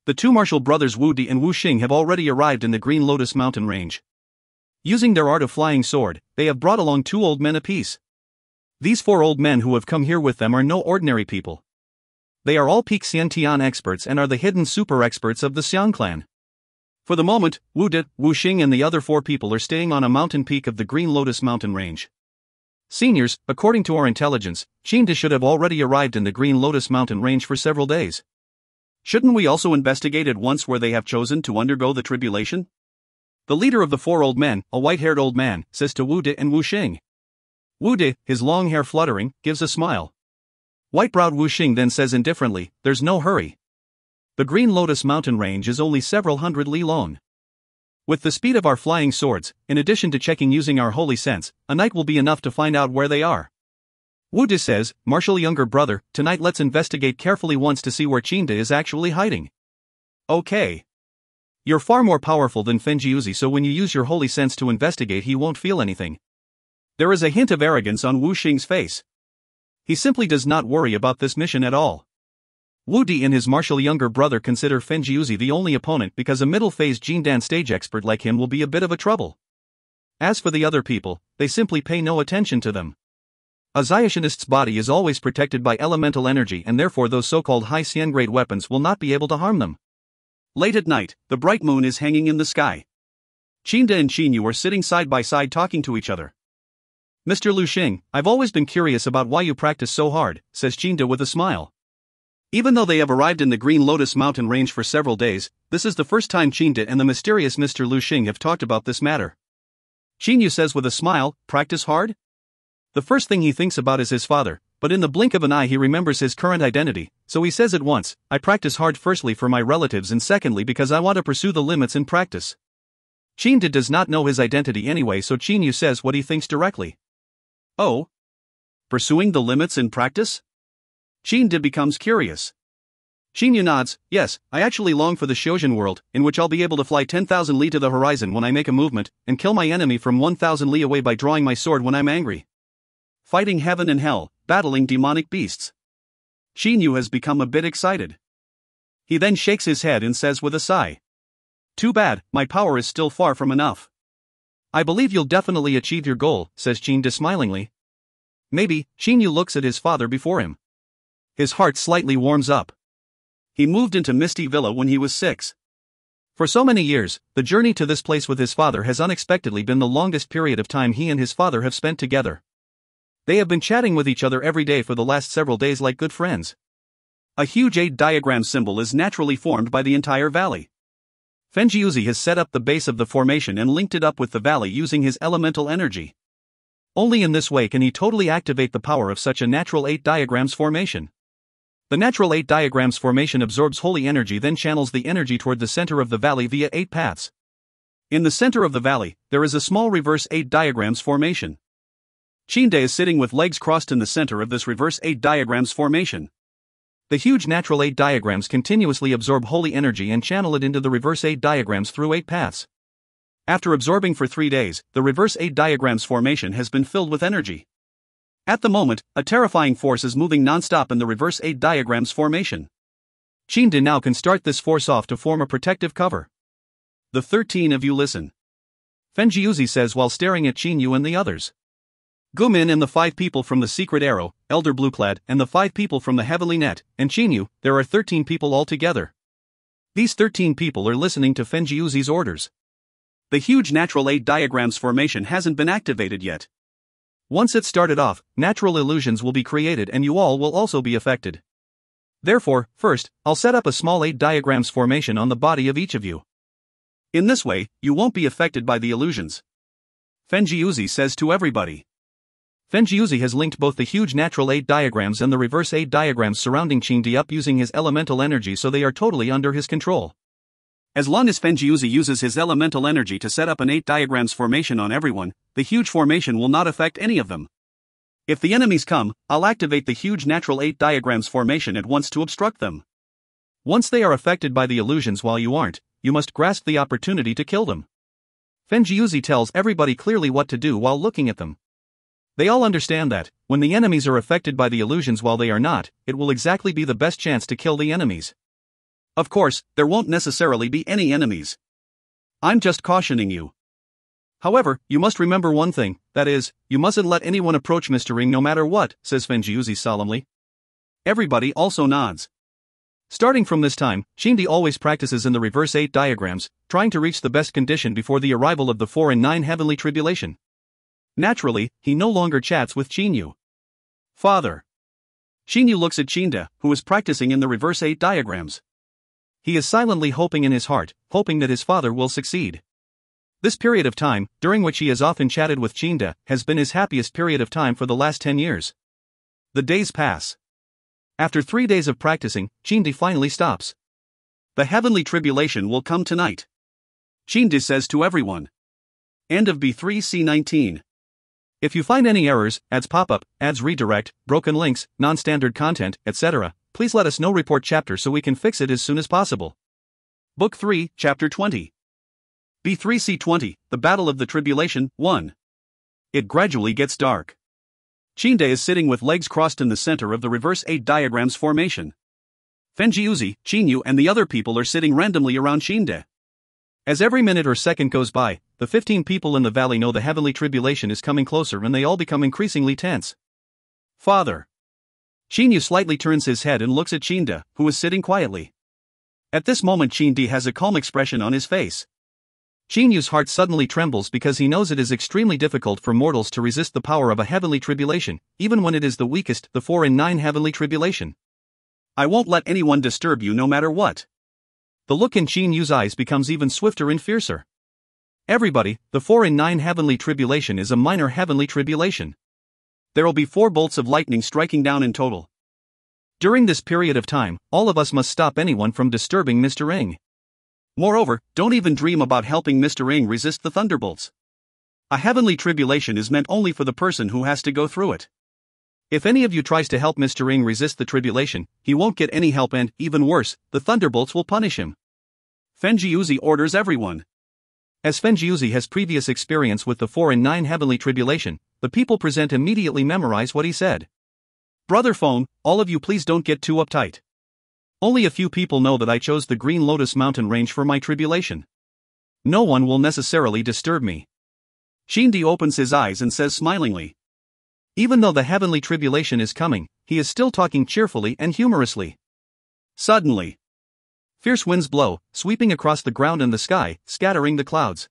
The two martial brothers Wu Di and Wu Xing have already arrived in the Green Lotus mountain range. Using their art of flying sword, they have brought along 2 old men apiece. These 4 old men who have come here with them are no ordinary people. They are all peak Xiantian experts and are the hidden super experts of the Xiang clan. For the moment, Wu Di, Wu Xing and the other 4 people are staying on a mountain peak of the Green Lotus mountain range. Seniors, according to our intelligence, Qin should have already arrived in the Green Lotus mountain range for several days. Shouldn't we also investigate at once where they have chosen to undergo the tribulation? The leader of the 4 old men, a white-haired old man, says to Wu Di and Wu Xing. Wu Di, his long hair fluttering, gives a smile. White-browed Wu Xing then says indifferently, "There's no hurry. The Green Lotus mountain range is only several hundred li long. With the speed of our flying swords, in addition to checking using our holy sense, a night will be enough to find out where they are." Wu Di says, "Martial younger brother, tonight let's investigate carefully once to see where Qin is actually hiding." Okay. You're far more powerful than Fenjiuzi, so when you use your holy sense to investigate he won't feel anything. There is a hint of arrogance on Wu Xing's face. He simply does not worry about this mission at all. Wu Di and his martial younger brother consider Fenjiuzi the only opponent because a middle-phase Jindan stage expert like him will be a bit of a trouble. As for the other people, they simply pay no attention to them. A Xiaotianist's body is always protected by elemental energy and therefore those so-called high Xian grade weapons will not be able to harm them. Late at night, the bright moon is hanging in the sky. Qin and Qinyu are sitting side by side talking to each other. "Mr. Lu Xing, I've always been curious about why you practice so hard," says Qin with a smile. Even though they have arrived in the Green Lotus mountain range for several days, this is the first time Qin and the mysterious Mr. Lu Xing have talked about this matter. Qinyu says with a smile, "Practice hard?" The first thing he thinks about is his father, but in the blink of an eye he remembers his current identity, so he says at once, "I practice hard firstly for my relatives and secondly because I want to pursue the limits in practice." Qin does not know his identity anyway, so Qinyu says what he thinks directly. "Oh? Pursuing the limits in practice?" Qin becomes curious. Qinyu nods, "Yes, I actually long for the Shojin world, in which I'll be able to fly 10,000 li to the horizon when I make a movement, and kill my enemy from 1,000 li away by drawing my sword when I'm angry. Fighting heaven and hell, battling demonic beasts." Qinyu has become a bit excited. He then shakes his head and says with a sigh, "Too bad, my power is still far from enough." "I believe you'll definitely achieve your goal," says Qin smilingly. Maybe. Qinyu looks at his father before him. His heart slightly warms up. He moved into Misty Villa when he was 6. For so many years, the journey to this place with his father has unexpectedly been the longest period of time he and his father have spent together. They have been chatting with each other every day for the last several days like good friends. A huge 8-diagram symbol is naturally formed by the entire valley. Fenjiuzi has set up the base of the formation and linked it up with the valley using his elemental energy. Only in this way can he totally activate the power of such a natural 8-diagrams formation. The natural 8-diagrams formation absorbs holy energy, then channels the energy toward the center of the valley via 8 paths. In the center of the valley, there is a small reverse 8-diagrams formation. Qin is sitting with legs crossed in the center of this reverse 8-diagrams formation. The huge natural 8-diagrams continuously absorb holy energy and channel it into the reverse 8-diagrams through 8 paths. After absorbing for 3 days, the reverse 8-diagrams formation has been filled with energy. At the moment, a terrifying force is moving non-stop in the reverse 8-diagrams formation. Qin now can start this force off to form a protective cover. "The 13 of you listen," Fenjiuzi says while staring at Qinyu and the others. Gumin and the 5 people from the Secret Arrow, Elder Blueclad, and the 5 people from the Heavenly Net, and Qinyu, there are 13 people altogether. These 13 people are listening to Fenjiuzi's orders. The huge natural 8-diagrams formation hasn't been activated yet. Once it's started off, natural illusions will be created and you all will also be affected. Therefore, first, I'll set up a small 8-diagrams formation on the body of each of you. In this way, you won't be affected by the illusions. Fenjiuzi says to everybody. Fenjiuzi has linked both the huge natural 8-diagrams and the reverse 8-diagrams surrounding Qin up using his elemental energy, so they are totally under his control. As long as Fenjiuzi uses his elemental energy to set up an 8-diagrams formation on everyone, the huge formation will not affect any of them. If the enemies come, I'll activate the huge natural 8-diagrams formation at once to obstruct them. Once they are affected by the illusions while you aren't, you must grasp the opportunity to kill them. Fenjiuzi tells everybody clearly what to do while looking at them. They all understand that, when the enemies are affected by the illusions while they are not, it will exactly be the best chance to kill the enemies. Of course, there won't necessarily be any enemies. I'm just cautioning you. However, you must remember one thing, that is, you mustn't let anyone approach Mr. Ring no matter what, says Fenjiuzi solemnly. Everybody also nods. Starting from this time, Shindy always practices in the reverse 8 diagrams, trying to reach the best condition before the arrival of the 4 and 9 heavenly tribulation. Naturally, he no longer chats with Shinyu. Father. Shinyu looks at Shinda, who is practicing in the reverse 8 diagrams. He is silently hoping in his heart, hoping that his father will succeed. This period of time, during which he has often chatted with Shinda, has been his happiest period of time for the last 10 years. The days pass. After 3 days of practicing, Shindy finally stops. The heavenly tribulation will come tonight. Shindy says to everyone. End of B3C19. If you find any errors, ads pop-up, ads redirect, broken links, non-standard content, etc., please let us know. Report chapter so we can fix it as soon as possible. Book 3, Chapter 20. B3C20, The Battle of the Tribulation, 1. It gradually gets dark. Shinda is sitting with legs crossed in the center of the reverse 8 diagrams formation. Fenjiuzi, Shinyu and the other people are sitting randomly around Shinda. As every minute or second goes by, the 15 people in the valley know the heavenly tribulation is coming closer and they all become increasingly tense. Father. Shinyu slightly turns his head and looks at Shinda, who is sitting quietly. At this moment Shinda has a calm expression on his face. Shinyu's heart suddenly trembles because he knows it is extremely difficult for mortals to resist the power of a heavenly tribulation, even when it is the weakest, the 4 and 9 heavenly tribulation. I won't let anyone disturb you no matter what. The look in Shinyu's eyes becomes even swifter and fiercer. Everybody, the 4 and 9 heavenly tribulation is a minor heavenly tribulation. There'll be 4 bolts of lightning striking down in total. During this period of time, all of us must stop anyone from disturbing Mr. Ing. Moreover, don't even dream about helping Mr. Ing resist the thunderbolts. A heavenly tribulation is meant only for the person who has to go through it. If any of you tries to help Mr. Ing resist the tribulation, he won't get any help and, even worse, the thunderbolts will punish him. Fenjiuzi orders everyone. As Fenjiuzi has previous experience with the 4 and 9 heavenly tribulation, the people present immediately memorize what he said. Brother Phone, all of you please don't get too uptight. Only a few people know that I chose the Green Lotus mountain range for my tribulation. No one will necessarily disturb me. Shindy opens his eyes and says smilingly. Even though the heavenly tribulation is coming, he is still talking cheerfully and humorously. Suddenly, fierce winds blow, sweeping across the ground and the sky, scattering the clouds.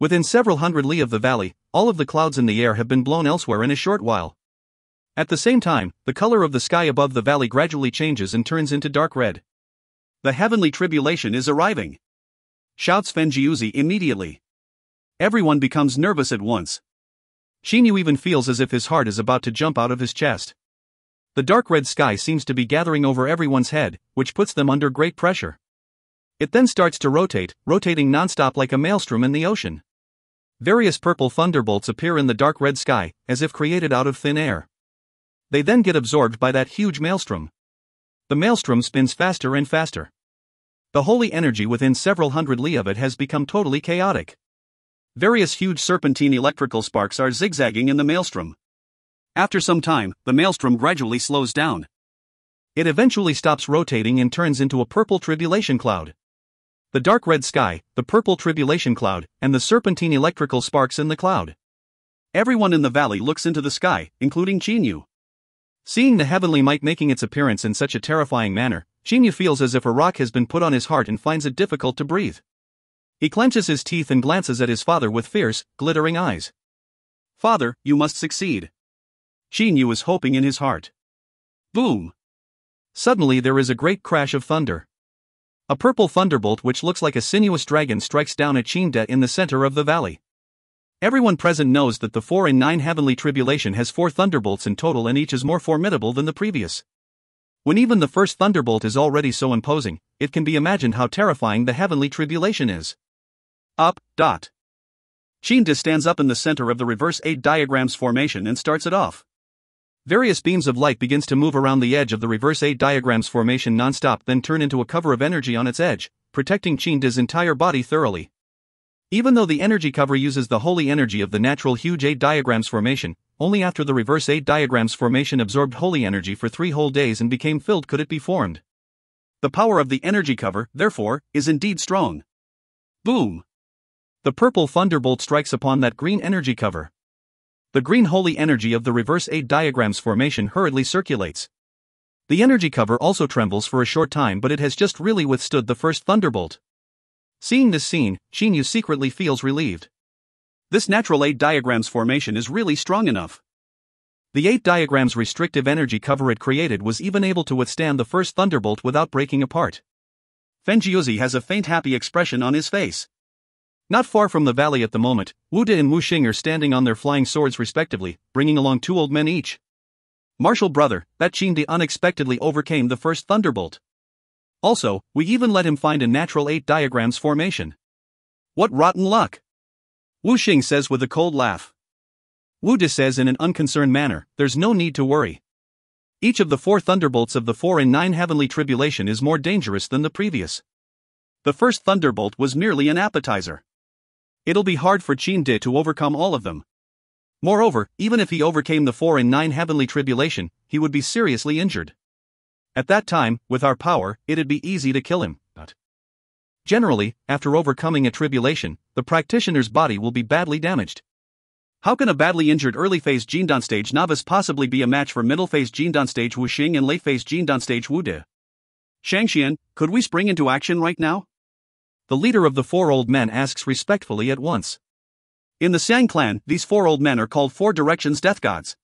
Within several hundred li of the valley, all of the clouds in the air have been blown elsewhere in a short while. At the same time, the color of the sky above the valley gradually changes and turns into dark red. The heavenly tribulation is arriving! Shouts Fenjiuzi immediately. Everyone becomes nervous at once. Shinyu even feels as if his heart is about to jump out of his chest. The dark red sky seems to be gathering over everyone's head, which puts them under great pressure. It then starts to rotate, rotating non-stop like a maelstrom in the ocean. Various purple thunderbolts appear in the dark red sky, as if created out of thin air. They then get absorbed by that huge maelstrom. The maelstrom spins faster and faster. The holy energy within several hundred li of it has become totally chaotic. Various huge serpentine electrical sparks are zigzagging in the maelstrom. After some time, the maelstrom gradually slows down. It eventually stops rotating and turns into a purple tribulation cloud. The dark red sky, the purple tribulation cloud, and the serpentine electrical sparks in the cloud. Everyone in the valley looks into the sky, including Shinyu. Seeing the heavenly might making its appearance in such a terrifying manner, Shinyu feels as if a rock has been put on his heart and finds it difficult to breathe. He clenches his teeth and glances at his father with fierce, glittering eyes. Father, you must succeed. Shinyu is hoping in his heart. Boom! Suddenly there is a great crash of thunder. A purple thunderbolt which looks like a sinuous dragon strikes down at Shinda in the center of the valley. Everyone present knows that the 4 and 9 heavenly tribulation has 4 thunderbolts in total and each is more formidable than the previous. When even the first thunderbolt is already so imposing, it can be imagined how terrifying the heavenly tribulation is. Up, dot. Shinda stands up in the center of the reverse 8 diagrams formation and starts it off. Various beams of light begins to move around the edge of the reverse 8 diagrams formation non-stop, then turn into a cover of energy on its edge, protecting Shinda's entire body thoroughly. Even though the energy cover uses the holy energy of the natural huge 8 diagrams formation, only after the reverse 8 diagrams formation absorbed holy energy for 3 whole days and became filled could it be formed. The power of the energy cover, therefore, is indeed strong. Boom! The purple thunderbolt strikes upon that green energy cover. The green holy energy of the reverse 8 diagrams formation hurriedly circulates. The energy cover also trembles for a short time, but it has just really withstood the first thunderbolt. Seeing this scene, Shinyu secretly feels relieved. This natural 8 diagrams formation is really strong enough. The 8 diagrams restrictive energy cover it created was even able to withstand the first thunderbolt without breaking apart. Fenjiuzi has a faint happy expression on his face. Not far from the valley at the moment, Wu De and Wu Xing are standing on their flying swords respectively, bringing along 2 old men each. Martial brother, that Qingdi unexpectedly overcame the first thunderbolt. Also, we even let him find a natural 8 diagrams formation. What rotten luck! Wu Xing says with a cold laugh. Wu De says in an unconcerned manner, there's no need to worry. Each of the 4 thunderbolts of the 4 and 9 heavenly tribulation is more dangerous than the previous. The first thunderbolt was merely an appetizer. It'll be hard for Qingdi to overcome all of them. Moreover, even if he overcame the 4 and 9 heavenly tribulation, he would be seriously injured. At that time, with our power, it'd be easy to kill him. But generally, after overcoming a tribulation, the practitioner's body will be badly damaged. How can a badly injured early-phase Jindan stage novice possibly be a match for middle-phase Jindan stage Wu Xing and late-phase Jindan stage Wu De? Shangxian, could we spring into action right now? The leader of the 4 old men asks respectfully at once. In the Xiang clan, these 4 old men are called 4 directions death gods.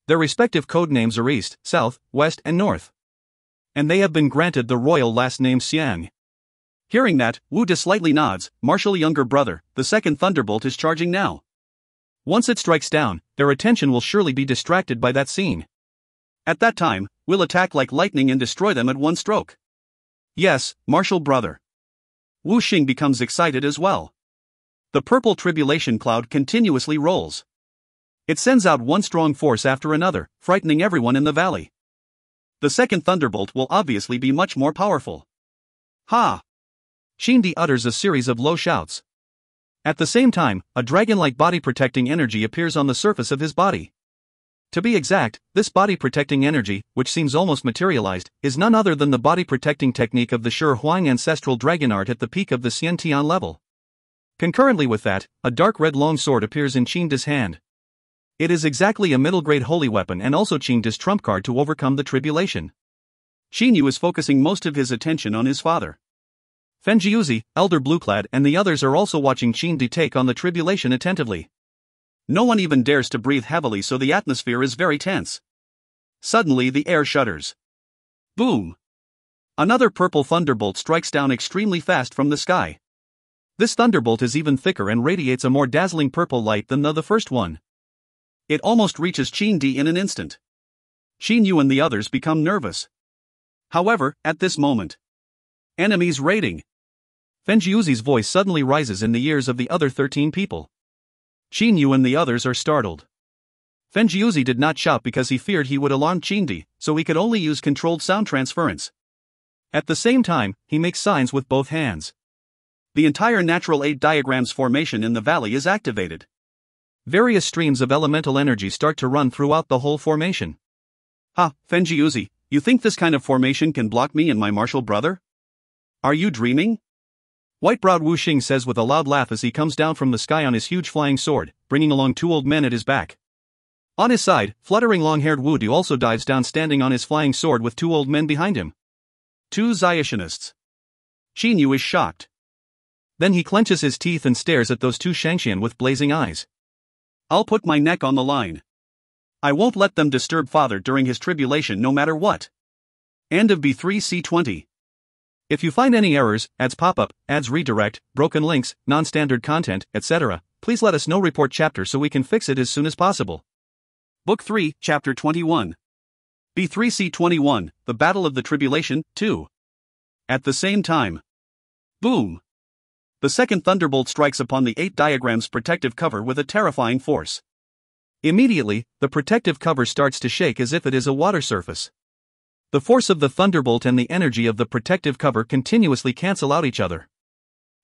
Their respective code names are East, South, West, and North. And they have been granted the royal last name Xiang. Hearing that, Wu De slightly nods. Martial younger brother, the second thunderbolt is charging now. Once it strikes down, their attention will surely be distracted by that scene. At that time, we'll attack like lightning and destroy them at one stroke. Yes, martial brother. Wu Xing becomes excited as well. The purple tribulation cloud continuously rolls. It sends out one strong force after another, frightening everyone in the valley. The second thunderbolt will obviously be much more powerful. Ha! Qingdi utters a series of low shouts. At the same time, a dragon-like body-protecting energy appears on the surface of his body. To be exact, this body-protecting energy, which seems almost materialized, is none other than the body-protecting technique of the Shi Huang ancestral dragon art at the peak of the Xiantian level. Concurrently with that, a dark red longsword appears in Qingdi's hand. It is exactly a middle-grade holy weapon and also Qingdi's trump card to overcome the tribulation. Xinyu is focusing most of his attention on his father. Fenjiuzi, Elder Blueclad and the others are also watching Qingdi take on the tribulation attentively. No one even dares to breathe heavily, so the atmosphere is very tense. Suddenly the air shudders. Boom! Another purple thunderbolt strikes down extremely fast from the sky. This thunderbolt is even thicker and radiates a more dazzling purple light than the first one. It almost reaches Qingdi in an instant. Xinyu and the others become nervous. However, at this moment, enemies raiding. Fenjiuzi's voice suddenly rises in the ears of the other 13 people. Xinyu and the others are startled. Fenjiuzi did not shout because he feared he would alarm Qingdi, so he could only use controlled sound transference. At the same time, he makes signs with both hands. The entire natural 8 diagrams formation in the valley is activated. Various streams of elemental energy start to run throughout the whole formation. Ha, Fenjiuzi, you think this kind of formation can block me and my martial brother? Are you dreaming? White-browed Wu Xing says with a loud laugh as he comes down from the sky on his huge flying sword, bringing along 2 old men at his back. On his side, fluttering long-haired Wu De also dives down standing on his flying sword with 2 old men behind him. 2 Xiatianists. Xinyu is shocked. Then he clenches his teeth and stares at those 2 Shangxian with blazing eyes. I'll put my neck on the line. I won't let them disturb father during his tribulation no matter what. End of B3C20. If you find any errors, ads pop-up, ads redirect, broken links, non-standard content, etc., please let us know. Report chapter so we can fix it as soon as possible. Book 3, Chapter 21. B3C21, The Battle of the Tribulation, 2. At the same time. Boom! The second thunderbolt strikes upon the 8 diagrams protective cover with a terrifying force. Immediately, the protective cover starts to shake as if it is a water surface. The force of the thunderbolt and the energy of the protective cover continuously cancel out each other.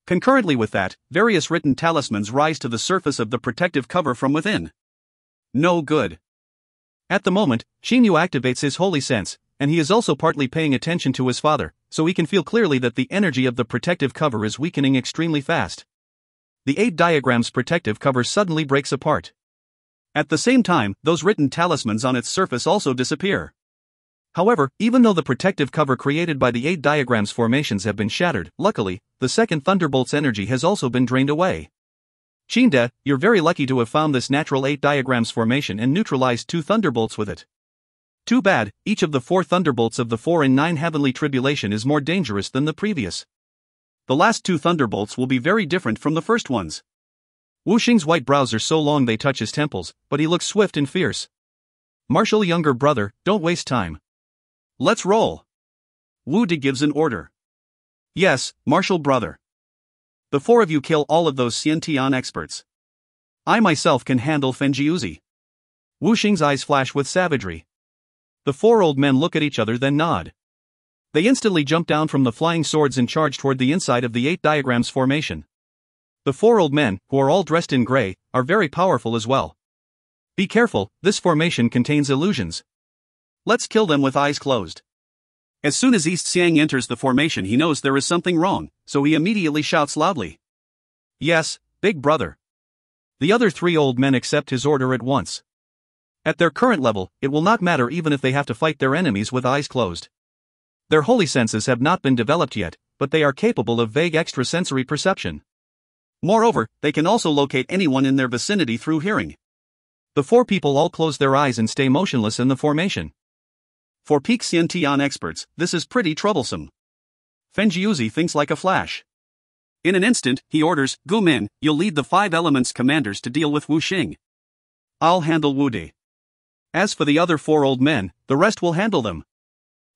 Concurrently with that, various written talismans rise to the surface of the protective cover from within. No good. At the moment, Xinyu activates his holy sense, and he is also partly paying attention to his father, so he can feel clearly that the energy of the protective cover is weakening extremely fast. The 8 diagram's protective cover suddenly breaks apart. At the same time, those written talismans on its surface also disappear. However, even though the protective cover created by the 8 diagram's formations have been shattered, luckily, the second thunderbolt's energy has also been drained away. Chinda, you're very lucky to have found this natural 8 diagram's formation and neutralized 2 thunderbolts with it. Too bad, each of the 4 thunderbolts of the 4 and 9 heavenly tribulation is more dangerous than the previous. The last 2 thunderbolts will be very different from the first ones. Wu Xing's white brows are so long they touch his temples, but he looks swift and fierce. Martial younger brother, don't waste time. Let's roll. Wu Di gives an order. Yes, martial brother. The 4 of you kill all of those Xiantian experts. I myself can handle Fenjiuzi. Wu Xing's eyes flash with savagery. The 4 old men look at each other then nod. They instantly jump down from the flying swords and charge toward the inside of the 8 diagram's formation. The 4 old men, who are all dressed in gray, are very powerful as well. Be careful, this formation contains illusions. Let's kill them with eyes closed. As soon as East Xiang enters the formation, he knows there is something wrong, so he immediately shouts loudly. Yes, big brother. The other 3 old men accept his order at once. At their current level, it will not matter even if they have to fight their enemies with eyes closed. Their holy senses have not been developed yet, but they are capable of vague extrasensory perception. Moreover, they can also locate anyone in their vicinity through hearing. The 4 people all close their eyes and stay motionless in the formation. For peak Xiantian experts, this is pretty troublesome. Fenjiuzi thinks like a flash. In an instant, he orders, Gu Min, you'll lead the 5 elements commanders to deal with Wu Xing. I'll handle Wu Di. As for the other 4 old men, the rest will handle them.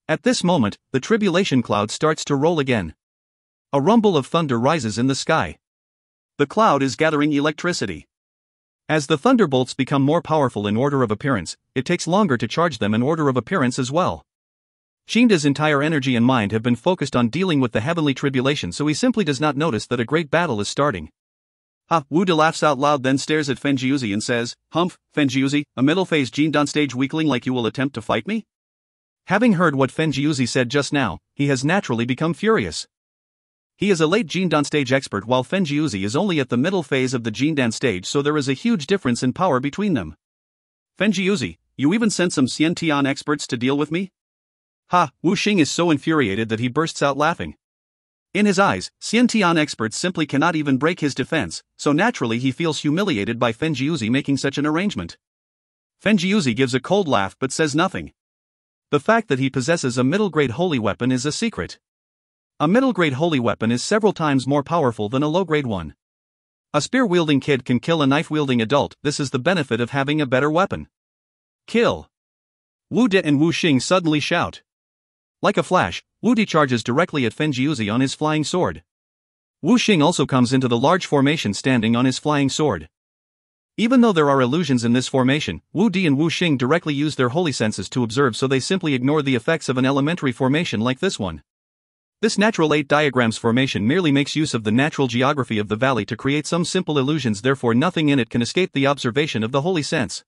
At this moment, the tribulation cloud starts to roll again. A rumble of thunder rises in the sky. The cloud is gathering electricity. As the thunderbolts become more powerful in order of appearance, it takes longer to charge them in order of appearance as well. Chinda's entire energy and mind have been focused on dealing with the heavenly tribulation, so he simply does not notice that a great battle is starting. Wu Di laughs out loud, then stares at Fenjiuzi and says, Humph, Fenjiuzi, a middle-phase Jindan stage weakling like you will attempt to fight me? Having heard what Fenjiuzi said just now, he has naturally become furious. He is a late Jindan stage expert while Fenjiuzi is only at the middle phase of the Jindan stage, so there is a huge difference in power between them. Fenjiuzi, you even sent some Xiantian experts to deal with me? Wu Xing is so infuriated that he bursts out laughing. In his eyes, Xiantian experts simply cannot even break his defense, so naturally he feels humiliated by Fenjiuzi making such an arrangement. Fenjiuzi gives a cold laugh but says nothing. The fact that he possesses a middle-grade holy weapon is a secret. A middle-grade holy weapon is several times more powerful than a low-grade one. A spear-wielding kid can kill a knife-wielding adult. This is the benefit of having a better weapon. Kill! Wu Di and Wu Xing suddenly shout. Like a flash, Wu Di charges directly at Fenjiuzi on his flying sword. Wu Xing also comes into the large formation standing on his flying sword. Even though there are illusions in this formation, Wu Di and Wu Xing directly use their holy senses to observe, so they simply ignore the effects of an elementary formation like this one. This natural 8 diagrams formation merely makes use of the natural geography of the valley to create some simple illusions, therefore nothing in it can escape the observation of the holy sense.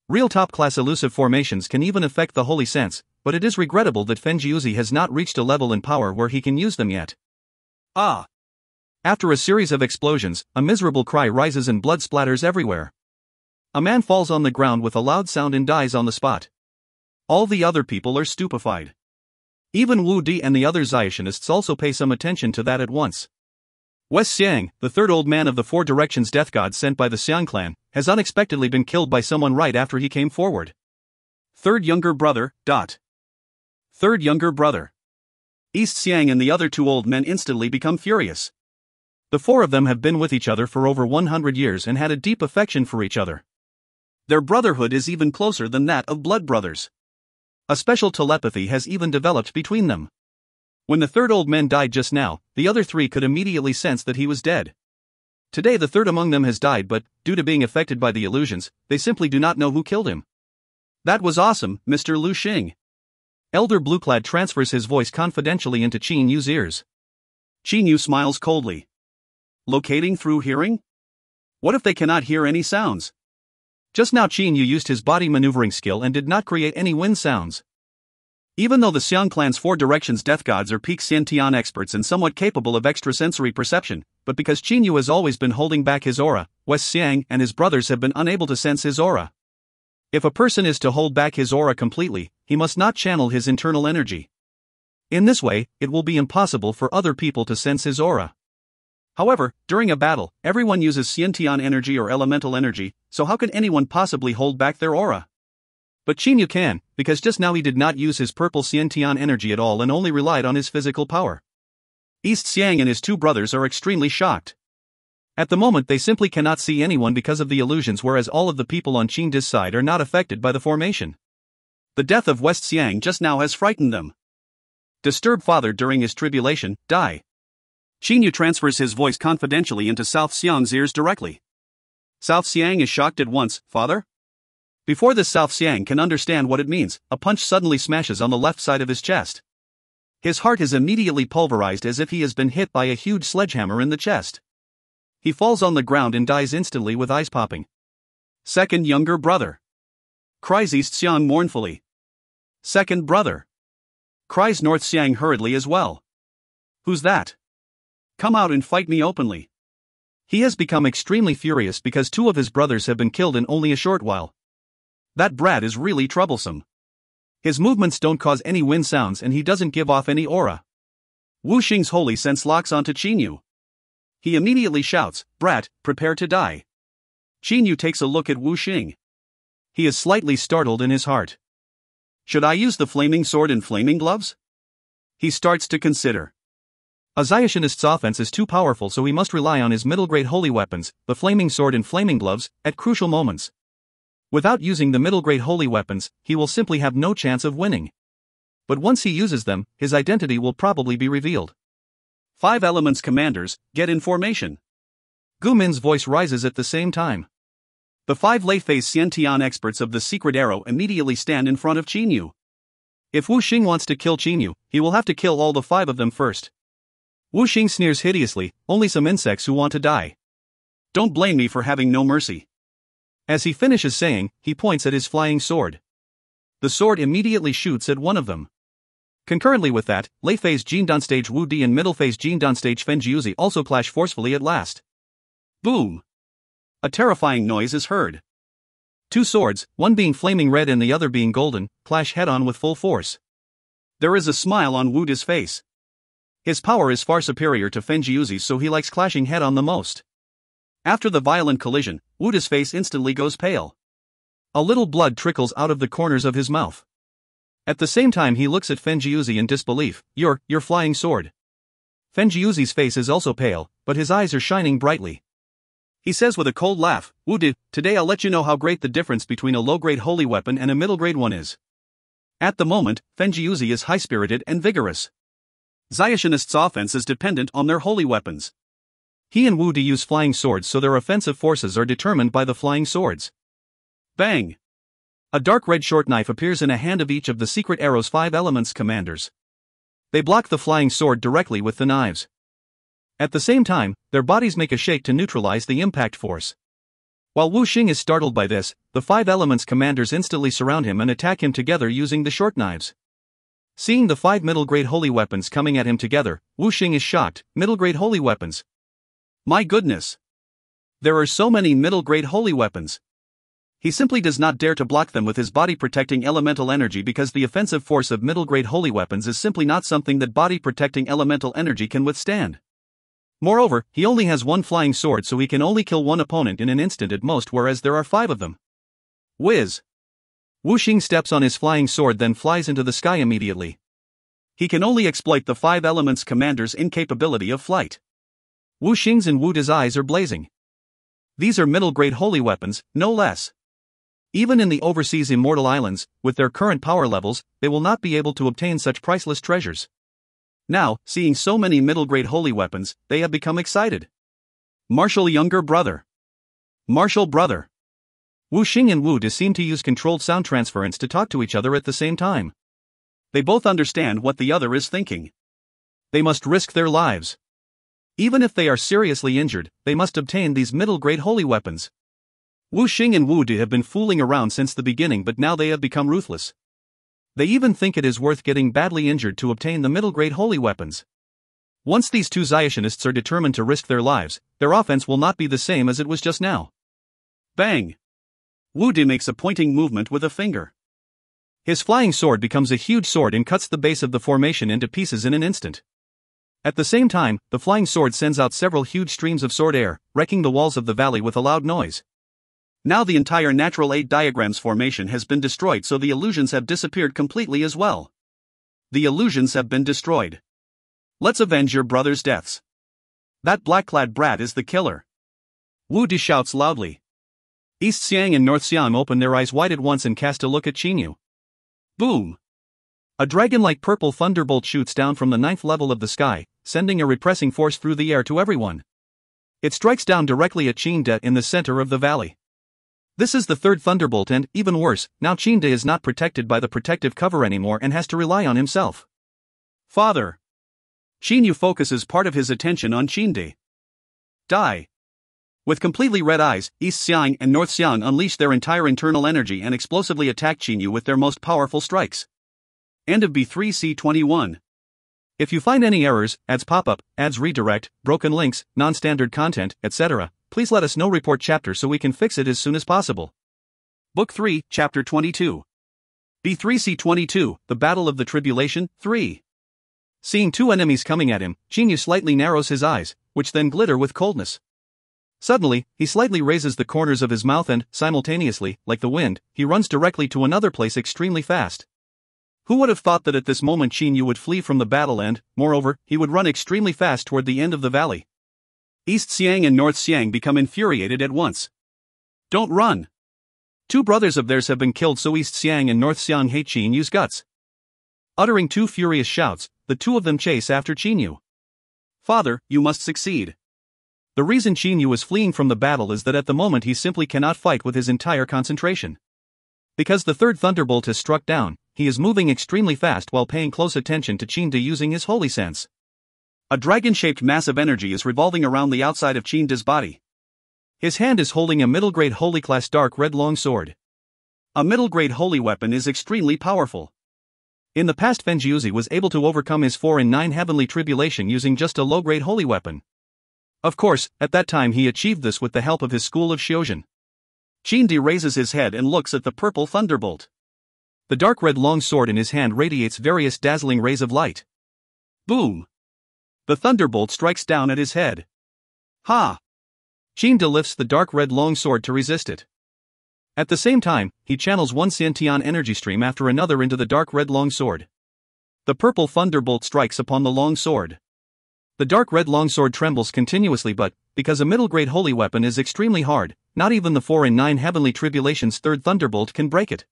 Real top-class elusive formations can even affect the holy sense, but it is regrettable that Fenjiuzi has not reached a level in power where he can use them yet. After a series of explosions, a miserable cry rises and blood splatters everywhere. A man falls on the ground with a loud sound and dies on the spot. All the other people are stupefied. Even Wu Di and the other Zayashinists also pay some attention to that at once. West Xiang, the 3rd old man of the 4 directions death god sent by the Xiang clan, has unexpectedly been killed by someone right after he came forward. 3rd younger brother, 3rd younger brother. East Xiang and the other 2 old men instantly become furious. The 4 of them have been with each other for over 100 years and had a deep affection for each other. Their brotherhood is even closer than that of blood brothers. A special telepathy has even developed between them. When the 3rd old man died just now, the other 3 could immediately sense that he was dead. Today the 3rd among them has died, but, due to being affected by the illusions, they simply do not know who killed him. That was awesome, Mr. Lu Xing. Elder Blueclad transfers his voice confidentially into Qin Yu's ears. Qin Yu smiles coldly. Locating through hearing? What if they cannot hear any sounds? Just now Qin Yu used his body maneuvering skill and did not create any wind sounds. Even though the Xiang clan's four directions death gods are peak Xiantian experts and somewhat capable of extrasensory perception, but because Qin Yu has always been holding back his aura, West Xiang and his brothers have been unable to sense his aura. If a person is to hold back his aura completely, he must not channel his internal energy. In this way, it will be impossible for other people to sense his aura. However, during a battle, everyone uses Xiantian energy or elemental energy, so how could anyone possibly hold back their aura? But Qin Yu can, because just now he did not use his purple Xiantian energy at all and only relied on his physical power. East Xiang and his two brothers are extremely shocked. At the moment they simply cannot see anyone because of the illusions, whereas all of the people on Qin Di's side are not affected by the formation. The death of West Xiang just now has frightened them. Disturbed father during his tribulation, die. Qin Yu transfers his voice confidentially into South Xiang's ears directly. South Xiang is shocked at once. Father? Before this South Xiang can understand what it means, a punch suddenly smashes on the left side of his chest. His heart is immediately pulverized as if he has been hit by a huge sledgehammer in the chest. He falls on the ground and dies instantly with eyes popping. Second younger brother. Cries East Xiang mournfully. Second brother. Cries North Xiang hurriedly as well. Who's that? Come out and fight me openly. He has become extremely furious because two of his brothers have been killed in only a short while. That brat is really troublesome. His movements don't cause any wind sounds and he doesn't give off any aura. Wu Xing's holy sense locks onto Qin Yu. He immediately shouts, "Brat, prepare to die." Qin Yu takes a look at Wu Xing. He is slightly startled in his heart. Should I use the flaming sword and flaming gloves? He starts to consider. A Zionist's offense is too powerful, so he must rely on his middle-grade holy weapons, the flaming sword and flaming gloves, at crucial moments. Without using the middle-grade holy weapons, he will simply have no chance of winning. But once he uses them, his identity will probably be revealed. 5 elements commanders, get in formation. Gu Min's voice rises at the same time. The 5 late-phase Xiantian experts of the secret arrow immediately stand in front of Qin Yu. If Wu Xing wants to kill Qin Yu, he will have to kill all the 5 of them first. Wu Xing sneers hideously, only some insects who want to die. Don't blame me for having no mercy. As he finishes saying, he points at his flying sword. The sword immediately shoots at one of them. Concurrently with that, late-phase Jin Dan stage Wu Di and middle-phase Jin Dan stage Fen Jiuzi also clash forcefully at last. Boom! A terrifying noise is heard. 2 swords, one being flaming red and the other being golden, clash head-on with full force. There is a smile on Wu Di's face. His power is far superior to Fen Jiuzi's, so he likes clashing head-on the most. After the violent collision, Wu Di's face instantly goes pale. A little blood trickles out of the corners of his mouth. At the same time he looks at Fen Jiuzi in disbelief. Your flying sword. Fen Jiuzi's face is also pale, but his eyes are shining brightly. He says with a cold laugh, Wu Di, today I'll let you know how great the difference between a low-grade holy weapon and a middle-grade one is. At the moment, Fen Jiuzi is high-spirited and vigorous. Zionist's offense is dependent on their holy weapons. He and Wu Di use flying swords, so their offensive forces are determined by the flying swords. Bang! A dark red short knife appears in a hand of each of the secret arrow's 5 elements commanders. They block the flying sword directly with the knives. At the same time, their bodies make a shake to neutralize the impact force. While Wu Xing is startled by this, the 5 elements commanders instantly surround him and attack him together using the short knives. Seeing the 5 middle-grade holy weapons coming at him together, Wu Xing is shocked. Middle-grade holy weapons. My goodness! There are so many middle-grade holy weapons. He simply does not dare to block them with his body-protecting elemental energy because the offensive force of middle-grade holy weapons is simply not something that body-protecting elemental energy can withstand. Moreover, he only has 1 flying sword, so he can only kill 1 opponent in an instant at most, whereas there are 5 of them. Whiz! Wu Xing steps on his flying sword, then flies into the sky immediately. He can only exploit the 5 elements commander's incapability of flight. Wu Xing's and Wu Di's eyes are blazing. These are middle-grade holy weapons, no less. Even in the overseas immortal islands, with their current power levels, they will not be able to obtain such priceless treasures. Now, seeing so many middle-grade holy weapons, they have become excited. Martial younger brother. Martial brother. Wu Xing and Wu Di seem to use controlled sound transference to talk to each other at the same time. They both understand what the other is thinking. They must risk their lives. Even if they are seriously injured, they must obtain these middle-grade holy weapons. Wu Xing and Wu Di have been fooling around since the beginning, but now they have become ruthless. They even think it is worth getting badly injured to obtain the middle-grade holy weapons. Once these two Ziationists are determined to risk their lives, their offense will not be the same as it was just now. Bang! Wu Di makes a pointing movement with a finger. His flying sword becomes a huge sword and cuts the base of the formation into pieces in an instant. At the same time, the flying sword sends out several huge streams of sword air, wrecking the walls of the valley with a loud noise. Now the entire natural 8 diagrams formation has been destroyed, so the illusions have disappeared completely as well. The illusions have been destroyed. Let's avenge your brother's deaths. That black-clad brat is the killer. Wu Di shouts loudly. East Xiang and North Xiang open their eyes wide at once and cast a look at Qinyu. Boom! A dragon-like purple thunderbolt shoots down from the 9th level of the sky, sending a repressing force through the air to everyone. It strikes down directly at Qin in the center of the valley. This is the 3rd thunderbolt and, even worse, now Qin is not protected by the protective cover anymore and has to rely on himself. Father! Qinyu focuses part of his attention on Qin. Die! With completely red eyes, East Xiang and North Xiang unleash their entire internal energy and explosively attack Qinyu with their most powerful strikes. End of B3C21. If you find any errors, ads pop up, ads redirect, broken links, non-standard content, etc., please let us know. Report chapter so we can fix it as soon as possible. Book 3, Chapter 22. B3C22, The Battle of the Tribulation, 3. Seeing two enemies coming at him, Qinyu slightly narrows his eyes, which then glitter with coldness. Suddenly, he slightly raises the corners of his mouth and, simultaneously, like the wind, he runs directly to another place extremely fast. Who would have thought that at this moment Qinyu would flee from the battle and, moreover, he would run extremely fast toward the end of the valley? East Xiang and North Xiang become infuriated at once. Don't run! Two brothers of theirs have been killed, so East Xiang and North Xiang hate Qinyu's guts. Uttering two furious shouts, the two of them chase after Qinyu. Father, you must succeed. The reason Qinyu is fleeing from the battle is that at the moment he simply cannot fight with his entire concentration. Because the 3rd thunderbolt has struck down, he is moving extremely fast while paying close attention to Qin using his holy sense. A dragon-shaped mass of energy is revolving around the outside of Qin body. His hand is holding a middle-grade holy class dark red long sword. A middle-grade holy weapon is extremely powerful. In the past, Fenjiuzi was able to overcome his 4 and 9 heavenly tribulation using just a low-grade holy weapon. Of course, at that time he achieved this with the help of his school of Xiuzhen. Qin raises his head and looks at the purple thunderbolt. The dark red long sword in his hand radiates various dazzling rays of light. Boom! The thunderbolt strikes down at his head. Ha! Qin lifts the dark red long sword to resist it. At the same time, he channels one Xiantian energy stream after another into the dark red long sword. The purple thunderbolt strikes upon the long sword. The dark red longsword trembles continuously, but, because a middle-grade holy weapon is extremely hard, not even the 4 and 9 heavenly tribulation's 3rd thunderbolt can break it.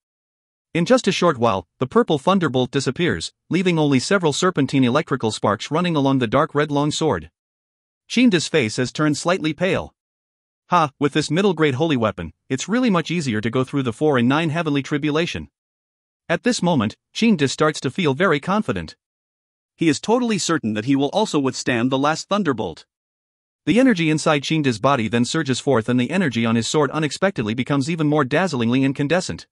In just a short while, the purple thunderbolt disappears, leaving only several serpentine electrical sparks running along the dark red longsword. Qin's face has turned slightly pale. With this middle-grade holy weapon, it's really much easier to go through the 4 and 9 heavenly tribulation. At this moment, Qin starts to feel very confident. He is totally certain that he will also withstand the last thunderbolt. The energy inside Qin's body then surges forth and the energy on his sword unexpectedly becomes even more dazzlingly incandescent.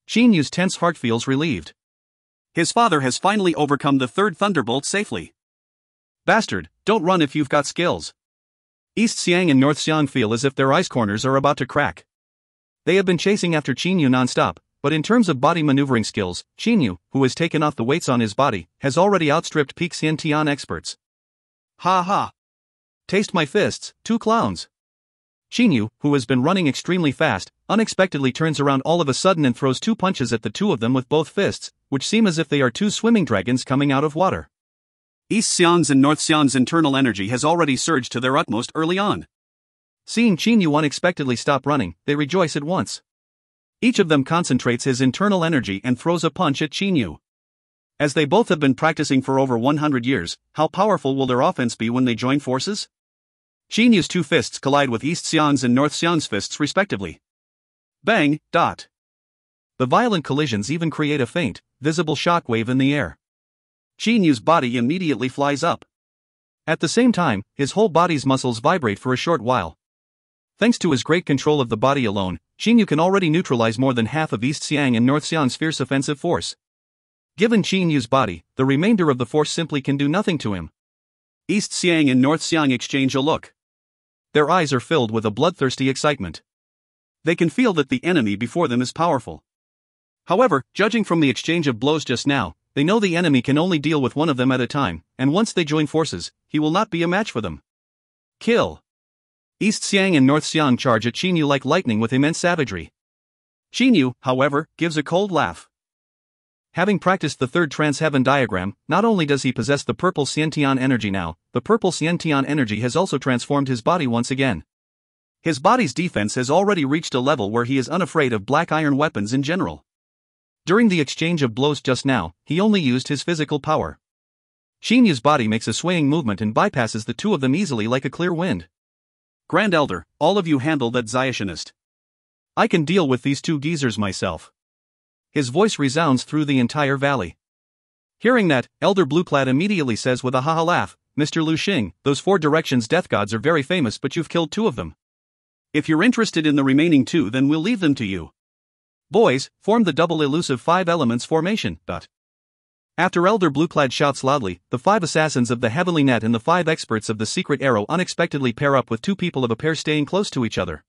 Qinyu's tense heart feels relieved. His father has finally overcome the 3rd thunderbolt safely. Bastard, don't run if you've got skills. East Xiang and North Xiang feel as if their ice corners are about to crack. They have been chasing after Qinyu non-stop, but in terms of body maneuvering skills, Qinyu, who has taken off the weights on his body, has already outstripped peak Xiantian experts. Ha ha! Taste my fists, two clowns! Qinyu, who has been running extremely fast, unexpectedly turns around all of a sudden and throws 2 punches at the two of them with both fists, which seem as if they are 2 swimming dragons coming out of water. East Xiang's and North Xiang's internal energy has already surged to their utmost early on. Seeing Qinyu unexpectedly stop running, they rejoice at once. Each of them concentrates his internal energy and throws a punch at Qinyu. As they both have been practicing for over 100 years, how powerful will their offense be when they join forces? Qinyu's 2 fists collide with East Xiang's and North Xiang's fists respectively. Bang, dot. The violent collisions even create a faint, visible shockwave in the air. Qinyu's body immediately flies up. At the same time, his whole body's muscles vibrate for a short while. Thanks to his great control of the body alone, Qinyu can already neutralize more than half of East Xiang and North Xiang's fierce offensive force. Given Qin Yu's body, the remainder of the force simply can do nothing to him. East Xiang and North Xiang exchange a look. Their eyes are filled with a bloodthirsty excitement. They can feel that the enemy before them is powerful. However, judging from the exchange of blows just now, they know the enemy can only deal with one of them at a time, and once they join forces, he will not be a match for them. Kill! East Xiang and North Xiang charge at Qin Yu like lightning with immense savagery. Qin Yu, however, gives a cold laugh. Having practiced the third trans-heaven diagram, not only does he possess the purple Xiantian energy now, the purple Xiantian energy has also transformed his body once again. His body's defense has already reached a level where he is unafraid of black iron weapons in general. During the exchange of blows just now, he only used his physical power. Qin Yu's body makes a swaying movement and bypasses the two of them easily like a clear wind. Grand Elder, all of you handle that Zionist. I can deal with these two geezers myself. His voice resounds through the entire valley. Hearing that, Elder Blueclad immediately says with a haha laugh, Mr. Lu Xing, those 4 directions death gods are very famous, but you've killed 2 of them. If you're interested in the remaining 2, then we'll leave them to you. Boys, form the double elusive 5 elements formation. After Elder Blueclad shouts loudly, the 5 assassins of the Heavenly Net and the 5 experts of the Secret Arrow unexpectedly pair up with 2 people of a pair staying close to each other.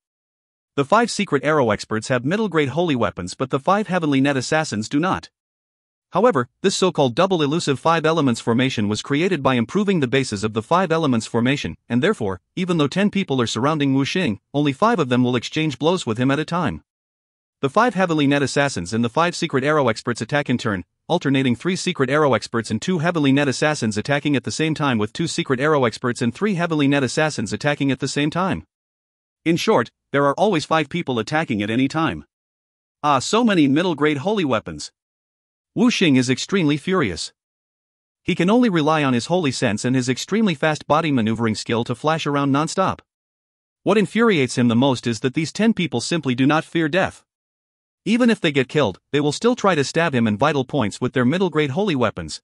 The 5 Secret Arrow experts have middle-grade holy weapons, but the 5 Heavenly Net assassins do not. However, this so-called double elusive 5 elements formation was created by improving the bases of the 5 elements formation, and therefore, even though 10 people are surrounding Wu Xing, only 5 of them will exchange blows with him at a time. The 5 Heavenly Net assassins and the 5 Secret Arrow experts attack in turn, alternating 3 Secret Arrow experts and 2 Heavenly Net assassins attacking at the same time, with 2 Secret Arrow experts and 3 Heavenly Net assassins attacking at the same time. In short, there are always 5 people attacking at any time. Ah, so many middle-grade holy weapons. Wu Xing is extremely furious. He can only rely on his holy sense and his extremely fast body maneuvering skill to flash around non-stop. What infuriates him the most is that these 10 people simply do not fear death. Even if they get killed, they will still try to stab him in vital points with their middle-grade holy weapons.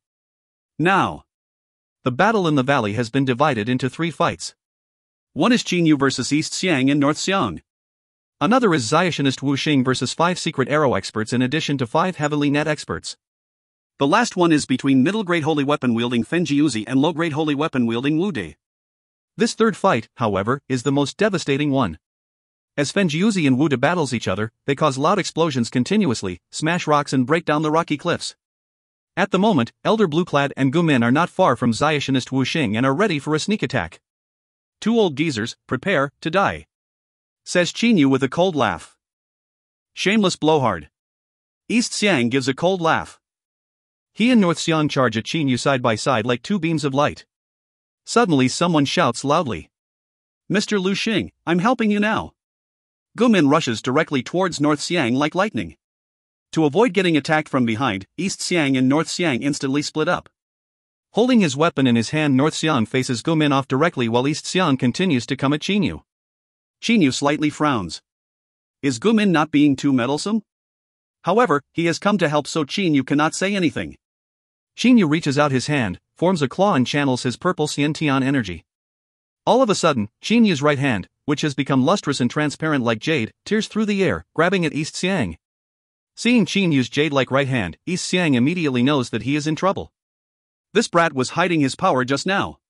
Now, the battle in the valley has been divided into 3 fights. One is Qin Yu versus East Xiang and North Xiang. Another is Zionist Wu Xing versus 5 Secret Arrow experts in addition to 5 Heavenly Net experts. The last one is between middle-grade holy weapon-wielding Fen Jiuzi and low-grade holy weapon-wielding Wu De. This third fight, however, is the most devastating one. As Fen Jiuzi and Wu De battles each other, they cause loud explosions continuously, smash rocks and break down the rocky cliffs. At the moment, Elder Blueclad and Gumin are not far from Zionist Wu Xing and are ready for a sneak attack. 2 old geezers, prepare to die, says Qin Yu with a cold laugh. Shameless blowhard. East Xiang gives a cold laugh. He and North Xiang charge at Qin Yu side by side like 2 beams of light. Suddenly someone shouts loudly, Mr. Lu Xing, I'm helping you now. Gumin rushes directly towards North Xiang like lightning. To avoid getting attacked from behind, East Xiang and North Xiang instantly split up. Holding his weapon in his hand, North Xiang faces Gumin off directly while East Xiang continues to come at Qin Yu. Qin Yu slightly frowns. Is Gumin not being too meddlesome? However, he has come to help, so Qin Yu cannot say anything. Qin Yu reaches out his hand, forms a claw and channels his purple Xiantian energy. All of a sudden, Qin Yu's right hand, which has become lustrous and transparent like jade, tears through the air, grabbing at East Xiang. Seeing Qin Yu's jade-like right hand, East Xiang immediately knows that he is in trouble. This brat was hiding his power just now.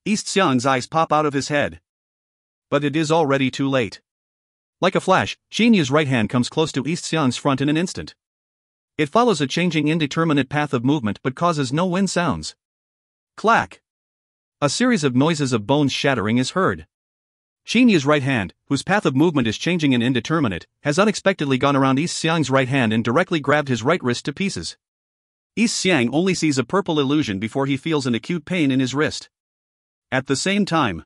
East Xiang's eyes pop out of his head. But it is already too late. Like a flash, Qin Yu's right hand comes close to East Xiang's front in an instant. It follows a changing indeterminate path of movement but causes no wind sounds. Clack! A series of noises of bones shattering is heard. Qin Yu's right hand, whose path of movement is changing and indeterminate, has unexpectedly gone around East Xiang's right hand and directly grabbed his right wrist to pieces. East Xiang only sees a purple illusion before he feels an acute pain in his wrist. At the same time,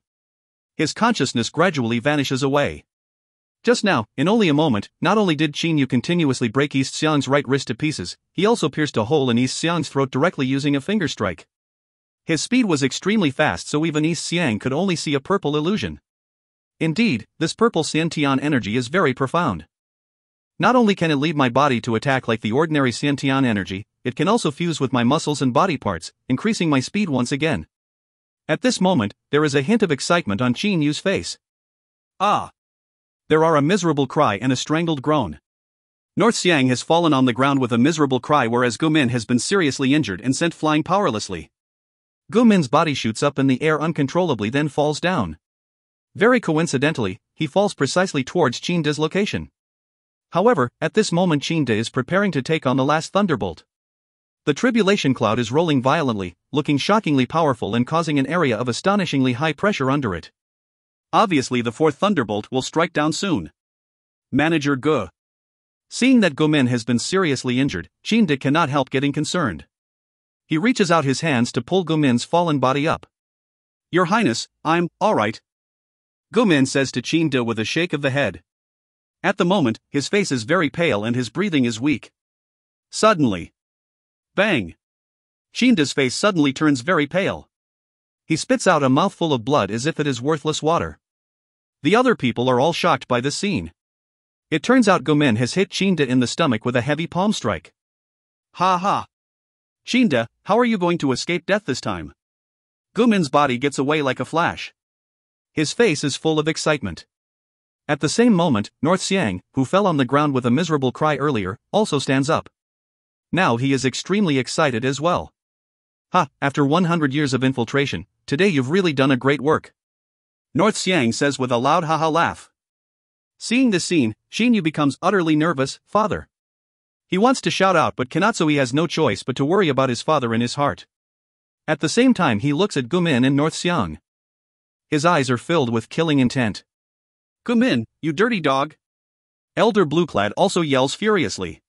his consciousness gradually vanishes away. Just now, in only a moment, not only did Qin Yu continuously break East Xiang's right wrist to pieces, he also pierced a hole in East Xiang's throat directly using a finger strike. His speed was extremely fast, so even East Xiang could only see a purple illusion. Indeed, this purple Xiantian energy is very profound. Not only can it lead my body to attack like the ordinary Xiantian energy, it can also fuse with my muscles and body parts, increasing my speed once again. At this moment, there is a hint of excitement on Qin Yu's face. Ah! There are a miserable cry and a strangled groan. North Xiang has fallen on the ground with a miserable cry, whereas Gu Min has been seriously injured and sent flying powerlessly. Gu Min's body shoots up in the air uncontrollably, then falls down. Very coincidentally, he falls precisely towards Qin De's location. However, at this moment Qin De is preparing to take on the last thunderbolt. The tribulation cloud is rolling violently, looking shockingly powerful and causing an area of astonishingly high pressure under it. Obviously the fourth thunderbolt will strike down soon. Manager Gu. Seeing that Gu Min has been seriously injured, Qin De cannot help getting concerned. He reaches out his hands to pull Gu Min's fallen body up. Your Highness, I'm alright. Gu Min says to Qin De with a shake of the head. At the moment, his face is very pale and his breathing is weak. Suddenly. Bang! Qin De's face suddenly turns very pale. He spits out a mouthful of blood as if it is worthless water. The other people are all shocked by this scene. It turns out Gu Min has hit Qin De in the stomach with a heavy palm strike. Ha ha! Qin De, how are you going to escape death this time? Gu Min's body gets away like a flash. His face is full of excitement. At the same moment, North Xiang, who fell on the ground with a miserable cry earlier, also stands up. Now he is extremely excited as well. Ha, after 100 years of infiltration, today you've really done a great work. North Xiang says with a loud ha-ha laugh. Seeing this scene, Xin Yu becomes utterly nervous. Father. He wants to shout out but cannot, so he has no choice but to worry about his father in his heart. At the same time he looks at Gu Min and North Xiang. His eyes are filled with killing intent. Gu Min, you dirty dog! Elder Blueclad also yells furiously.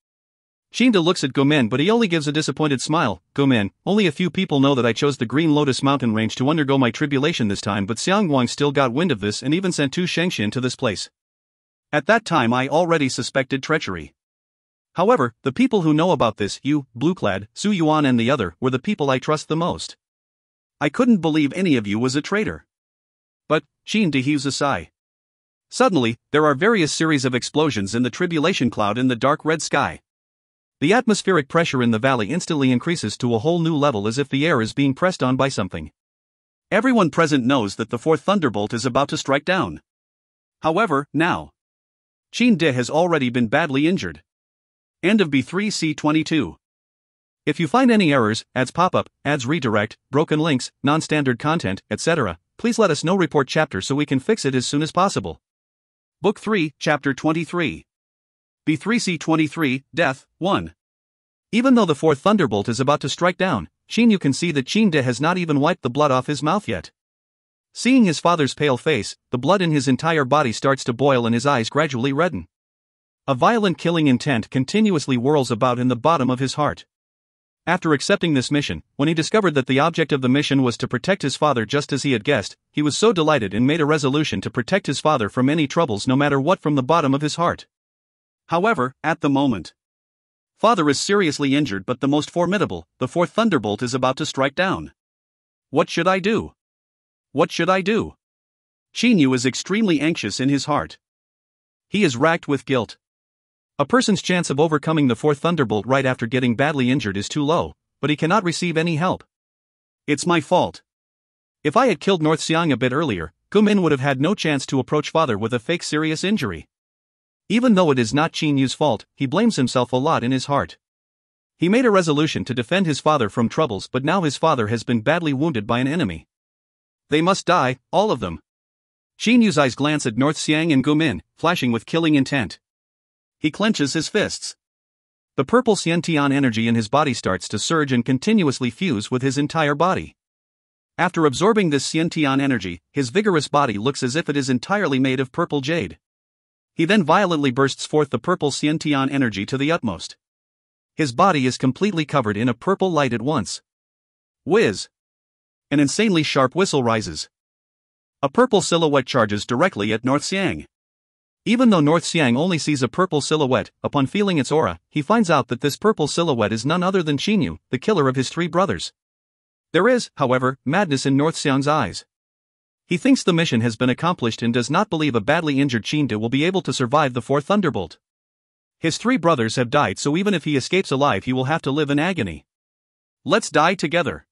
Qin De looks at Gu Min but he only gives a disappointed smile. Gu Min, only a few people know that I chose the Green Lotus mountain range to undergo my tribulation this time, but Xiang Guang still got wind of this and even sent Tu Shengxin to this place. At that time I already suspected treachery. However, the people who know about this, you, Blueclad, Su Yuan and the other, were the people I trust the most. I couldn't believe any of you was a traitor. But, Qin De heaves a sigh. Suddenly, there are various series of explosions in the tribulation cloud in the dark red sky. The atmospheric pressure in the valley instantly increases to a whole new level as if the air is being pressed on by something. Everyone present knows that the fourth thunderbolt is about to strike down. However, now, Qin De has already been badly injured. End of B3C22. If you find any errors, ads pop-up, ads redirect, broken links, non-standard content, etc., please let us know. Report chapter so we can fix it as soon as possible. Book 3, Chapter 23. B3C23, Death, 1. Even though the fourth thunderbolt is about to strike down, you can see that Qin De has not even wiped the blood off his mouth yet. Seeing his father's pale face, the blood in his entire body starts to boil and his eyes gradually redden. A violent killing intent continuously whirls about in the bottom of his heart. After accepting this mission, when he discovered that the object of the mission was to protect his father just as he had guessed, he was so delighted and made a resolution to protect his father from any troubles no matter what from the bottom of his heart. However, at the moment, father is seriously injured but the most formidable, the fourth thunderbolt is about to strike down. What should I do? What should I do? Qin Yu is extremely anxious in his heart. He is racked with guilt. A person's chance of overcoming the fourth thunderbolt right after getting badly injured is too low, but he cannot receive any help. It's my fault. If I had killed North Xiang a bit earlier, Gu Min would have had no chance to approach father with a fake serious injury. Even though it is not Qin Yu's fault, he blames himself a lot in his heart. He made a resolution to defend his father from troubles, but now his father has been badly wounded by an enemy. They must die, all of them. Qin Yu's eyes glance at North Xiang and Gu Min, flashing with killing intent. He clenches his fists. The purple Xiantian energy in his body starts to surge and continuously fuse with his entire body. After absorbing this Xiantian energy, his vigorous body looks as if it is entirely made of purple jade. He then violently bursts forth the purple Xiantian energy to the utmost. His body is completely covered in a purple light at once. Whiz! An insanely sharp whistle rises. A purple silhouette charges directly at North Xiang. Even though North Xiang only sees a purple silhouette, upon feeling its aura, he finds out that this purple silhouette is none other than Qin Yu, the killer of his three brothers. There is, however, madness in North Xiang's eyes. He thinks the mission has been accomplished and does not believe a badly injured Qin De will be able to survive the fourth thunderbolt. His three brothers have died, so even if he escapes alive he will have to live in agony. Let's die together.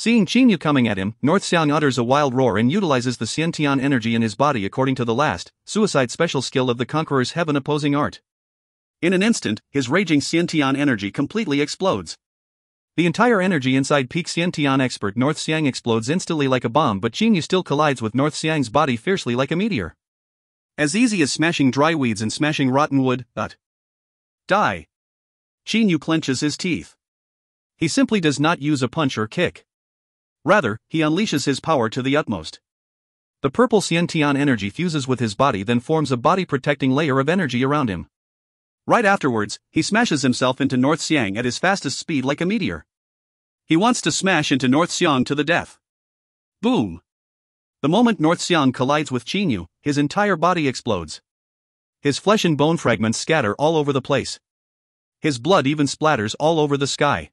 Seeing Qin Yu coming at him, North Xiang utters a wild roar and utilizes the Xiantian energy in his body according to the last, suicide special skill of the Conqueror's heaven opposing art. In an instant, his raging Xiantian energy completely explodes. The entire energy inside peak Xiantian expert North Xiang explodes instantly like a bomb, but Qin Yu still collides with North Xiang's body fiercely like a meteor. As easy as smashing dry weeds and smashing rotten wood, die. Qin Yu clenches his teeth. He simply does not use a punch or kick. Rather, he unleashes his power to the utmost. The purple Xiantian energy fuses with his body, then forms a body-protecting layer of energy around him. Right afterwards, he smashes himself into North Xiang at his fastest speed like a meteor. He wants to smash into North Xiang to the death. Boom! The moment North Xiang collides with Qin Yu, his entire body explodes. His flesh and bone fragments scatter all over the place. His blood even splatters all over the sky.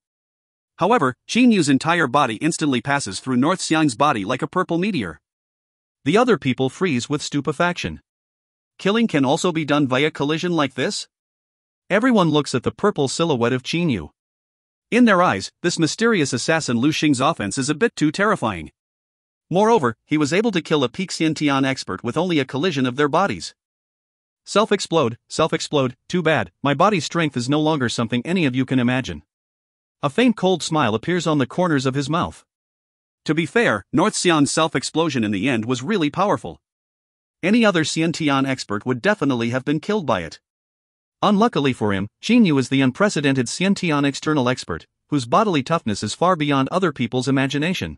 However, Qin Yu's entire body instantly passes through North Xiang's body like a purple meteor. The other people freeze with stupefaction. Killing can also be done via collision like this? Everyone looks at the purple silhouette of Qin Yu. In their eyes, this mysterious assassin Lu Xing's offense is a bit too terrifying. Moreover, he was able to kill a peak Xiantian expert with only a collision of their bodies. Self-explode, too bad, my body's strength is no longer something any of you can imagine. A faint cold smile appears on the corners of his mouth. To be fair, North Xiang's self-explosion in the end was really powerful. Any other Xiantian expert would definitely have been killed by it. Unluckily for him, Qin Yu is the unprecedented Xiantian external expert, whose bodily toughness is far beyond other people's imagination.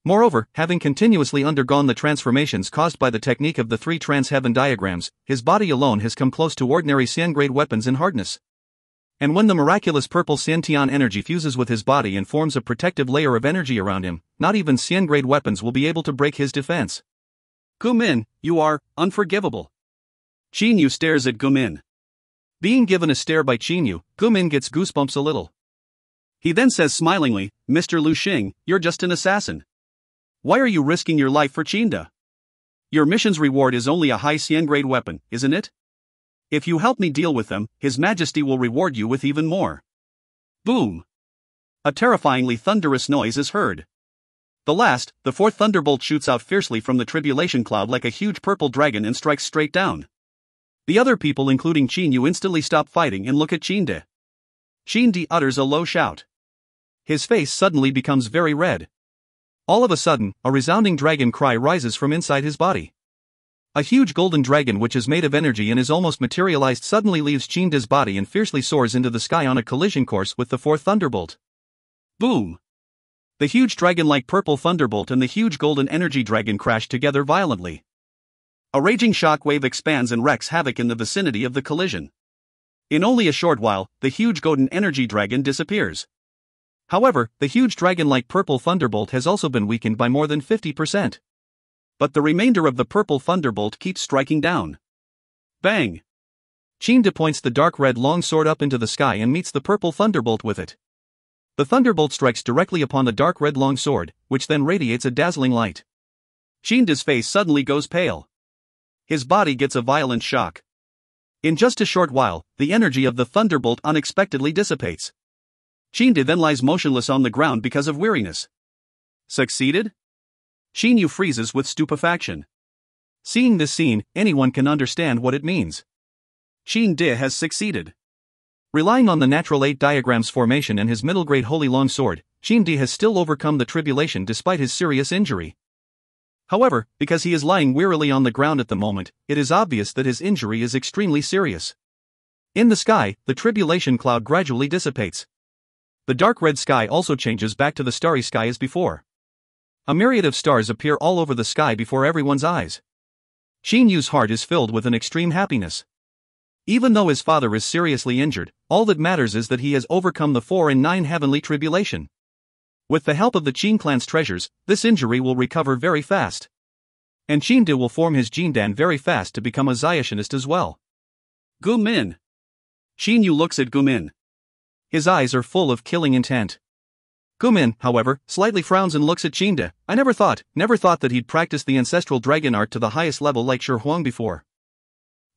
Moreover, having continuously undergone the transformations caused by the technique of the three trans-heaven diagrams, his body alone has come close to ordinary Xian-grade weapons in hardness. And when the miraculous purple Xiantian energy fuses with his body and forms a protective layer of energy around him, not even Xian-grade weapons will be able to break his defense. Gumin, you are unforgivable. Qin Yu stares at Gumin. Being given a stare by Qin Yu, Gumin gets goosebumps a little. He then says smilingly, Mr. Lu Xing, you're just an assassin. Why are you risking your life for Qinda? Your mission's reward is only a high Xian-grade weapon, isn't it? If you help me deal with them, His Majesty will reward you with even more. Boom! A terrifyingly thunderous noise is heard. The fourth thunderbolt shoots out fiercely from the tribulation cloud like a huge purple dragon and strikes straight down. The other people including Qin Yu instantly stop fighting and look at Qin Di utters a low shout. His face suddenly becomes very red. All of a sudden, a resounding dragon cry rises from inside his body. A huge golden dragon which is made of energy and is almost materialized suddenly leaves Qin Di's body and fiercely soars into the sky on a collision course with the fourth thunderbolt. Boom! The huge dragon-like purple thunderbolt and the huge golden energy dragon crash together violently. A raging shock wave expands and wreaks havoc in the vicinity of the collision. In only a short while, the huge golden energy dragon disappears. However, the huge dragon-like purple thunderbolt has also been weakened by more than 50%. But the remainder of the purple thunderbolt keeps striking down. Bang! Qin Di points the dark red long sword up into the sky and meets the purple thunderbolt with it. The thunderbolt strikes directly upon the dark red long sword, which then radiates a dazzling light. Qin Di's face suddenly goes pale. His body gets a violent shock. In just a short while, the energy of the thunderbolt unexpectedly dissipates. Qin Di then lies motionless on the ground because of weariness. Succeeded? Qin Yu freezes with stupefaction. Seeing this scene, anyone can understand what it means. Qin Di has succeeded. Relying on the natural 8 diagrams formation and his middle-grade holy long sword, Qin Di has still overcome the tribulation despite his serious injury. However, because he is lying wearily on the ground at the moment, it is obvious that his injury is extremely serious. In the sky, the tribulation cloud gradually dissipates. The dark red sky also changes back to the starry sky as before. A myriad of stars appear all over the sky before everyone's eyes. Qin Yu's heart is filled with an extreme happiness. Even though his father is seriously injured, all that matters is that he has overcome the 4 and 9 heavenly tribulation. With the help of the Qin clan's treasures, this injury will recover very fast. And Qin Di will form his Jindan very fast to become a Zionist as well. Gumin. Qin Yu looks at Gumin. His eyes are full of killing intent. Gumin, however, slightly frowns and looks at Qin Di. I never thought that he'd practiced the ancestral dragon art to the highest level like Shi Huang before.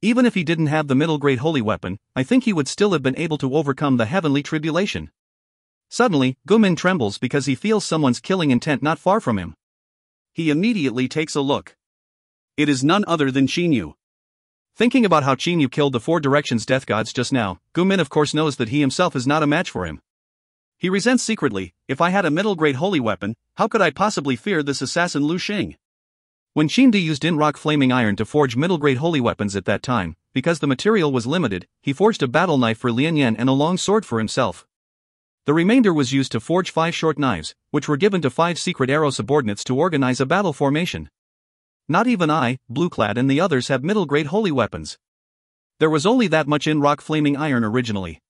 Even if he didn't have the middle-grade holy weapon, I think he would still have been able to overcome the heavenly tribulation. Suddenly, Gumin trembles because he feels someone's killing intent not far from him. He immediately takes a look. It is none other than Qin Yu. Thinking about how Qin Yu killed the Four Directions death gods just now, Gu Min of course knows that he himself is not a match for him. He resents secretly, if I had a middle-grade holy weapon, how could I possibly fear this assassin Lu Xing? When Qin Di used in-rock flaming iron to forge middle-grade holy weapons at that time, because the material was limited, he forged a battle knife for Lian Yan and a long sword for himself. The remainder was used to forge 5 short knives, which were given to 5 secret arrow subordinates to organize a battle formation. Not even I, Blueclad and the others have middle-grade holy weapons. There was only that much in-rock flaming iron originally.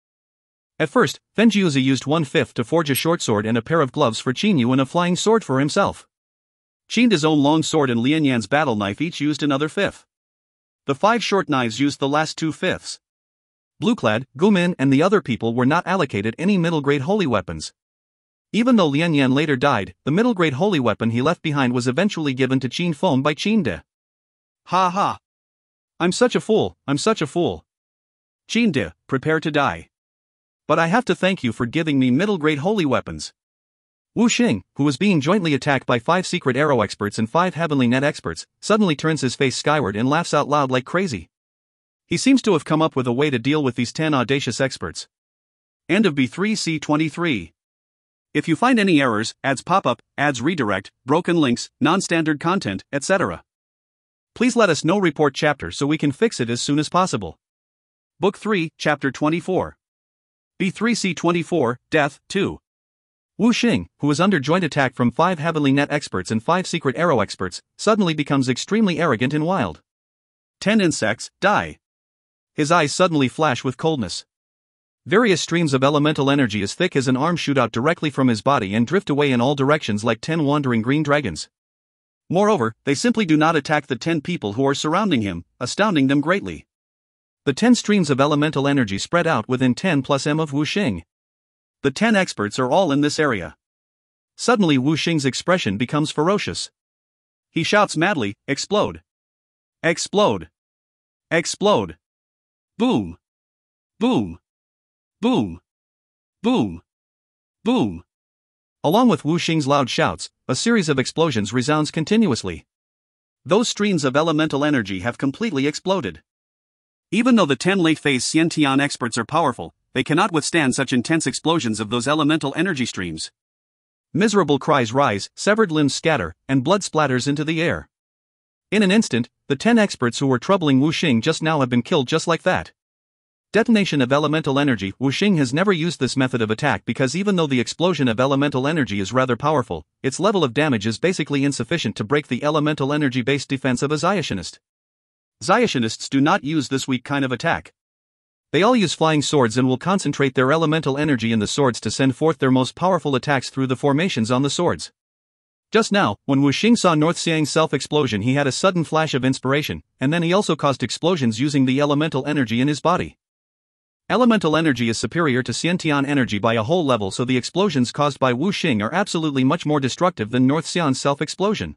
At first, Fenjiuzi used 1/5 to forge a short sword and a pair of gloves for Qin Yu and a flying sword for himself. Qin Di's own long sword and Lian Yan's battle knife each used another 1/5. The 5 short knives used the last 2/5. Blueclad, Gu Min and the other people were not allocated any middle-grade holy weapons. Even though Lian Yan later died, the middle-grade holy weapon he left behind was eventually given to Qin Feng by Qin Di. Ha ha! I'm such a fool, I'm such a fool. Qin Di, prepare to die. But I have to thank you for giving me middle-grade holy weapons. Wu Xing, who was being jointly attacked by 5 secret arrow experts and 5 heavenly net experts, suddenly turns his face skyward and laughs out loud like crazy. He seems to have come up with a way to deal with these 10 audacious experts. End of B3C23. If you find any errors, ads pop up, ads redirect, broken links, non-standard content, etc., please let us know. Report chapter so we can fix it as soon as possible. Book 3, Chapter 24. B3C24, Death, 2. Wu Xing, who is under joint attack from 5 heavenly net experts and 5 secret arrow experts, suddenly becomes extremely arrogant and wild. 10 insects, die. His eyes suddenly flash with coldness. Various streams of elemental energy as thick as an arm shoot out directly from his body and drift away in all directions like 10 wandering green dragons. Moreover, they simply do not attack the 10 people who are surrounding him, astounding them greatly. The 10 streams of elemental energy spread out within 10 plus m of Wu Xing. The 10 experts are all in this area. Suddenly Wu Xing's expression becomes ferocious. He shouts madly, explode! Explode! Explode! Boom! Boom! Boom! Boom! Boom! Along with Wu Xing's loud shouts, a series of explosions resounds continuously. Those streams of elemental energy have completely exploded. Even though the 10 late-phase Xiantian experts are powerful, they cannot withstand such intense explosions of those elemental energy streams. Miserable cries rise, severed limbs scatter, and blood splatters into the air. In an instant, the 10 experts who were troubling Wu Xing just now have been killed just like that. Detonation of elemental energy. Wu Xing has never used this method of attack because even though the explosion of elemental energy is rather powerful, its level of damage is basically insufficient to break the elemental energy-based defense of a Zionist. Zionists do not use this weak kind of attack. They all use flying swords and will concentrate their elemental energy in the swords to send forth their most powerful attacks through the formations on the swords. Just now, when Wu Xing saw North Xiang's self-explosion, he had a sudden flash of inspiration, and then he also caused explosions using the elemental energy in his body. Elemental energy is superior to Xiantian energy by a whole level, so the explosions caused by Wu Xing are absolutely much more destructive than North Xiang's self-explosion.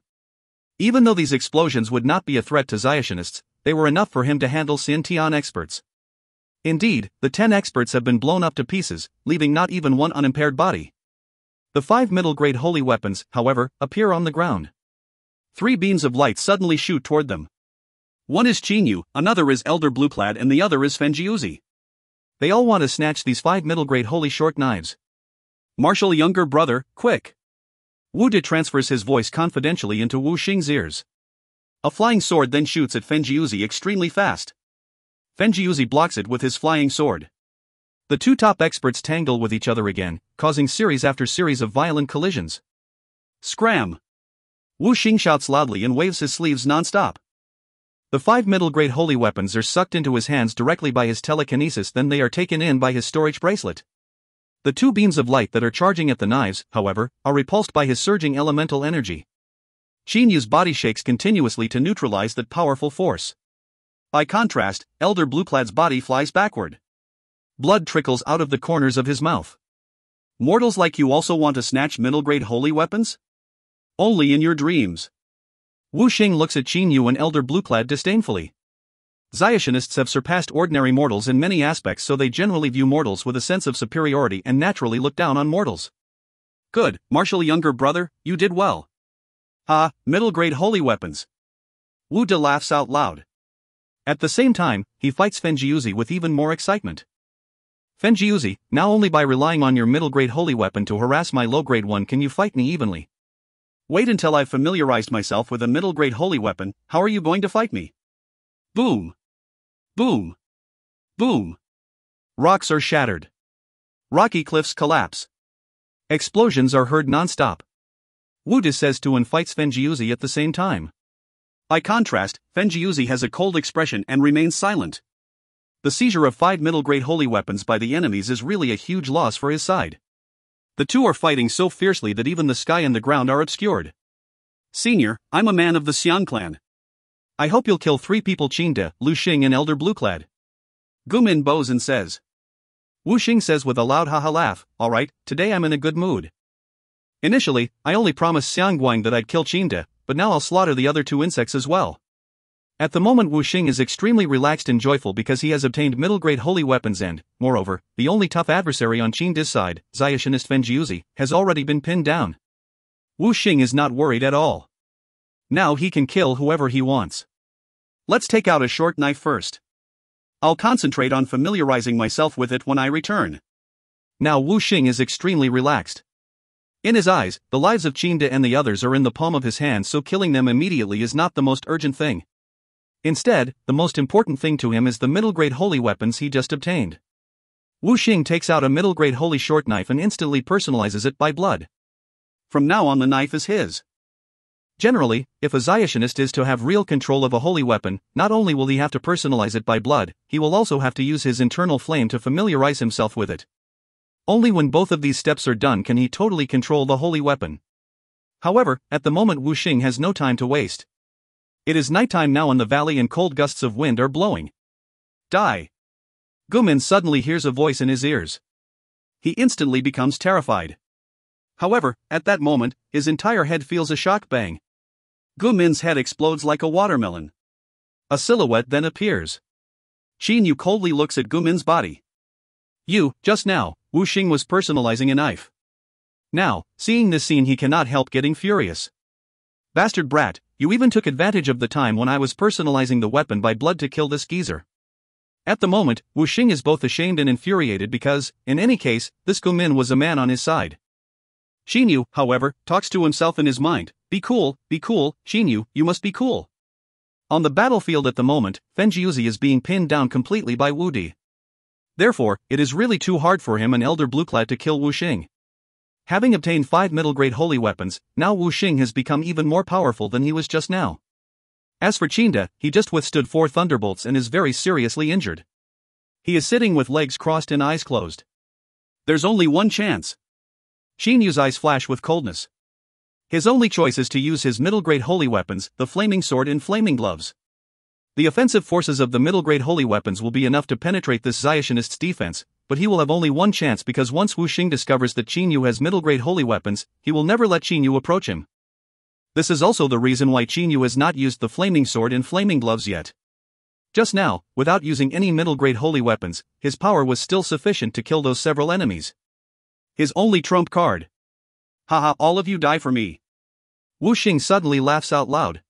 Even though these explosions would not be a threat to Zionists, they were enough for him to handle Xiantian experts. Indeed, the 10 experts have been blown up to pieces, leaving not even one unimpaired body. The 5 middle-grade holy weapons, however, appear on the ground. 3 beams of light suddenly shoot toward them. One is Qin Yu, another is Elder Blueclad, and the other is Fenjiuzi. They all want to snatch these 5 middle-grade holy short knives. Marshal younger brother, quick! Wu Di transfers his voice confidentially into Wu Xing's ears. A flying sword then shoots at Fenjiuzi extremely fast. Fenjiuzi blocks it with his flying sword. The 2 top experts tangle with each other again, causing series after series of violent collisions. Scram! Wu Xing shouts loudly and waves his sleeves non-stop. The 5 middle-grade holy weapons are sucked into his hands directly by his telekinesis, then they are taken in by his storage bracelet. The 2 beams of light that are charging at the knives, however, are repulsed by his surging elemental energy. Qin Yu's body shakes continuously to neutralize that powerful force. By contrast, Elder Blueclad's body flies backward. Blood trickles out of the corners of his mouth. Mortals like you also want to snatch middle-grade holy weapons? Only in your dreams. Wu Xing looks at Qin Yu and Elder Blueclad disdainfully. Zionists have surpassed ordinary mortals in many aspects, so they generally view mortals with a sense of superiority and naturally look down on mortals. Good, Marshal younger brother, you did well. Middle-grade holy weapons. Wu De laughs out loud. At the same time, he fights Fenjiuzi with even more excitement. Fenjiuzi, now only by relying on your middle-grade holy weapon to harass my low-grade one can you fight me evenly. Wait until I've familiarized myself with a middle-grade holy weapon. How are you going to fight me? Boom! Boom! Boom! Rocks are shattered. Rocky cliffs collapse. Explosions are heard non-stop. Wude says to and fights Fenjiuzi at the same time. By contrast, Fenjiuzi has a cold expression and remains silent. The seizure of 5 middle-grade holy weapons by the enemies is really a huge loss for his side. The two are fighting so fiercely that even the sky and the ground are obscured. Senior, I'm a man of the Xian clan. I hope you'll kill 3 people: Qingde, Lu Xing and Elder Blueclad. Gumin bows and says. Wu Xing says with a loud haha laugh, alright, today I'm in a good mood. Initially, I only promised Xiangguang that I'd kill Qingde, but now I'll slaughter the other 2 insects as well. At the moment Wu Xing is extremely relaxed and joyful because he has obtained middle-grade holy weapons and, moreover, the only tough adversary on Qingde's side, Zayashinist Fenjiuzi, has already been pinned down. Wu Xing is not worried at all. Now he can kill whoever he wants. Let's take out a short knife first. I'll concentrate on familiarizing myself with it when I return. Now Wu Xing is extremely relaxed. In his eyes, the lives of Qingde and the others are in the palm of his hand, so killing them immediately is not the most urgent thing. Instead, the most important thing to him is the middle-grade holy weapons he just obtained. Wu Xing takes out a middle-grade holy short knife and instantly personalizes it by blood. From now on the knife is his. Generally, if a Zayashinist is to have real control of a holy weapon, not only will he have to personalize it by blood, he will also have to use his internal flame to familiarize himself with it. Only when both of these steps are done can he totally control the holy weapon. However, at the moment Wu Xing has no time to waste. It is nighttime now in the valley and cold gusts of wind are blowing. Die! Gumin suddenly hears a voice in his ears. He instantly becomes terrified. However, at that moment, his entire head feels a shock bang. Gumin's head explodes like a watermelon. A silhouette then appears. Qin Yu coldly looks at Gumin's body. Just now, Wu Xing was personalizing a knife. Now, seeing this scene he cannot help getting furious. Bastard brat, you even took advantage of the time when I was personalizing the weapon by blood to kill this geezer. At the moment, Wu Xing is both ashamed and infuriated because, in any case, this Gumin was a man on his side. Qin Yu, however, talks to himself in his mind, be cool, Qin Yu, you must be cool. On the battlefield at the moment, Fenjiuzi is being pinned down completely by Wu Di. Therefore, it is really too hard for him and Elder Blueclad to kill Wu Xing. Having obtained 5 middle-grade holy weapons, now Wu Xing has become even more powerful than he was just now. As for Qingde, he just withstood 4 thunderbolts and is very seriously injured. He is sitting with legs crossed and eyes closed. There's only one chance. Qin Yu's eyes flash with coldness. His only choice is to use his middle-grade holy weapons, the flaming sword and flaming gloves. The offensive forces of the middle-grade holy weapons will be enough to penetrate this Zayashinist's defense, but he will have only one chance because once Wu Xing discovers that Qin Yu has middle-grade holy weapons, he will never let Qin Yu approach him. This is also the reason why Qin Yu has not used the flaming sword and flaming gloves yet. Just now, without using any middle-grade holy weapons, his power was still sufficient to kill those several enemies. His only trump card. Haha, all of you die for me. Wu Xing suddenly laughs out loud.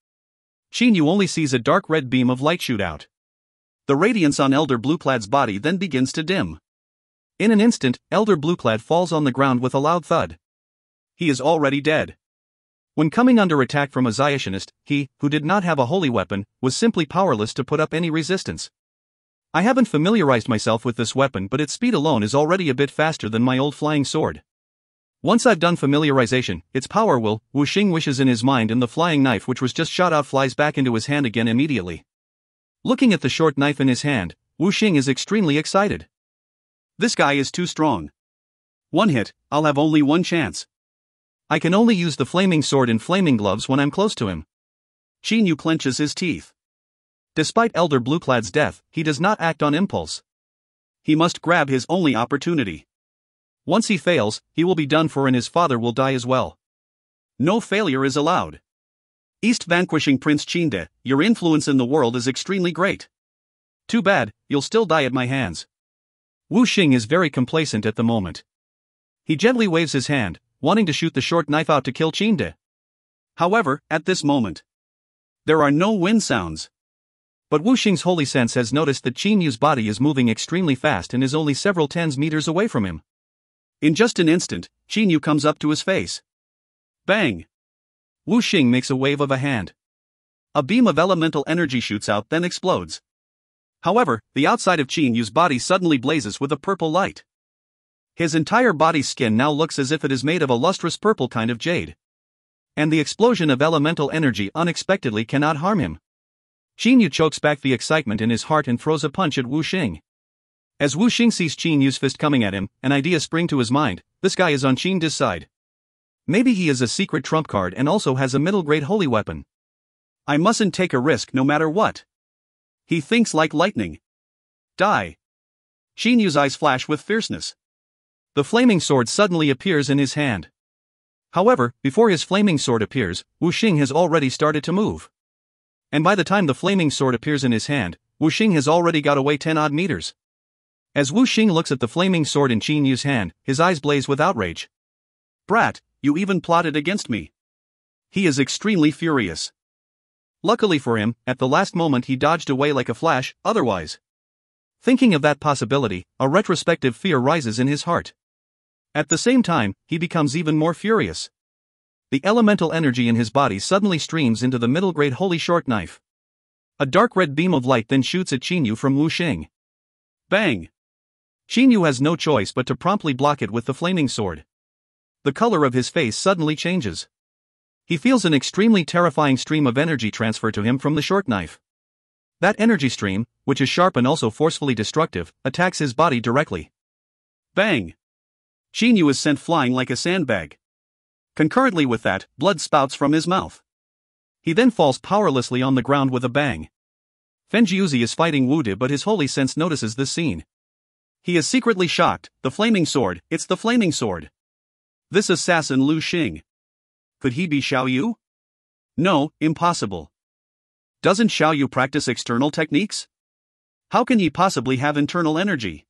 Qin Yu only sees a dark red beam of light shoot out. The radiance on Elder Blueclad's body then begins to dim. In an instant, Elder Blueclad falls on the ground with a loud thud. He is already dead. When coming under attack from a Zayashinist, he, who did not have a holy weapon, was simply powerless to put up any resistance. I haven't familiarized myself with this weapon, but its speed alone is already a bit faster than my old flying sword. Once I've done familiarization, its power will, Wu Xing wishes in his mind, and the flying knife which was just shot out flies back into his hand again immediately. Looking at the short knife in his hand, Wu Xing is extremely excited. This guy is too strong. One hit, I'll have only one chance. I can only use the flaming sword and flaming gloves when I'm close to him. Qin Yu clenches his teeth. Despite Elder Blueclad's death, he does not act on impulse. He must grab his only opportunity. Once he fails, he will be done for and his father will die as well. No failure is allowed. East vanquishing Prince Qingde, your influence in the world is extremely great. Too bad, you'll still die at my hands. Wu Xing is very complacent at the moment. He gently waves his hand, wanting to shoot the short knife out to kill Qingde. However, at this moment, there are no wind sounds. But Wu Xing's holy sense has noticed that Qin Yu's body is moving extremely fast and is only several tens meters away from him. In just an instant, Qin Yu comes up to his face. Bang! Wu Xing makes a wave of a hand. A beam of elemental energy shoots out, then explodes. However, the outside of Qin Yu's body suddenly blazes with a purple light. His entire body's skin now looks as if it is made of a lustrous purple kind of jade. And the explosion of elemental energy unexpectedly cannot harm him. Qin Yu chokes back the excitement in his heart and throws a punch at Wu Xing. As Wu Xing sees Qin Yu's fist coming at him, an idea springs to his mind: this guy is on Qin Yu's side. Maybe he is a secret trump card and also has a middle-grade holy weapon. I mustn't take a risk no matter what. He thinks like lightning. Die. Qin Yu's eyes flash with fierceness. The flaming sword suddenly appears in his hand. However, before his flaming sword appears, Wu Xing has already started to move. And by the time the flaming sword appears in his hand, Wu Xing has already got away 10-odd meters. As Wu Xing looks at the flaming sword in Qin Yu's hand, his eyes blaze with outrage. Brat, you even plotted against me. He is extremely furious. Luckily for him, at the last moment he dodged away like a flash, otherwise. Thinking of that possibility, a retrospective fear rises in his heart. At the same time, he becomes even more furious. The elemental energy in his body suddenly streams into the middle-grade holy short knife. A dark red beam of light then shoots at Qin Yu from Wu Xing. Bang! Qin Yu has no choice but to promptly block it with the flaming sword. The color of his face suddenly changes. He feels an extremely terrifying stream of energy transfer to him from the short knife. That energy stream, which is sharp and also forcefully destructive, attacks his body directly. Bang! Qin Yu is sent flying like a sandbag. Concurrently with that, blood spouts from his mouth. He then falls powerlessly on the ground with a bang. Fenjiuzi is fighting Wu De, but his holy sense notices this scene. He is secretly shocked. The flaming sword, it's the flaming sword. This assassin Lu Xing. Could he be Xiao Yu? No, impossible. Doesn't Xiao Yu practice external techniques? How can he possibly have internal energy?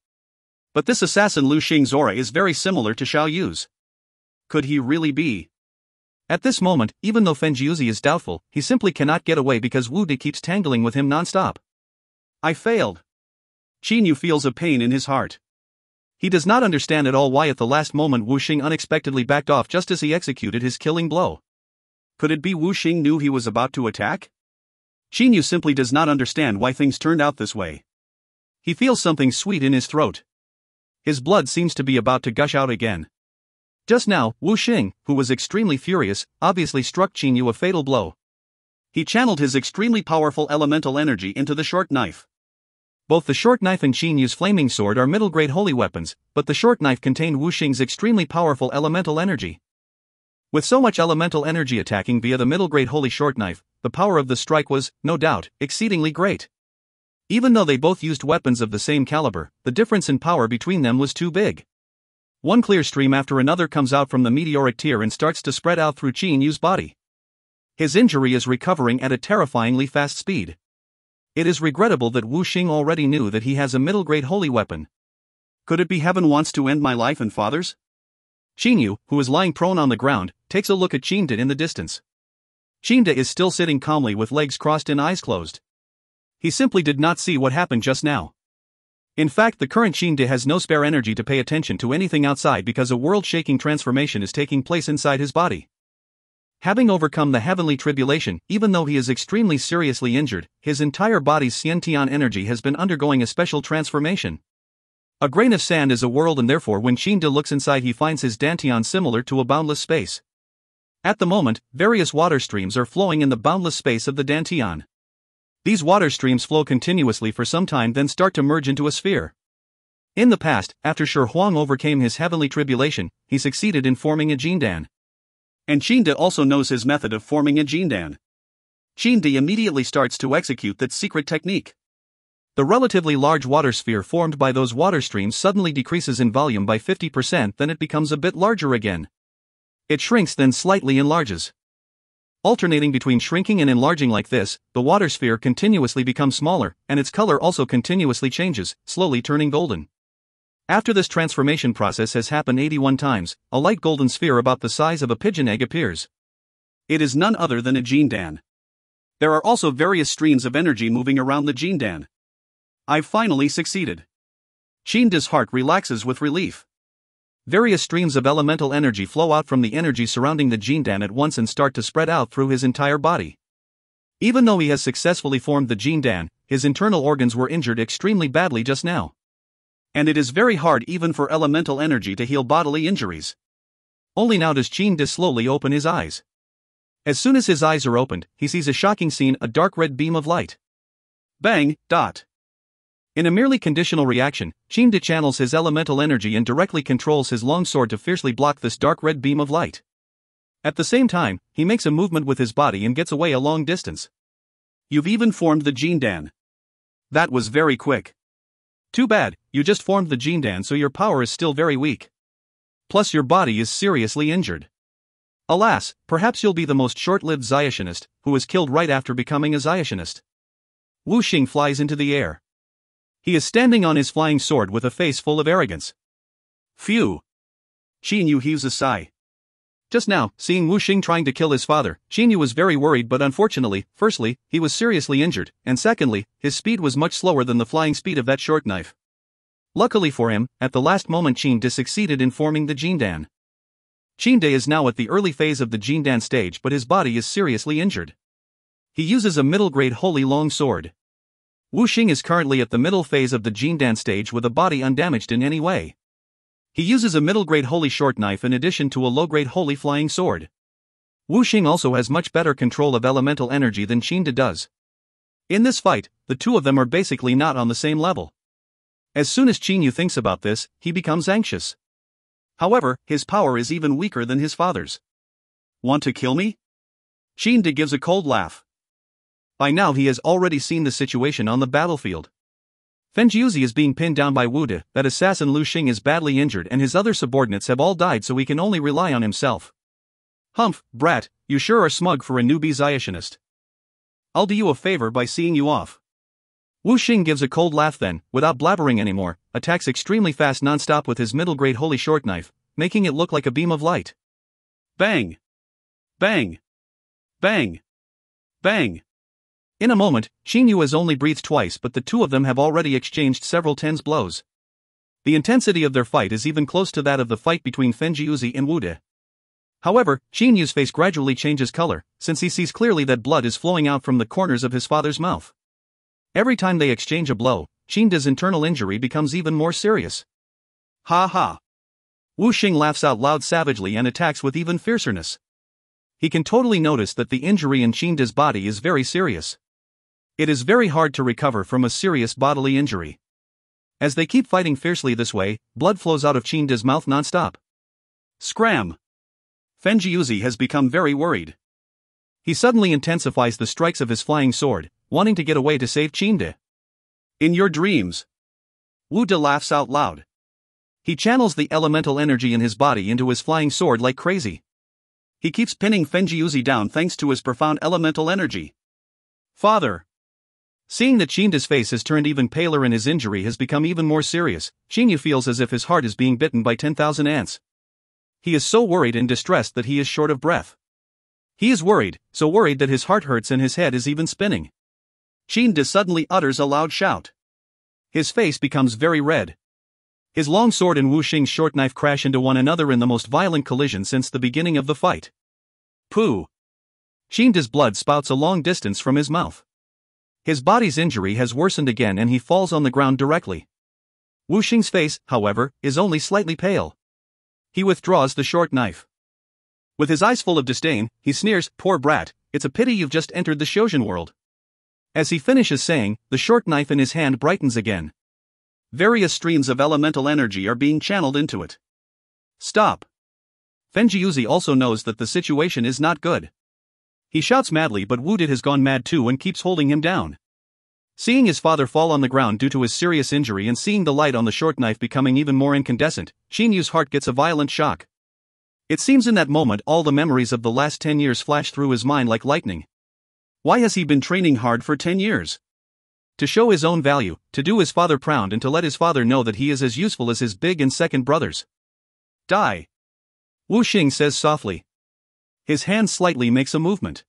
But this assassin Lu Xing's aura is very similar to Xiao Yu's. Could he really be? At this moment, even though Fenjiuzi is doubtful, he simply cannot get away because Wu De keeps tangling with him non-stop. I failed. Qin Yu feels a pain in his heart. He does not understand at all why at the last moment Wu Xing unexpectedly backed off just as he executed his killing blow. Could it be Wu Xing knew he was about to attack? Qin Yu simply does not understand why things turned out this way. He feels something sweet in his throat. His blood seems to be about to gush out again. Just now, Wu Xing, who was extremely furious, obviously struck Qin Yu a fatal blow. He channeled his extremely powerful elemental energy into the short knife. Both the short knife and Qin Yu's flaming sword are middle-grade holy weapons, but the short knife contained Wu Xing's extremely powerful elemental energy. With so much elemental energy attacking via the middle-grade holy short knife, the power of the strike was, no doubt, exceedingly great. Even though they both used weapons of the same caliber, the difference in power between them was too big. One clear stream after another comes out from the meteoric tear and starts to spread out through Qin Yu's body. His injury is recovering at a terrifyingly fast speed. It is regrettable that Wu Xing already knew that he has a middle-grade holy weapon. Could it be heaven wants to end my life and father's? Qin Yu, who is lying prone on the ground, takes a look at Qin De in the distance. Qin De is still sitting calmly with legs crossed and eyes closed. He simply did not see what happened just now. In fact, the current Qin De has no spare energy to pay attention to anything outside because a world-shaking transformation is taking place inside his body. Having overcome the heavenly tribulation, even though he is extremely seriously injured, his entire body's Xiantian energy has been undergoing a special transformation. A grain of sand is a world, and therefore when Qin De looks inside he finds his Dantian similar to a boundless space. At the moment, various water streams are flowing in the boundless space of the Dantian. These water streams flow continuously for some time, then start to merge into a sphere. In the past, after Shi Huang overcame his heavenly tribulation, he succeeded in forming a Jindan. And Qin De also knows his method of forming a Jindan. Qin De immediately starts to execute that secret technique. The relatively large water sphere formed by those water streams suddenly decreases in volume by 50%, then it becomes a bit larger again. It shrinks then slightly enlarges. Alternating between shrinking and enlarging like this, the water sphere continuously becomes smaller, and its color also continuously changes, slowly turning golden. After this transformation process has happened 81 times, a light golden sphere about the size of a pigeon egg appears. It is none other than a Jindan. There are also various streams of energy moving around the Jindan. I've finally succeeded. Qinda's heart relaxes with relief. Various streams of elemental energy flow out from the energy surrounding the Jindan at once and start to spread out through his entire body. Even though he has successfully formed the Jindan, his internal organs were injured extremely badly just now. And it is very hard even for elemental energy to heal bodily injuries. Only now does Qinda slowly open his eyes. As soon as his eyes are opened, he sees a shocking scene, a dark red beam of light. Bang, dot. In a merely conditional reaction, Qinda channels his elemental energy and directly controls his longsword to fiercely block this dark red beam of light. At the same time, he makes a movement with his body and gets away a long distance. You've even formed the Jindan. That was very quick. Too bad, you just formed the Jindan, so your power is still very weak. Plus your body is seriously injured. Alas, perhaps you'll be the most short-lived Ziotionist, who was killed right after becoming a Ziotionist. Wu Xing flies into the air. He is standing on his flying sword with a face full of arrogance. Phew. Qin Yu heaves a sigh. Just now, seeing Wu Xing trying to kill his father, Qin Yu was very worried, but unfortunately, firstly, he was seriously injured, and secondly, his speed was much slower than the flying speed of that short knife. Luckily for him, at the last moment Qinda succeeded in forming the Jindan. Qinda is now at the early phase of the Jindan stage, but his body is seriously injured. He uses a middle-grade holy long sword. Wu Xing is currently at the middle phase of the Jindan stage with a body undamaged in any way. He uses a middle-grade holy short knife in addition to a low-grade holy flying sword. Wu Xing also has much better control of elemental energy than Qinda does. In this fight, the two of them are basically not on the same level. As soon as Qin Yu thinks about this, he becomes anxious. However, his power is even weaker than his father's. Want to kill me? Qinda gives a cold laugh. By now he has already seen the situation on the battlefield. Fenjiuzi is being pinned down by Wu De, that assassin Lu Xing is badly injured, and his other subordinates have all died, so he can only rely on himself. Humph, brat, you sure are smug for a newbie Ziotionist. I'll do you a favor by seeing you off. Wu Xing gives a cold laugh, then, without blabbering anymore, attacks extremely fast non-stop with his middle-grade holy short knife, making it look like a beam of light. Bang! Bang! Bang! Bang! In a moment, Qin Yu has only breathed twice, but the two of them have already exchanged several tens blows. The intensity of their fight is even close to that of the fight between Fenjiuzi and Wu De. However, Qin Yu's face gradually changes color, since he sees clearly that blood is flowing out from the corners of his father's mouth. Every time they exchange a blow, Qinda's internal injury becomes even more serious. Ha ha! Wu Xing laughs out loud savagely and attacks with even fierceness. He can totally notice that the injury in Qinda's body is very serious. It is very hard to recover from a serious bodily injury. As they keep fighting fiercely this way, blood flows out of Qinda's mouth non-stop. Scram! Fenjiuzi has become very worried. He suddenly intensifies the strikes of his flying sword, wanting to get away to save Qinda. In your dreams. Wu De laughs out loud. He channels the elemental energy in his body into his flying sword like crazy. He keeps pinning Fenjiuzi down thanks to his profound elemental energy. Father! Seeing that Qinda's face has turned even paler and his injury has become even more serious, Qin Yu feels as if his heart is being bitten by 10,000 ants. He is so worried and distressed that he is short of breath. He is worried, so worried that his heart hurts and his head is even spinning. Qinda suddenly utters a loud shout. His face becomes very red. His long sword and Wu Xing's short knife crash into one another in the most violent collision since the beginning of the fight. Pooh! Qinda's blood spouts a long distance from his mouth. His body's injury has worsened again and he falls on the ground directly. Wu Xing's face, however, is only slightly pale. He withdraws the short knife. With his eyes full of disdain, he sneers, "Poor brat, it's a pity you've just entered the Shojin world." As he finishes saying, the short knife in his hand brightens again. Various streams of elemental energy are being channeled into it. Stop! Fenjiuzi also knows that the situation is not good. He shouts madly, but Wu De has gone mad too and keeps holding him down. Seeing his father fall on the ground due to his serious injury and seeing the light on the short knife becoming even more incandescent, Qin Yu's heart gets a violent shock. It seems in that moment all the memories of the last 10 years flash through his mind like lightning. Why has he been training hard for 10 years? To show his own value, to do his father proud, and to let his father know that he is as useful as his big and second brothers. Die! Wu Xing says softly. His hand slightly makes a movement.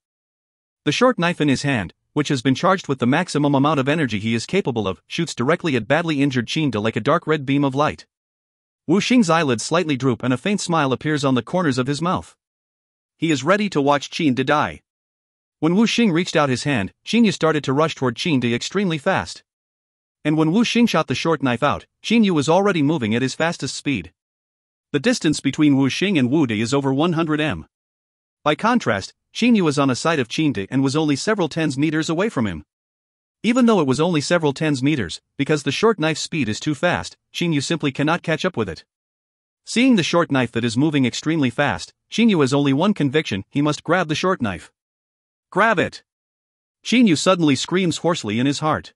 The short knife in his hand, which has been charged with the maximum amount of energy he is capable of, shoots directly at badly injured Qinda like a dark red beam of light. Wu Xing's eyelids slightly droop and a faint smile appears on the corners of his mouth. He is ready to watch Qinda die. When Wu Xing reached out his hand, Qinyu started to rush toward Qinda extremely fast. And when Wu Xing shot the short knife out, Qinyu was already moving at his fastest speed. The distance between Wu Xing and Wu Di is over 100 m. By contrast, Qinyu was on a side of Qinda and was only several tens meters away from him. Even though it was only several tens meters, because the short knife's speed is too fast, Qinyu simply cannot catch up with it. Seeing the short knife that is moving extremely fast, Qinyu has only one conviction: he must grab the short knife. Grab it! Qinyu suddenly screams hoarsely in his heart.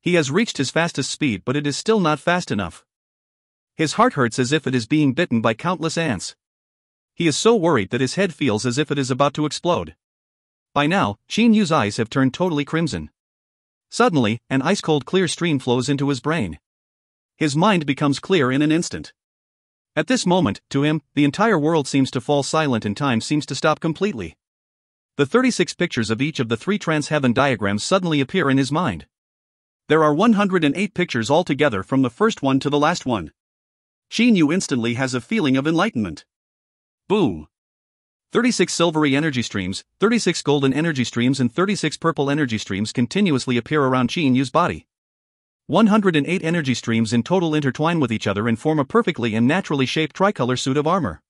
He has reached his fastest speed, but it is still not fast enough. His heart hurts as if it is being bitten by countless ants. He is so worried that his head feels as if it is about to explode. By now, Qinyu's eyes have turned totally crimson. Suddenly, an ice-cold clear stream flows into his brain. His mind becomes clear in an instant. At this moment, to him, the entire world seems to fall silent and time seems to stop completely. The 36 pictures of each of the 3 trans-heaven diagrams suddenly appear in his mind. There are 108 pictures altogether from the first one to the last one. Qinyu instantly has a feeling of enlightenment. Boom! 36 silvery energy streams, 36 golden energy streams and 36 purple energy streams continuously appear around Qinyu's body. 108 energy streams in total intertwine with each other and form a perfectly and naturally shaped tricolor suit of armor.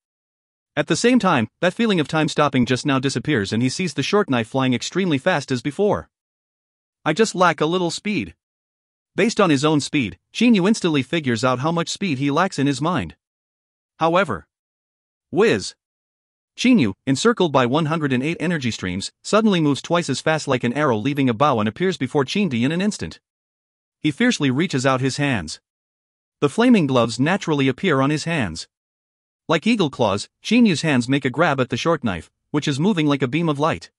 At the same time, that feeling of time stopping just now disappears and he sees the short knife flying extremely fast as before. I just lack a little speed. Based on his own speed, Qinyu instantly figures out how much speed he lacks in his mind. However, whiz! Qinyu, encircled by 108 energy streams, suddenly moves twice as fast like an arrow, leaving a bow, and appears before Qinda in an instant. He fiercely reaches out his hands. The flaming gloves naturally appear on his hands. Like eagle claws, Qinyu's hands make a grab at the short knife, which is moving like a beam of light.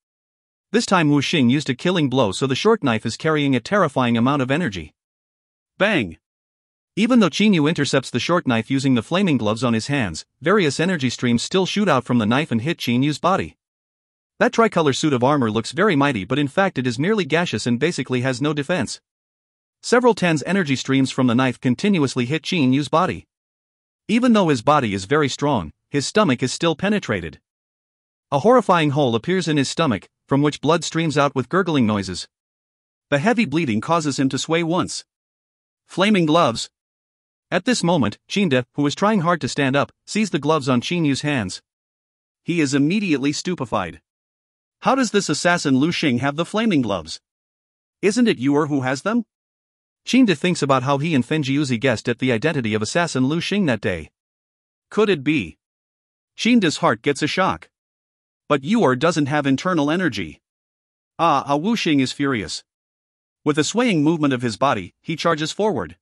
This time Wu Xing used a killing blow, so the short knife is carrying a terrifying amount of energy. Bang! Even though Qinyu intercepts the short knife using the flaming gloves on his hands, various energy streams still shoot out from the knife and hit Qinyu's body. That tricolor suit of armor looks very mighty, but in fact it is merely gaseous and basically has no defense. Several tens energy streams from the knife continuously hit Qinyu's body. Even though his body is very strong, his stomach is still penetrated. A horrifying hole appears in his stomach, from which blood streams out with gurgling noises. The heavy bleeding causes him to sway once. Flaming gloves! At this moment, Qinda, who is trying hard to stand up, sees the gloves on Qinyu's hands. He is immediately stupefied. How does this assassin Lu Xing have the flaming gloves? Isn't it Yuer who has them? Qinda thinks about how he and Fenjiuzi guessed at the identity of assassin Lu Xing that day. Could it be? Qinda's heart gets a shock. But Yuer doesn't have internal energy. Wu Xing is furious. With a swaying movement of his body, he charges forward.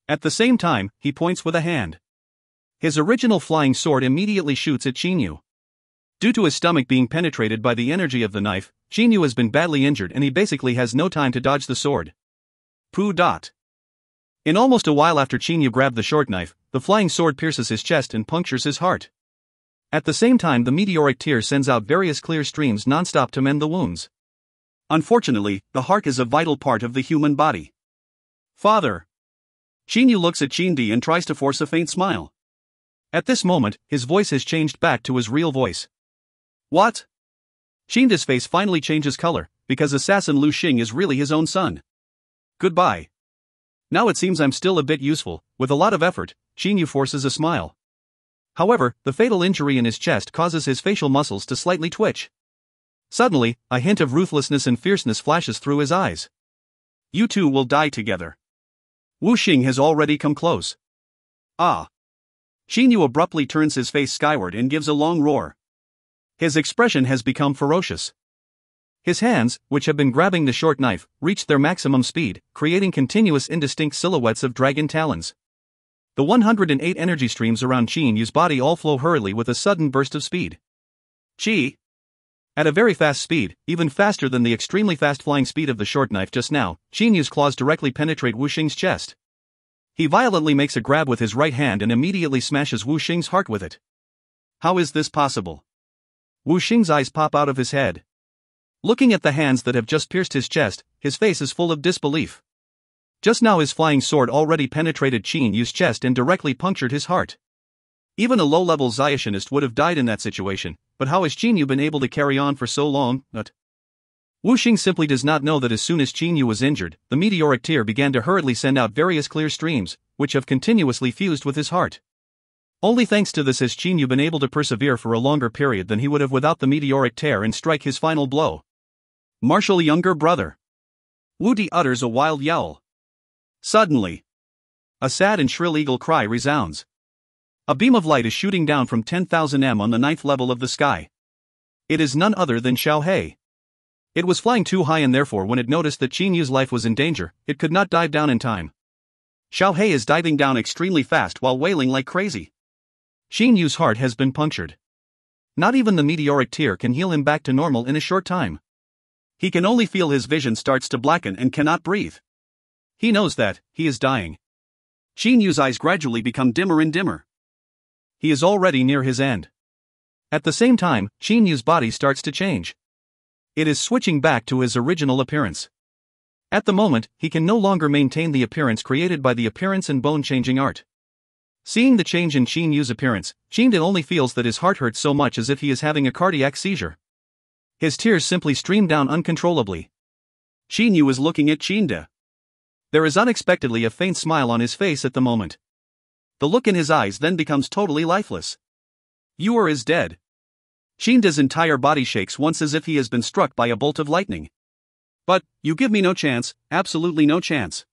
At the same time, he points with a hand. His original flying sword immediately shoots at Qinyu. Due to his stomach being penetrated by the energy of the knife, Qinyu has been badly injured and he basically has no time to dodge the sword. Poo dot. In almost a while after Qinyu grabbed the short knife, the flying sword pierces his chest and punctures his heart. At the same time, the meteoric tear sends out various clear streams non-stop to mend the wounds. Unfortunately, the heart is a vital part of the human body. Father! Qinyu looks at Qinda and tries to force a faint smile. At this moment, his voice has changed back to his real voice. What? Qinda's face finally changes color, because assassin Lu Xing is really his own son. Goodbye. Now it seems I'm still a bit useful. With a lot of effort, Qinyu forces a smile. However, the fatal injury in his chest causes his facial muscles to slightly twitch. Suddenly, a hint of ruthlessness and fierceness flashes through his eyes. You two will die together. Wu Xing has already come close. Qinyu abruptly turns his face skyward and gives a long roar. His expression has become ferocious. His hands, which have been grabbing the short knife, reach their maximum speed, creating continuous indistinct silhouettes of dragon talons. The 108 energy streams around Qinyu's body all flow hurriedly with a sudden burst of speed. Qi! At a very fast speed, even faster than the extremely fast flying speed of the short knife just now, Qinyu's claws directly penetrate Wu Xing's chest. He violently makes a grab with his right hand and immediately smashes Wu Xing's heart with it. How is this possible? Wu Xing's eyes pop out of his head. Looking at the hands that have just pierced his chest, his face is full of disbelief. Just now his flying sword already penetrated Qin Yu's chest and directly punctured his heart. Even a low-level Zayationist would have died in that situation, but how has Qin Yu been able to carry on for so long? Wu Xing simply does not know that as soon as Qin Yu was injured, the meteoric tear began to hurriedly send out various clear streams, which have continuously fused with his heart. Only thanks to this has Qin Yu been able to persevere for a longer period than he would have without the meteoric tear and strike his final blow. Martial younger brother. Wu Di utters a wild yowl. Suddenly, a sad and shrill eagle cry resounds. A beam of light is shooting down from 10,000 m on the 9th level of the sky. It is none other than Xiao He. It was flying too high and therefore when it noticed that Qin Yu's life was in danger, it could not dive down in time. Xiao He is diving down extremely fast while wailing like crazy. Qin Yu's heart has been punctured. Not even the meteoric tear can heal him back to normal in a short time. He can only feel his vision starts to blacken and cannot breathe. He knows that he is dying. Qin Yu's eyes gradually become dimmer and dimmer. He is already near his end. At the same time, Qin Yu's body starts to change. It is switching back to his original appearance. At the moment, he can no longer maintain the appearance created by the appearance and bone-changing art. Seeing the change in Qin Yu's appearance, Qin De only feels that his heart hurts so much as if he is having a cardiac seizure. His tears simply stream down uncontrollably. Qin Yu is looking at Qin De. There is unexpectedly a faint smile on his face at the moment. The look in his eyes then becomes totally lifeless. You is dead. Qin De's entire body shakes once as if he has been struck by a bolt of lightning. But, you give me no chance, absolutely no chance.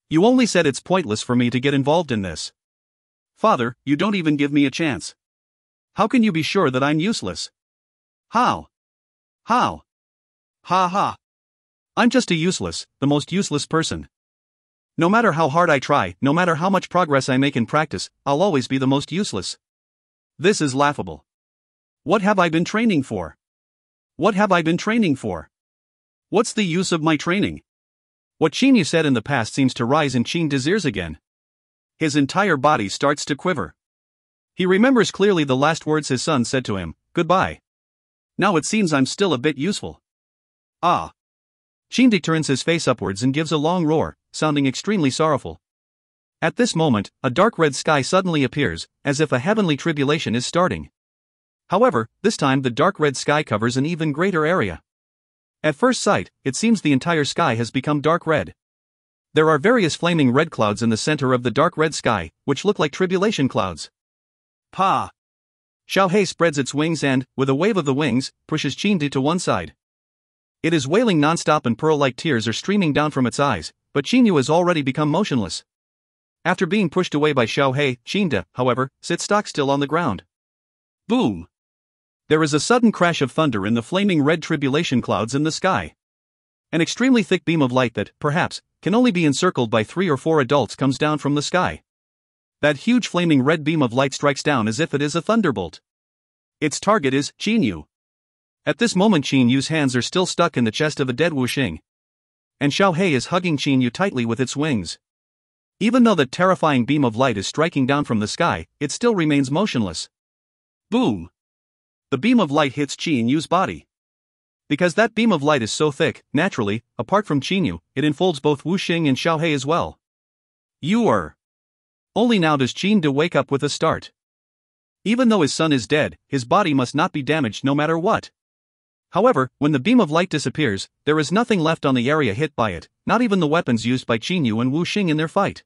You only said it's pointless for me to get involved in this. Father, you don't even give me a chance. How can you be sure that I'm useless? How? Ha ha. I'm just a useless, the most useless person. No matter how hard I try, no matter how much progress I make in practice, I'll always be the most useless. This is laughable. What have I been training for? What have I been training for? What's the use of my training? What Qin Yu said in the past seems to rise in Qin De's ears again. His entire body starts to quiver. He remembers clearly the last words his son said to him, goodbye. Now it seems I'm still a bit useful. Ah. Qin De turns his face upwards and gives a long roar, sounding extremely sorrowful. At this moment, a dark red sky suddenly appears, as if a heavenly tribulation is starting. However, this time the dark red sky covers an even greater area. At first sight, it seems the entire sky has become dark red. There are various flaming red clouds in the center of the dark red sky, which look like tribulation clouds. Pa! Xiao He spreads its wings and, with a wave of the wings, pushes Qin De to one side. It is wailing non-stop and pearl-like tears are streaming down from its eyes, but Qin Yu has already become motionless. After being pushed away by Xiao He, Qin De, however, sits stock still on the ground. Boom! There is a sudden crash of thunder in the flaming red tribulation clouds in the sky. An extremely thick beam of light that, perhaps, can only be encircled by 3 or 4 adults comes down from the sky. That huge flaming red beam of light strikes down as if it is a thunderbolt. Its target is Qin Yu. At this moment Qin Yu's hands are still stuck in the chest of a dead Wu Xing. And Xiao He is hugging Qin Yu tightly with its wings. Even though the terrifying beam of light is striking down from the sky, it still remains motionless. Boom! The beam of light hits Qin Yu's body. Because that beam of light is so thick, naturally, apart from Qin Yu, it enfolds both Wu Xing and Xiao He as well. Only now does Qin De wake up with a start. Even though his son is dead, his body must not be damaged no matter what. However, when the beam of light disappears, there is nothing left on the area hit by it, not even the weapons used by Qin Yu and Wu Xing in their fight.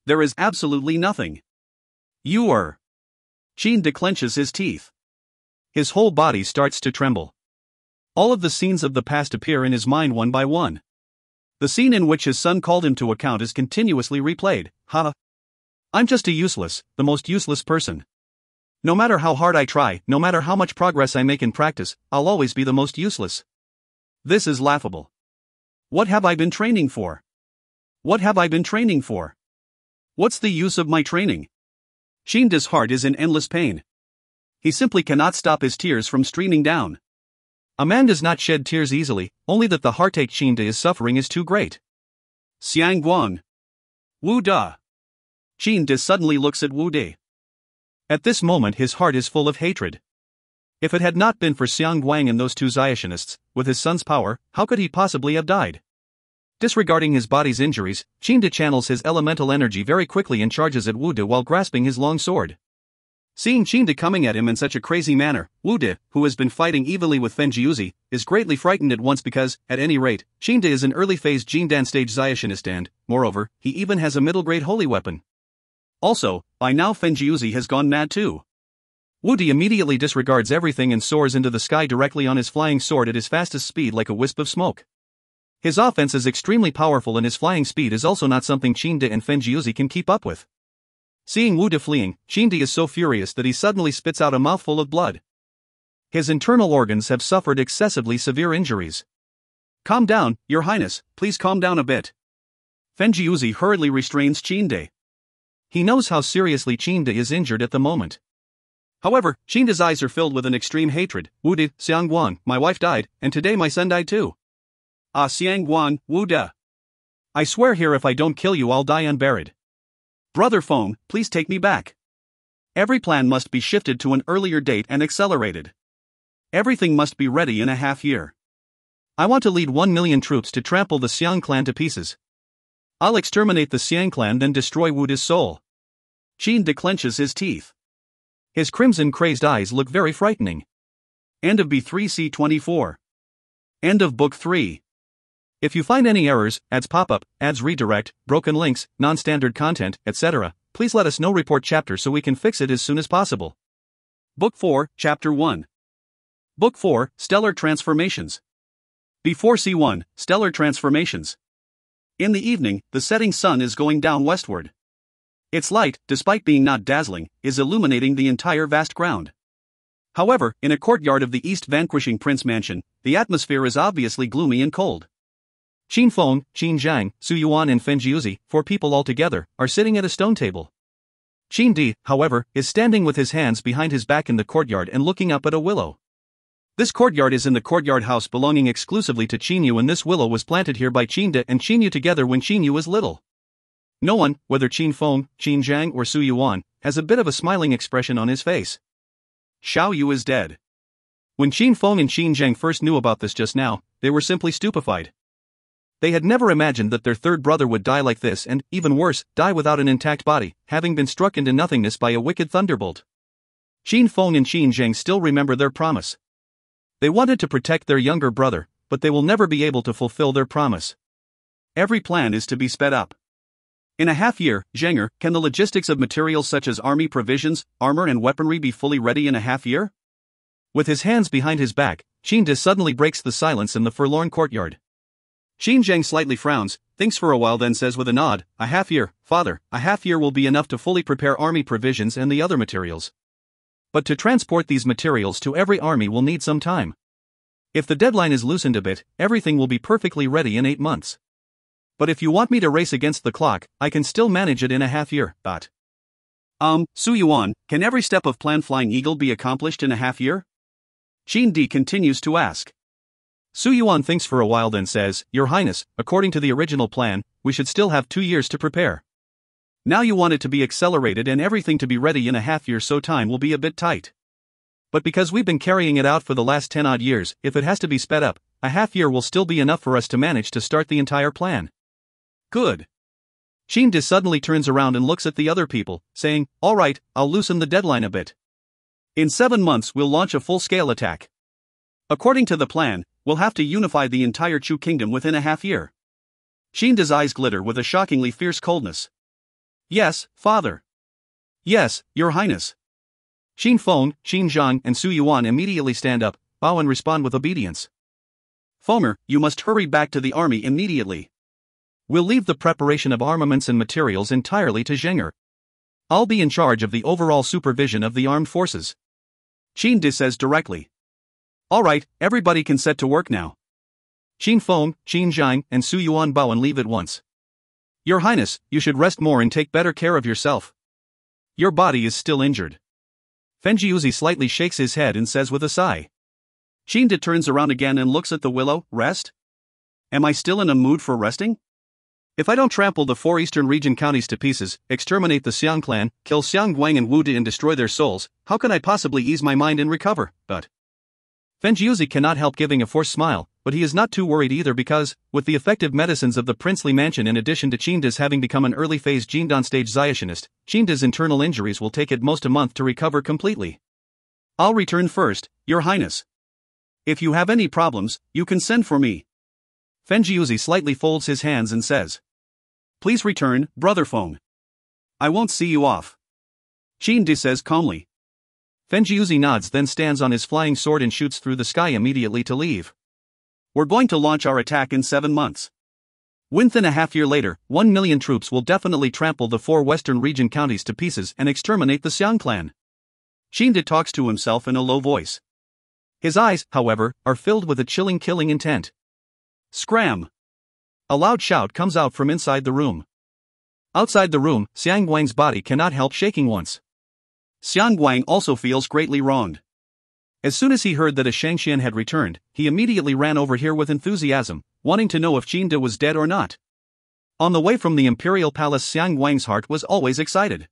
There is absolutely nothing. Qin De clenches his teeth. His whole body starts to tremble. All of the scenes of the past appear in his mind one by one. The scene in which his son called him to account is continuously replayed. I'm just a useless, the most useless person. No matter how hard I try, no matter how much progress I make in practice, I'll always be the most useless. This is laughable. What have I been training for? What have I been training for? What's the use of my training? Qin De's heart is in endless pain. He simply cannot stop his tears from streaming down. A man does not shed tears easily, only that the heartache Qin De is suffering is too great. Xiang Guang. Wu Da. Qin De suddenly looks at Wu De. At this moment his heart is full of hatred. If it had not been for Xiang Guang and those two Ziationists, with his son's power, how could he possibly have died? Disregarding his body's injuries, Qin channels his elemental energy very quickly and charges at Wu De while grasping his long sword. Seeing Qin coming at him in such a crazy manner, Wu De, who has been fighting evilly with Fen Jiuzi, is greatly frightened at once because, at any rate, Qin is an early-phase Jindan stage Ziationist and, moreover, he even has a middle-grade holy weapon. Also, by now Fen Jiuzi has gone mad too. Wu De immediately disregards everything and soars into the sky directly on his flying sword at his fastest speed like a wisp of smoke. His offense is extremely powerful and his flying speed is also not something Qin and Fen Jiuzi can keep up with. Seeing Wu De fleeing, Qin is so furious that he suddenly spits out a mouthful of blood. His internal organs have suffered excessively severe injuries. Calm down, Your Highness, please calm down a bit. Fen Jiuzi hurriedly restrains Qin. He knows how seriously Qin is injured at the moment. However, Qin's eyes are filled with an extreme hatred. Wu De, Xiang Guan, my wife died, and today my son died too. Ah, Xiang Guan, Wu De. I swear here if I don't kill you I'll die unburied. Brother Feng, please take me back. Every plan must be shifted to an earlier date and accelerated. Everything must be ready in a half year. I want to lead 1 million troops to trample the Xiang clan to pieces. I'll exterminate the Xiang clan then destroy Wu De's soul. Qin clenches his teeth. His crimson crazed eyes look very frightening. End of B3C24. End of Book 3. If you find any errors, ads pop up, ads redirect, broken links, non-standard content, etc., please let us know. Report chapter so we can fix it as soon as possible. Book 4, Chapter 1. Book 4, Stellar Transformations. B4C1, Stellar Transformations. In the evening, the setting sun is going down westward. Its light, despite being not dazzling, is illuminating the entire vast ground. However, in a courtyard of the East Vanquishing Prince Mansion, the atmosphere is obviously gloomy and cold. Qin Feng, Qin Zhang, Su Yuan and Fen Jiuzi, 4 people altogether, are sitting at a stone table. Qin Di, however, is standing with his hands behind his back in the courtyard and looking up at a willow. This courtyard is in the courtyard house belonging exclusively to Qin Yu, and this willow was planted here by Qin De and Qin Yu together when Qin Yu was little. No one, whether Qin Feng, Qin Zhang or Su Yuan, has a bit of a smiling expression on his face. Xiao Yu is dead. When Qin Feng and Qin Zhang first knew about this just now, they were simply stupefied. They had never imagined that their third brother would die like this and, even worse, die without an intact body, having been struck into nothingness by a wicked thunderbolt. Qin Feng and Qin Zhang still remember their promise. They wanted to protect their younger brother, but they will never be able to fulfill their promise. Every plan is to be sped up. In a half year, Zhenger, can the logistics of materials such as army provisions, armor and weaponry be fully ready in a half year? With his hands behind his back, Qin De suddenly breaks the silence in the forlorn courtyard. Qin Zhang slightly frowns, thinks for a while then says with a nod, "A half year, father, a half year will be enough to fully prepare army provisions and the other materials. But to transport these materials to every army will need some time. If the deadline is loosened a bit, everything will be perfectly ready in 8 months. But if you want me to race against the clock, I can still manage it in a half year, but..." Su Yuan, can every step of Plan Flying Eagle be accomplished in a half year? Qin Di continues to ask. Su Yuan thinks for a while then says, "Your Highness, according to the original plan, we should still have 2 years to prepare. Now you want it to be accelerated and everything to be ready in a half year, so time will be a bit tight. But because we've been carrying it out for the last 10 odd years, if it has to be sped up, a half year will still be enough for us to manage to start the entire plan." Good. Qin De suddenly turns around and looks at the other people, saying, "All right, I'll loosen the deadline a bit. In 7 months we'll launch a full-scale attack. According to the plan, we'll have to unify the entire Chu kingdom within a half year." Qin De's eyes glitter with a shockingly fierce coldness. "Yes, father. Yes, Your Highness." Qin Feng, Qin Zhang and Su Yuan immediately stand up, bow and respond with obedience. "Fomer, you must hurry back to the army immediately. We'll leave the preparation of armaments and materials entirely to Zhenger. I'll be in charge of the overall supervision of the armed forces." Qin De says directly. "All right, everybody can set to work now." Qin Feng, Qin Zhang and Su Yuan bow and leave at once. "Your Highness, you should rest more and take better care of yourself. Your body is still injured." Fen Jiuzi slightly shakes his head and says with a sigh. Qin De turns around again and looks at the willow. "Rest? Am I still in a mood for resting?" If I don't trample the 4 eastern region counties to pieces, exterminate the Xiang clan, kill Xiang Guang and Wu Di and destroy their souls, how can I possibly ease my mind and recover? But Fenjiuzi cannot help giving a forced smile, but he is not too worried either because, with the effective medicines of the princely mansion in addition to Qinda's having become an early-phase Jindan stage Zionist, Qinda's internal injuries will take at most a month to recover completely. I'll return first, Your Highness. If you have any problems, you can send for me. Fenjiuzi slightly folds his hands and says. Please return, Brother Feng. I won't see you off. Qinda says calmly. Fenjiuzi nods, then stands on his flying sword and shoots through the sky immediately to leave. We're going to launch our attack in 7 months. Within a half-year later, 1 million troops will definitely trample the 4 western region counties to pieces and exterminate the Xiang clan. Qinda talks to himself in a low voice. His eyes, however, are filled with a chilling killing intent. Scram! A loud shout comes out from inside the room. Outside the room, Xiang Guang's body cannot help shaking once. Xiang Guang also feels greatly wronged. As soon as he heard that a Shangxian had returned, he immediately ran over here with enthusiasm, wanting to know if Qinda was dead or not. On the way from the imperial palace, Xiang Guang's heart was always excited.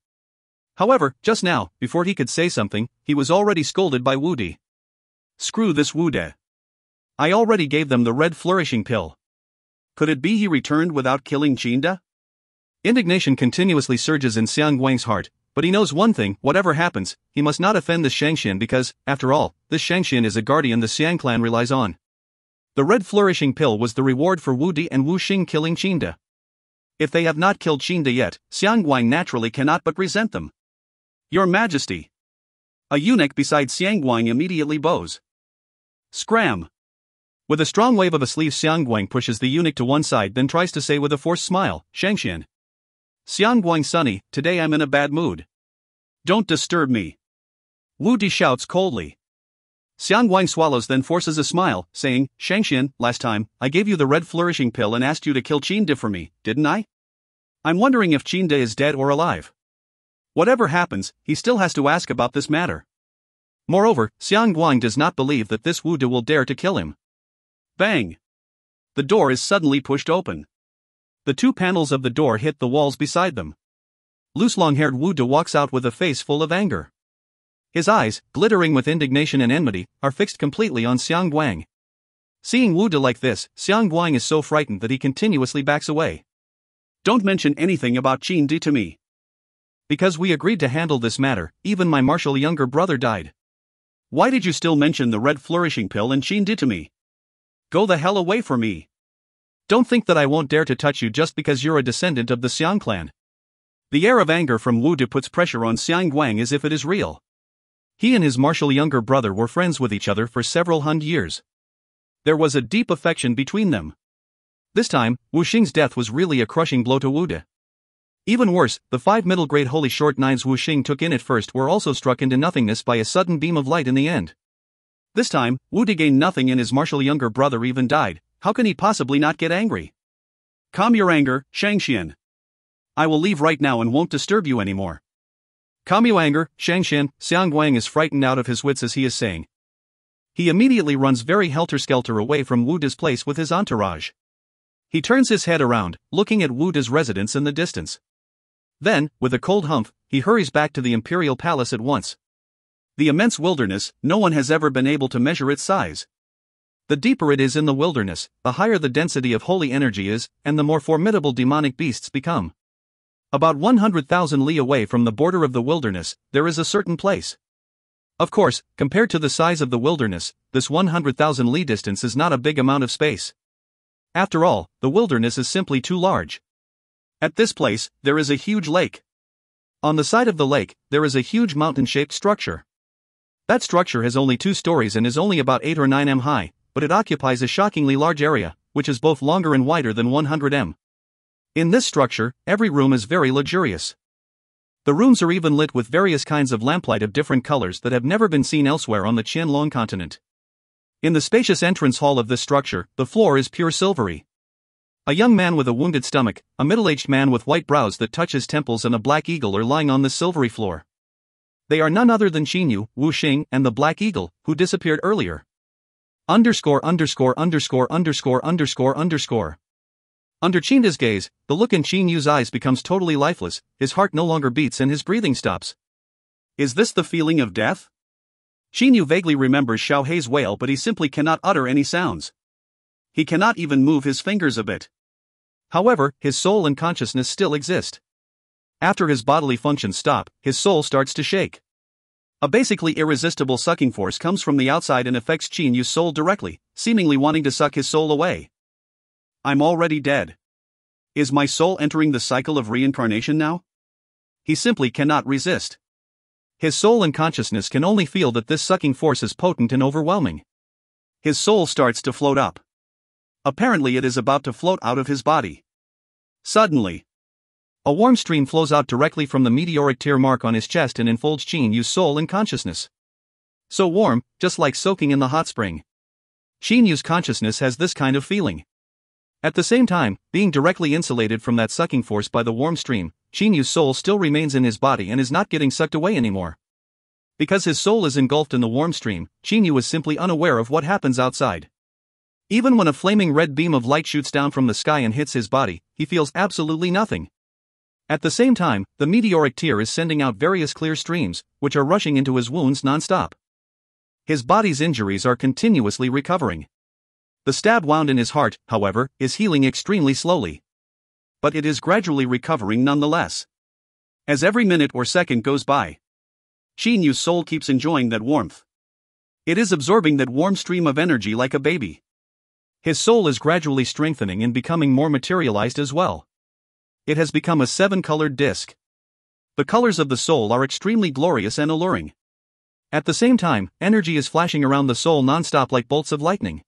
However, just now, before he could say something, he was already scolded by Wu Di. Screw this Wu Di. I already gave them the red flourishing pill. Could it be he returned without killing Qinda? Indignation continuously surges in Xiang Guang's heart, but he knows one thing: whatever happens, he must not offend this Shangxian because, after all, this Shangxian is a guardian the Xiang clan relies on. The red flourishing pill was the reward for Wu Di and Wu Xing killing Qinda. If they have not killed Qinda yet, Xiang Guang naturally cannot but resent them. Your Majesty! A eunuch beside Xiang Guang immediately bows. Scram! With a strong wave of a sleeve, Xiang Guang pushes the eunuch to one side, then tries to say with a forced smile, Shangxian. Xiang Guang Sonny, today I'm in a bad mood. Don't disturb me. Wu Di shouts coldly. Xiang Guang swallows, then forces a smile, saying, Shangxian, last time, I gave you the red flourishing pill and asked you to kill Qinda for me, didn't I? I'm wondering if Qinda is dead or alive. Whatever happens, he still has to ask about this matter. Moreover, Xiang Guang does not believe that this Wu Di will dare to kill him. Bang! The door is suddenly pushed open. The 2 panels of the door hit the walls beside them. Loose long-haired Wu Di walks out with a face full of anger. His eyes, glittering with indignation and enmity, are fixed completely on Xiang Guang. Seeing Wu Di like this, Xiang Guang is so frightened that he continuously backs away. Don't mention anything about Qinda to me. Because we agreed to handle this matter, even my martial younger brother died. Why did you still mention the red flourishing pill and Qinda to me? Go the hell away from me. Don't think that I won't dare to touch you just because you're a descendant of the Xiang clan. The air of anger from Wu Di puts pressure on Xiang Guang as if it is real. He and his martial younger brother were friends with each other for several hundred years. There was a deep affection between them. This time, Wu Xing's death was really a crushing blow to Wu Di. Even worse, the 5 middle-grade holy short knives Wu Xing took in at first were also struck into nothingness by a sudden beam of light in the end. This time, Wu Di gained nothing and his martial younger brother even died. How can he possibly not get angry? Calm your anger, Shangxian. I will leave right now and won't disturb you anymore. Calm your anger, Shangxian. Xiang Guang is frightened out of his wits as he is saying. He immediately runs very helter-skelter away from Wu Di's place with his entourage. He turns his head around, looking at Wu Di's residence in the distance. Then, with a cold humph, he hurries back to the imperial palace at once. The immense wilderness, no one has ever been able to measure its size. The deeper it is in the wilderness, the higher the density of holy energy is, and the more formidable demonic beasts become. About 100,000 li away from the border of the wilderness, there is a certain place. Of course, compared to the size of the wilderness, this 100,000 li distance is not a big amount of space. After all, the wilderness is simply too large. At this place, there is a huge lake. On the side of the lake, there is a huge mountain-shaped structure. That structure has only 2 stories and is only about 8 or 9 m high, but it occupies a shockingly large area, which is both longer and wider than 100 m. In this structure, every room is very luxurious. The rooms are even lit with various kinds of lamplight of different colors that have never been seen elsewhere on the Qianlong continent. In the spacious entrance hall of this structure, the floor is pure silvery. A young man with a wounded stomach, a middle-aged man with white brows that touch his temples, and a black eagle are lying on this silvery floor. They are none other than Qinyu, Wu Xing, and the Black Eagle, who disappeared earlier. ________________. Under Qin's gaze, the look in Qin Yu's eyes becomes totally lifeless, his heart no longer beats and his breathing stops. Is this the feeling of death? Qin Yu vaguely remembers Xiao Hei's wail, but he simply cannot utter any sounds. He cannot even move his fingers a bit. However, his soul and consciousness still exist. After his bodily functions stop, his soul starts to shake. A basically irresistible sucking force comes from the outside and affects Qin Yu's soul directly, seemingly wanting to suck his soul away. I'm already dead. Is my soul entering the cycle of reincarnation now? He simply cannot resist. His soul and consciousness can only feel that this sucking force is potent and overwhelming. His soul starts to float up. Apparently it is about to float out of his body. Suddenly, a warm stream flows out directly from the meteoric tear mark on his chest and enfolds Qin Yu's soul and consciousness. So warm, just like soaking in the hot spring. Qin Yu's consciousness has this kind of feeling. At the same time, being directly insulated from that sucking force by the warm stream, Qin Yu's soul still remains in his body and is not getting sucked away anymore. Because his soul is engulfed in the warm stream, Qin Yu is simply unaware of what happens outside. Even when a flaming red beam of light shoots down from the sky and hits his body, he feels absolutely nothing. At the same time, the meteoric tear is sending out various clear streams, which are rushing into his wounds non-stop. His body's injuries are continuously recovering. The stab wound in his heart, however, is healing extremely slowly. But it is gradually recovering nonetheless. As every minute or second goes by, Qin Yu's soul keeps enjoying that warmth. It is absorbing that warm stream of energy like a baby. His soul is gradually strengthening and becoming more materialized as well. It has become a 7-colored disc. The colors of the soul are extremely glorious and alluring. At the same time, energy is flashing around the soul non-stop like bolts of lightning.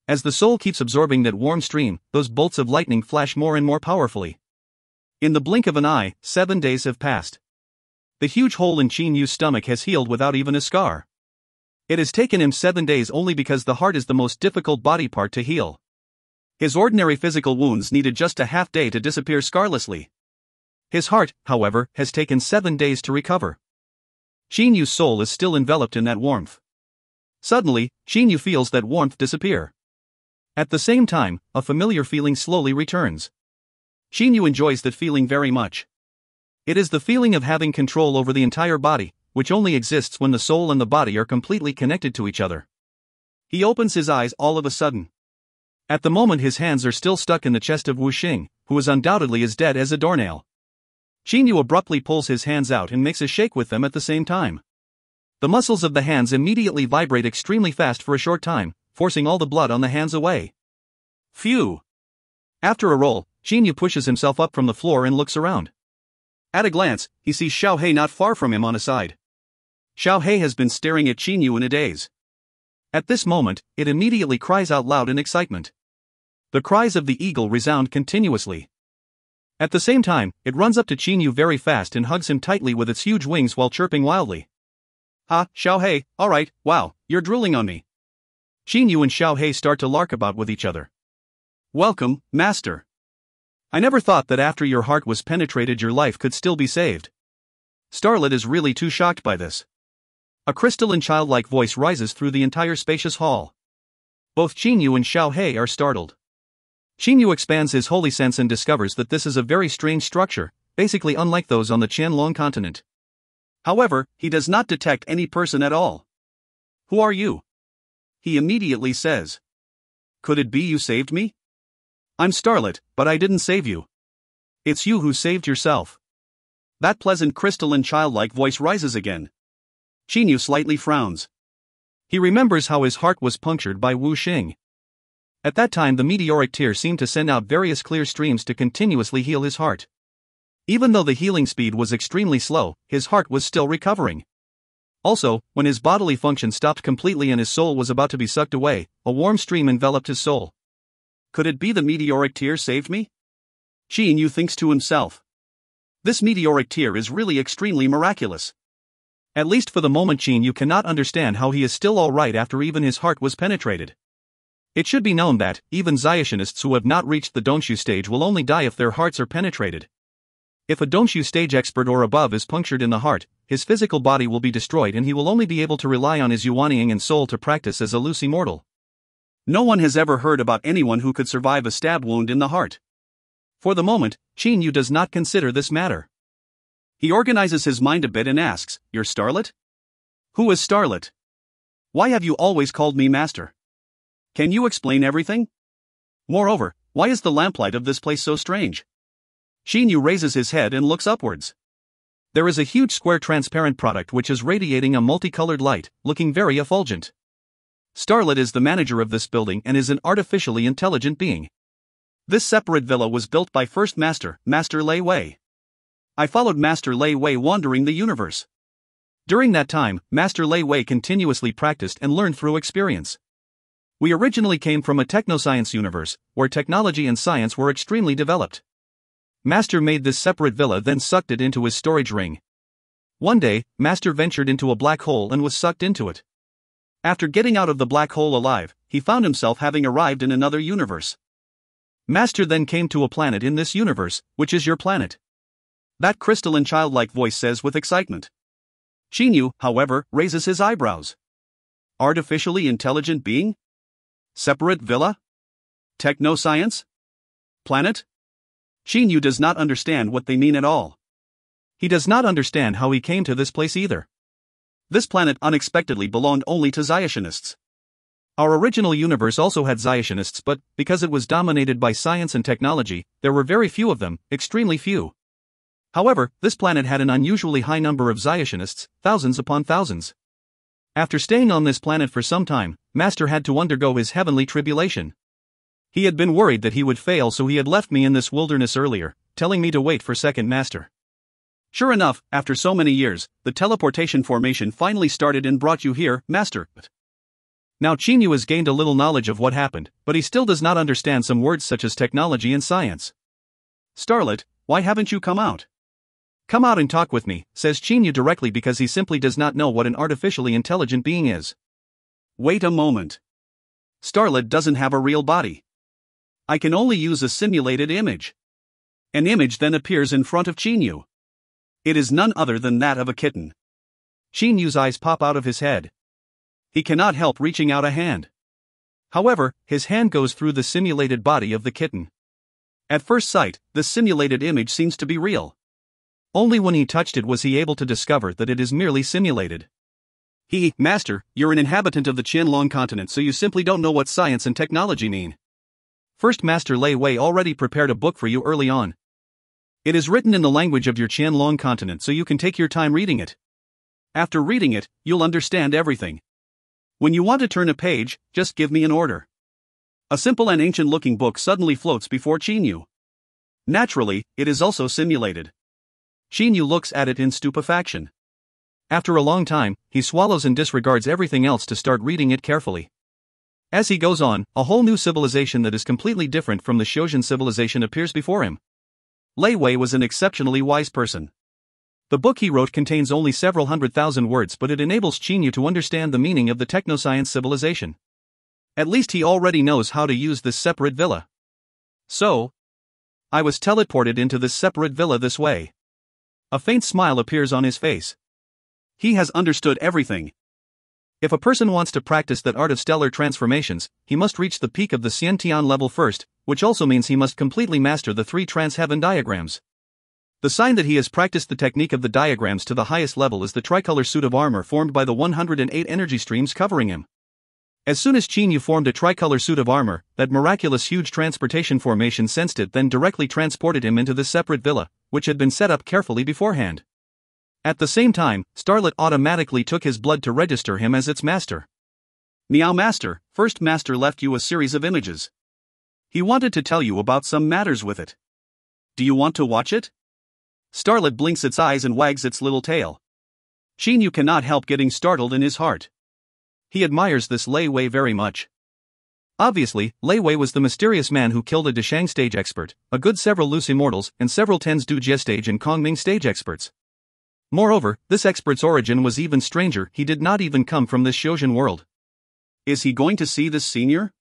As the soul keeps absorbing that warm stream, those bolts of lightning flash more and more powerfully. In the blink of an eye, 7 days have passed. The huge hole in Qin Yu's stomach has healed without even a scar. It has taken him 7 days only because the heart is the most difficult body part to heal. His ordinary physical wounds needed just a half day to disappear scarlessly. His heart, however, has taken 7 days to recover. Qin Yu's soul is still enveloped in that warmth. Suddenly, Qin Yu feels that warmth disappear. At the same time, a familiar feeling slowly returns. Qin Yu enjoys that feeling very much. It is the feeling of having control over the entire body, which only exists when the soul and the body are completely connected to each other. He opens his eyes all of a sudden. At the moment his hands are still stuck in the chest of Wu Xing, who is undoubtedly as dead as a doornail. Qin Yu abruptly pulls his hands out and makes a shake with them at the same time. The muscles of the hands immediately vibrate extremely fast for a short time, forcing all the blood on the hands away. Phew! After a roll, Qin Yu pushes himself up from the floor and looks around. At a glance, he sees Xiao Hei not far from him on a side. Xiao Hei has been staring at Qin Yu in a daze. At this moment, it immediately cries out loud in excitement. The cries of the eagle resound continuously. At the same time, it runs up to Qin Yu very fast and hugs him tightly with its huge wings while chirping wildly. "Ah, Xiao Hei, alright, wow, you're drooling on me." Qin Yu and Xiao Hei start to lark about with each other. "Welcome, master. I never thought that after your heart was penetrated your life could still be saved." Starlet is really too shocked by this. A crystalline childlike voice rises through the entire spacious hall. Both Qin Yu and Xiao Hei are startled. Qin Yu expands his holy sense and discovers that this is a very strange structure, basically unlike those on the Qianlong continent. However, he does not detect any person at all. "Who are you?" he immediately says. "Could it be you saved me?" "I'm Starlet, but I didn't save you. It's you who saved yourself." That pleasant crystalline childlike voice rises again. Qin Yu slightly frowns. He remembers how his heart was punctured by Wu Xing. At that time the meteoric tear seemed to send out various clear streams to continuously heal his heart. Even though the healing speed was extremely slow, his heart was still recovering. Also, when his bodily function stopped completely and his soul was about to be sucked away, a warm stream enveloped his soul. Could it be the meteoric tear saved me? Qin Yu thinks to himself. This meteoric tear is really extremely miraculous. At least for the moment Qin Yu cannot understand how he is still alright after even his heart was penetrated. It should be known that, even Zayashinists who have not reached the Dongxu stage will only die if their hearts are penetrated. If a Dongxu stage expert or above is punctured in the heart, his physical body will be destroyed and he will only be able to rely on his Yuanying and soul to practice as a loose immortal. No one has ever heard about anyone who could survive a stab wound in the heart. For the moment, Qin Yu does not consider this matter. He organizes his mind a bit and asks, "You're Starlet? Who is Starlet? Why have you always called me master? Can you explain everything? Moreover, why is the lamplight of this place so strange?" Qin Yu raises his head and looks upwards. There is a huge square transparent product which is radiating a multicolored light, looking very effulgent. Starlet is the manager of this building and is an artificially intelligent being. This separate villa was built by first master, Master Lei Wei. I followed Master Lei Wei wandering the universe. During that time, Master Lei Wei continuously practiced and learned through experience. We originally came from a technoscience universe, where technology and science were extremely developed. Master made this separate villa, then sucked it into his storage ring. One day, Master ventured into a black hole and was sucked into it. After getting out of the black hole alive, he found himself having arrived in another universe. Master then came to a planet in this universe, which is your planet. That crystalline childlike voice says with excitement. Qin Yu, however, raises his eyebrows. Artificially intelligent being? Separate villa? Technoscience? Planet? Qin Yu does not understand what they mean at all. He does not understand how he came to this place either. This planet unexpectedly belonged only to Zyationists. Our original universe also had Zyationists, but, because it was dominated by science and technology, there were very few of them, extremely few. However, this planet had an unusually high number of Zyationists, thousands upon thousands. After staying on this planet for some time, Master had to undergo his heavenly tribulation. He had been worried that he would fail, so he had left me in this wilderness earlier, telling me to wait for second Master. Sure enough, after so many years, the teleportation formation finally started and brought you here, Master. Now Qin Yu has gained a little knowledge of what happened, but he still does not understand some words such as technology and science. Starlet, why haven't you come out? Come out and talk with me, says Qin Yu directly, because he simply does not know what an artificially intelligent being is. Wait a moment. Starlet doesn't have a real body. I can only use a simulated image. An image then appears in front of Qin Yu. It is none other than that of a kitten. Qin Yu's eyes pop out of his head. He cannot help reaching out a hand. However, his hand goes through the simulated body of the kitten. At first sight, the simulated image seems to be real. Only when he touched it was he able to discover that it is merely simulated. Master, you're an inhabitant of the Qianlong continent, so you simply don't know what science and technology mean. First Master Lei Wei already prepared a book for you early on. It is written in the language of your Qianlong continent, so you can take your time reading it. After reading it, you'll understand everything. When you want to turn a page, just give me an order. A simple and ancient-looking book suddenly floats before Qin Yu. Naturally, it is also simulated. Qin Yu looks at it in stupefaction. After a long time, he swallows and disregards everything else to start reading it carefully. As he goes on, a whole new civilization that is completely different from the Xiuzhen civilization appears before him. Lei Wei was an exceptionally wise person. The book he wrote contains only several 100,000 words, but it enables Qin Yu to understand the meaning of the technoscience civilization. At least he already knows how to use this separate villa. So, I was teleported into this separate villa this way. A faint smile appears on his face. He has understood everything. If a person wants to practice that art of stellar transformations, he must reach the peak of the Xiantian level first, which also means he must completely master the 3 trans-heaven diagrams. The sign that he has practiced the technique of the diagrams to the highest level is the tricolor suit of armor formed by the 108 energy streams covering him. As soon as Qin Yu formed a tricolor suit of armor, that miraculous huge transportation formation sensed it, then directly transported him into this separate villa, which had been set up carefully beforehand. At the same time, Starlet automatically took his blood to register him as its master. Meow Master, first Master left you a series of images. He wanted to tell you about some matters with it. Do you want to watch it? Starlet blinks its eyes and wags its little tail. Qin Yu cannot help getting startled in his heart. He admires this Lei Wei very much. Obviously, Lei Wei was the mysterious man who killed a Deshang stage expert, a good several loose immortals, and several Tens Du Jie stage and Kongming stage experts. Moreover, this expert's origin was even stranger. He did not even come from this Xiuzhen world. Is he going to see this senior?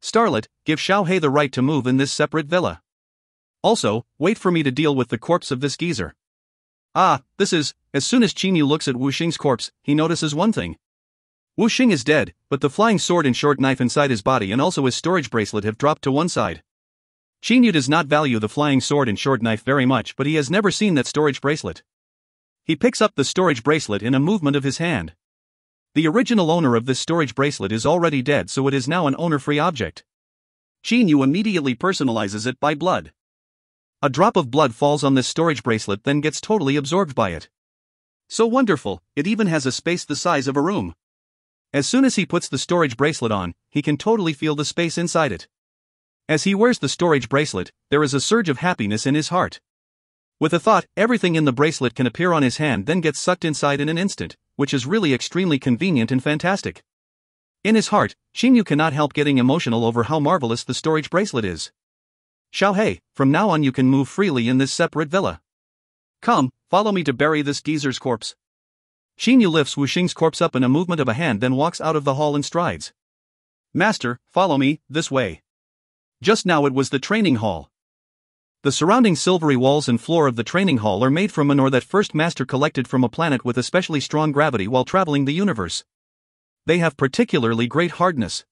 Starlet, give Xiao the right to move in this separate villa. Also, wait for me to deal with the corpse of this geezer. This is. As soon as Qin Yu looks at Wu Xing's corpse, he notices one thing. Wu Xing is dead, but the flying sword and short knife inside his body and also his storage bracelet have dropped to one side. Xinyu does not value the flying sword and short knife very much, but he has never seen that storage bracelet. He picks up the storage bracelet in a movement of his hand. The original owner of this storage bracelet is already dead, so it is now an owner-free object. Xinyu immediately personalizes it by blood. A drop of blood falls on this storage bracelet, then gets totally absorbed by it. So wonderful, it even has a space the size of a room. As soon as he puts the storage bracelet on, he can totally feel the space inside it. As he wears the storage bracelet, there is a surge of happiness in his heart. With a thought, everything in the bracelet can appear on his hand, then gets sucked inside in an instant, which is really extremely convenient and fantastic. In his heart, Xinyu cannot help getting emotional over how marvelous the storage bracelet is. Xiaohei, from now on you can move freely in this separate villa. Come, follow me to bury this geezer's corpse. Xinyu lifts Wu Xing's corpse up in a movement of a hand, then walks out of the hall in strides. Master, follow me, this way. Just now it was the training hall. The surrounding silvery walls and floor of the training hall are made from an ore that first master collected from a planet with especially strong gravity while traveling the universe. They have particularly great hardness.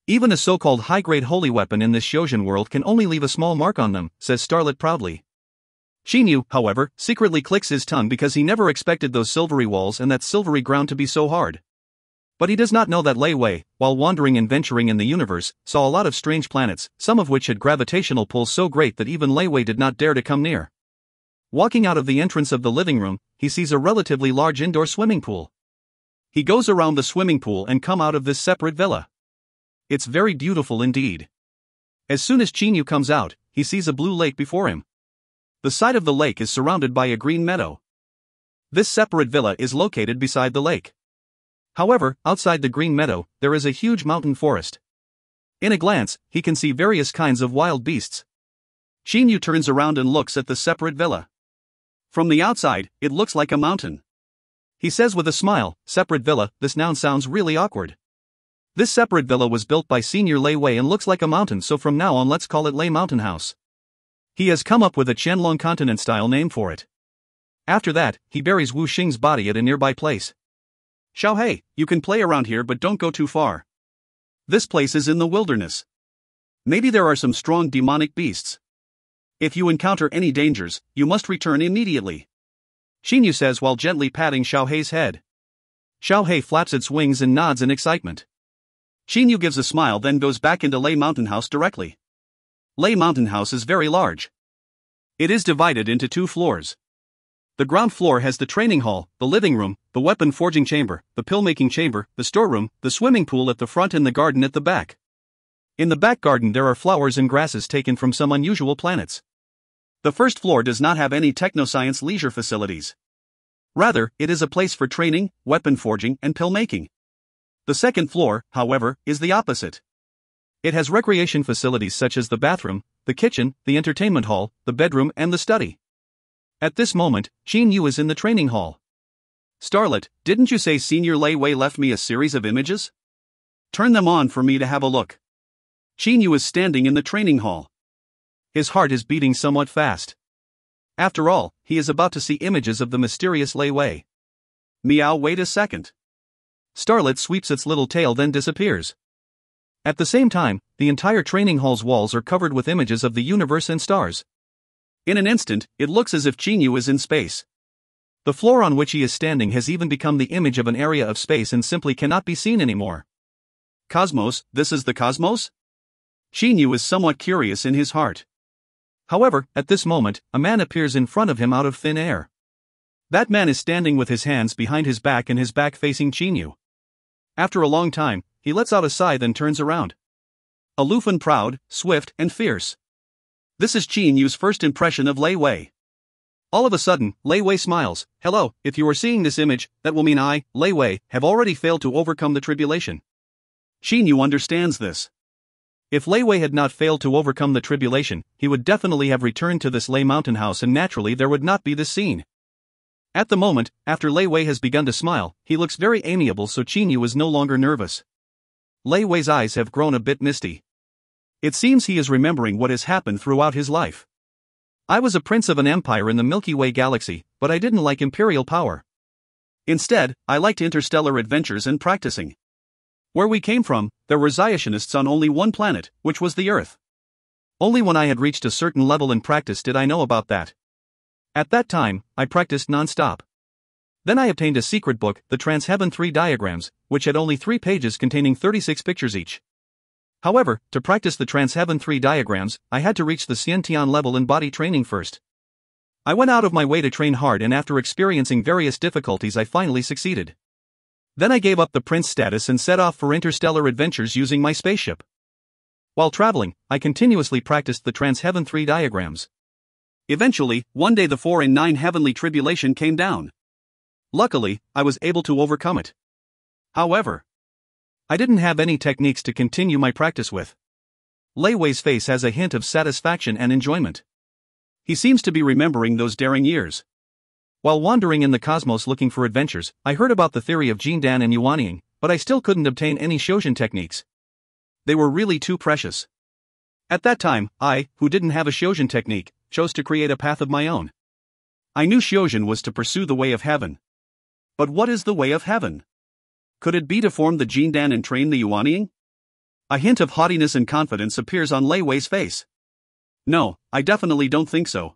Even a so-called high-grade holy weapon in this Shojin world can only leave a small mark on them, says Starlet proudly. Xinyu, however, secretly clicks his tongue because he never expected those silvery walls and that silvery ground to be so hard. But he does not know that Lei Wei, while wandering and venturing in the universe, saw a lot of strange planets, some of which had gravitational pulls so great that even Lei Wei did not dare to come near. Walking out of the entrance of the living room, he sees a relatively large indoor swimming pool. He goes around the swimming pool and come out of this separate villa. It's very beautiful indeed. As soon as Xinyu comes out, he sees a blue lake before him. The side of the lake is surrounded by a green meadow. This separate villa is located beside the lake. However, outside the green meadow, there is a huge mountain forest. In a glance, he can see various kinds of wild beasts. Xinyu turns around and looks at the separate villa. From the outside, it looks like a mountain. He says with a smile, separate villa, this noun sounds really awkward. This separate villa was built by Senior Lei Wei and looks like a mountain, so from now on let's call it Lei Mountain House. He has come up with a Qianlong continent style name for it. After that, he buries Wu Xing's body at a nearby place. Xiaohei, you can play around here but don't go too far. This place is in the wilderness. Maybe there are some strong demonic beasts. If you encounter any dangers, you must return immediately. Xinyu says while gently patting Xiaohei's head. Xiaohei flaps its wings and nods in excitement. Xinyu gives a smile, then goes back into Lei Mountain House directly. Lei Mountain House is very large. It is divided into 2 floors. The ground floor has the training hall, the living room, the weapon forging chamber, the pill-making chamber, the storeroom, the swimming pool at the front and the garden at the back. In the back garden there are flowers and grasses taken from some unusual planets. The first floor does not have any technoscience leisure facilities. Rather, it is a place for training, weapon forging, and pill-making. The second floor, however, is the opposite. It has recreation facilities such as the bathroom, the kitchen, the entertainment hall, the bedroom, and the study. At this moment, Xinyu is in the training hall. Starlet, didn't you say Senior Lei Wei left me a series of images? Turn them on for me to have a look. Xinyu is standing in the training hall. His heart is beating somewhat fast. After all, he is about to see images of the mysterious Lei Wei. Meow, wait a second. Starlet sweeps its little tail, then disappears. At the same time, the entire training hall's walls are covered with images of the universe and stars. In an instant, it looks as if Xinyu is in space. The floor on which he is standing has even become the image of an area of space and simply cannot be seen anymore. Cosmos, this is the cosmos? Xinyu is somewhat curious in his heart. However, at this moment, a man appears in front of him out of thin air. That man is standing with his hands behind his back and his back facing Xinyu. After a long time, he lets out a sigh, then turns around. Aloof and proud, swift and fierce. This is Qinyu's first impression of Lei Wei. All of a sudden, Lei Wei smiles. Hello, if you are seeing this image, that will mean I, Lei Wei, have already failed to overcome the tribulation. Xinyu understands this. If Lei Wei had not failed to overcome the tribulation, he would definitely have returned to this Lei Mountain House and naturally there would not be this scene. At the moment, after Lei Wei has begun to smile, he looks very amiable, so Xinyu is no longer nervous. Lei Wei's eyes have grown a bit misty. It seems he is remembering what has happened throughout his life. I was a prince of an empire in the Milky Way galaxy, but I didn't like imperial power. Instead, I liked interstellar adventures and practicing. Where we came from, there were Zyationists on only one planet, which was the Earth. Only when I had reached a certain level in practice did I know about that. At that time, I practiced non-stop. Then I obtained a secret book, the Transheaven 3 Diagrams, which had only 3 pages containing 36 pictures each. However, to practice the Transheaven 3 Diagrams, I had to reach the Xiantian level in body training first. I went out of my way to train hard, and after experiencing various difficulties I finally succeeded. Then I gave up the prince status and set off for interstellar adventures using my spaceship. While traveling, I continuously practiced the Transheaven 3 Diagrams. Eventually, one day the 4 and 9 heavenly tribulation came down. Luckily, I was able to overcome it. However, I didn't have any techniques to continue my practice with. Lei Wei's face has a hint of satisfaction and enjoyment. He seems to be remembering those daring years. While wandering in the cosmos looking for adventures, I heard about the theory of Jindan and Yuanying, but I still couldn't obtain any Shoshin techniques. They were really too precious. At that time, I, who didn't have a Shoshin technique, chose to create a path of my own. I knew Shoshin was to pursue the way of heaven. But what is the way of heaven? Could it be to form the Jindan and train the Yuanying? A hint of haughtiness and confidence appears on Lei Wei's face. No, I definitely don't think so.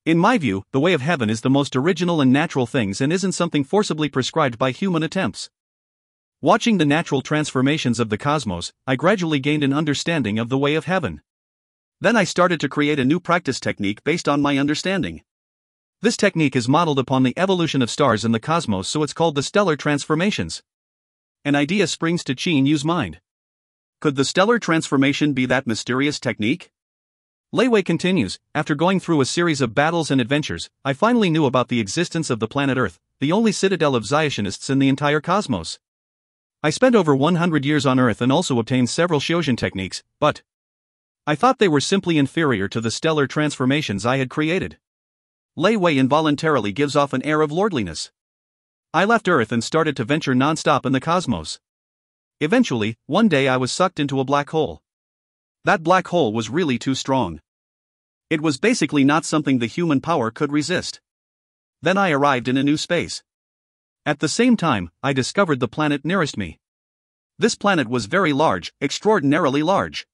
In my view, the way of heaven is the most original and natural things and isn't something forcibly prescribed by human attempts. Watching the natural transformations of the cosmos, I gradually gained an understanding of the way of heaven. Then I started to create a new practice technique based on my understanding. This technique is modeled upon the evolution of stars in the cosmos, so it's called the stellar transformations. An idea springs to Qin Yu's mind. Could the stellar transformation be that mysterious technique? Lei Wei continues, after going through a series of battles and adventures, I finally knew about the existence of the planet Earth, the only citadel of Xiationists in the entire cosmos. I spent over 100 years on Earth and also obtained several Shoshin techniques, but I thought they were simply inferior to the stellar transformations I had created. Lei Wei involuntarily gives off an air of lordliness. I left Earth and started to venture non-stop in the cosmos. Eventually, one day I was sucked into a black hole. That black hole was really too strong. It was basically not something the human power could resist. Then I arrived in a new space. At the same time, I discovered the planet nearest me. This planet was very large, extraordinarily large.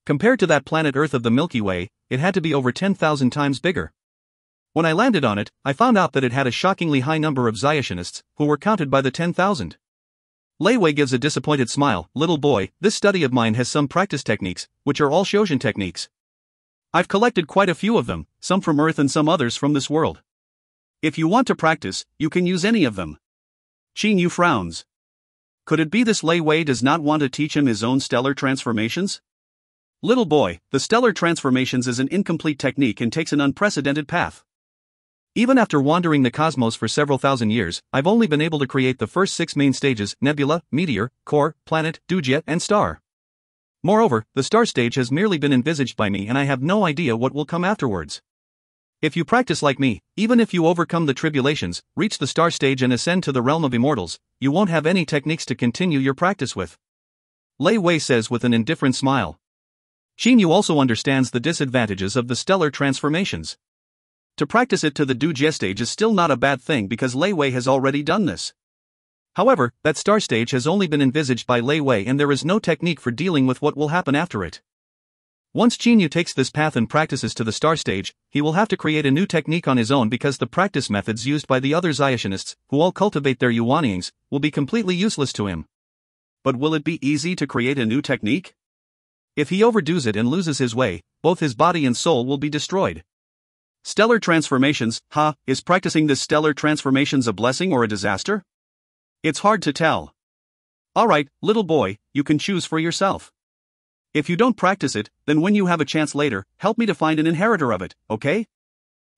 Compared to that planet Earth of the Milky Way, it had to be over 10,000 times bigger. When I landed on it, I found out that it had a shockingly high number of Xiationists, who were counted by the 10,000. Lei Wei gives a disappointed smile. Little boy, this study of mine has some practice techniques, which are all Shoshin techniques. I've collected quite a few of them, some from Earth and some others from this world. If you want to practice, you can use any of them. Qin Yu frowns. Could it be this Lei Wei does not want to teach him his own stellar transformations? Little boy, the stellar transformations is an incomplete technique and takes an unprecedented path. Even after wandering the cosmos for several thousand years, I've only been able to create the first 6 main stages: nebula, meteor, core, planet, dewjet, and star. Moreover, the star stage has merely been envisaged by me and I have no idea what will come afterwards. If you practice like me, even if you overcome the tribulations, reach the star stage and ascend to the realm of immortals, you won't have any techniques to continue your practice with. Lei Wei says with an indifferent smile. Qin Yu also understands the disadvantages of the stellar transformations. To practice it to the dewjet stage is still not a bad thing because Lei Wei has already done this. However, that star stage has only been envisaged by Lei Wei and there is no technique for dealing with what will happen after it. Once Qin Yu takes this path and practices to the star stage, he will have to create a new technique on his own because the practice methods used by the other Xiationists, who all cultivate their Yuanyings, will be completely useless to him. But will it be easy to create a new technique? If he overdoes it and loses his way, both his body and soul will be destroyed. Stellar transformations, is practicing this stellar transformations a blessing or a disaster? It's hard to tell. Alright, little boy, you can choose for yourself. If you don't practice it, then when you have a chance later, help me to find an inheritor of it, okay?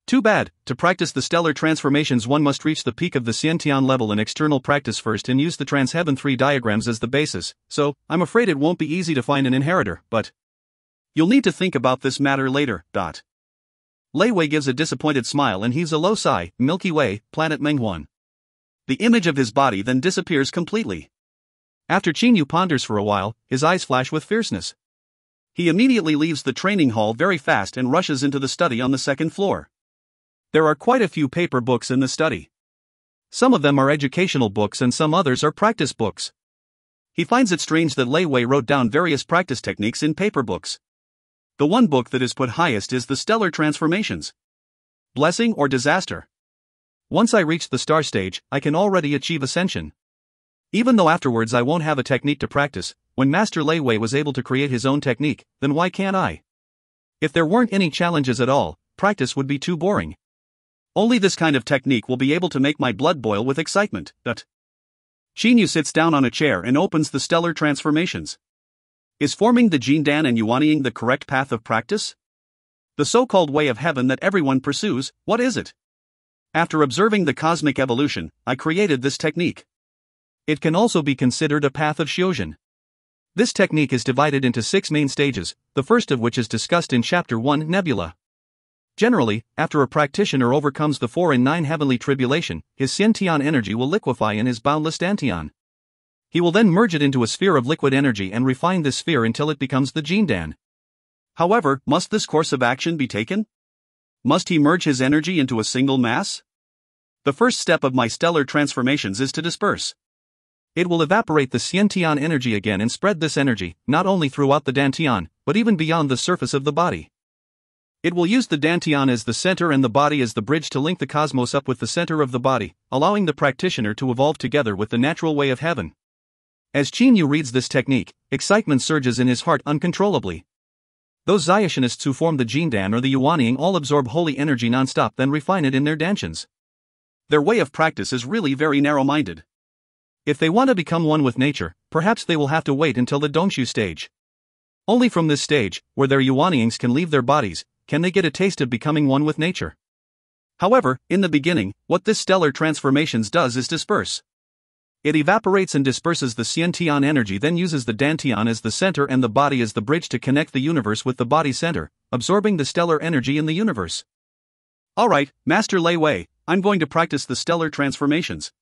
Too bad, to practice the stellar transformations one must reach the peak of the Xiantian level in external practice first and use the Transheaven 3 diagrams as the basis, so, I'm afraid it won't be easy to find an inheritor, but you'll need to think about this matter later. Lei Wei gives a disappointed smile and heaves a low sigh. Milky Way, planet Menghuan. The image of his body then disappears completely. After Qin Yu ponders for a while, his eyes flash with fierceness. He immediately leaves the training hall very fast and rushes into the study on the second floor. There are quite a few paper books in the study. Some of them are educational books and some others are practice books. He finds it strange that Lei Wei wrote down various practice techniques in paper books. The one book that is put highest is The Stellar Transformations. Blessing or disaster? Once I reach the star stage, I can already achieve ascension. Even though afterwards I won't have a technique to practice, when Master Lei Wei was able to create his own technique, then why can't I? If there weren't any challenges at all, practice would be too boring. Only this kind of technique will be able to make my blood boil with excitement. Xinyu sits down on a chair and opens The Stellar Transformations. Is forming the Jindan and Yuanying the correct path of practice? The so-called way of heaven that everyone pursues, what is it? After observing the cosmic evolution, I created this technique. It can also be considered a path of Xiuzhen. This technique is divided into 6 main stages, the first of which is discussed in Chapter 1, Nebula. Generally, after a practitioner overcomes the 4 and 9 heavenly tribulation, his Xiantian energy will liquefy in his boundless Dantian. He will then merge it into a sphere of liquid energy and refine this sphere until it becomes the Jindan. However, must this course of action be taken? Must he merge his energy into a single mass? The first step of my stellar transformations is to disperse. It will evaporate the Xiantian energy again and spread this energy, not only throughout the Dantian, but even beyond the surface of the body. It will use the Dantian as the center and the body as the bridge to link the cosmos up with the center of the body, allowing the practitioner to evolve together with the natural way of heaven. As Qinyu reads this technique, excitement surges in his heart uncontrollably. Those Zaishinists who form the Jindan or the Yuanying all absorb holy energy non-stop then refine it in their dantians. Their way of practice is really very narrow-minded. If they want to become one with nature, perhaps they will have to wait until the Dongshu stage. Only from this stage, where their Yuanyings can leave their bodies, can they get a taste of becoming one with nature. However, in the beginning, what this stellar transformations does is disperse. It evaporates and disperses the Xiantian energy, then uses the Dantian as the center and the body as the bridge to connect the universe with the body center, absorbing the stellar energy in the universe. Alright, Master Lei Wei, I'm going to practice the stellar transformations.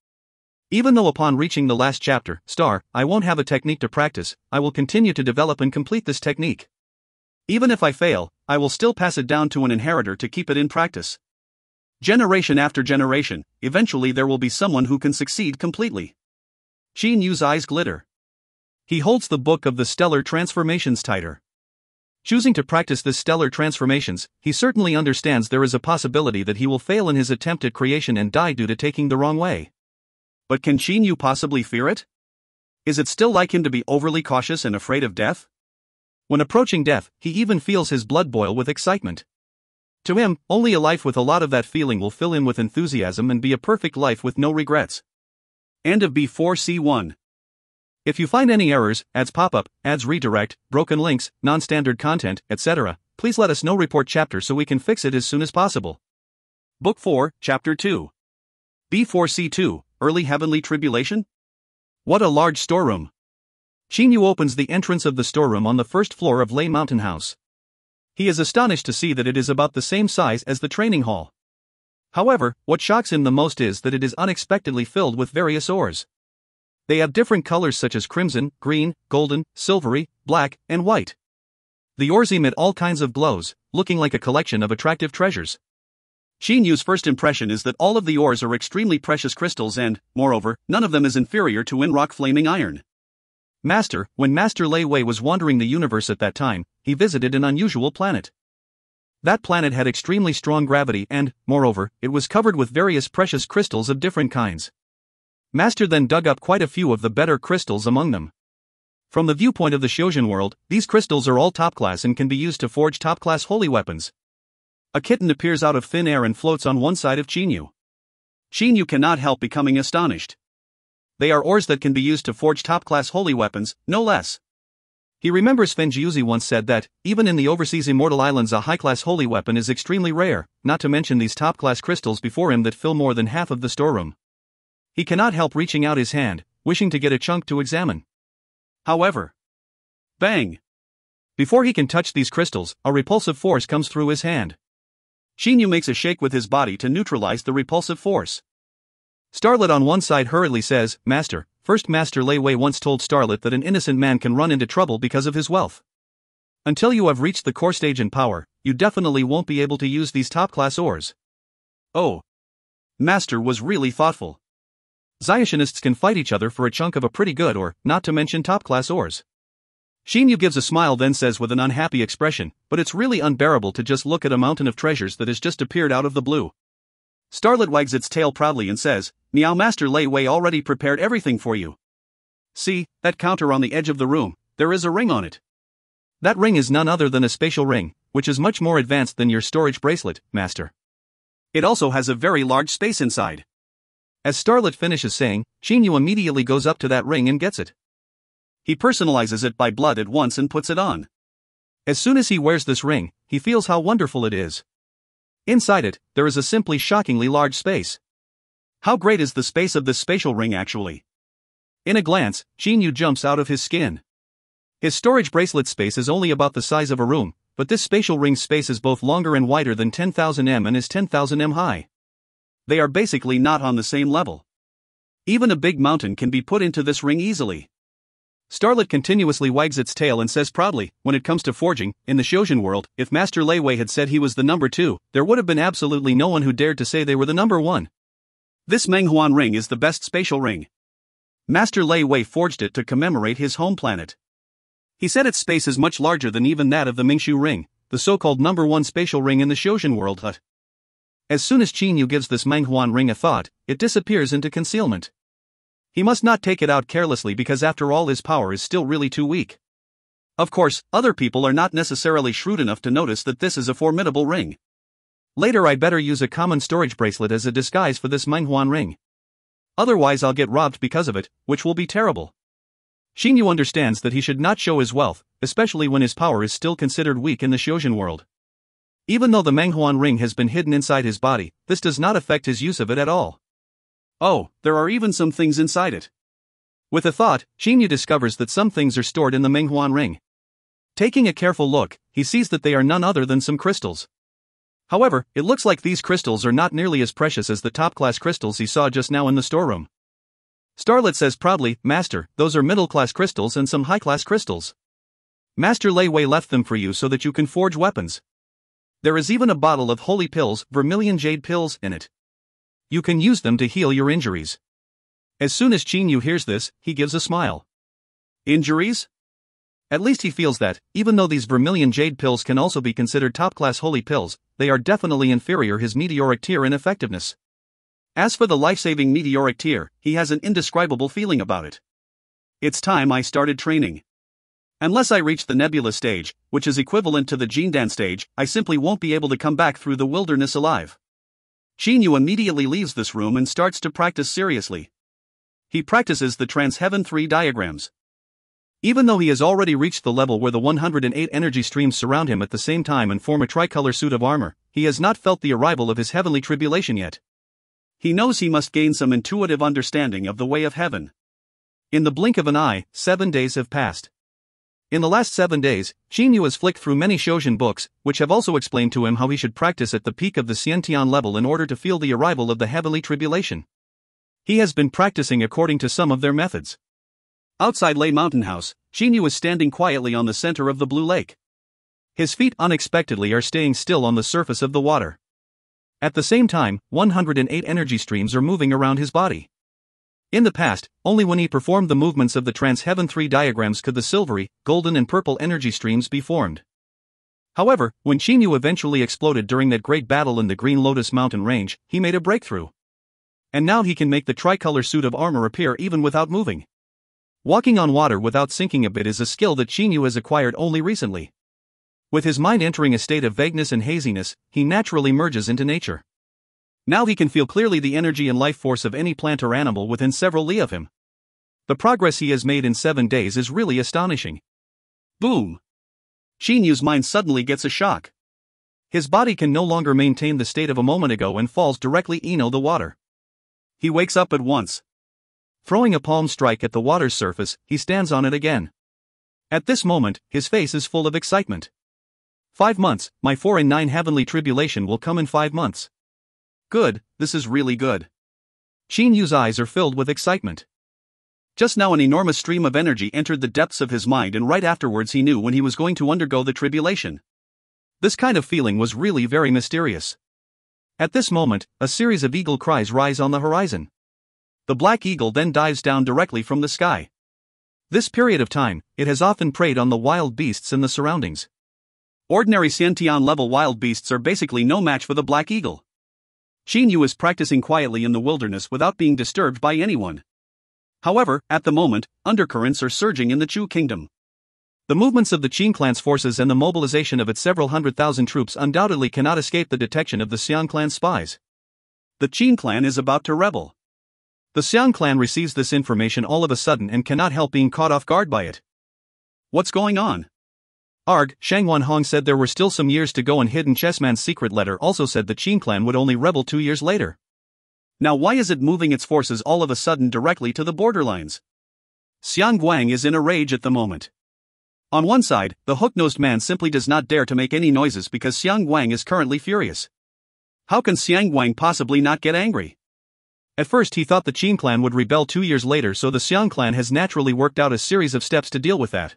Even though upon reaching the last chapter, Star, I won't have a technique to practice, I will continue to develop and complete this technique. Even if I fail, I will still pass it down to an inheritor to keep it in practice. Generation after generation, eventually there will be someone who can succeed completely. Xinyu's eyes glitter. He holds the book of the stellar transformations tighter. Choosing to practice this stellar transformations, he certainly understands there is a possibility that he will fail in his attempt at creation and die due to taking the wrong way. But can Xinyu possibly fear it? Is it still like him to be overly cautious and afraid of death? When approaching death, he even feels his blood boil with excitement. To him, only a life with a lot of that feeling will fill him with enthusiasm and be a perfect life with no regrets. End of B4C1. If you find any errors, ads pop-up, ads redirect, broken links, non-standard content, etc., please let us know. Report chapter so we can fix it as soon as possible. Book 4, Chapter 2. B4C2, Early Heavenly Tribulation? What a large storeroom! Xinyu opens the entrance of the storeroom on the first floor of Lei Mountain House. He is astonished to see that it is about the same size as the training hall. However, what shocks him the most is that it is unexpectedly filled with various ores. They have different colors such as crimson, green, golden, silvery, black, and white. The ores emit all kinds of glows, looking like a collection of attractive treasures. Xinyu's first impression is that all of the ores are extremely precious crystals and, moreover, none of them is inferior to in-rock flaming iron. Master, when Master Lei Wei was wandering the universe at that time, he visited an unusual planet. That planet had extremely strong gravity and, moreover, it was covered with various precious crystals of different kinds. Master then dug up quite a few of the better crystals among them. From the viewpoint of the Xiuzhen world, these crystals are all top class and can be used to forge top-class holy weapons. A kitten appears out of thin air and floats on one side of Xinyu. Xinyu cannot help becoming astonished. They are ores that can be used to forge top-class holy weapons, no less. He remembers Fenjiuzi once said that, even in the overseas immortal islands, a high-class holy weapon is extremely rare, not to mention these top-class crystals before him that fill more than half of the storeroom. He cannot help reaching out his hand, wishing to get a chunk to examine. However, bang! Before he can touch these crystals, a repulsive force comes through his hand. Xinyu makes a shake with his body to neutralize the repulsive force. Starlet on one side hurriedly says, Master, first Master Lei Wei once told Starlet that an innocent man can run into trouble because of his wealth. Until you have reached the core stage in power, you definitely won't be able to use these top-class ores. Oh. Master was really thoughtful. Zaishinists can fight each other for a chunk of a pretty good or, not to mention top-class ores. Xinyu gives a smile, then says with an unhappy expression, but it's really unbearable to just look at a mountain of treasures that has just appeared out of the blue. Starlet wags its tail proudly and says, Meow, Master Lei Wei already prepared everything for you. See, that counter on the edge of the room, there is a ring on it. That ring is none other than a spatial ring, which is much more advanced than your storage bracelet, Master. It also has a very large space inside. As Starlet finishes saying, Xinyu immediately goes up to that ring and gets it. He personalizes it by blood at once and puts it on. As soon as he wears this ring, he feels how wonderful it is. Inside it, there is a simply shockingly large space. How great is the space of this spatial ring actually? In a glance, Xinyu jumps out of his skin. His storage bracelet space is only about the size of a room, but this spatial ring's space is both longer and wider than 10,000 m and is 10,000 m high. They are basically not on the same level. Even a big mountain can be put into this ring easily. Starlet continuously wags its tail and says proudly, when it comes to forging, in the Shojin world, if Master Lei Wei had said he was the number 2, there would have been absolutely no one who dared to say they were the number 1. This Menghuan ring is the best spatial ring. Master Lei Wei forged it to commemorate his home planet. He said its space is much larger than even that of the Mingshu ring, the so-called number 1 spatial ring in the Shojin world. As soon as Xinyu gives this Menghuan ring a thought, it disappears into concealment. He must not take it out carelessly because after all his power is still really too weak. Of course, other people are not necessarily shrewd enough to notice that this is a formidable ring. Later I better use a common storage bracelet as a disguise for this Menghuan ring. Otherwise I'll get robbed because of it, which will be terrible. Xinyu understands that he should not show his wealth, especially when his power is still considered weak in the Shojin world. Even though the Menghuan ring has been hidden inside his body, this does not affect his use of it at all. Oh, there are even some things inside it. With a thought, Xinyu discovers that some things are stored in the Menghuan ring. Taking a careful look, he sees that they are none other than some crystals. However, it looks like these crystals are not nearly as precious as the top-class crystals he saw just now in the storeroom. Starlet says proudly, Master, those are middle-class crystals and some high-class crystals. Master Lei Wei left them for you so that you can forge weapons. There is even a bottle of holy pills, vermilion jade pills, in it. You can use them to heal your injuries. As soon as Xinyu hears this, he gives a smile. Injuries? At least he feels that, even though these vermilion jade pills can also be considered top-class holy pills, they are definitely inferior his meteoric tear in effectiveness. As for the life-saving meteoric tear, he has an indescribable feeling about it. It's time I started training. Unless I reach the nebula stage, which is equivalent to the Jindan stage, I simply won't be able to come back through the wilderness alive. Xinyu immediately leaves this room and starts to practice seriously. He practices the Trans-Heaven 3 diagrams. Even though he has already reached the level where the 108 energy streams surround him at the same time and form a tricolor suit of armor, he has not felt the arrival of his heavenly tribulation yet. He knows he must gain some intuitive understanding of the way of heaven. In the blink of an eye, 7 days have passed. In the last 7 days, Xinyu has flicked through many Shojin books, which have also explained to him how he should practice at the peak of the Xiantian level in order to feel the arrival of the heavenly tribulation. He has been practicing according to some of their methods. Outside Lei Mountain House, Xinyu is standing quietly on the center of the blue lake. His feet unexpectedly are staying still on the surface of the water. At the same time, 108 energy streams are moving around his body. In the past, only when he performed the movements of the Trans-Heaven 3 diagrams could the silvery, golden and purple energy streams be formed. However, when Xinyu eventually exploded during that great battle in the Green Lotus Mountain range, he made a breakthrough. And now he can make the tricolor suit of armor appear even without moving. Walking on water without sinking a bit is a skill that Xinyu has acquired only recently. With his mind entering a state of vagueness and haziness, he naturally merges into nature. Now he can feel clearly the energy and life force of any plant or animal within several li of him. The progress he has made in 7 days is really astonishing. Boom! Xinyu's mind suddenly gets a shock. His body can no longer maintain the state of a moment ago and falls directly into the water. He wakes up at once. Throwing a palm strike at the water's surface, he stands on it again. At this moment, his face is full of excitement. 5 months, my 4 and 9 heavenly tribulation will come in 5 months. Good, this is really good. Xinyu's eyes are filled with excitement. Just now an enormous stream of energy entered the depths of his mind and right afterwards he knew when he was going to undergo the tribulation. This kind of feeling was really very mysterious. At this moment, a series of eagle cries rise on the horizon. The black eagle then dives down directly from the sky. This period of time, it has often preyed on the wild beasts in the surroundings. Ordinary Xiantian-level wild beasts are basically no match for the black eagle. Qin Yu is practicing quietly in the wilderness without being disturbed by anyone. However, at the moment, undercurrents are surging in the Chu kingdom. The movements of the Qin clan's forces and the mobilization of its several 100,000 troops undoubtedly cannot escape the detection of the Xiang clan's spies. The Qin clan is about to rebel. The Xiang clan receives this information all of a sudden and cannot help being caught off guard by it. What's going on? Arg, Shang Wanhong said there were still some years to go, and Hidden Chessman's secret letter also said the Qin clan would only rebel 2 years later. Now why is it moving its forces all of a sudden directly to the borderlines? Xiang Guang is in a rage at the moment. On one side, the hook-nosed man simply does not dare to make any noises because Xiang Guang is currently furious. How can Xiang Guang possibly not get angry? At first he thought the Qin clan would rebel 2 years later, so the Xiang clan has naturally worked out a series of steps to deal with that.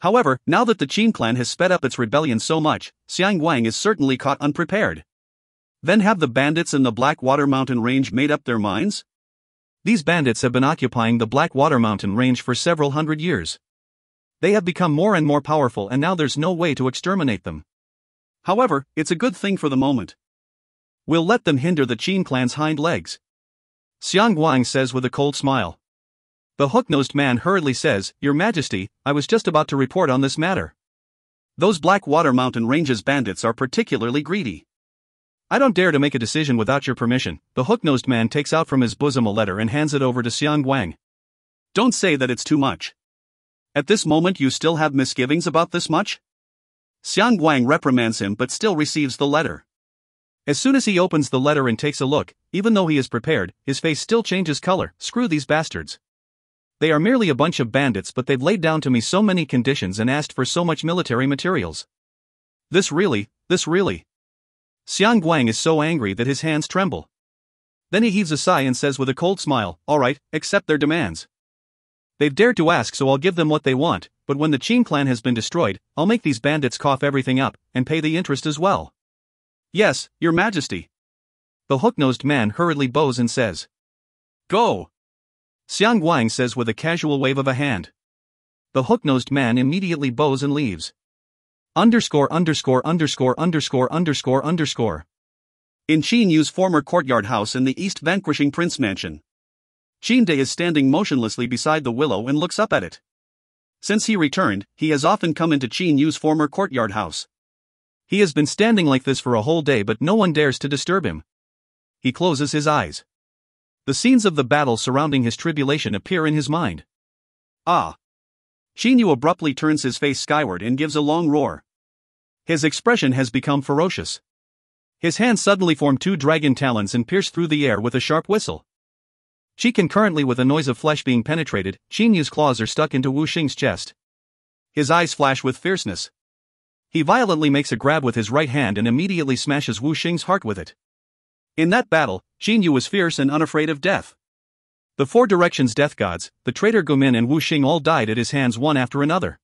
However, now that the Qin clan has sped up its rebellion so much, Xiang Guang is certainly caught unprepared. Then have the bandits in the Blackwater Mountain Range made up their minds? These bandits have been occupying the Blackwater Mountain Range for several hundred years. They have become more and more powerful, and now there's no way to exterminate them. However, it's a good thing for the moment. We'll let them hinder the Qin clan's hind legs. Xiang Guang says with a cold smile. The hook-nosed man hurriedly says, Your Majesty, I was just about to report on this matter. Those Blackwater Mountain Ranges bandits are particularly greedy. I don't dare to make a decision without your permission. The hook-nosed man takes out from his bosom a letter and hands it over to Xiang Guang. Don't say that it's too much. At this moment you still have misgivings about this much? Xiang Guang reprimands him but still receives the letter. As soon as he opens the letter and takes a look, even though he is prepared, his face still changes color. Screw these bastards. They are merely a bunch of bandits, but they've laid down to me so many conditions and asked for so much military materials. This really. Xiang Guang is so angry that his hands tremble. Then he heaves a sigh and says with a cold smile, All right, accept their demands. They've dared to ask, so I'll give them what they want, but when the Qin clan has been destroyed, I'll make these bandits cough everything up, and pay the interest as well. Yes, Your Majesty. The hook-nosed man hurriedly bows and says, Go! Xiang Guang says with a casual wave of a hand. The hook-nosed man immediately bows and leaves. In Qin Yu's former courtyard house in the East Vanquishing Prince Mansion. Qin Dai is standing motionlessly beside the willow and looks up at it. Since he returned, he has often come into Qin Yu's former courtyard house. He has been standing like this for a whole day, but no one dares to disturb him. He closes his eyes. The scenes of the battle surrounding his tribulation appear in his mind. Ah! Qin Yu abruptly turns his face skyward and gives a long roar. His expression has become ferocious. His hands suddenly form 2 dragon talons and pierce through the air with a sharp whistle. Concurrently with a noise of flesh being penetrated, Qin Yu's claws are stuck into Wu Xing's chest. His eyes flash with fierceness. He violently makes a grab with his right hand and immediately smashes Wu Xing's heart with it. In that battle, Qin Yu was fierce and unafraid of death. The 4 directions death gods, the traitor Gumin and Wu Xing, all died at his hands one after another.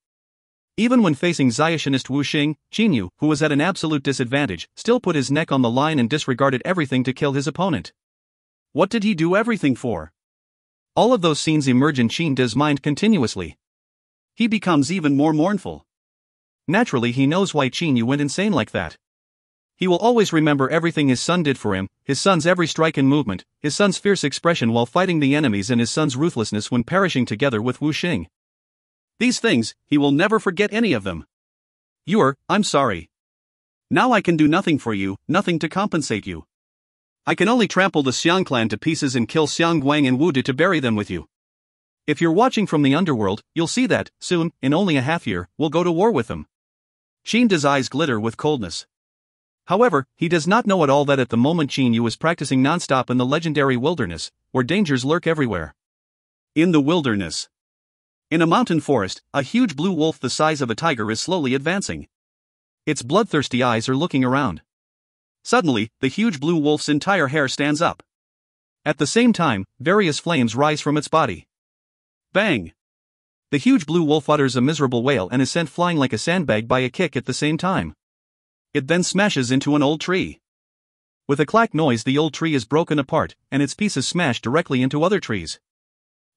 Even when facing Zionist Wu Xing, Qin Yu, who was at an absolute disadvantage, still put his neck on the line and disregarded everything to kill his opponent. What did he do everything for? All of those scenes emerge in Qin Dai's mind continuously. He becomes even more mournful. Naturally, he knows why Qin Yu went insane like that. He will always remember everything his son did for him, his son's every strike and movement, his son's fierce expression while fighting the enemies, and his son's ruthlessness when perishing together with Wu Xing. These things, he will never forget any of them. I'm sorry. Now I can do nothing for you, nothing to compensate you. I can only trample the Xiang clan to pieces and kill Xiang Guang and Wu De to bury them with you. If you're watching from the underworld, you'll see that, soon, in only a half year, we'll go to war with them. Qin Dai's eyes glitter with coldness. However, he does not know at all that at the moment Qin Yu is practicing non-stop in the legendary wilderness, where dangers lurk everywhere. In the wilderness. In a mountain forest, a huge blue wolf the size of a tiger is slowly advancing. Its bloodthirsty eyes are looking around. Suddenly, the huge blue wolf's entire hair stands up. At the same time, various flames rise from its body. Bang! The huge blue wolf utters a miserable wail and is sent flying like a sandbag by a kick at the same time. It then smashes into an old tree. With a clack noise, the old tree is broken apart, and its pieces smash directly into other trees.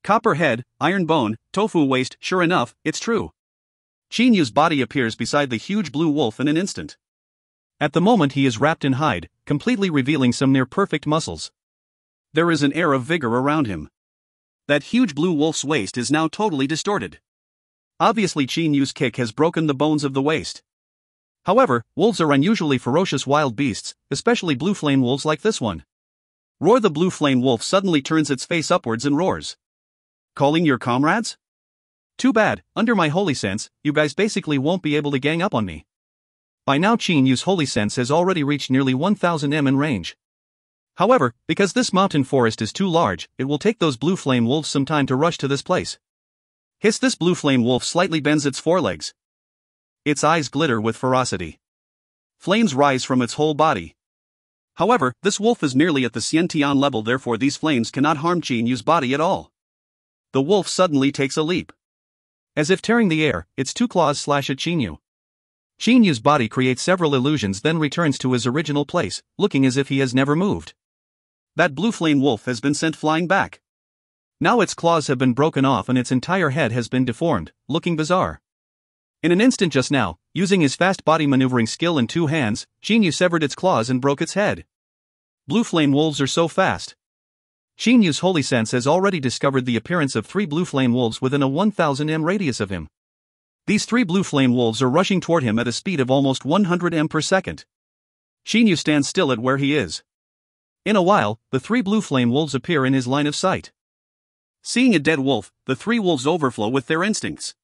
Copper head, iron bone, tofu waist, sure enough, it's true. Chinyu's body appears beside the huge blue wolf in an instant. At the moment he is wrapped in hide, completely revealing some near-perfect muscles. There is an air of vigor around him. That huge blue wolf's waist is now totally distorted. Obviously Chinyu's kick has broken the bones of the waist. However, wolves are unusually ferocious wild beasts, especially blue flame wolves like this one. Roar! The blue flame wolf suddenly turns its face upwards and roars. Calling your comrades? Too bad, under my holy sense, you guys basically won't be able to gang up on me. By now Chinyu's holy sense has already reached nearly 1000 m in range. However, because this mountain forest is too large, it will take those blue flame wolves some time to rush to this place. Hiss! This blue flame wolf slightly bends its forelegs. Its eyes glitter with ferocity. Flames rise from its whole body. However, this wolf is merely at the Xiantian level, therefore these flames cannot harm Chinyu's body at all. The wolf suddenly takes a leap. As if tearing the air, its two claws slash at Chinyu. Chinyu's body creates several illusions, then returns to his original place, looking as if he has never moved. That blue flame wolf has been sent flying back. Now its claws have been broken off and its entire head has been deformed, looking bizarre. In an instant just now, using his fast body maneuvering skill in two hands, Chinyu severed its claws and broke its head. Blue flame wolves are so fast. Chinyu's holy sense has already discovered the appearance of 3 blue flame wolves within a 1000 m radius of him. These 3 blue flame wolves are rushing toward him at a speed of almost 100 m per second. Chinyu stands still at where he is. In a while, the 3 blue flame wolves appear in his line of sight. Seeing a dead wolf, the 3 wolves overflow with their instincts.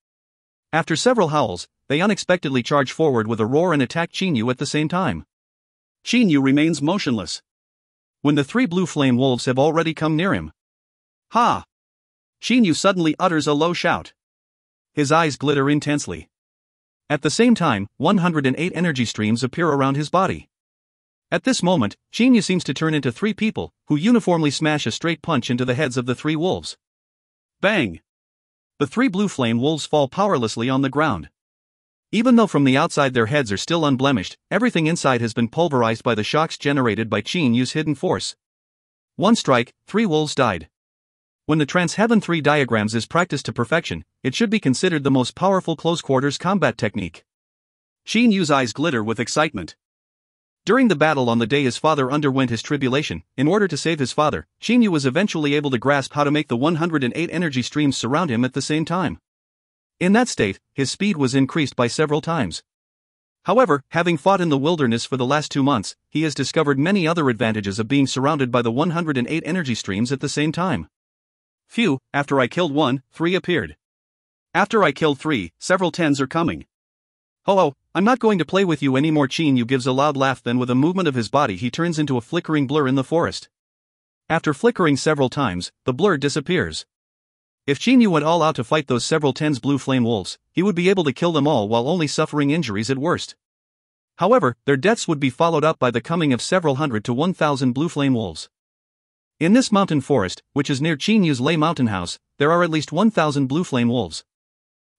After several howls, they unexpectedly charge forward with a roar and attack Chinyu at the same time. Chinyu remains motionless. When the 3 blue flame wolves have already come near him. Ha! Chinyu suddenly utters a low shout. His eyes glitter intensely. At the same time, 108 energy streams appear around his body. At this moment, Chinyu seems to turn into 3 people, who uniformly smash a straight punch into the heads of the 3 wolves. Bang! The 3 blue flame wolves fall powerlessly on the ground. Even though from the outside their heads are still unblemished, everything inside has been pulverized by the shocks generated by Chinyu's hidden force. One strike, 3 wolves died. When the Trans-Heaven 3 diagrams is practiced to perfection, it should be considered the most powerful close-quarters combat technique. Chinyu's eyes glitter with excitement. During the battle on the day his father underwent his tribulation, in order to save his father, Chinyu was eventually able to grasp how to make the 108 energy streams surround him at the same time. In that state, his speed was increased by several times. However, having fought in the wilderness for the last 2 months, he has discovered many other advantages of being surrounded by the 108 energy streams at the same time. Phew, after I killed 1, 3 appeared. After I killed 3, several 10s are coming. Oh, I'm not going to play with you anymore. Chinyu gives a loud laugh, then with a movement of his body he turns into a flickering blur in the forest. After flickering several times, the blur disappears. If Chinyu went all out to fight those several 10s blue flame wolves, he would be able to kill them all while only suffering injuries at worst. However, their deaths would be followed up by the coming of several hundred to 1000 blue flame wolves. In this mountain forest, which is near Chinyu's Lei mountain house, there are at least 1000 blue flame wolves.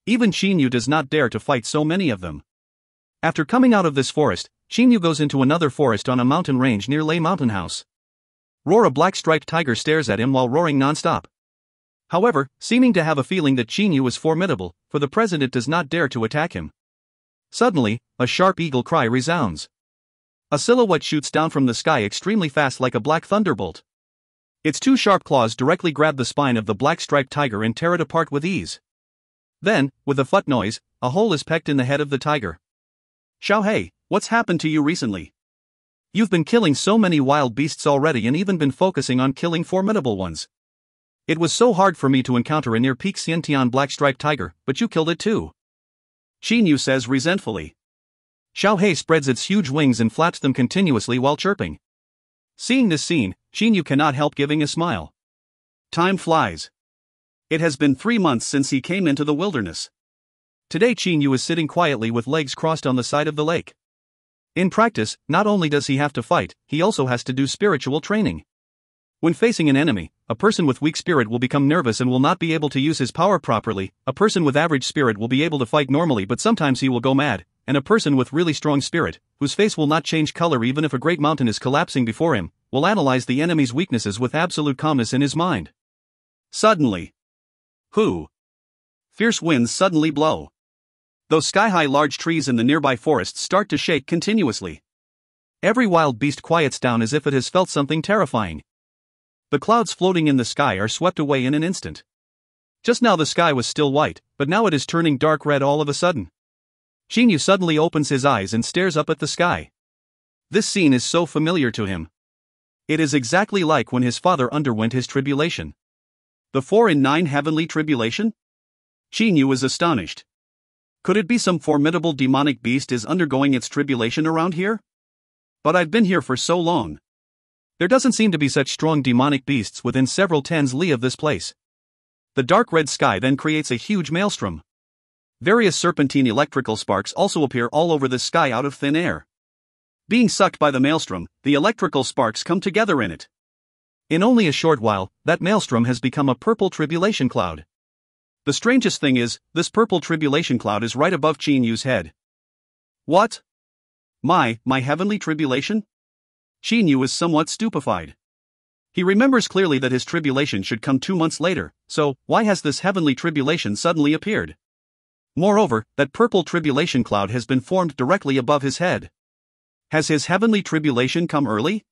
Even Chinyu does not dare to fight so many of them. After coming out of this forest, Chinyu goes into another forest on a mountain range near Lei mountain house. Roar! A black striped tiger stares at him while roaring non-stop. However, seeming to have a feeling that Chinyu is formidable, for the president does not dare to attack him. Suddenly, a sharp eagle cry resounds. A silhouette shoots down from the sky extremely fast like a black thunderbolt. Its 2 sharp claws directly grab the spine of the black striped tiger and tear it apart with ease. Then, with a phut noise, a hole is pecked in the head of the tiger. Xiaohei, what's happened to you recently? You've been killing so many wild beasts already and even been focusing on killing formidable ones. It was so hard for me to encounter a near-peak Xiantian black-striped tiger, but you killed it too. Chinyu says resentfully. Xiaohei spreads its huge wings and flaps them continuously while chirping. Seeing this scene, Chinyu cannot help giving a smile. Time flies. It has been 3 months since he came into the wilderness. Today Chinyu is sitting quietly with legs crossed on the side of the lake. In practice, not only does he have to fight, he also has to do spiritual training. When facing an enemy, a person with weak spirit will become nervous and will not be able to use his power properly. A person with average spirit will be able to fight normally, but sometimes he will go mad, and a person with really strong spirit, whose face will not change color even if a great mountain is collapsing before him, will analyze the enemy's weaknesses with absolute calmness in his mind. Suddenly, Who? Fierce winds suddenly blow. Those sky-high large trees in the nearby forest start to shake continuously. Every wild beast quiets down as if it has felt something terrifying. The clouds floating in the sky are swept away in an instant. Just now the sky was still white, but now it is turning dark red all of a sudden. Shinyu suddenly opens his eyes and stares up at the sky. This scene is so familiar to him. It is exactly like when his father underwent his tribulation. The 4 in 9 heavenly tribulation? Shinyu is astonished. Could it be some formidable demonic beast is undergoing its tribulation around here? But I've been here for so long. There doesn't seem to be such strong demonic beasts within several tens li of this place. The dark red sky then creates a huge maelstrom. Various serpentine electrical sparks also appear all over the sky out of thin air. Being sucked by the maelstrom, the electrical sparks come together in it. In only a short while, that maelstrom has become a purple tribulation cloud. The strangest thing is, this purple tribulation cloud is right above Chinyu's head. What? My heavenly tribulation? Shinyu is somewhat stupefied. He remembers clearly that his tribulation should come 2 months later, so why has this heavenly tribulation suddenly appeared? Moreover, that purple tribulation cloud has been formed directly above his head. Has his heavenly tribulation come early?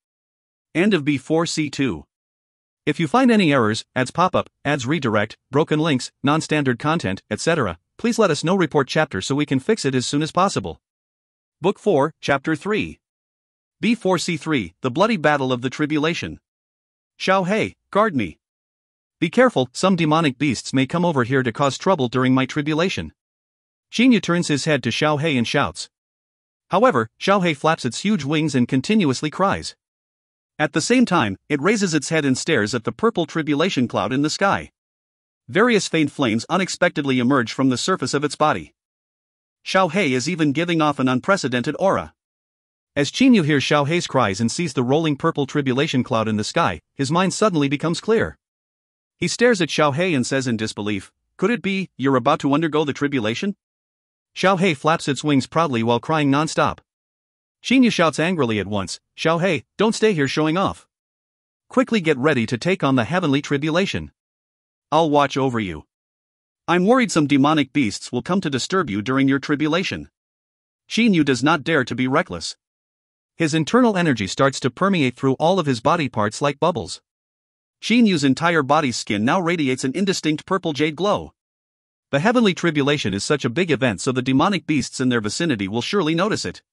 End of B4C2. If you find any errors, ads pop-up, ads redirect, broken links, non-standard content, etc., please let us know. Report chapter so we can fix it as soon as possible. Book 4, Chapter 3. B4C3, The Bloody Battle of the Tribulation. Xiaohei, guard me. Be careful, some demonic beasts may come over here to cause trouble during my tribulation. Shinyu turns his head to Xiaohei and shouts. However, Xiaohei flaps its huge wings and continuously cries. At the same time, it raises its head and stares at the purple tribulation cloud in the sky. Various faint flames unexpectedly emerge from the surface of its body. Xiaohei is even giving off an unprecedented aura. As Chinyu hears Xiaohei's cries and sees the rolling purple tribulation cloud in the sky, his mind suddenly becomes clear. He stares at Xiaohei and says in disbelief, "Could it be, you're about to undergo the tribulation?" Xiaohei flaps its wings proudly while crying non-stop. Shinyu shouts angrily at once, "Xiaohei, don't stay here showing off. Quickly get ready to take on the heavenly tribulation. I'll watch over you. I'm worried some demonic beasts will come to disturb you during your tribulation." Shinyu does not dare to be reckless. His internal energy starts to permeate through all of his body parts like bubbles. Shinyu's entire body's skin now radiates an indistinct purple jade glow. The heavenly tribulation is such a big event, so the demonic beasts in their vicinity will surely notice it.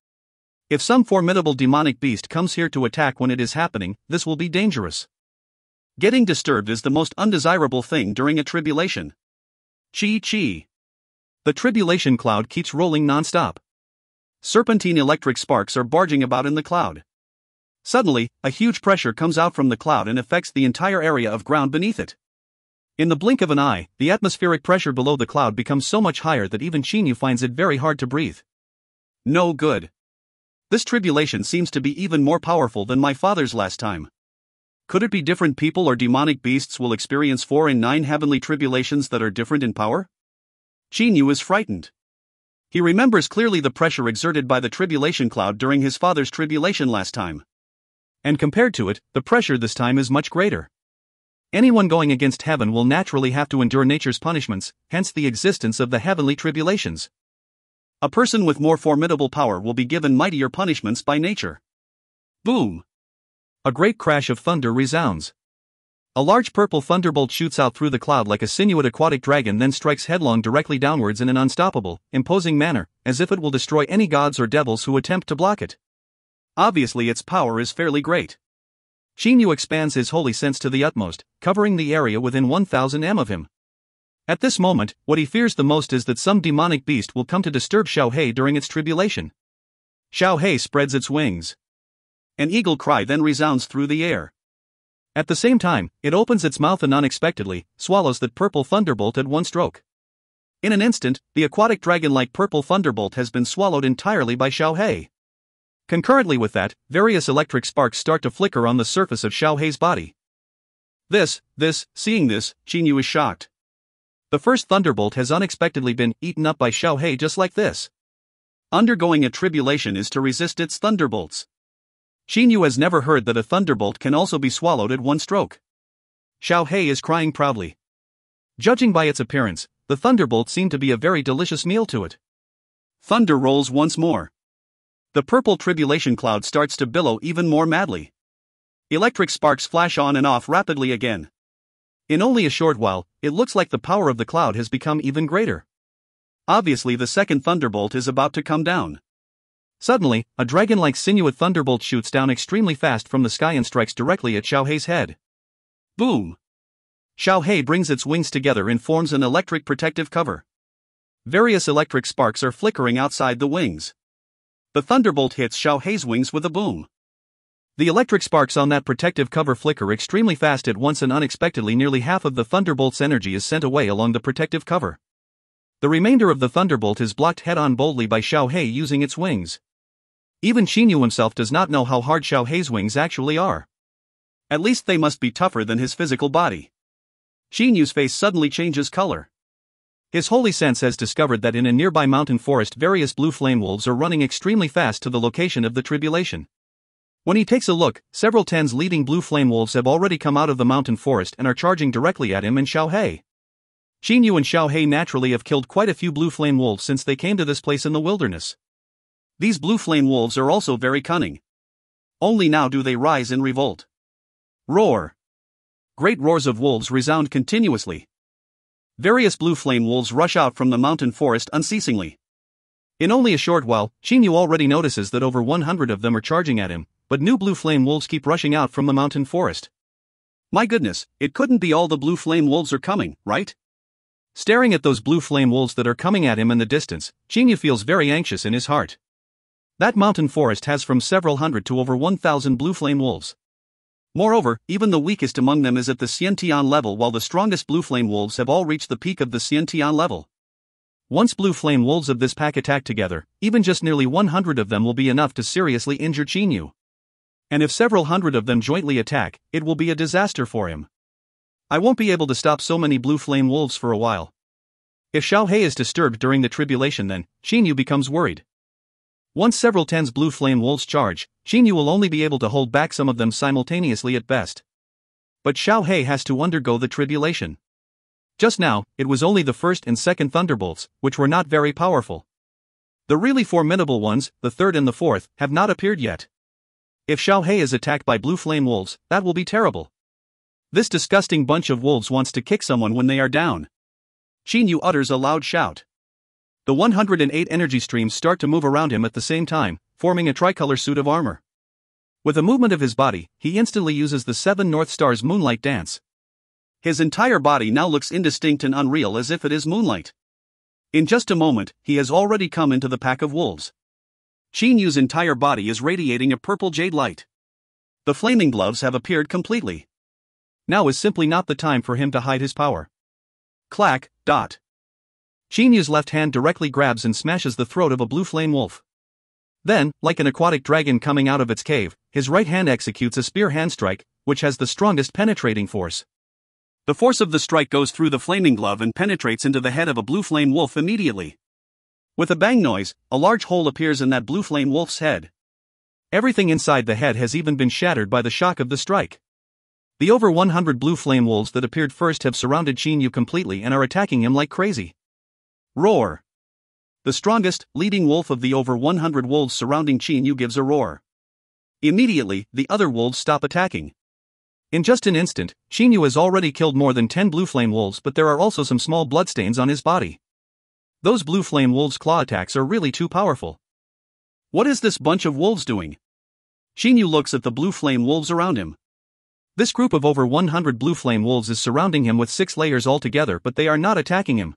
If some formidable demonic beast comes here to attack when it is happening, this will be dangerous. Getting disturbed is the most undesirable thing during a tribulation. Chi. The tribulation cloud keeps rolling non-stop. Serpentine electric sparks are barging about in the cloud. Suddenly, a huge pressure comes out from the cloud and affects the entire area of ground beneath it. In the blink of an eye, the atmospheric pressure below the cloud becomes so much higher that even Shinyu finds it very hard to breathe. No good. This tribulation seems to be even more powerful than my father's last time. Could it be different people or demonic beasts will experience 4 in 9 heavenly tribulations that are different in power? Shinyu is frightened. He remembers clearly the pressure exerted by the tribulation cloud during his father's tribulation last time. And compared to it, the pressure this time is much greater. Anyone going against heaven will naturally have to endure nature's punishments, hence the existence of the heavenly tribulations. A person with more formidable power will be given mightier punishments by nature. Boom! A great crash of thunder resounds. A large purple thunderbolt shoots out through the cloud like a sinuous aquatic dragon, then strikes headlong directly downwards in an unstoppable, imposing manner, as if it will destroy any gods or devils who attempt to block it. Obviously its power is fairly great. Shinyu expands his holy sense to the utmost, covering the area within 1000 m of him. At this moment, what he fears the most is that some demonic beast will come to disturb Xiaohei during its tribulation. Xiaohei spreads its wings. An eagle cry then resounds through the air. At the same time, it opens its mouth and unexpectedly swallows that purple thunderbolt at one stroke. In an instant, the aquatic dragon-like purple thunderbolt has been swallowed entirely by Xiaohei. Concurrently with that, various electric sparks start to flicker on the surface of Xiaohei's body. Seeing this, Shinyu is shocked. The first thunderbolt has unexpectedly been eaten up by Xiaohei just like this. Undergoing a tribulation is to resist its thunderbolts. Shinyu has never heard that a thunderbolt can also be swallowed at one stroke. Xiaohei is crying proudly. Judging by its appearance, the thunderbolt seemed to be a very delicious meal to it. Thunder rolls once more. The purple tribulation cloud starts to billow even more madly. Electric sparks flash on and off rapidly again. In only a short while, it looks like the power of the cloud has become even greater. Obviously, the second thunderbolt is about to come down. Suddenly, a dragon-like sinuous thunderbolt shoots down extremely fast from the sky and strikes directly at Xiaohei's head. Boom! Xiaohei brings its wings together and forms an electric protective cover. Various electric sparks are flickering outside the wings. The thunderbolt hits Xiaohei's wings with a boom. The electric sparks on that protective cover flicker extremely fast at once, and unexpectedly nearly half of the thunderbolt's energy is sent away along the protective cover. The remainder of the thunderbolt is blocked head-on boldly by Xiaohei using its wings. Even Xinyu himself does not know how hard Xiaohei's wings actually are. At least they must be tougher than his physical body. Xinyu's face suddenly changes color. His holy sense has discovered that in a nearby mountain forest various blue flame wolves are running extremely fast to the location of the tribulation. When he takes a look, several tens leading blue flame wolves have already come out of the mountain forest and are charging directly at him and Xiaohei. Xinyu and Xiaohei naturally have killed quite a few blue flame wolves since they came to this place in the wilderness. These blue flame wolves are also very cunning. Only now do they rise in revolt. Roar! Great roars of wolves resound continuously. Various blue flame wolves rush out from the mountain forest unceasingly. In only a short while, Xinyu already notices that over 100 of them are charging at him, but new blue flame wolves keep rushing out from the mountain forest. My goodness, it couldn't be all the blue flame wolves are coming, right? Staring at those blue flame wolves that are coming at him in the distance, Xinyu feels very anxious in his heart. That mountain forest has from several hundred to over 1,000 blue flame wolves. Moreover, even the weakest among them is at the Xiantian level, while the strongest blue flame wolves have all reached the peak of the Xiantian level. Once blue flame wolves of this pack attack together, even just nearly 100 of them will be enough to seriously injure Xinyu. And if several hundred of them jointly attack, it will be a disaster for him. I won't be able to stop so many blue flame wolves for a while. If Xiaohei is disturbed during the tribulation, then Xinyu becomes worried. Once several tens blue flame wolves charge, Xinyu will only be able to hold back some of them simultaneously at best. But Xiaohei has to undergo the tribulation. Just now, it was only the first and second thunderbolts, which were not very powerful. The really formidable ones, the third and the fourth, have not appeared yet. If Xiaohei is attacked by blue flame wolves, that will be terrible. This disgusting bunch of wolves wants to kick someone when they are down. Xinyu utters a loud shout. The 108 energy streams start to move around him at the same time, forming a tricolor suit of armor. With a movement of his body, he instantly uses the 7 North Stars moonlight dance. His entire body now looks indistinct and unreal, as if it is moonlight. In just a moment, he has already come into the pack of wolves. Xinyu's entire body is radiating a purple jade light. The flaming gloves have appeared completely. Now is simply not the time for him to hide his power. Clack, dot. Xinyu's left hand directly grabs and smashes the throat of a blue flame wolf. Then, like an aquatic dragon coming out of its cave, his right hand executes a spear hand strike, which has the strongest penetrating force. The force of the strike goes through the flaming glove and penetrates into the head of a blue flame wolf immediately. With a bang noise, a large hole appears in that blue flame wolf's head. Everything inside the head has even been shattered by the shock of the strike. The over 100 blue flame wolves that appeared first have surrounded Xinyu completely and are attacking him like crazy. Roar! The strongest, leading wolf of the over 100 wolves surrounding Xinyu gives a roar. Immediately, the other wolves stop attacking. In just an instant, Xinyu has already killed more than 10 blue flame wolves, but there are also some small bloodstains on his body. Those blue flame wolves' claw attacks are really too powerful. What is this bunch of wolves doing? Xinyu looks at the blue flame wolves around him. This group of over 100 blue flame wolves is surrounding him with 6 layers altogether, but they are not attacking him.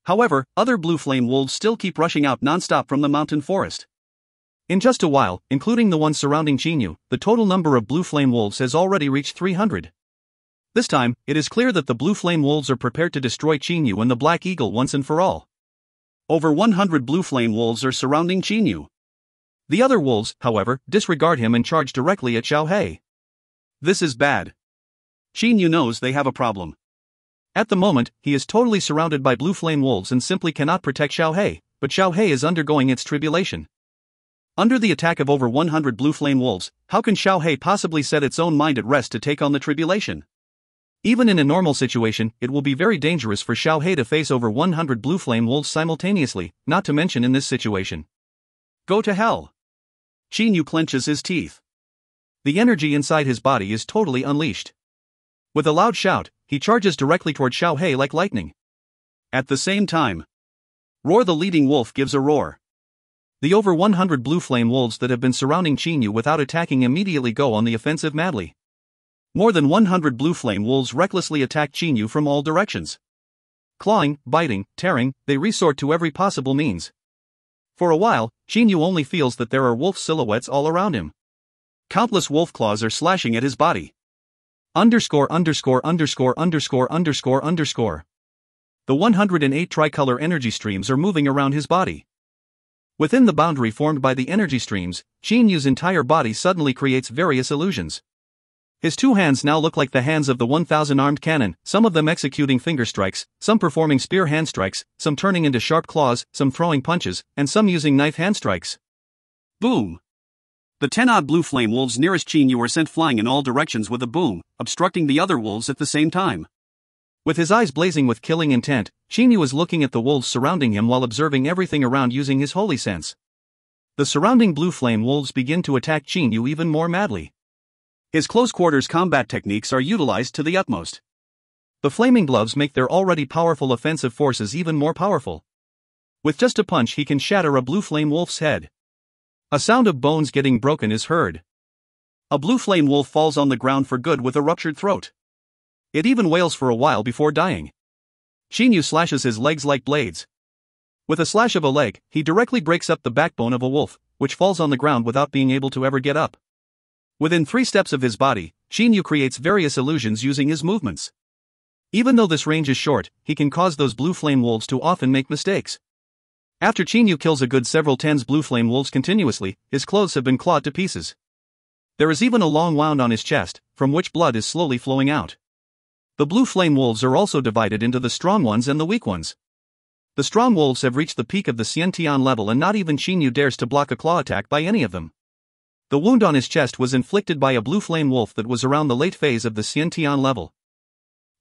However, other blue flame wolves still keep rushing out non-stop from the mountain forest. In just a while, including the ones surrounding Xinyu, the total number of blue flame wolves has already reached 300. This time, it is clear that the blue flame wolves are prepared to destroy Xinyu and the Black Eagle once and for all. Over 100 blue flame wolves are surrounding Xinyu. The other wolves, however, disregard him and charge directly at Xiaohei. This is bad. Xinyu knows they have a problem. At the moment, he is totally surrounded by blue flame wolves and simply cannot protect Xiaohei, but Xiaohei is undergoing its tribulation. Under the attack of over 100 blue flame wolves, how can Xiaohei possibly set its own mind at rest to take on the tribulation? Even in a normal situation, it will be very dangerous for Xiao He to face over 100 blue flame wolves simultaneously, not to mention in this situation. Go to hell! Qin Yu clenches his teeth. The energy inside his body is totally unleashed. With a loud shout, he charges directly toward Xiao He like lightning. At the same time, Roar the leading wolf gives a roar. The over 100 blue flame wolves that have been surrounding Qin Yu without attacking immediately go on the offensive madly. More than 100 blue flame wolves recklessly attack Qin Yu from all directions. Clawing, biting, tearing, they resort to every possible means. For a while, Qin Yu only feels that there are wolf silhouettes all around him. Countless wolf claws are slashing at his body. The 108 tricolor energy streams are moving around his body. Within the boundary formed by the energy streams, Qin Yu's entire body suddenly creates various illusions. His two hands now look like the hands of the 1,000 armed cannon, some of them executing finger strikes, some performing spear hand strikes, some turning into sharp claws, some throwing punches, and some using knife hand strikes. Boom! The 10-odd blue flame wolves nearest Qin Yu are sent flying in all directions with a boom, obstructing the other wolves at the same time. With his eyes blazing with killing intent, Qin Yu is looking at the wolves surrounding him while observing everything around using his holy sense. The surrounding blue flame wolves begin to attack Qin Yu even more madly. His close-quarters combat techniques are utilized to the utmost. The flaming gloves make their already powerful offensive forces even more powerful. With just a punch he can shatter a blue flame wolf's head. A sound of bones getting broken is heard. A blue flame wolf falls on the ground for good with a ruptured throat. It even wails for a while before dying. Qin Yu slashes his legs like blades. With a slash of a leg, he directly breaks up the backbone of a wolf, which falls on the ground without being able to ever get up. Within 3 steps of his body, Qin Yu creates various illusions using his movements. Even though this range is short, he can cause those blue flame wolves to often make mistakes. After Qin Yu kills a good several tens blue flame wolves continuously, his clothes have been clawed to pieces. There is even a long wound on his chest, from which blood is slowly flowing out. The blue flame wolves are also divided into the strong ones and the weak ones. The strong wolves have reached the peak of the Xiantian level and not even Qin Yu dares to block a claw attack by any of them. The wound on his chest was inflicted by a blue flame wolf that was around the late phase of the Xiantian level.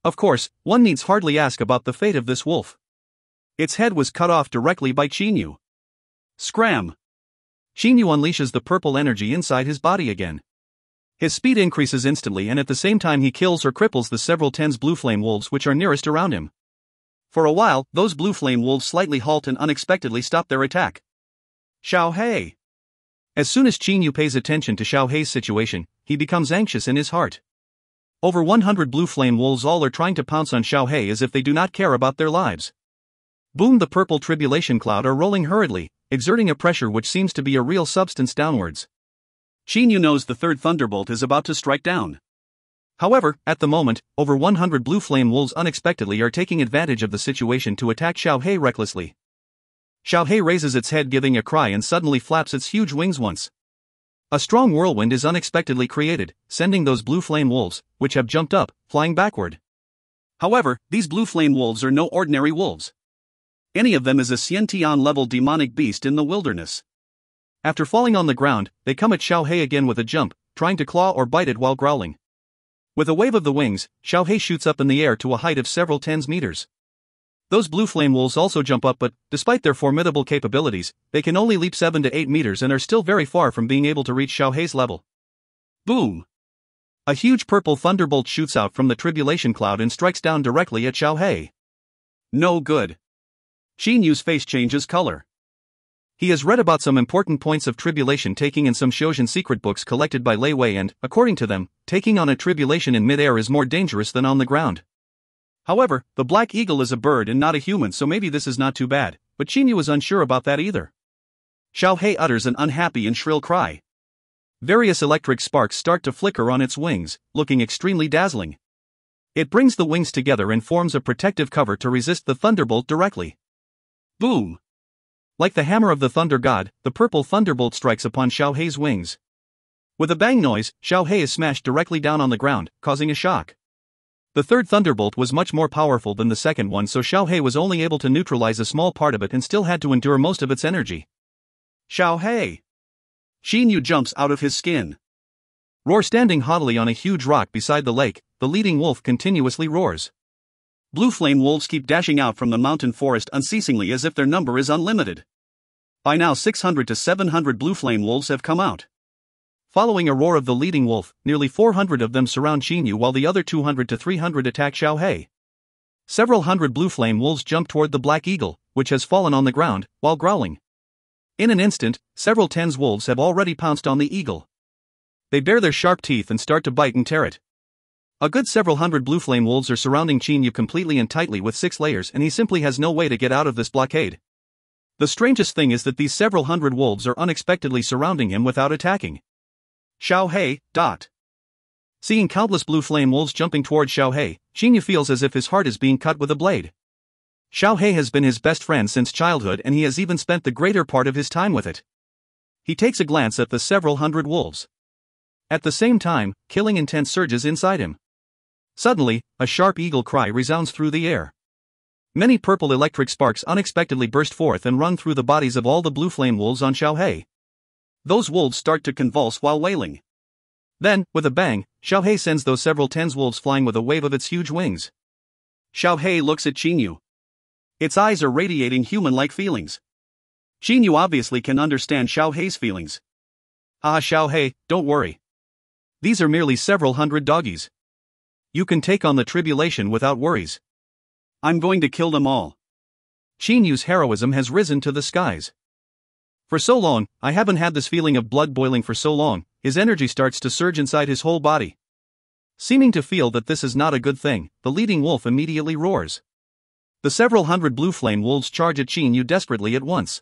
Of course, one needs hardly ask about the fate of this wolf. Its head was cut off directly by Qin Yu. Scram! Qin Yu unleashes the purple energy inside his body again. His speed increases instantly and at the same time he kills or cripples the several tens blue flame wolves which are nearest around him. For a while, those blue flame wolves slightly halt and unexpectedly stop their attack. Xiao He! As soon as Qin Yu pays attention to Xiao He's situation, he becomes anxious in his heart. Over 100 blue flame wolves all are trying to pounce on Xiao He as if they do not care about their lives. Boom! The purple tribulation cloud are rolling hurriedly, exerting a pressure which seems to be a real substance downwards. Qin Yu knows the third thunderbolt is about to strike down. However, at the moment, over 100 blue flame wolves unexpectedly are taking advantage of the situation to attack Xiao He recklessly. Xiao He raises its head giving a cry and suddenly flaps its huge wings once. A strong whirlwind is unexpectedly created, sending those blue flame wolves, which have jumped up, flying backward. However, these blue flame wolves are no ordinary wolves. Any of them is a Xiantian-level demonic beast in the wilderness. After falling on the ground, they come at Xiao He again with a jump, trying to claw or bite it while growling. With a wave of the wings, Xiao He shoots up in the air to a height of several tens meters. Those blue flame wolves also jump up but, despite their formidable capabilities, they can only leap 7 to 8 meters and are still very far from being able to reach Xiao He's level. Boom! A huge purple thunderbolt shoots out from the tribulation cloud and strikes down directly at Xiao He. No good. Qin Yu's face changes color. He has read about some important points of tribulation taking in some Shojin secret books collected by Lei Wei and, according to them, taking on a tribulation in mid-air is more dangerous than on the ground. However, the black eagle is a bird and not a human, so maybe this is not too bad, but Qin Yu is unsure about that either. Xiao He utters an unhappy and shrill cry. Various electric sparks start to flicker on its wings, looking extremely dazzling. It brings the wings together and forms a protective cover to resist the thunderbolt directly. Boom! Like the hammer of the thunder god, the purple thunderbolt strikes upon Xiao He's wings. With a bang noise, Xiao He is smashed directly down on the ground, causing a shock. The third thunderbolt was much more powerful than the second one, so Xiao He was only able to neutralize a small part of it and still had to endure most of its energy. Xiao He! Qin Yu jumps out of his skin. Roar standing haughtily on a huge rock beside the lake, the leading wolf continuously roars. Blue flame wolves keep dashing out from the mountain forest unceasingly as if their number is unlimited. By now 600 to 700 blue flame wolves have come out. Following a roar of the leading wolf, nearly 400 of them surround Qinyu while the other 200 to 300 attack Xiaohei. Several hundred blue flame wolves jump toward the black eagle, which has fallen on the ground, while growling. In an instant, several tens wolves have already pounced on the eagle. They bare their sharp teeth and start to bite and tear it. A good several hundred blue flame wolves are surrounding Qinyu completely and tightly with 6 layers, and he simply has no way to get out of this blockade. The strangest thing is that these several hundred wolves are unexpectedly surrounding him without attacking. Xiaohei. Seeing countless blue flame wolves jumping toward Xiaohei, Qinyu feels as if his heart is being cut with a blade. Xiaohei has been his best friend since childhood, and he has even spent the greater part of his time with it. He takes a glance at the several hundred wolves. At the same time, killing intent surges inside him. Suddenly, a sharp eagle cry resounds through the air. Many purple electric sparks unexpectedly burst forth and run through the bodies of all the blue flame wolves on Xiaohei. Those wolves start to convulse while wailing. Then, with a bang, Xiaohei sends those several tens wolves flying with a wave of its huge wings. Xiaohei looks at Qinyu. Its eyes are radiating human-like feelings. Qinyu obviously can understand Xiaohei's feelings. Ah, Xiaohei, don't worry. These are merely several hundred doggies. You can take on the tribulation without worries. I'm going to kill them all. Qinyu's heroism has risen to the skies. For so long, I haven't had this feeling of blood boiling for so long. His energy starts to surge inside his whole body. Seeming to feel that this is not a good thing, the leading wolf immediately roars. The several hundred blue flame wolves charge at Qinyu desperately at once.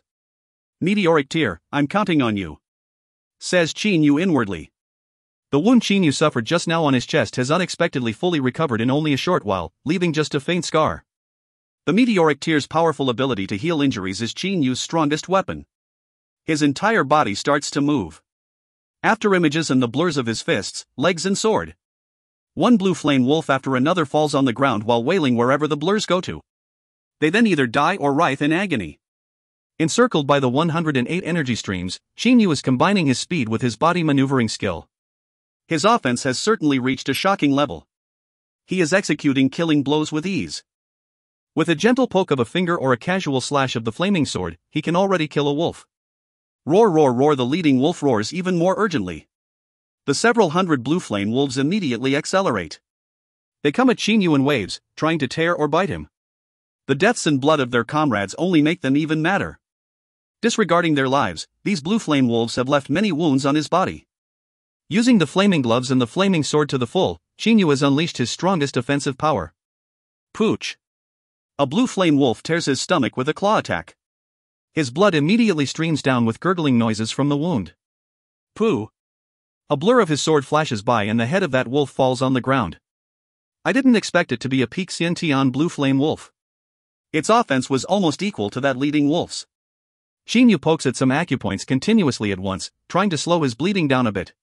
Meteoric tear, I'm counting on you, says Qinyu inwardly. The wound Qinyu suffered just now on his chest has unexpectedly fully recovered in only a short while, leaving just a faint scar. The meteoric tear's powerful ability to heal injuries is Qinyu's strongest weapon. His entire body starts to move. After images and the blurs of his fists, legs and sword. One blue flame wolf after another falls on the ground while wailing wherever the blurs go to. They then either die or writhe in agony. Encircled by the 108 energy streams, Qinyu is combining his speed with his body maneuvering skill. His offense has certainly reached a shocking level. He is executing killing blows with ease. With a gentle poke of a finger or a casual slash of the flaming sword, he can already kill a wolf. Roar, roar, roar! The leading wolf roars even more urgently. The several hundred blue flame wolves immediately accelerate. They come at Qinyu in waves, trying to tear or bite him. The deaths and blood of their comrades only make them even madder. Disregarding their lives, these blue flame wolves have left many wounds on his body. Using the flaming gloves and the flaming sword to the full, Qinyu has unleashed his strongest offensive power. Pooch! A blue flame wolf tears his stomach with a claw attack. His blood immediately streams down with gurgling noises from the wound. Pooh! A blur of his sword flashes by and the head of that wolf falls on the ground. I didn't expect it to be a Peak Xiantian blue flame wolf. Its offense was almost equal to that leading wolf's. Qinyu pokes at some acupoints continuously at once, trying to slow his bleeding down a bit.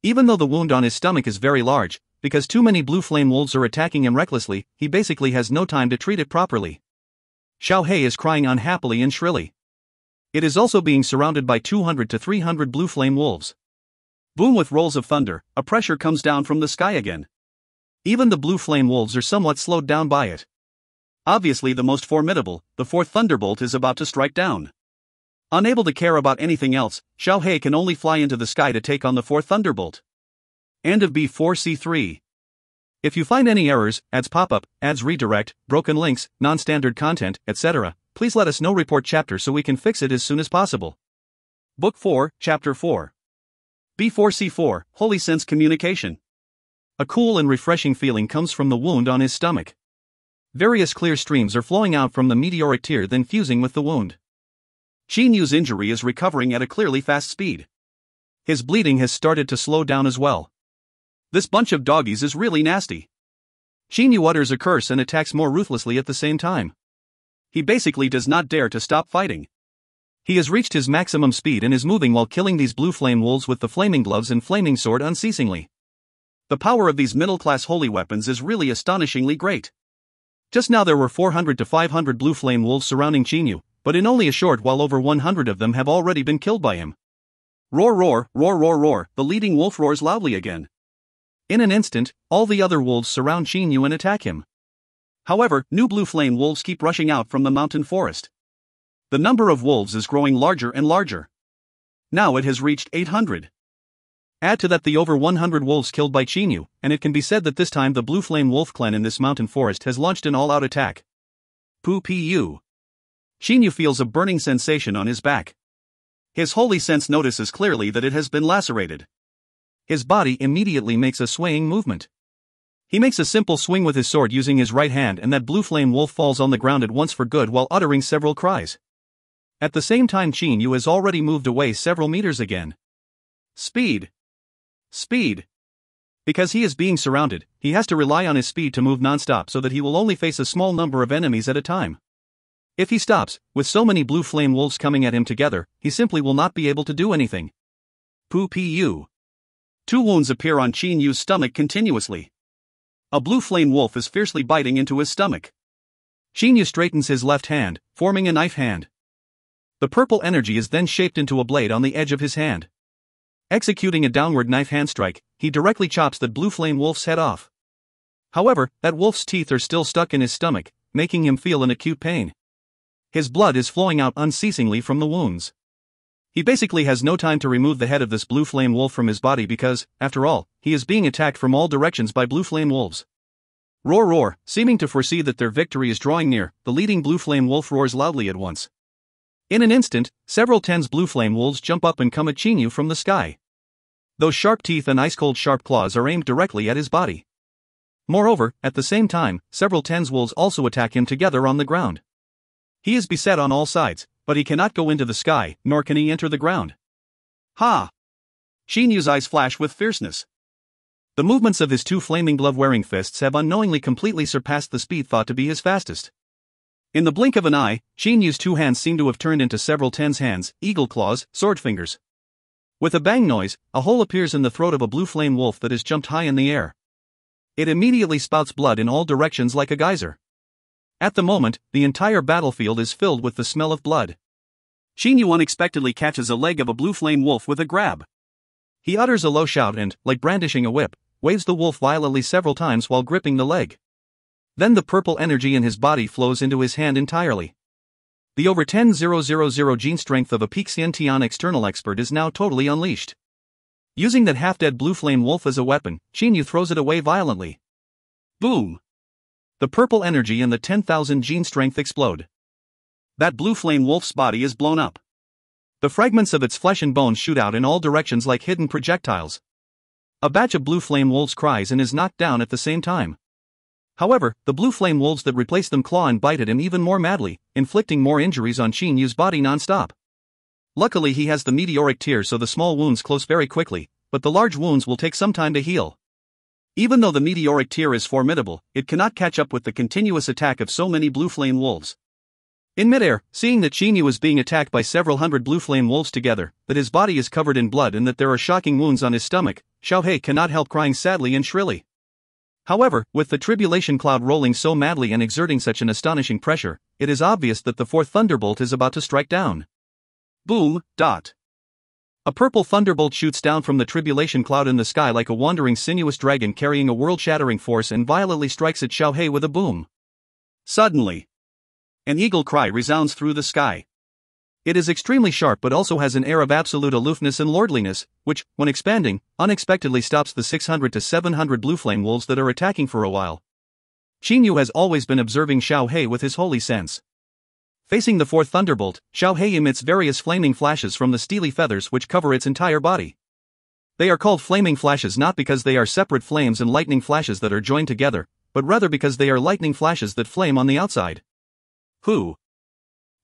Even though the wound on his stomach is very large, because too many blue flame wolves are attacking him recklessly, he basically has no time to treat it properly. Xiaohei is crying unhappily and shrilly. It is also being surrounded by 200 to 300 blue flame wolves. Boom! With rolls of thunder, a pressure comes down from the sky again. Even the blue flame wolves are somewhat slowed down by it. Obviously the most formidable, the fourth thunderbolt is about to strike down. Unable to care about anything else, Xiaohei can only fly into the sky to take on the fourth thunderbolt. End of B4C3. If you find any errors, ads pop-up, ads redirect, broken links, non-standard content, etc., please let us know. Report chapter so we can fix it as soon as possible. Book 4, Chapter 4. B4C4, Holy Sense Communication. A cool and refreshing feeling comes from the wound on his stomach. Various clear streams are flowing out from the meteoric tear, then fusing with the wound. Qinyu's injury is recovering at a clearly fast speed. His bleeding has started to slow down as well. This bunch of doggies is really nasty. Qinyu utters a curse and attacks more ruthlessly at the same time. He basically does not dare to stop fighting. He has reached his maximum speed and is moving while killing these blue flame wolves with the flaming gloves and flaming sword unceasingly. The power of these middle-class holy weapons is really astonishingly great. Just now there were 400 to 500 blue flame wolves surrounding Qinyu, but in only a short while over 100 of them have already been killed by him. Roar, roar, roar, roar, roar, the leading wolf roars loudly again. In an instant, all the other wolves surround Chinyu and attack him. However, new blue flame wolves keep rushing out from the mountain forest. The number of wolves is growing larger and larger. Now it has reached 800. Add to that the over 100 wolves killed by Chinyu, and it can be said that this time the blue flame wolf clan in this mountain forest has launched an all-out attack. Pu. Chinyu feels a burning sensation on his back. His holy sense notices clearly that it has been lacerated. His body immediately makes a swaying movement. He makes a simple swing with his sword using his right hand, and that blue flame wolf falls on the ground at once for good while uttering several cries. At the same time, Chinyu has already moved away several meters again. Speed. Because he is being surrounded, he has to rely on his speed to move non-stop so that he will only face a small number of enemies at a time. If he stops, with so many blue flame wolves coming at him together, he simply will not be able to do anything. Pu. 2 wounds appear on Chinyu's stomach continuously. A blue flame wolf is fiercely biting into his stomach. Chinyu straightens his left hand, forming a knife hand. The purple energy is then shaped into a blade on the edge of his hand. Executing a downward knife hand strike, he directly chops that blue flame wolf's head off. However, that wolf's teeth are still stuck in his stomach, making him feel an acute pain. His blood is flowing out unceasingly from the wounds. He basically has no time to remove the head of this blue flame wolf from his body because, after all, he is being attacked from all directions by blue flame wolves. Roar, roar, seeming to foresee that their victory is drawing near, the leading blue flame wolf roars loudly at once. In an instant, several tens blue flame wolves jump up and come at Chinyu from the sky. Those sharp teeth and ice-cold sharp claws are aimed directly at his body. Moreover, at the same time, several tens wolves also attack him together on the ground. He is beset on all sides, but he cannot go into the sky, nor can he enter the ground. Ha! Chinyu's eyes flash with fierceness. The movements of his 2 flaming glove-wearing fists have unknowingly completely surpassed the speed thought to be his fastest. In the blink of an eye, Chinyu's 2 hands seem to have turned into several tens hands, eagle claws, sword fingers. With a bang noise, a hole appears in the throat of a blue flame wolf that has jumped high in the air. It immediately spouts blood in all directions like a geyser. At the moment, the entire battlefield is filled with the smell of blood. Chinyu unexpectedly catches a leg of a blue flame wolf with a grab. He utters a low shout and, like brandishing a whip, waves the wolf violently several times while gripping the leg. Then the purple energy in his body flows into his hand entirely. The over 10,000 gene strength of a peak Xiantian external expert is now totally unleashed. Using that half-dead blue flame wolf as a weapon, Chinyu throws it away violently. Boom! The purple energy and the 10,000 gene strength explode. That blue flame wolf's body is blown up. The fragments of its flesh and bones shoot out in all directions like hidden projectiles. A batch of blue flame wolves cries and is knocked down at the same time. However, the blue flame wolves that replace them claw and bite at him even more madly, inflicting more injuries on Chinyu's body non-stop. Luckily he has the meteoric tear, so the small wounds close very quickly, but the large wounds will take some time to heal. Even though the meteoric tear is formidable, it cannot catch up with the continuous attack of so many blue flame wolves. In midair, seeing that Chinyu is being attacked by several hundred blue flame wolves together, that his body is covered in blood and that there are shocking wounds on his stomach, Xiaohei cannot help crying sadly and shrilly. However, with the tribulation cloud rolling so madly and exerting such an astonishing pressure, it is obvious that the 4th thunderbolt is about to strike down. Boom, dot. A purple thunderbolt shoots down from the tribulation cloud in the sky like a wandering sinuous dragon carrying a world-shattering force and violently strikes at Xiaohei with a boom. Suddenly, an eagle cry resounds through the sky. It is extremely sharp but also has an air of absolute aloofness and lordliness, which, when expanding, unexpectedly stops the 600 to 700 blue flame wolves that are attacking for a while. Chinyu has always been observing Xiaohei with his holy sense. Facing the 4th thunderbolt, Xiaohei emits various flaming flashes from the steely feathers which cover its entire body. They are called flaming flashes not because they are separate flames and lightning flashes that are joined together, but rather because they are lightning flashes that flame on the outside. Who?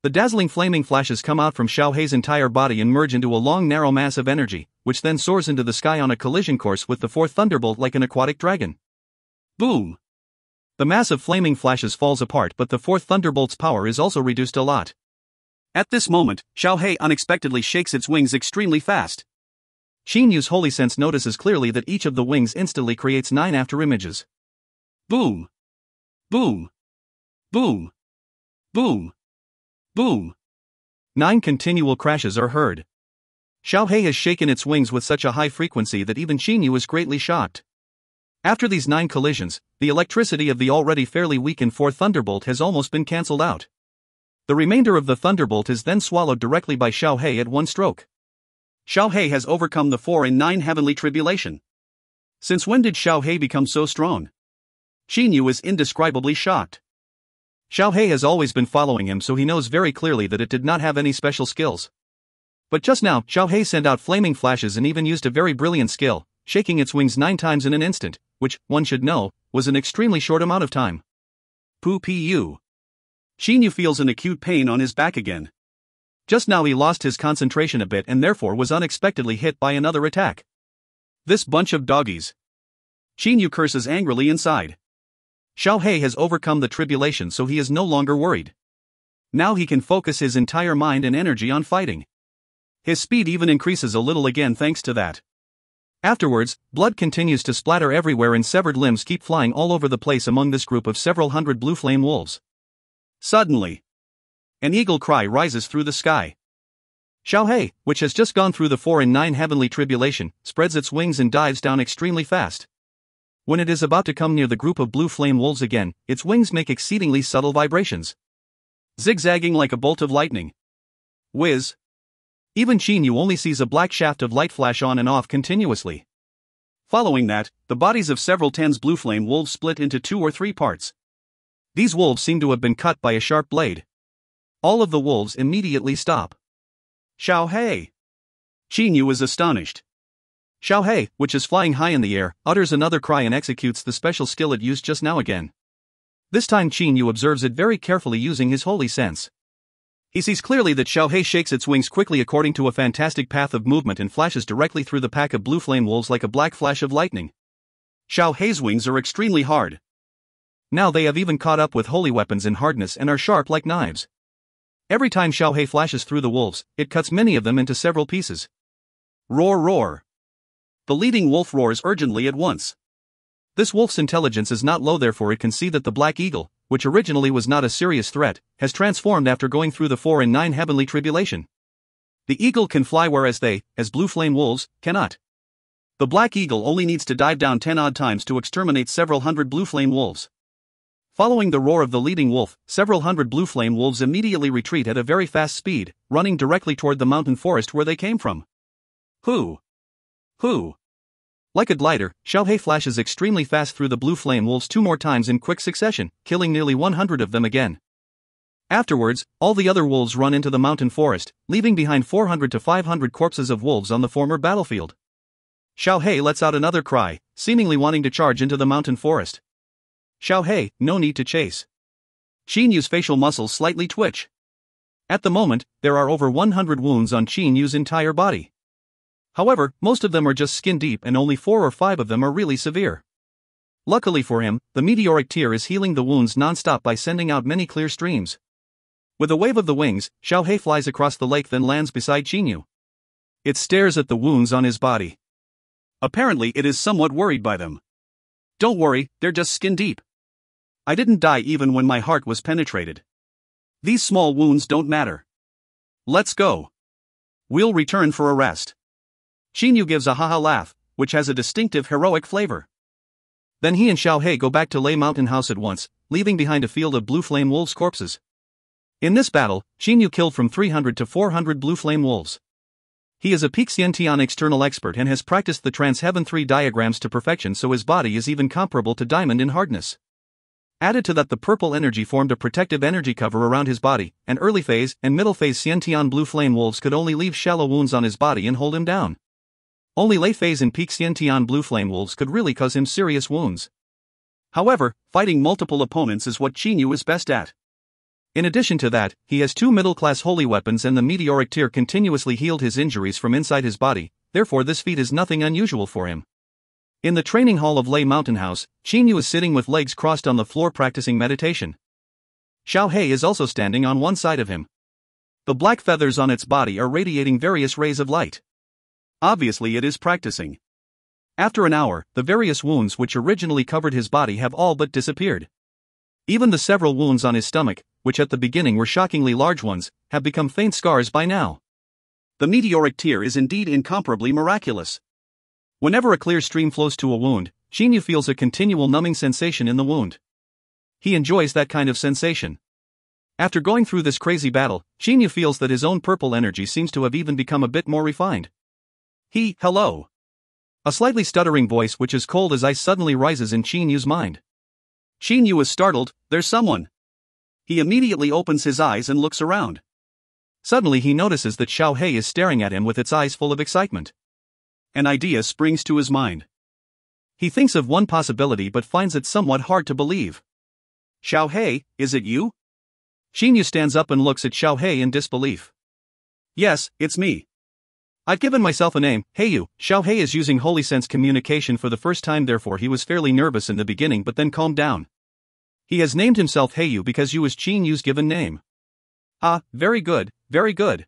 The dazzling flaming flashes come out from Xiaohei's entire body and merge into a long narrow mass of energy, which then soars into the sky on a collision course with the 4th thunderbolt like an aquatic dragon. Boom! The mass of flaming flashes falls apart, but the 4th thunderbolt's power is also reduced a lot. At this moment, Xiaohei unexpectedly shakes its wings extremely fast. Chinyu's holy sense notices clearly that each of the wings instantly creates 9 afterimages. Boom! Boom! Boom! Boom! Boom! 9 continual crashes are heard. Xiao Hei has shaken its wings with such a high frequency that even Qin was greatly shocked. After these 9 collisions, the electricity of the already fairly weakened 4th thunderbolt has almost been cancelled out. The remainder of the thunderbolt is then swallowed directly by Xiao Hei at one stroke. Xiao Hei has overcome the 4 and 9 heavenly tribulation. Since when did Xiao Hei become so strong? Qin is indescribably shocked. Xiao Hei has always been following him, so he knows very clearly that it did not have any special skills. But just now, Xiao Hei sent out flaming flashes and even used a very brilliant skill, shaking its wings 9 times in an instant, which, one should know, was an extremely short amount of time. Pu. Qin feels an acute pain on his back again. Just now he lost his concentration a bit and therefore was unexpectedly hit by another attack. This bunch of doggies. Qin curses angrily inside. Xiao Hei has overcome the tribulation, so he is no longer worried. Now he can focus his entire mind and energy on fighting. His speed even increases a little again thanks to that. Afterwards, blood continues to splatter everywhere and severed limbs keep flying all over the place among this group of several hundred blue flame wolves. Suddenly, an eagle cry rises through the sky. Xiao Hei, which has just gone through the 4 and 9 heavenly tribulation, spreads its wings and dives down extremely fast. When it is about to come near the group of blue flame wolves again, its wings make exceedingly subtle vibrations, zigzagging like a bolt of lightning. Whiz! Even Qin only sees a black shaft of light flash on and off continuously. Following that, the bodies of several tens blue flame wolves split into 2 or 3 parts. These wolves seem to have been cut by a sharp blade. All of the wolves immediately stop. Xiao Hei! Qin is astonished. Xiao Hei, which is flying high in the air, utters another cry and executes the special skill it used just now again. This time Qin observes it very carefully using his holy sense. He sees clearly that Xiao Hei shakes its wings quickly according to a fantastic path of movement and flashes directly through the pack of blue flame wolves like a black flash of lightning. Xiao Hei's wings are extremely hard. Now they have even caught up with holy weapons in hardness and are sharp like knives. Every time Xiao Hei flashes through the wolves, it cuts many of them into several pieces. Roar, roar! The leading wolf roars urgently at once. This wolf's intelligence is not low, therefore it can see that the black eagle, which originally was not a serious threat, has transformed after going through the 4 and 9 heavenly tribulation. The eagle can fly whereas they, as blue flame wolves, cannot. The black eagle only needs to dive down 10 odd times to exterminate several hundred blue flame wolves. Following the roar of the leading wolf, several hundred blue flame wolves immediately retreat at a very fast speed, running directly toward the mountain forest where they came from. Who? Like a glider, Xiao Hei flashes extremely fast through the blue flame wolves 2 more times in quick succession, killing nearly 100 of them again. Afterwards, all the other wolves run into the mountain forest, leaving behind 400 to 500 corpses of wolves on the former battlefield. Xiao Hei lets out another cry, seemingly wanting to charge into the mountain forest. Xiao Hei, no need to chase. Qin's facial muscles slightly twitch. At the moment, there are over 100 wounds on Qin's entire body. However, most of them are just skin deep and only 4 or 5 of them are really severe. Luckily for him, the meteoric tear is healing the wounds non-stop by sending out many clear streams. With a wave of the wings, Xiao Hei flies across the lake, then lands beside Qin. It stares at the wounds on his body. Apparently it is somewhat worried by them. Don't worry, they're just skin deep. I didn't die even when my heart was penetrated. These small wounds don't matter. Let's go. We'll return for a rest. Qin gives a haha laugh, which has a distinctive heroic flavor. Then he and Xiao Hei go back to Lei Mountain House at once, leaving behind a field of blue flame wolves' corpses. In this battle, Qin killed from 300 to 400 blue flame wolves. He is a peak Xiantian external expert and has practiced the Trans-Heaven 3 diagrams to perfection, so his body is even comparable to diamond in hardness. Added to that, the purple energy formed a protective energy cover around his body, and early phase and middle phase Xiantian blue flame wolves could only leave shallow wounds on his body and hold him down. Only late phase and peak Xiantian blue flame wolves could really cause him serious wounds. However, fighting multiple opponents is what Qin is best at. In addition to that, he has 2 middle-class holy weapons and the meteoric tear continuously healed his injuries from inside his body, therefore this feat is nothing unusual for him. In the training hall of Lei Mountain House, Qin is sitting with legs crossed on the floor practicing meditation. Xiao Hei is also standing on one side of him. The black feathers on its body are radiating various rays of light. Obviously it is practicing. After an hour, the various wounds which originally covered his body have all but disappeared. Even the several wounds on his stomach, which at the beginning were shockingly large ones, have become faint scars by now. The meteoric tear is indeed incomparably miraculous. Whenever a clear stream flows to a wound, Xinyu feels a continual numbing sensation in the wound. He enjoys that kind of sensation. After going through this crazy battle, Xinyu feels that his own purple energy seems to have even become a bit more refined. Hello. A slightly stuttering voice which is cold as ice suddenly rises in Xinyu's mind. Xinyu is startled. There's someone. He immediately opens his eyes and looks around. Suddenly he notices that Xiaohei is staring at him with its eyes full of excitement. An idea springs to his mind. He thinks of one possibility but finds it somewhat hard to believe. Xiaohei, is it you? Xinyu stands up and looks at Xiaohei in disbelief. Yes, it's me. I've given myself a name, Heiyu. Xiaohei is using holy sense communication for the first time, therefore he was fairly nervous in the beginning but then calmed down. He has named himself Heiyu because Yu is Xinyu's given name. Ah, very good, very good.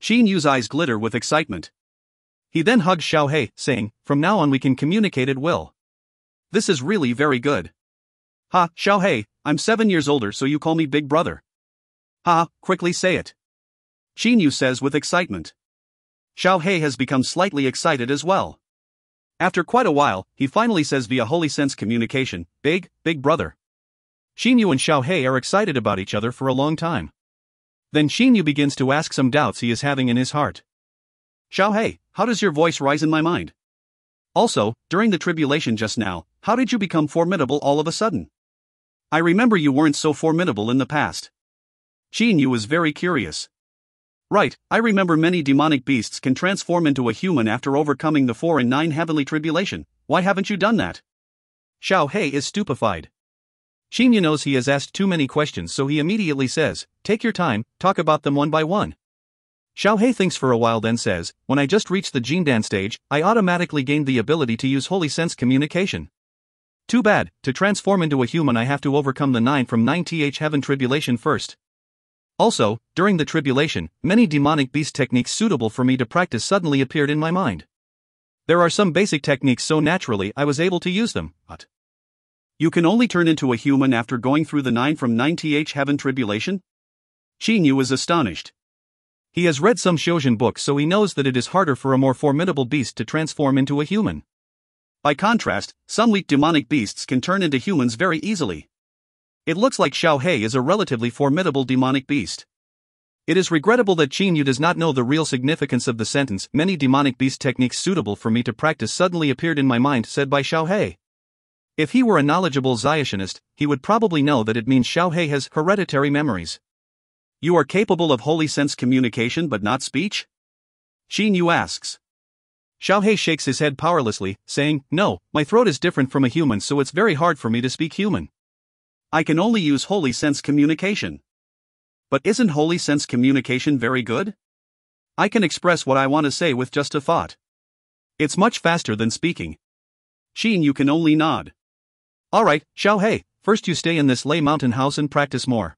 Xinyu's eyes glitter with excitement. He then hugs Xiaohei, saying, from now on we can communicate at will. This is really very good. Ha, Xiaohei, I'm 7 years older so you call me big brother. Ha, quickly say it. Xinyu says with excitement. Xiaohei has become slightly excited as well. After quite a while, he finally says via holy sense communication, big brother. Xinyu and Xiaohei are excited about each other for a long time. Then Xinyu begins to ask some doubts he is having in his heart. Xiaohei, how does your voice rise in my mind? Also, during the tribulation just now, how did you become formidable all of a sudden? I remember you weren't so formidable in the past. Xinyu was very curious. Right, I remember many demonic beasts can transform into a human after overcoming the 4 and 9 heavenly tribulation. Why haven't you done that? Xiaohei is stupefied. Xinyu knows he has asked too many questions so he immediately says, take your time, talk about them one by one. Xiaohei thinks for a while then says, when I just reached the Jindan stage, I automatically gained the ability to use holy sense communication. Too bad, to transform into a human I have to overcome the 9 from 9th heaven tribulation first. Also, during the tribulation, many demonic beast techniques suitable for me to practice suddenly appeared in my mind. There are some basic techniques so naturally I was able to use them, but you can only turn into a human after going through the 9 from 9th heaven tribulation? Xinyu is astonished. He has read some Shojin books so he knows that it is harder for a more formidable beast to transform into a human. By contrast, some weak demonic beasts can turn into humans very easily. It looks like Xiaohei is a relatively formidable demonic beast. It is regrettable that Xinyu does not know the real significance of the sentence, many demonic beast techniques suitable for me to practice suddenly appeared in my mind, said by Xiaohei. If he were a knowledgeable Ziotionist, he would probably know that it means Xiaohei has hereditary memories. You are capable of holy sense communication but not speech? Xinyu asks. Xiaohei shakes his head powerlessly, saying, no, my throat is different from a human so it's very hard for me to speak human. I can only use holy sense communication. But isn't holy sense communication very good? I can express what I want to say with just a thought. It's much faster than speaking. Xinyu can only nod. Alright, Xiaohei, first you stay in this Lei Mountain house and practice more.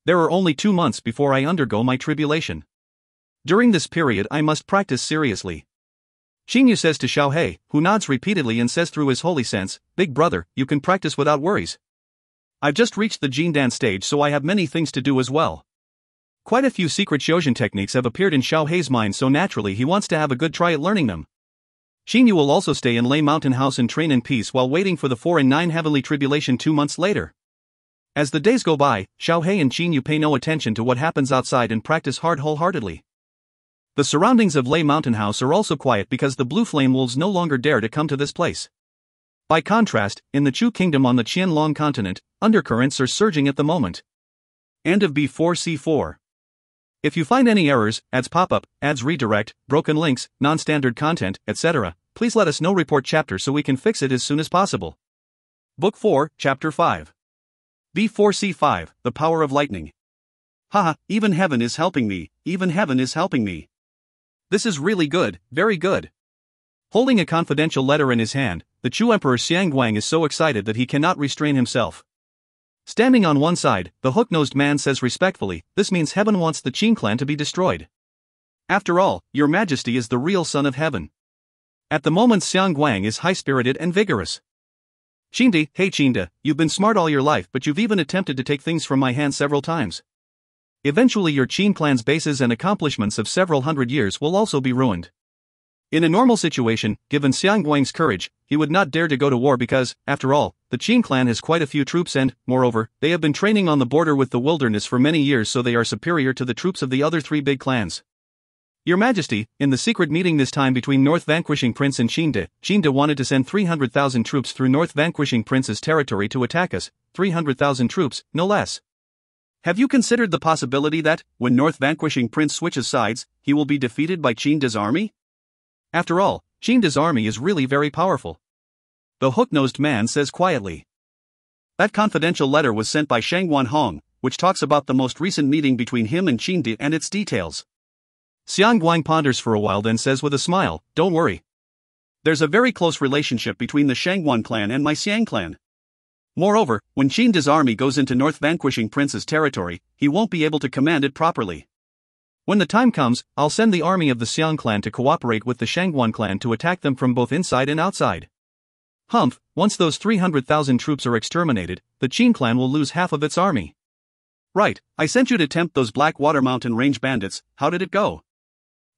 There are only 2 months before I undergo my tribulation. During this period I must practice seriously. Xinyu says to Xiaohei, who nods repeatedly and says through his holy sense, big brother, you can practice without worries. I've just reached the Jindan stage so I have many things to do as well. Quite a few secret Shojin techniques have appeared in Xiaohei's mind so naturally he wants to have a good try at learning them. Xinyu will also stay in Lei Mountain House and train in peace while waiting for the 4 and 9 heavenly tribulation 2 months later. As the days go by, Xiaohei and Xinyu pay no attention to what happens outside and practice hard wholeheartedly. The surroundings of Lei Mountain House are also quiet because the blue flame wolves no longer dare to come to this place. By contrast, in the Chu Kingdom on the Qianlong continent, undercurrents are surging at the moment. End of B4C4. If you find any errors, ads pop up, ads redirect, broken links, non-standard content, etc., please let us know. Report chapter so we can fix it as soon as possible. Book 4, Chapter 5. B4C5, The Power of Lightning. Haha, even heaven is helping me, even heaven is helping me. This is really good, very good. Holding a confidential letter in his hand, the Chu Emperor Xiangguang is so excited that he cannot restrain himself. Standing on one side, the hook-nosed man says respectfully, this means heaven wants the Qin clan to be destroyed. After all, your majesty is the real son of heaven. At the moment Xiangguang is high-spirited and vigorous. Qinda, hey Qinda, you've been smart all your life but you've even attempted to take things from my hand several times. Eventually your Qin clan's bases and accomplishments of several hundred years will also be ruined. In a normal situation, given Xiang Guang's courage, he would not dare to go to war because, after all, the Qin clan has quite a few troops and, moreover, they have been training on the border with the wilderness for many years, so they are superior to the troops of the other three big clans. Your Majesty, in the secret meeting this time between North Vanquishing Prince and Qin De wanted to send 300,000 troops through North Vanquishing Prince's territory to attack us, 300,000 troops, no less. Have you considered the possibility that, when North Vanquishing Prince switches sides, he will be defeated by Qin De's army? After all, Qin De's army is really very powerful. The hook-nosed man says quietly. That confidential letter was sent by Shang Wanhong, which talks about the most recent meeting between him and Qin De and its details. Xiang Guang ponders for a while, then says with a smile, "Don't worry. There's a very close relationship between the Shangguan clan and my Xiang clan. Moreover, when Qin De's army goes into North Vanquishing Prince's territory, he won't be able to command it properly. When the time comes, I'll send the army of the Xiang clan to cooperate with the Shangguan clan to attack them from both inside and outside. Humph, once those 300,000 troops are exterminated, the Qin clan will lose half of its army." "Right, I sent you to tempt those Blackwater Mountain Range bandits, how did it go?"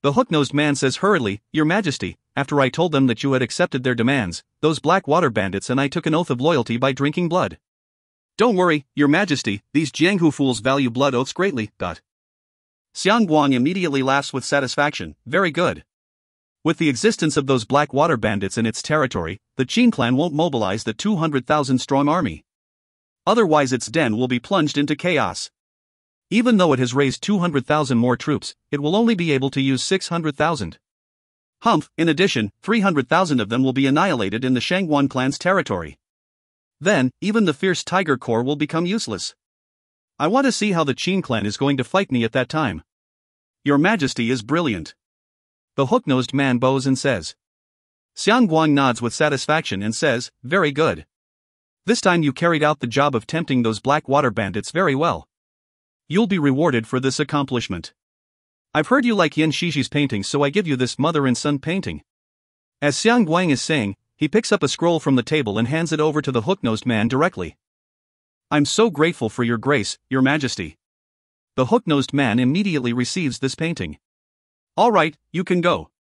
The hook-nosed man says hurriedly, "Your Majesty, after I told them that you had accepted their demands, those Blackwater bandits and I took an oath of loyalty by drinking blood." "Don't worry, Your Majesty, these Jianghu fools value blood oaths greatly." Xiang Guang immediately laughs with satisfaction. "Very good. With the existence of those Blackwater bandits in its territory, the Qin clan won't mobilize the 200,000 strong army. Otherwise its den will be plunged into chaos. Even though it has raised 200,000 more troops, it will only be able to use 600,000. Humph, in addition, 300,000 of them will be annihilated in the Shangguan clan's territory. Then, even the fierce Tiger Corps will become useless. I want to see how the Qin clan is going to fight me at that time." "Your Majesty is brilliant." The hook-nosed man bows and says. Xiang Guang nods with satisfaction and says, "Very good. This time you carried out the job of tempting those Blackwater bandits very well. You'll be rewarded for this accomplishment. I've heard you like Yin Shixi's painting, so I give you this mother and son painting." As Xiang Guang is saying, he picks up a scroll from the table and hands it over to the hook-nosed man directly. "I'm so grateful for your grace, Your Majesty." The hook-nosed man immediately receives this painting. "All right, you can go,"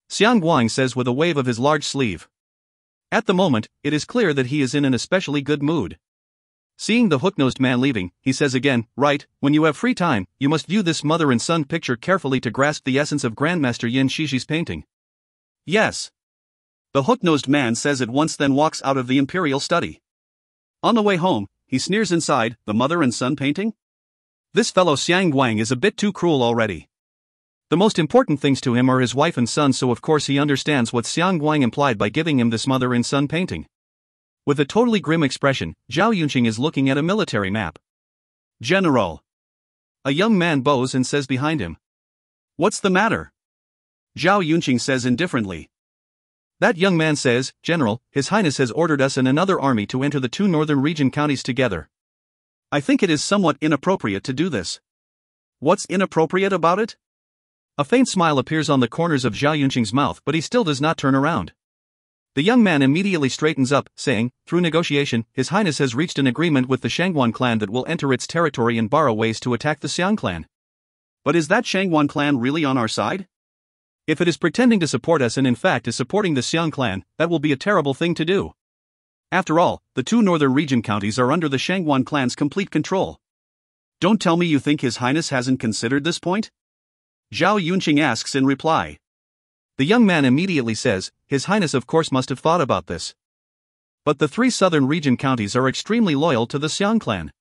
Xiang Guang says with a wave of his large sleeve. At the moment, it is clear that he is in an especially good mood. Seeing the hook-nosed man leaving, he says again, "Right, when you have free time, you must view this mother and son picture carefully to grasp the essence of Grandmaster Yin Shixi's painting." "Yes." The hook-nosed man says at once, then walks out of the imperial study. On the way home, he sneers inside, "The mother and son painting? This fellow Xiang Guang is a bit too cruel already. The most important things to him are his wife and son, so of course he understands what Xiang Guang implied by giving him this mother and son painting." With a totally grim expression, Zhao Yunqing is looking at a military map. "General." A young man bows and says behind him. "What's the matter?" Zhao Yunqing says indifferently. That young man says, "General, His Highness has ordered us and another army to enter the two northern region counties together. I think it is somewhat inappropriate to do this." "What's inappropriate about it?" A faint smile appears on the corners of Zhao Yunqing's mouth, but he still does not turn around. The young man immediately straightens up, saying, "Through negotiation, His Highness has reached an agreement with the Shangguan clan that will enter its territory and borrow ways to attack the Xiang clan." "But is that Shangguan clan really on our side?" "If it is pretending to support us and in fact is supporting the Xiang clan, that will be a terrible thing to do. After all, the two northern region counties are under the Shangguan clan's complete control." "Don't tell me you think His Highness hasn't considered this point?" Zhao Yunqing asks in reply. The young man immediately says, "His Highness of course must have thought about this. But the three southern region counties are extremely loyal to the Xiang clan.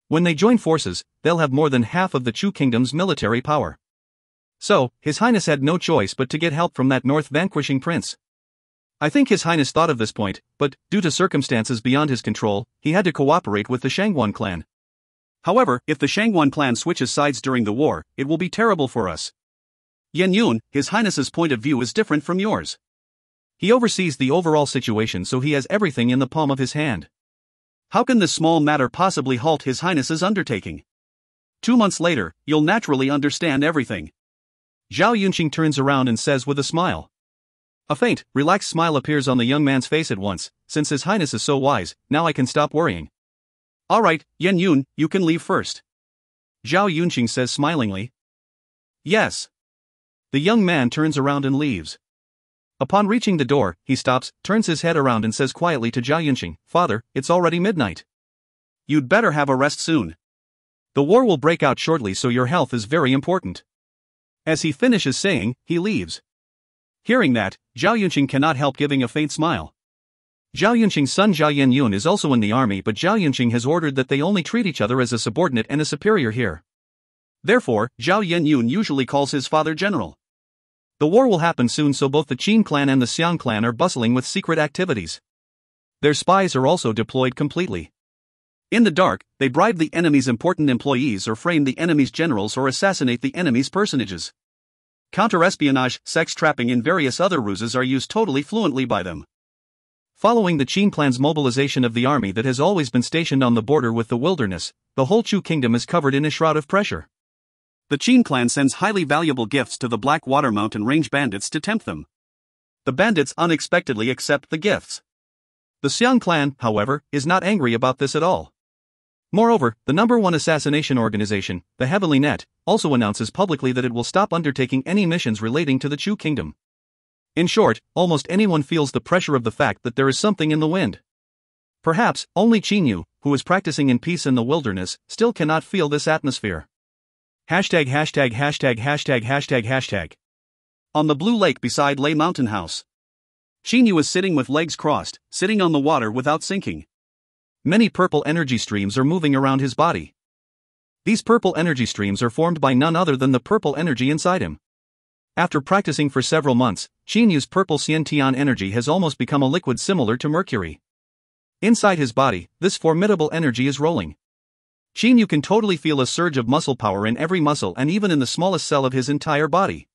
When they join forces, they'll have more than half of the Chu kingdom's military power. So, His Highness had no choice but to get help from that North Vanquishing Prince. I think His Highness thought of this point, but, due to circumstances beyond his control, he had to cooperate with the Shangguan clan. However, if the Shangguan clan switches sides during the war, it will be terrible for us. Yan Yun, His Highness's point of view is different from yours. He oversees the overall situation, so he has everything in the palm of his hand. How can this small matter possibly halt His Highness's undertaking? 2 months later, you'll naturally understand everything." Zhao Yunqing turns around and says with a smile. A faint, relaxed smile appears on the young man's face at once. "Since His Highness is so wise, now I can stop worrying." "All right, Yan Yun, you can leave first." Zhao Yunqing says smilingly. Yes. The young man turns around and leaves. Upon reaching the door, he stops, turns his head around and says quietly to Zhao Yunqing, Father, it's already midnight. You'd better have a rest soon. The war will break out shortly, so your health is very important. As he finishes saying, he leaves. Hearing that, Zhao Yunqing cannot help giving a faint smile. Zhao Yunqing's son Zhao Yenyun is also in the army, but Zhao Yunqing has ordered that they only treat each other as a subordinate and a superior here. Therefore, Zhao Yenyun usually calls his father general. The war will happen soon, so both the Qin clan and the Xiang clan are bustling with secret activities. Their spies are also deployed completely. In the dark, they bribe the enemy's important employees or frame the enemy's generals or assassinate the enemy's personages. Counter-espionage, sex trapping and various other ruses are used totally fluently by them. Following the Qin clan's mobilization of the army that has always been stationed on the border with the wilderness, the whole Chu kingdom is covered in a shroud of pressure. The Qin clan sends highly valuable gifts to the Blackwater Mountain Range bandits to tempt them. The bandits unexpectedly accept the gifts. The Xiang clan, however, is not angry about this at all. Moreover, the #1 assassination organization, the Heavenly Net, also announces publicly that it will stop undertaking any missions relating to the Chu kingdom. In short, almost anyone feels the pressure of the fact that there is something in the wind. Perhaps, only Qin Yu, who is practicing in peace in the wilderness, still cannot feel this atmosphere. ########. On the blue lake beside Lei Mountain House. Qin Yu is sitting with legs crossed, sitting on the water without sinking. Many purple energy streams are moving around his body. These purple energy streams are formed by none other than the purple energy inside him. After practicing for several months, Qin Yu's purple Xiantian energy has almost become a liquid similar to mercury. Inside his body, this formidable energy is rolling. Qin Yu can totally feel a surge of muscle power in every muscle and even in the smallest cell of his entire body.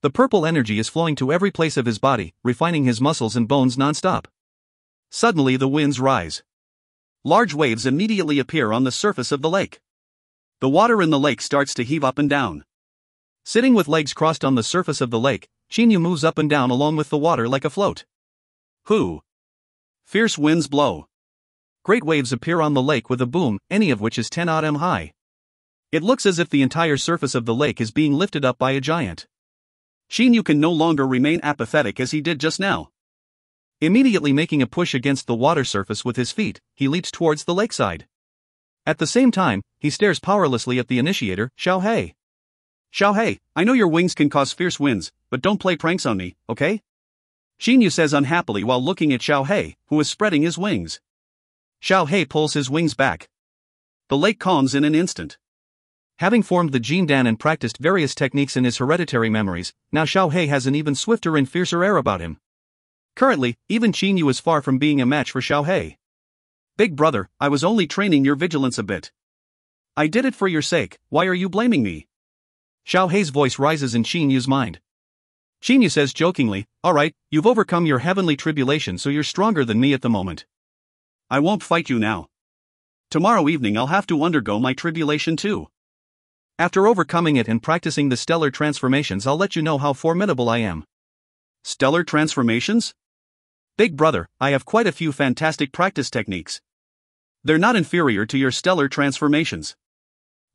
The purple energy is flowing to every place of his body, refining his muscles and bones non-stop. Suddenly the winds rise. Large waves immediately appear on the surface of the lake. The water in the lake starts to heave up and down. Sitting with legs crossed on the surface of the lake, Qin Yu moves up and down along with the water like a float. Hoo! Fierce winds blow. Great waves appear on the lake with a boom, any of which is 10 odd m high. It looks as if the entire surface of the lake is being lifted up by a giant. Qin Yu can no longer remain apathetic as he did just now. Immediately making a push against the water surface with his feet, he leaps towards the lakeside. At the same time, he stares powerlessly at the initiator, Xiao He. Xiao He, I know your wings can cause fierce winds, but don't play pranks on me, okay? Qin Yu says unhappily while looking at Xiao He, who is spreading his wings. Xiao He pulls his wings back. The lake calms in an instant. Having formed the Jin Dan and practiced various techniques in his hereditary memories, now Xiao He has an even swifter and fiercer air about him. Currently, even Qin Yu is far from being a match for Xiao He. Big brother, I was only training your vigilance a bit. I did it for your sake, why are you blaming me? Xiao He's voice rises in Qin Yu's mind. Qin Yu says jokingly, alright, you've overcome your heavenly tribulation, so you're stronger than me at the moment. I won't fight you now. Tomorrow evening I'll have to undergo my tribulation too. After overcoming it and practicing the stellar transformations, I'll let you know how formidable I am. Stellar transformations? Big brother, I have quite a few fantastic practice techniques. They're not inferior to your stellar transformations.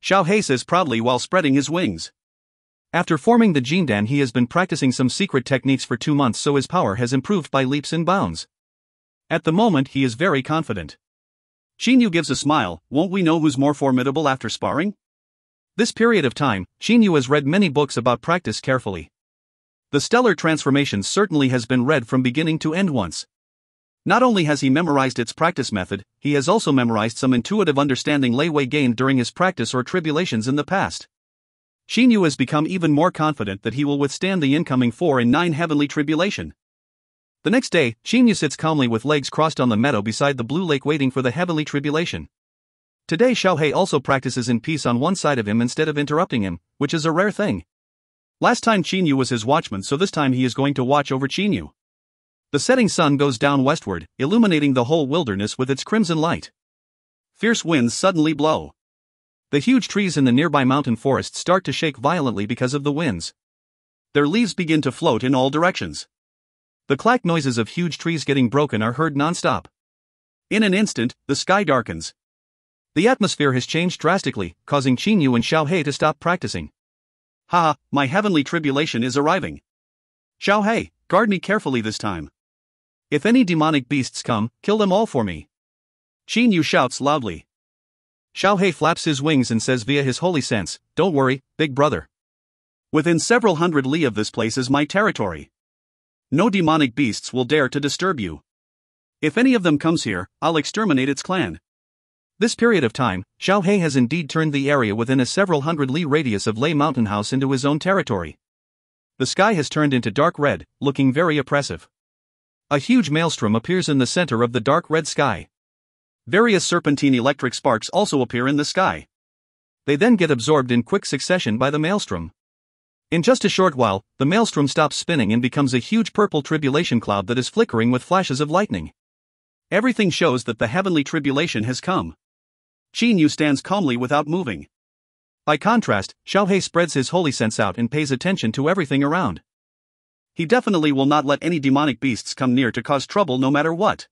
Xiao He says proudly while spreading his wings. After forming the Jindan, he has been practicing some secret techniques for 2 months, so his power has improved by leaps and bounds. At the moment he is very confident. Qin Yu gives a smile, won't we know who's more formidable after sparring? This period of time, Qin Yu has read many books about practice carefully. The stellar transformations certainly has been read from beginning to end once. Not only has he memorized its practice method, he has also memorized some intuitive understanding Lei Wei gained during his practice or tribulations in the past. Qin Yu has become even more confident that he will withstand the incoming 4 and 9 heavenly tribulation. The next day, Qin Yu sits calmly with legs crossed on the meadow beside the blue lake waiting for the heavenly tribulation. Today Xiao He also practices in peace on one side of him instead of interrupting him, which is a rare thing. Last time Qin Yu was his watchman, so this time he is going to watch over Qin Yu. The setting sun goes down westward, illuminating the whole wilderness with its crimson light. Fierce winds suddenly blow. The huge trees in the nearby mountain forest start to shake violently because of the winds. Their leaves begin to float in all directions. The clack noises of huge trees getting broken are heard non-stop. In an instant, the sky darkens. The atmosphere has changed drastically, causing Qin and Xiao Hei to stop practicing. "Ha, my heavenly tribulation is arriving. Xiao Hei, guard me carefully this time. If any demonic beasts come, kill them all for me." Qin shouts loudly. Xiao Hei flaps his wings and says via his holy sense, "Don't worry, big brother. Within several hundred li of this place is my territory. No demonic beasts will dare to disturb you. If any of them comes here, I'll exterminate its clan." This period of time, Xiao Hei has indeed turned the area within a several hundred li radius of Lei Mountain House into his own territory. The sky has turned into dark red, looking very oppressive. A huge maelstrom appears in the center of the dark red sky. Various serpentine electric sparks also appear in the sky. They then get absorbed in quick succession by the maelstrom. In just a short while, the maelstrom stops spinning and becomes a huge purple tribulation cloud that is flickering with flashes of lightning. Everything shows that the heavenly tribulation has come. Qin stands calmly without moving. By contrast, Xiao Hei spreads his holy sense out and pays attention to everything around. He definitely will not let any demonic beasts come near to cause trouble no matter what.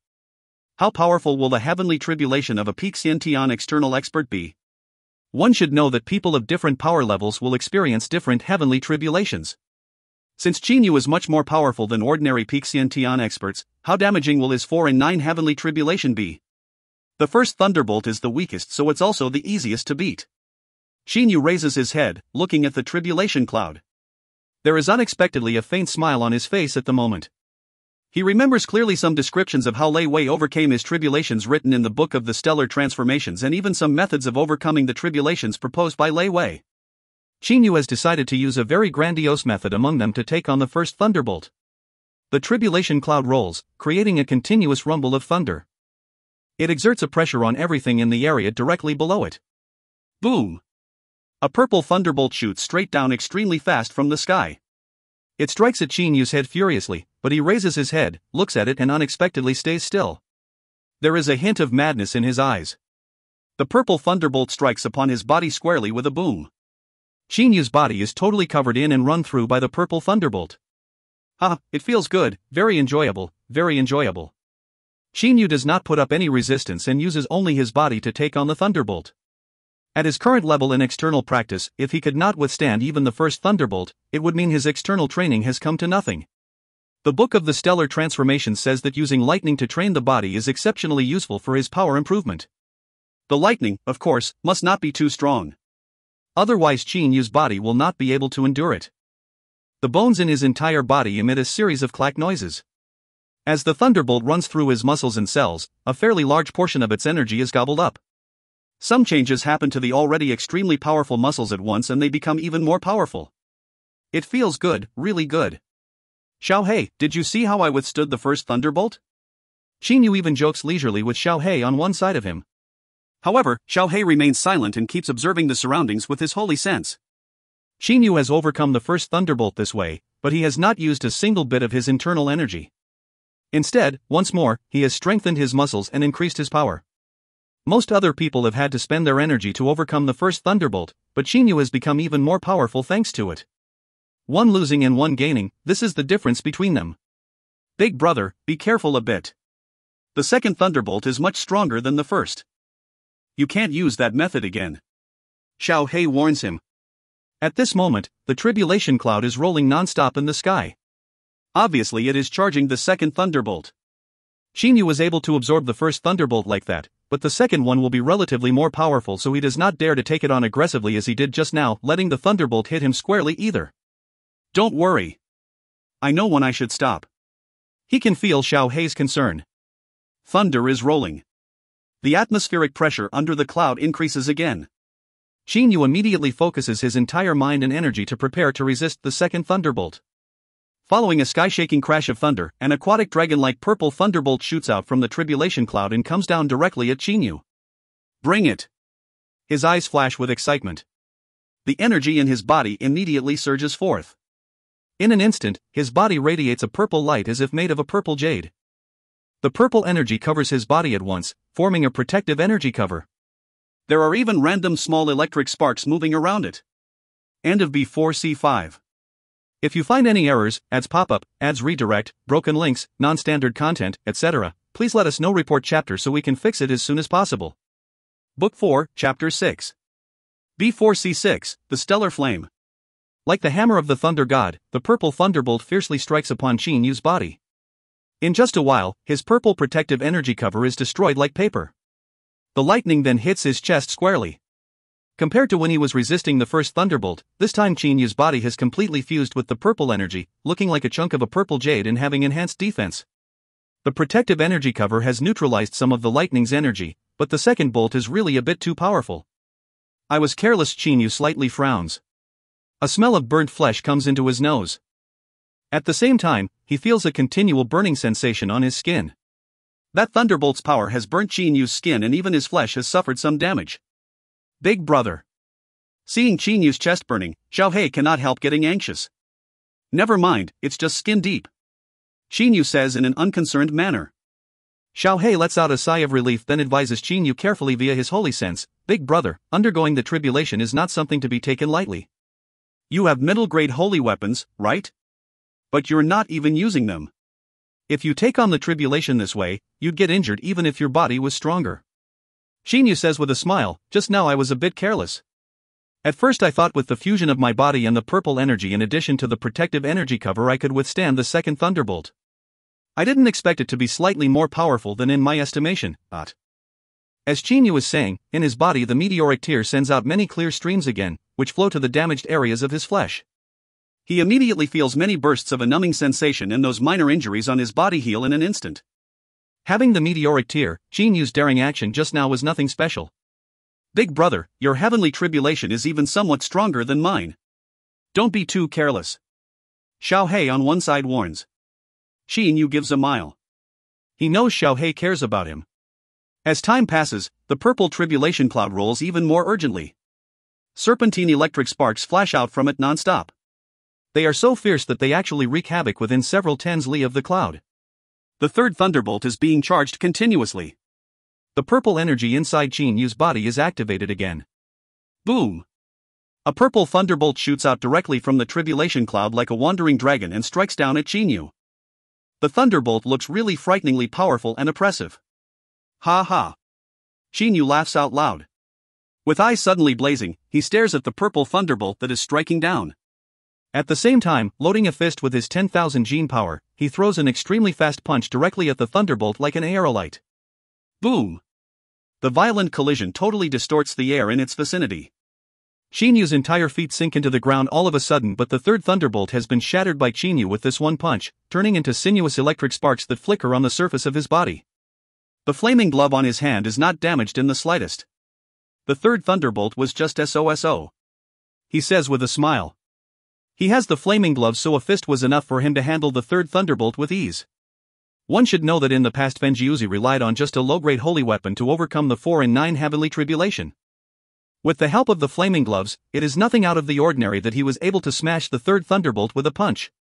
How powerful will the heavenly tribulation of a Peak Xiantian external expert be? One should know that people of different power levels will experience different heavenly tribulations. Since Qin is much more powerful than ordinary Peak Xiantian experts, how damaging will his 4 and 9 heavenly tribulation be? The first thunderbolt is the weakest, so it's also the easiest to beat. Qin raises his head, looking at the tribulation cloud. There is unexpectedly a faint smile on his face at the moment. He remembers clearly some descriptions of how Lei Wei overcame his tribulations written in the Book of the Stellar Transformations and even some methods of overcoming the tribulations proposed by Lei Wei. Qin has decided to use a very grandiose method among them to take on the first thunderbolt. The tribulation cloud rolls, creating a continuous rumble of thunder. It exerts a pressure on everything in the area directly below it. Boom! A purple thunderbolt shoots straight down extremely fast from the sky. It strikes at Qin head furiously, but he raises his head, looks at it and unexpectedly stays still. There is a hint of madness in his eyes. The purple thunderbolt strikes upon his body squarely with a boom. Qin body is totally covered in and run through by the purple thunderbolt. Ha, it feels good, very enjoyable, very enjoyable. Qin does not put up any resistance and uses only his body to take on the thunderbolt. At his current level in external practice, if he could not withstand even the first thunderbolt, it would mean his external training has come to nothing. The Book of the Stellar Transformations says that using lightning to train the body is exceptionally useful for his power improvement. The lightning, of course, must not be too strong. Otherwise Qin's body will not be able to endure it. The bones in his entire body emit a series of clack noises. As the thunderbolt runs through his muscles and cells, a fairly large portion of its energy is gobbled up. Some changes happen to the already extremely powerful muscles at once and they become even more powerful. It feels good, really good. Xiao Hei, did you see how I withstood the first thunderbolt? Qin even jokes leisurely with Xiao Hei on one side of him. However, Xiao Hei remains silent and keeps observing the surroundings with his holy sense. Qin has overcome the first thunderbolt this way, but he has not used a single bit of his internal energy. Instead, once more, he has strengthened his muscles and increased his power. Most other people have had to spend their energy to overcome the first thunderbolt, but Qin has become even more powerful thanks to it. One losing and one gaining, this is the difference between them. Big brother, be careful a bit. The second thunderbolt is much stronger than the first. You can't use that method again. Xiao Hei warns him. At this moment, the tribulation cloud is rolling non-stop in the sky. Obviously it is charging the second thunderbolt. Qin was able to absorb the first thunderbolt like that, but the second one will be relatively more powerful, so he does not dare to take it on aggressively as he did just now, letting the thunderbolt hit him squarely either. Don't worry. I know when I should stop. He can feel Xiao Hei's concern. Thunder is rolling. The atmospheric pressure under the cloud increases again. Qin immediately focuses his entire mind and energy to prepare to resist the second thunderbolt. Following a sky-shaking crash of thunder, an aquatic dragon-like purple thunderbolt shoots out from the tribulation cloud and comes down directly at Qin. Bring it! His eyes flash with excitement. The energy in his body immediately surges forth. In an instant, his body radiates a purple light as if made of a purple jade. The purple energy covers his body at once, forming a protective energy cover. There are even random small electric sparks moving around it. End of B4C5. If you find any errors, ads pop up, ads redirect, broken links, non-standard content, etc., please let us know. Report chapter so we can fix it as soon as possible. Book 4, Chapter 6. B4C6, The Stellar Flame. Like the hammer of the thunder god, the purple thunderbolt fiercely strikes upon Qin Yu's body. In just a while, his purple protective energy cover is destroyed like paper. The lightning then hits his chest squarely. Compared to when he was resisting the first thunderbolt, this time Qin Yu's body has completely fused with the purple energy, looking like a chunk of a purple jade and having enhanced defense. The protective energy cover has neutralized some of the lightning's energy, but the second bolt is really a bit too powerful. I was careless. Qin Yu slightly frowns. A smell of burnt flesh comes into his nose. At the same time, he feels a continual burning sensation on his skin. That thunderbolt's power has burnt Qin Yu's skin and even his flesh has suffered some damage. Big brother. Seeing Qin Yu's chest burning, Xiao He cannot help getting anxious. Never mind, it's just skin deep, Qin Yu says in an unconcerned manner. Xiao He lets out a sigh of relief, then advises Qin Yu carefully via his holy sense, "Big brother, undergoing the tribulation is not something to be taken lightly. You have middle-grade holy weapons, right? But you're not even using them. If you take on the tribulation this way, you'd get injured even if your body was stronger." Qin Yu says with a smile, "Just now I was a bit careless. At first I thought with the fusion of my body and the purple energy in addition to the protective energy cover I could withstand the second thunderbolt. I didn't expect it to be slightly more powerful than in my estimation." As Qin Yu is saying, in his body the meteoric tear sends out many clear streams again, which flow to the damaged areas of his flesh. He immediately feels many bursts of a numbing sensation and those minor injuries on his body heal in an instant. Having the meteoric tear, Qin Yu's daring action just now was nothing special. "Big brother, your heavenly tribulation is even somewhat stronger than mine. Don't be too careless," Xiao He on one side warns. Qin Yu gives a smile. He knows Xiao He cares about him. As time passes, the purple tribulation cloud rolls even more urgently. Serpentine electric sparks flash out from it non-stop. They are so fierce that they actually wreak havoc within several tens li of the cloud. The third thunderbolt is being charged continuously. The purple energy inside Qin Yu's body is activated again. Boom! A purple thunderbolt shoots out directly from the tribulation cloud like a wandering dragon and strikes down at Qin Yu. The thunderbolt looks really frighteningly powerful and oppressive. Ha ha! Qin Yu laughs out loud. With eyes suddenly blazing, he stares at the purple thunderbolt that is striking down. At the same time, loading a fist with his 10,000 gene power, he throws an extremely fast punch directly at the thunderbolt like an aerolite. Boom! The violent collision totally distorts the air in its vicinity. Qin Yu's entire feet sink into the ground all of a sudden, but the third thunderbolt has been shattered by Qin Yu with this one punch, turning into sinuous electric sparks that flicker on the surface of his body. The flaming glove on his hand is not damaged in the slightest. The third thunderbolt was just SOSO, he says with a smile. He has the flaming glove, so a fist was enough for him to handle the third thunderbolt with ease. One should know that in the past Fenjiuzi relied on just a low-grade holy weapon to overcome the 4 and 9 heavenly tribulation. With the help of the flaming gloves, it is nothing out of the ordinary that he was able to smash the third thunderbolt with a punch.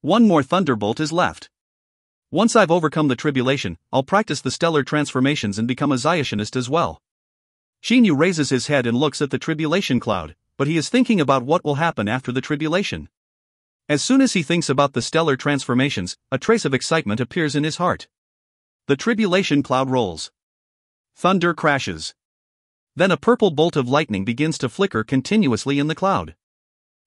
One more thunderbolt is left. Once I've overcome the tribulation, I'll practice the stellar transformations and become a Zionist as well. Qin Yu raises his head and looks at the tribulation cloud, but he is thinking about what will happen after the tribulation. As soon as he thinks about the stellar transformations, a trace of excitement appears in his heart. The tribulation cloud rolls. Thunder crashes. Then a purple bolt of lightning begins to flicker continuously in the cloud.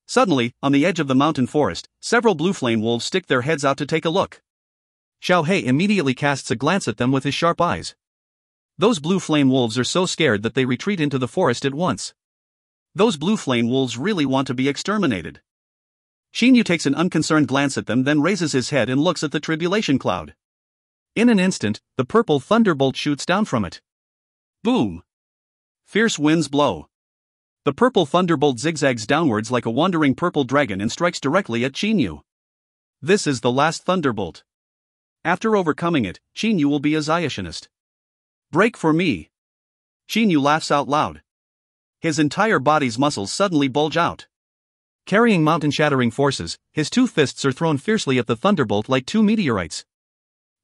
Suddenly, on the edge of the mountain forest, several blue flame wolves stick their heads out to take a look. Xiao He immediately casts a glance at them with his sharp eyes. Those blue flame wolves are so scared that they retreat into the forest at once. Those blue flame wolves really want to be exterminated. Qin Yu takes an unconcerned glance at them, then raises his head and looks at the tribulation cloud. In an instant, the purple thunderbolt shoots down from it. Boom! Fierce winds blow. The purple thunderbolt zigzags downwards like a wandering purple dragon and strikes directly at Qin Yu. This is the last thunderbolt. After overcoming it, Qin Yu will be a Zionist. Break for me! Qin Yu laughs out loud. His entire body's muscles suddenly bulge out. Carrying mountain-shattering forces, his two fists are thrown fiercely at the thunderbolt like two meteorites.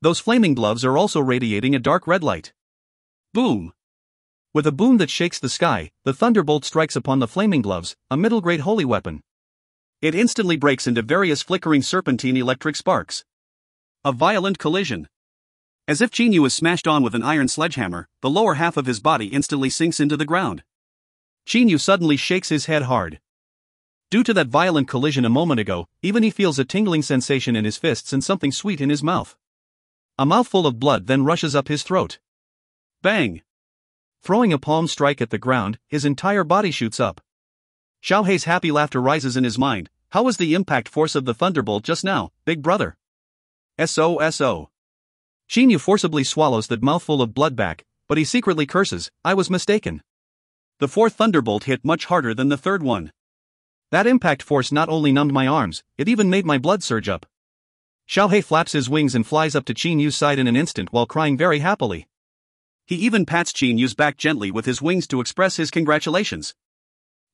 Those flaming gloves are also radiating a dark red light. Boom! With a boom that shakes the sky, the thunderbolt strikes upon the flaming gloves, a middle-grade holy weapon. It instantly breaks into various flickering serpentine electric sparks. A violent collision. As if Qin Yu is smashed on with an iron sledgehammer, the lower half of his body instantly sinks into the ground. Qin Yu suddenly shakes his head hard. Due to that violent collision a moment ago, even he feels a tingling sensation in his fists and something sweet in his mouth. A mouthful of blood then rushes up his throat. Bang! Throwing a palm strike at the ground, his entire body shoots up. Xiao Hei's happy laughter rises in his mind. How was the impact force of the thunderbolt just now, big brother? SO. Qin Yu forcibly swallows that mouthful of blood back, but he secretly curses, I was mistaken. The fourth thunderbolt hit much harder than the third one. That impact force not only numbed my arms, it even made my blood surge up. Xiao Hei flaps his wings and flies up to Qin Yu's side in an instant while crying very happily. He even pats Qin Yu's back gently with his wings to express his congratulations.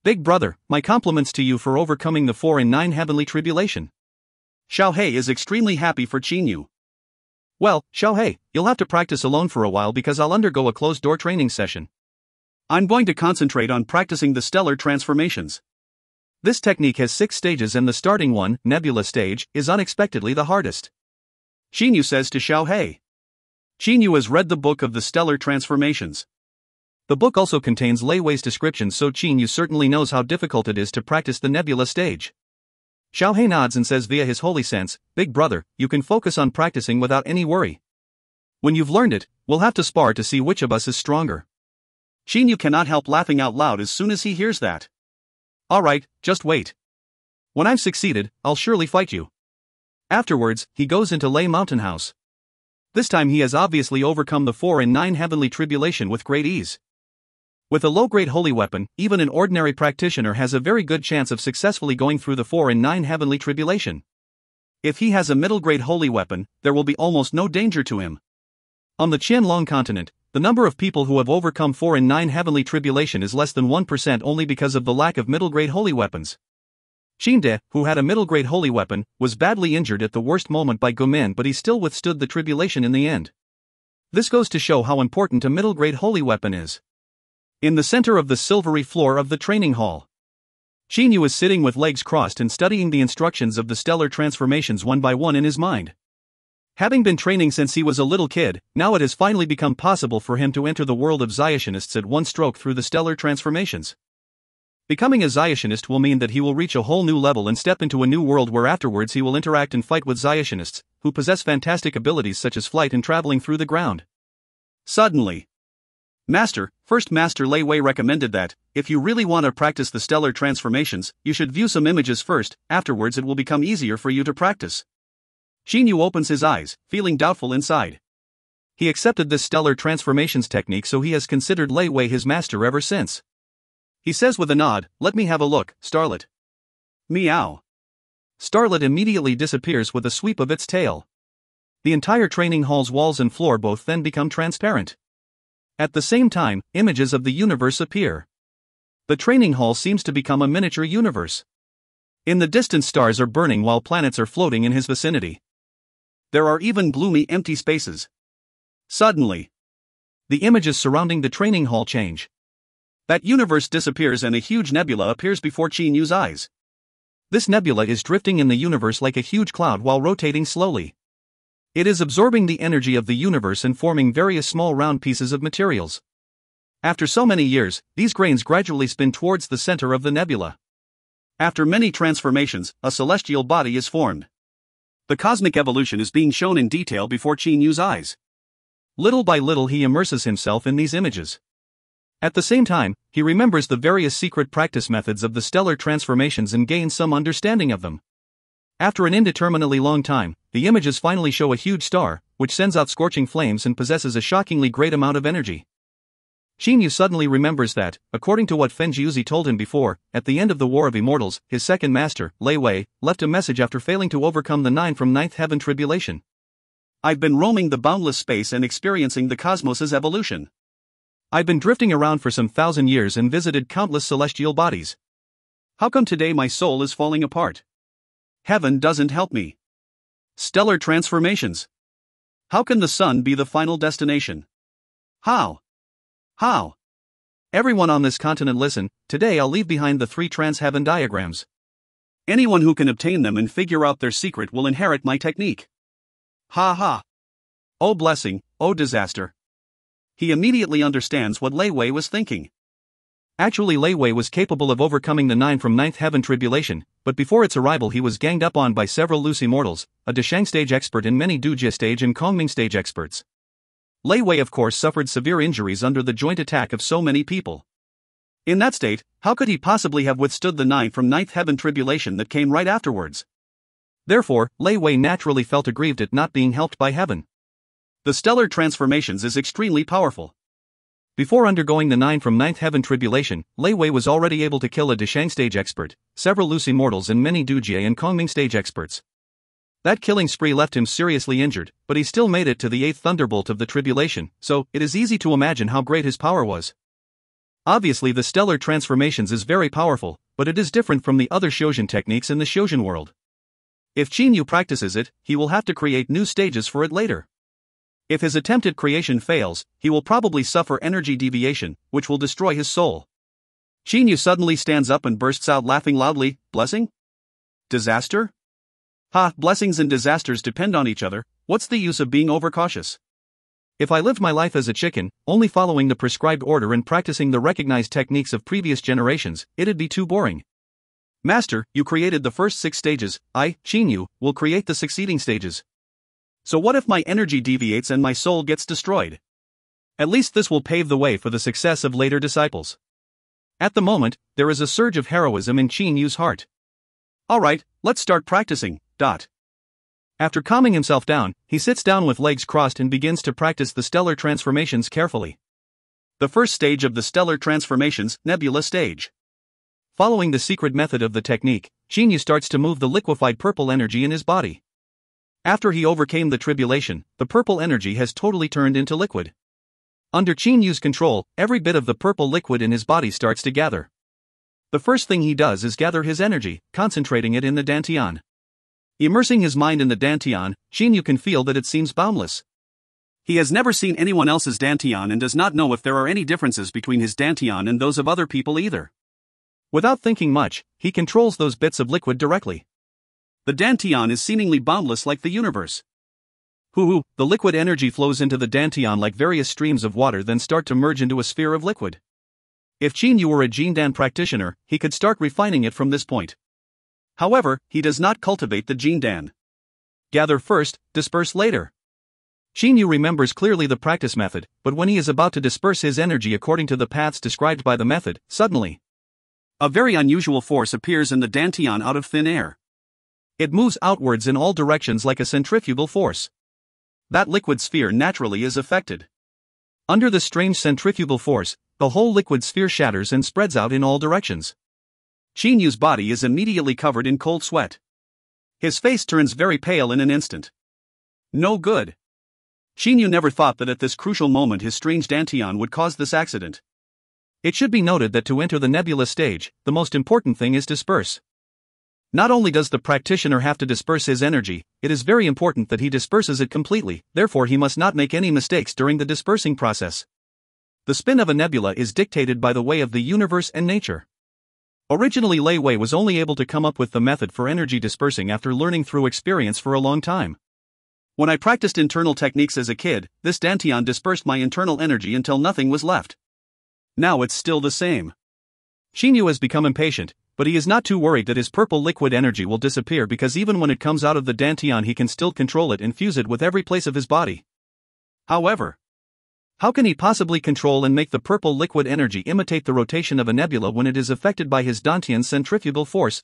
Big brother, my compliments to you for overcoming the 4 and 9 heavenly tribulation. Xiao Hei is extremely happy for Qin Yu. Well, Xiao Hei, you'll have to practice alone for a while because I'll undergo a closed-door training session. I'm going to concentrate on practicing the stellar transformations. This technique has 6 stages and the starting one, nebula stage, is unexpectedly the hardest. Qin Yu says to Xiao Hei. Qin Yu has read the book of the stellar transformations. The book also contains Lei Wei's descriptions, so Qin Yu certainly knows how difficult it is to practice the nebula stage. Xiao Hei nods and says via his holy sense, Big brother, you can focus on practicing without any worry. When you've learned it, we'll have to spar to see which of us is stronger. Qin Yu cannot help laughing out loud as soon as he hears that. Alright, just wait. When I've succeeded, I'll surely fight you. Afterwards, he goes into Lei Mountain House. This time he has obviously overcome the 4 and 9 heavenly tribulation with great ease. With a low-grade holy weapon, even an ordinary practitioner has a very good chance of successfully going through the 4 and 9 heavenly tribulation. If he has a middle-grade holy weapon, there will be almost no danger to him. On the Qianlong continent, the number of people who have overcome 4 and 9 heavenly tribulation is less than 1% only because of the lack of middle-grade holy weapons. Qin De, who had a middle-grade holy weapon, was badly injured at the worst moment by Gumin, but he still withstood the tribulation in the end. This goes to show how important a middle-grade holy weapon is. In the center of the silvery floor of the training hall, Qin Yu is sitting with legs crossed and studying the instructions of the stellar transformations one by one in his mind. Having been training since he was a little kid, now it has finally become possible for him to enter the world of Xiaotianists at one stroke through the stellar transformations. Becoming a Xiaotianist will mean that he will reach a whole new level and step into a new world where afterwards he will interact and fight with Xiaotianists, who possess fantastic abilities such as flight and traveling through the ground. Suddenly, First Master Lei Wei recommended that, if you really want to practice the stellar transformations, you should view some images first, afterwards it will become easier for you to practice. Qin Yu opens his eyes, feeling doubtful inside. He accepted this stellar transformations technique, so he has considered Lei Wei his master ever since. He says with a nod, let me have a look, Starlet. Meow. Starlet immediately disappears with a sweep of its tail. The entire training hall's walls and floor both then become transparent. At the same time, images of the universe appear. The training hall seems to become a miniature universe. In the distance, stars are burning while planets are floating in his vicinity. There are even gloomy empty spaces. Suddenly, the images surrounding the training hall change. That universe disappears and a huge nebula appears before Qin Yu's eyes. This nebula is drifting in the universe like a huge cloud while rotating slowly. It is absorbing the energy of the universe and forming various small round pieces of materials. After so many years, these grains gradually spin towards the center of the nebula. After many transformations, a celestial body is formed. The cosmic evolution is being shown in detail before Qin Yu's eyes. Little by little he immerses himself in these images. At the same time, he remembers the various secret practice methods of the stellar transformations and gains some understanding of them. After an indeterminately long time, the images finally show a huge star, which sends out scorching flames and possesses a shockingly great amount of energy. Qin Yu suddenly remembers that, according to what Fen Jiuzi told him before, at the end of the War of Immortals, his second master, Lei Wei, left a message after failing to overcome the 9 from 9th heaven tribulation. I've been roaming the boundless space and experiencing the cosmos's evolution. I've been drifting around for some 1,000 years and visited countless celestial bodies. How come today my soul is falling apart? Heaven doesn't help me. Stellar transformations. How can the sun be the final destination? How? Everyone on this continent listen, today I'll leave behind the 3 trans-heaven diagrams. Anyone who can obtain them and figure out their secret will inherit my technique. Ha ha. Oh blessing, oh disaster. He immediately understands what Lei Wei was thinking. Actually, Lei Wei was capable of overcoming the 9 from ninth heaven tribulation, but before its arrival he was ganged up on by several loose immortals, a Deshang stage expert and many Dujia stage and Kongming stage experts. Lei Wei of course suffered severe injuries under the joint attack of so many people. In that state, how could he possibly have withstood the 9 from ninth heaven tribulation that came right afterwards? Therefore, Lei Wei naturally felt aggrieved at not being helped by heaven. The stellar transformations is extremely powerful. Before undergoing the 9 from ninth heaven tribulation, Lei Wei was already able to kill a Deshang stage expert, several loose immortals and many Dujie and Kongming stage experts. That killing spree left him seriously injured, but he still made it to the 8th thunderbolt of the tribulation, so it is easy to imagine how great his power was. Obviously the stellar transformations is very powerful, but it is different from the other Shojin techniques in the Shojin world. If Qin Yu practices it, he will have to create new stages for it later. If his attempted creation fails, he will probably suffer energy deviation, which will destroy his soul. Qin Yu suddenly stands up and bursts out laughing loudly. Blessing? Disaster? Ha, blessings and disasters depend on each other, what's the use of being overcautious? If I lived my life as a chicken, only following the prescribed order and practicing the recognized techniques of previous generations, it'd be too boring. Master, you created the first 6 stages, I, Qin Yu, will create the succeeding stages. So what if my energy deviates and my soul gets destroyed? At least this will pave the way for the success of later disciples. At the moment, there is a surge of heroism in Qin Yu's heart. Alright, let's start practicing. After calming himself down, he sits down with legs crossed and begins to practice the stellar transformations carefully. The first stage of the stellar transformations, nebula stage. Following the secret method of the technique, Qin Yu starts to move the liquefied purple energy in his body. After he overcame the tribulation, the purple energy has totally turned into liquid. Under Qin Yu's control, every bit of the purple liquid in his body starts to gather. The first thing he does is gather his energy, concentrating it in the dantian. Immersing his mind in the dantian, Qin Yu can feel that it seems boundless. He has never seen anyone else's dantian and does not know if there are any differences between his dantian and those of other people either. Without thinking much, he controls those bits of liquid directly. The dantian is seemingly boundless like the universe. The liquid energy flows into the dantian like various streams of water then start to merge into a sphere of liquid. If Qin Yu were a Jindan practitioner, he could start refining it from this point. However, he does not cultivate the Jindan. Gather first, disperse later. Qin Yu remembers clearly the practice method, but when he is about to disperse his energy according to the paths described by the method, suddenly, a very unusual force appears in the dantian out of thin air. It moves outwards in all directions like a centrifugal force. That liquid sphere naturally is affected. Under the strange centrifugal force, the whole liquid sphere shatters and spreads out in all directions. Qin Yu's body is immediately covered in cold sweat. His face turns very pale in an instant. No good. Qin Yu never thought that at this crucial moment his strange dantian would cause this accident. It should be noted that to enter the nebula stage, the most important thing is disperse. Not only does the practitioner have to disperse his energy, it is very important that he disperses it completely, therefore he must not make any mistakes during the dispersing process. The spin of a nebula is dictated by the way of the universe and nature. Originally Lei Wei was only able to come up with the method for energy dispersing after learning through experience for a long time. When I practiced internal techniques as a kid, this dantian dispersed my internal energy until nothing was left. Now it's still the same. Qin Yu has become impatient, but he is not too worried that his purple liquid energy will disappear because even when it comes out of the dantian he can still control it and fuse it with every place of his body. However, how can he possibly control and make the purple liquid energy imitate the rotation of a nebula when it is affected by his dantian's centrifugal force?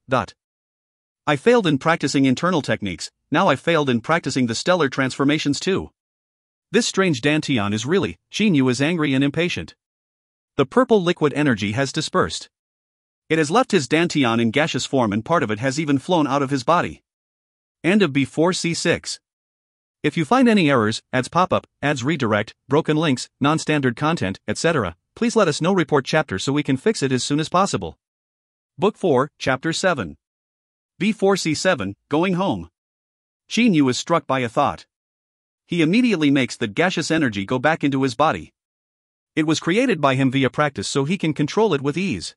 I failed in practicing internal techniques, now I failed in practicing the stellar transformations too. This strange dantian is really, Qin Yu is angry and impatient. The purple liquid energy has dispersed. It has left his dantian in gaseous form and part of it has even flown out of his body. End of B4C6. If you find any errors, ads pop up, ads redirect, broken links, non-standard content, etc., please let us know. Report chapter so we can fix it as soon as possible. Book 4, Chapter 7. B4C7, Going Home. Qin Yu is struck by a thought. He immediately makes the gaseous energy go back into his body. It was created by him via practice so he can control it with ease.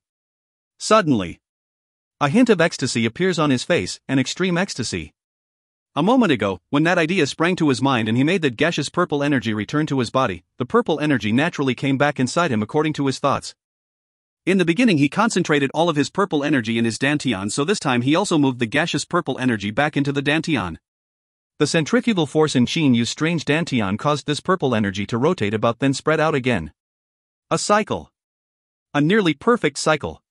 Suddenly, a hint of ecstasy appears on his face, an extreme ecstasy. A moment ago, when that idea sprang to his mind and he made that gaseous purple energy return to his body, the purple energy naturally came back inside him according to his thoughts. In the beginning he concentrated all of his purple energy in his dantian, so this time he also moved the gaseous purple energy back into the dantian. The centrifugal force in Shin Yu's strange dantian caused this purple energy to rotate about then spread out again. A cycle. A nearly perfect cycle.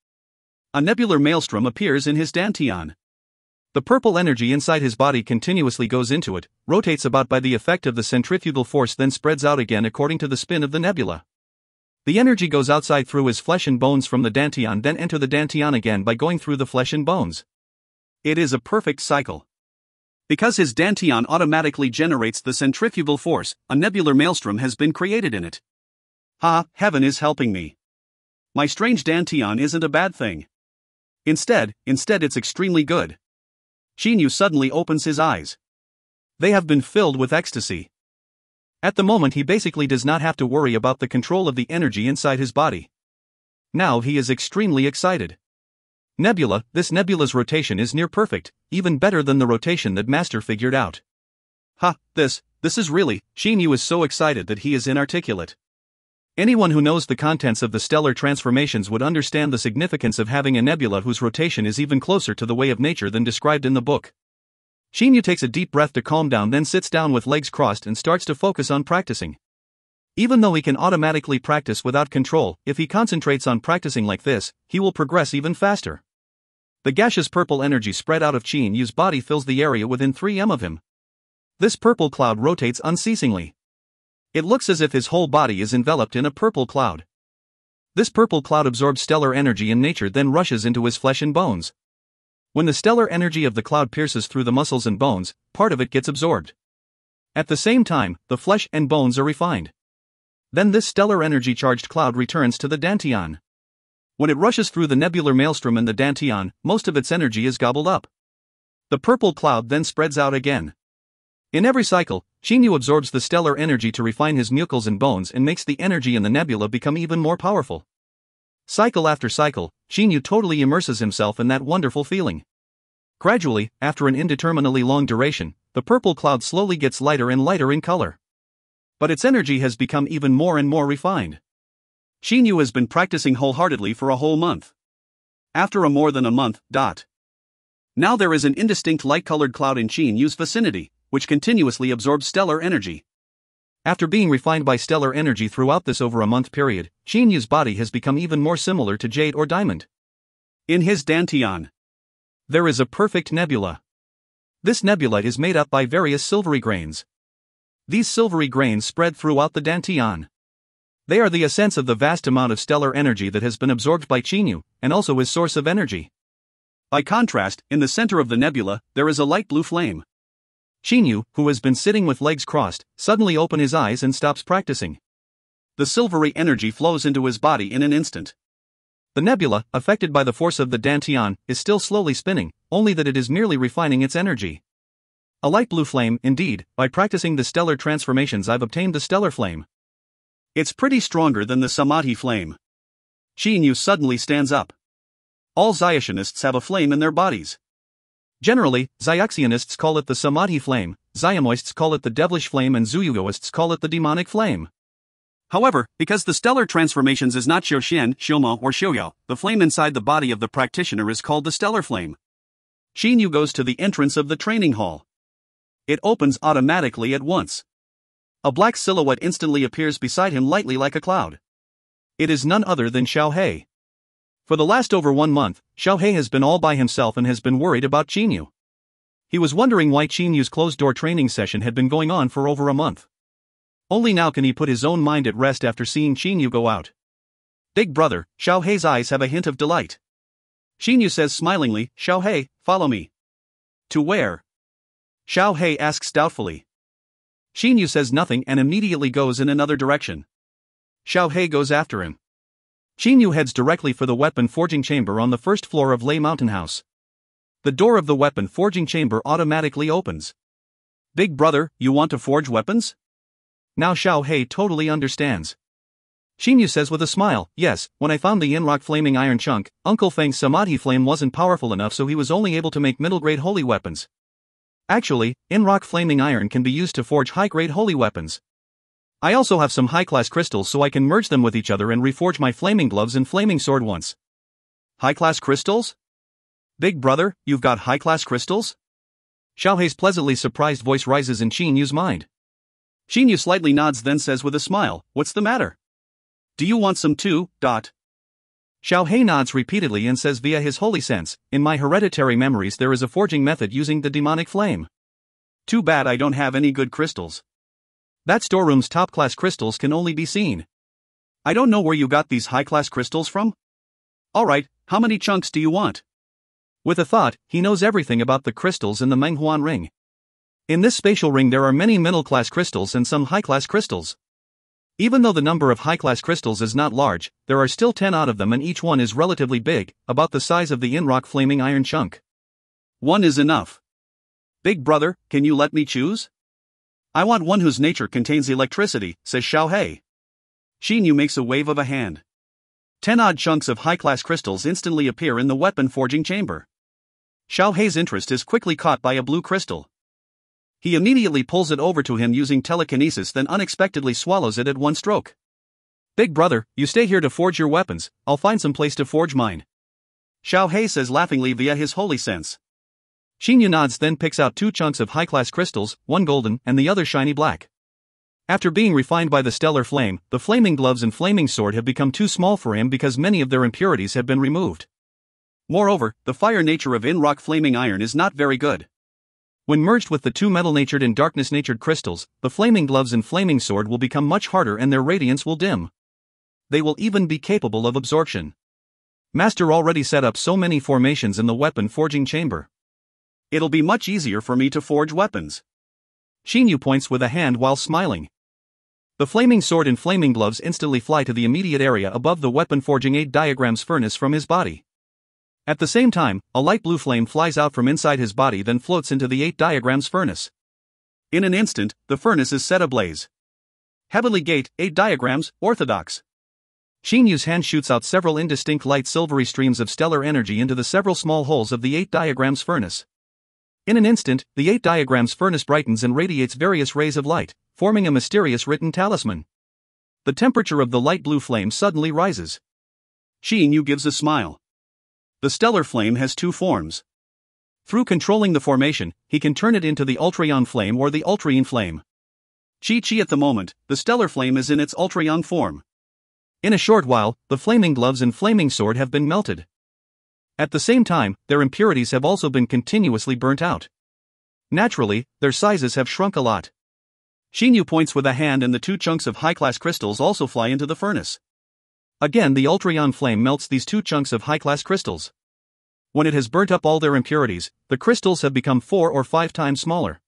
A nebular maelstrom appears in his dantian. The purple energy inside his body continuously goes into it, rotates about by the effect of the centrifugal force, then spreads out again according to the spin of the nebula. The energy goes outside through his flesh and bones from the dantian, then enter the dantian again by going through the flesh and bones. It is a perfect cycle. Because his dantian automatically generates the centrifugal force, a nebular maelstrom has been created in it. Ha, heaven is helping me. My strange dantian isn't a bad thing. Instead, it's extremely good. Shin Yu suddenly opens his eyes. They have been filled with ecstasy. At the moment he basically does not have to worry about the control of the energy inside his body. Now he is extremely excited. Nebula, this nebula's rotation is near perfect, even better than the rotation that Master figured out. Ha, this is really, Shin Yu is so excited that he is inarticulate. Anyone who knows the contents of the stellar transformations would understand the significance of having a nebula whose rotation is even closer to the way of nature than described in the book. Shin Yu takes a deep breath to calm down, then sits down with legs crossed and starts to focus on practicing. Even though he can automatically practice without control, if he concentrates on practicing like this, he will progress even faster. The gaseous purple energy spread out of Shin Yu's body fills the area within 3 m of him. This purple cloud rotates unceasingly. It looks as if his whole body is enveloped in a purple cloud. This purple cloud absorbs stellar energy in nature, then rushes into his flesh and bones. When the stellar energy of the cloud pierces through the muscles and bones, part of it gets absorbed. At the same time, the flesh and bones are refined. Then this stellar energy charged cloud returns to the dantian. When it rushes through the nebular maelstrom in the dantian, most of its energy is gobbled up. The purple cloud then spreads out again. In every cycle, Shin Yu absorbs the stellar energy to refine his mucous and bones and makes the energy in the nebula become even more powerful. Cycle after cycle, Shin Yu totally immerses himself in that wonderful feeling. Gradually, after an indeterminately long duration, the purple cloud slowly gets lighter and lighter in color. But its energy has become even more and more refined. Shin Yu has been practicing wholeheartedly for a whole month. After more than a month. Now there is an indistinct light-colored cloud in Shin Yu's vicinity, which continuously absorbs stellar energy. After being refined by stellar energy throughout this over a month period, Shin Yu's body has become even more similar to jade or diamond. In his dantian, there is a perfect nebula. This nebula is made up by various silvery grains. These silvery grains spread throughout the dantian. They are the essence of the vast amount of stellar energy that has been absorbed by Shin Yu, and also his source of energy. By contrast, in the center of the nebula, there is a light blue flame. Shin Yu, who has been sitting with legs crossed, suddenly opens his eyes and stops practicing. The silvery energy flows into his body in an instant. The nebula, affected by the force of the dantian, is still slowly spinning, only that it is merely refining its energy. A light blue flame, indeed. By practicing the stellar transformations I've obtained the stellar flame. It's pretty stronger than the samadhi flame. Shin Yu suddenly stands up. All Zyationists have a flame in their bodies. Generally, Zyuxianists call it the samadhi flame, Zyamoists call it the devilish flame, and Zuyugoists call it the demonic flame. However, because the stellar transformations is not Shoshin, Shoma, or Shoyo, the flame inside the body of the practitioner is called the stellar flame. Shin Yu goes to the entrance of the training hall. It opens automatically at once. A black silhouette instantly appears beside him, lightly like a cloud. It is none other than Xiaohei. For the last over 1 month, Xiaohei has been all by himself and has been worried about Shin Yu. He was wondering why Shin Yu's closed-door training session had been going on for over a month. Only now can he put his own mind at rest after seeing Shin Yu go out. Big brother, Xiaohei's eyes have a hint of delight. Shin Yu says smilingly, "Xiaohei, follow me." To where? Xiaohei asks doubtfully. Shin Yu says nothing and immediately goes in another direction. Xiaohei goes after him. Shin Yu heads directly for the weapon forging chamber on the first floor of Lei Mountain House. The door of the weapon forging chamber automatically opens. Big brother, you want to forge weapons? Now Xiaohei totally understands. Shin Yu says with a smile, "Yes, when I found the Inrock flaming iron chunk, Uncle Feng's samadhi flame wasn't powerful enough, so he was only able to make middle-grade holy weapons. Actually, in-rock flaming iron can be used to forge high-grade holy weapons. I also have some high-class crystals so I can merge them with each other and reforge my flaming gloves and flaming sword once. High-class crystals? Big brother, you've got high-class crystals? Xiaohei's pleasantly surprised voice rises in Qin Yu's mind. Qin Yu slightly nods, then says with a smile, "What's the matter? Do you want some too?" Xiaohei nods repeatedly and says via his holy sense, "In my hereditary memories there is a forging method using the demonic flame. Too bad I don't have any good crystals. That storeroom's top-class crystals can only be seen. I don't know where you got these high-class crystals from? Alright, how many chunks do you want?" With a thought, he knows everything about the crystals in the Menghuan ring. In this spatial ring there are many middle-class crystals and some high-class crystals. Even though the number of high-class crystals is not large, there are still 10 odd of them and each one is relatively big, about the size of the in-rock flaming iron chunk. One is enough. Big brother, can you let me choose? I want one whose nature contains electricity, says Xiaohei. Qin Yu makes a wave of a hand. 10 odd chunks of high-class crystals instantly appear in the weapon forging chamber. Xiaohei's interest is quickly caught by a blue crystal. He immediately pulls it over to him using telekinesis, then unexpectedly swallows it at one stroke. Big brother, you stay here to forge your weapons, I'll find some place to forge mine. Xiaohei says laughingly via his holy sense. Qin Yu nods, then picks out 2 chunks of high-class crystals, one golden and the other shiny black. After being refined by the stellar flame, the flaming gloves and flaming sword have become too small for him because many of their impurities have been removed. Moreover, the fire nature of in-rock flaming iron is not very good. When merged with the 2 metal-natured and darkness-natured crystals, the flaming gloves and flaming sword will become much harder and their radiance will dim. They will even be capable of absorption. Master already set up so many formations in the weapon forging chamber. It'll be much easier for me to forge weapons. Qin Yu points with a hand while smiling. The flaming sword and flaming gloves instantly fly to the immediate area above the weapon forging 8 diagrams furnace from his body. At the same time, a light blue flame flies out from inside his body, then floats into the 8 diagrams furnace. In an instant, the furnace is set ablaze. Heavenly Gate, 8 diagrams, orthodox. Qin Yu's hand shoots out several indistinct light silvery streams of stellar energy into the several small holes of the 8 diagrams furnace. In an instant, the 8 diagrams furnace brightens and radiates various rays of light, forming a mysterious written talisman. The temperature of the light blue flame suddenly rises. Qin Yu gives a smile. The stellar flame has 2 forms. Through controlling the formation, he can turn it into the ultra-young flame or the ultra-yin flame. Chi at the moment, the stellar flame is in its ultra-young form. In a short while, the flaming gloves and flaming sword have been melted. At the same time, their impurities have also been continuously burnt out. Naturally, their sizes have shrunk a lot. Qin Yu points with a hand and the 2 chunks of high-class crystals also fly into the furnace. Again, the ultra-young flame melts these 2 chunks of high-class crystals. When it has burnt up all their impurities, the crystals have become 4 or 5 times smaller.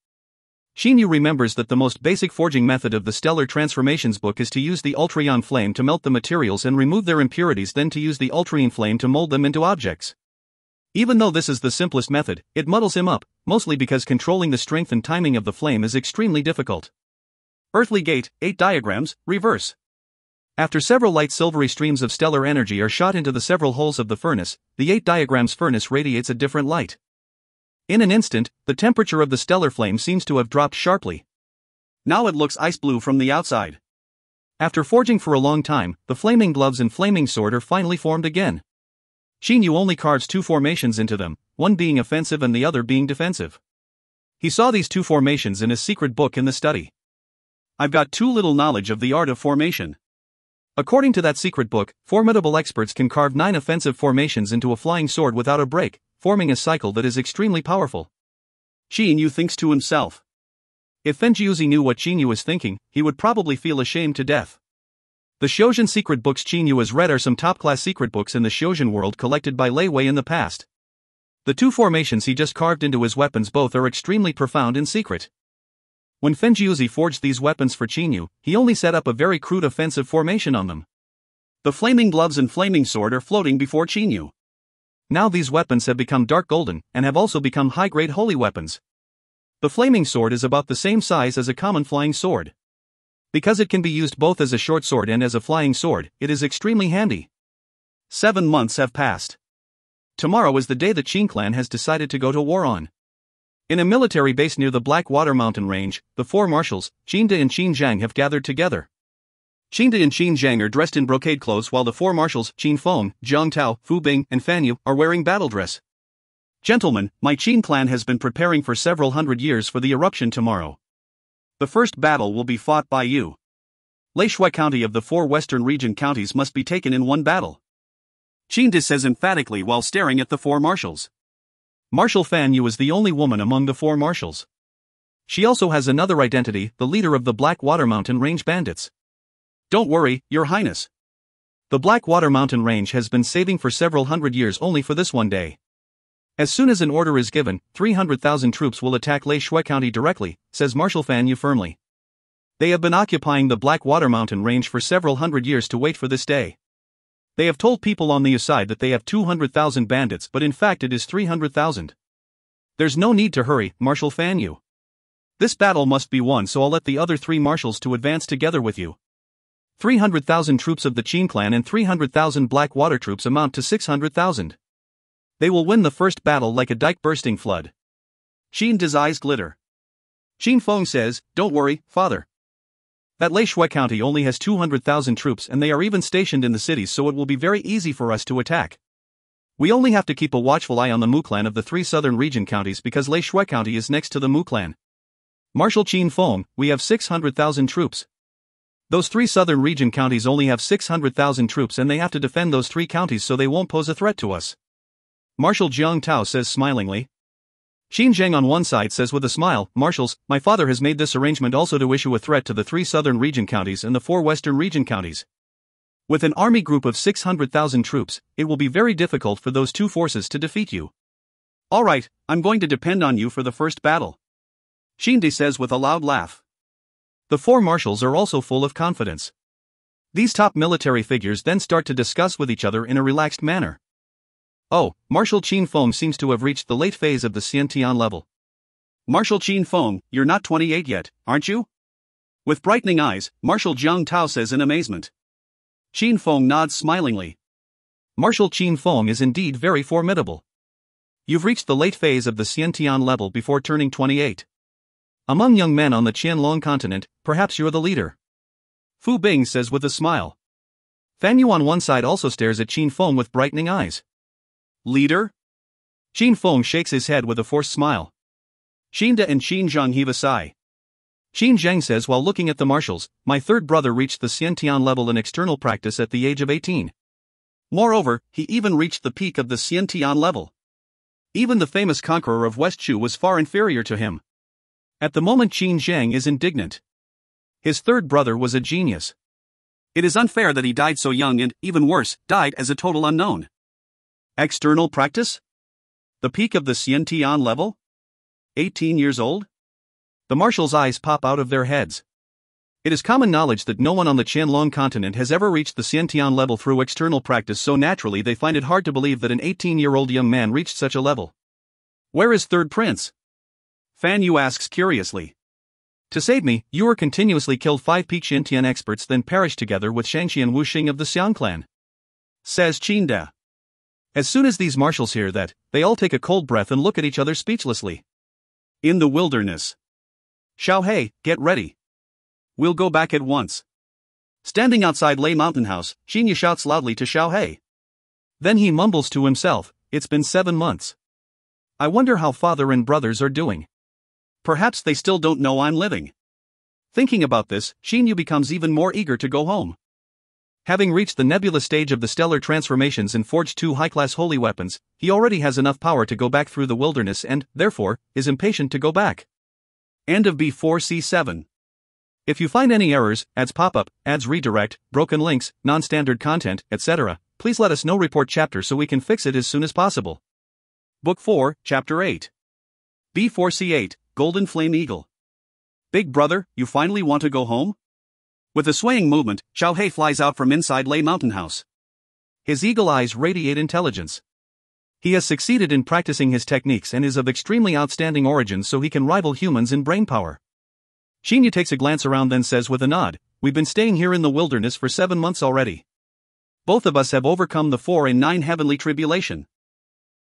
Qin Yu remembers that the most basic forging method of the Stellar Transformations book is to use the ultra-young flame to melt the materials and remove their impurities, then to use the ultra-yin flame to mold them into objects. Even though this is the simplest method, it muddles him up, mostly because controlling the strength and timing of the flame is extremely difficult. Earthly Gate, 8 diagrams, reverse. After several light silvery streams of stellar energy are shot into the several holes of the furnace, the 8 diagrams furnace radiates a different light. In an instant, the temperature of the stellar flame seems to have dropped sharply. Now it looks ice blue from the outside. After forging for a long time, the flaming gloves and flaming sword are finally formed again. Qin Yu only carves 2 formations into them, one being offensive and the other being defensive. He saw these 2 formations in his secret book in the study. I've got too little knowledge of the art of formation. According to that secret book, formidable experts can carve 9 offensive formations into a flying sword without a break, forming a cycle that is extremely powerful. Qin Yu thinks to himself. If Fenjiuzi knew what Qin Yu is thinking, he would probably feel ashamed to death. The Shojin secret books Qin Yu has read are some top-class secret books in the Shojin world collected by Lei Wei in the past. The 2 formations he just carved into his weapons both are extremely profound in secret. When Fenjiuzi forged these weapons for Qin Yu, he only set up a very crude offensive formation on them. The flaming gloves and flaming sword are floating before Qin Yu. Now these weapons have become dark golden, and have also become high-grade holy weapons. The flaming sword is about the same size as a common flying sword. Because it can be used both as a short sword and as a flying sword, it is extremely handy. 7 months have passed. Tomorrow is the day the Qin clan has decided to go to war on. In a military base near the Blackwater mountain range, the four marshals, Qinda and Qin Zhang, have gathered together. Qinda and Qin Zhang are dressed in brocade clothes while the four marshals, Qin Feng, Jiang Tao, Fu Bing, and Fan Yu, are wearing battle dress. Gentlemen, my Qin clan has been preparing for several hundred years for the eruption tomorrow. The first battle will be fought by you. Lei Shui County of the four western region counties must be taken in one battle. Qinda says emphatically while staring at the four marshals. Marshal Fan Yu is the only woman among the four marshals. She also has another identity, the leader of the Blackwater Mountain Range bandits. Don't worry, Your Highness. The Blackwater Mountain Range has been saving for several hundred years only for this one day. As soon as an order is given, 300,000 troops will attack Lei Shui County directly, says Marshal Fan Yu firmly. They have been occupying the Blackwater Mountain Range for several hundred years to wait for this day. They have told people on the side that they have 200,000 bandits, but in fact it is 300,000. There's no need to hurry, Marshal Fan Yu. This battle must be won, so I'll let the other three marshals to advance together with you. 300,000 troops of the Qin clan and 300,000 Blackwater troops amount to 600,000. They will win the first battle like a dike-bursting flood. Qin's eyes glitter. Qin Feng says, don't worry, father. That Lei Shui County only has 200,000 troops and they are even stationed in the cities, so it will be very easy for us to attack. We only have to keep a watchful eye on the Mu clan of the three southern region counties because Lei Shui County is next to the Mu clan. Marshal Qin Feng, we have 600,000 troops. Those three southern region counties only have 600,000 troops and they have to defend those three counties so they won't pose a threat to us. Marshal Jiang Tao says smilingly. Qin Zhang on one side says with a smile, Marshals, my father has made this arrangement also to issue a threat to the three southern region counties and the four western region counties. With an army group of 600,000 troops, it will be very difficult for those two forces to defeat you. Alright, I'm going to depend on you for the first battle. Qinda says with a loud laugh. The four marshals are also full of confidence. These top military figures then start to discuss with each other in a relaxed manner. Oh, Marshal Qin Feng seems to have reached the late phase of the Xiantian level. Marshal Qin Feng, you're not 28 yet, aren't you? With brightening eyes, Marshal Jiang Tao says in amazement. Qin Feng nods smilingly. Marshal Qin Feng is indeed very formidable. You've reached the late phase of the Xiantian level before turning 28. Among young men on the Qianlong continent, perhaps you're the leader. Fu Bing says with a smile. Fan Yu on one side also stares at Qin Feng with brightening eyes. Leader? Qin Feng shakes his head with a forced smile. Qinda and Qin Zhang heave a sigh. Qin Zhang says while looking at the marshals, my third brother reached the Xiantian level in external practice at the age of 18. Moreover, he even reached the peak of the Xiantian level. Even the famous conqueror of West Chu was far inferior to him. At the moment Qin Zhang is indignant. His third brother was a genius. It is unfair that he died so young and, even worse, died as a total unknown. External practice? The peak of the Xiantian level? 18 years old? The marshals' eyes pop out of their heads. It is common knowledge that no one on the Qianlong continent has ever reached the Xiantian level through external practice, so naturally they find it hard to believe that an 18-year-old young man reached such a level. Where is third prince? Fan Yu asks curiously. To save me, you continuously killed 5 peak Xiantian experts then perished together with Shangxi and Wu Xing of the Xiang clan. Says Qinda. As soon as these marshals hear that, they all take a cold breath and look at each other speechlessly. In the wilderness. Xiao He, get ready. We'll go back at once. Standing outside Lei Mountain House, Xinyu shouts loudly to Xiao He. Then he mumbles to himself, it's been 7 months. I wonder how father and brothers are doing. Perhaps they still don't know I'm living. Thinking about this, Xinyu becomes even more eager to go home. Having reached the nebula stage of the stellar transformations and forged 2 high-class holy weapons, he already has enough power to go back through the wilderness and, therefore, is impatient to go back. End of B4C7. If you find any errors, ads pop-up, ads redirect, broken links, non-standard content, etc., please let us know. Report chapter so we can fix it as soon as possible. Book 4, Chapter 8. B4C8, Golden Flame Eagle. Big brother, you finally want to go home? With a swaying movement, Xiao He flies out from inside Lei Mountain House. His eagle eyes radiate intelligence. He has succeeded in practicing his techniques and is of extremely outstanding origin, so he can rival humans in brainpower. Xinyu takes a glance around then says with a nod, we've been staying here in the wilderness for 7 months already. Both of us have overcome the 4 and 9 heavenly tribulation.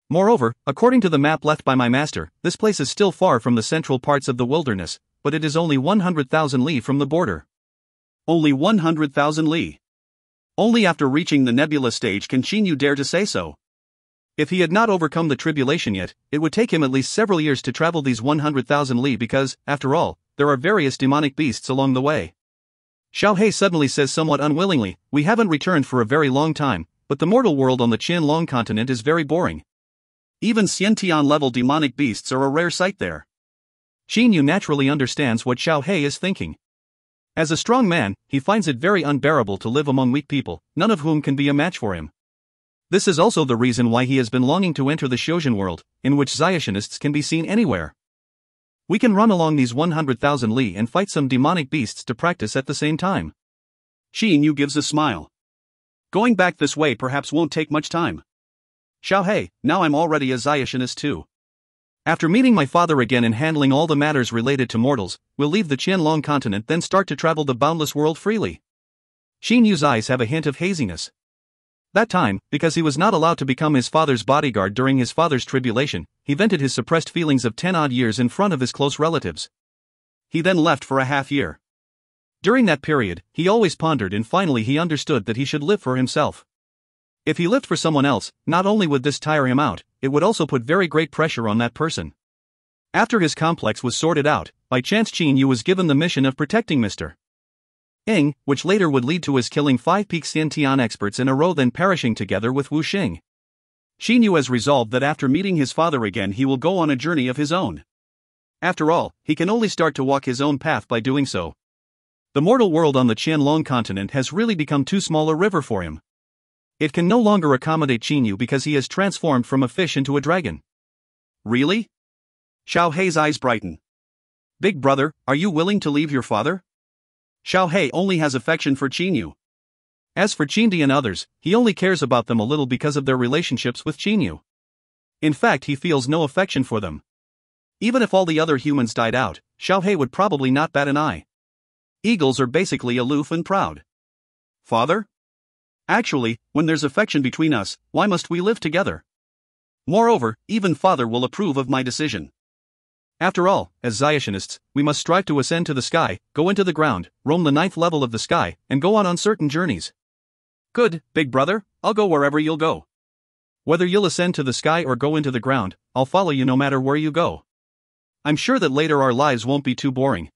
Moreover, according to the map left by my master, this place is still far from the central parts of the wilderness, but it is only 100,000 li from the border. Only 100,000 li. Only after reaching the nebula stage can Xinyu dare to say so. If he had not overcome the tribulation yet, it would take him at least several years to travel these 100,000 li because, after all, there are various demonic beasts along the way. Xiao He suddenly says somewhat unwillingly, "We haven't returned for a very long time, but the mortal world on the Qianlong continent is very boring. Even Xiantian-level demonic beasts are a rare sight there." Xinyu naturally understands what Xiao He is thinking. As a strong man, he finds it very unbearable to live among weak people, none of whom can be a match for him. This is also the reason why he has been longing to enter the Xiuzhen world, in which Xiationists can be seen anywhere. We can run along these 100,000 li and fight some demonic beasts to practice at the same time. Xinyu gives a smile. Going back this way perhaps won't take much time. Xiao He, now I'm already a Xiationist too. After meeting my father again and handling all the matters related to mortals, we'll leave the Qianlong continent then start to travel the boundless world freely. Xinyu's eyes have a hint of haziness. That time, because he was not allowed to become his father's bodyguard during his father's tribulation, he vented his suppressed feelings of 10-odd years in front of his close relatives. He then left for a half-year. During that period, he always pondered and finally he understood that he should live for himself. If he lived for someone else, not only would this tire him out, it would also put very great pressure on that person. After his complex was sorted out, by chance Qin Yu was given the mission of protecting Mr. Ing, which later would lead to his killing 5 peak Xiantian experts in a row then perishing together with Wu Xing. Xinyu has resolved that after meeting his father again he will go on a journey of his own. After all, he can only start to walk his own path by doing so. The mortal world on the Qianlong continent has really become too small a river for him. It can no longer accommodate Xinyu because he has transformed from a fish into a dragon. Really? Xiao He's eyes brighten. Big brother, are you willing to leave your father? Xiao He only has affection for Xinyu. As for Qindi and others, he only cares about them a little because of their relationships with Xinyu. In fact, he feels no affection for them. Even if all the other humans died out, Xiao He would probably not bat an eye. Eagles are basically aloof and proud. Father? Actually, when there's affection between us, why must we live together? Moreover, even father will approve of my decision. After all, as Xiationists, we must strive to ascend to the sky, go into the ground, roam the 9th level of the sky, and go on uncertain journeys. Good, big brother, I'll go wherever you'll go. Whether you'll ascend to the sky or go into the ground, I'll follow you no matter where you go. I'm sure that later our lives won't be too boring.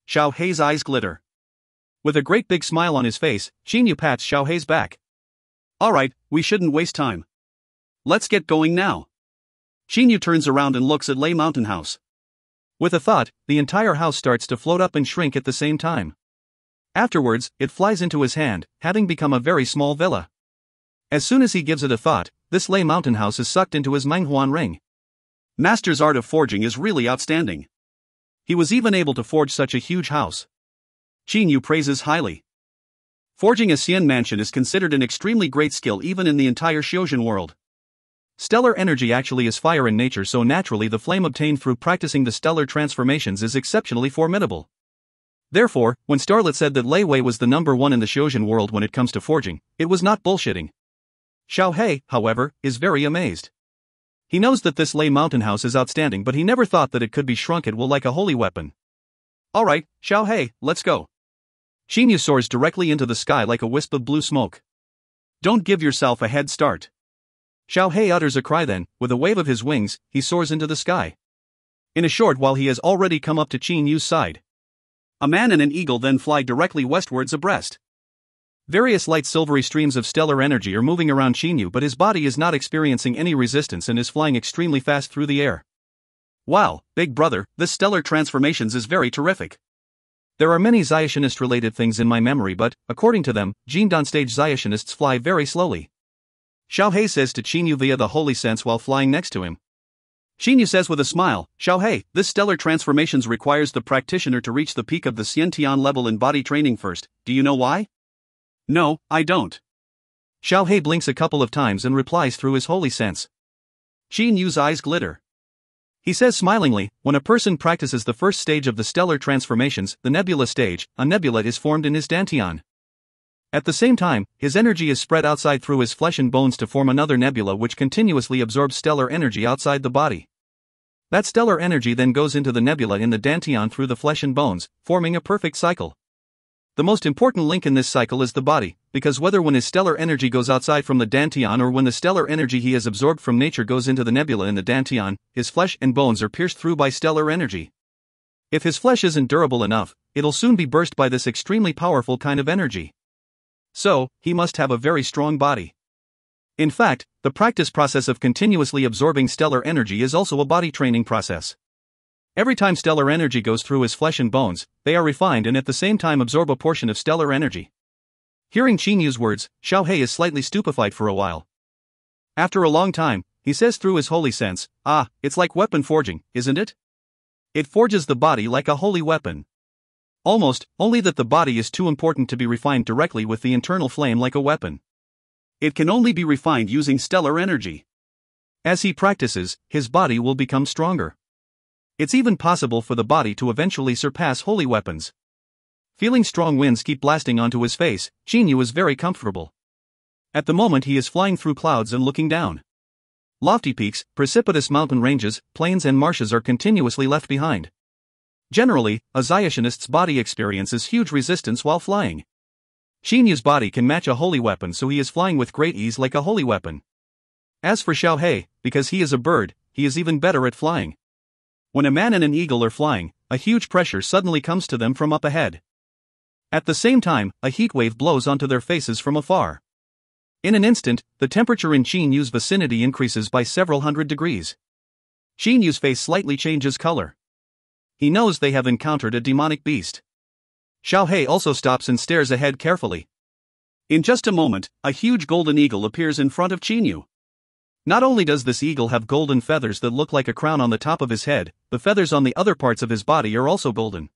Xiao He's eyes glitter. With a great big smile on his face, Xinyu pats Xiao He's back. Alright, we shouldn't waste time. Let's get going now. Xinyu turns around and looks at Lei Mountain House. With a thought, the entire house starts to float up and shrink at the same time. Afterwards, it flies into his hand, having become a very small villa. As soon as he gives it a thought, this Lei Mountain House is sucked into his Menghuan ring. Master's art of forging is really outstanding. He was even able to forge such a huge house. Xinyu praises highly. Forging a Xian mansion is considered an extremely great skill even in the entire Xiuzhen world. Stellar energy actually is fire in nature, so naturally the flame obtained through practicing the stellar transformations is exceptionally formidable. Therefore, when Starlet said that Lei Wei was the #1 in the Xiuzhen world when it comes to forging, it was not bullshitting. Xiao He, however, is very amazed. He knows that this Lei Mountain House is outstanding, but he never thought that it could be shrunk at will like a holy weapon. Alright, Xiao He, let's go. Xinyu soars directly into the sky like a wisp of blue smoke. Don't give yourself a head start. Xiao He utters a cry then, with a wave of his wings, he soars into the sky. In a short while he has already come up to Qin Yu's side. A man and an eagle then fly directly westwards abreast. Various light silvery streams of stellar energy are moving around Qin Yu, but his body is not experiencing any resistance and is flying extremely fast through the air. Wow, big brother, this stellar transformations is very terrific. There are many Xiationist-related things in my memory, but, according to them, Jindan stage Xiationists fly very slowly. Xiao He says to Qin Yu via the holy sense while flying next to him. Xinyu says with a smile, Xiao He, this stellar transformations requires the practitioner to reach the peak of the Xiantian level in body training first. Do you know why? No, I don't. Xiao He blinks a couple of times and replies through his holy sense. Qin Yu's eyes glitter. He says smilingly, when a person practices the first stage of the stellar transformations, the nebula stage, a nebula is formed in his dantian. At the same time, his energy is spread outside through his flesh and bones to form another nebula which continuously absorbs stellar energy outside the body. That stellar energy then goes into the nebula in the dantian through the flesh and bones, forming a perfect cycle. The most important link in this cycle is the body, because whether when his stellar energy goes outside from the dantian or when the stellar energy he has absorbed from nature goes into the nebula in the dantian, his flesh and bones are pierced through by stellar energy. If his flesh isn't durable enough, it'll soon be burst by this extremely powerful kind of energy. So, he must have a very strong body. In fact, the practice process of continuously absorbing stellar energy is also a body training process. Every time stellar energy goes through his flesh and bones, they are refined and at the same time absorb a portion of stellar energy. Hearing Qin Yu's words, Xiao He is slightly stupefied for a while. After a long time, he says through his holy sense, it's like weapon forging, isn't it? It forges the body like a holy weapon. Almost, only that the body is too important to be refined directly with the internal flame like a weapon. It can only be refined using stellar energy. As he practices, his body will become stronger. It's even possible for the body to eventually surpass holy weapons. Feeling strong winds keep blasting onto his face, Qin Yu is very comfortable. At the moment he is flying through clouds and looking down. Lofty peaks, precipitous mountain ranges, plains and marshes are continuously left behind. Generally, a Ziotionist's body experiences huge resistance while flying. Qin Yu's body can match a holy weapon, so he is flying with great ease like a holy weapon. As for Xiao He, because he is a bird, he is even better at flying. When a man and an eagle are flying, a huge pressure suddenly comes to them from up ahead. At the same time, a heat wave blows onto their faces from afar. In an instant, the temperature in Qin Yu's vicinity increases by several hundred degrees. Qin Yu's face slightly changes color. He knows they have encountered a demonic beast. Xiao He also stops and stares ahead carefully. In just a moment, a huge golden eagle appears in front of Qin Yu. Not only does this eagle have golden feathers that look like a crown on the top of his head, the feathers on the other parts of his body are also golden.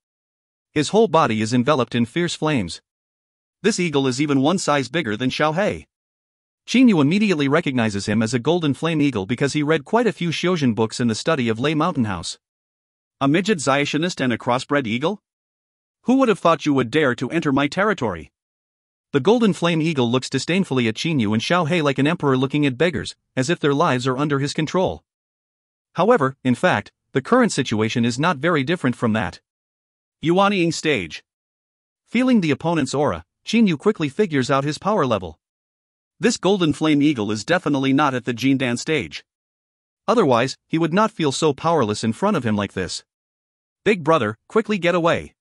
His whole body is enveloped in fierce flames. This eagle is even one size bigger than Xiao He. Qin Yu immediately recognizes him as a golden flame eagle because he read quite a few Xiuzhen books in the study of Lei Mountain House. A midget Ziotionist and a crossbred eagle? Who would have thought you would dare to enter my territory? The golden flame eagle looks disdainfully at Qin Yu and Xiao He like an emperor looking at beggars, as if their lives are under his control. However, in fact, the current situation is not very different from that. Yuanying stage. Feeling the opponent's aura, Qin Yu quickly figures out his power level. This golden flame eagle is definitely not at the Jindan stage. Otherwise, he would not feel so powerless in front of him like this. Big brother, quickly get away.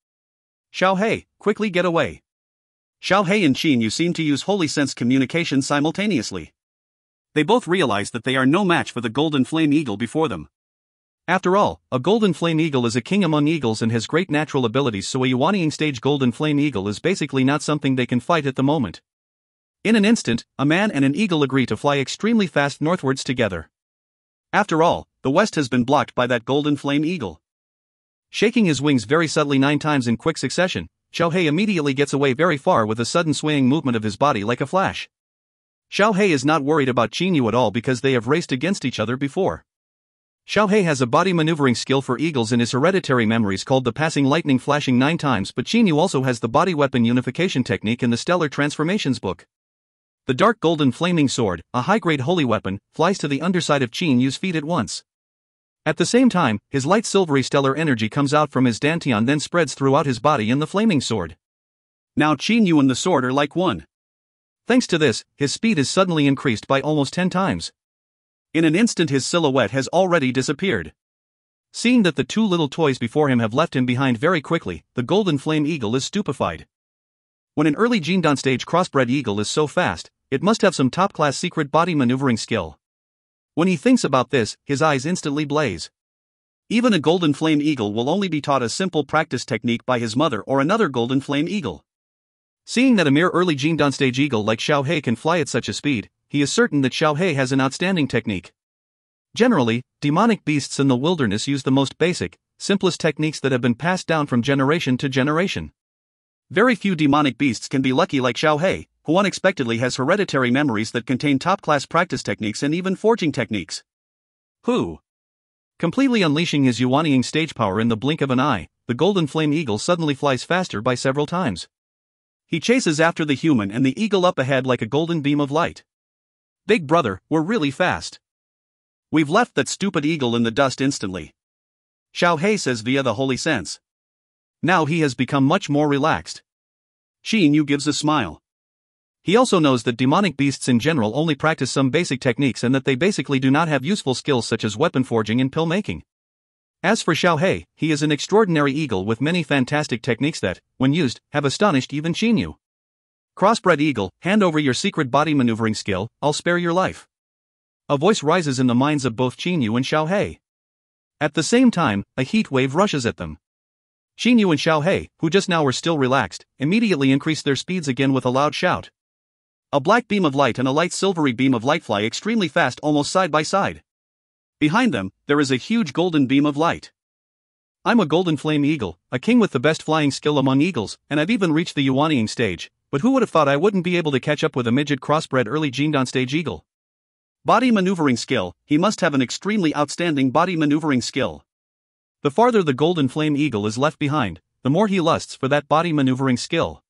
Xiao He, quickly get away. Xiao He and Qin Yu seem to use holy sense communication simultaneously. They both realize that they are no match for the golden flame eagle before them. After all, a golden flame eagle is a king among eagles and has great natural abilities, so a Yuanying stage golden flame eagle is basically not something they can fight at the moment. In an instant, a man and an eagle agree to fly extremely fast northwards together. After all, the west has been blocked by that golden flame eagle. Shaking his wings very subtly 9 times in quick succession, Xiao He immediately gets away very far with a sudden swaying movement of his body like a flash. Xiao He is not worried about Qin Yu at all because they have raced against each other before. Xiao He has a body maneuvering skill for eagles in his hereditary memories called the passing lightning flashing 9 times, but Qin Yu also has the body weapon unification technique in the Stellar Transformations book. The dark golden flaming sword, a high-grade holy weapon, flies to the underside of Qin Yu's feet at once. At the same time, his light silvery stellar energy comes out from his dantian then spreads throughout his body in the flaming sword. Now Qin Yu and the sword are like one. Thanks to this, his speed is suddenly increased by almost 10 times. In an instant his silhouette has already disappeared. Seeing that the 2 little toys before him have left him behind very quickly, the golden flame eagle is stupefied. When an early Jindan stage crossbred eagle is so fast, it must have some top-class secret body maneuvering skill. When he thinks about this, his eyes instantly blaze. Even a golden flame eagle will only be taught a simple practice technique by his mother or another golden flame eagle. Seeing that a mere early Jindan stage eagle like Xiao He can fly at such a speed, he is certain that Xiao He has an outstanding technique. Generally, demonic beasts in the wilderness use the most basic, simplest techniques that have been passed down from generation to generation. Very few demonic beasts can be lucky like Xiao He, who unexpectedly has hereditary memories that contain top-class practice techniques and even forging techniques. Who? Completely unleashing his Yuanying stage power in the blink of an eye, the golden flame eagle suddenly flies faster by several times. He chases after the human and the eagle up ahead like a golden beam of light. Big brother, we're really fast. We've left that stupid eagle in the dust instantly. Xiao He says via the holy sense. Now he has become much more relaxed. Xin Yu gives a smile. He also knows that demonic beasts in general only practice some basic techniques and that they basically do not have useful skills such as weapon forging and pill making. As for Xiao He, he is an extraordinary eagle with many fantastic techniques that, when used, have astonished even Xin Yu. Crossbred eagle, hand over your secret body maneuvering skill, I'll spare your life. A voice rises in the minds of both Xin Yu and Xiao He. At the same time, a heat wave rushes at them. Xin Yu and Xiao He, who just now were still relaxed, immediately increased their speeds again with a loud shout. A black beam of light and a light silvery beam of light fly extremely fast almost side by side. Behind them, there is a huge golden beam of light. I'm a golden flame eagle, a king with the best flying skill among eagles, and I've even reached the Yuanying stage, but who would have thought I wouldn't be able to catch up with a midget crossbred early Jindan stage eagle? Body maneuvering skill, he must have an extremely outstanding body maneuvering skill. The farther the golden flame eagle is left behind, the more he lusts for that body maneuvering skill.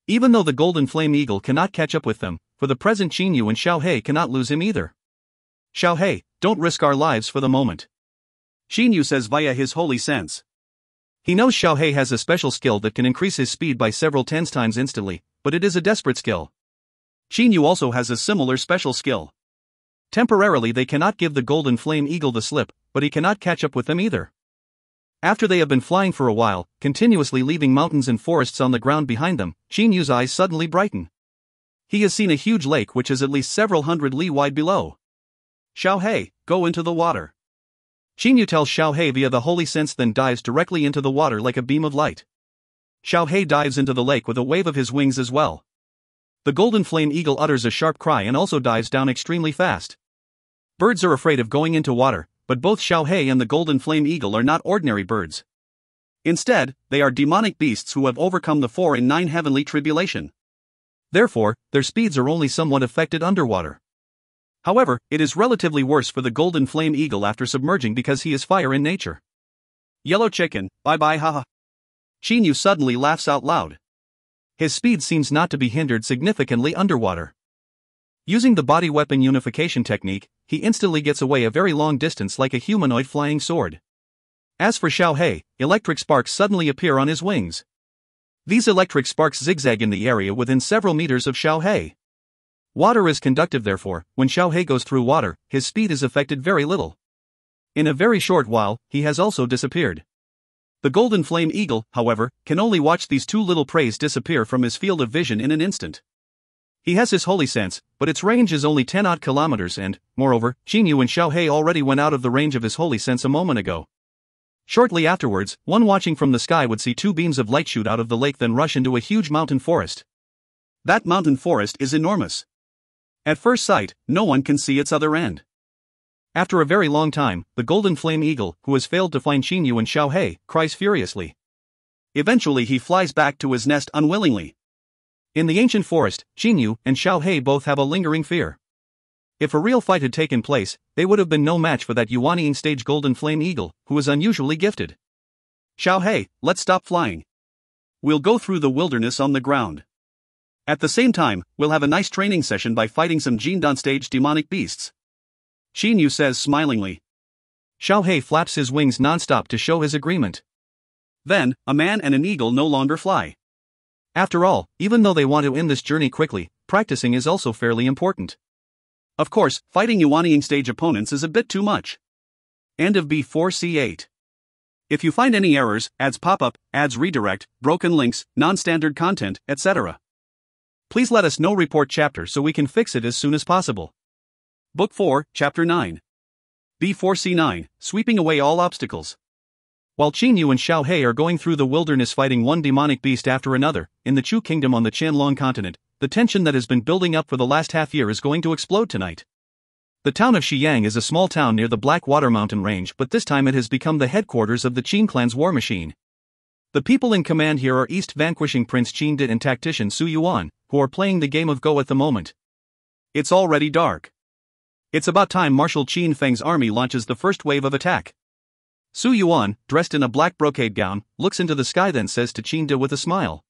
Even though the golden flame eagle cannot catch up with them, for the present Xin Yu and Xiao He cannot lose him either. Xiao He, don't risk our lives for the moment. Xin Yu says via his holy sense. He knows Xiao He has a special skill that can increase his speed by several tens times instantly, but it is a desperate skill. Xin Yu also has a similar special skill. Temporarily they cannot give the golden flame eagle the slip, but he cannot catch up with them either. After they have been flying for a while, continuously leaving mountains and forests on the ground behind them, Xin Yu's eyes suddenly brighten. He has seen a huge lake which is at least several hundred li wide below. Xiao He, go into the water. Xin Yu tells Xiao He via the holy sense, then dives directly into the water like a beam of light. Xiao He dives into the lake with a wave of his wings as well. The golden flame eagle utters a sharp cry and also dives down extremely fast. Birds are afraid of going into water, but both Xiao He and the golden flame eagle are not ordinary birds. Instead, they are demonic beasts who have overcome the 4 in 9 heavenly tribulation. Therefore, their speeds are only somewhat affected underwater. However, it is relatively worse for the golden flame eagle after submerging because he is fire in nature. Yellow chicken, bye bye haha. Xin Yu suddenly laughs out loud. His speed seems not to be hindered significantly underwater. Using the body weapon unification technique, he instantly gets away a very long distance like a humanoid flying sword. As for Xiao He, electric sparks suddenly appear on his wings. These electric sparks zigzag in the area within several meters of Xiao He. Water is conductive, therefore, when Xiao He goes through water, his speed is affected very little. In a very short while, he has also disappeared. The golden flame eagle, however, can only watch these two little preys disappear from his field of vision in an instant. He has his holy sense, but its range is only 10 odd kilometers and, moreover, Xin Yu and Xiao He already went out of the range of his holy sense a moment ago. Shortly afterwards, one watching from the sky would see 2 beams of light shoot out of the lake then rush into a huge mountain forest. That mountain forest is enormous. At first sight, no one can see its other end. After a very long time, the golden flame eagle, who has failed to find Xin Yu and Xiao He, cries furiously. Eventually he flies back to his nest unwillingly. In the ancient forest, Xin Yu and Xiao He both have a lingering fear. If a real fight had taken place, they would have been no match for that Yuanying stage golden flame eagle, who is unusually gifted. Xiao He, let's stop flying. We'll go through the wilderness on the ground. At the same time, we'll have a nice training session by fighting some Jindan stage demonic beasts. Xin Yu says smilingly. Xiao He flaps his wings non-stop to show his agreement. Then, a man and an eagle no longer fly. After all, even though they want to end this journey quickly, practicing is also fairly important. Of course, fighting Yuanying stage opponents is a bit too much. End of B4C8. If you find any errors, ads pop up, ads redirect, broken links, non-standard content, etc., please let us know. Report chapter so we can fix it as soon as possible. Book 4, Chapter 9. B4C9, Sweeping Away All Obstacles. While Xin Yu and Xiao He are going through the wilderness fighting one demonic beast after another, in the Chu Kingdom on the Qianlong continent, the tension that has been building up for the last half year is going to explode tonight. The town of Xiyang is a small town near the Blackwater mountain range, but this time it has become the headquarters of the Qin clan's war machine. The people in command here are East vanquishing Prince Qin Dit and tactician Su Yuan, who are playing the game of Go at the moment. It's already dark. It's about time Marshal Qin Feng's army launches the first wave of attack. Su Yuan, dressed in a black brocade gown, looks into the sky then says to Qin Dit with a smile.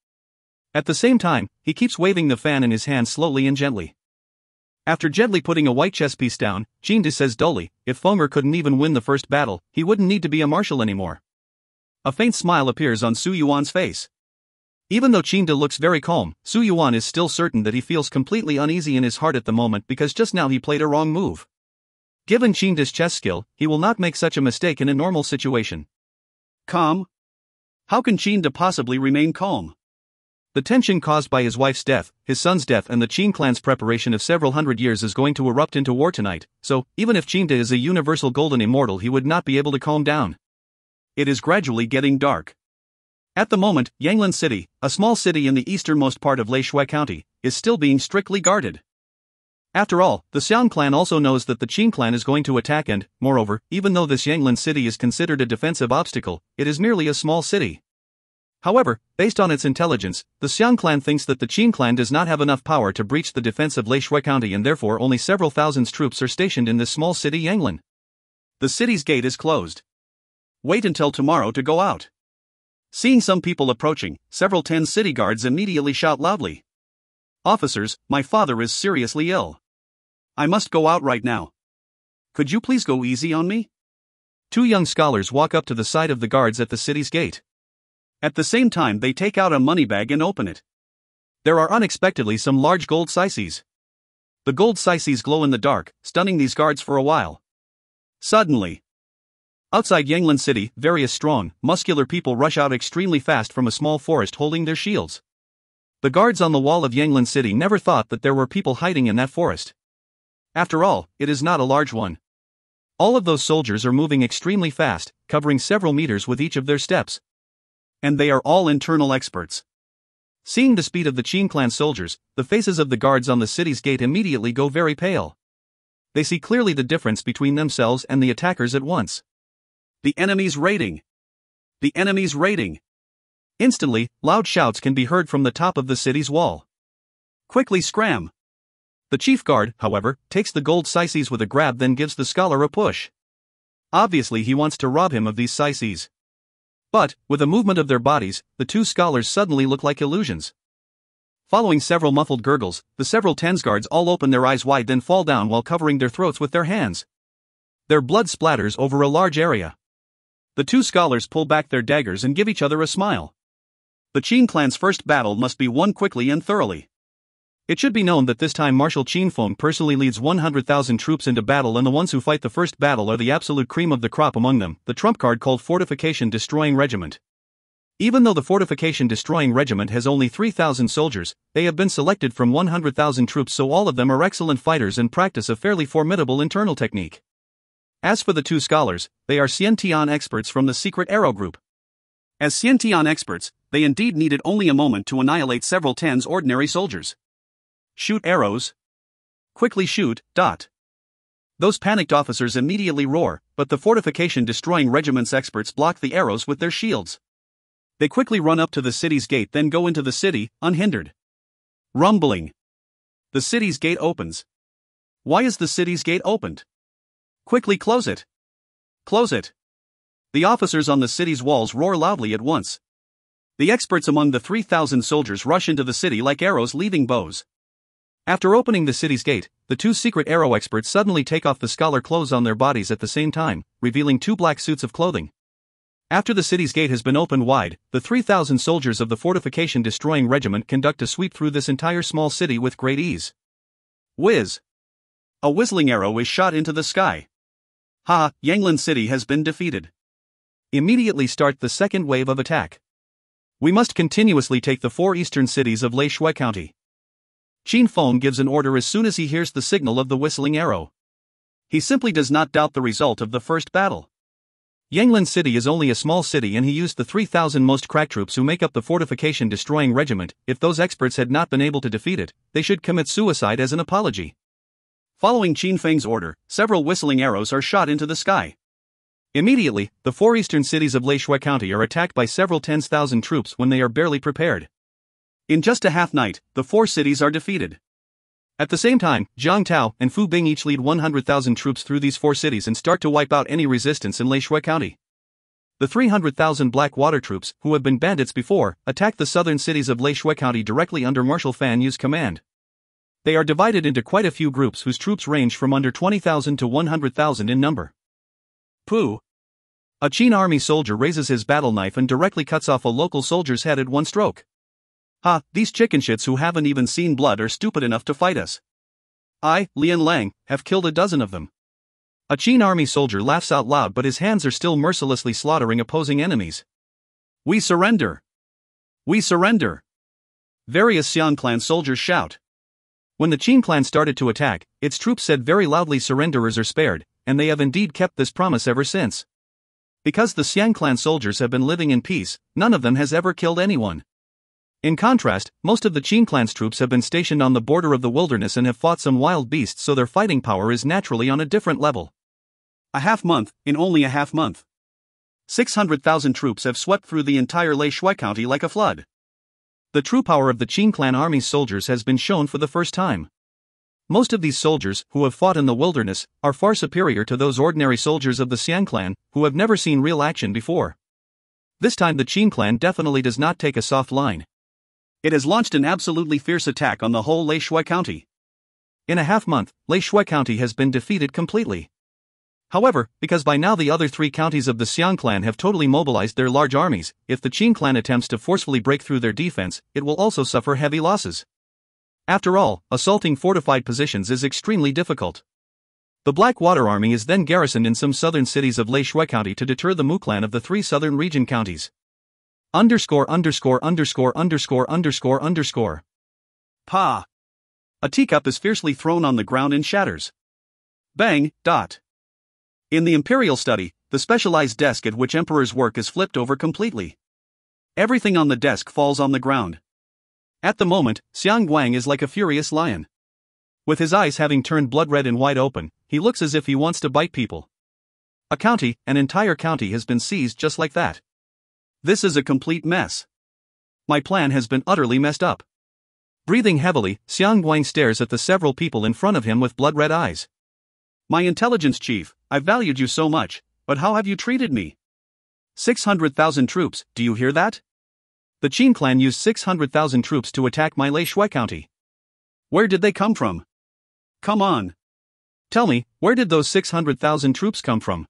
At the same time, he keeps waving the fan in his hand slowly and gently. After gently putting a white chess piece down, Qingde says dully, if Fenger couldn't even win the first battle, he wouldn't need to be a marshal anymore. A faint smile appears on Su Yuan's face. Even though Qingde looks very calm, Su Yuan is still certain that he feels completely uneasy in his heart at the moment because just now he played a wrong move. Given Qingde's chess skill, he will not make such a mistake in a normal situation. Calm? How can Qingde possibly remain calm? The tension caused by his wife's death, his son's death and the Qin clan's preparation of several hundred years is going to erupt into war tonight, so, even if Qingde is a universal golden immortal he would not be able to calm down. It is gradually getting dark. At the moment, Yanglin City, a small city in the easternmost part of Leishui County, is still being strictly guarded. After all, the Xiang clan also knows that the Qin clan is going to attack and, moreover, even though this Yanglin City is considered a defensive obstacle, it is merely a small city. However, based on its intelligence, the Xiang clan thinks that the Qin clan does not have enough power to breach the defense of Leishui County and therefore only several thousand troops are stationed in this small city Yanglin. The city's gate is closed. Wait until tomorrow to go out. Seeing some people approaching, several 10 city guards immediately shout loudly. Officers, my father is seriously ill. I must go out right now. Could you please go easy on me? 2 young scholars walk up to the side of the guards at the city's gate. At the same time they take out a money bag and open it. There are unexpectedly some large gold seises. The gold seises glow in the dark, stunning these guards for a while. Suddenly, outside Yanglin City, various strong, muscular people rush out extremely fast from a small forest holding their shields. The guards on the wall of Yanglin City never thought that there were people hiding in that forest. After all, it is not a large one. All of those soldiers are moving extremely fast, covering several meters with each of their steps. And they are all internal experts. Seeing the speed of the Qin clan soldiers, the faces of the guards on the city's gate immediately go very pale. They see clearly the difference between themselves and the attackers at once. The enemy's raiding! The enemy's raiding! Instantly, loud shouts can be heard from the top of the city's wall. Quickly scram! The chief guard, however, takes the gold seises with a grab then gives the scholar a push. Obviously he wants to rob him of these seises. But, with a movement of their bodies, the 2 scholars suddenly look like illusions. Following several muffled gurgles, the several tens guards all open their eyes wide then fall down while covering their throats with their hands. Their blood splatters over a large area. The 2 scholars pull back their daggers and give each other a smile. The Qin clan's first battle must be won quickly and thoroughly. It should be known that this time Marshal Qin Feng personally leads 100,000 troops into battle and the ones who fight the first battle are the absolute cream of the crop among them, the trump card called Fortification Destroying Regiment. Even though the Fortification Destroying Regiment has only 3,000 soldiers, they have been selected from 100,000 troops so all of them are excellent fighters and practice a fairly formidable internal technique. As for the 2 scholars, they are Xiantian experts from the secret arrow group. As Xiantian experts, they indeed needed only a moment to annihilate several tens ordinary soldiers. Shoot arrows. Quickly shoot, dot. Those panicked officers immediately roar, but the Fortification Destroying Regiment's experts block the arrows with their shields. They quickly run up to the city's gate then go into the city, unhindered. Rumbling. The city's gate opens. Why is the city's gate opened? Quickly close it. Close it. The officers on the city's walls roar loudly at once. The experts among the 3,000 soldiers rush into the city like arrows leaving bows. After opening the city's gate, the 2 secret arrow experts suddenly take off the scholar clothes on their bodies at the same time, revealing 2 black suits of clothing. After the city's gate has been opened wide, the 3,000 soldiers of the Fortification Destroying Regiment conduct a sweep through this entire small city with great ease. Whiz! A whistling arrow is shot into the sky. Ha! Yanglin City has been defeated. Immediately start the second wave of attack. We must continuously take the 4 eastern cities of Leishui County. Qin Feng gives an order as soon as he hears the signal of the whistling arrow. He simply does not doubt the result of the first battle. Yanglin City is only a small city and he used the 3,000 most crack troops who make up the Fortification Destroying Regiment. If those experts had not been able to defeat it, they should commit suicide as an apology. Following Qin Feng's order, several whistling arrows are shot into the sky. Immediately, the 4 eastern cities of Leishui County are attacked by several tens thousand troops when they are barely prepared. In just a half night, the 4 cities are defeated. At the same time, Jiang Tao and Fu Bing each lead 100,000 troops through these 4 cities and start to wipe out any resistance in Leishui County. The 300,000 Black Water troops, who have been bandits before, attacked the southern cities of Leshui County directly under Marshal Fan Yu's command. They are divided into quite a few groups whose troops range from under 20,000 to 100,000 in number. Pooh! A Qin army soldier raises his battle knife and directly cuts off a local soldier's head at one stroke. Ha, these chicken shits who haven't even seen blood are stupid enough to fight us. I, Lian Lang, have killed a dozen of them. A Qin army soldier laughs out loud, but his hands are still mercilessly slaughtering opposing enemies. We surrender! We surrender! Various Xiang clan soldiers shout. When the Qin clan started to attack, its troops said very loudly, "Surrenderers are spared," and they have indeed kept this promise ever since. Because the Xiang clan soldiers have been living in peace, none of them has ever killed anyone. In contrast, most of the Qin clan's troops have been stationed on the border of the wilderness and have fought some wild beasts, so their fighting power is naturally on a different level. A half month, in only a half month, 600,000 troops have swept through the entire Leshui County like a flood. The true power of the Qin clan army's soldiers has been shown for the first time. Most of these soldiers, who have fought in the wilderness, are far superior to those ordinary soldiers of the Xiang clan, who have never seen real action before. This time the Qin clan definitely does not take a soft line. It has launched an absolutely fierce attack on the whole Leshui County. In a half month, Leshui County has been defeated completely. However, because by now the other three counties of the Xiang clan have totally mobilized their large armies, if the Qin clan attempts to forcefully break through their defense, it will also suffer heavy losses. After all, assaulting fortified positions is extremely difficult. The Black Water Army is then garrisoned in some southern cities of Leshui County to deter the Mu clan of the three southern region counties. ____________. Pa! A teacup is fiercely thrown on the ground and shatters. Bang! Dot. In the Imperial Study, the specialized desk at which emperors work is flipped over completely. Everything on the desk falls on the ground. At the moment, Xiang Guang is like a furious lion. With his eyes having turned blood red and wide open, he looks as if he wants to bite people. A county, an entire county, has been seized just like that. This is a complete mess. My plan has been utterly messed up. Breathing heavily, Xiang Guang stares at the several people in front of him with blood-red eyes. My intelligence chief, I valued you so much, but how have you treated me? 600,000 troops, do you hear that? The Qin clan used 600,000 troops to attack my Leshui County. Where did they come from? Come on. Tell me, where did those 600,000 troops come from?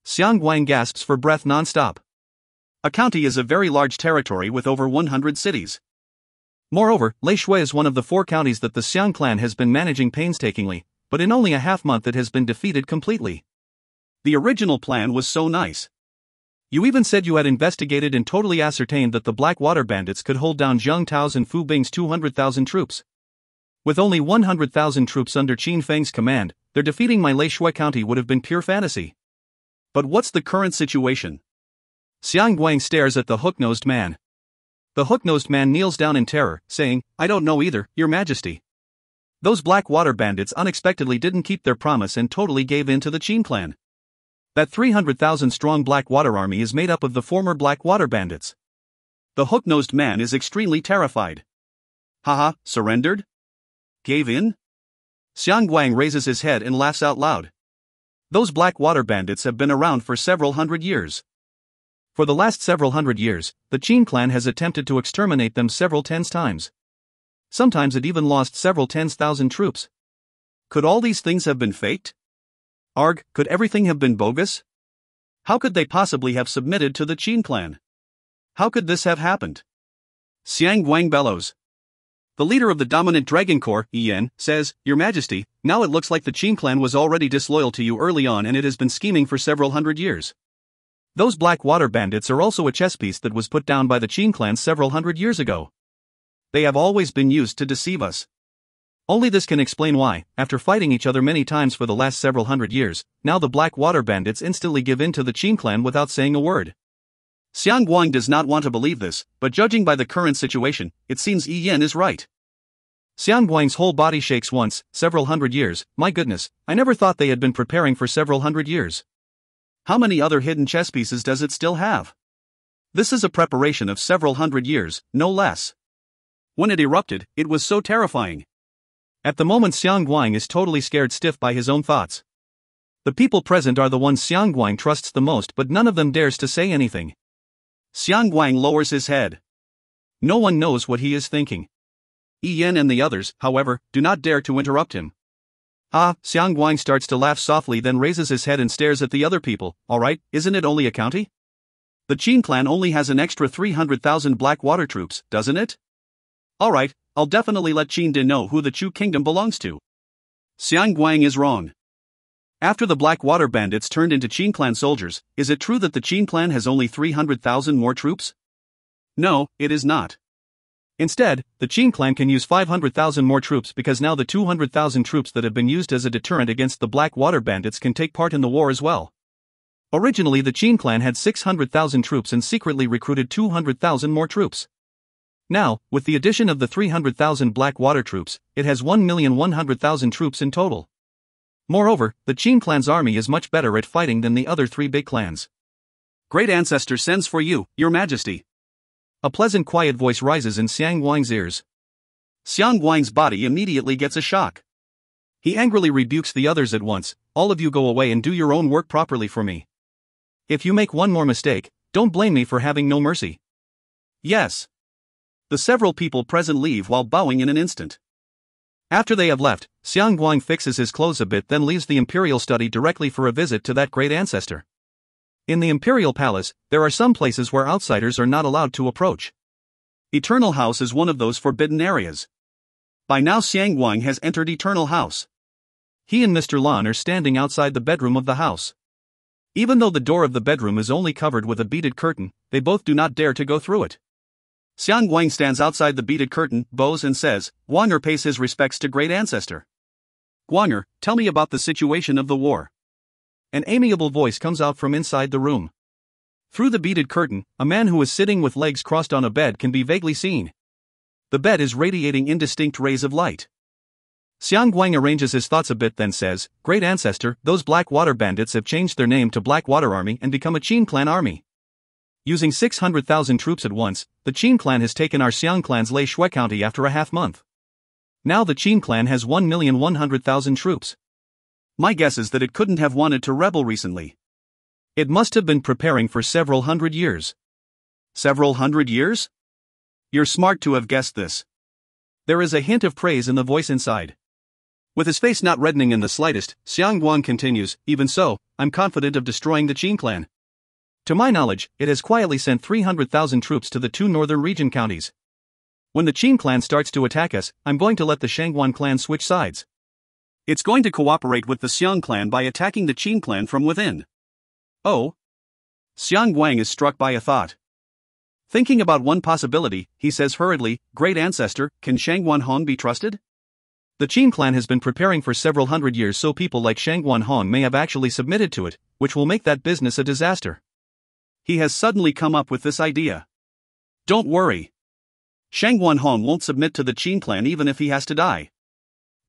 Xiang Guang gasps for breath non-stop. A county is a very large territory with over 100 cities. Moreover, Leshui is one of the 4 counties that the Xiang clan has been managing painstakingly, but in only a half month it has been defeated completely. The original plan was so nice. You even said you had investigated and totally ascertained that the Black Water Bandits could hold down Zhang Tao's and Fu Bing's 200,000 troops. With only 100,000 troops under Qin Feng's command, their defeating my Leshui County would have been pure fantasy. But what's the current situation? Xiang Guang stares at the hook-nosed man. The hook-nosed man kneels down in terror, saying, I don't know either, Your Majesty. Those Black Water Bandits unexpectedly didn't keep their promise and totally gave in to the Qin clan. That 300,000 strong Black Water army is made up of the former Black Water Bandits. The hook-nosed man is extremely terrified. Haha, surrendered? Gave in? Xiang Guang raises his head and laughs out loud. Those Black Water Bandits have been around for several hundred years. For the last several hundred years, the Qin clan has attempted to exterminate them several tens times. Sometimes it even lost several tens thousand troops. Could all these things have been faked? Arg, could everything have been bogus? How could they possibly have submitted to the Qin clan? How could this have happened? Xiang Guang bellows. The leader of the dominant Dragon Corps, Yan, says, Your Majesty, now it looks like the Qin clan was already disloyal to you early on and it has been scheming for several hundred years. Those Black Water Bandits are also a chess piece that was put down by the Qin clan several hundred years ago. They have always been used to deceive us. Only this can explain why, after fighting each other many times for the last several hundred years, now the Black Water Bandits instantly give in to the Qin clan without saying a word. Xiang Guang does not want to believe this, but judging by the current situation, it seems Yan is right. Xiang Guang's whole body shakes once, several hundred years, my goodness, I never thought they had been preparing for several hundred years. How many other hidden chess pieces does it still have? This is a preparation of several hundred years, no less. When it erupted, it was so terrifying. At the moment Xiang Guang is totally scared stiff by his own thoughts. The people present are the ones Xiang Guang trusts the most, but none of them dares to say anything. Xiang Guang lowers his head. No one knows what he is thinking. Ian and the others, however, do not dare to interrupt him. Xiang Guang starts to laugh softly, then raises his head and stares at the other people. Alright, isn't it only a county? The Qin clan only has an extra 300,000 black water troops, doesn't it? Alright, I'll definitely let Qin Din know who the Chu kingdom belongs to. Xiang Guang is wrong. After the black water bandits turned into Qin clan soldiers, is it true that the Qin clan has only 300,000 more troops? No, it is not. Instead, the Qin clan can use 500,000 more troops because now the 200,000 troops that have been used as a deterrent against the black water bandits can take part in the war as well. Originally, the Qin clan had 600,000 troops and secretly recruited 200,000 more troops. Now, with the addition of the 300,000 black water troops, it has 1,100,000 troops in total. Moreover, the Qin clan's army is much better at fighting than the other three big clans. Great Ancestor sends for you, Your Majesty. A pleasant quiet voice rises in Xiang Guang's ears. Xiang Guang's body immediately gets a shock. He angrily rebukes the others at once. All of you go away and do your own work properly for me. If you make one more mistake, don't blame me for having no mercy. Yes. The several people present leave while bowing in an instant. After they have left, Xiang Guang fixes his clothes a bit, then leaves the imperial study directly for a visit to that great ancestor. In the imperial palace, there are some places where outsiders are not allowed to approach. Eternal House is one of those forbidden areas. By now Xiang Guang has entered Eternal House. He and Mr. Lan are standing outside the bedroom of the house. Even though the door of the bedroom is only covered with a beaded curtain, they both do not dare to go through it. Xiang Guang stands outside the beaded curtain, bows and says, Guanger pays his respects to Great Ancestor. Guanger, tell me about the situation of the war. An amiable voice comes out from inside the room. Through the beaded curtain, a man who is sitting with legs crossed on a bed can be vaguely seen. The bed is radiating indistinct rays of light. Xiang Guang arranges his thoughts a bit, then says, Great Ancestor, those black water bandits have changed their name to Black Water Army and become a Qin clan army. Using 600,000 troops at once, the Qin clan has taken our Xiang clan's Lei Shui county after a half-month. Now the Qin clan has 1,100,000 troops. My guess is that it couldn't have wanted to rebel recently. It must have been preparing for several hundred years. Several hundred years? You're smart to have guessed this. There is a hint of praise in the voice inside. With his face not reddening in the slightest, Xiang Guang continues, Even so, I'm confident of destroying the Qin clan. To my knowledge, it has quietly sent 300,000 troops to the two northern region counties. When the Qin clan starts to attack us, I'm going to let the Shangguan clan switch sides. It's going to cooperate with the Xiang clan by attacking the Qin clan from within. Oh? Xiang Guang is struck by a thought. Thinking about one possibility, he says hurriedly, Great Ancestor, can Shangguan Hong be trusted? The Qin clan has been preparing for several hundred years, so people like Shangguan Hong may have actually submitted to it, which will make that business a disaster. He has suddenly come up with this idea. Don't worry. Shangguan Hong won't submit to the Qin clan even if he has to die.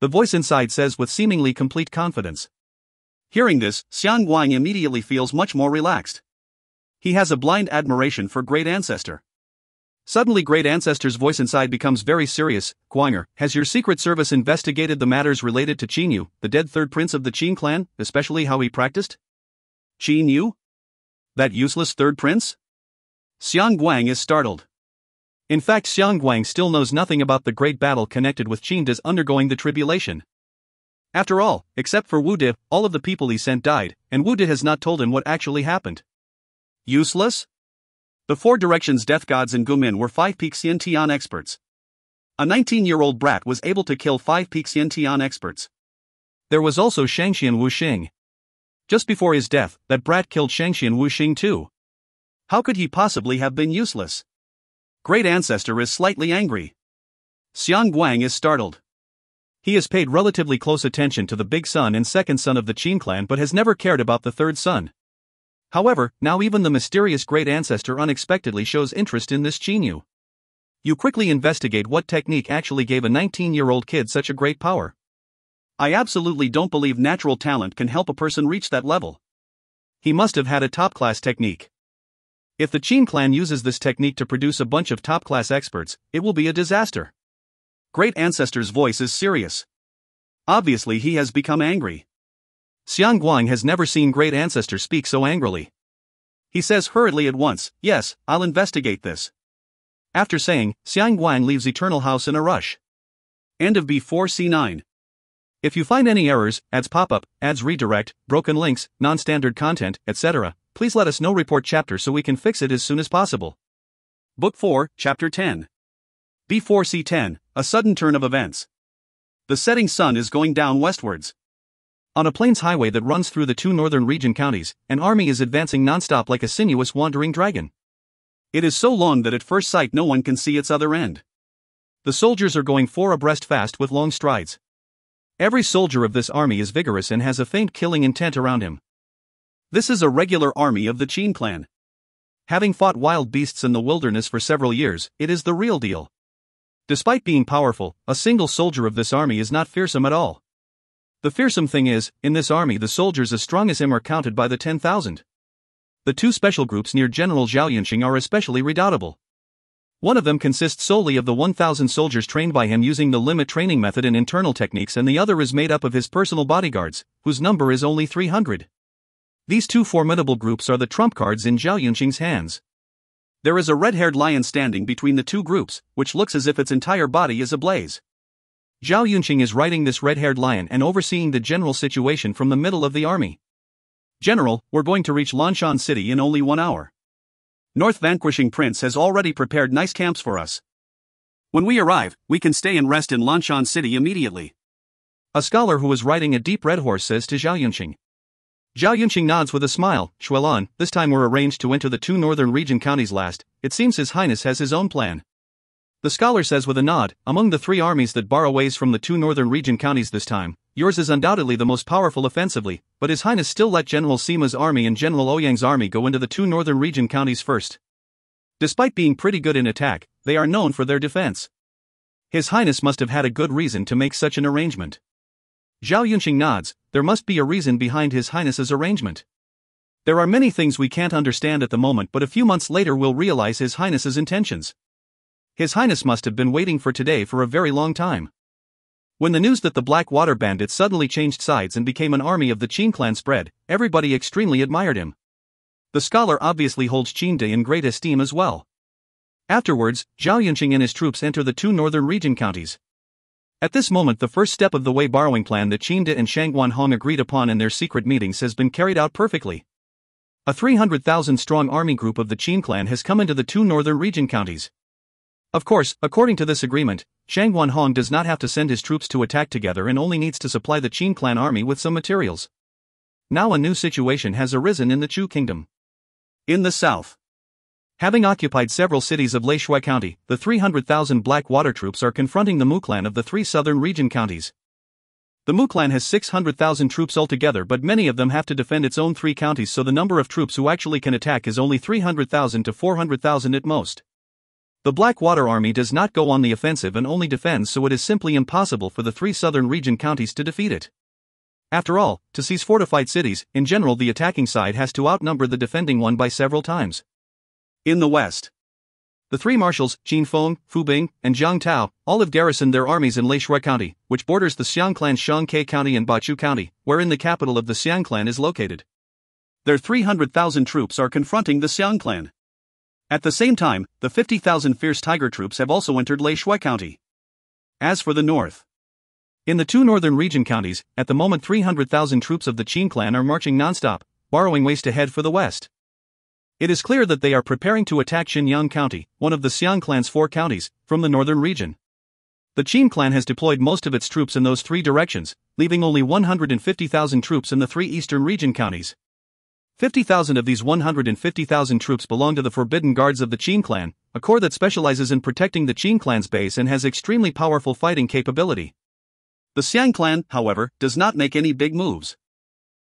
The voice inside says with seemingly complete confidence. Hearing this, Xiang Guang immediately feels much more relaxed. He has a blind admiration for Great Ancestor. Suddenly Great Ancestor's voice inside becomes very serious. Guanger, has your secret service investigated the matters related to Qin Yu, the dead third prince of the Qin clan, especially how he practiced? Qin Yu? That useless third prince? Xiang Guang is startled. In fact, Xiang Guang still knows nothing about the great battle connected with Qin De's undergoing the tribulation. After all, except for Wu De, all of the people he sent died, and Wu De has not told him what actually happened. Useless? The Four Directions Death Gods in Gumin were 5-peak Xian experts. A 19-year-old brat was able to kill 5-peak Xian experts. There was also Shangxian Wuxing. Just before his death, that brat killed Shangxian Wuxing too. How could he possibly have been useless? Great Ancestor is slightly angry. Xiang Guang is startled. He has paid relatively close attention to the big son and second son of the Qin clan but has never cared about the third son. However, now even the mysterious Great Ancestor unexpectedly shows interest in this Qin Yu. You quickly investigate what technique actually gave a 19-year-old kid such a great power. I absolutely don't believe natural talent can help a person reach that level. He must have had a top-class technique. If the Qin clan uses this technique to produce a bunch of top-class experts, it will be a disaster. Great Ancestor's voice is serious. Obviously he has become angry. Xiang Guang has never seen great ancestor speak so angrily. He says hurriedly at once, "Yes, I'll investigate this." After saying, Xiang Guang leaves Eternal House in a rush. End of B4C9. If you find any errors, ads pop up, ads redirect, broken links, non-standard content, etc., please let us know. Report chapter so we can fix it as soon as possible. Book 4, Chapter 10. B4C10, A Sudden Turn of Events. The setting sun is going down westwards. On a plains highway that runs through the two northern region counties, an army is advancing non-stop like a sinuous wandering dragon. It is so long that at first sight no one can see its other end. The soldiers are going 4 abreast fast with long strides. Every soldier of this army is vigorous and has a faint killing intent around him. This is a regular army of the Qin clan. Having fought wild beasts in the wilderness for several years, it is the real deal. Despite being powerful, a single soldier of this army is not fearsome at all. The fearsome thing is, in this army the soldiers as strong as him are counted by the 10,000. The 2 special groups near General Zhao Yunqing are especially redoubtable. One of them consists solely of the 1,000 soldiers trained by him using the limit training method and internal techniques, and the other is made up of his personal bodyguards, whose number is only 300. These 2 formidable groups are the trump cards in Zhao Yunqing's hands. There is a red-haired lion standing between the 2 groups, which looks as if its entire body is ablaze. Zhao Yunqing is riding this red-haired lion and overseeing the general situation from the middle of the army. "General, we're going to reach Lanshan City in only 1 hour. North Vanquishing Prince has already prepared nice camps for us. When we arrive, we can stay and rest in Lanshan City immediately." A scholar who is riding a deep red horse says to Zhao Yunqing. Zhao Yunqing nods with a smile. "Xuelan, this time we're arranged to enter the 2 northern region counties last. It seems His Highness has his own plan." The scholar says with a nod, "Among the 3 armies that borrow ways from the 2 northern region counties this time, yours is undoubtedly the most powerful offensively, but His Highness still let General Sima's army and General Ouyang's army go into the 2 northern region counties first. Despite being pretty good in attack, they are known for their defense. His Highness must have had a good reason to make such an arrangement." Zhao Yunqing nods. "There must be a reason behind His Highness's arrangement. There are many things we can't understand at the moment, but a few months later we'll realize His Highness's intentions. His Highness must have been waiting for today for a very long time." When the news that the Black Water Bandits suddenly changed sides and became an army of the Qin clan spread, everybody extremely admired him. The scholar obviously holds Qin De in great esteem as well. Afterwards, Zhao Yunqing and his troops enter the 2 northern region counties. At this moment the first step of the way borrowing plan that Qin De and Shangguan Hong agreed upon in their secret meetings has been carried out perfectly. A 300,000 strong army group of the Qin clan has come into the 2 northern region counties. Of course, according to this agreement, Shangguan Hong does not have to send his troops to attack together and only needs to supply the Qin clan army with some materials. Now a new situation has arisen in the Chu kingdom. In the south, having occupied several cities of Leishui County, the 300,000 Black Water troops are confronting the Mu clan of the 3 southern region counties. The Mu clan has 600,000 troops altogether, but many of them have to defend its own 3 counties, so the number of troops who actually can attack is only 300,000 to 400,000 at most. The Black Water army does not go on the offensive and only defends, so it is simply impossible for the 3 southern region counties to defeat it. After all, to seize fortified cities, in general the attacking side has to outnumber the defending one by several times. In the west, the 3 marshals, Qin Feng, Fu Bing, and Zhang Tao, all have garrisoned their armies in Leishui County, which borders the Xiang clan Xiangke County and Bachu County, wherein the capital of the Xiang clan is located. Their 300,000 troops are confronting the Xiang clan. At the same time, the 50,000 fierce tiger troops have also entered Leishui County. As for the north, in the 2 northern region counties, at the moment 300,000 troops of the Qin clan are marching non-stop, borrowing ways to head for the west. It is clear that they are preparing to attack Xinyang County, one of the Xiang clan's 4 counties, from the northern region. The Qin clan has deployed most of its troops in those 3 directions, leaving only 150,000 troops in the 3 eastern region counties. 50,000 of these 150,000 troops belong to the Forbidden Guards of the Qin clan, a corps that specializes in protecting the Qin clan's base and has extremely powerful fighting capability. The Xiang clan, however, does not make any big moves.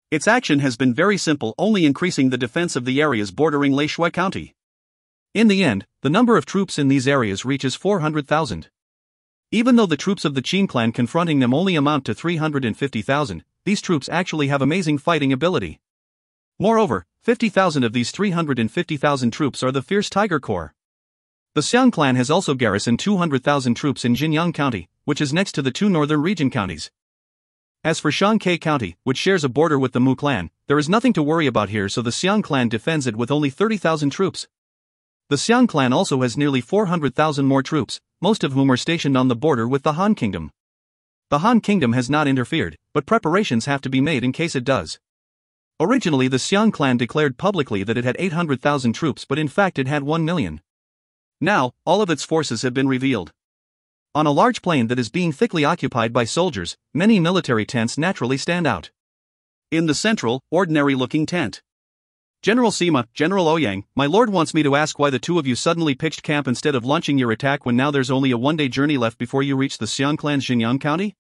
Its action has been very simple, only increasing the defense of the areas bordering Leishui County. In the end, the number of troops in these areas reaches 400,000. Even though the troops of the Qin clan confronting them only amount to 350,000, these troops actually have amazing fighting ability. Moreover, 50,000 of these 350,000 troops are the Fierce Tiger Corps. The Xiang clan has also garrisoned 200,000 troops in Jinyang County, which is next to the 2 northern region counties. As for Shanghai County, which shares a border with the Mu clan, there is nothing to worry about here, so the Xiang clan defends it with only 30,000 troops. The Xiang clan also has nearly 400,000 more troops, most of whom are stationed on the border with the Han Kingdom. The Han Kingdom has not interfered, but preparations have to be made in case it does. Originally, the Xiang clan declared publicly that it had 800,000 troops, but in fact it had 1 million. Now, all of its forces have been revealed. On a large plain that is being thickly occupied by soldiers, many military tents naturally stand out. In the central, ordinary-looking tent, General Sima, General Ouyang, my lord wants me to ask why the two of you suddenly pitched camp instead of launching your attack when now there's only a one-day journey left before you reach the Xiang clan's Xinjiang County?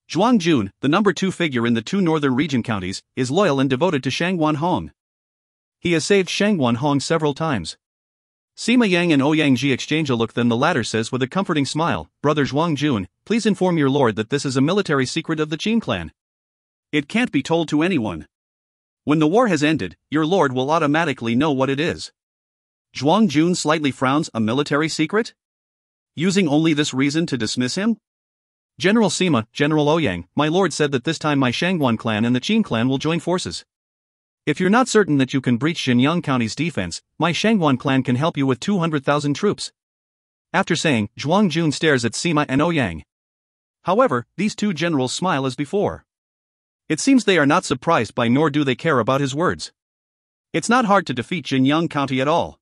Zhuang Jun, the number 2 figure in the 2 northern region counties, is loyal and devoted to Shangguan Hong. He has saved Shangguan Hong several times. Sima Yang and Ouyang Ji exchange a look, then the latter says with a comforting smile, Brother Zhuang Jun, please inform your lord that this is a military secret of the Qin clan. It can't be told to anyone. When the war has ended, your lord will automatically know what it is. Zhuang Jun slightly frowns. A military secret? Using only this reason to dismiss him? General Sima, General Ouyang, my lord said that this time my Shangguan clan and the Qin clan will join forces. If you're not certain that you can breach Xinjiang County's defense, my Shangguan clan can help you with 200,000 troops. After saying, Zhuang Jun stares at Sima and Ouyang. However, these two generals smile as before. It seems they are not surprised by nor do they care about his words. It's not hard to defeat Xinjiang County at all.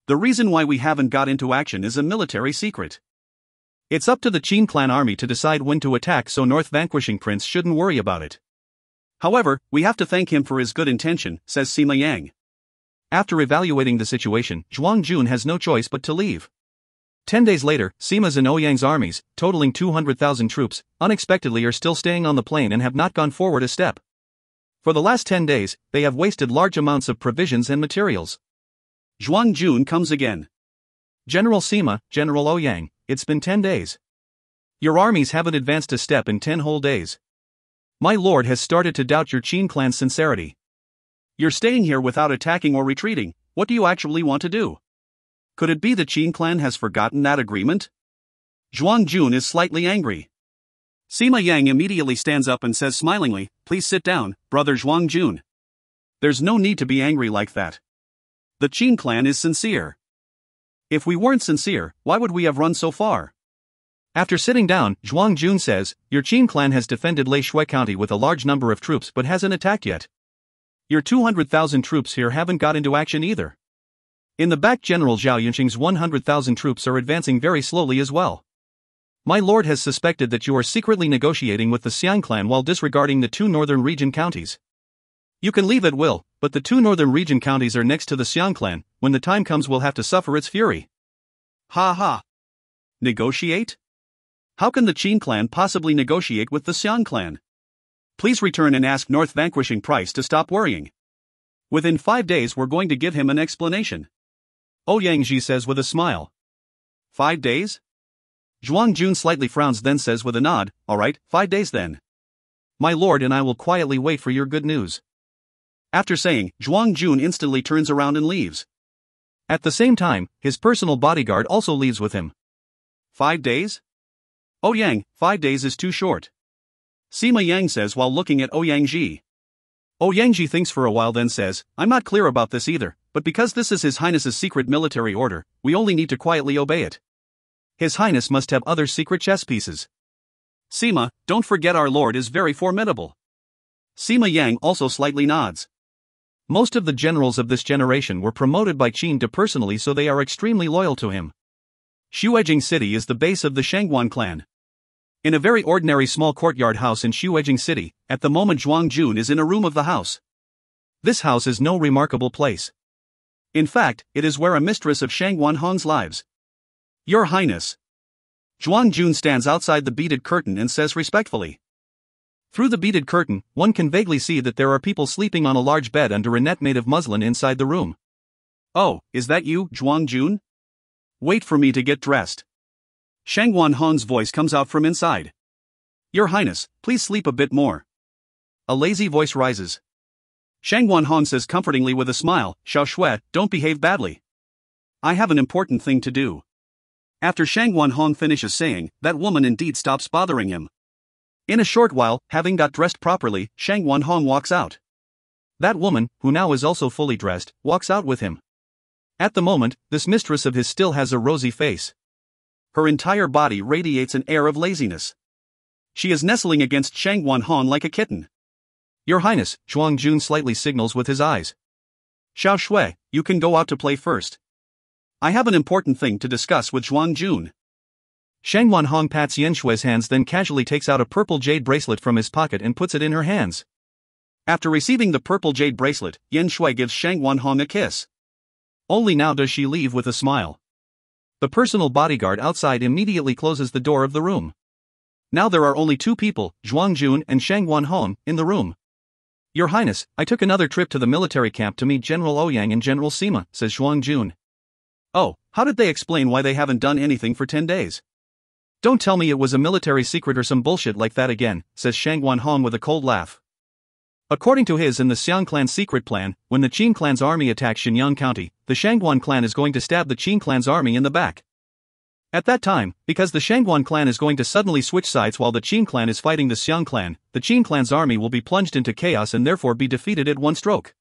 The reason why we haven't got into action is a military secret. It's up to the Qin clan army to decide when to attack, so North Vanquishing Prince shouldn't worry about it. However, we have to thank him for his good intention, says Sima Yang. After evaluating the situation, Zhuang Jun has no choice but to leave. 10 days later, Sima's and Ouyang's armies, totaling 200,000 troops, unexpectedly are still staying on the plain and have not gone forward a step. For the last 10 days, they have wasted large amounts of provisions and materials. Zhuang Jun comes again. General Sima, General Ouyang, it's been 10 days. Your armies haven't advanced a step in 10 whole days. My lord has started to doubt your Qin clan's sincerity. You're staying here without attacking or retreating. What do you actually want to do? Could it be the Qin clan has forgotten that agreement? Zhuang Jun is slightly angry. Sima Yang immediately stands up and says smilingly, please sit down, Brother Zhuang Jun. There's no need to be angry like that. The Qin clan is sincere. If we weren't sincere, why would we have run so far? After sitting down, Zhuang Jun says, your Qin clan has defended Lei Shui County with a large number of troops but hasn't attacked yet. Your 200,000 troops here haven't got into action either. In the back, General Zhao Yunqing's 100,000 troops are advancing very slowly as well. My lord has suspected that you are secretly negotiating with the Xiang clan while disregarding the 2 northern region counties. You can leave at will, but the 2 northern region counties are next to the Xiang clan. When the time comes, we'll have to suffer its fury. Ha ha. Negotiate? How can the Qin clan possibly negotiate with the Xiang clan? Please return and ask North Vanquishing Prince to stop worrying. Within 5 days we're going to give him an explanation. Ouyang Ji says with a smile. 5 days? Zhuang Jun slightly frowns, then says with a nod, alright, 5 days then. My lord and I will quietly wait for your good news. After saying, Zhuang Jun instantly turns around and leaves. At the same time, his personal bodyguard also leaves with him. 5 days? Ouyang, 5 days is too short. Sima Yang says while looking at Ouyang Ji. Ouyang Ji thinks for a while, then says, I'm not clear about this either, but because this is His Highness's secret military order, we only need to quietly obey it. His Highness must have other secret chess pieces. Sima, don't forget our lord is very formidable. Sima Yang also slightly nods. Most of the generals of this generation were promoted by Qin to personally, so they are extremely loyal to him. Shuejing City is the base of the Shangguan clan. In a very ordinary small courtyard house in Shuejing City, at the moment Zhuang Jun is in a room of the house. This house is no remarkable place. In fact, it is where a mistress of Shangguan Hong's lives. Your Highness. Zhuang Jun stands outside the beaded curtain and says respectfully. Through the beaded curtain, one can vaguely see that there are people sleeping on a large bed under a net made of muslin inside the room. Oh, is that you, Zhuang Jun? Wait for me to get dressed. Shangguan Hong's voice comes out from inside. Your Highness, please sleep a bit more. A lazy voice rises. Shangguan Hong says comfortingly with a smile, Xiao Shui, don't behave badly. I have an important thing to do. After Shangguan Hong finishes saying, that woman indeed stops bothering him. In a short while, having got dressed properly, Shang Wanhong walks out. That woman, who now is also fully dressed, walks out with him. At the moment, this mistress of his still has a rosy face. Her entire body radiates an air of laziness. She is nestling against Shang Wanhong like a kitten. Your Highness, Zhuang Jun slightly signals with his eyes. Xiao Shui, you can go out to play first. I have an important thing to discuss with Zhuang Jun. Shang Wanhong pats Yan Shui's hands, then casually takes out a purple jade bracelet from his pocket and puts it in her hands. After receiving the purple jade bracelet, Yan Shui gives Shang Wanhong a kiss. Only now does she leave with a smile. The personal bodyguard outside immediately closes the door of the room. Now there are only two people, Zhuang Jun and Shang Wanhong, in the room. Your Highness, I took another trip to the military camp to meet General Ouyang and General Sima, says Zhuang Jun. Oh, how did they explain why they haven't done anything for 10 days? Don't tell me it was a military secret or some bullshit like that again, says Shang Wanhong with a cold laugh. According to his and the Xiang clan's secret plan, when the Qin clan's army attacks Xinyang County, the Shangguan clan is going to stab the Qin clan's army in the back. At that time, because the Shangguan clan is going to suddenly switch sides while the Qin clan is fighting the Xiang clan, the Qin clan's army will be plunged into chaos and therefore be defeated at one stroke.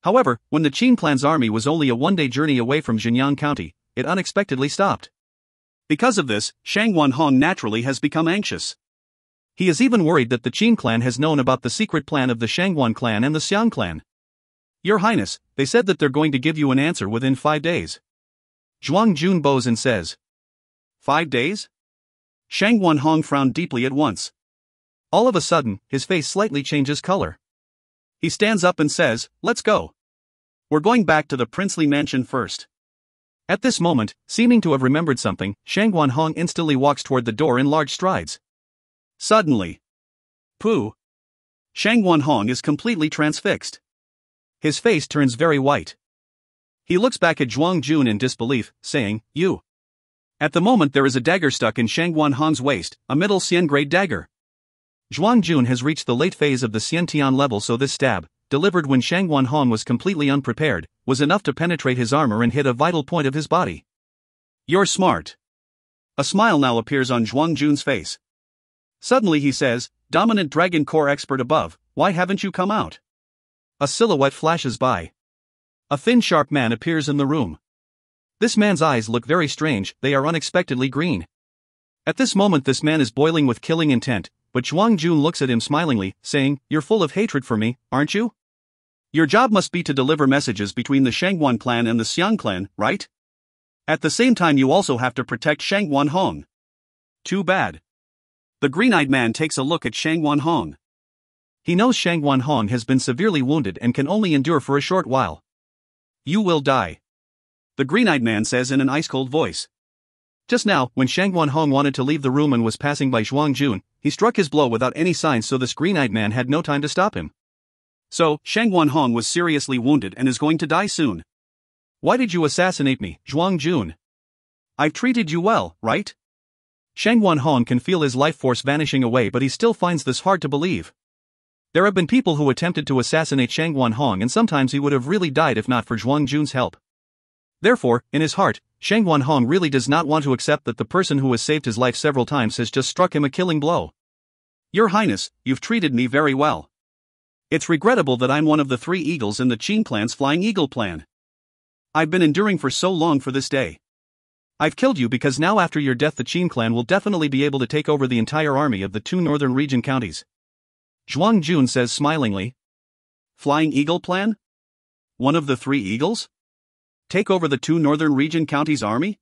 However, when the Qin clan's army was only a one-day journey away from Xinyang County, it unexpectedly stopped. Because of this, Shang Wanhong naturally has become anxious. He is even worried that the Qin clan has known about the secret plan of the Shangguan clan and the Xiang clan. Your Highness, they said that they're going to give you an answer within 5 days. Zhuang Jun bows and says. 5 days? Shang Wanhong frowned deeply at once. All of a sudden, his face slightly changes color. He stands up and says, let's go. We're going back to the princely mansion first. At this moment, seeming to have remembered something, Shang Wanhong instantly walks toward the door in large strides. Suddenly, pooh! Shang Wanhong is completely transfixed. His face turns very white. He looks back at Zhuang Jun in disbelief, saying, you. At the moment there is a dagger stuck in Shang Wanhong's waist, a middle Xian grade dagger. Zhuang Jun has reached the late phase of the Xian Tian level, so this stab, delivered when Shang Wanhong was completely unprepared, was enough to penetrate his armor and hit a vital point of his body. You're smart. A smile now appears on Zhuang Jun's face. Suddenly he says, Dominant Dragon Core expert above, why haven't you come out? A silhouette flashes by. A thin sharp man appears in the room. This man's eyes look very strange, they are unexpectedly green. At this moment this man is boiling with killing intent, but Zhuang Jun looks at him smilingly, saying, you're full of hatred for me, aren't you? Your job must be to deliver messages between the Shangguan clan and the Xiang clan, right? At the same time you also have to protect Shang Wanhong. Too bad. The green-eyed man takes a look at Shang Wanhong. He knows Shang Wanhong has been severely wounded and can only endure for a short while. You will die. The green-eyed man says in an ice-cold voice. Just now, when Shang Wanhong wanted to leave the room and was passing by Zhuang Jun, he struck his blow without any signs, so this green-eyed man had no time to stop him. So, Shang Wanhong was seriously wounded and is going to die soon. Why did you assassinate me, Zhuang Jun? I've treated you well, right? Shang Wanhong can feel his life force vanishing away, but he still finds this hard to believe. There have been people who attempted to assassinate Shang Wanhong, and sometimes he would have really died if not for Zhuang Jun's help. Therefore, in his heart, Shang Wanhong really does not want to accept that the person who has saved his life several times has just struck him a killing blow. Your Highness, you've treated me very well. It's regrettable that I'm one of the 3 eagles in the Qin clan's Flying Eagle plan. I've been enduring for so long for this day. I've killed you because now after your death the Qin clan will definitely be able to take over the entire army of the 2 northern region counties. Zhuang Jun says smilingly. Flying Eagle plan? One of the 3 eagles? Take over the 2 northern region counties' army?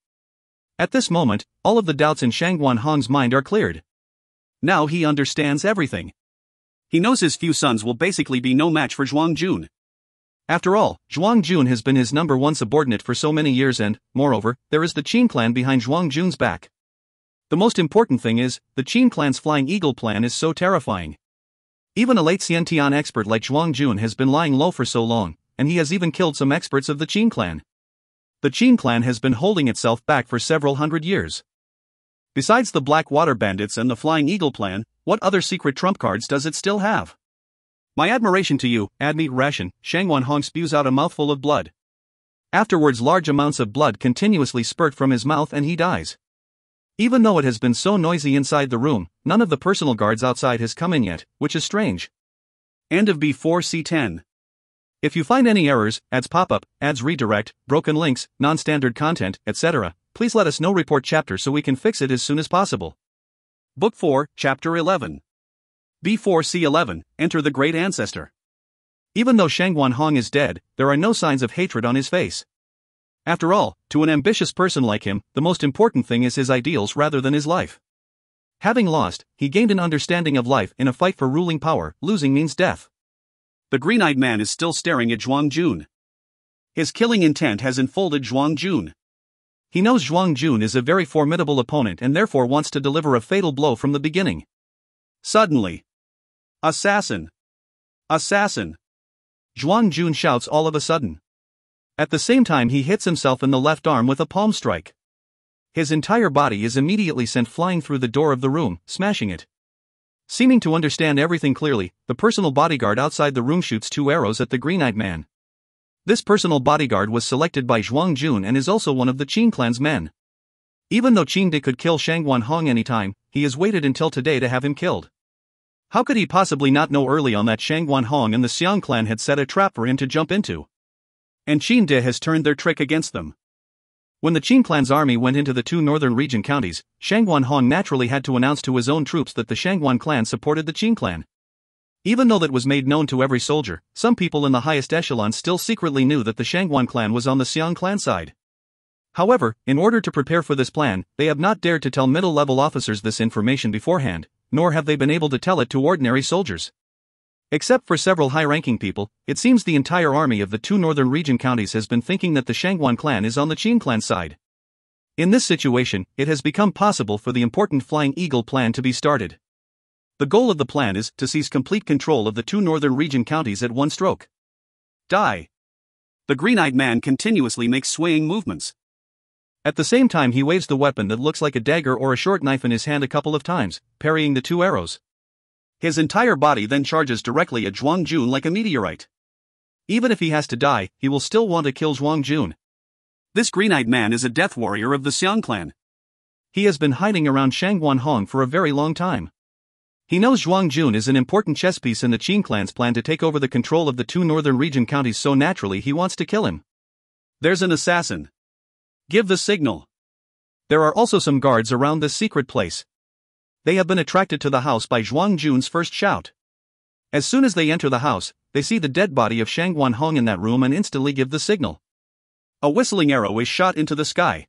At this moment, all of the doubts in Shang Wanhong's mind are cleared. Now he understands everything. He knows his few sons will basically be no match for Zhuang Jun. After all, Zhuang Jun has been his number 1 subordinate for so many years, and, moreover, there is the Qin clan behind Zhuang Jun's back. The most important thing is, the Qin clan's Flying Eagle plan is so terrifying. Even a late Xiantian expert like Zhuang Jun has been lying low for so long, and he has even killed some experts of the Qin clan. The Qin clan has been holding itself back for several hundred years. Besides the Black Water Bandits and the Flying Eagle plan, what other secret trump cards does it still have? My admiration to you, Admeet Ration. Shang Wanhong spews out a mouthful of blood. Afterwards large amounts of blood continuously spurt from his mouth and he dies. Even though it has been so noisy inside the room, none of the personal guards outside has come in yet, which is strange. End of B4C10. If you find any errors, ads pop up, ads redirect, broken links, non-standard content, etc., please let us know. Report chapter so we can fix it as soon as possible. Book 4, Chapter 11. B4C11, Enter the Great Ancestor. Even though Shangguan Hong is dead, there are no signs of hatred on his face. After all, to an ambitious person like him, the most important thing is his ideals rather than his life. Having lost, he gained an understanding of life in a fight for ruling power. Losing means death. The green-eyed man is still staring at Zhuang Jun. His killing intent has enfolded Zhuang Jun. He knows Zhuang Jun is a very formidable opponent and therefore wants to deliver a fatal blow from the beginning. Suddenly, "Assassin! Assassin!" Zhuang Jun shouts all of a sudden. At the same time he hits himself in the left arm with a palm strike. His entire body is immediately sent flying through the door of the room, smashing it. Seeming to understand everything clearly, the personal bodyguard outside the room shoots 2 arrows at the green-eyed man. This personal bodyguard was selected by Zhuang Jun and is also one of the Qin clan's men. Even though Qin De could kill Shangguan Hong anytime, he has waited until today to have him killed. How could he possibly not know early on that Shangguan Hong and the Xiang clan had set a trap for him to jump into? And Qin De has turned their trick against them. When the Qin clan's army went into the 2 northern region counties, Shangguan Hong naturally had to announce to his own troops that the Shangguan clan supported the Qin clan. Even though that was made known to every soldier, some people in the highest echelons still secretly knew that the Shangguan clan was on the Xiang clan side. However, in order to prepare for this plan, they have not dared to tell middle-level officers this information beforehand, nor have they been able to tell it to ordinary soldiers. Except for several high-ranking people, it seems the entire army of the 2 northern region counties has been thinking that the Shangguan clan is on the Qin clan side. In this situation, it has become possible for the important Flying Eagle plan to be started. The goal of the plan is to seize complete control of the 2 northern region counties at one stroke. Die. The green-eyed man continuously makes swaying movements. At the same time he waves the weapon that looks like a dagger or a short knife in his hand a couple of times, parrying the 2 arrows. His entire body then charges directly at Zhuang Jun like a meteorite. Even if he has to die, he will still want to kill Zhuang Jun. This green-eyed man is a death warrior of the Xiang clan. He has been hiding around Shangguan Hong for a very long time. He knows Zhuang Jun is an important chess piece in the Qin clan's plan to take over the control of the 2 northern region counties, so naturally he wants to kill him. There's an assassin. Give the signal. There are also some guards around this secret place. They have been attracted to the house by Zhuang Jun's first shout. As soon as they enter the house, they see the dead body of Shangguan Hong in that room and instantly give the signal. A whistling arrow is shot into the sky.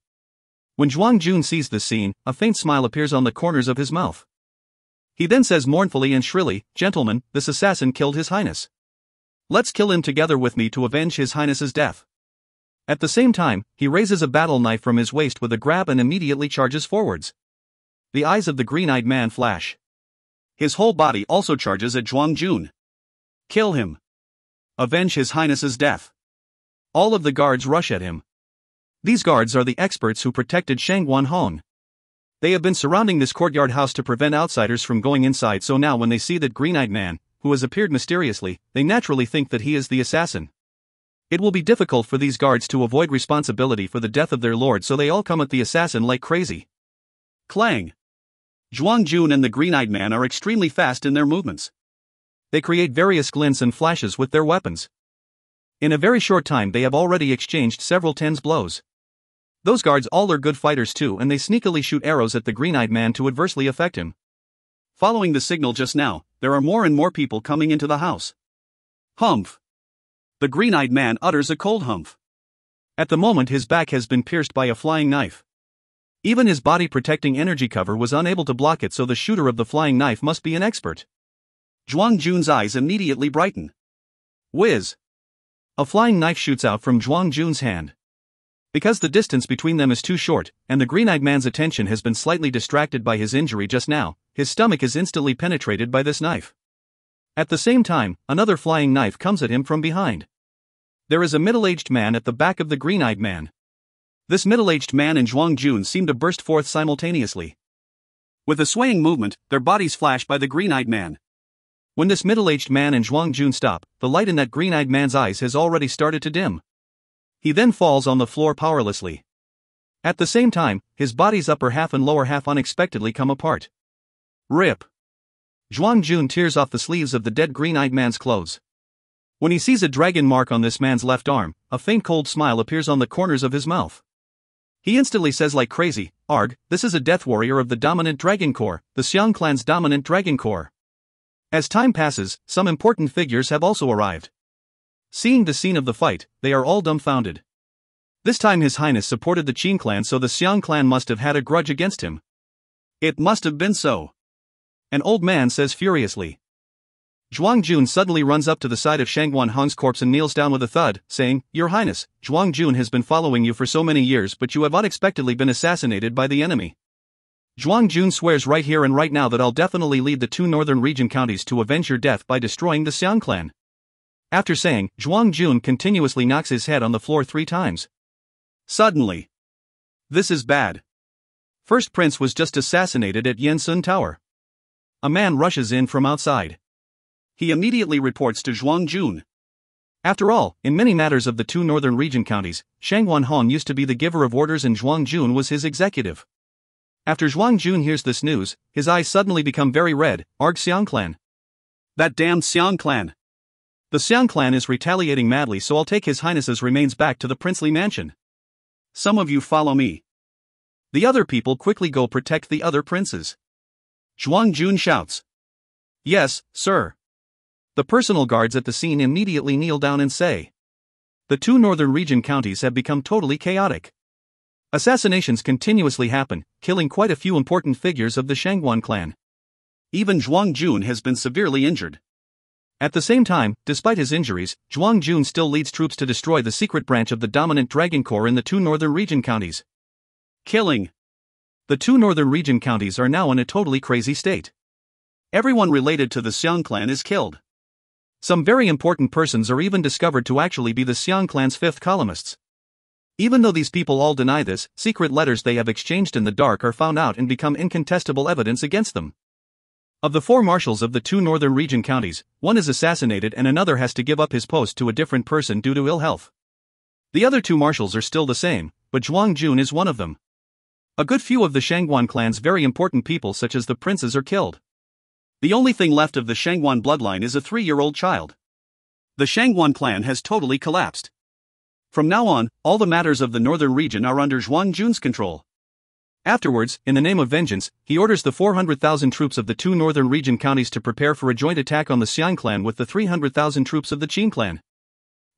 When Zhuang Jun sees this scene, a faint smile appears on the corners of his mouth. He then says mournfully and shrilly, "Gentlemen, this assassin killed His Highness. Let's kill him together with me to avenge His Highness's death." At the same time, he raises a battle knife from his waist with a grab and immediately charges forwards. The eyes of the green-eyed man flash. His whole body also charges at Zhuang Jun. Kill him. Avenge His Highness's death. All of the guards rush at him. These guards are the experts who protected Shangguan Hong. They have been surrounding this courtyard house to prevent outsiders from going inside, so now when they see that green-eyed man, who has appeared mysteriously, they naturally think that he is the assassin. It will be difficult for these guards to avoid responsibility for the death of their lord, so they all come at the assassin like crazy. Clang! Zhuang Jun and the green-eyed man are extremely fast in their movements. They create various glints and flashes with their weapons. In a very short time they have already exchanged several tens blows. Those guards all are good fighters too, and they sneakily shoot arrows at the green-eyed man to adversely affect him. Following the signal just now, there are more and more people coming into the house. Humph! The green-eyed man utters a cold humph. At the moment his back has been pierced by a flying knife. Even his body-protecting energy cover was unable to block it, so the shooter of the flying knife must be an expert. Zhuang Jun's eyes immediately brighten. Whiz! A flying knife shoots out from Zhuang Jun's hand. Because the distance between them is too short, and the green-eyed man's attention has been slightly distracted by his injury just now, his stomach is instantly penetrated by this knife. At the same time, another flying knife comes at him from behind. There is a middle-aged man at the back of the green-eyed man. This middle-aged man and Zhuang Jun seem to burst forth simultaneously. With a swaying movement, their bodies flash by the green-eyed man. When this middle-aged man and Zhuang Jun stop, the light in that green-eyed man's eyes has already started to dim. He then falls on the floor powerlessly. At the same time, his body's upper half and lower half unexpectedly come apart. Rip. Zhuang Jun tears off the sleeves of the dead green-eyed man's clothes. When he sees a dragon mark on this man's left arm, a faint cold smile appears on the corners of his mouth. He instantly says like crazy, "Arg, this is a death warrior of the dominant dragon corps, the Xiang clan's dominant dragon corps." As time passes, some important figures have also arrived. Seeing the scene of the fight, they are all dumbfounded. This time His Highness supported the Qin clan, so the Xiang clan must have had a grudge against him. It must have been so. An old man says furiously. Zhuang Jun suddenly runs up to the side of Shangguan Hong's corpse and kneels down with a thud, saying, "Your Highness, Zhuang Jun has been following you for so many years, but you have unexpectedly been assassinated by the enemy. Zhuang Jun swears right here and right now that I'll definitely lead the 2 northern region counties to avenge your death by destroying the Xiang clan." After saying, Zhuang Jun continuously knocks his head on the floor 3 times. Suddenly. This is bad. First Prince was just assassinated at Yansun Tower. A man rushes in from outside. He immediately reports to Zhuang Jun. After all, in many matters of the 2 northern region counties, Shangguan Hong used to be the giver of orders and Zhuang Jun was his executive. After Zhuang Jun hears this news, his eyes suddenly become very red. "Arg Xiang clan. That damned Xiang clan. The Xiang clan is retaliating madly, so I'll take His Highness's remains back to the princely mansion. Some of you follow me." The other people quickly go protect the other princes. Zhuang Jun shouts. "Yes, sir." The personal guards at the scene immediately kneel down and say, "The 2 northern region counties have become totally chaotic. Assassinations continuously happen, killing quite a few important figures of the Shangguan clan. Even Zhuang Jun has been severely injured." At the same time, despite his injuries, Zhuang Jun still leads troops to destroy the secret branch of the dominant dragon corps in the 2 northern region counties. Killing. The 2 northern region counties are now in a totally crazy state. Everyone related to the Xiang clan is killed. Some very important persons are even discovered to actually be the Xiang clan's 5th columnists. Even though these people all deny this, secret letters they have exchanged in the dark are found out and become incontestable evidence against them. Of the 4 marshals of the 2 northern region counties, one is assassinated and another has to give up his post to a different person due to ill health. The other 2 marshals are still the same, but Zhuang Jun is one of them. A good few of the Shangguan clan's very important people such as the princes are killed. The only thing left of the Shangguan bloodline is a 3-year-old child. The Shangguan clan has totally collapsed. From now on, all the matters of the northern region are under Zhuang Jun's control. Afterwards, in the name of vengeance, he orders the 400,000 troops of the 2 northern region counties to prepare for a joint attack on the Xiang clan with the 300,000 troops of the Qin clan.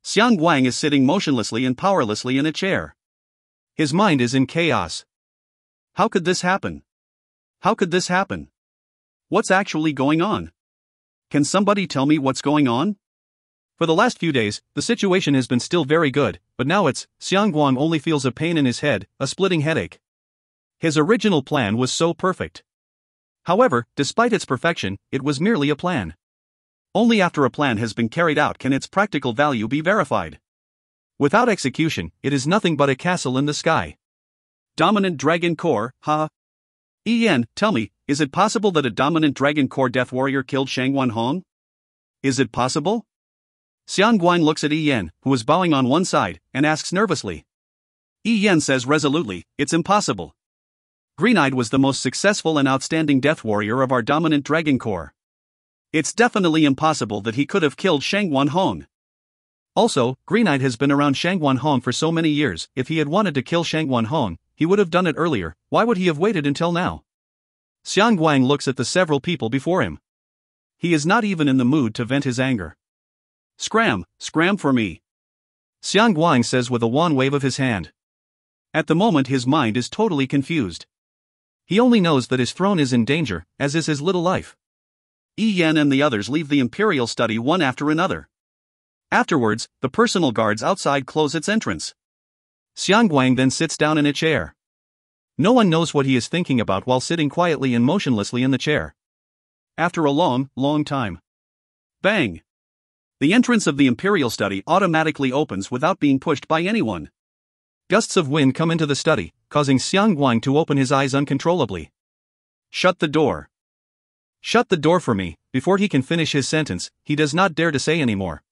Xiang Guang is sitting motionlessly and powerlessly in a chair. His mind is in chaos. How could this happen? How could this happen? What's actually going on? Can somebody tell me what's going on? For the last few days, the situation has been still very good, but now it's, Xiang Guang only feels a pain in his head, a splitting headache. His original plan was so perfect. However, despite its perfection, it was merely a plan. Only after a plan has been carried out can its practical value be verified. Without execution, it is nothing but a castle in the sky. Dominant Dragon Corps, huh? Yan, tell me, is it possible that a dominant Dragon Corps death warrior killed Shangguan Hong? Is it possible? Xiang Guan looks at Yan, who is bowing on one side, and asks nervously. Yan says resolutely, "It's impossible. Green-Eyed was the most successful and outstanding death warrior of our dominant Dragon Corps. It's definitely impossible that he could have killed Shangguan Hong. Also, Green-Eyed has been around Shangguan Hong for so many years. If he had wanted to kill Shangguan Hong, he would have done it earlier. Why would he have waited until now?" Xiang Guang looks at the several people before him. He is not even in the mood to vent his anger. Scram for me," Xiang Guang says with a wan wave of his hand. At the moment his mind is totally confused. He only knows that his throne is in danger, as is his little life. Yan and the others leave the imperial study one after another. Afterwards, the personal guards outside close its entrance. Xiang Guang then sits down in a chair. No one knows what he is thinking about while sitting quietly and motionlessly in the chair. After a long time. Bang! The entrance of the imperial study automatically opens without being pushed by anyone. Gusts of wind come into the study, causing Xiang Guang to open his eyes uncontrollably. "Shut the door. Shut the door for me." Before he can finish his sentence, he does not dare to say any more.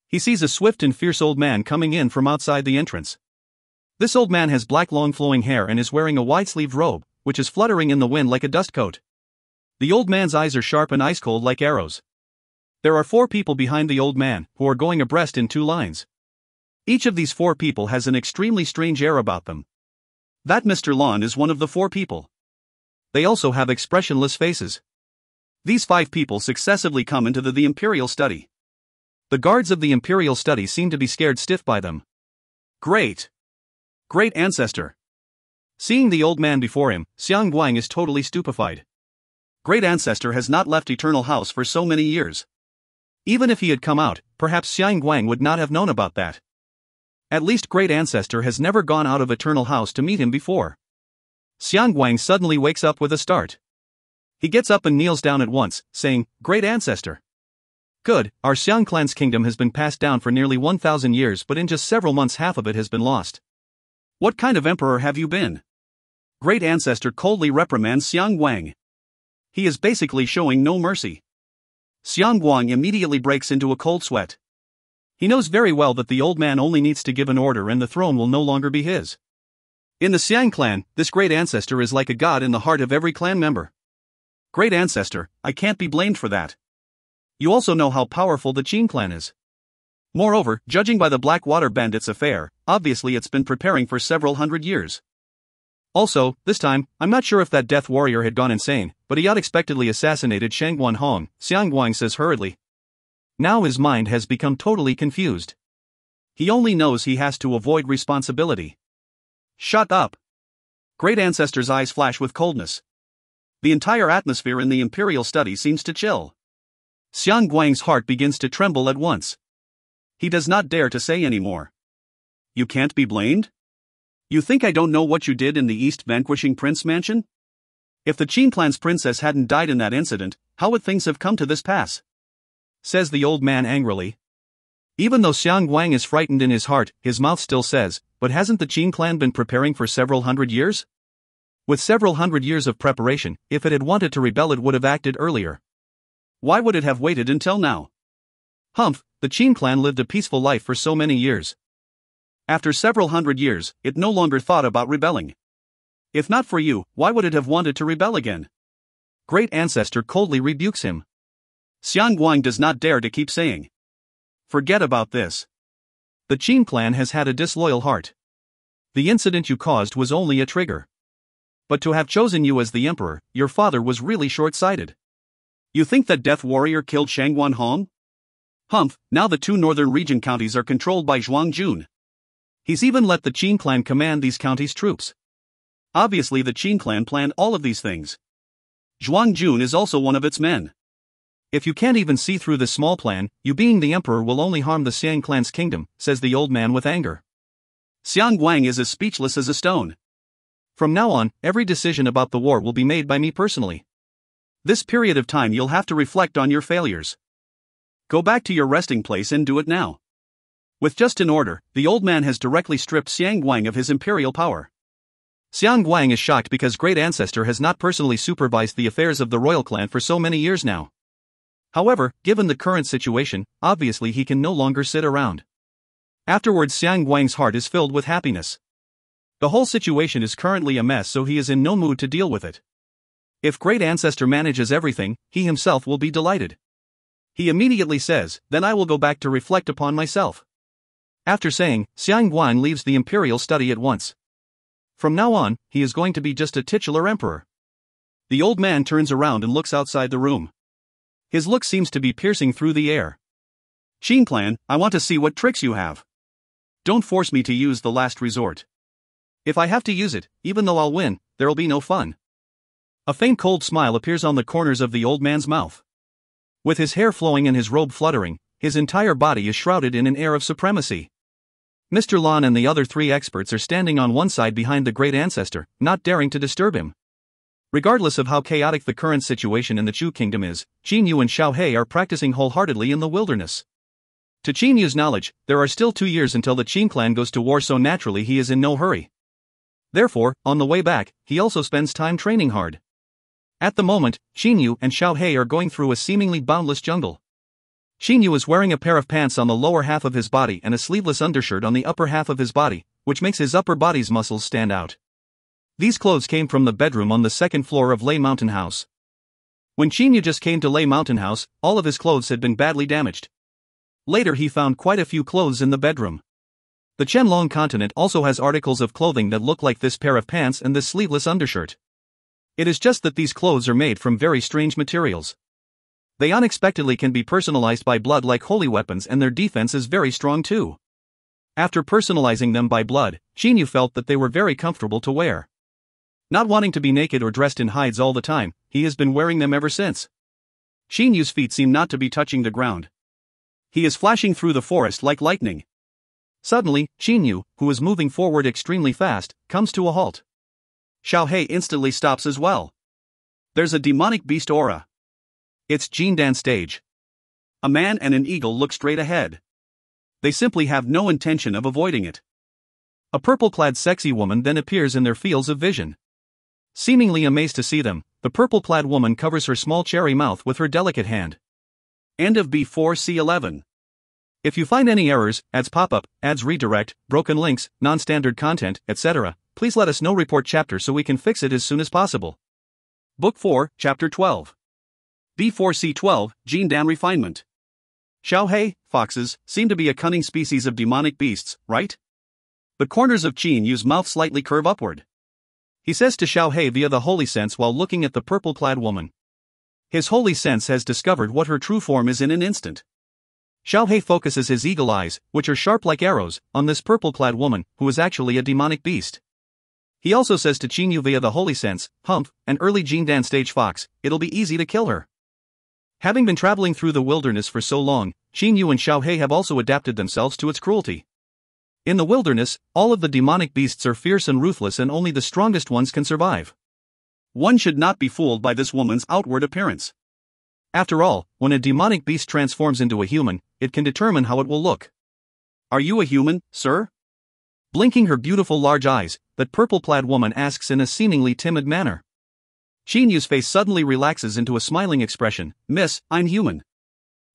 He sees a swift and fierce old man coming in from outside the entrance. This old man has black long flowing hair and is wearing a wide-sleeved robe, which is fluttering in the wind like a dust coat. The old man's eyes are sharp and ice-cold like arrows. There are 4 people behind the old man, who are going abreast in 2 lines. Each of these 4 people has an extremely strange air about them. That Mr. Lon is one of the 4 people. They also have expressionless faces. These 5 people successively come into the Imperial study. The guards of the Imperial study seem to be scared stiff by them. Great ancestor. Seeing the old man before him, Xiang Guang is totally stupefied. Great ancestor has not left Eternal House for so many years. Even if he had come out, perhaps Xiang Guang would not have known about that. At least great ancestor has never gone out of Eternal House to meet him before. Xiang Guang suddenly wakes up with a start. He gets up and kneels down at once, saying, "Great ancestor. Good, our Xiang clan's kingdom has been passed down for nearly 1,000 years, but in just several months half of it has been lost. What kind of emperor have you been?" Great ancestor coldly reprimands Xiang Guang. He is basically showing no mercy. Xiang Guang immediately breaks into a cold sweat. He knows very well that the old man only needs to give an order and the throne will no longer be his. In the Xiang clan, this great ancestor is like a god in the heart of every clan member. Great ancestor, I can't be blamed for that. You also know how powerful the Qin clan is. Moreover, judging by the Blackwater Bandits affair, obviously it's been preparing for several hundred years. Also, this time, I'm not sure if that death warrior had gone insane, but he unexpectedly assassinated Shangguan Hong, Xiang Guang says hurriedly. Now his mind has become totally confused. He only knows he has to avoid responsibility. Shut up. Great ancestor's eyes flash with coldness. The entire atmosphere in the Imperial study seems to chill. Xiang Guang's heart begins to tremble at once. He does not dare to say any more. You can't be blamed? You think I don't know what you did in the East vanquishing Prince Mansion? If the Qin clan's princess hadn't died in that incident, how would things have come to this pass? Says the old man angrily. Even though Xiang Guang is frightened in his heart, his mouth still says, but hasn't the Qin clan been preparing for several hundred years? With several hundred years of preparation, if it had wanted to rebel it would have acted earlier. Why would it have waited until now? Humph, the Qin clan lived a peaceful life for so many years. After several hundred years, it no longer thought about rebelling. If not for you, why would it have wanted to rebel again? Great ancestor coldly rebukes him. Xiang Guang does not dare to keep saying. Forget about this. The Qin clan has had a disloyal heart. The incident you caused was only a trigger. But to have chosen you as the emperor, your father was really short-sighted. You think that death warrior killed Shangguan Hong? Humph, now the 2 northern region counties are controlled by Zhuang Jun. He's even let the Qin clan command these counties' troops. Obviously the Qin clan planned all of these things. Zhuang Jun is also one of its men. If you can't even see through this small plan, you being the emperor will only harm the Xiang clan's kingdom, says the old man with anger. Xiang Guang is as speechless as a stone. From now on, every decision about the war will be made by me personally. This period of time you'll have to reflect on your failures. Go back to your resting place and do it now. With just an order, the old man has directly stripped Xiang Guang of his imperial power. Xiang Guang is shocked because great ancestor has not personally supervised the affairs of the royal clan for so many years now. However, given the current situation, obviously he can no longer sit around. Afterwards Xiang Guang's heart is filled with happiness. The whole situation is currently a mess, so he is in no mood to deal with it. If great ancestor manages everything, he himself will be delighted. He immediately says, "Then I will go back to reflect upon myself." After saying, Xiang Guang leaves the imperial study at once. From now on, he is going to be just a titular emperor. The old man turns around and looks outside the room. His look seems to be piercing through the air. Qin clan, I want to see what tricks you have. Don't force me to use the last resort. If I have to use it, even though I'll win, there'll be no fun. A faint cold smile appears on the corners of the old man's mouth. With his hair flowing and his robe fluttering, his entire body is shrouded in an air of supremacy. Mr. Lon and the other 3 experts are standing on one side behind the great ancestor, not daring to disturb him. Regardless of how chaotic the current situation in the Chu kingdom is, Qin Yu and Xiao He are practicing wholeheartedly in the wilderness. To Qin Yu's knowledge, there are still 2 years until the Qin clan goes to war, so naturally he is in no hurry. Therefore, on the way back, he also spends time training hard. At the moment, Qin Yu and Xiao He are going through a seemingly boundless jungle. Qin Yu is wearing a pair of pants on the lower half of his body and a sleeveless undershirt on the upper half of his body, which makes his upper body's muscles stand out. These clothes came from the bedroom on the second floor of Lay Mountain House. When Chinyu just came to Lay Mountain House, all of his clothes had been badly damaged. Later he found quite a few clothes in the bedroom. The Qianlong continent also has articles of clothing that look like this pair of pants and this sleeveless undershirt. It is just that these clothes are made from very strange materials. They unexpectedly can be personalized by blood like holy weapons, and their defense is very strong too. After personalizing them by blood, Chinyu felt that they were very comfortable to wear. Not wanting to be naked or dressed in hides all the time, he has been wearing them ever since. Chinyu's feet seem not to be touching the ground. He is flashing through the forest like lightning. Suddenly, Chinyu, who is moving forward extremely fast, comes to a halt. Xiaohei instantly stops as well. There's a demonic beast aura. It's Jindan stage. A man and an eagle look straight ahead. They simply have no intention of avoiding it. A purple-clad sexy woman then appears in their fields of vision. Seemingly amazed to see them, the purple-clad woman covers her small cherry mouth with her delicate hand. End of B4C11. If you find any errors, ads pop-up, ads redirect, broken links, non-standard content, etc., please let us know. Report chapter so we can fix it as soon as possible. Book 4, Chapter 12. B4C12, Jindan Refinement. Xiaohei, foxes, seem to be a cunning species of demonic beasts, right? The corners of Chinyu's mouth slightly curve upward. He says to Xiaohei via the holy sense while looking at the purple-clad woman. His holy sense has discovered what her true form is in an instant. Xiaohei focuses his eagle eyes, which are sharp like arrows, on this purple-clad woman, who is actually a demonic beast. He also says to Chinyu via the holy sense, "Humph, an early Jindan stage fox, it'll be easy to kill her." Having been traveling through the wilderness for so long, Chinyu and Xiaohei have also adapted themselves to its cruelty. In the wilderness, all of the demonic beasts are fierce and ruthless, and only the strongest ones can survive. One should not be fooled by this woman's outward appearance. After all, when a demonic beast transforms into a human, it can determine how it will look. "Are you a human, sir?" Blinking her beautiful large eyes, that purple-clad woman asks in a seemingly timid manner. Chinyu's face suddenly relaxes into a smiling expression. "Miss, I'm human.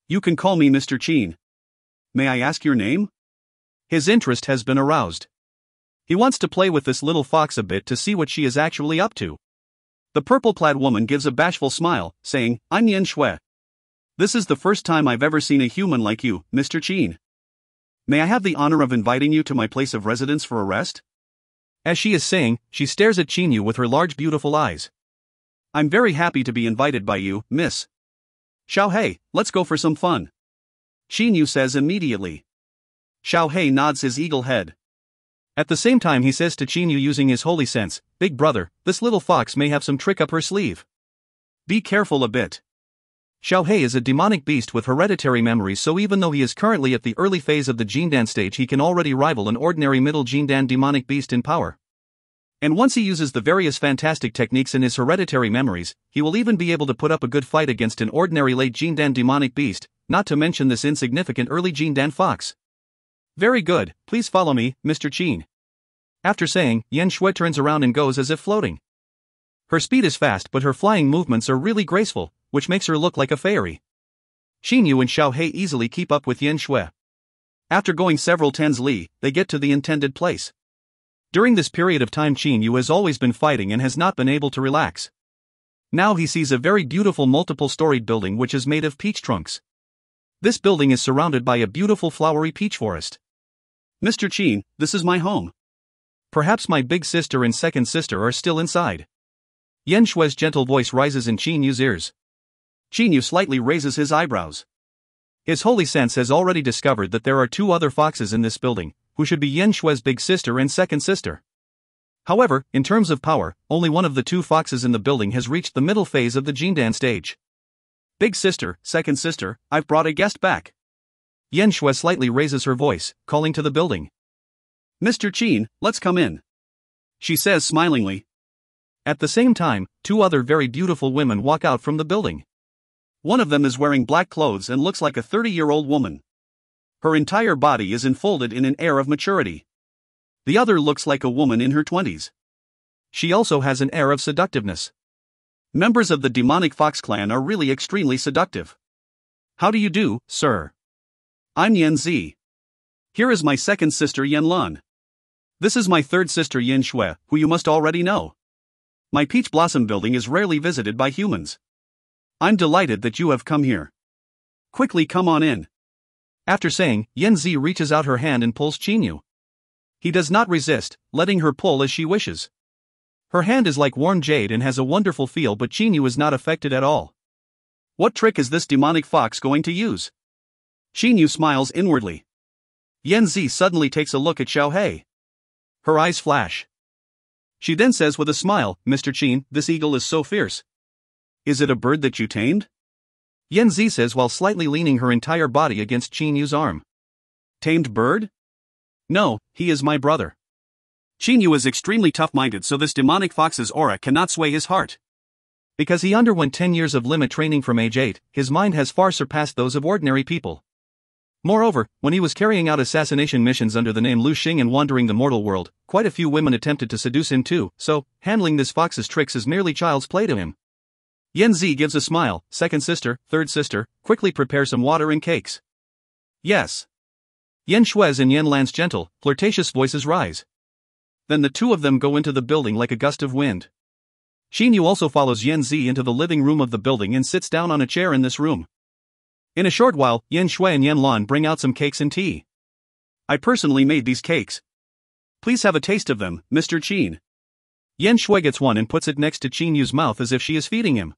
You can call me Mr. Chin. May I ask your name?" His interest has been aroused. He wants to play with this little fox a bit to see what she is actually up to. The purple-clad woman gives a bashful smile, saying, "I'm Yan Shui. This is the first time I've ever seen a human like you, Mr. Chin. May I have the honor of inviting you to my place of residence for a rest?" As she is saying, she stares at Chinyu with her large beautiful eyes. "I'm very happy to be invited by you, miss. Xiaohei, let's go for some fun," Chinyu says immediately. Xiaohei nods his eagle head. At the same time he says to Chinyu using his holy sense, "Big brother, this little fox may have some trick up her sleeve. Be careful a bit." Xiaohei is a demonic beast with hereditary memories, so even though he is currently at the early phase of the Jindan stage, he can already rival an ordinary middle Jindan demonic beast in power. And once he uses the various fantastic techniques in his hereditary memories, he will even be able to put up a good fight against an ordinary late Jindan demonic beast, not to mention this insignificant early Jindan fox. "Very good, please follow me, Mr. Chin." After saying, Yan Shui turns around and goes as if floating. Her speed is fast, but her flying movements are really graceful, which makes her look like a fairy. Chinyu and Xiaohei easily keep up with Yan Shui. After going several tens li, they get to the intended place. During this period of time, Chinyu has always been fighting and has not been able to relax. Now he sees a very beautiful multiple-storied building which is made of peach trunks. This building is surrounded by a beautiful flowery peach forest. "Mr. Chin, this is my home. Perhaps my big sister and second sister are still inside." Yan Shui's gentle voice rises in Chinyu's ears. Chinyu slightly raises his eyebrows. His holy sense has already discovered that there are two other foxes in this building, who should be Yan Shui's big sister and second sister. However, in terms of power, only one of the two foxes in the building has reached the middle phase of the Jindan stage. "Big sister, second sister, I've brought a guest back." Yan Shui slightly raises her voice, calling to the building. "Mr. Chin, let's come in," she says smilingly. At the same time, two other very beautiful women walk out from the building. One of them is wearing black clothes and looks like a 30-year-old woman. Her entire body is enfolded in an air of maturity. The other looks like a woman in her 20s. She also has an air of seductiveness. Members of the demonic fox clan are really extremely seductive. "How do you do, sir? I'm Yan Zi. Here is my second sister Yan Lan." This is my third sister Yin Shui, who you must already know. My peach blossom building is rarely visited by humans. I'm delighted that you have come here. Quickly come on in. After saying, Yen Zi reaches out her hand and pulls Qinyu. He does not resist, letting her pull as she wishes. Her hand is like warm jade and has a wonderful feel, but Qinyu is not affected at all. What trick is this demonic fox going to use? Qinyu smiles inwardly. Yen Zi suddenly takes a look at Xiaohei. Her eyes flash. She then says with a smile, Mr. Qin, this eagle is so fierce. Is it a bird that you tamed? Yen Zi says while slightly leaning her entire body against Qinyu's arm. Tamed bird? No, he is my brother. Qinyu is extremely tough-minded, so this demonic fox's aura cannot sway his heart. Because he underwent 10 years of limit training from age 8, his mind has far surpassed those of ordinary people. Moreover, when he was carrying out assassination missions under the name Lu Xing and wandering the mortal world, quite a few women attempted to seduce him too, so, handling this fox's tricks is merely child's play to him. Yen Zi gives a smile. Second sister, third sister, quickly prepare some water and cakes. Yes. Yen Shui's and Yen Lan's gentle, flirtatious voices rise. Then the two of them go into the building like a gust of wind. Qinyu also follows Yen Zi into the living room of the building and sits down on a chair in this room. In a short while, Yen Shui and Yen Lan bring out some cakes and tea. I personally made these cakes. Please have a taste of them, Mr. Qin. Yen Shui gets one and puts it next to Qinyu's mouth as if she is feeding him.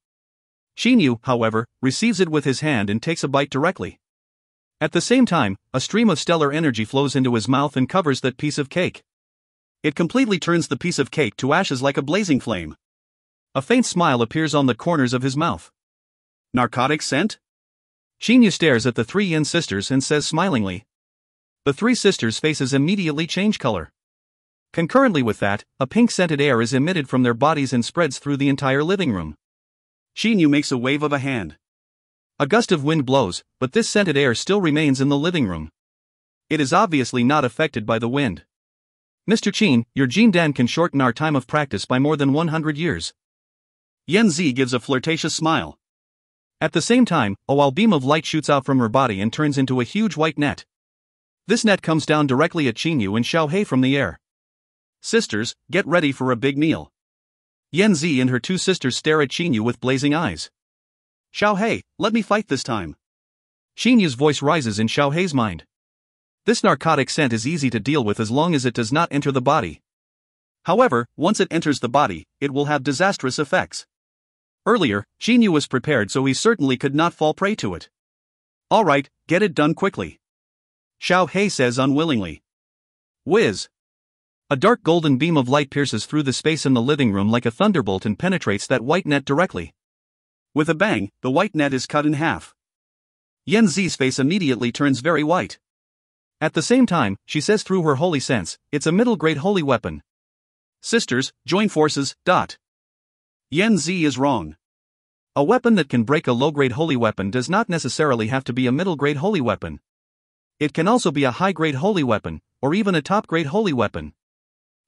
Qinyu, however, receives it with his hand and takes a bite directly. At the same time, a stream of stellar energy flows into his mouth and covers that piece of cake. It completely turns the piece of cake to ashes like a blazing flame. A faint smile appears on the corners of his mouth. Narcotic scent? Qinyu stares at the three Yin sisters and says smilingly. The three sisters' faces immediately change color. Concurrently with that, a pink-scented air is emitted from their bodies and spreads through the entire living room. Qinyu makes a wave of a hand. A gust of wind blows, but this scented air still remains in the living room. It is obviously not affected by the wind. Mr. Qin, your Jindan can shorten our time of practice by more than 100 years. Yen Zi gives a flirtatious smile. At the same time, a wild beam of light shoots out from her body and turns into a huge white net. This net comes down directly at Qinyu and Xiaohei from the air. Sisters, get ready for a big meal. Yen Zi and her two sisters stare at Qinyu with blazing eyes. Xiaohei, let me fight this time. Qinyu's voice rises in Xiaohei's mind. This narcotic scent is easy to deal with as long as it does not enter the body. However, once it enters the body, it will have disastrous effects. Earlier, Qinyu was prepared, so he certainly could not fall prey to it. All right, get it done quickly. Xiaohei says unwillingly. Whiz. A dark golden beam of light pierces through the space in the living room like a thunderbolt and penetrates that white net directly. With a bang, the white net is cut in half. Yen Zi's face immediately turns very white. At the same time, she says through her holy sense, it's a middle-grade holy weapon. Sisters, join forces. Yen Zi is wrong. A weapon that can break a low-grade holy weapon does not necessarily have to be a middle-grade holy weapon. It can also be a high-grade holy weapon, or even a top-grade holy weapon.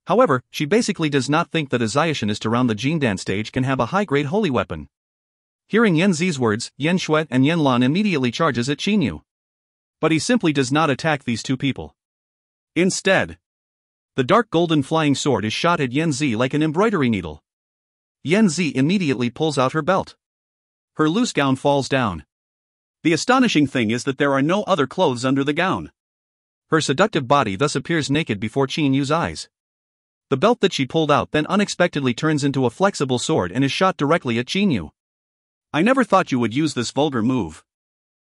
However, she basically does not think that a Zionist around the Jindan stage can have a high-grade holy weapon. Hearing Yen Zi's words, Yen Shui and Yen Lan immediately charges at Qinyu. But he simply does not attack these two people. Instead, the dark golden flying sword is shot at Yen Zi like an embroidery needle. Yen Zi immediately pulls out her belt. Her loose gown falls down. The astonishing thing is that there are no other clothes under the gown. Her seductive body thus appears naked before Qinyu's eyes. The belt that she pulled out then unexpectedly turns into a flexible sword and is shot directly at Qinyu. I never thought you would use this vulgar move.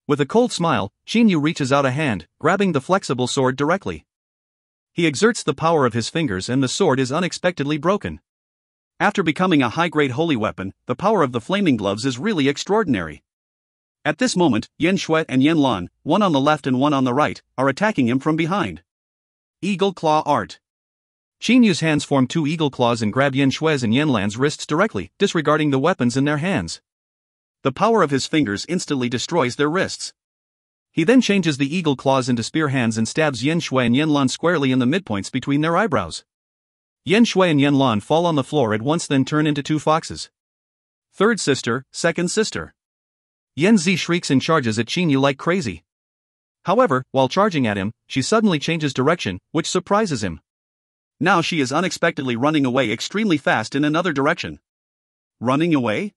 With a cold smile, Qinyu reaches out a hand, grabbing the flexible sword directly. He exerts the power of his fingers and the sword is unexpectedly broken. After becoming a high-grade holy weapon, the power of the flaming gloves is really extraordinary. At this moment, Yen Shui and Yen Lan, one on the left and one on the right, are attacking him from behind. Eagle Claw Art. Qinyu's hands form two eagle claws and grab Yen Shui's and Yen Lan's wrists directly, disregarding the weapons in their hands. The power of his fingers instantly destroys their wrists. He then changes the eagle claws into spear hands and stabs Yen Shui and Yen Lan squarely in the midpoints between their eyebrows. Yen Shui and Yen Lan fall on the floor at once, then turn into two foxes. Third sister, second sister. Yen Zi shrieks and charges at Qinyu like crazy. However, while charging at him, she suddenly changes direction, which surprises him. Now she is unexpectedly running away extremely fast in another direction. Running away?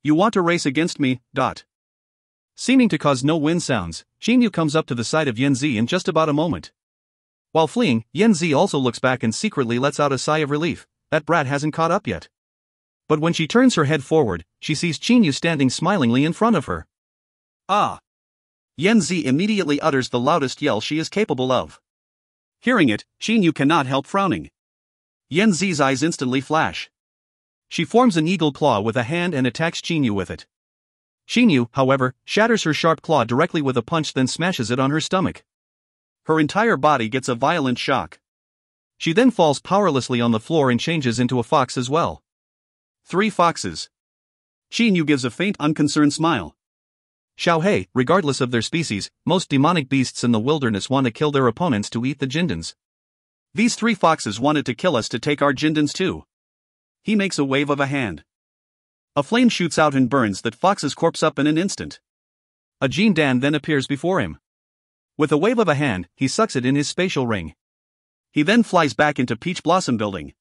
You want to race against me? Seeming to cause no wind sounds, Xinyu comes up to the side of Yanzi in just about a moment. While fleeing, Yanzi also looks back and secretly lets out a sigh of relief. That brat hasn't caught up yet. But when she turns her head forward, she sees Xinyu standing smilingly in front of her. Ah! Yanzi immediately utters the loudest yell she is capable of. Hearing it, Xinyu cannot help frowning. Yanzi's eyes instantly flash. She forms an eagle claw with a hand and attacks Xinyu with it. Xinyu, however, shatters her sharp claw directly with a punch, then smashes it on her stomach. Her entire body gets a violent shock. She then falls powerlessly on the floor and changes into a fox as well. 3 foxes. Xinyu gives a faint, unconcerned smile. Xiaohei, regardless of their species, most demonic beasts in the wilderness want to kill their opponents to eat the jindans. These 3 foxes wanted to kill us to take our jindans too. He makes a wave of a hand. A flame shoots out and burns that fox's corpse up in an instant. A jindan then appears before him. With a wave of a hand, he sucks it in his spatial ring. He then flies back into Peach Blossom Building.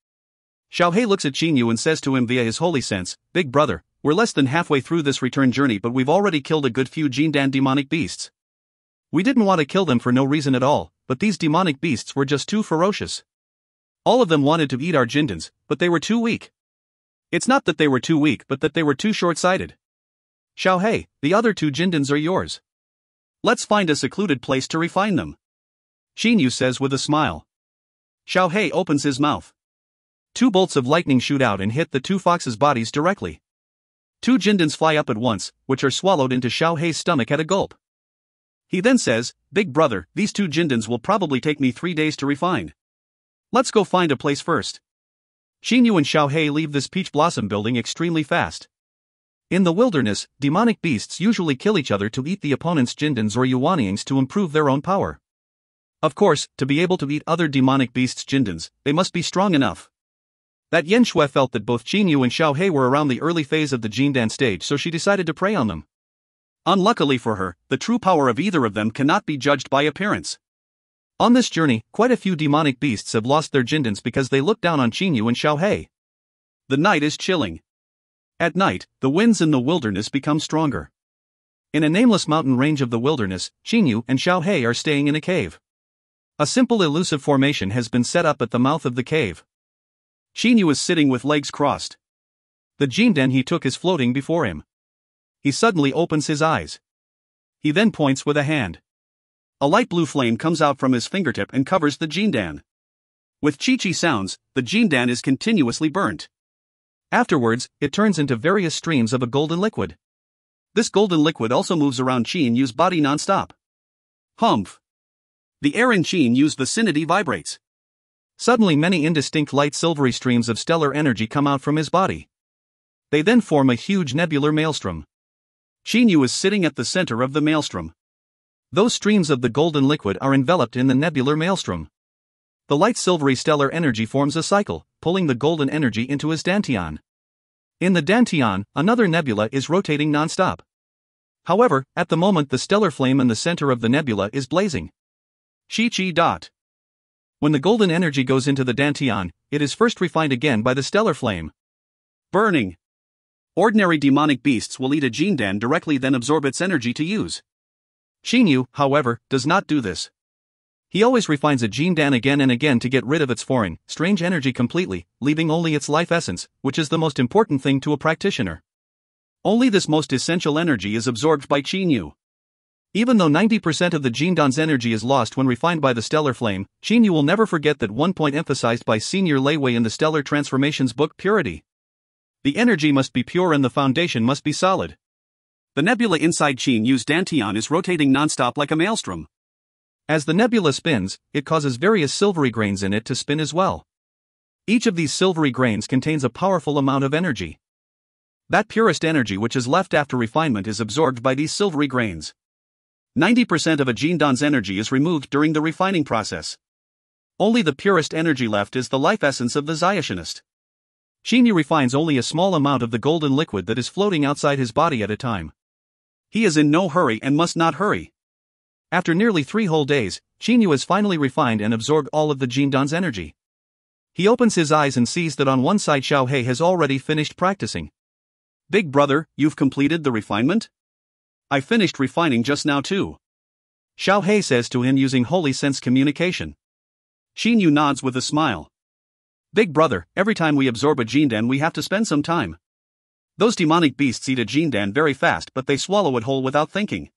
Xiaohei looks at Xinyu and says to him via his holy sense, "Big brother, we're less than halfway through this return journey, but we've already killed a good few jindan demonic beasts. We didn't want to kill them for no reason at all, but these demonic beasts were just too ferocious. All of them wanted to eat our jindans, but they were too weak. It's not that they were too weak, but that they were too short-sighted. Xiaohei, the other 2 jindans are yours. Let's find a secluded place to refine them," Xinyu says with a smile. Xiaohei opens his mouth. 2 bolts of lightning shoot out and hit the 2 foxes' bodies directly. 2 jindans fly up at once, which are swallowed into Xiaohei's stomach at a gulp. He then says, "Big brother, these 2 jindans will probably take me 3 days to refine. Let's go find a place first." Xinyu and Xiaohei leave this Peach Blossom Building extremely fast. In the wilderness, demonic beasts usually kill each other to eat the opponent's jindans or yuanyings to improve their own power. Of course, to be able to eat other demonic beasts' jindans, they must be strong enough. That Yan Shui felt that both Xinyu and Xiaohei were around the early phase of the jindan stage, so she decided to prey on them. Unluckily for her, the true power of either of them cannot be judged by appearance. On this journey, quite a few demonic beasts have lost their jindans because they look down on Xinyu and Xiaohei. The night is chilling. At night, the winds in the wilderness become stronger. In a nameless mountain range of the wilderness, Xinyu and Xiaohei are staying in a cave. A simple elusive formation has been set up at the mouth of the cave. Xinyu is sitting with legs crossed. The jindan he took is floating before him. He suddenly opens his eyes. He then points with a hand. A light blue flame comes out from his fingertip and covers the jindan. With chi-chi sounds, the jindan is continuously burnt. Afterwards, it turns into various streams of a golden liquid. This golden liquid also moves around Xinyu's body non-stop. Humph! The air in Xinyu's vicinity vibrates. Suddenly many indistinct light silvery streams of stellar energy come out from his body. They then form a huge nebular maelstrom. Xinyu is sitting at the center of the maelstrom. Those streams of the golden liquid are enveloped in the nebular maelstrom. The light silvery stellar energy forms a cycle, pulling the golden energy into his dantian. In the dantian, another nebula is rotating non-stop. However, at the moment the stellar flame in the center of the nebula is blazing. Chi-chi. When the golden energy goes into the dantian, it is first refined again by the stellar flame. Burning. Ordinary demonic beasts will eat a jindan directly, then absorb its energy to use. Xinyu, however, does not do this. He always refines a jindan again and again to get rid of its foreign, strange energy completely, leaving only its life essence, which is the most important thing to a practitioner. Only this most essential energy is absorbed by Xinyu. Even though 90% of the jindan's energy is lost when refined by the stellar flame, Xinyu will never forget that one point emphasized by Senior Lei Wei in the Stellar Transformations book: purity. The energy must be pure and the foundation must be solid. The nebula inside Xinyu's dantian is rotating non-stop like a maelstrom. As the nebula spins, it causes various silvery grains in it to spin as well. Each of these silvery grains contains a powerful amount of energy. That purest energy which is left after refinement is absorbed by these silvery grains. 90% of a jindan's energy is removed during the refining process. Only the purest energy left is the life essence of the Ziotionist. Xinyu refines only a small amount of the golden liquid that is floating outside his body at a time. He is in no hurry and must not hurry. After nearly 3 whole days, Xinyu has finally refined and absorbed all of the jindan's energy. He opens his eyes and sees that on one side Xiao Hei has already finished practicing. Big brother, you've completed the refinement? I finished refining just now too. Xiao Hei says to him using holy sense communication. Xin Yu nods with a smile. Big brother, every time we absorb a jindan we have to spend some time. Those demonic beasts eat a jindan very fast but they swallow it whole without thinking.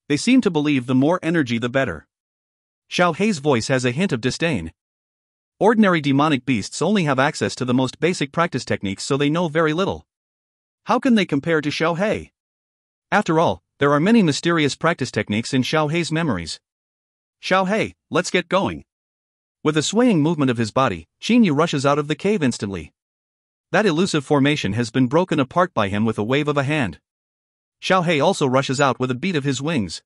They seem to believe the more energy the better. Xiao Hei's voice has a hint of disdain. Ordinary demonic beasts only have access to the most basic practice techniques, so they know very little. How can they compare to Xiao Hei? After all, there are many mysterious practice techniques in Xiao Hei's memories. Xiao Hei, let's get going. With a swaying movement of his body, Xin Yu rushes out of the cave instantly. That elusive formation has been broken apart by him with a wave of a hand. Xiao Hei also rushes out with a beat of his wings.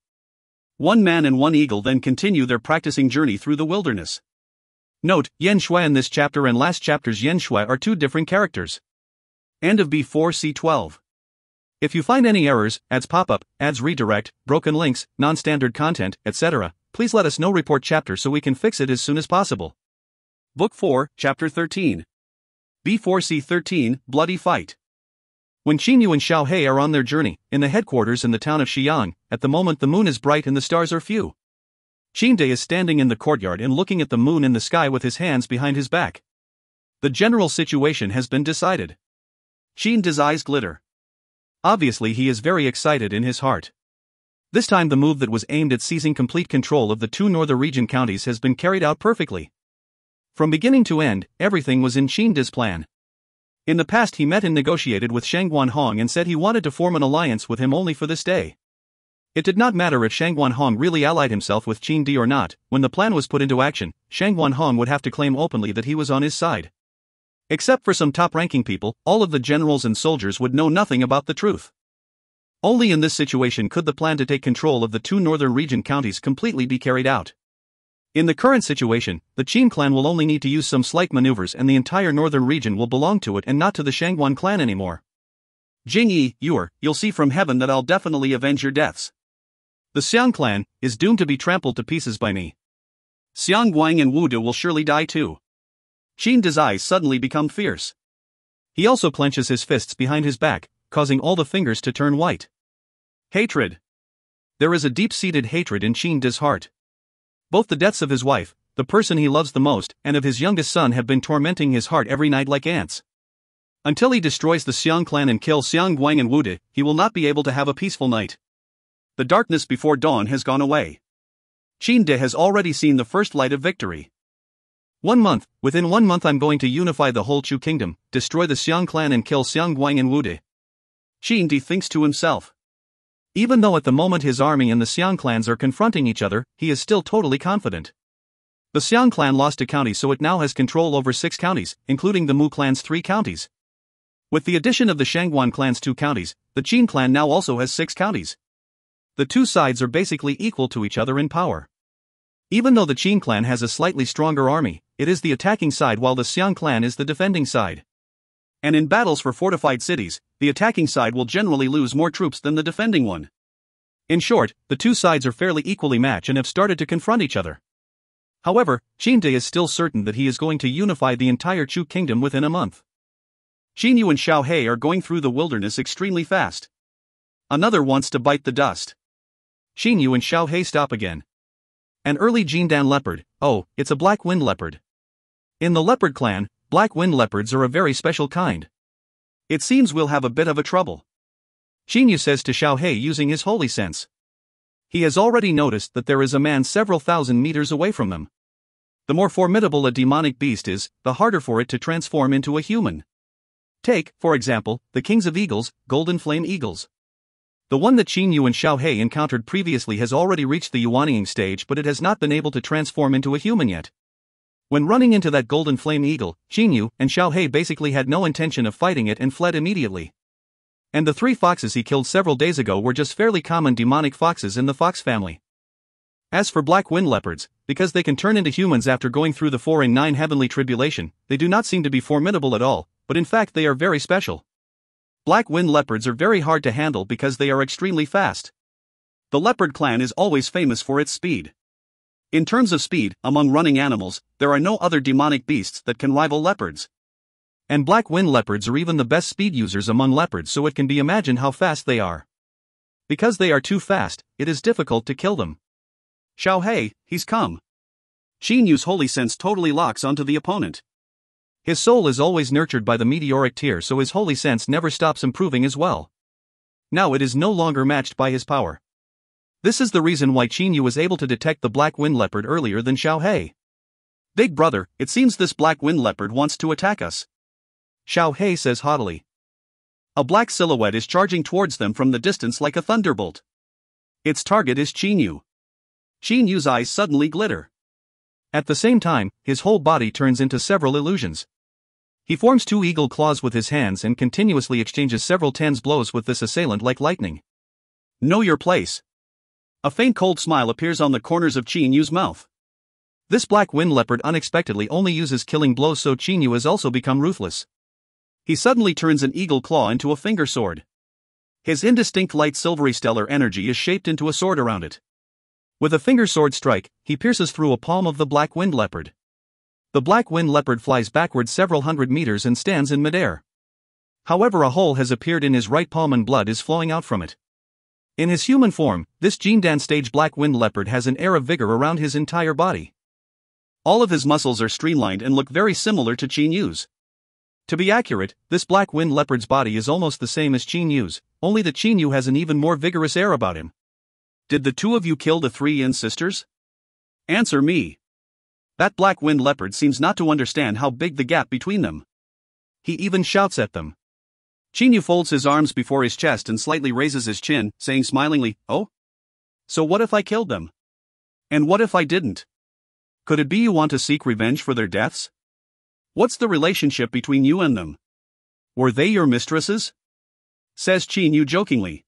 One man and one eagle then continue their practicing journey through the wilderness. Note, Yan Shui in this chapter and last chapter's Yan Shui are two different characters. End of B4C12. If you find any errors, ads pop-up, ads redirect, broken links, non-standard content, etc., please let us know. Report chapter so we can fix it as soon as possible. Book 4, Chapter 13. B4C13, Bloody Fight. When Xin Yu and Xiao Hei are on their journey, in the headquarters in the town of Xi'an, at the moment the moon is bright and the stars are few. Qingde is standing in the courtyard and looking at the moon in the sky with his hands behind his back. The general situation has been decided. Qingde's eyes glitter. Obviously he is very excited in his heart. This time the move that was aimed at seizing complete control of the two northern region counties has been carried out perfectly. From beginning to end, everything was in Qingde's plan. In the past he met and negotiated with Shangguan Hong and said he wanted to form an alliance with him only for this day. It did not matter if Shangguan Hong really allied himself with Qingde or not. When the plan was put into action, Shangguan Hong would have to claim openly that he was on his side. Except for some top-ranking people, all of the generals and soldiers would know nothing about the truth. Only in this situation could the plan to take control of the two northern region counties completely be carried out. In the current situation, the Qin clan will only need to use some slight maneuvers and the entire northern region will belong to it and not to the Shangguan clan anymore. Jingyi, you'll see from heaven that I'll definitely avenge your deaths. The Xiang clan is doomed to be trampled to pieces by me. Xiang Guang and Wu De will surely die too. Qingde's eyes suddenly become fierce. He also clenches his fists behind his back, causing all the fingers to turn white. Hatred. There is a deep-seated hatred in Qingde's heart. Both the deaths of his wife, the person he loves the most, and of his youngest son have been tormenting his heart every night like ants. Until he destroys the Xiang clan and kills Xiang Guang and Wu De, he will not be able to have a peaceful night. The darkness before dawn has gone away. Qingde has already seen the first light of victory. Within 1 month I'm going to unify the whole Chu kingdom, destroy the Xiang clan and kill Xiang Guang and Wu De. Qingde thinks to himself. Even though at the moment his army and the Xiang clans are confronting each other, he is still totally confident. The Xiang clan lost a county, so it now has control over 6 counties, including the Mu clan's 3 counties. With the addition of the Shangguan clan's 2 counties, the Qin clan now also has 6 counties. The two sides are basically equal to each other in power. Even though the Qin clan has a slightly stronger army, it is the attacking side while the Xiang clan is the defending side. And in battles for fortified cities, the attacking side will generally lose more troops than the defending one. In short, the two sides are fairly equally matched and have started to confront each other. However, Qingde is still certain that he is going to unify the entire Chu kingdom within a month. Xin Yu and Xiao Hei are going through the wilderness extremely fast. Another wants to bite the dust. Xin Yu and Xiao Hei stop again. An early Jindan leopard. Oh, it's a black wind leopard. In the leopard clan, black wind leopards are a very special kind. It seems we'll have a bit of a trouble. Xin Yu says to Xiao Hei using his holy sense. He has already noticed that there is a man several thousand meters away from them. The more formidable a demonic beast is, the harder for it to transform into a human. Take, for example, the kings of eagles, golden flame eagles. The one that Xin Yu and Xiao Hei encountered previously has already reached the Yuanying stage, but it has not been able to transform into a human yet. When running into that golden flame eagle, Xin Yu and Xiao Hei basically had no intention of fighting it and fled immediately. And the 3 foxes he killed several days ago were just fairly common demonic foxes in the fox family. As for black wind leopards, because they can turn into humans after going through the 4 and 9 heavenly tribulation, they do not seem to be formidable at all, but in fact they are very special. Black wind leopards are very hard to handle because they are extremely fast. The leopard clan is always famous for its speed. In terms of speed, among running animals, there are no other demonic beasts that can rival leopards. And black wind leopards are even the best speed users among leopards, so it can be imagined how fast they are. Because they are too fast, it is difficult to kill them. Xiao Hei, he's come. Qin Yu's holy sense totally locks onto the opponent. His soul is always nurtured by the meteoric tear, so his holy sense never stops improving as well. Now it is no longer matched by his power. This is the reason why Qin Yu was able to detect the black wind leopard earlier than Xiao Hei. Big brother, it seems this black wind leopard wants to attack us. Xiao Hei says haughtily. A black silhouette is charging towards them from the distance like a thunderbolt. Its target is Qin Yu. Qin Yu's eyes suddenly glitter. At the same time, his whole body turns into several illusions. He forms two eagle claws with his hands and continuously exchanges several tens blows with this assailant like lightning. Know your place. A faint cold smile appears on the corners of Qin Yu's mouth. This black wind leopard unexpectedly only uses killing blows, so Qin Yu has also become ruthless. He suddenly turns an eagle claw into a finger sword. His indistinct light silvery stellar energy is shaped into a sword around it. With a finger sword strike, he pierces through a palm of the black wind leopard. The black wind leopard flies backward several hundred meters and stands in midair. However, a hole has appeared in his right palm and blood is flowing out from it. In his human form, this Jindan stage black wind leopard has an air of vigor around his entire body. All of his muscles are streamlined and look very similar to Qin Yu's. To be accurate, this black wind leopard's body is almost the same as Qin Yu's, only that Qin Yu has an even more vigorous air about him. Did the two of you kill the 3 Yin sisters? Answer me. That black wind leopard seems not to understand how big the gap between them. He even shouts at them. Qin Yu folds his arms before his chest and slightly raises his chin, saying smilingly, "Oh? So what if I killed them? And what if I didn't? Could it be you want to seek revenge for their deaths? What's the relationship between you and them? Were they your mistresses?" says Qin Yu jokingly.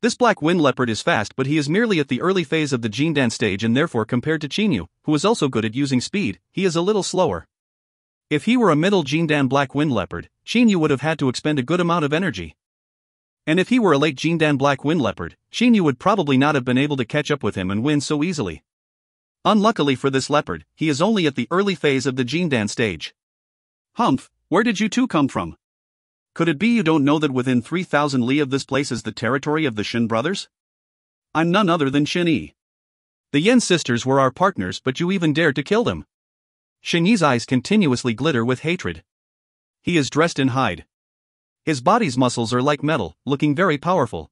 This black wind leopard is fast, but he is merely at the early phase of the Jindan stage, and therefore compared to Qin Yu, who is also good at using speed, he is a little slower. If he were a middle Jindan black wind leopard, Qin Yu would have had to expend a good amount of energy. And if he were a late Jindan black wind leopard, Qin Yu would probably not have been able to catch up with him and win so easily. Unluckily for this leopard, he is only at the early phase of the Jindan stage. Humph, where did you two come from? Could it be you don't know that within 3,000 li of this place is the territory of the Shin brothers? I'm none other than Shin Yi. The Yin sisters were our partners, but you even dared to kill them. Shin Yi's eyes continuously glitter with hatred. He is dressed in hide. His body's muscles are like metal, looking very powerful.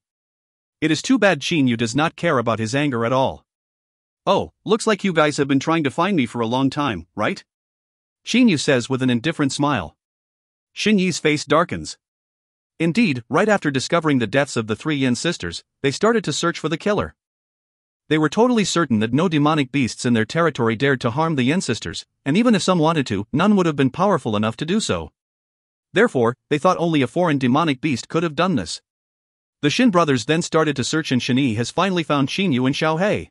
It is too bad Qin Yu does not care about his anger at all. "Oh, looks like you guys have been trying to find me for a long time, right?" Qin Yu says with an indifferent smile. Shin Yi's face darkens. Indeed, right after discovering the deaths of the 3 Yin sisters, they started to search for the killer. They were totally certain that no demonic beasts in their territory dared to harm the Yin sisters, and even if some wanted to, none would have been powerful enough to do so. Therefore, they thought only a foreign demonic beast could have done this. The Shin brothers then started to search, and Shin Yi has finally found Qin Yu and Xiao Hei.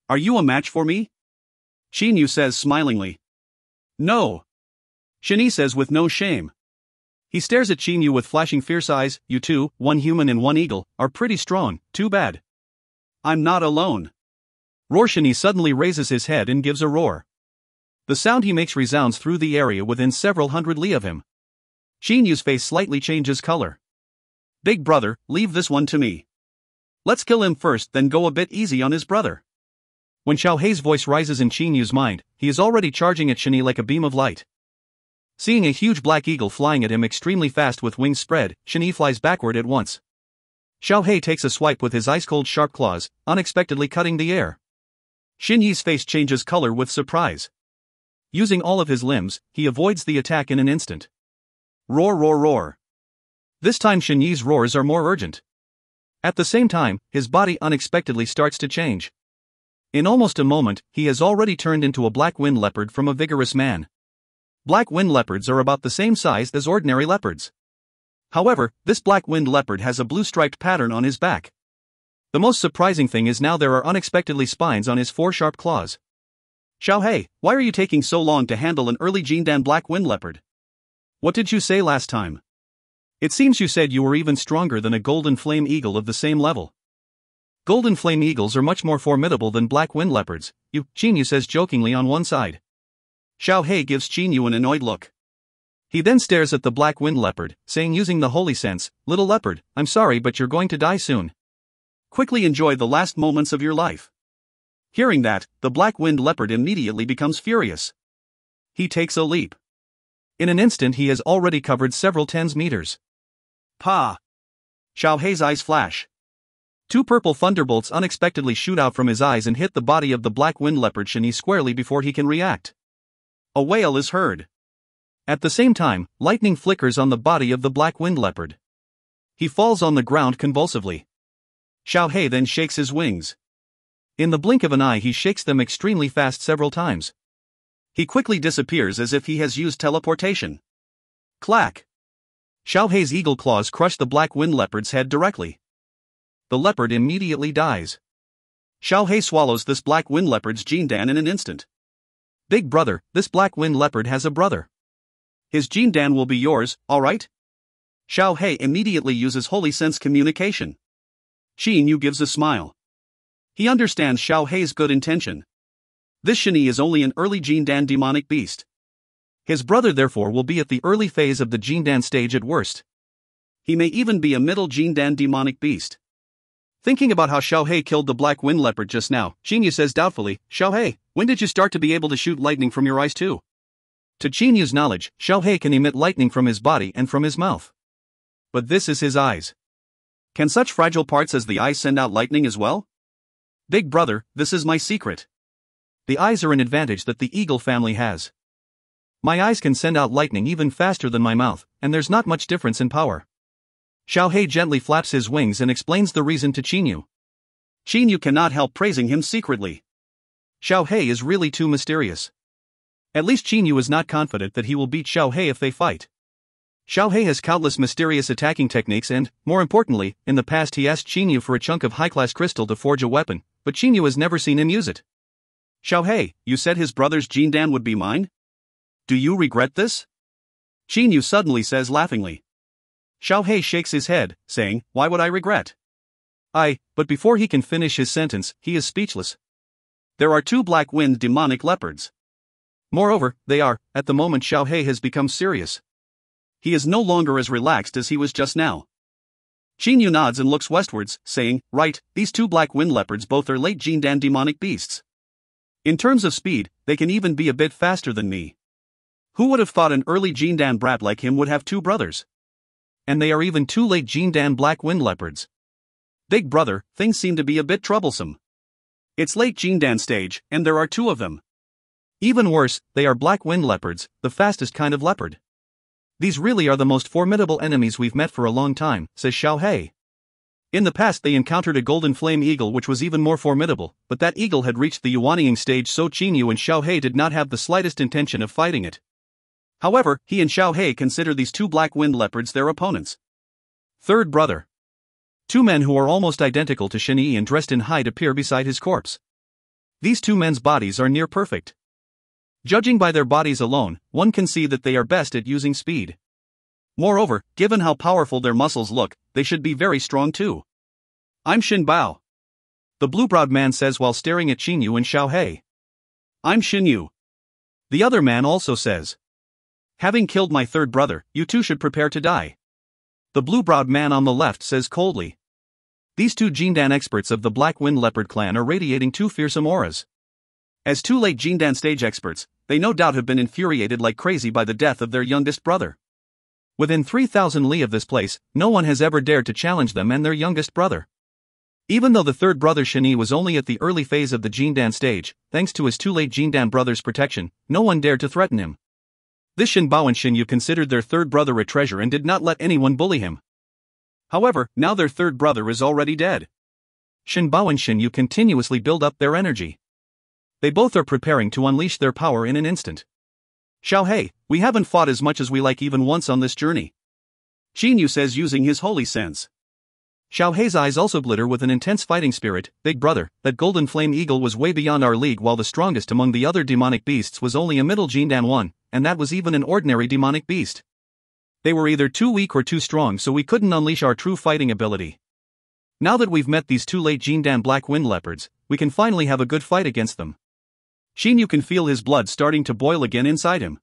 "Are you a match for me?" Qin Yu says smilingly. "No." Shin Yi says with no shame. He stares at Qin Yu with flashing fierce eyes. "You two, one human and one eagle, are pretty strong, too bad." "I'm not alone." Shin Yi suddenly raises his head and gives a roar. The sound he makes resounds through the area within several hundred li of him. Qin Yu's face slightly changes color. "Big brother, leave this one to me. Let's kill him first, then go a bit easy on his brother." When Xiao Hei's voice rises in Qin Yu's mind, he is already charging at Shin Yi like a beam of light. Seeing a huge black eagle flying at him extremely fast with wings spread, Shin Yi flies backward at once. Xiao Hei takes a swipe with his ice-cold sharp claws, unexpectedly cutting the air. Shin Yi's face changes color with surprise. Using all of his limbs, he avoids the attack in an instant. Roar, roar, roar. This time Shin Yi's roars are more urgent. At the same time, his body unexpectedly starts to change. In almost a moment, he has already turned into a black wind leopard from a vigorous man. Black wind leopards are about the same size as ordinary leopards. However, this black wind leopard has a blue striped pattern on his back. The most surprising thing is now there are unexpectedly spines on his 4 sharp claws. "Xiao Hei, why are you taking so long to handle an early Jindan black wind leopard? What did you say last time? It seems you said you were even stronger than a golden flame eagle of the same level." Golden flame eagles are much more formidable than black wind leopards, Qinyu says jokingly on one side. Xiao He gives Qinyu an annoyed look. He then stares at the black wind leopard, saying using the holy sense, "Little leopard, I'm sorry but you're going to die soon. Quickly enjoy the last moments of your life." Hearing that, the black wind leopard immediately becomes furious. He takes a leap. In an instant he has already covered several tens meters. Pa! Xiao Hei's eyes flash. Two purple thunderbolts unexpectedly shoot out from his eyes and hit the body of the black wind leopard Shani squarely before he can react. A wail is heard. At the same time, lightning flickers on the body of the black wind leopard. He falls on the ground convulsively. Xiao He then shakes his wings. In the blink of an eye he shakes them extremely fast several times. He quickly disappears as if he has used teleportation. Clack! Xiao Hei's eagle claws crush the black wind leopard's head directly. The leopard immediately dies. Xiao He swallows this black wind leopard's Jindan in an instant. Big brother, this black wind leopard has a brother. His Jindan will be yours, alright? Xiao He immediately uses holy sense communication. Qinyu gives a smile. He understands Xiao Hei's good intention. This Shani is only an early Jindan demonic beast. His brother therefore will be at the early phase of the Jindan stage at worst. He may even be a middle Jindan demonic beast. Thinking about how Xiao He killed the black wind leopard just now, Qinyu says doubtfully, "Xiao He, when did you start to be able to shoot lightning from your eyes too?" To Qinyu's knowledge, Xiao He can emit lightning from his body and from his mouth. But this is his eyes. Can such fragile parts as the eyes send out lightning as well? Big brother, this is my secret. The eyes are an advantage that the eagle family has. My eyes can send out lightning even faster than my mouth, and there's not much difference in power. Xiao He gently flaps his wings and explains the reason to Qinyu. Qinyu cannot help praising him secretly. Xiao He is really too mysterious. At least Qinyu is not confident that he will beat Xiao He if they fight. Xiao He has countless mysterious attacking techniques and, more importantly, in the past he asked Qinyu for a chunk of high-class crystal to forge a weapon, but Qinyu has never seen him use it. Xiao He, you said his brother's Jindan would be mine? Do you regret this? Qinyu suddenly says laughingly. Xiao He shakes his head, saying, "Why would I regret?" But before he can finish his sentence, he is speechless. There are two black wind demonic leopards. Moreover, they are, at the moment Xiao He has become serious. He is no longer as relaxed as he was just now. Qinyu nods and looks westwards, saying, "Right, these two black wind leopards both are late Jindan demonic beasts. In terms of speed, they can even be a bit faster than me. Who would have thought an early Jindan brat like him would have two brothers? And they are even two late Jindan black wind leopards. Big brother, things seem to be a bit troublesome. It's late Jindan stage, and there are two of them. Even worse, they are black wind leopards, the fastest kind of leopard. These really are the most formidable enemies we've met for a long time," says Xiao He. In the past they encountered a golden flame eagle which was even more formidable, but that eagle had reached the Yuanying stage, so Qinyu and Xiao He did not have the slightest intention of fighting it. However, he and Xiao He consider these two black wind leopards their opponents. Third brother. Two men who are almost identical to Shani and dressed in hide appear beside his corpse. These two men's bodies are near perfect. Judging by their bodies alone, one can see that they are best at using speed. Moreover, given how powerful their muscles look, they should be very strong too. "I'm Xin Bao," the blue-browed man says while staring at Qinyu and Xiao He. "I'm Xin Yu," the other man also says. "Having killed my third brother, you two should prepare to die," the blue-browed man on the left says coldly. These two Jindan experts of the Black Wind Leopard clan are radiating two fearsome auras. As two late Jindan stage experts, they no doubt have been infuriated like crazy by the death of their youngest brother. Within 3,000 li of this place, no one has ever dared to challenge them and their youngest brother. Even though the third brother Shani was only at the early phase of the Jindan stage, thanks to his two late Jindan brothers' protection, no one dared to threaten him. This Xin Bao and Xin Yu considered their third brother a treasure and did not let anyone bully him. However, now their third brother is already dead. Xin Bao and Xin Yu continuously build up their energy. They both are preparing to unleash their power in an instant. "Xiao He, we haven't fought as much as we like even once on this journey," Qinyu says using his holy sense. Xiao Hei's eyes also glitter with an intense fighting spirit. "Big brother, that golden flame eagle was way beyond our league, while the strongest among the other demonic beasts was only a middle Jindan one, and that was even an ordinary demonic beast. They were either too weak or too strong, so we couldn't unleash our true fighting ability. Now that we've met these two late Jindan black wind leopards, we can finally have a good fight against them. Xinyu can feel his blood starting to boil again inside him.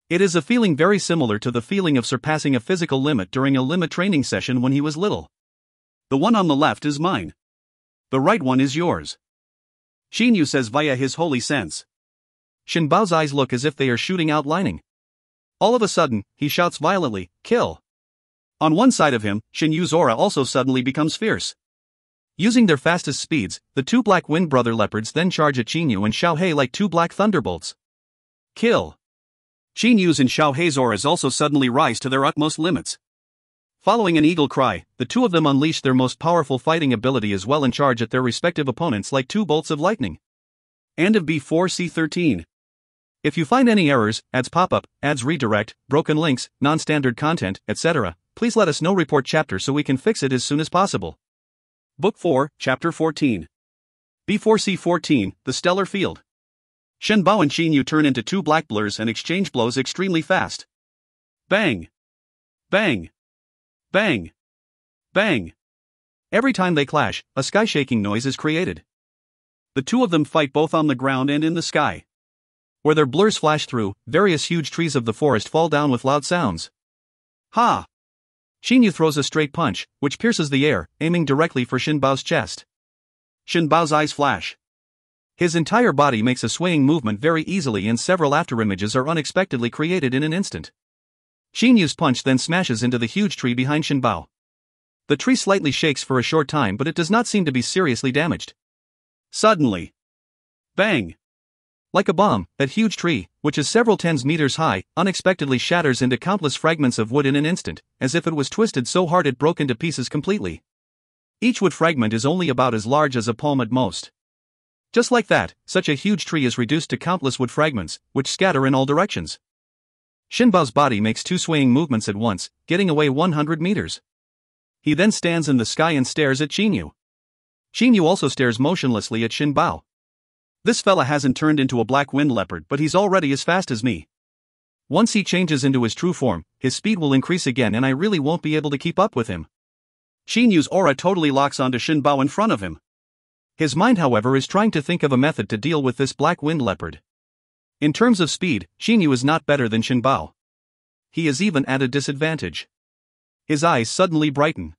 It is a feeling very similar to the feeling of surpassing a physical limit during a limit training session when he was little. The one on the left is mine. The right one is yours. Xinyu says via his holy sense. Shin Bao's eyes look as if they are shooting out lightning. All of a sudden, he shouts violently, "Kill!" On one side of him, Xinyu's aura also suddenly becomes fierce. Using their fastest speeds, the two black wind brother leopards then charge at Xinyu and Xiaohei like two black thunderbolts. Kill! Xinyu's and Xiaohei's auras also suddenly rise to their utmost limits. Following an eagle cry, the two of them unleash their most powerful fighting ability as well and charge at their respective opponents like two bolts of lightning. End of B4C13. If you find any errors, ads pop-up, ads redirect, broken links, non-standard content, etc., please let us know. Report chapter so we can fix it as soon as possible. Book 4, Chapter 14. B4C14, The Stellar Field. Shen Bao and Xinyu turn into two black blurs and exchange blows extremely fast. Bang! Bang! Bang! Bang! Every time they clash, a sky-shaking noise is created. The two of them fight both on the ground and in the sky. Where their blurs flash through, various huge trees of the forest fall down with loud sounds. Ha! Xinyu throws a straight punch, which pierces the air, aiming directly for Shin Bao's chest. Shin Bao's eyes flash. His entire body makes a swaying movement very easily and several afterimages are unexpectedly created in an instant. Xinyu's punch then smashes into the huge tree behind Shin Bao. The tree slightly shakes for a short time but it does not seem to be seriously damaged. Suddenly, bang! Like a bomb, that huge tree, which is several tens meters high, unexpectedly shatters into countless fragments of wood in an instant, as if it was twisted so hard it broke into pieces completely. Each wood fragment is only about as large as a palm at most. Just like that, such a huge tree is reduced to countless wood fragments, which scatter in all directions. Shin Bao's body makes two swaying movements at once, getting away 100 meters. He then stands in the sky and stares at Xinyu. Xinyu also stares motionlessly at Shin Bao. This fella hasn't turned into a black wind leopard but he's already as fast as me. Once he changes into his true form, his speed will increase again and I really won't be able to keep up with him. Xinyu's aura totally locks onto Shin Bao in front of him. His mind however is trying to think of a method to deal with this black wind leopard. In terms of speed, Xinyu is not better than Shin Bao. He is even at a disadvantage. His eyes suddenly brighten.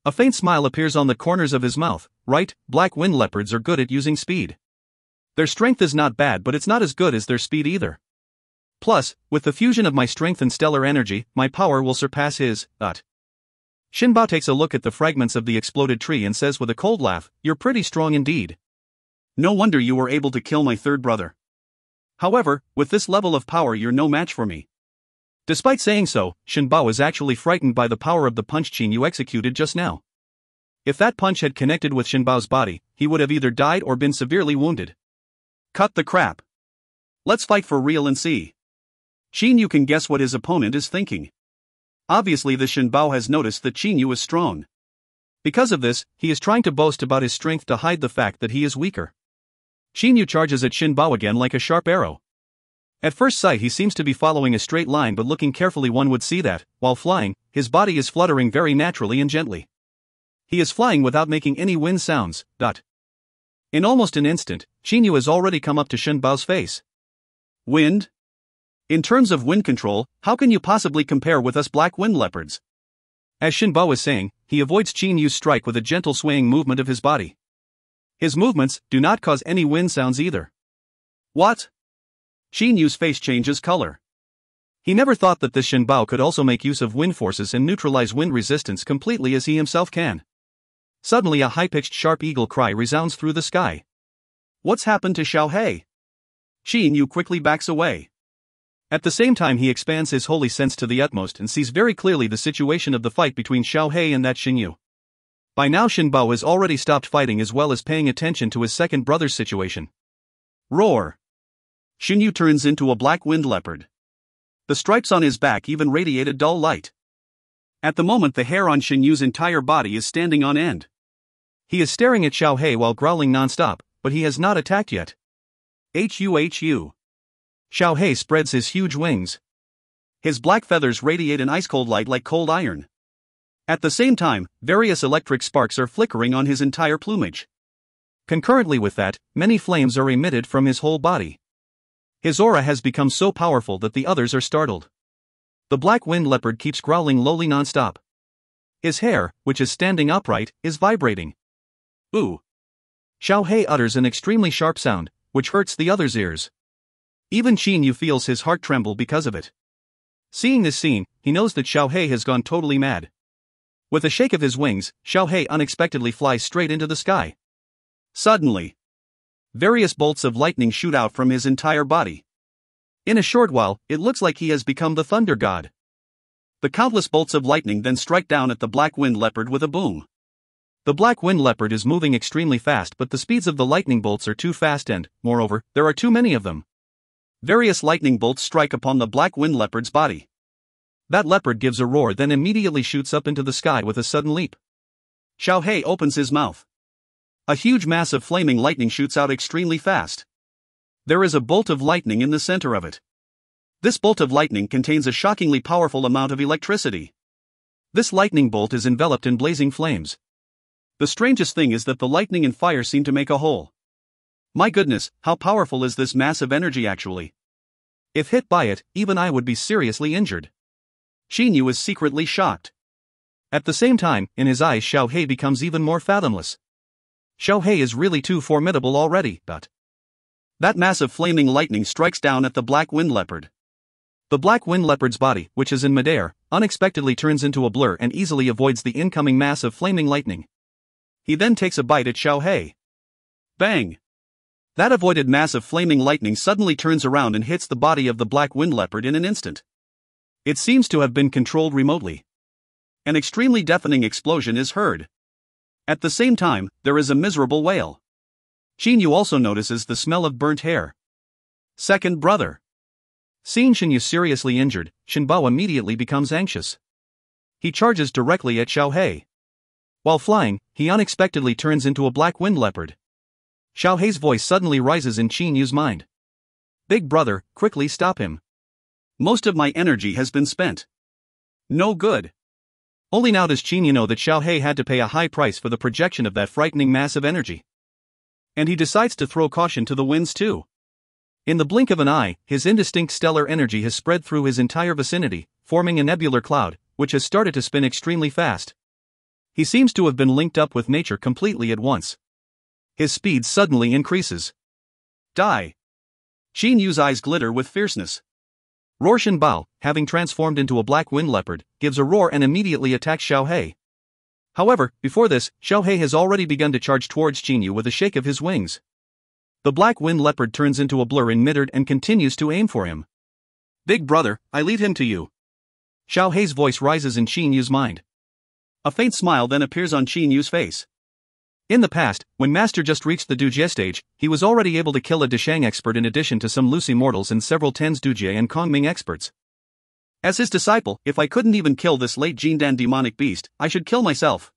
A faint smile appears on the corners of his mouth. Right, black wind leopards are good at using speed. Their strength is not bad but it's not as good as their speed either. Plus, with the fusion of my strength and stellar energy, my power will surpass his. Shin Bao takes a look at the fragments of the exploded tree and says with a cold laugh, "You're pretty strong indeed. No wonder you were able to kill my third brother. However, with this level of power you're no match for me." Despite saying so, Shin Bao is actually frightened by the power of the punch Xinyu executed just now. If that punch had connected with Shin Bao's body, he would have either died or been severely wounded. Cut the crap. Let's fight for real and see. Xinyu can guess what his opponent is thinking. Obviously the Shin Bao has noticed that Xinyu is strong. Because of this, he is trying to boast about his strength to hide the fact that he is weaker. Xinyu charges at Shin Bao again like a sharp arrow. At first sight he seems to be following a straight line but looking carefully one would see that, while flying, his body is fluttering very naturally and gently. He is flying without making any wind sounds. In almost an instant, Xinyu has already come up to Shin Bao's face. Wind? In terms of wind control, how can you possibly compare with us black wind leopards? As Shin Bao is saying, he avoids Xinyu's strike with a gentle swaying movement of his body. His movements do not cause any wind sounds either. What? Xinyu's face changes color. He never thought that this Shin Bao could also make use of wind forces and neutralize wind resistance completely as he himself can. Suddenly a high-pitched sharp eagle cry resounds through the sky. What's happened to Xiaohei? Xinyu quickly backs away. At the same time he expands his holy sense to the utmost and sees very clearly the situation of the fight between Xiaohei and that Xinyu. By now Shin Bao has already stopped fighting as well as paying attention to his second brother's situation. Roar! Xinyu turns into a black wind leopard. The stripes on his back even radiate a dull light. At the moment the hair on Xinyu's entire body is standing on end. He is staring at Xiaohei while growling non-stop, but he has not attacked yet. Hu. Xiaohei spreads his huge wings. His black feathers radiate an ice-cold light like cold iron. At the same time, various electric sparks are flickering on his entire plumage. Concurrently with that, many flames are emitted from his whole body. His aura has become so powerful that the others are startled. The black wind leopard keeps growling lowly non-stop. His hair, which is standing upright, is vibrating. Ooh! Xiao Hei utters an extremely sharp sound, which hurts the others' ears. Even Qin Yu feels his heart tremble because of it. Seeing this scene, he knows that Xiao Hei has gone totally mad. With a shake of his wings, Xiao Hei unexpectedly flies straight into the sky. Suddenly, various bolts of lightning shoot out from his entire body. In a short while, it looks like he has become the thunder god. The countless bolts of lightning then strike down at the black wind leopard with a boom. The black wind leopard is moving extremely fast, but the speeds of the lightning bolts are too fast and, moreover, there are too many of them. Various lightning bolts strike upon the black wind leopard's body. That leopard gives a roar, then immediately shoots up into the sky with a sudden leap. Xiao Hei opens his mouth. A huge mass of flaming lightning shoots out extremely fast. There is a bolt of lightning in the center of it. This bolt of lightning contains a shockingly powerful amount of electricity. This lightning bolt is enveloped in blazing flames. The strangest thing is that the lightning and fire seem to make a whole. My goodness, how powerful is this massive energy actually? If hit by it, even I would be seriously injured. Qin Yu is secretly shocked. At the same time, in his eyes Xiao Hei becomes even more fathomless. Xiao Hei is really too formidable already, but... That massive flaming lightning strikes down at the black wind leopard. The black wind leopard's body, which is in midair, unexpectedly turns into a blur and easily avoids the incoming mass of flaming lightning. He then takes a bite at Xiao Hei. Bang! That avoided mass of flaming lightning suddenly turns around and hits the body of the black wind leopard in an instant. It seems to have been controlled remotely. An extremely deafening explosion is heard. At the same time, there is a miserable wail. Qin Yu also notices the smell of burnt hair. Second brother. Seeing Qin Yu seriously injured, Shen Bao immediately becomes anxious. He charges directly at Xiao Hei. While flying, he unexpectedly turns into a black wind leopard. Xiao Hei's voice suddenly rises in Qin Yu's mind. Big brother, quickly stop him. Most of my energy has been spent. No good. Only now does Qin Yu know that Xiao Hei had to pay a high price for the projection of that frightening mass of energy. And he decides to throw caution to the winds too. In the blink of an eye, his indistinct stellar energy has spread through his entire vicinity, forming a nebular cloud, which has started to spin extremely fast. He seems to have been linked up with nature completely at once. His speed suddenly increases. Die! Qin Yu's eyes glitter with fierceness. Roar Shen Bao, having transformed into a black wind leopard, gives a roar and immediately attacks Xiao Hei. However, before this, Xiao Hei has already begun to charge towards Qin Yu with a shake of his wings. The black wind leopard turns into a blur in midair and continues to aim for him. Big brother, I leave him to you. Xiao Hei's voice rises in Qin Yu's mind. A faint smile then appears on Qin Yu's face. In the past, when Master just reached the Dujie stage, he was already able to kill a Deshang expert in addition to some Lucy mortals and several Tens Dujie and Kongming experts. As his disciple, if I couldn't even kill this late Jindan demonic beast, I should kill myself.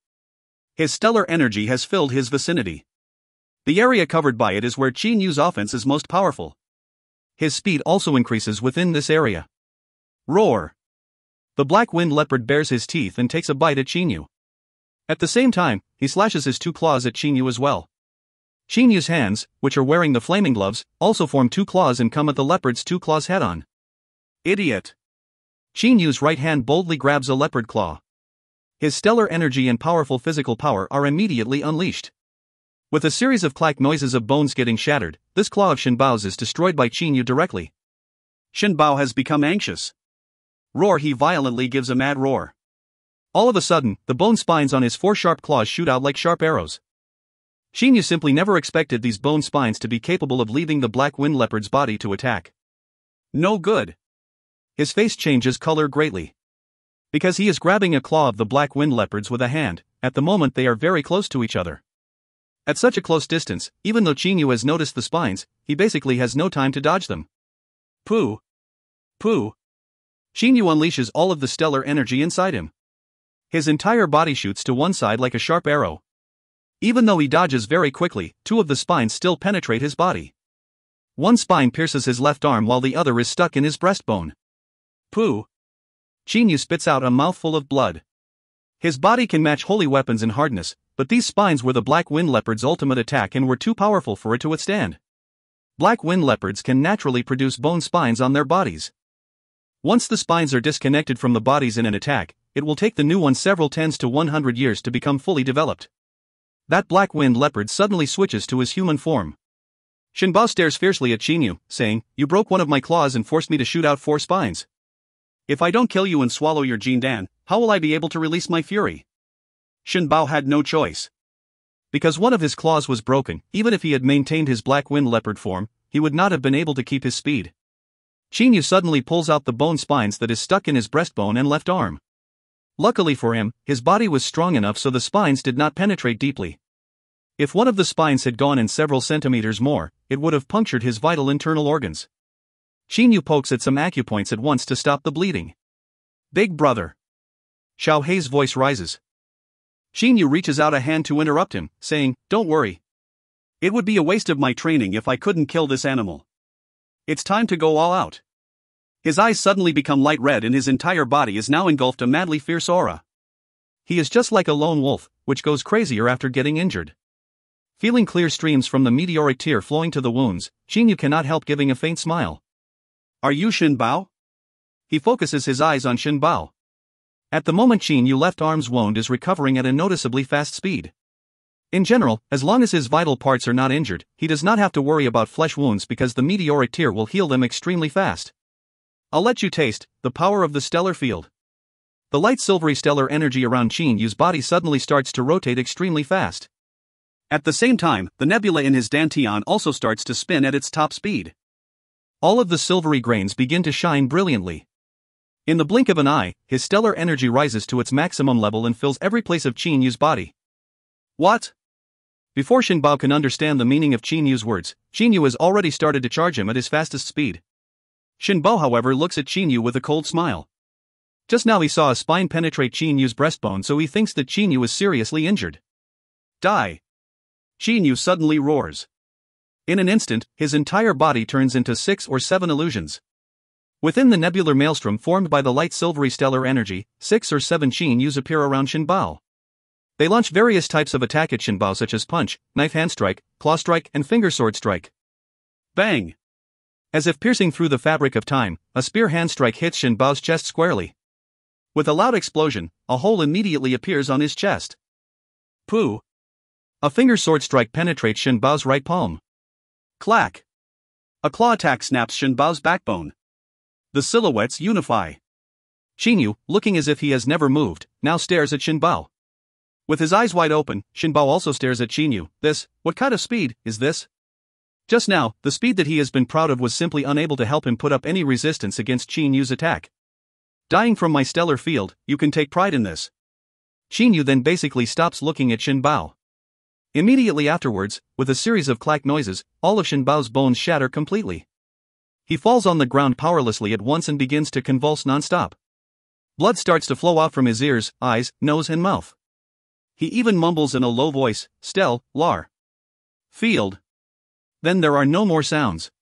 His stellar energy has filled his vicinity. The area covered by it is where Qin Yu's offense is most powerful. His speed also increases within this area. Roar! The black wind leopard bares his teeth and takes a bite at Qin Yu. At the same time, he slashes his two claws at Qin Yu as well. Qin Yu's hands, which are wearing the flaming gloves, also form two claws and come at the leopard's two claws head-on. Idiot! Qin Yu's right hand boldly grabs a leopard claw. His stellar energy and powerful physical power are immediately unleashed. With a series of clack noises of bones getting shattered, this claw of Shen Bao's is destroyed by Qin Yu directly. Shen Bao has become anxious. Roar! He violently gives a mad roar. All of a sudden, the bone spines on his four sharp claws shoot out like sharp arrows. Qin Yu simply never expected these bone spines to be capable of leaving the black wind leopard's body to attack. No good. His face changes color greatly. Because he is grabbing a claw of the black wind leopard's with a hand, at the moment they are very close to each other. At such a close distance, even though Qin Yu has noticed the spines, he basically has no time to dodge them. Pooh! Pooh! Qin Yu unleashes all of the stellar energy inside him. His entire body shoots to one side like a sharp arrow. Even though he dodges very quickly, two of the spines still penetrate his body. One spine pierces his left arm while the other is stuck in his breastbone. Pooh! Qin Yu spits out a mouthful of blood. His body can match holy weapons in hardness, but these spines were the black wind leopard's ultimate attack and were too powerful for it to withstand. Black wind leopards can naturally produce bone spines on their bodies. Once the spines are disconnected from the bodies in an attack, it will take the new one several tens to 100 years to become fully developed. That black wind leopard suddenly switches to his human form. Shinbao stares fiercely at Qinyu, saying, "You broke one of my claws and forced me to shoot out 4 spines. If I don't kill you and swallow your Jindan, how will I be able to release my fury?" Shinbao had no choice. Because one of his claws was broken, even if he had maintained his black wind leopard form, he would not have been able to keep his speed. Qinyu suddenly pulls out the bone spines that is stuck in his breastbone and left arm. Luckily for him, his body was strong enough so the spines did not penetrate deeply. If one of the spines had gone in several centimeters more, it would have punctured his vital internal organs. Qinyu pokes at some acupoints at once to stop the bleeding. "Big brother." Xiao Hei's voice rises. Qinyu reaches out a hand to interrupt him, saying, "Don't worry. It would be a waste of my training if I couldn't kill this animal. It's time to go all out." His eyes suddenly become light red and his entire body is now engulfed a madly fierce aura. He is just like a lone wolf, which goes crazier after getting injured. Feeling clear streams from the meteoric tear flowing to the wounds, Qinyu cannot help giving a faint smile. "Are you Shinbao?" He focuses his eyes on Shinbao. At the moment Qinyu's left arm's wound is recovering at a noticeably fast speed. In general, as long as his vital parts are not injured, he does not have to worry about flesh wounds because the meteoric tear will heal them extremely fast. "I'll let you taste the power of the stellar field." The light silvery stellar energy around Qinyu's body suddenly starts to rotate extremely fast. At the same time, the nebula in his dantian also starts to spin at its top speed. All of the silvery grains begin to shine brilliantly. In the blink of an eye, his stellar energy rises to its maximum level and fills every place of Qinyu's body. "What?" Before Shinbao can understand the meaning of Qinyu's words, Qinyu has already started to charge him at his fastest speed. Shinbao, however, looks at Qinyu with a cold smile. Just now he saw a spine penetrate Qinyu's breastbone, so he thinks that Qinyu is seriously injured. "Die!" Qinyu suddenly roars. In an instant, his entire body turns into 6 or 7 illusions. Within the nebular maelstrom formed by the light silvery stellar energy, 6 or 7 Qinyus appear around Shinbao. They launch various types of attack at Shinbao such as punch, knife hand strike, claw strike, and finger sword strike. Bang! As if piercing through the fabric of time, a spear hand strike hits Shinbao's chest squarely. With a loud explosion, a hole immediately appears on his chest. Pooh! A finger sword strike penetrates Shinbao's right palm. Clack! A claw attack snaps Shinbao's backbone. The silhouettes unify. Qinyu, looking as if he has never moved, now stares at Shinbao. With his eyes wide open, Shinbao also stares at Qinyu. What kind of speed is this? Just now, the speed that he has been proud of was simply unable to help him put up any resistance against Qinyu's attack. "Dying from my stellar field, you can take pride in this." Qinyu then basically stops looking at Shinbao. Immediately afterwards, with a series of clack noises, all of Shinbao's bones shatter completely. He falls on the ground powerlessly at once and begins to convulse non-stop. Blood starts to flow out from his ears, eyes, nose and mouth. He even mumbles in a low voice, "Lar. Field." Then there are no more sounds.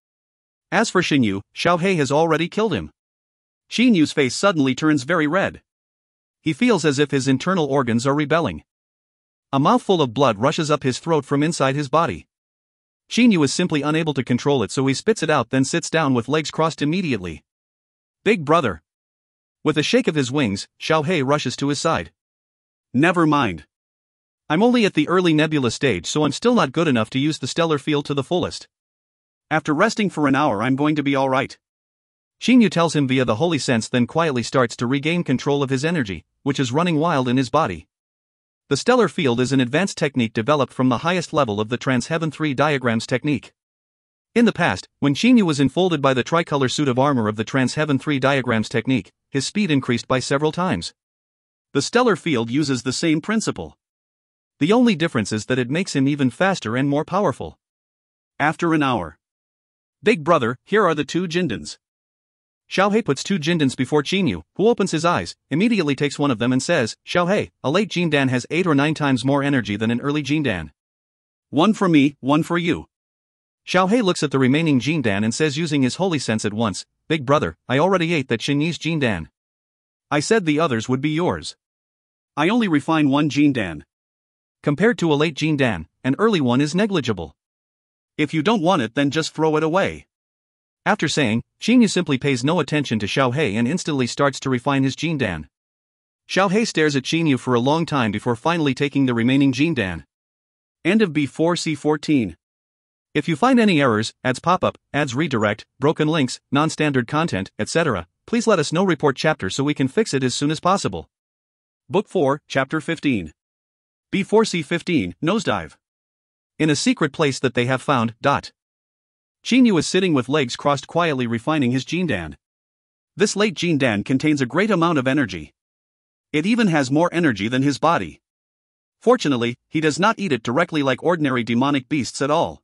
As for Qinyu, Xiao Hei has already killed him. Qinyu's face suddenly turns very red. He feels as if his internal organs are rebelling. A mouthful of blood rushes up his throat from inside his body. Qinyu is simply unable to control it, so he spits it out, then sits down with legs crossed immediately. "Big brother." With a shake of his wings, Xiao Hei rushes to his side. "Never mind. I'm only at the early nebula stage, so I'm still not good enough to use the stellar field to the fullest. After resting for an hour, I'm going to be alright." Qinyu tells him via the holy sense, then quietly starts to regain control of his energy, which is running wild in his body. The stellar field is an advanced technique developed from the highest level of the Trans-Heaven 3 diagrams technique. In the past, when Qinyu was enfolded by the tricolor suit of armor of the Trans-Heaven 3 diagrams technique, his speed increased by several times. The stellar field uses the same principle. The only difference is that it makes him even faster and more powerful. After an hour. "Big brother, here are the 2 Jindans." Xiao Hei puts 2 Jindans before Qinyu, who opens his eyes, immediately takes one of them and says, "Xiao Hei, a late Jindan has 8 or 9 times more energy than an early Jindan. One for me, one for you." Xiao Hei looks at the remaining Jindan and says using his holy sense at once, "Big brother, I already ate that Xinyi's Jindan. I said the others would be yours." I only refine one Jindan. Compared to a late Jindan, an early one is negligible. If you don't want it, then just throw it away. After saying, Qingyu simply pays no attention to Xiaohei and instantly starts to refine his Jindan. Xiaohei stares at Qingyu for a long time before finally taking the remaining Jindan. End of B4C14. If you find any errors, ads pop-up, ads redirect, broken links, non-standard content, etc., please let us know. Report chapter so we can fix it as soon as possible. Book 4, Chapter 15. B4C15, Nosedive. In a secret place that they have found, Qingyu is sitting with legs crossed quietly refining his Jindan. This late Jindan contains a great amount of energy. It even has more energy than his body. Fortunately, he does not eat it directly like ordinary demonic beasts at all.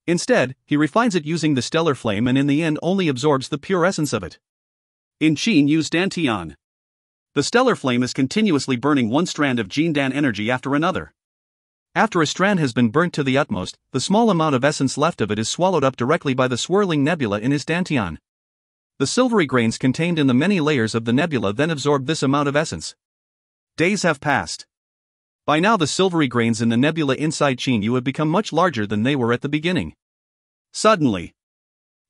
Instead, he refines it using the stellar flame and in the end only absorbs the pure essence of it. In Qinyu's Dantian, the stellar flame is continuously burning one strand of Jindan energy after another. After a strand has been burnt to the utmost, the small amount of essence left of it is swallowed up directly by the swirling nebula in his Dantian. The silvery grains contained in the many layers of the nebula then absorb this amount of essence. Days have passed. By now the silvery grains in the nebula inside Qingyu have become much larger than they were at the beginning. Suddenly,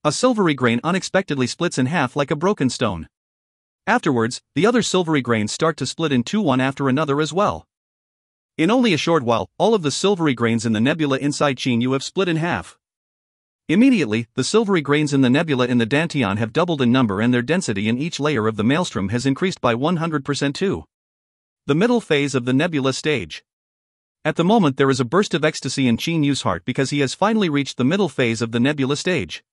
a silvery grain unexpectedly splits in half like a broken stone. Afterwards, the other silvery grains start to split in two one after another as well. In only a short while, all of the silvery grains in the nebula inside Qingyu have split in half. Immediately, the silvery grains in the nebula in the Dantian have doubled in number and their density in each layer of the maelstrom has increased by 100% too. The middle phase of the nebula stage. At the moment there is a burst of ecstasy in Qinyu's heart because he has finally reached the middle phase of the nebula stage.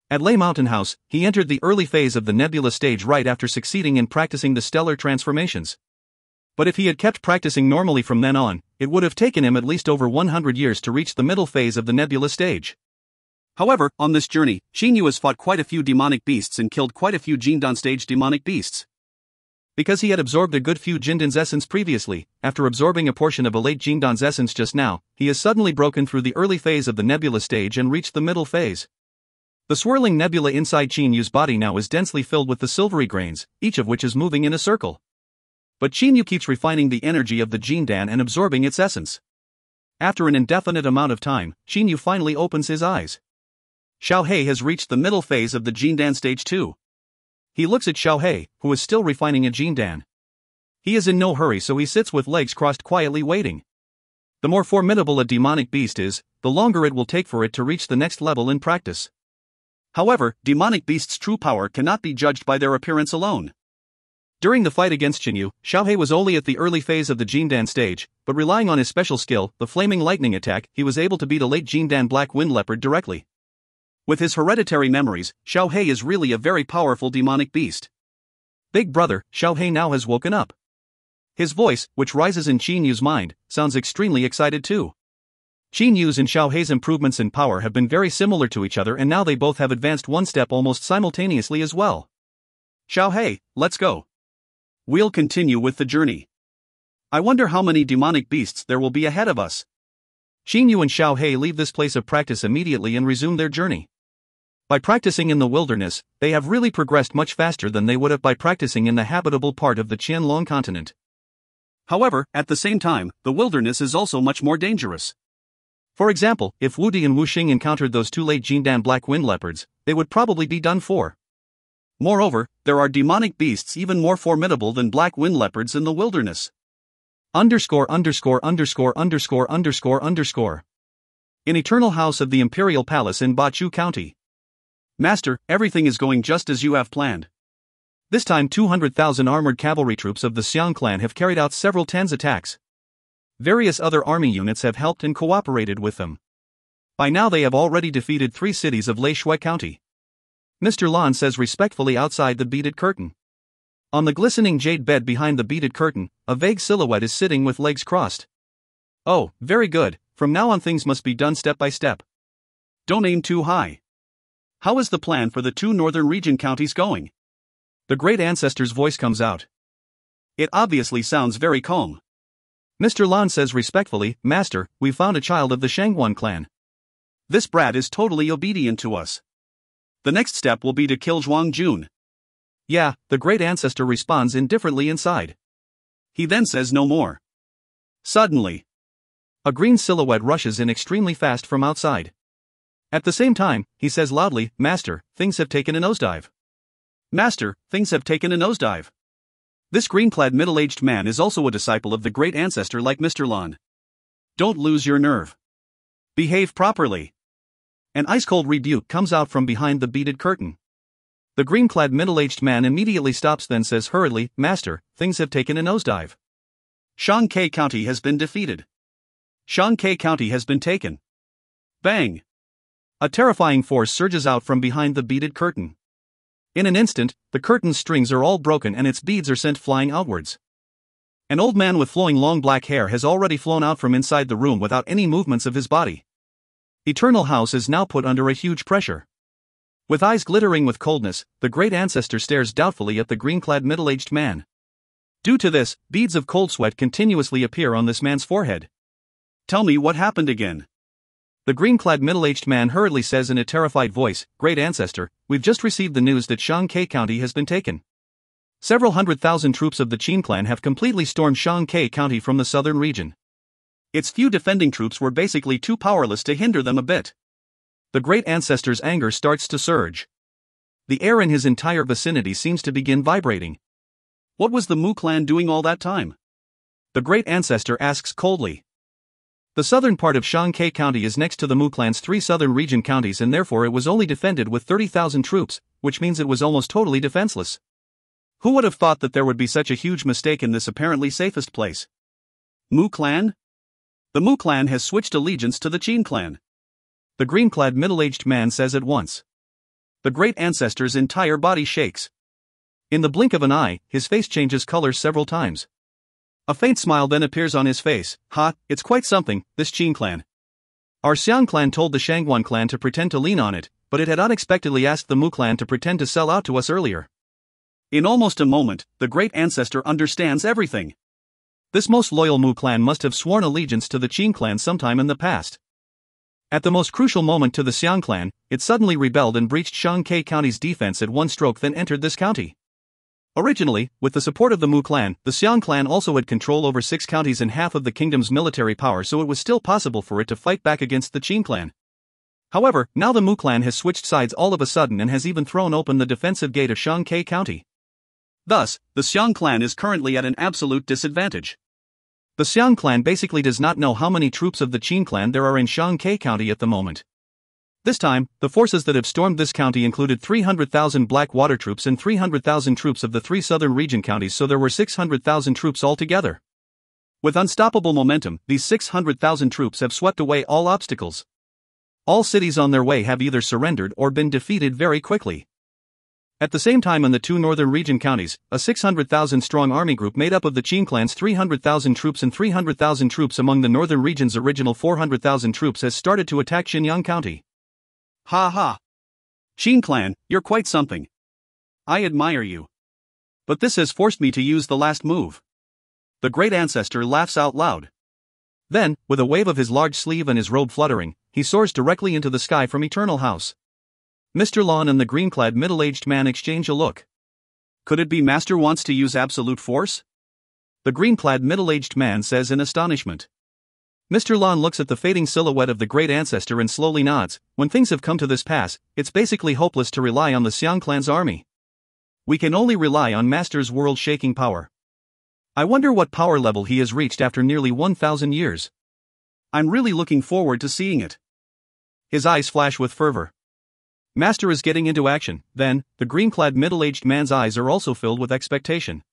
At Lei Mountain House, he entered the early phase of the nebula stage right after succeeding in practicing the stellar transformations. But if he had kept practicing normally from then on, it would have taken him at least over 100 years to reach the middle phase of the nebula stage. However, on this journey, Qingyu has fought quite a few demonic beasts and killed quite a few Jindan stage demonic beasts. Because he had absorbed a good few Jindan's essence previously, after absorbing a portion of a late Jindan's essence just now, he has suddenly broken through the early phase of the nebula stage and reached the middle phase. The swirling nebula inside Qinyu's body now is densely filled with the silvery grains, each of which is moving in a circle. But Qingyu keeps refining the energy of the Jindan and absorbing its essence. After an indefinite amount of time, Qingyu finally opens his eyes. Xiaohei has reached the middle phase of the Jindan stage 2. He looks at Xiaohei, who is still refining a Jindan. He is in no hurry, so he sits with legs crossed quietly waiting. The more formidable a demonic beast is, the longer it will take for it to reach the next level in practice. However, demonic beasts' true power cannot be judged by their appearance alone. During the fight against Qingyu, Xiaohei was only at the early phase of the Jindan stage, but relying on his special skill, the flaming lightning attack, he was able to beat a late Jindan black wind leopard directly. With his hereditary memories, Xiaohei is really a very powerful demonic beast. Big brother, Xiaohei now has woken up. His voice, which rises in Qinyu's mind, sounds extremely excited too. Qinyu's and Xiaohei's improvements in power have been very similar to each other and now they both have advanced one step almost simultaneously as well. Xiaohei, let's go. We'll continue with the journey. I wonder how many demonic beasts there will be ahead of us. Qingyu and Xiaohei leave this place of practice immediately and resume their journey. By practicing in the wilderness, they have really progressed much faster than they would have by practicing in the habitable part of the Qianlong continent. However, at the same time, the wilderness is also much more dangerous. For example, if Wu Di and Wu Xing encountered those two late Jindan black wind leopards, they would probably be done for. Moreover, there are demonic beasts even more formidable than black wind leopards in the wilderness. In Eternal House of the Imperial Palace in Bachu County. Master, everything is going just as you have planned. This time 200,000 armored cavalry troops of the Xiang clan have carried out several tens attacks. Various other army units have helped and cooperated with them. By now they have already defeated 3 cities of Lei Shui County. Mr. Lan says respectfully outside the beaded curtain. On the glistening jade bed behind the beaded curtain, a vague silhouette is sitting with legs crossed. Oh, very good, from now on things must be done step by step. Don't aim too high. How is the plan for the 2 northern region counties going? The great ancestor's voice comes out. It obviously sounds very calm. Mr. Lan says respectfully, Master, we found a child of the Shangguan clan. This brat is totally obedient to us. The next step will be to kill Zhuang Jun. Yeah, the great ancestor responds indifferently inside. He then says no more. Suddenly, a green silhouette rushes in extremely fast from outside. At the same time, he says loudly, "Master, things have taken a nosedive. Master, things have taken a nosedive." This green-clad middle-aged man is also a disciple of the great ancestor like Mr. Lon. Don't lose your nerve. Behave properly. An ice-cold rebuke comes out from behind the beaded curtain. The green-clad middle-aged man immediately stops, then says hurriedly, "Master, things have taken a nosedive. Shanghai County has been defeated. Shanghai County has been taken." Bang! A terrifying force surges out from behind the beaded curtain. In an instant, the curtain's strings are all broken and its beads are sent flying outwards. An old man with flowing long black hair has already flown out from inside the room without any movements of his body. Eternal House is now put under a huge pressure. With eyes glittering with coldness, the great ancestor stares doubtfully at the green-clad middle-aged man. Due to this, beads of cold sweat continuously appear on this man's forehead. "Tell me what happened again." The green-clad middle-aged man hurriedly says in a terrified voice, "Great ancestor, we've just received the news that Shanghai County has been taken. Several 100,000 troops of the Qin clan have completely stormed Shanghai County from the southern region. Its few defending troops were basically too powerless to hinder them a bit." The great ancestor's anger starts to surge. The air in his entire vicinity seems to begin vibrating. What was the Mu clan doing all that time? The great ancestor asks coldly. The southern part of Shanghai County is next to the Mu clan's 3 southern region counties, and therefore it was only defended with 30,000 troops, which means it was almost totally defenseless. Who would have thought that there would be such a huge mistake in this apparently safest place? Mu clan? The Mu clan has switched allegiance to the Qin clan. The green-clad middle-aged man says at once. The great ancestor's entire body shakes. In the blink of an eye, his face changes colors several times. A faint smile then appears on his face. "Ha, it's quite something, this Qin clan. Our Xiang clan told the Shangguan clan to pretend to lean on it, but it had unexpectedly asked the Mu clan to pretend to sell out to us earlier." In almost a moment, the great ancestor understands everything. This most loyal Mu clan must have sworn allegiance to the Qin clan sometime in the past. At the most crucial moment to the Xiang clan, it suddenly rebelled and breached Shanghai County's defense at one stroke, then entered this county. Originally, with the support of the Mu clan, the Xiang clan also had control over 6 counties and half of the kingdom's military power, so it was still possible for it to fight back against the Qin clan. However, now the Mu clan has switched sides all of a sudden and has even thrown open the defensive gate of Shanghai County. Thus, the Xiang clan is currently at an absolute disadvantage. The Xiang clan basically does not know how many troops of the Qin clan there are in Shanghai County at the moment. This time, the forces that have stormed this county included 300,000 black water troops and 300,000 troops of the 3 southern region counties, so there were 600,000 troops altogether. With unstoppable momentum, these 600,000 troops have swept away all obstacles. All cities on their way have either surrendered or been defeated very quickly. At the same time, in the 2 northern region counties, a 600,000 strong army group made up of the Qin clan's 300,000 troops and 300,000 troops among the northern region's original 400,000 troops has started to attack Xinyang County. Ha ha! Qin clan, you're quite something. I admire you. But this has forced me to use the last move. The great ancestor laughs out loud. Then, with a wave of his large sleeve and his robe fluttering, he soars directly into the sky from Eternal House. Mr. Lon and the green-clad middle-aged man exchange a look. Could it be Master wants to use absolute force? The green-clad middle-aged man says in astonishment. Mr. Lon looks at the fading silhouette of the great ancestor and slowly nods. When things have come to this pass, it's basically hopeless to rely on the Xiang clan's army. We can only rely on Master's world-shaking power. I wonder what power level he has reached after nearly 1,000 years. I'm really looking forward to seeing it. His eyes flash with fervor. Master is getting into action. Then, the green-clad middle-aged man's eyes are also filled with expectation.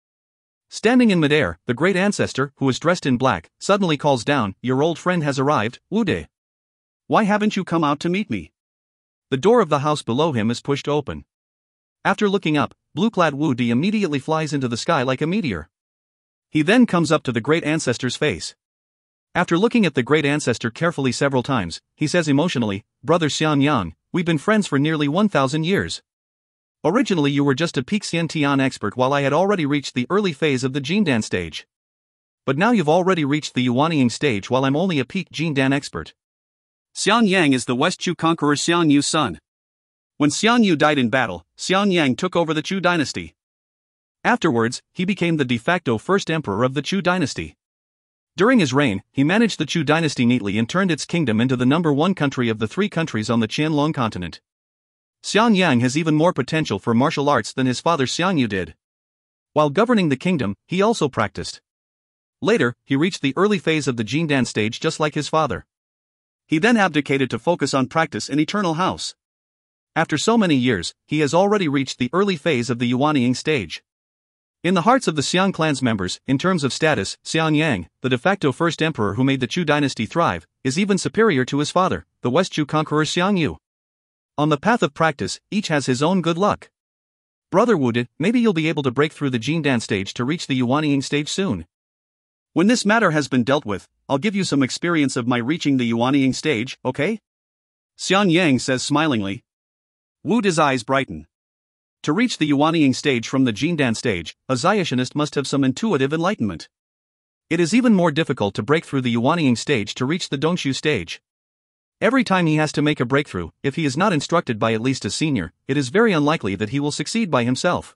Standing in midair, the great ancestor, who is dressed in black, suddenly calls down, "Your old friend has arrived, Wu De. Why haven't you come out to meet me?" The door of the house below him is pushed open. After looking up, blue-clad Wu De immediately flies into the sky like a meteor. He then comes up to the great ancestor's face. After looking at the great ancestor carefully several times, he says emotionally, "Brother Xianyang, we've been friends for nearly 1,000 years. Originally you were just a peak Xiantian expert while I had already reached the early phase of the Jindan stage. But now you've already reached the Yuanying stage while I'm only a peak Jindan expert." Xian Yang is the West Chu conqueror Xian Yu's son. When Xian Yu died in battle, Xian Yang took over the Chu dynasty. Afterwards, he became the de facto first emperor of the Chu dynasty. During his reign, he managed the Chu dynasty neatly and turned its kingdom into the number one country of the three countries on the Qianlong continent. Xian Yang has even more potential for martial arts than his father Xiang Yu did. While governing the kingdom, he also practiced. Later, he reached the early phase of the Jindan stage just like his father. He then abdicated to focus on practice in Eternal House. After so many years, he has already reached the early phase of the Yuanying stage. In the hearts of the Xiang clan's members, in terms of status, Xian Yang, the de facto first emperor who made the Chu dynasty thrive, is even superior to his father, the West Chu conqueror Xiang Yu. On the path of practice, each has his own good luck. Brother Wude, maybe you'll be able to break through the Jindan stage to reach the Yuanying stage soon. When this matter has been dealt with, I'll give you some experience of my reaching the Yuanying stage, okay? Xian Yang says smilingly. Wude's eyes brighten. To reach the Yuanying stage from the Jindan stage, a Ziotionist must have some intuitive enlightenment. It is even more difficult to break through the Yuanying stage to reach the Dongshu stage. Every time he has to make a breakthrough, if he is not instructed by at least a senior, it is very unlikely that he will succeed by himself.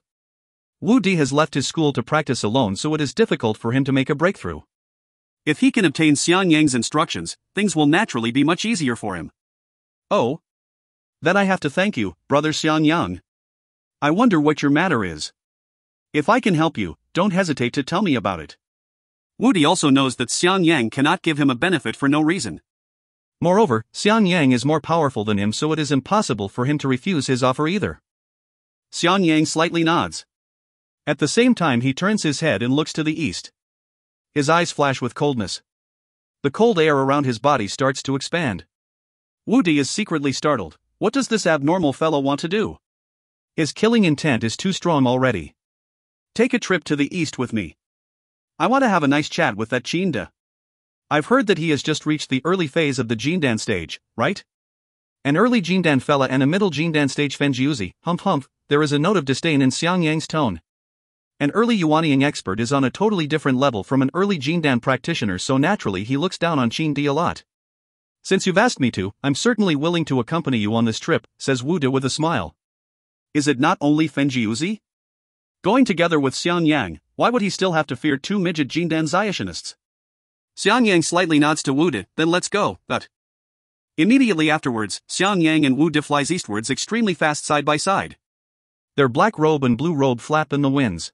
Wu Di has left his school to practice alone, so it is difficult for him to make a breakthrough. If he can obtain Xian Yang's instructions, things will naturally be much easier for him. Oh. Then I have to thank you, brother Xian Yang. I wonder what your matter is. If I can help you, don't hesitate to tell me about it. Wu Di also knows that Xian Yang cannot give him a benefit for no reason. Moreover, Xian Yang is more powerful than him, so it is impossible for him to refuse his offer either. Xian Yang slightly nods. At the same time he turns his head and looks to the east. His eyes flash with coldness. The cold air around his body starts to expand. Wu Di is secretly startled. What does this abnormal fellow want to do? His killing intent is too strong already. Take a trip to the east with me. I want to have a nice chat with that Qinda. I've heard that he has just reached the early phase of the Jindan stage, right? An early Jindan fella and a middle Jindan stage Fenjiuzi, humph. There is a note of disdain in Xiang Yang's tone. An early Yuanying expert is on a totally different level from an early Jindan practitioner, so naturally he looks down on Qin Di a lot. Since you've asked me to, I'm certainly willing to accompany you on this trip, says Wu De with a smile. Is it not only Fenjiuzi? Going together with Xian Yang, why would he still have to fear two midget Jindan Ziationists? Xian Yang slightly nods to Wu De, then let's go, but... Immediately afterwards, Xian Yang and Wu De flies eastwards extremely fast side by side. Their black robe and blue robe flap in the winds.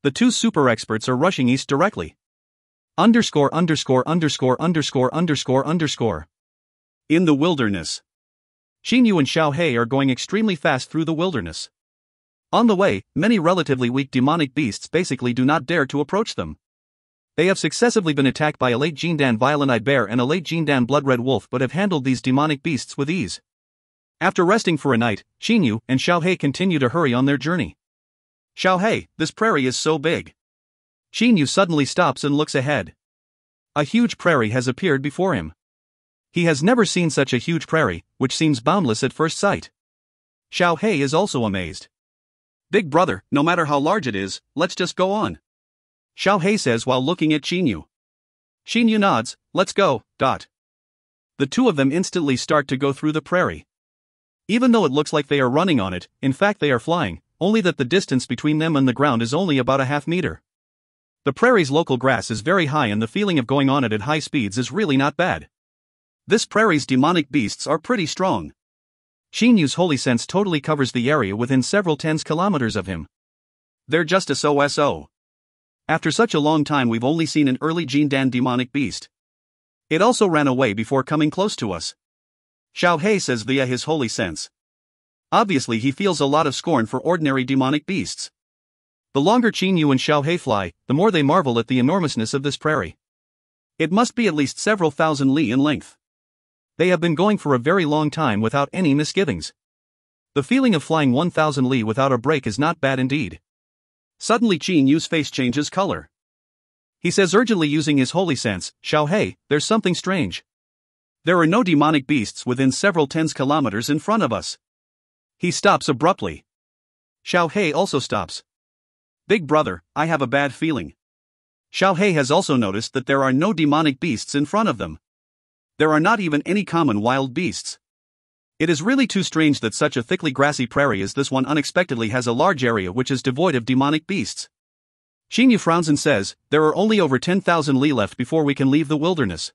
The two super experts are rushing east directly. In the wilderness. Xin Yu and Xiao He are going extremely fast through the wilderness. On the way, many relatively weak demonic beasts basically do not dare to approach them. They have successively been attacked by a late Jindan violet-eyed bear and a late Jindan blood-red wolf, but have handled these demonic beasts with ease. After resting for a night, Xin Yu and Xiao He continue to hurry on their journey. Xiao He, this prairie is so big. Xin Yu suddenly stops and looks ahead. A huge prairie has appeared before him. He has never seen such a huge prairie, which seems boundless at first sight. Xiao He is also amazed. Big brother, no matter how large it is, let's just go on. Xiao He says while looking at Xin Yu. Xin Yu nods, let's go. The two of them instantly start to go through the prairie. Even though it looks like they are running on it, in fact they are flying, only that the distance between them and the ground is only about a half meter. The prairie's local grass is very high and the feeling of going on it at high speeds is really not bad. This prairie's demonic beasts are pretty strong. Xin Yu's holy sense totally covers the area within several tens kilometers of him. They're just a so. After such a long time we've only seen an early Jindan demonic beast. It also ran away before coming close to us. Xiao He says via his holy sense. Obviously he feels a lot of scorn for ordinary demonic beasts. The longer Qin Yu and Xiao He fly, the more they marvel at the enormousness of this prairie. It must be at least several thousand li in length. They have been going for a very long time without any misgivings. The feeling of flying 1,000 li without a break is not bad indeed. Suddenly Qin Yu's face changes color. He says urgently using his holy sense, Xiao He, there's something strange. There are no demonic beasts within several tens kilometers in front of us. He stops abruptly. Xiao He also stops. Big brother, I have a bad feeling. Xiao He has also noticed that there are no demonic beasts in front of them. There are not even any common wild beasts. It is really too strange that such a thickly grassy prairie as this one unexpectedly has a large area which is devoid of demonic beasts. Xinyu frowns and says, there are only over 10,000 li left before we can leave the wilderness.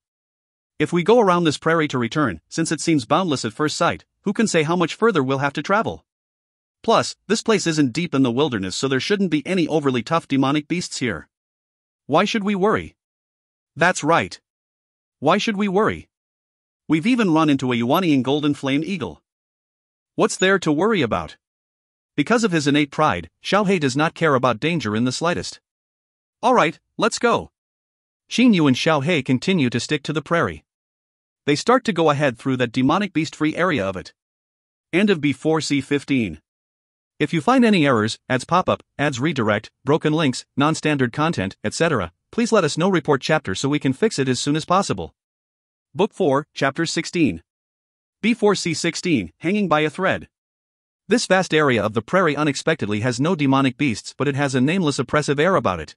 If we go around this prairie to return, since it seems boundless at first sight, who can say how much further we'll have to travel? Plus, this place isn't deep in the wilderness, so there shouldn't be any overly tough demonic beasts here. Why should we worry? That's right. Why should we worry? We've even run into a Yuaniing golden flame eagle. What's there to worry about? Because of his innate pride, Xiaohei does not care about danger in the slightest. Alright, let's go. Xinyu and Xiaohei continue to stick to the prairie. They start to go ahead through that demonic beast-free area of it. End of B4C15. If you find any errors, ads pop-up, ads redirect, broken links, non-standard content, etc., please let us know. Report chapter so we can fix it as soon as possible. Book 4, Chapter 16. B4C16, Hanging by a Thread. This vast area of the prairie unexpectedly has no demonic beasts, but it has a nameless oppressive air about it.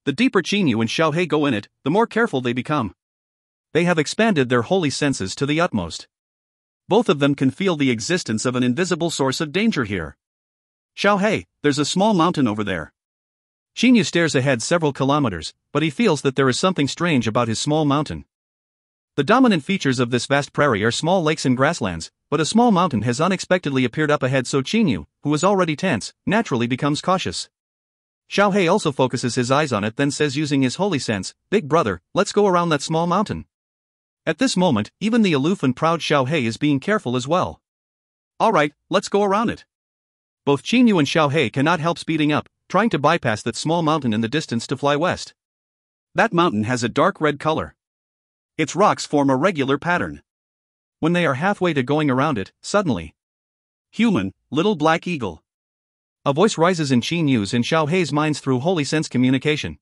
The deeper Xinyu and Xiaohei go in it, the more careful they become. They have expanded their holy senses to the utmost. Both of them can feel the existence of an invisible source of danger here. Xiaohei, there's a small mountain over there. Xinyu stares ahead several kilometers, but he feels that there is something strange about his small mountain. The dominant features of this vast prairie are small lakes and grasslands, but a small mountain has unexpectedly appeared up ahead, so Xinyu, who is already tense, naturally becomes cautious. Xiaohei also focuses his eyes on it, then says using his holy sense, "Big brother, let's go around that small mountain." At this moment, even the aloof and proud Xiaohei is being careful as well. Alright, let's go around it. Both Xinyu and Xiaohei cannot help speeding up, trying to bypass that small mountain in the distance to fly west. That mountain has a dark red color. Its rocks form a regular pattern. When they are halfway to going around it, suddenly, "Human, little black eagle." A voice rises in Xinyu's and Xiaohei's minds through holy sense communication.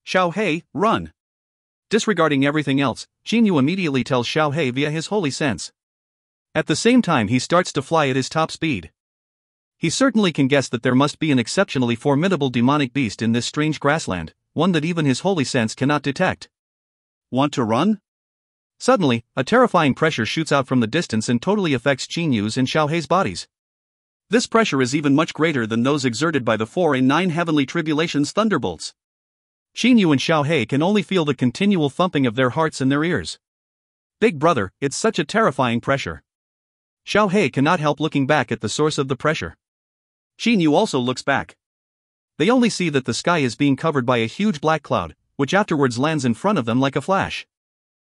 "Xiaohei, run!" Disregarding everything else, Xinyu immediately tells Xiaohei via his holy sense. At the same time, he starts to fly at his top speed. He certainly can guess that there must be an exceptionally formidable demonic beast in this strange grassland, one that even his holy sense cannot detect. Want to run? Suddenly, a terrifying pressure shoots out from the distance and totally affects Xinyu's and Xiaohei's bodies. This pressure is even much greater than those exerted by the 4 and 9 heavenly tribulations thunderbolts. Xinyu and Xiaohei can only feel the continual thumping of their hearts in their ears. Big brother, it's such a terrifying pressure. Xiaohei cannot help looking back at the source of the pressure. Xinyu also looks back. They only see that the sky is being covered by a huge black cloud, which afterwards lands in front of them like a flash.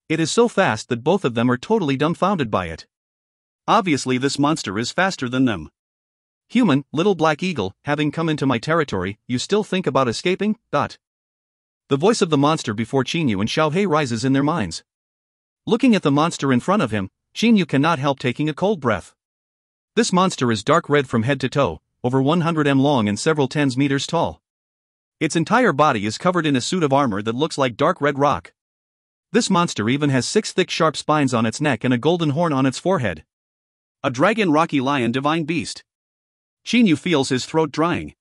It is so fast that both of them are totally dumbfounded by it. Obviously, this monster is faster than them. "Human, little black eagle, having come into my territory, you still think about escaping?" The voice of the monster before Xinyu and Xiaohei rises in their minds. Looking at the monster in front of him, Xinyu cannot help taking a cold breath. This monster is dark red from head to toe, over 100 m long and several tens meters tall. Its entire body is covered in a suit of armor that looks like dark red rock. This monster even has 6 thick sharp spines on its neck and a golden horn on its forehead. A dragon rocky lion divine beast. Xinyu feels his throat drying.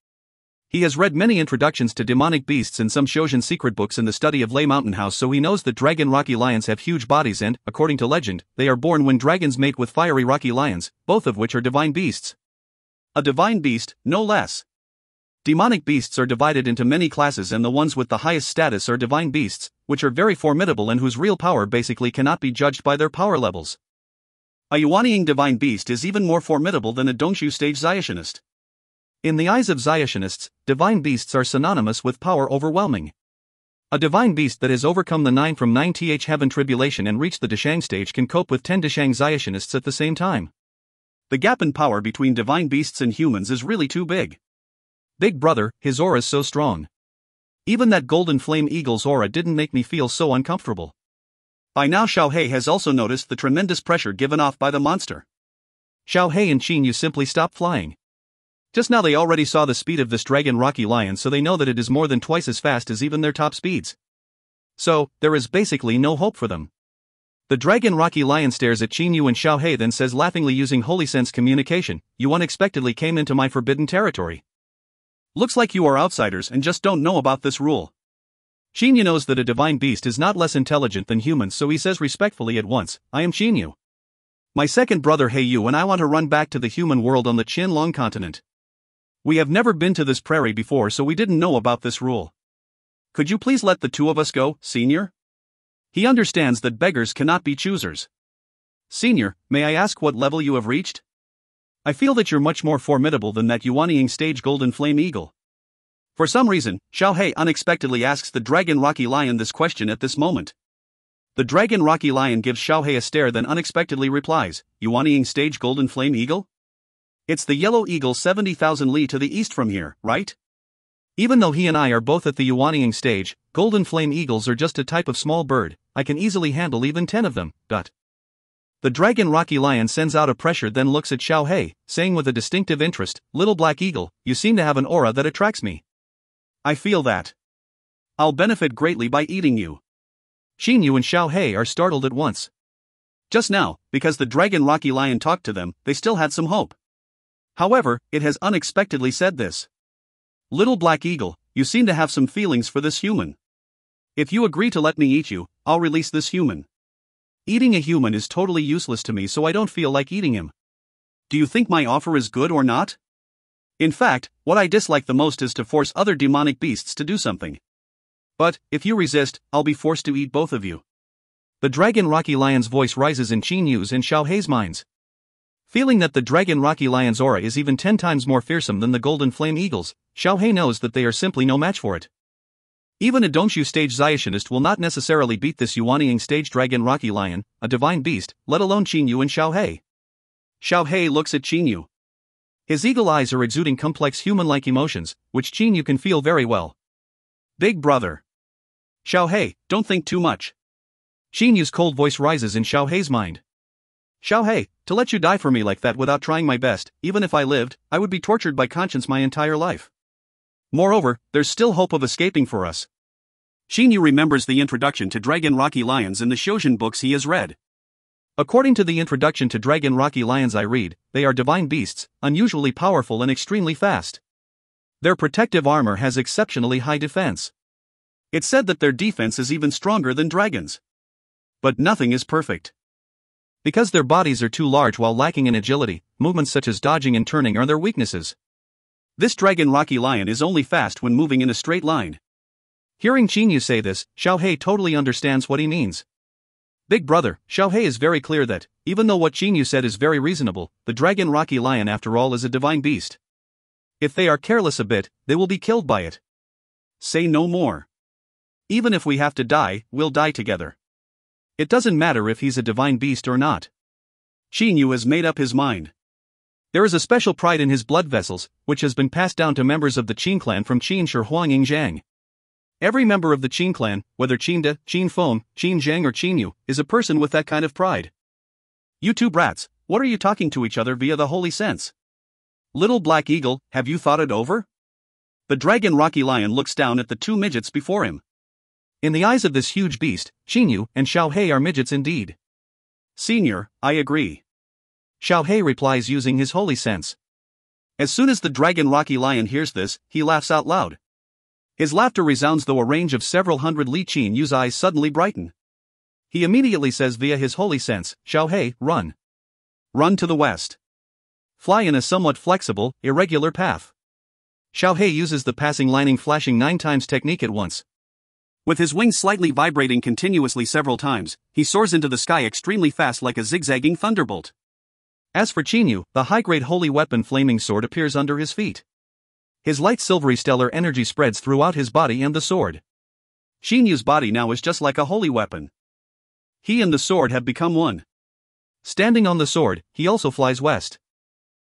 He has read many introductions to demonic beasts in some Shojin secret books in the study of Lei Mountain House, so he knows that dragon rocky lions have huge bodies and, according to legend, they are born when dragons mate with fiery rocky lions, both of which are divine beasts. A divine beast, no less. Demonic beasts are divided into many classes, and the ones with the highest status are divine beasts, which are very formidable and whose real power basically cannot be judged by their power levels. A Yuaniing divine beast is even more formidable than a Dongshu stage Zayashinist. In the eyes of Zayashinists, divine beasts are synonymous with power overwhelming. A divine beast that has overcome the 9 from 9th heaven tribulation and reached the Deshang stage can cope with 10 Deshang Zayashinists at the same time. The gap in power between divine beasts and humans is really too big. Big brother, his aura is so strong. Even that golden flame eagle's aura didn't make me feel so uncomfortable. By now Xiaohei has also noticed the tremendous pressure given off by the monster. Xiaohei and Xinyu simply stop flying. Just now they already saw the speed of this dragon rocky lion, so they know that it is more than twice as fast as even their top speeds. So, there is basically no hope for them. The dragon rocky lion stares at Xinyu and Xiaohei, then says laughingly using holy sense communication, "You unexpectedly came into my forbidden territory. Looks like you are outsiders and just don't know about this rule." Xinyu knows that a divine beast is not less intelligent than humans, so he says respectfully at once, "I am Xinyu." My second brother Heiyu and I want to run back to the human world on the Qianlong continent. We have never been to this prairie before, so we didn't know about this rule. Could you please let the two of us go, Senior? He understands that beggars cannot be choosers. Senior, may I ask what level you have reached? I feel that you're much more formidable than that Yuanying stage golden flame eagle. For some reason, Xiaohei unexpectedly asks the Dragon Rocky Lion this question at this moment. The Dragon Rocky Lion gives Xiaohei a stare, then unexpectedly replies, Yuanying stage golden flame eagle? It's the yellow eagle 70,000 li to the east from here, right? Even though he and I are both at the Yuanying stage, golden flame eagles are just a type of small bird. I can easily handle even 10 of them. The Dragon Rocky Lion sends out a pressure, then looks at Xiaohei, saying with a distinctive interest, Little Black Eagle, you seem to have an aura that attracts me. I feel that I'll benefit greatly by eating you. Xinyu and Xiaohei are startled at once. Just now, because the Dragon Rocky Lion talked to them, they still had some hope. However, it has unexpectedly said this. Little Black Eagle, you seem to have some feelings for this human. If you agree to let me eat you, I'll release this human. Eating a human is totally useless to me, so I don't feel like eating him. Do you think my offer is good or not? In fact, what I dislike the most is to force other demonic beasts to do something. But, if you resist, I'll be forced to eat both of you. The Dragon Rocky Lion's voice rises in Qinyu's and Xiaohei's minds. Feeling that the Dragon Rocky Lion's aura is even 10 times more fearsome than the Golden Flame Eagle's, Xiaohei knows that they are simply no match for it. Even a Dongxu stage Zaishanist will not necessarily beat this Yuanying stage Dragon Rocky Lion, a divine beast, let alone Qinyu and Xiaohei. Xiaohei looks at Qinyu. His eagle eyes are exuding complex human-like emotions, which Qinyu can feel very well. Big brother. Xiaohei, don't think too much. Qinyu's cold voice rises in Xiaohei's mind. Xiaohei, to let you die for me like that without trying my best, even if I lived, I would be tortured by conscience my entire life. Moreover, there's still hope of escaping for us. Xinyu remembers the introduction to Dragon Rocky Lions in the Shoshin books he has read. According to the introduction to Dragon Rocky Lions I read, they are divine beasts, unusually powerful and extremely fast. Their protective armor has exceptionally high defense. It's said that their defense is even stronger than dragons. But nothing is perfect. Because their bodies are too large while lacking in agility, movements such as dodging and turning are their weaknesses. This Dragon Rocky Lion is only fast when moving in a straight line. Hearing Qinyu say this, Xiaohei totally understands what he means. Big brother, Xiaohei is very clear that, even though what Qinyu said is very reasonable, the Dragon Rocky Lion after all is a divine beast. If they are careless a bit, they will be killed by it. Say no more. Even if we have to die, we'll die together. It doesn't matter if he's a divine beast or not. Qinyu has made up his mind. There is a special pride in his blood vessels, which has been passed down to members of the Qin clan from Qin Shi Huanging Zhang. Every member of the Qin clan, whether Qin De, Qin Feng, Qin Zhang or Qinyu, is a person with that kind of pride. You two brats, what are you talking to each other via the holy sense? Little Black Eagle, have you thought it over? The Dragon Rocky Lion looks down at the two midgets before him. In the eyes of this huge beast, Qinyu and Xiaohei are midgets indeed. Senior, I agree. Xiaohei replies using his holy sense. As soon as the Dragon Rocky Lion hears this, he laughs out loud. His laughter resounds though a range of several hundred li. Qinyu's eyes suddenly brighten. He immediately says via his holy sense, Xiaohei, run. Run to the west. Fly in a somewhat flexible, irregular path. Xiaohei uses the passing lightning flashing 9 times technique at once. With his wings slightly vibrating continuously several times, he soars into the sky extremely fast like a zigzagging thunderbolt. As for Qinyu, the high-grade holy weapon flaming sword appears under his feet. His light silvery stellar energy spreads throughout his body and the sword. Qinyu's body now is just like a holy weapon. He and the sword have become one. Standing on the sword, he also flies west.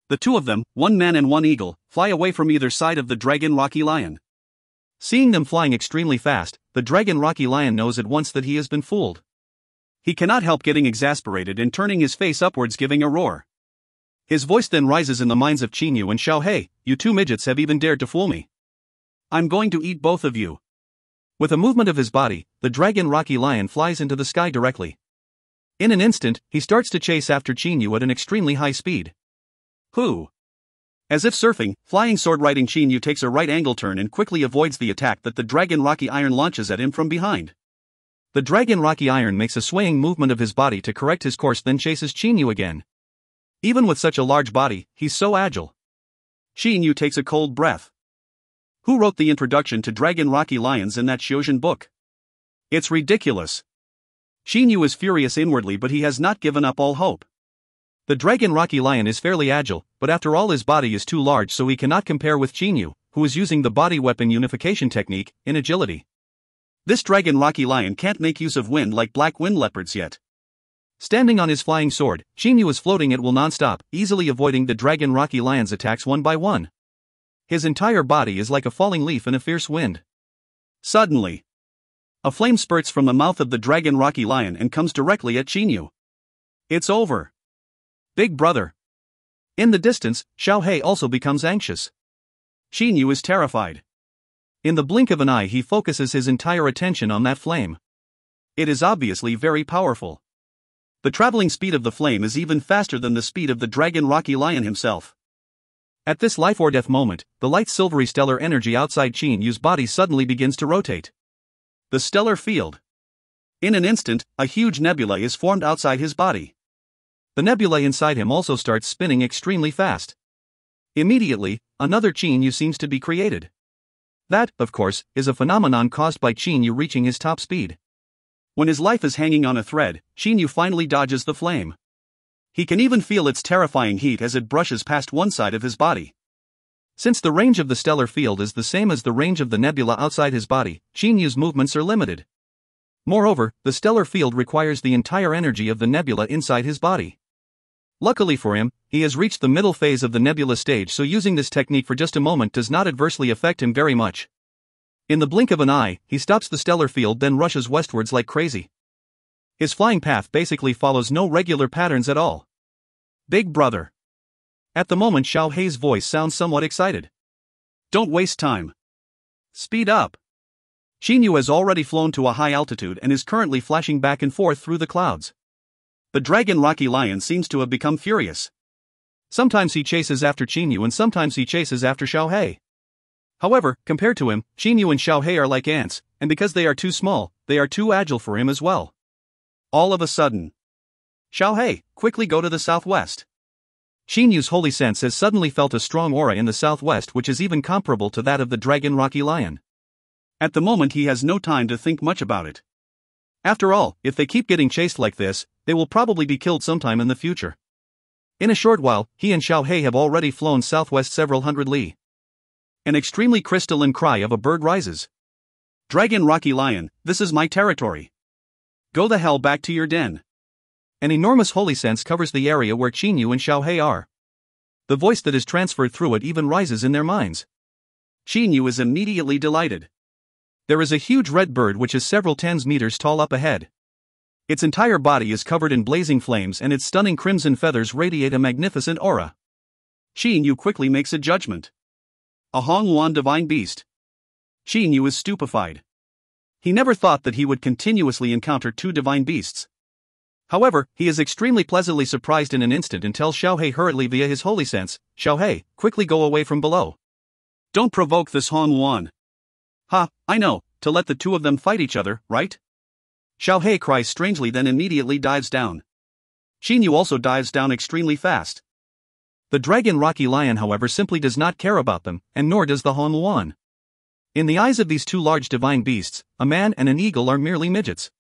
The two of them, one man and one eagle, fly away from either side of the Dragon Rocky Lion. Seeing them flying extremely fast, the Dragon Rocky Lion knows at once that he has been fooled. He cannot help getting exasperated and turning his face upwards giving a roar. His voice then rises in the minds of Qinyu and Xiaohei, you two midgets have even dared to fool me. I'm going to eat both of you. With a movement of his body, the Dragon Rocky Lion flies into the sky directly. In an instant, he starts to chase after Qinyu at an extremely high speed. Who? As if surfing, flying sword-riding Qinyu takes a right-angle turn and quickly avoids the attack that the Dragon Rocky Iron launches at him from behind. The dragon Rocky Iron makes a swaying movement of his body to correct his course, then chases Chinyu again. Even with such a large body, he's so agile. Chinyu takes a cold breath. Who wrote the introduction to Dragon Rocky Lions in that Shojin book? It's ridiculous. Chinyu is furious inwardly, but he has not given up all hope. The dragon Rocky Lion is fairly agile, but after all his body is too large, so he cannot compare with Chinyu, who is using the body weapon unification technique, in agility. This dragon Rocky Lion can't make use of wind like black wind leopards yet. Standing on his flying sword, Chinyu is floating at will non-stop, easily avoiding the dragon Rocky Lion's attacks one by one. His entire body is like a falling leaf in a fierce wind. Suddenly, a flame spurts from the mouth of the dragon Rocky Lion and comes directly at Chinyu. It's over. Big brother. In the distance, Xiaohei also becomes anxious. Chinyu is terrified. In the blink of an eye, he focuses his entire attention on that flame. It is obviously very powerful. The traveling speed of the flame is even faster than the speed of the dragon Rocky Lion himself. At this life or death moment, the light silvery stellar energy outside Chinyu's body suddenly begins to rotate. The stellar field. In an instant, a huge nebula is formed outside his body. The nebula inside him also starts spinning extremely fast. Immediately, another Chinyu seems to be created. That, of course, is a phenomenon caused by Chinyu reaching his top speed. When his life is hanging on a thread, Chinyu finally dodges the flame. He can even feel its terrifying heat as it brushes past one side of his body. Since the range of the stellar field is the same as the range of the nebula outside his body, Chinyu's movements are limited. Moreover, the stellar field requires the entire energy of the nebula inside his body. Luckily for him, he has reached the middle phase of the nebula stage, so using this technique for just a moment does not adversely affect him very much. In the blink of an eye, he stops the stellar field, then rushes westwards like crazy. His flying path basically follows no regular patterns at all. Big brother. At the moment, Xiaohei's voice sounds somewhat excited. Don't waste time. Speed up. Chinyu has already flown to a high altitude and is currently flashing back and forth through the clouds. The dragon Rocky Lion seems to have become furious. Sometimes he chases after Chinyu and sometimes he chases after Xiaohei. However, compared to him, Chinyu and Xiaohei are like ants, and because they are too small, they are too agile for him as well. All of a sudden, Xiaohei, quickly go to the southwest. Chinyu's holy sense has suddenly felt a strong aura in the southwest, which is even comparable to that of the dragon Rocky Lion. At the moment, he has no time to think much about it. After all, if they keep getting chased like this, they will probably be killed sometime in the future. In a short while, he and Xiaohei have already flown southwest several hundred li. An extremely crystalline cry of a bird rises. Dragon Rocky Lion, this is my territory. Go the hell back to your den. An enormous holy sense covers the area where Chinyu and Xiaohei are. The voice that is transferred through it even rises in their minds. Chinyu is immediately delighted. There is a huge red bird which is several tens meters tall up ahead. Its entire body is covered in blazing flames and its stunning crimson feathers radiate a magnificent aura. Chinyu quickly makes a judgment. A Hongwuan divine beast. Chinyu is stupefied. He never thought that he would continuously encounter two divine beasts. However, he is extremely pleasantly surprised in an instant and tells Xiaohei hurriedly via his holy sense, "Xiaohei, quickly go away from below. Don't provoke this Hongwuan." "Ha, I know, to let the two of them fight each other, right?" Xiaohei cries strangely, then immediately dives down. Chinyu also dives down extremely fast. The dragon Rocky Lion, however, simply does not care about them, and nor does the Hongwuan. In the eyes of these two large divine beasts, a man and an eagle are merely midgets.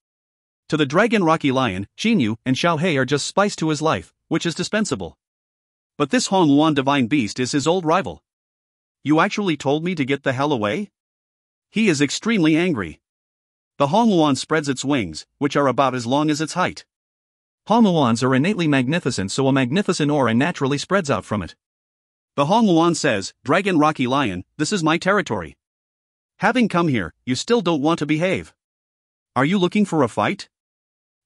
To the dragon Rocky Lion, Chinyu and Xiaohei are just spice to his life, which is dispensable. But this Hongwuan divine beast is his old rival. "You actually told me to get the hell away?" He is extremely angry. The Hongwuan spreads its wings, which are about as long as its height. Hongwuans are innately magnificent, so a magnificent aura naturally spreads out from it. The Hongwuan says, "Dragon Rocky Lion, this is my territory. Having come here, you still don't want to behave. Are you looking for a fight?"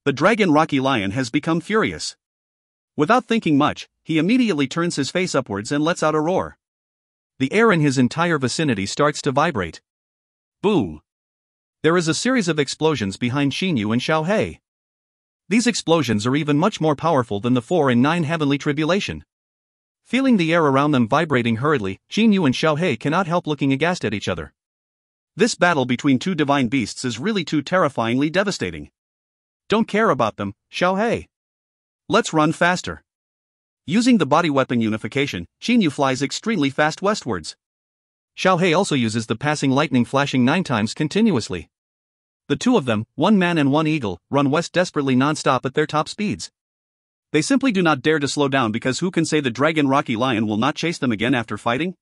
The dragon Rocky Lion has become furious. Without thinking much, he immediately turns his face upwards and lets out a roar. The air in his entire vicinity starts to vibrate. Boom! There is a series of explosions behind Chinyu and Xiaohei. These explosions are even much more powerful than the 4 and 9 heavenly tribulation. Feeling the air around them vibrating hurriedly, Chinyu and Xiaohei cannot help looking aghast at each other. This battle between two divine beasts is really too terrifyingly devastating. Don't care about them, Xiaohei. Let's run faster. Using the body weapon unification, Qinyu flies extremely fast westwards. Xiaohei also uses the passing lightning flashing 9 times continuously. The two of them, one man and one eagle, run west desperately non-stop at their top speeds. They simply do not dare to slow down because who can say the dragon Rocky Lion will not chase them again after fighting?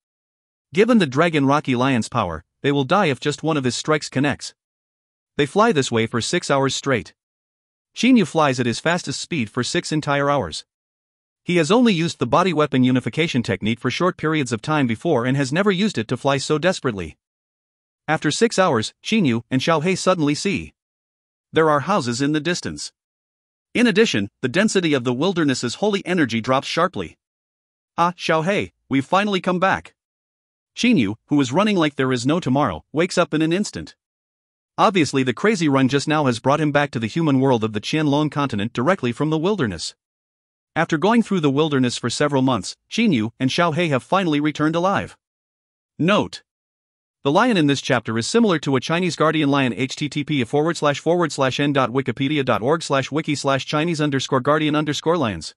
Given the dragon Rocky Lion's power, they will die if just one of his strikes connects. They fly this way for 6 hours straight. Qinyu flies at his fastest speed for 6 entire hours. He has only used the body weapon unification technique for short periods of time before and has never used it to fly so desperately. After 6 hours, Qinyu and Xiaohei suddenly see. There are houses in the distance. In addition, the density of the wilderness's holy energy drops sharply. Ah, Xiaohei, we've finally come back. Qinyu, who is running like there is no tomorrow, wakes up in an instant. Obviously, the crazy run just now has brought him back to the human world of the Qianlong continent directly from the wilderness. After going through the wilderness for several months, Qinyu and Xiaohei have finally returned alive. Note: the lion in this chapter is similar to a Chinese guardian lion. http://n.wikipedia.org/wiki/Chinese_guardian_lions.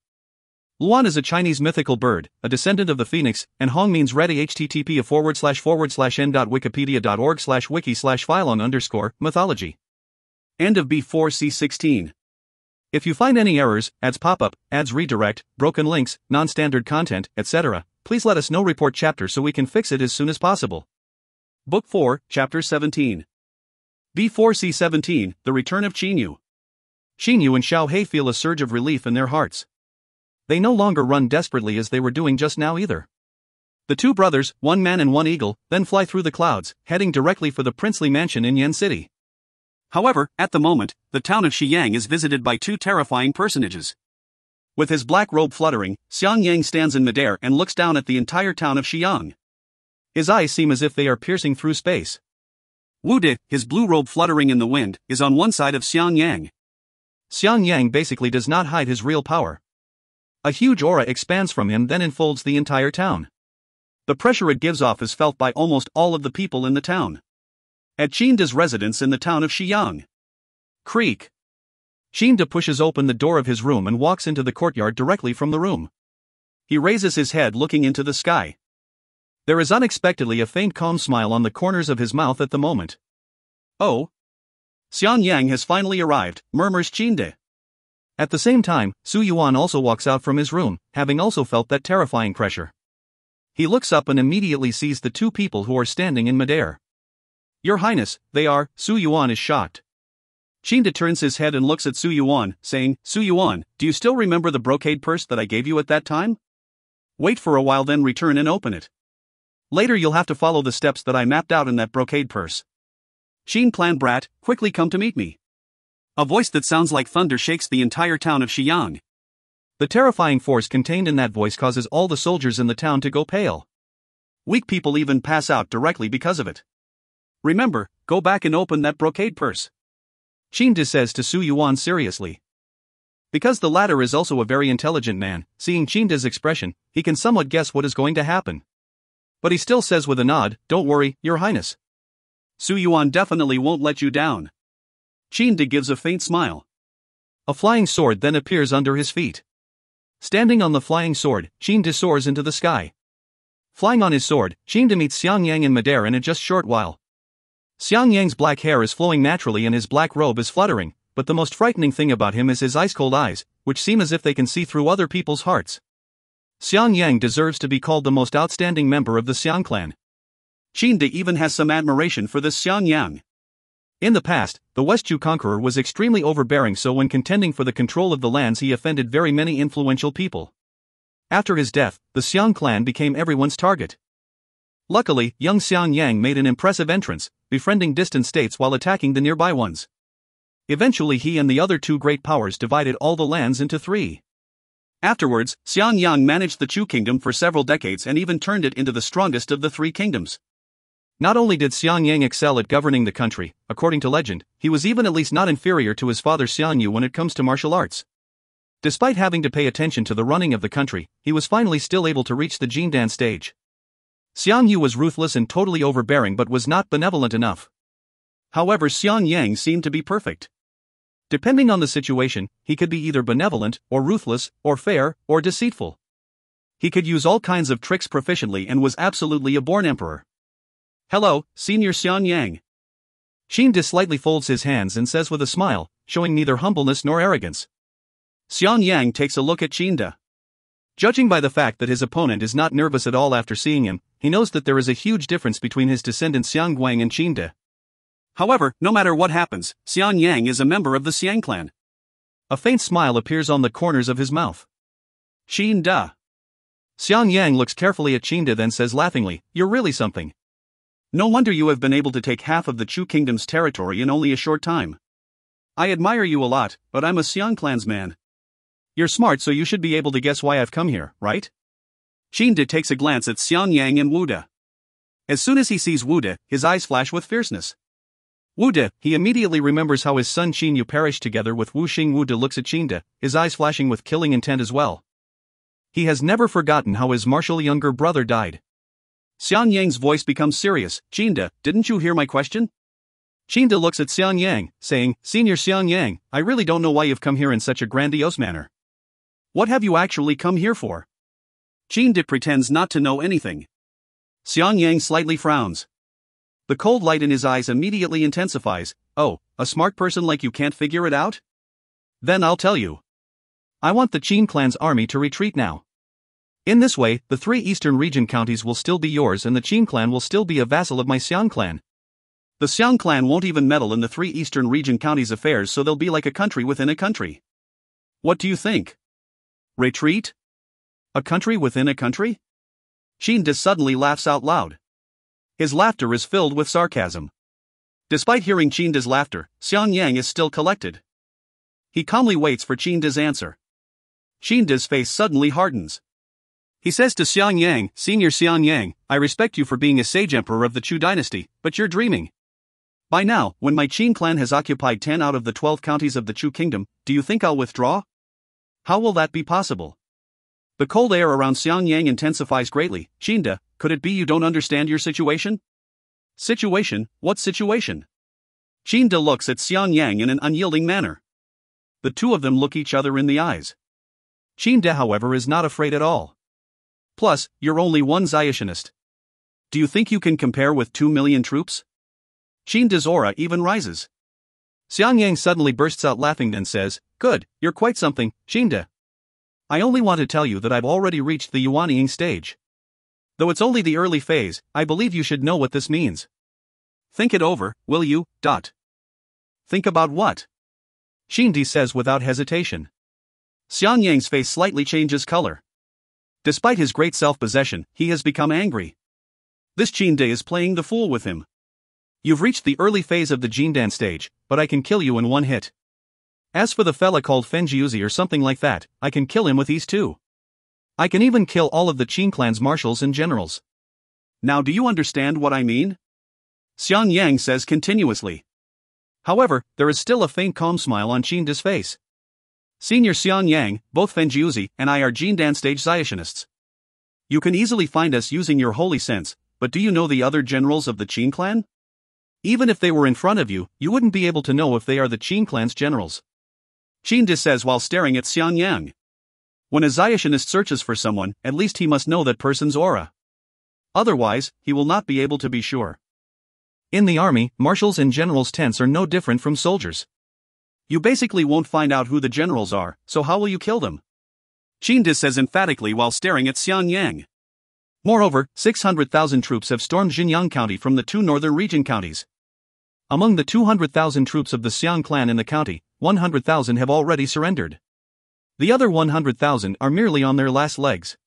Luan is a Chinese mythical bird, a descendant of the phoenix, and Hong means ready. http://n.wikipedia.org/wiki/Phylong_mythology. End of B4C16. If you find any errors, ads pop up, ads redirect, broken links, non-standard content, etc., please let us know. Report chapter so we can fix it as soon as possible. Book 4, Chapter 17. B4C17, The Return of Qinyu. Qinyu and Xiaohei feel a surge of relief in their hearts. They no longer run desperately as they were doing just now either. The two brothers, one man and one eagle, then fly through the clouds, heading directly for the princely mansion in Yan City. However, at the moment, the town of Xiyang is visited by two terrifying personages. With his black robe fluttering, Xiang Yang stands in midair and looks down at the entire town of Xiyang. His eyes seem as if they are piercing through space. Wu De, his blue robe fluttering in the wind, is on one side of Xiang Yang. Xiang Yang basically does not hide his real power. A huge aura expands from him, then enfolds the entire town. The pressure it gives off is felt by almost all of the people in the town. At Qinda's residence in the town of Xiyang. Creak. Qinda pushes open the door of his room and walks into the courtyard directly from the room. He raises his head looking into the sky. There is unexpectedly a faint calm smile on the corners of his mouth at the moment. Oh. Xiang Yang has finally arrived, murmurs Qinda. At the same time, Su Yuan also walks out from his room, having also felt that terrifying pressure. He looks up and immediately sees the two people who are standing in midair. Your Highness, they are. Su Yuan is shocked. Qinda turns his head and looks at Su Yuan, saying, Su Yuan, do you still remember the brocade purse that I gave you at that time? Wait for a while, then return and open it. Later you'll have to follow the steps that I mapped out in that brocade purse. Xin Plan Brat, quickly come to meet me. A voice that sounds like thunder shakes the entire town of Xiyang. The terrifying force contained in that voice causes all the soldiers in the town to go pale. Weak people even pass out directly because of it. Remember, go back and open that brocade purse. Qinda says to Su Yuan seriously. Because the latter is also a very intelligent man, seeing Qinda's expression, he can somewhat guess what is going to happen. But he still says with a nod, don't worry, Your Highness. Su Yuan definitely won't let you down. Qinda gives a faint smile. A flying sword then appears under his feet. Standing on the flying sword, Qinda soars into the sky. Flying on his sword, Qinda meets Xiang Yang in midair in a just short while. Xiang Yang's black hair is flowing naturally and his black robe is fluttering, but the most frightening thing about him is his ice-cold eyes, which seem as if they can see through other people's hearts. Xiang Yang deserves to be called the most outstanding member of the Xiang clan. Qinda even has some admiration for this Xiang Yang. In the past, the Westchu conqueror was extremely overbearing, so when contending for the control of the lands he offended very many influential people. After his death, the Xiang clan became everyone's target. Luckily, young Xiang Yang made an impressive entrance, befriending distant states while attacking the nearby ones. Eventually he and the other two great powers divided all the lands into 3. Afterwards, Xiang Yang managed the Chu kingdom for several decades and even turned it into the strongest of the 3 kingdoms. Not only did Xiang Yang excel at governing the country, according to legend, he was even at least not inferior to his father Xiang Yu when it comes to martial arts. Despite having to pay attention to the running of the country, he was finally still able to reach the Jindan stage. Xiang Yu was ruthless and totally overbearing but was not benevolent enough. However, Xiang Yang seemed to be perfect. Depending on the situation, he could be either benevolent, or ruthless, or fair, or deceitful. He could use all kinds of tricks proficiently and was absolutely a born emperor. "Hello, Senior Xiang Yang." Qin slightly folds his hands and says with a smile, showing neither humbleness nor arrogance. Xiang Yang takes a look at Qin. Judging by the fact that his opponent is not nervous at all after seeing him, he knows that there is a huge difference between his descendants Xiang Guang and Qin. However, no matter what happens, Xiang Yang is a member of the Xiang clan. A faint smile appears on the corners of his mouth. Qin. Xiang Yang looks carefully at Qin then says laughingly, "You're really something. No wonder you have been able to take half of the Chu Kingdom's territory in only a short time. I admire you a lot, but I'm a Xiang clan's man. You're smart, so you should be able to guess why I've come here, right?" Qin takes a glance at Xiang Yang and Wu De. As soon as he sees Wu De, his eyes flash with fierceness. Wu De, he immediately remembers how his son Qin Yu perished together with Wu Xing. Wu De looks at Qin, his eyes flashing with killing intent as well. He has never forgotten how his martial younger brother died. Xiang Yang's voice becomes serious. "Qin, didn't you hear my question?" Qin looks at Xiang Yang, saying, "Senior Xiang Yang, I really don't know why you've come here in such a grandiose manner. What have you actually come here for?" Qin pretends not to know anything. Xiang Yang slightly frowns. The cold light in his eyes immediately intensifies. "Oh, a smart person like you can't figure it out? Then I'll tell you. I want the Qin clan's army to retreat now. In this way, the 3 eastern region counties will still be yours and the Qin clan will still be a vassal of my Xiang clan. The Xiang clan won't even meddle in the 3 eastern region counties' affairs, so they'll be like a country within a country. What do you think? Retreat? A country within a country?" Qin suddenly laughs out loud. His laughter is filled with sarcasm. Despite hearing Qin's laughter, Xiang Yang is still collected. He calmly waits for Qin's answer. Qin's face suddenly hardens. He says to Xiang Yang, "Senior Xiang Yang, I respect you for being a sage emperor of the Chu dynasty, but you're dreaming. By now, when my Qin clan has occupied 10 out of the 12 counties of the Chu kingdom, do you think I'll withdraw? How will that be possible?" The cold air around Xiang Yang intensifies greatly. "Qin, could it be you don't understand your situation?" "Situation? What situation?" Qin looks at Xiang Yang in an unyielding manner. The two of them look each other in the eyes. Qin, however, is not afraid at all. "Plus, you're only one Zionist. Do you think you can compare with 2 million troops?" Qin's aura even rises. Xiang Yang suddenly bursts out laughing and says, "Good, you're quite something, Qin. I only want to tell you that I've already reached the Yuanying stage. Though it's only the early phase, I believe you should know what this means. Think it over, will you? Think about what?" Qin says without hesitation. Xiang Yang's face slightly changes color. Despite his great self-possession, he has become angry. This Qin is playing the fool with him. "You've reached the early phase of the Jindan stage, but I can kill you in one hit. As for the fella called Fenjiuzi or something like that, I can kill him with ease too. I can even kill all of the Qin clan's marshals and generals. Now do you understand what I mean?" Xiang Yang says continuously. However, there is still a faint calm smile on Qin's face. "Senior Xiang Yang, both Fenjiuzi and I are Jindan stage Zionists. You can easily find us using your holy sense, but do you know the other generals of the Qin clan? Even if they were in front of you, you wouldn't be able to know if they are the Qin clan's generals." Qin says while staring at Xiang Yang. When a Zionist searches for someone, at least he must know that person's aura. Otherwise, he will not be able to be sure. In the army, marshals and generals' tents are no different from soldiers. You basically won't find out who the generals are, so how will you kill them? Qin says emphatically while staring at Xiang Yang. Moreover, 600,000 troops have stormed Xinjiang County from the 2 northern region counties. Among the 200,000 troops of the Xiang clan in the county, 100,000 have already surrendered. The other 100,000 are merely on their last legs.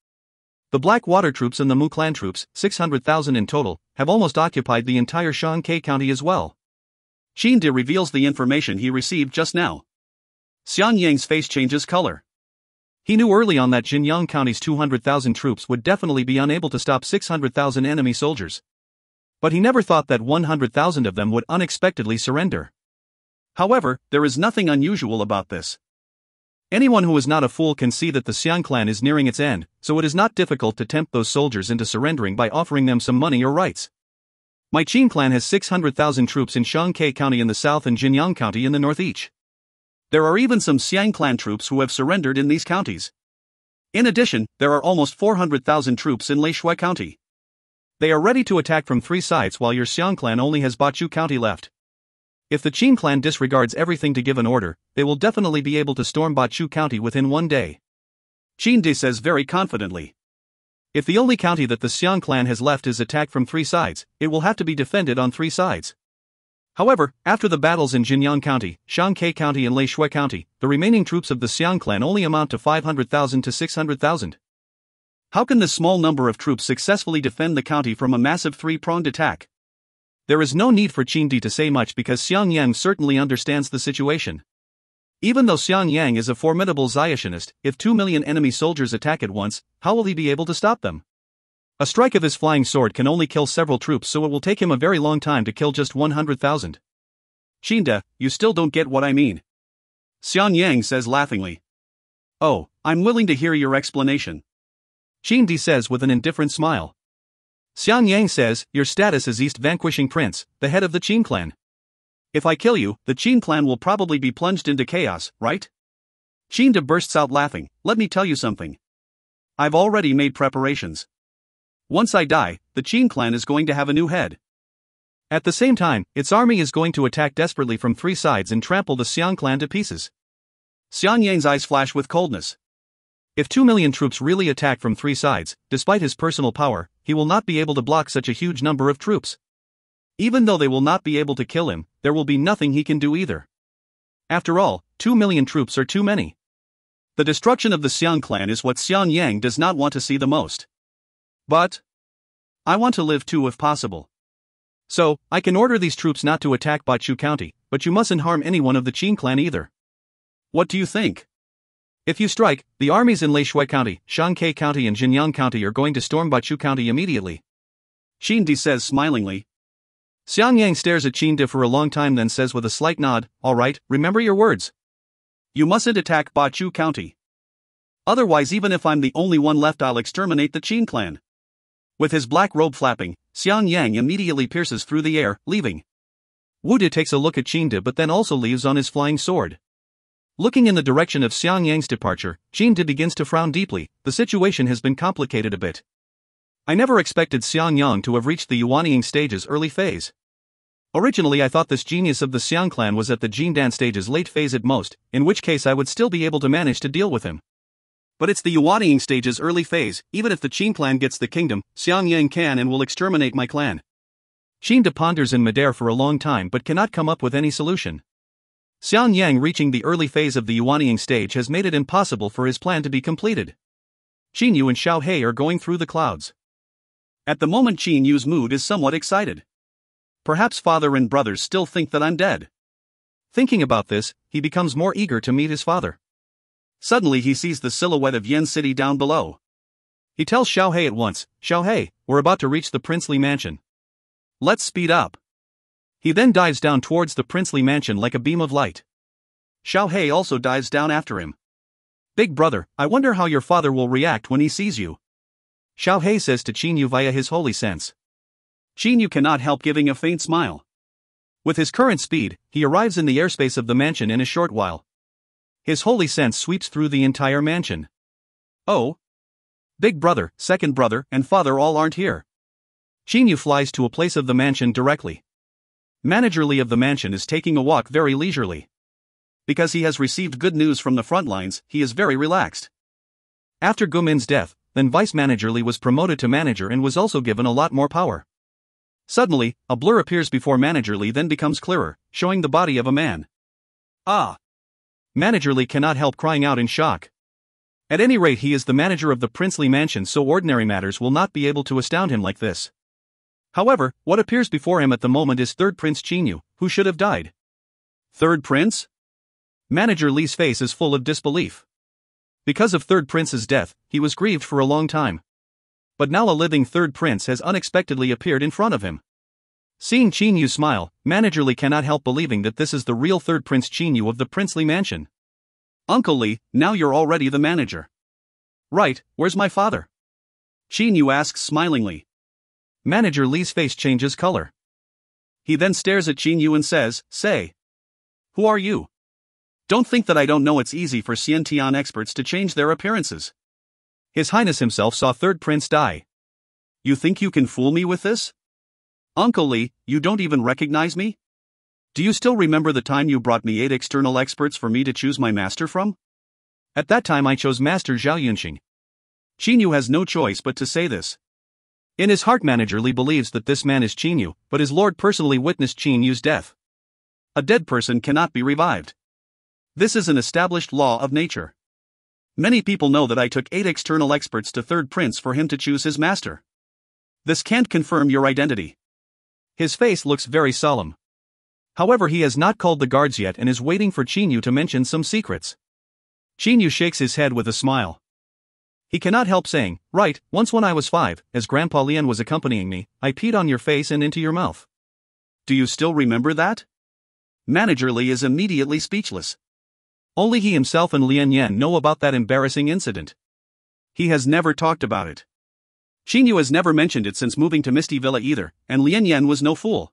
The Black Water troops and the Mu clan troops, 600,000 in total, have almost occupied the entire Shankai County as well. Qin reveals the information he received just now. Xiang Yang's face changes color. He knew early on that Xinjiang County's 200,000 troops would definitely be unable to stop 600,000 enemy soldiers. But he never thought that 100,000 of them would unexpectedly surrender. However, there is nothing unusual about this. Anyone who is not a fool can see that the Xiang clan is nearing its end, so it is not difficult to tempt those soldiers into surrendering by offering them some money or rights. My Qin clan has 600,000 troops in Shanghai County in the south and Jinyang County in the north each. There are even some Xiang clan troops who have surrendered in these counties. In addition, there are almost 400,000 troops in Leishui County. They are ready to attack from 3 sides while your Xiang clan only has Bachu County left. If the Qin clan disregards everything to give an order, they will definitely be able to storm Bachu County within 1 day. Qin Di says very confidently. If the only county that the Xiang clan has left is attacked from 3 sides, it will have to be defended on 3 sides. However, after the battles in Jinyang County, Shanghai County and Leishui County, the remaining troops of the Xiang clan only amount to 500,000 to 600,000. How can this small number of troops successfully defend the county from a massive 3-pronged attack? There is no need for Qin Di to say much because Xiang Yang certainly understands the situation. Even though Xiang Yang is a formidable Zionist, if 2 million enemy soldiers attack at once, how will he be able to stop them? A strike of his flying sword can only kill several troops, so it will take him a very long time to kill just 100,000. Qin Di, you still don't get what I mean. Xiang Yang says laughingly. Oh, I'm willing to hear your explanation. Qin Di says with an indifferent smile. Xiang Yang says, your status is East Vanquishing Prince, the head of the Qin clan. If I kill you, the Qin clan will probably be plunged into chaos, right? Qin Di bursts out laughing. Let me tell you something. I've already made preparations. Once I die, the Qin clan is going to have a new head. At the same time, its army is going to attack desperately from 3 sides and trample the Xiang clan to pieces. Xiang Yang's eyes flash with coldness. If 2 million troops really attack from 3 sides, despite his personal power, he will not be able to block such a huge number of troops. Even though they will not be able to kill him, there will be nothing he can do either. After all, 2 million troops are too many. The destruction of the Xiang clan is what Xiang Yang does not want to see the most. But I want to live too if possible. So, I can order these troops not to attack Bachu County, but you mustn't harm anyone of the Qin clan either. What do you think? If you strike, the armies in Leishui County, Shanghai County and Jinyang County are going to storm Bachu County immediately. Qin Di says smilingly. Xiang Yang stares at Qin Di for a long time, then says with a slight nod, all right, remember your words. You mustn't attack Bachu County. Otherwise, even if I'm the only one left, I'll exterminate the Qin clan. With his black robe flapping, Xiang Yang immediately pierces through the air, leaving. Wu Di takes a look at Qin Di but then also leaves on his flying sword. Looking in the direction of Xiang Yang's departure, Qin Di begins to frown deeply. The situation has been complicated a bit. I never expected Xiang Yang to have reached the Yuanying stage's early phase. Originally I thought this genius of the Xiang clan was at the Jindan stage's late phase at most, in which case I would still be able to manage to deal with him. But it's the Yuanying stage's early phase. Even if the Qin clan gets the kingdom, Xiang Yang can and will exterminate my clan. Qin Di ponders in midair for a long time but cannot come up with any solution. Xiang Yang reaching the early phase of the Yuanying stage has made it impossible for his plan to be completed. Qin Yu and Xiao Hei are going through the clouds. At the moment Qin Yu's mood is somewhat excited. Perhaps father and brothers still think that I'm dead. Thinking about this, he becomes more eager to meet his father. Suddenly he sees the silhouette of Yen City down below. He tells Xiao Hei at once, Xiao Hei, we're about to reach the princely mansion. Let's speed up. He then dives down towards the princely mansion like a beam of light. Xiao Hei also dives down after him. Big brother, I wonder how your father will react when he sees you. Xiao Hei says to Qin Yu via his holy sense. Qin Yu cannot help giving a faint smile. With his current speed, he arrives in the airspace of the mansion in a short while. His holy sense sweeps through the entire mansion. Oh? Big brother, second brother, and father all aren't here. Qin Yu flies to a place of the mansion directly. Manager Li of the mansion is taking a walk very leisurely. Because he has received good news from the front lines, he is very relaxed. After Gumin's death, then Vice Manager Li was promoted to manager and was also given a lot more power. Suddenly, a blur appears before Manager Li, then becomes clearer, showing the body of a man. Ah! Manager Li cannot help crying out in shock. At any rate, he is the manager of the princely mansion, so ordinary matters will not be able to astound him like this. However, what appears before him at the moment is third Prince Qin Yu, who should have died. Third Prince? Manager Li's face is full of disbelief. Because of third Prince's death, he was grieved for a long time. But now a living third Prince has unexpectedly appeared in front of him. Seeing Qin Yu smile, Manager Li cannot help believing that this is the real third Prince Qin Yu of the princely mansion. Uncle Li, now you're already the manager. Right, where's my father? Qin Yu asks smilingly. Manager Li's face changes color. He then stares at Qin Yu and says, Say. Who are you? Don't think that I don't know it's easy for Xiantian experts to change their appearances. His Highness himself saw third prince die. You think you can fool me with this? Uncle Li, you don't even recognize me? Do you still remember the time you brought me 8 external experts for me to choose my master from? At that time I chose Master Zhao Yunxing. Qin Yu has no choice but to say this. In his heart, Manager Li believes that this man is Qin Yu, but his lord personally witnessed Qin Yu's death. A dead person cannot be revived. This is an established law of nature. Many people know that I took 8 external experts to third prince for him to choose his master. This can't confirm your identity. His face looks very solemn. However, he has not called the guards yet and is waiting for Qin Yu to mention some secrets. Qin Yu shakes his head with a smile. He cannot help saying, Right, once when I was 5, as Grandpa Lian was accompanying me, I peed on your face and into your mouth. Do you still remember that? Manager Li is immediately speechless. Only he himself and Lian Yan know about that embarrassing incident. He has never talked about it. Qin Yu has never mentioned it since moving to Misty Villa either, and Lian Yan was no fool.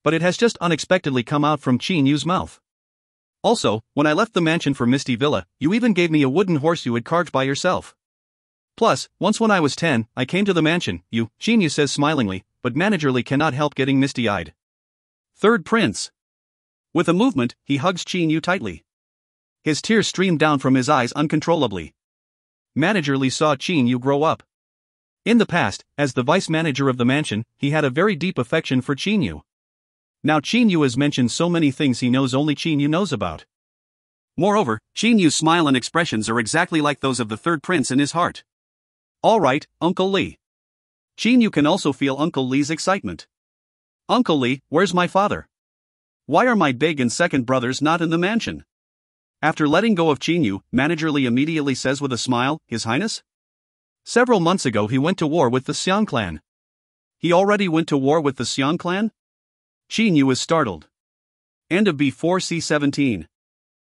But it has just unexpectedly come out from Qin Yu's mouth. Also, when I left the mansion for Misty Villa, you even gave me a wooden horse you had carved by yourself. Plus, once when I was 10, I came to the mansion, Qin Yu says smilingly, but Manager Li cannot help getting misty-eyed. Third prince. With a movement, he hugs Qin Yu tightly. His tears stream down from his eyes uncontrollably. Manager Li saw Qin Yu grow up. In the past, as the vice manager of the mansion, he had a very deep affection for Qin Yu. Now Qin Yu has mentioned so many things he knows only Qin Yu knows about. Moreover, Qin Yu's smile and expressions are exactly like those of the third prince in his heart. All right, Uncle Li. Qin Yu can also feel Uncle Li's excitement. Uncle Li, where's my father? Why are my big and second brothers not in the mansion? After letting go of Qin Yu, Manager Li immediately says with a smile, His Highness? Several months ago he went to war with the Xiang clan. He already went to war with the Xiang clan? Qin Yu is startled. End of B4C17.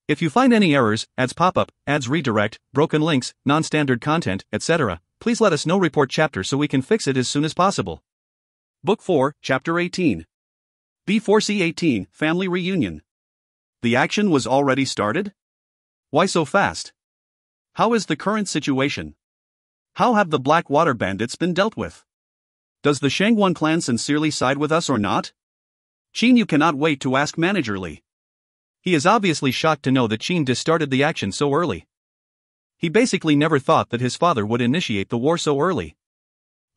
If you find any errors, ads pop-up, ads redirect, broken links, non-standard content, etc., please let us know. Report chapter so we can fix it as soon as possible. Book 4, Chapter 18. B4C18, Family Reunion. The action was already started? Why so fast? How is the current situation? How have the Black Water Bandits been dealt with? Does the Shangguan clan sincerely side with us or not? Qin Yu cannot wait to ask Manager Li. He is obviously shocked to know that Qin Di started the action so early. He basically never thought that his father would initiate the war so early.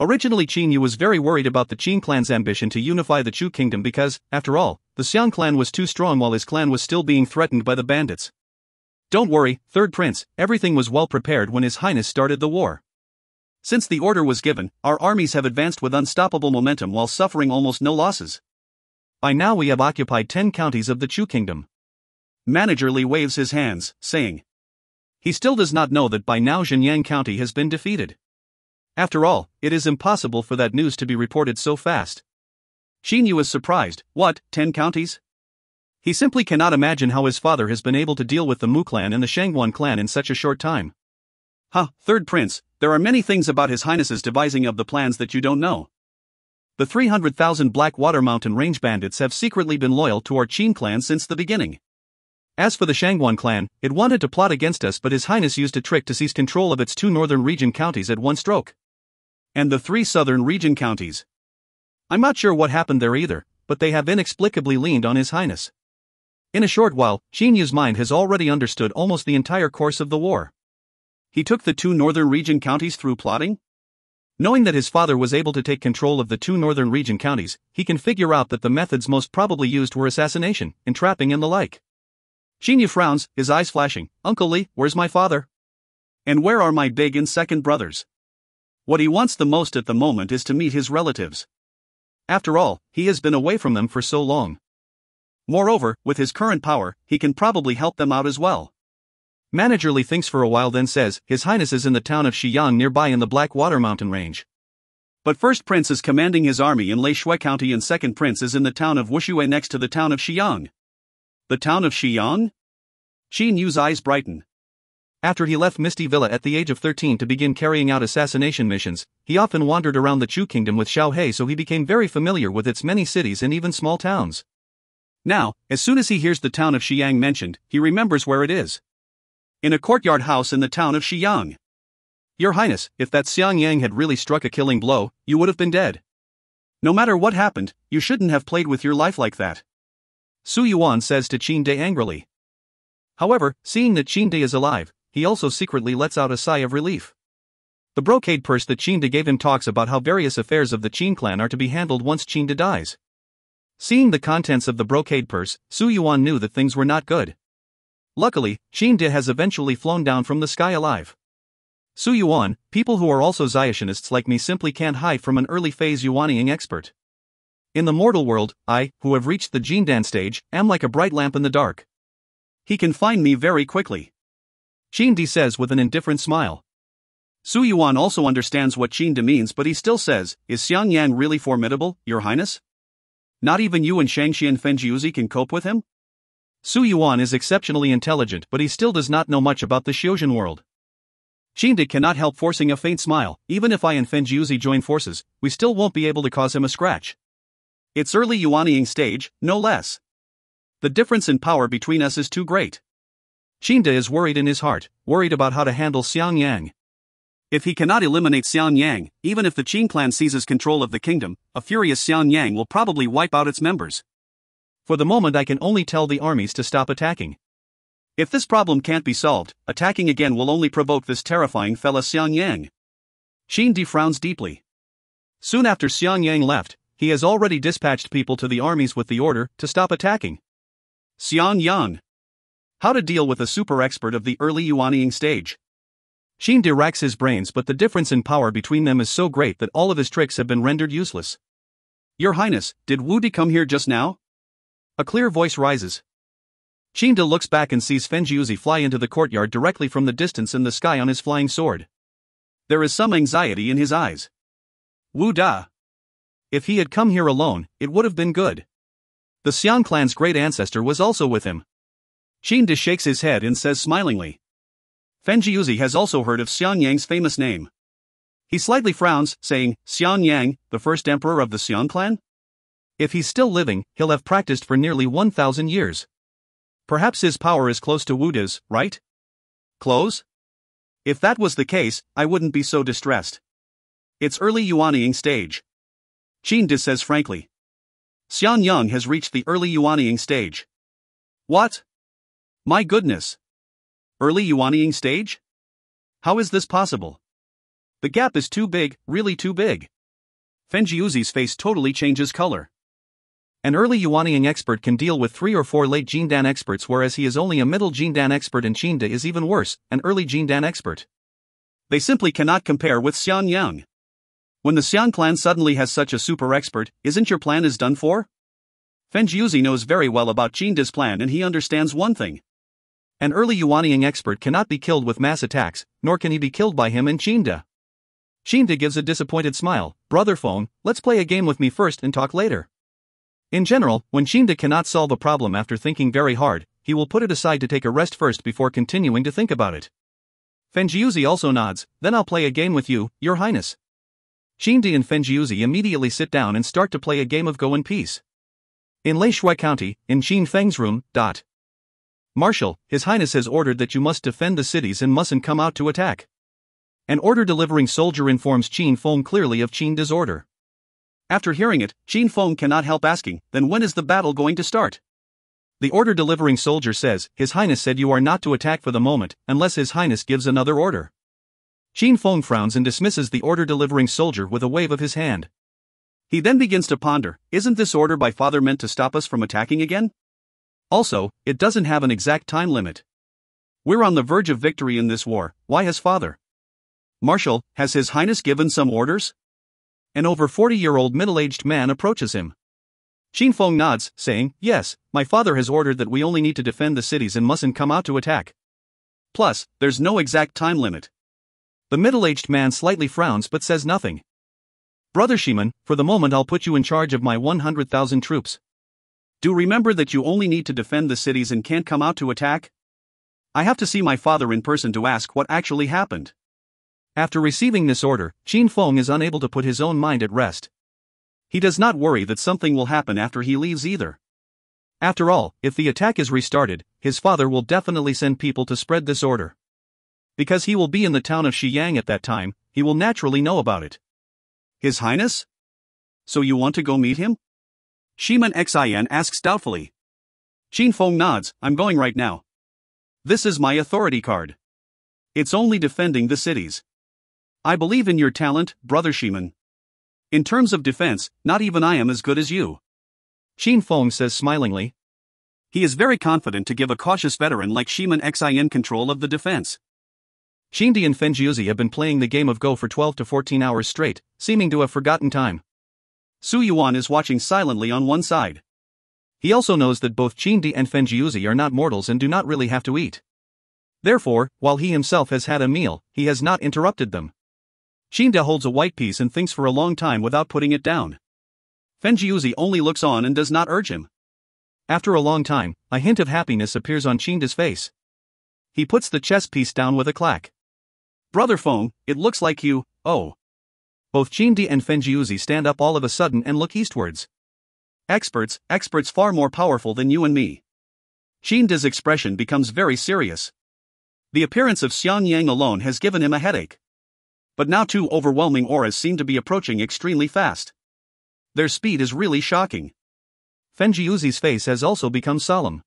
Originally Qin Yu was very worried about the Qin clan's ambition to unify the Chu kingdom because, after all, the Xiang clan was too strong while his clan was still being threatened by the bandits. Don't worry, Third Prince, everything was well prepared when His Highness started the war. Since the order was given, our armies have advanced with unstoppable momentum while suffering almost no losses. By now we have occupied 10 counties of the Chu kingdom. Manager Li waves his hands, saying. He still does not know that by now Zhenyang County has been defeated. After all, it is impossible for that news to be reported so fast. Qin Yu is surprised. What, 10 counties? He simply cannot imagine how his father has been able to deal with the Mu clan and the Shangguan clan in such a short time. Third Prince, there are many things about His Highness's devising of the plans that you don't know. The 300,000 Blackwater Mountain Range bandits have secretly been loyal to our Qin clan since the beginning. As for the Shangguan clan, it wanted to plot against us, but His Highness used a trick to seize control of its 2 northern region counties at one stroke. And the 3 southern region counties. I'm not sure what happened there either, but they have inexplicably leaned on His Highness. In a short while, Qin Yu's mind has already understood almost the entire course of the war. He took the 2 northern region counties through plotting? Knowing that his father was able to take control of the 2 northern region counties, he can figure out that the methods most probably used were assassination, entrapping and the like. Qin Yu frowns, his eyes flashing. Uncle Li, where's my father? And where are my big and second brothers? What he wants the most at the moment is to meet his relatives. After all, he has been away from them for so long. Moreover, with his current power, he can probably help them out as well. Manager Li thinks for a while, then says, His Highness is in the town of Xiyang nearby in the Blackwater Mountain Range. But First Prince is commanding his army in Leishui County and Second Prince is in the town of Wuxue next to the town of Xiyang. The town of Xiyang? Qin Yu's eyes brighten. After he left Misty Villa at the age of 13 to begin carrying out assassination missions, he often wandered around the Chu kingdom with Xiao He, so he became very familiar with its many cities and even small towns. Now, as soon as he hears the town of Xiang mentioned, he remembers where it is. In a courtyard house in the town of Xiang. Your Highness, if that Xiang Yang had really struck a killing blow, you would have been dead. No matter what happened, you shouldn't have played with your life like that, Su Yuan says to Qin De angrily. However, seeing that Qin De is alive, he also secretly lets out a sigh of relief. The brocade purse that Qin De gave him talks about how various affairs of the Qin clan are to be handled once Qin De dies. Seeing the contents of the brocade purse, Su Yuan knew that things were not good. Luckily, Qin De has eventually flown down from the sky alive. Su Yuan, people who are also Zionist like me simply can't hide from an early phase Yuanying expert. In the mortal world, I, who have reached the Jindan stage, am like a bright lamp in the dark. He can find me very quickly, Qin De says with an indifferent smile. Su Yuan also understands what Qin De means, but he still says, is Xiang Yang really formidable, Your Highness? Not even you and Shangxi and Fenjiuzi can cope with him? Su Yuan is exceptionally intelligent, but he still does not know much about the Xiuzhen world. Qin De cannot help forcing a faint smile. Even if I and Fenjiuzi join forces, we still won't be able to cause him a scratch. It's early Yuanying stage, no less. The difference in power between us is too great. Qin De is worried in his heart, worried about how to handle Xiang Yang. If he cannot eliminate Xiang Yang, even if the Qin clan seizes control of the kingdom, a furious Xiang Yang will probably wipe out its members. For the moment I can only tell the armies to stop attacking. If this problem can't be solved, attacking again will only provoke this terrifying fella Xiang Yang. Qin De frowns deeply. Soon after Xiang Yang left, he has already dispatched people to the armies with the order to stop attacking. Xiang Yang. How to deal with a super expert of the early Yuanying stage. Qin De racks his brains, but the difference in power between them is so great that all of his tricks have been rendered useless. Your Highness, did Wu Di come here just now? A clear voice rises. Qin De looks back and sees Fenjiuzi fly into the courtyard directly from the distance in the sky on his flying sword. There is some anxiety in his eyes. Wu Da. If he had come here alone, it would have been good. The Xiang clan's great ancestor was also with him. Qin De shakes his head and says smilingly. Fenjiuzi has also heard of Xiang Yang's famous name. He slightly frowns, saying, Xiang Yang, the first emperor of the Xiang clan? If he's still living, he'll have practiced for nearly 1,000 years. Perhaps his power is close to Wu Di's, right? Close? If that was the case, I wouldn't be so distressed. It's early Yuanying stage. Qin De says frankly. Xiang Yang has reached the early Yuanying stage. What? My goodness. Early Yuanying stage? How is this possible? The gap is too big, really too big. Fenjiuzi's face totally changes color. An early Yuanying expert can deal with 3 or 4 late Jindan experts, whereas he is only a middle Jindan expert, and Qin De is even worse, an early Jindan expert. They simply cannot compare with Xiang Yang. When the Xiang clan suddenly has such a super expert, isn't your plan is done for? Fenjiuzi knows very well about Qin De's plan, and he understands one thing. An early Yuanying expert cannot be killed with mass attacks, nor can he be killed by him and Qin De. Qin De gives a disappointed smile. Brother phone, let's play a game with me first and talk later. In general, when Qin De cannot solve a problem after thinking very hard, he will put it aside to take a rest first before continuing to think about it. Fenjiuzi also nods. Then I'll play a game with you, Your Highness. Qin De and Fenjiuzi immediately sit down and start to play a game of Go in Peace. In Lei Shui County, in Qin Feng's room. Marshal, His Highness has ordered that you must defend the cities and mustn't come out to attack. An order-delivering soldier informs Qin Feng clearly of Qin De's order. After hearing it, Qin Feng cannot help asking, then when is the battle going to start? The order-delivering soldier says, His Highness said you are not to attack for the moment, unless His Highness gives another order. Qin Feng frowns and dismisses the order-delivering soldier with a wave of his hand. He then begins to ponder, isn't this order by Father meant to stop us from attacking again? Also, it doesn't have an exact time limit. We're on the verge of victory in this war. Why has Father? Marshal, has His Highness given some orders? An over 40-year-old middle-aged man approaches him. Qin Feng nods, saying, Yes, my father has ordered that we only need to defend the cities and mustn't come out to attack. Plus, there's no exact time limit. The middle-aged man slightly frowns but says nothing. Brother Shiman, for the moment I'll put you in charge of my 100,000 troops. Do remember that you only need to defend the cities and can't come out to attack? I have to see my father in person to ask what actually happened. After receiving this order, Qin Feng is unable to put his own mind at rest. He does not worry that something will happen after he leaves either. After all, if the attack is restarted, his father will definitely send people to spread this order. Because he will be in the town of Shiyang at that time, he will naturally know about it. His Highness? So you want to go meet him? Shiman Xin asks doubtfully. Qin Feng nods, I'm going right now. This is my authority card. It's only defending the cities. I believe in your talent, brother Shiman. In terms of defense, not even I am as good as you. Qin Feng says smilingly. He is very confident to give a cautious veteran like Shiman Xin control of the defense. Qindi and Fenjiuzi have been playing the game of Go for 12 to 14 hours straight, seeming to have forgotten time. Su Yuan is watching silently on one side. He also knows that both Qindi and Fenjiuzi are not mortals and do not really have to eat. Therefore, while he himself has had a meal, he has not interrupted them. Qinda holds a white piece and thinks for a long time without putting it down. Fenjiuzi only looks on and does not urge him. After a long time, a hint of happiness appears on Qinda's face. He puts the chess piece down with a clack. Brother Feng, it looks like you, oh. Both Qindi and Fenjiuzi stand up all of a sudden and look eastwards. Experts far more powerful than you and me. Qinda's expression becomes very serious. The appearance of Xiang Yang alone has given him a headache. But now two overwhelming auras seem to be approaching extremely fast. Their speed is really shocking. Fenjiuzi's face has also become solemn.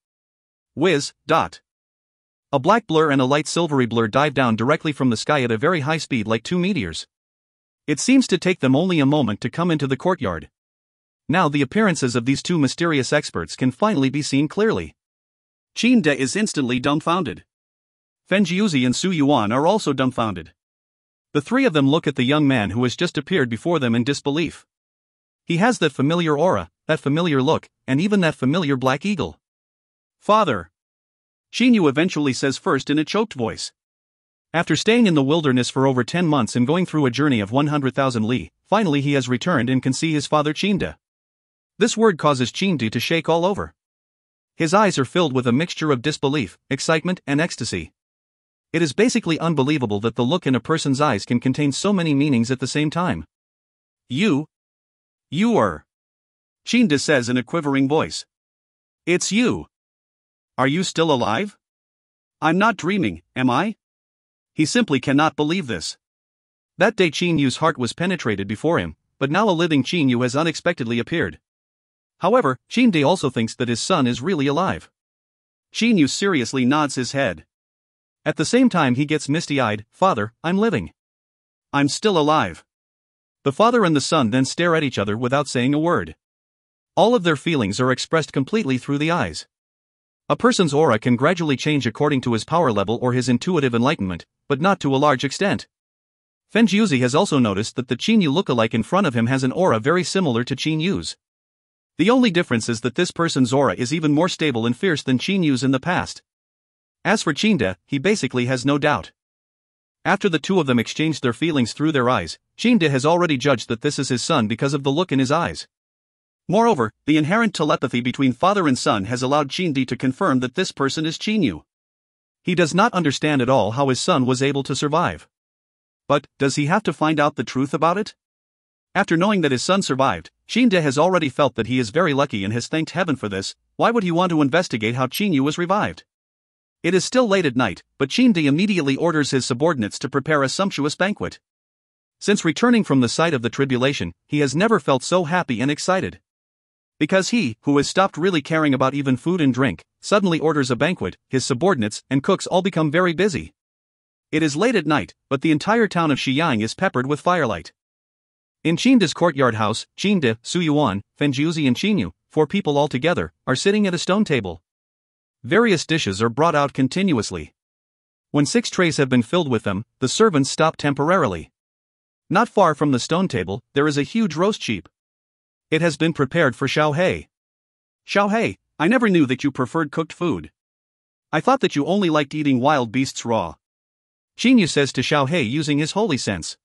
Whiz, dot. A black blur and a light silvery blur dive down directly from the sky at a very high speed like two meteors. It seems to take them only a moment to come into the courtyard. Now the appearances of these two mysterious experts can finally be seen clearly. Qinda is instantly dumbfounded. Fenjiuzi and Su Yuan are also dumbfounded. The three of them look at the young man who has just appeared before them in disbelief. He has that familiar aura, that familiar look, and even that familiar black eagle. Father! Xinyu eventually says first in a choked voice. After staying in the wilderness for over 10 months and going through a journey of 100,000 li, finally he has returned and can see his father Qinda. This word causes Qinda to shake all over. His eyes are filled with a mixture of disbelief, excitement, and ecstasy. It is basically unbelievable that the look in a person's eyes can contain so many meanings at the same time. You are. Qinda says in a quivering voice. It's you. Are you still alive? I'm not dreaming, am I? He simply cannot believe this. That day Qinyu's heart was penetrated before him, but now a living Qinyu has unexpectedly appeared. However, Qinda also thinks that his son is really alive. Qinyu seriously nods his head. At the same time he gets misty-eyed. Father, I'm living. I'm still alive. The father and the son then stare at each other without saying a word. All of their feelings are expressed completely through the eyes. A person's aura can gradually change according to his power level or his intuitive enlightenment, but not to a large extent. Fenjiuzi has also noticed that the Qinyu look-alike in front of him has an aura very similar to Qinyu's. The only difference is that this person's aura is even more stable and fierce than Qinyu's in the past. As for Qinda, he basically has no doubt. After the two of them exchanged their feelings through their eyes, Qinda has already judged that this is his son because of the look in his eyes. Moreover, the inherent telepathy between father and son has allowed Qinda to confirm that this person is Qinyu. He does not understand at all how his son was able to survive. But, does he have to find out the truth about it? After knowing that his son survived, Qinda has already felt that he is very lucky and has thanked heaven for this. Why would he want to investigate how Qinyu was revived? It is still late at night, but Qinda immediately orders his subordinates to prepare a sumptuous banquet. Since returning from the site of the tribulation, he has never felt so happy and excited. Because he, who has stopped really caring about even food and drink, suddenly orders a banquet, his subordinates and cooks all become very busy. It is late at night, but the entire town of Shiyang is peppered with firelight. In Qinda's courtyard house, Qinda, Su Yuan, Fenjiuzi and Qinyu, 4 people altogether, are sitting at a stone table. Various dishes are brought out continuously. When 6 trays have been filled with them, the servants stop temporarily. Not far from the stone table, there is a huge roast sheep. It has been prepared for Xiaohei. Xiaohei, I never knew that you preferred cooked food. I thought that you only liked eating wild beasts raw. Qinyu says to Xiaohei using his holy sense.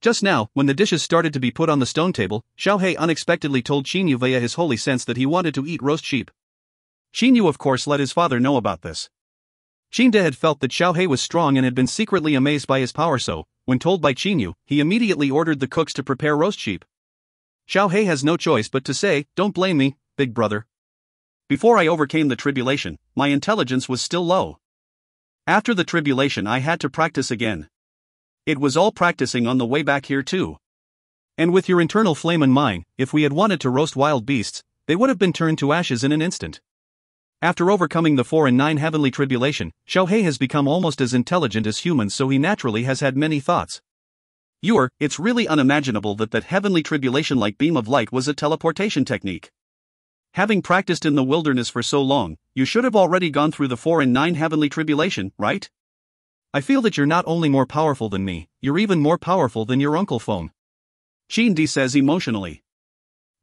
Just now, when the dishes started to be put on the stone table, Xiaohei unexpectedly told Qinyu via his holy sense that he wanted to eat roast sheep. Qinyu of course let his father know about this. Qin had felt that Xiao He was strong and had been secretly amazed by his power, so, when told by Qin Yu, he immediately ordered the cooks to prepare roast sheep. Xiao He has no choice but to say, "Don't blame me, big brother. Before I overcame the tribulation, my intelligence was still low. After the tribulation I had to practice again. It was all practicing on the way back here too. And with your internal flame and mine, if we had wanted to roast wild beasts, they would have been turned to ashes in an instant." After overcoming the 4 and 9 heavenly tribulation, Xiao He has become almost as intelligent as humans, so he naturally has had many thoughts. It's really unimaginable that heavenly tribulation-like beam of light was a teleportation technique. Having practiced in the wilderness for so long, you should have already gone through the 4 and 9 heavenly tribulation, right? I feel that you're not only more powerful than me, you're even more powerful than your Uncle Feng. Qin Di says emotionally.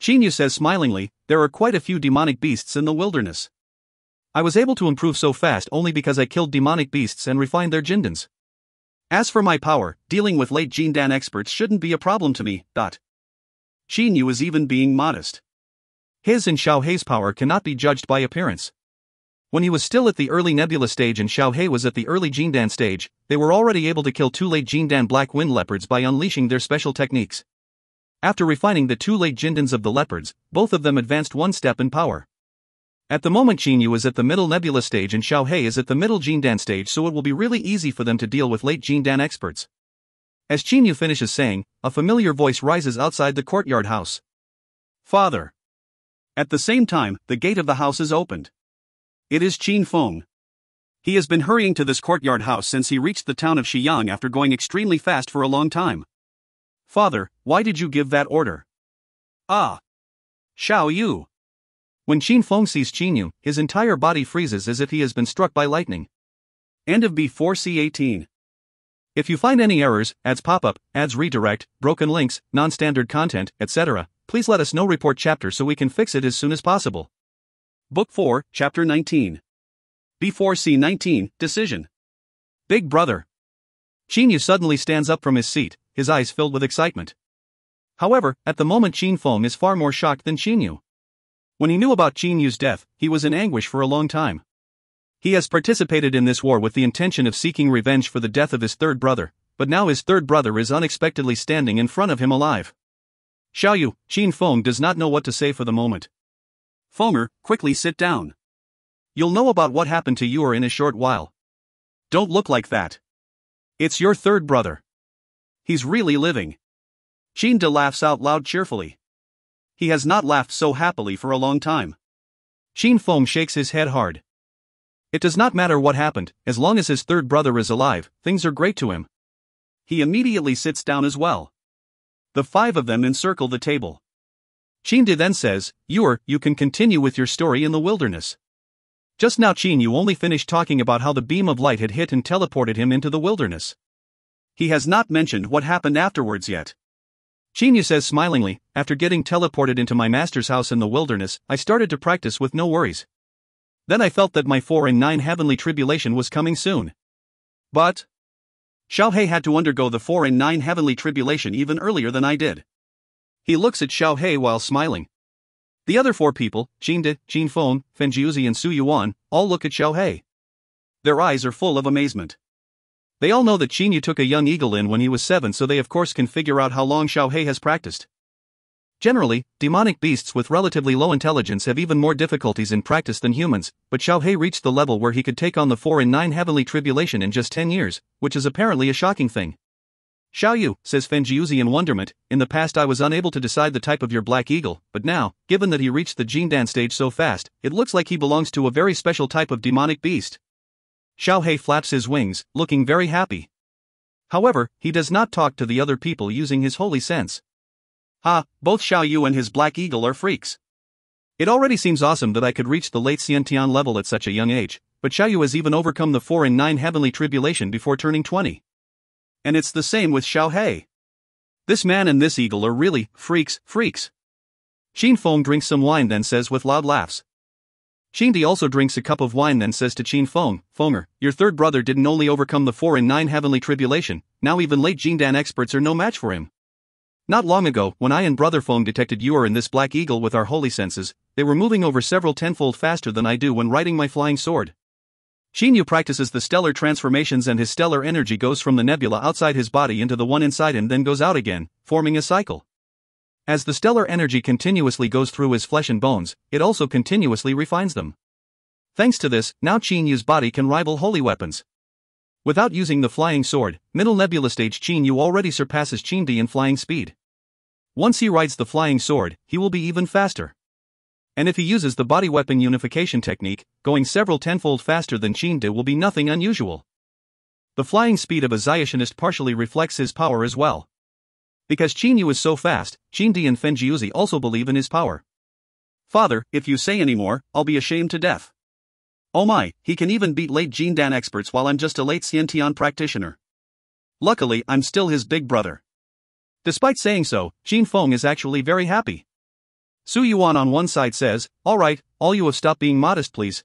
Qin Yu says smilingly, there are quite a few demonic beasts in the wilderness. I was able to improve so fast only because I killed demonic beasts and refined their jindans. As for my power, dealing with late Jindan experts shouldn't be a problem to me. Qin Yu is even being modest. His and Xiao Hei's power cannot be judged by appearance. When he was still at the early nebula stage and Xiao He was at the early Jindan stage, they were already able to kill 2 late Jindan black wind leopards by unleashing their special techniques. After refining the 2 late jindans of the leopards, both of them advanced 1 step in power. At the moment Qin Yu is at the middle nebula stage and Xiao He is at the middle Jindan stage, so it will be really easy for them to deal with late Jindan experts. As Qin Yu finishes saying, a familiar voice rises outside the courtyard house. Father. At the same time, the gate of the house is opened. It is Qin Feng. He has been hurrying to this courtyard house since he reached the town of Xiyang after going extremely fast for a long time. Father, why did you give that order? Ah. Xiao Yu. When Qin Feng sees Qin Yu, his entire body freezes as if he has been struck by lightning. End of B4C18. If you find any errors, ads pop-up, ads redirect, broken links, non-standard content, etc., please let us know. Report chapter so we can fix it as soon as possible. Book 4, Chapter 19. B4C19, Decision. Big brother. Qin Yu suddenly stands up from his seat, his eyes filled with excitement. However, at the moment Qin Feng is far more shocked than Qin Yu. When he knew about Qin Yu's death, he was in anguish for a long time. He has participated in this war with the intention of seeking revenge for the death of his third brother, but now his third brother is unexpectedly standing in front of him alive. Xiao Yu, Qin Feng does not know what to say for the moment. Fenger, quickly sit down. You'll know about what happened to you in a short while. Don't look like that. It's your third brother. He's really living. Qin De laughs out loud cheerfully. He has not laughed so happily for a long time. Qin Feng shakes his head hard. It does not matter what happened, as long as his third brother is alive, things are great to him. He immediately sits down as well. The 5 of them encircle the table. Qin De then says, you can continue with your story in the wilderness. Just now Qin Yu only finished talking about how the beam of light had hit and teleported him into the wilderness. He has not mentioned what happened afterwards yet. Qin Yu says smilingly, after getting teleported into my master's house in the wilderness, I started to practice with no worries. Then I felt that my 4 and 9 heavenly tribulation was coming soon. But Xiao He had to undergo the 4 and 9 heavenly tribulation even earlier than I did. He looks at Xiao He while smiling. The other 4 people, Qin De, Qin Feng, Fenjiuzi and Su Yuan, all look at Xiao He. Their eyes are full of amazement. They all know that Qin Yu took a young eagle in when he was 7, so they of course can figure out how long Xiao He has practiced. Generally, demonic beasts with relatively low intelligence have even more difficulties in practice than humans, but Xiao He reached the level where he could take on the 4 and 9 heavenly tribulation in just 10 years, which is apparently a shocking thing. Xiao Yu, says Fenjiuzi in wonderment, in the past I was unable to decide the type of your black eagle, but now, given that he reached the Jindan stage so fast, it looks like he belongs to a very special type of demonic beast. Xiao He flaps his wings, looking very happy. However, he does not talk to the other people using his holy sense. Both Xiao Yu and his black eagle are freaks. It already seems awesome that I could reach the late Xiantian level at such a young age, but Xiao Yu has even overcome the 4 and 9 heavenly tribulation before turning 20. And it's the same with Xiao He. This man and this eagle are really freaks. Qin Feng drinks some wine then says with loud laughs. Qin Di also drinks a cup of wine then says to Qin Feng, Fenger, your third brother didn't only overcome the 4 and 9 heavenly tribulation, now even late Jindan experts are no match for him. Not long ago, when I and Brother Feng detected you in this black eagle with our holy senses, they were moving over several tenfold faster than I do when riding my flying sword. Qin Yu practices the stellar transformations and his stellar energy goes from the nebula outside his body into the one inside him, then goes out again, forming a cycle. As the stellar energy continuously goes through his flesh and bones, it also continuously refines them. Thanks to this, now Qin Yu's body can rival holy weapons. Without using the flying sword, middle nebula stage Qin Yu already surpasses Qin Di in flying speed. Once he rides the flying sword, he will be even faster. And if he uses the body weapon unification technique, going several tenfold faster than Qin Di will be nothing unusual. The flying speed of a Zayationist partially reflects his power as well. Because Qin Yu is so fast, Qin Di and Fenjiuzi also believe in his power. Father, if you say any more, I'll be ashamed to death. Oh my, he can even beat late Jin Dan experts while I'm just a late Xiantian practitioner. Luckily, I'm still his big brother. Despite saying so, Qin Feng is actually very happy. Su Yuan on one side says, "Alright, all you have stop being modest please.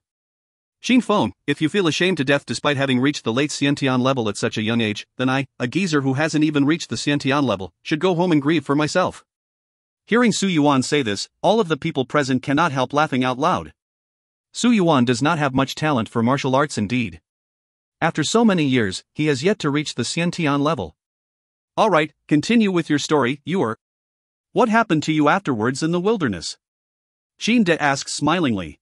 Qin Feng, if you feel ashamed to death despite having reached the late Xiantian level at such a young age, then I, a geezer who hasn't even reached the Xiantian level, should go home and grieve for myself." Hearing Su Yuan say this, all of the people present cannot help laughing out loud. Su Yuan does not have much talent for martial arts indeed. After so many years, he has yet to reach the Xiantian level. Alright, continue with your story, What happened to you afterwards in the wilderness? Qin De asks smilingly.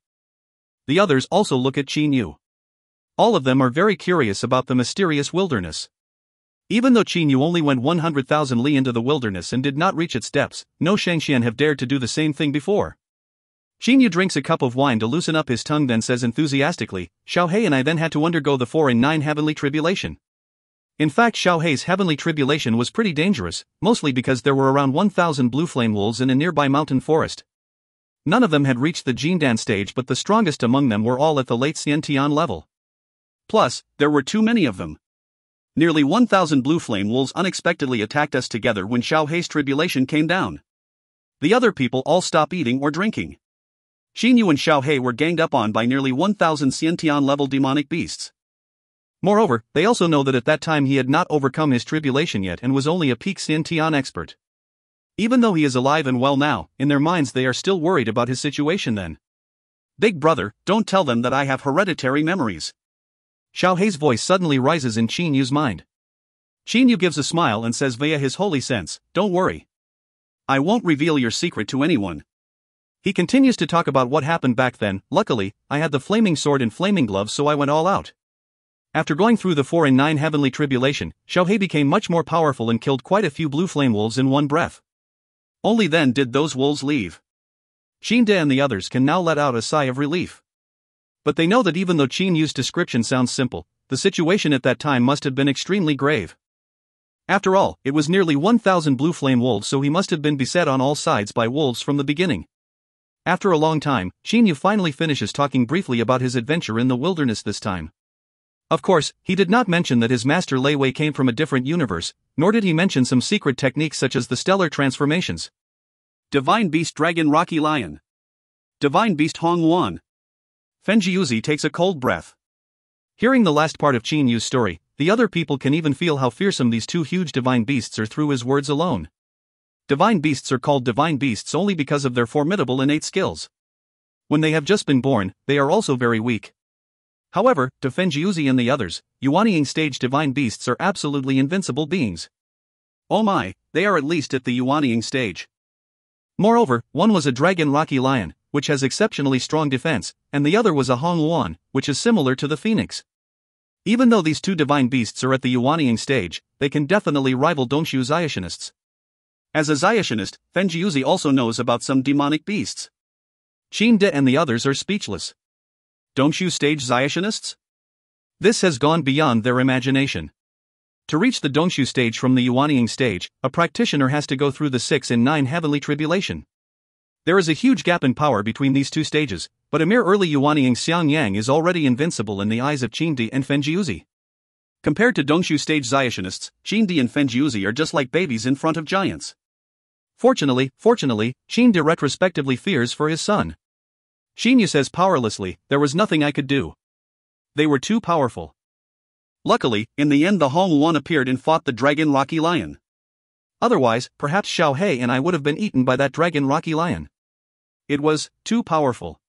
The others also look at Qin Yu. All of them are very curious about the mysterious wilderness. Even though Qin Yu only went 100,000 li into the wilderness and did not reach its depths, no Shangxian have dared to do the same thing before. Qin Yu drinks a cup of wine to loosen up his tongue, then says enthusiastically, "Xiao Hei and I then had to undergo the 4 and 9 heavenly tribulation." In fact, Xiao Hei's heavenly tribulation was pretty dangerous, mostly because there were around 1,000 blue flame wolves in a nearby mountain forest. None of them had reached the Jindan stage, but the strongest among them were all at the late Xiantian level. Plus, there were too many of them. Nearly 1,000 blue flame wolves unexpectedly attacked us together when Xiao Hei's tribulation came down. The other people all stopped eating or drinking. Qin Yu and Xiao Hei were ganged up on by nearly 1,000 Xiantian level demonic beasts. Moreover, they also know that at that time he had not overcome his tribulation yet and was only a peak Xiantian expert. Even though he is alive and well now, in their minds they are still worried about his situation then. Big brother, don't tell them that I have hereditary memories. Xiao Hei's voice suddenly rises in Qin Yu's mind. Qin Yu gives a smile and says via his holy sense, "Don't worry. I won't reveal your secret to anyone." He continues to talk about what happened back then. "Luckily, I had the flaming sword and flaming gloves, so I went all out. After going through the 4 and 9 heavenly tribulation, Xiao Hei became much more powerful and killed quite a few blue flame wolves in one breath. Only then did those wolves leave." Qin De and the others can now let out a sigh of relief. But they know that even though Qin Yu's description sounds simple, the situation at that time must have been extremely grave. After all, it was nearly 1,000 blue flame wolves, so he must have been beset on all sides by wolves from the beginning. After a long time, Qin Yu finally finishes talking briefly about his adventure in the wilderness this time. Of course, he did not mention that his master Lei Wei came from a different universe, nor did he mention some secret techniques such as the stellar transformations. Divine Beast Dragon Rocky Lion. Divine Beast Hong Wan. Fenjiuzi takes a cold breath. Hearing the last part of Qin Yu's story, the other people can even feel how fearsome these two huge divine beasts are through his words alone. Divine beasts are called divine beasts only because of their formidable innate skills. When they have just been born, they are also very weak. However, to Fenjiuzi and the others, Yuanying stage divine beasts are absolutely invincible beings. Oh my, they are at least at the Yuanying stage. Moreover, one was a dragon Rocky Lion, which has exceptionally strong defense, and the other was a Hong Yuan, which is similar to the phoenix. Even though these two divine beasts are at the Yuanying stage, they can definitely rival Dongxu Zayashinists. As a Zayashinist, Fenjiuzi also knows about some demonic beasts. Qin De and the others are speechless. Dongxu stage Zayashinists? This has gone beyond their imagination. To reach the Dongxu stage from the Yuanying stage, a practitioner has to go through the 6 and 9 heavenly tribulation. There is a huge gap in power between these two stages, but a mere early Yuanying Xiang Yang is already invincible in the eyes of Qin Di and Fenjiuzi. Compared to Dongxu stage Zayashinists, Qin Di and Fenjiuzi are just like babies in front of giants. Fortunately, Qin Di retrospectively fears for his son. Qin Yu says powerlessly, "There was nothing I could do. They were too powerful." Luckily, in the end the Hong Yuan appeared and fought the dragon Rocky Lion. Otherwise, perhaps Xiao Hei and I would have been eaten by that dragon Rocky Lion. It was too powerful.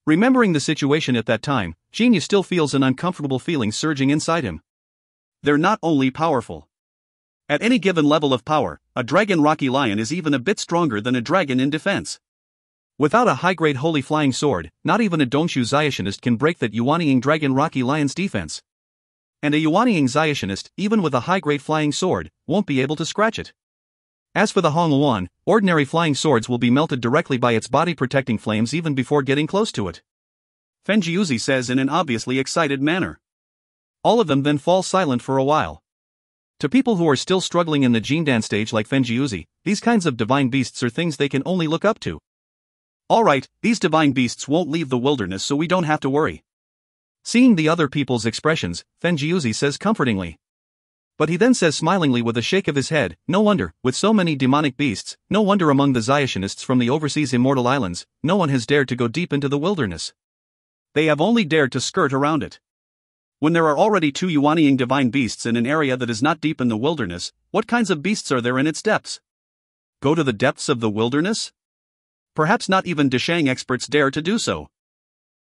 Remembering the situation at that time, Jinyu still feels an uncomfortable feeling surging inside him. They're not only powerful. At any given level of power, a dragon Rocky Lion is even a bit stronger than a dragon in defense. Without a high-grade holy flying sword, not even a Dongshu Zayationist can break that Yuanying dragon Rocky Lion's defense. And a Yuanying Zayationist, even with a high-grade flying sword, won't be able to scratch it. As for the Hongluan, ordinary flying swords will be melted directly by its body-protecting flames even before getting close to it. Fenjiuzi says in an obviously excited manner. All of them then fall silent for a while. To people who are still struggling in the Jindan stage like Fenjiuzi, these kinds of divine beasts are things they can only look up to. Alright, these divine beasts won't leave the wilderness so we don't have to worry. Seeing the other people's expressions, Fenjiuzi says comfortingly. But he then says smilingly with a shake of his head, no wonder, with so many demonic beasts, no wonder among the Zayashinists from the overseas immortal islands, no one has dared to go deep into the wilderness. They have only dared to skirt around it. When there are already 2 Yuanying divine beasts in an area that is not deep in the wilderness, what kinds of beasts are there in its depths? Go to the depths of the wilderness? Perhaps not even Deshang experts dare to do so.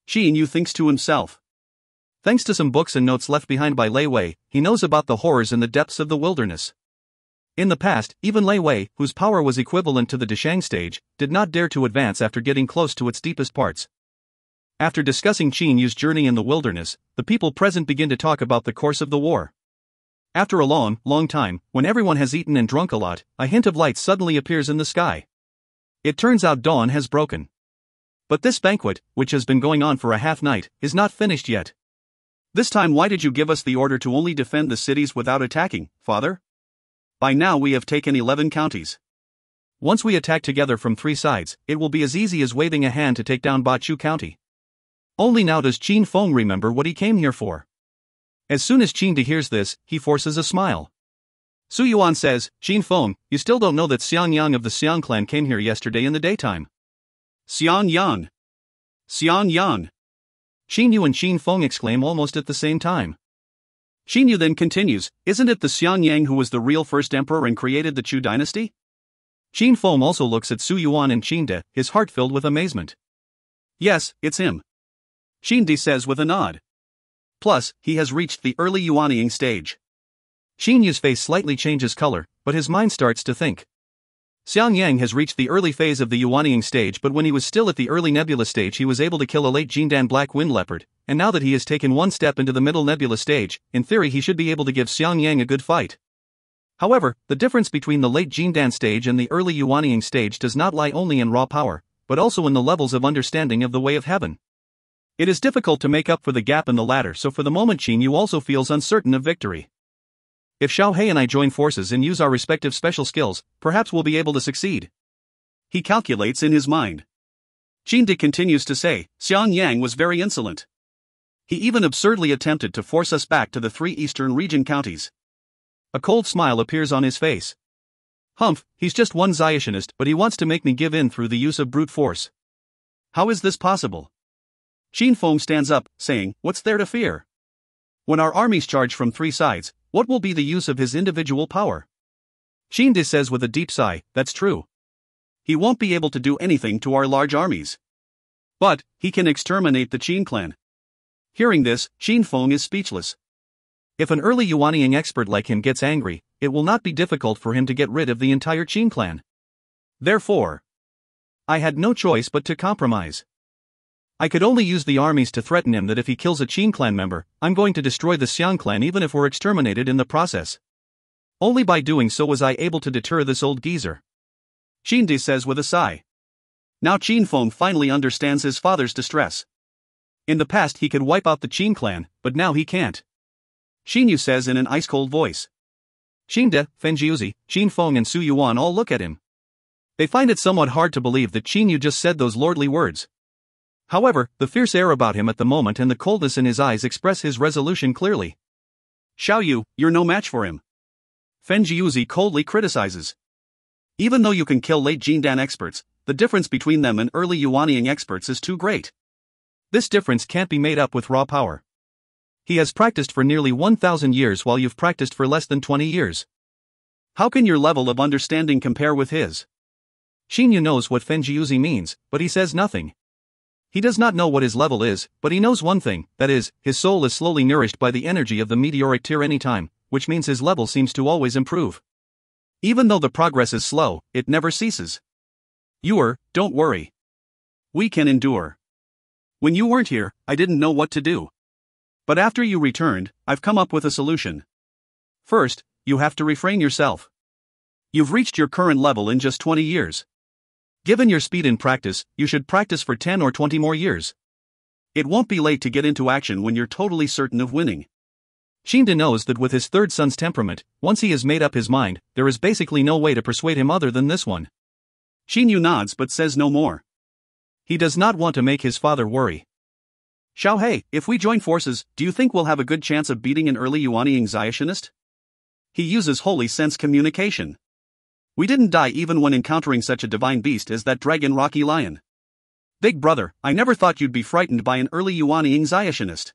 Jinyu thinks to himself. Thanks to some books and notes left behind by Lei Wei, he knows about the horrors in the depths of the wilderness. In the past, even Lei Wei, whose power was equivalent to the Deshang stage, did not dare to advance after getting close to its deepest parts. After discussing Jinyu's journey in the wilderness, the people present begin to talk about the course of the war. After a long, long time, when everyone has eaten and drunk a lot, a hint of light suddenly appears in the sky. It turns out dawn has broken. But this banquet, which has been going on for a half night, is not finished yet. This time why did you give us the order to only defend the cities without attacking, father? By now we have taken 11 counties. Once we attack together from 3 sides, it will be as easy as waving a hand to take down Bachu County. Only now does Qin Feng remember what he came here for. As soon as Qin De hears this, he forces a smile. Su Yuan says, Qin Feng, you still don't know that Xiang Yang of the Xiang clan came here yesterday in the daytime. Xiang Yang. Xiang Yang. Qin Yu and Qin Feng exclaim almost at the same time. Qin Yu then continues, isn't it the Xiang Yang who was the real first emperor and created the Chu dynasty? Qin Feng also looks at Su Yuan and Qin De, his heart filled with amazement. Yes, it's him. Qin De says with a nod. Plus, he has reached the early Yuanying stage. Qin Yu's face slightly changes color, but his mind starts to think. Xiang Yang has reached the early phase of the Yuanying stage, but when he was still at the early nebula stage he was able to kill a late Jindan black wind leopard, and now that he has taken one step into the middle nebula stage, in theory he should be able to give Xiang Yang a good fight. However, the difference between the late Jindan stage and the early Yuanying stage does not lie only in raw power, but also in the levels of understanding of the way of heaven. It is difficult to make up for the gap in the latter, so for the moment Qin Yu also feels uncertain of victory. If Xiao He and I join forces and use our respective special skills, perhaps we'll be able to succeed. He calculates in his mind. Qin De continues to say, Xiang Yang was very insolent. He even absurdly attempted to force us back to the 3 eastern region counties. A cold smile appears on his face. Humph, he's just one Zayationist, but he wants to make me give in through the use of brute force. How is this possible? Qin Feng stands up, saying, what's there to fear? When our armies charge from 3 sides, what will be the use of his individual power? Qin De says with a deep sigh, that's true. He won't be able to do anything to our large armies. But, he can exterminate the Qin clan. Hearing this, Qin Feng is speechless. If an early Yuanying expert like him gets angry, it will not be difficult for him to get rid of the entire Qin clan. Therefore, I had no choice but to compromise. I could only use the armies to threaten him that if he kills a Qin clan member, I'm going to destroy the Xiang clan even if we're exterminated in the process. Only by doing so was I able to deter this old geezer. Qin De says with a sigh. Now Qin Feng finally understands his father's distress. In the past he could wipe out the Qin clan, but now he can't. Qin Yu says in an ice-cold voice. Qin De, Fenjiuzi, Qin Feng and Su Yuan all look at him. They find it somewhat hard to believe that Qin Yu just said those lordly words. However, the fierce air about him at the moment and the coldness in his eyes express his resolution clearly. Xiao Yu, you're no match for him. Fenjiuzi coldly criticizes. Even though you can kill late Jindan experts, the difference between them and early Yuanying experts is too great. This difference can't be made up with raw power. He has practiced for nearly 1,000 years while you've practiced for less than 20 years. How can your level of understanding compare with his? Qin Yu knows what Fenjiuzi means, but he says nothing. He does not know what his level is, but he knows one thing, that is, his soul is slowly nourished by the energy of the meteoric tear any time, which means his level seems to always improve. Even though the progress is slow, it never ceases. Don't worry. We can endure. When you weren't here, I didn't know what to do. But after you returned, I've come up with a solution. First, you have to refrain yourself. You've reached your current level in just 20 years. Given your speed in practice, you should practice for 10 or 20 more years. It won't be late to get into action when you're totally certain of winning. Shinda knows that with his third son's temperament, once he has made up his mind, there is basically no way to persuade him other than this one. Shinyu nods but says no more. He does not want to make his father worry. Xiaohei, if we join forces, do you think we'll have a good chance of beating an early Yuani exhibitionist? He uses holy sense communication. We didn't die even when encountering such a divine beast as that dragon Rocky Lion. Big brother, I never thought you'd be frightened by an early Yuani exhibitionist.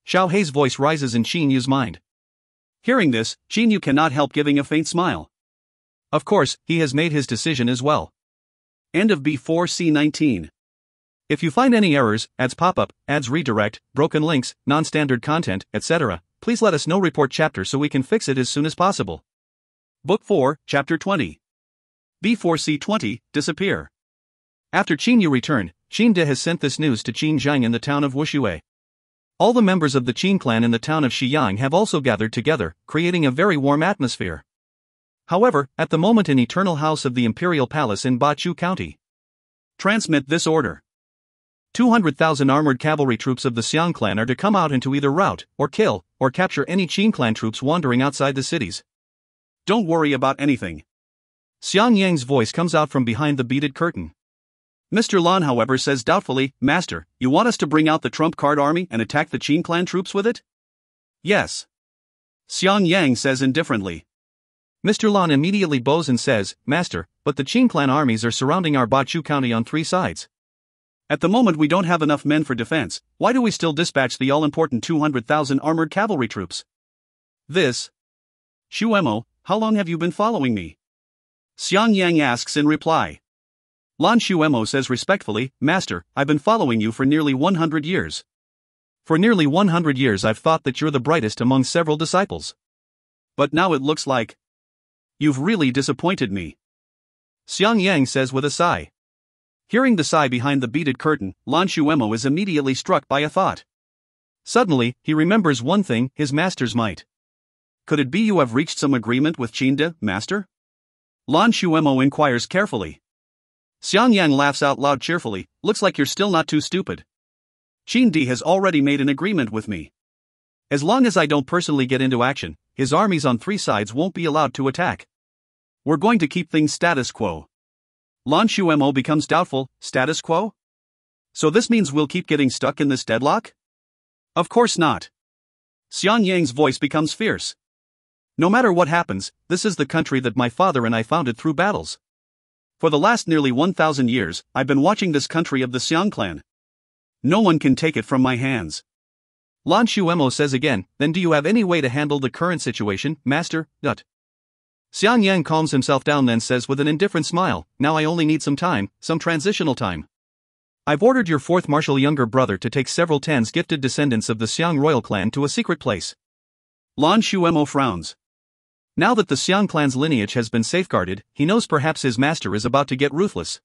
Xiaohei's voice rises in Xinyu's mind. Hearing this, Xinyu cannot help giving a faint smile. Of course, he has made his decision as well. End of B4C19. If you find any errors, ads pop up, ads redirect, broken links, non-standard content, etc., please let us know. Report chapter so we can fix it as soon as possible. Book 4, Chapter 20. B4C20, Disappear. After Qin Yu returned, Qin De has sent this news to Qin Zhang in the town of Wushuai. All the members of the Qin clan in the town of Xiyang have also gathered together, creating a very warm atmosphere. However, at the moment in Eternal House of the Imperial Palace in Bachu County. Transmit this order. 200,000 armored cavalry troops of the Xiang clan are to come out and to either rout, or kill, or capture any Qin clan troops wandering outside the cities. Don't worry about anything. Xiang Yang's voice comes out from behind the beaded curtain. Mr. Lan, however, says doubtfully, Master, you want us to bring out the trump card army and attack the Qin clan troops with it? Yes. Xiang Yang says indifferently. Mr. Lan immediately bows and says, Master, but the Qin clan armies are surrounding our Bachu County on 3 sides. At the moment we don't have enough men for defense. Why do we still dispatch the all-important 200,000 armored cavalry troops? This. Shuemo, how long have you been following me? Xiang Yang asks in reply. Lan Shuemo says respectfully, Master, I've been following you for nearly 100 years. For nearly 100 years I've thought that you're the brightest among several disciples. But now it looks like you've really disappointed me. Xiang Yang says with a sigh. Hearing the sigh behind the beaded curtain, Lan Shuemo is immediately struck by a thought. Suddenly, he remembers one thing, his master's might. Could it be you have reached some agreement with Qin De, Master? Lan Shuemo inquires carefully. Xiang Yang laughs out loud cheerfully, looks like you're still not too stupid. Qin De has already made an agreement with me. As long as I don't personally get into action, his armies on 3 sides won't be allowed to attack. We're going to keep things status quo. Lan Shuemo becomes doubtful, status quo? So this means we'll keep getting stuck in this deadlock? Of course not. Xiang Yang's voice becomes fierce. No matter what happens, this is the country that my father and I founded through battles. For the last nearly 1,000 years, I've been watching this country of the Xiang clan. No one can take it from my hands. Lan Shuemo says again, then do you have any way to handle the current situation, Master? Xiang Yang calms himself down then says with an indifferent smile, now I only need some time, some transitional time. I've ordered your 4th martial younger brother to take several Tan's gifted descendants of the Xiang royal clan to a secret place. Lan Shuemo frowns. Now that the Xiang clan's lineage has been safeguarded, he knows perhaps his master is about to get ruthless.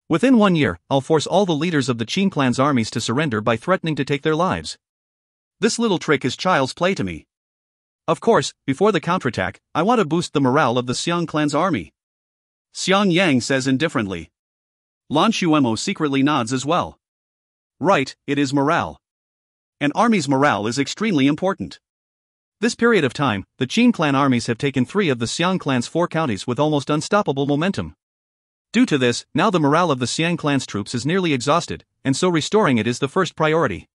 Within 1 year, I'll force all the leaders of the Qin clan's armies to surrender by threatening to take their lives. This little trick is child's play to me. Of course, before the counterattack, I want to boost the morale of the Xiang clan's army. Xiang Yang says indifferently. Lan Shuemo secretly nods as well. Right, it is morale. An army's morale is extremely important. This period of time, the Qin clan armies have taken 3 of the Xiang clan's 4 counties with almost unstoppable momentum. Due to this, now the morale of the Xiang clan's troops is nearly exhausted, and so restoring it is the first priority.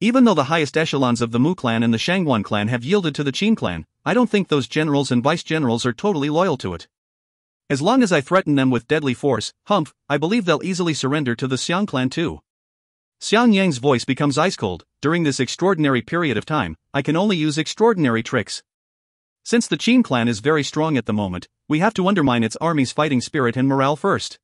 Even though the highest echelons of the Mu clan and the Shangguan clan have yielded to the Qin clan, I don't think those generals and vice-generals are totally loyal to it. As long as I threaten them with deadly force, I believe they'll easily surrender to the Xiang clan too. Xiang Yang's voice becomes ice cold. During this extraordinary period of time, I can only use extraordinary tricks. Since the Qin clan is very strong at the moment, we have to undermine its army's fighting spirit and morale first.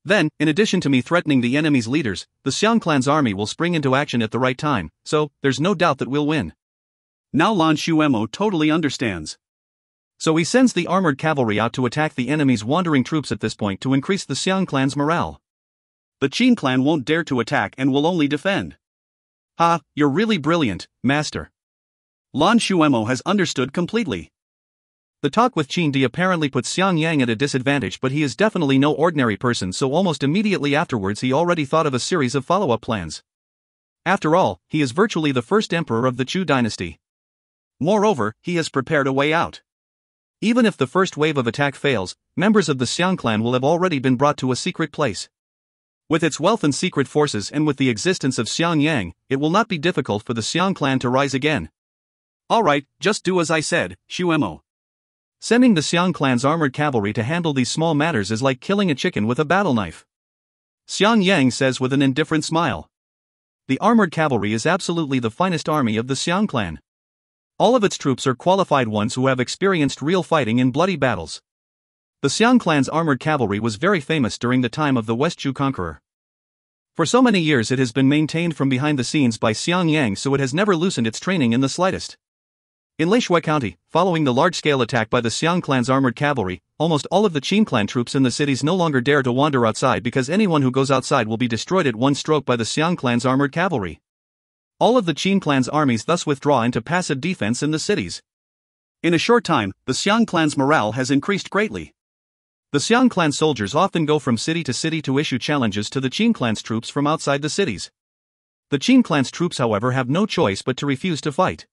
Then, in addition to me threatening the enemy's leaders, the Xiang clan's army will spring into action at the right time, so there's no doubt that we'll win. Now Lan Shuemo totally understands. So he sends the armored cavalry out to attack the enemy's wandering troops at this point to increase the Xiang clan's morale. The Qin clan won't dare to attack and will only defend. Ha, you're really brilliant, master. Lan Shuemo has understood completely. The talk with Qin Di apparently puts Xiang Yang at a disadvantage, but he is definitely no ordinary person, so almost immediately afterwards he already thought of a series of follow-up plans. After all, he is virtually the first emperor of the Chu dynasty. Moreover, he has prepared a way out. Even if the first wave of attack fails, members of the Xiang clan will have already been brought to a secret place. With its wealth and secret forces and with the existence of Xiang Yang, it will not be difficult for the Xiang clan to rise again. Alright, just do as I said, Shuemo. Sending the Xiang clan's armored cavalry to handle these small matters is like killing a chicken with a battle knife. Xiang Yang says with an indifferent smile. The armored cavalry is absolutely the finest army of the Xiang clan. All of its troops are qualified ones who have experienced real fighting in bloody battles. The Xiang clan's armored cavalry was very famous during the time of the West Chu conqueror. For so many years it has been maintained from behind the scenes by Xiang Yang, so it has never loosened its training in the slightest. In Leishui County, following the large-scale attack by the Xiang clan's armored cavalry, almost all of the Qin clan troops in the cities no longer dare to wander outside because anyone who goes outside will be destroyed at one stroke by the Xiang clan's armored cavalry. All of the Qin clan's armies thus withdraw into passive defense in the cities. In a short time, the Xiang clan's morale has increased greatly. The Xiang clan soldiers often go from city to city to issue challenges to the Qin clan's troops from outside the cities. The Qin clan's troops, however, have no choice but to refuse to fight.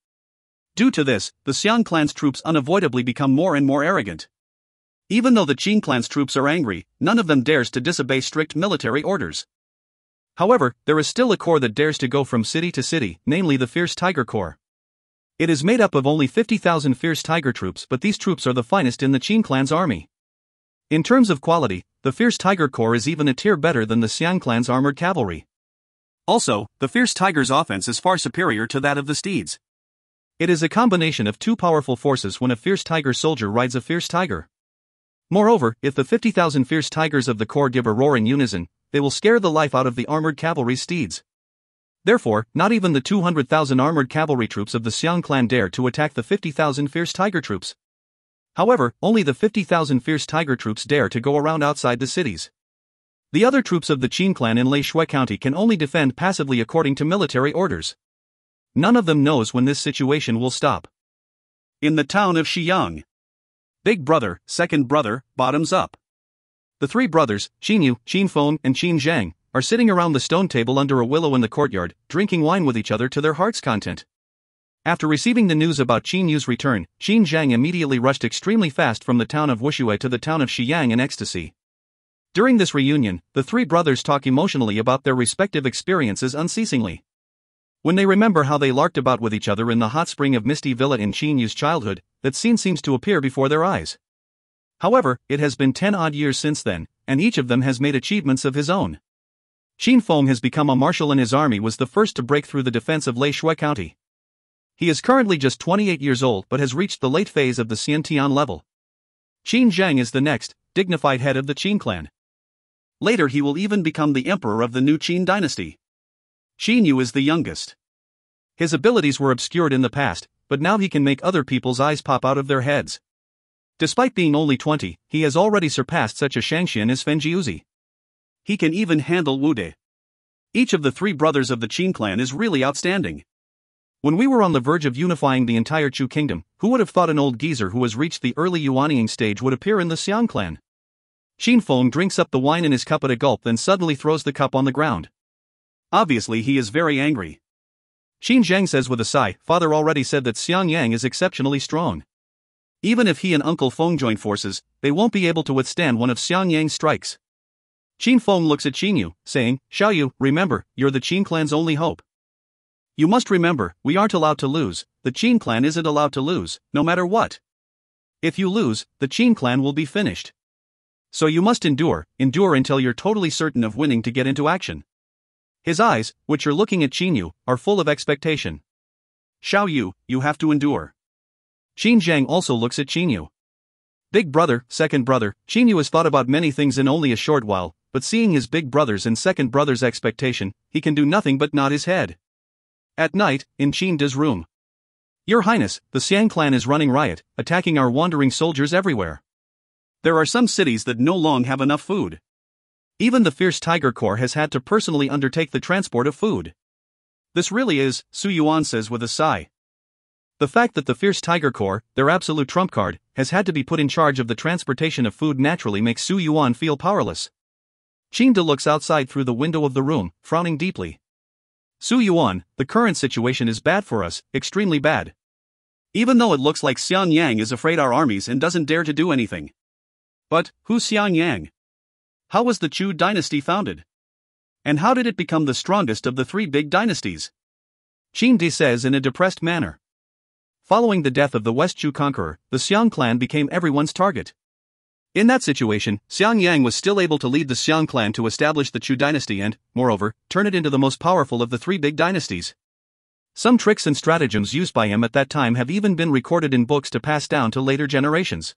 Due to this, the Xiang clan's troops unavoidably become more and more arrogant. Even though the Qin clan's troops are angry, none of them dares to disobey strict military orders. However, there is still a corps that dares to go from city to city, namely the Fierce Tiger Corps. It is made up of only 50,000 Fierce Tiger troops, but these troops are the finest in the Qin clan's army. In terms of quality, the Fierce Tiger Corps is even a tier better than the Xiang clan's armored cavalry. Also, the Fierce Tiger's offense is far superior to that of the steeds. It is a combination of two powerful forces when a Fierce Tiger soldier rides a Fierce Tiger. Moreover, if the 50,000 Fierce Tigers of the Corps give a roar in unison, they will scare the life out of the armored cavalry steeds. Therefore, not even the 200,000 armored cavalry troops of the Xiang clan dare to attack the 50,000 Fierce Tiger troops. However, only the 50,000 Fierce Tiger troops dare to go around outside the cities. The other troops of the Qin clan in Leishui County can only defend passively according to military orders. None of them knows when this situation will stop. In the town of Shiyang. Big brother, second brother, bottoms up. The three brothers, Qin Yu, Qin Feng, and Qin Zhang, are sitting around the stone table under a willow in the courtyard, drinking wine with each other to their heart's content. After receiving the news about Qin Yu's return, Qin Zhang immediately rushed extremely fast from the town of Wushui to the town of Shiyang in ecstasy. During this reunion, the three brothers talk emotionally about their respective experiences unceasingly. When they remember how they larked about with each other in the hot spring of Misty Villa in Qin Yu's childhood, that scene seems to appear before their eyes. However, it has been 10 odd years since then, and each of them has made achievements of his own. Qin Feng has become a marshal and his army was the first to break through the defense of Leishui County. He is currently just 28 years old but has reached the late phase of the Xiantian level. Qin Zhang is the next, dignified head of the Qin clan. Later he will even become the emperor of the new Qin dynasty. Qin Yu is the youngest. His abilities were obscured in the past, but now he can make other people's eyes pop out of their heads. Despite being only 20, he has already surpassed such a Shangxian as Fenjiuzi. He can even handle Wu De. Each of the three brothers of the Qin clan is really outstanding. When we were on the verge of unifying the entire Chu kingdom, who would have thought an old geezer who has reached the early Yuanying stage would appear in the Xiang clan? Qin Feng drinks up the wine in his cup at a gulp, then suddenly throws the cup on the ground. Obviously he is very angry. Qin Zhang says with a sigh, "Father already said that Xiang Yang is exceptionally strong. Even if he and Uncle Feng join forces, they won't be able to withstand one of Xiang Yang's strikes." Qin Feng looks at Qin Yu, saying, "Xiao Yu, remember, you're the Qin clan's only hope. You must remember, we aren't allowed to lose, the Qin clan isn't allowed to lose, no matter what. If you lose, the Qin clan will be finished. So you must endure until you're totally certain of winning to get into action." His eyes, which are looking at Qin Yu, are full of expectation. "Xiao Yu, you have to endure." Qin Zhang also looks at Qin Yu. Big brother, second brother, Qin Yu has thought about many things in only a short while, but seeing his big brother's and second brother's expectation, he can do nothing but nod his head. At night, in Qinda's room. Your Highness, the Xiang clan is running riot, attacking our wandering soldiers everywhere. There are some cities that no longer have enough food. Even the fierce Tiger Corps has had to personally undertake the transport of food. This really is, Su Yuan says with a sigh. The fact that the fierce Tiger Corps, their absolute trump card, has had to be put in charge of the transportation of food naturally makes Su Yuan feel powerless. Qinda looks outside through the window of the room, frowning deeply. Su Yuan, the current situation is bad for us, extremely bad. Even though it looks like Xian Yang is afraid our armies and doesn't dare to do anything. But, who's Xian Yang? How was the Chu dynasty founded? And how did it become the strongest of the three big dynasties? Qinda says in a depressed manner. Following the death of the West Chu conqueror, the Xiang clan became everyone's target. In that situation, Xiang Yang was still able to lead the Xiang clan to establish the Chu dynasty and, moreover, turn it into the most powerful of the three big dynasties. Some tricks and stratagems used by him at that time have even been recorded in books to pass down to later generations.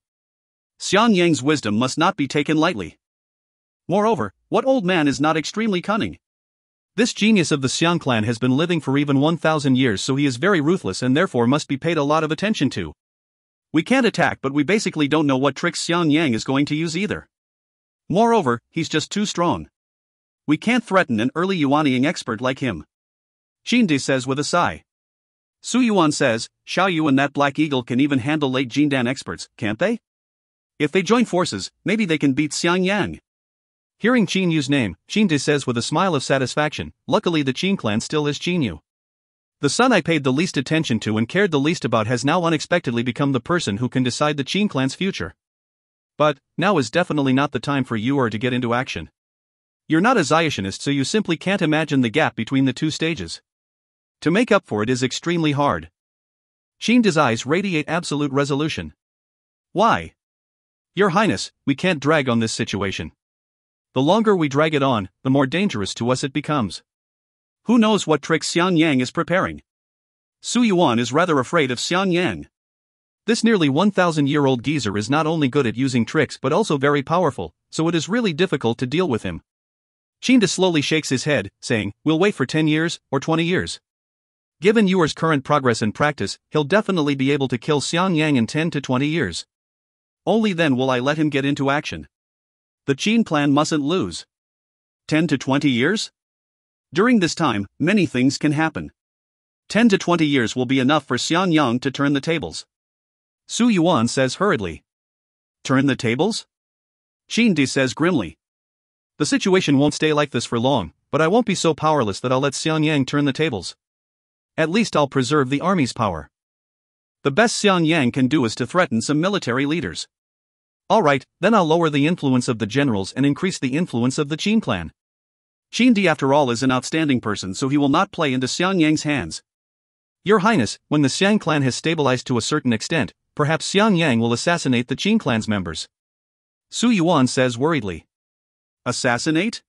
Xiang Yang's wisdom must not be taken lightly. Moreover, what old man is not extremely cunning? This genius of the Xiang clan has been living for even 1,000 years, so he is very ruthless and therefore must be paid a lot of attention to. We can't attack, but we basically don't know what tricks Xiang Yang is going to use either. Moreover, he's just too strong. We can't threaten an early Yuanying expert like him. Qinda says with a sigh. Su Yuan says, Xiao Yu and that Black Eagle can even handle late Jindan experts, can't they? If they join forces, maybe they can beat Xiang Yang. Hearing Qin Yu's name, Qinda says with a smile of satisfaction, luckily the Qin clan still is Qin Yu. The son I paid the least attention to and cared the least about has now unexpectedly become the person who can decide the Qin clan's future. But, now is definitely not the time for you to get into action. You're not a Zionist, so you simply can't imagine the gap between the two stages. To make up for it is extremely hard. Qinda's eyes radiate absolute resolution. Why? Your Highness, we can't drag on this situation. The longer we drag it on, the more dangerous to us it becomes. Who knows what tricks Xian Yang is preparing? Su Yuan is rather afraid of Xian Yang. This nearly 1,000-year-old geezer is not only good at using tricks but also very powerful, so it is really difficult to deal with him. Qinda slowly shakes his head, saying, we'll wait for 10 years, or 20 years. Given Yuer's current progress and practice, he'll definitely be able to kill Xian Yang in 10 to 20 years. Only then will I let him get into action. The Qin clan mustn't lose. 10 to 20 years? During this time, many things can happen. 10 to 20 years will be enough for Xian Yang to turn the tables. Su Yuan says hurriedly. Turn the tables? Qinda says grimly. The situation won't stay like this for long, but I won't be so powerless that I'll let Xian Yang turn the tables. At least I'll preserve the army's power. The best Xian Yang can do is to threaten some military leaders. Alright, then I'll lower the influence of the generals and increase the influence of the Qin clan. Qinda after all is an outstanding person, so he will not play into Xian Yang's hands. Your Highness, when the Xiang clan has stabilized to a certain extent, perhaps Xian Yang will assassinate the Qin clan's members. Su Yuan says worriedly. Assassinate?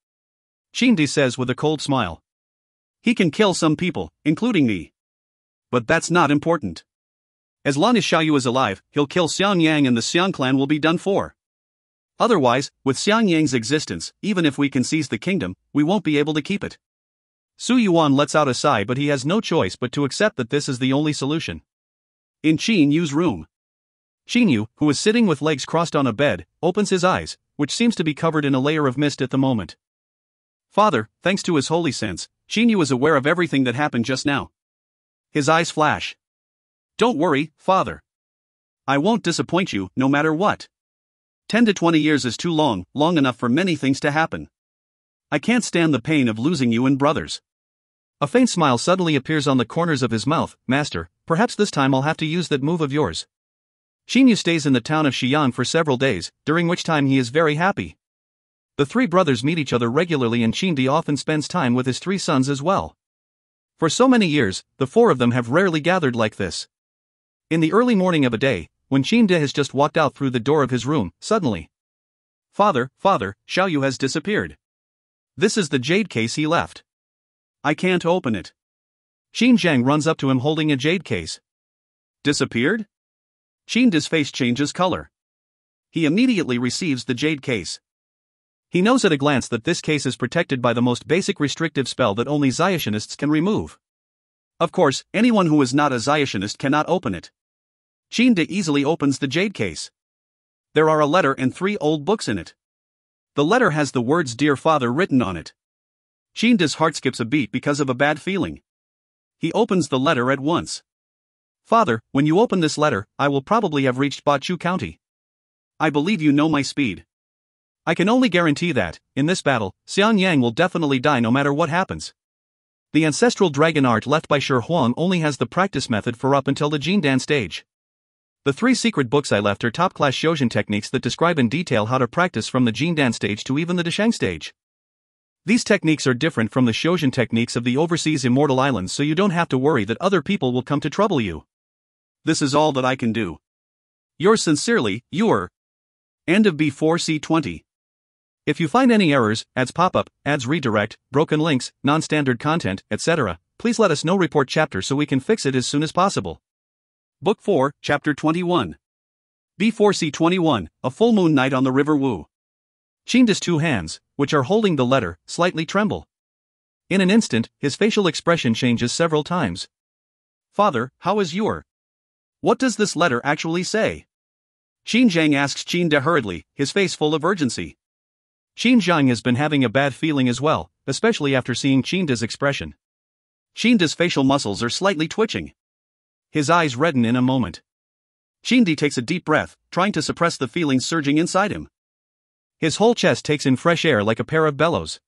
Qinda says with a cold smile. He can kill some people, including me. But that's not important. As long as Xiao Yu is alive, he'll kill Xian Yang and the Xiang clan will be done for. Otherwise, with Xian Yang's existence, even if we can seize the kingdom, we won't be able to keep it. Su Yuan lets out a sigh, but he has no choice but to accept that this is the only solution. In Qin Yu's room. Qin Yu, who is sitting with legs crossed on a bed, opens his eyes, which seems to be covered in a layer of mist at the moment. Father, thanks to his holy sense, Qin Yu is aware of everything that happened just now. His eyes flash. Don't worry, father. I won't disappoint you, no matter what. 10 to 20 years is too long enough for many things to happen. I can't stand the pain of losing you and brothers. A faint smile suddenly appears on the corners of his mouth. Master, perhaps this time I'll have to use that move of yours. Qin Yu stays in the town of Xi'an for several days, during which time he is very happy. The three brothers meet each other regularly and Qinda often spends time with his three sons as well. For so many years, the four of them have rarely gathered like this. In the early morning of a day, when Qinda has just walked out through the door of his room, suddenly. Father, Xiao Yu has disappeared. This is the jade case he left. I can't open it. Qin Zhang runs up to him holding a jade case. Disappeared? Qinda's face changes color. He immediately receives the jade case. He knows at a glance that this case is protected by the most basic restrictive spell that only Zyationists can remove. Of course, anyone who is not a Zyatianist cannot open it. Qin easily opens the jade case. There are a letter and 3 old books in it. The letter has the words "Dear Father" written on it. Qin's heart skips a beat because of a bad feeling. He opens the letter at once. "Father, when you open this letter, I will probably have reached Bachu County. I believe you know my speed. I can only guarantee that, in this battle, Xian Yang will definitely die no matter what happens. The ancestral dragon art left by Shi Huang only has the practice method for up until the Jindan stage. The 3 secret books I left are top-class Shojin techniques that describe in detail how to practice from the Jindan stage to even the Desheng stage. These techniques are different from the Shojin techniques of the overseas immortal islands, so you don't have to worry that other people will come to trouble you. This is all that I can do. Yours sincerely, Yor. End of B4C20. If you find any errors, ads pop up, ads redirect, broken links, non-standard content, etc., please let us know. Report chapter so we can fix it as soon as possible. Book 4, Chapter 21. B4C21, A Full Moon Night on the River Wu. Qin's 2 hands, which are holding the letter, slightly tremble. In an instant, his facial expression changes several times. "Father, how is your? What does this letter actually say?" Qin Zhang asks Qin hurriedly, his face full of urgency. Qin Zhang has been having a bad feeling as well, especially after seeing Qin's expression. Qin's facial muscles are slightly twitching. His eyes redden in a moment. Qin takes a deep breath, trying to suppress the feelings surging inside him. His whole chest takes in fresh air like a pair of bellows.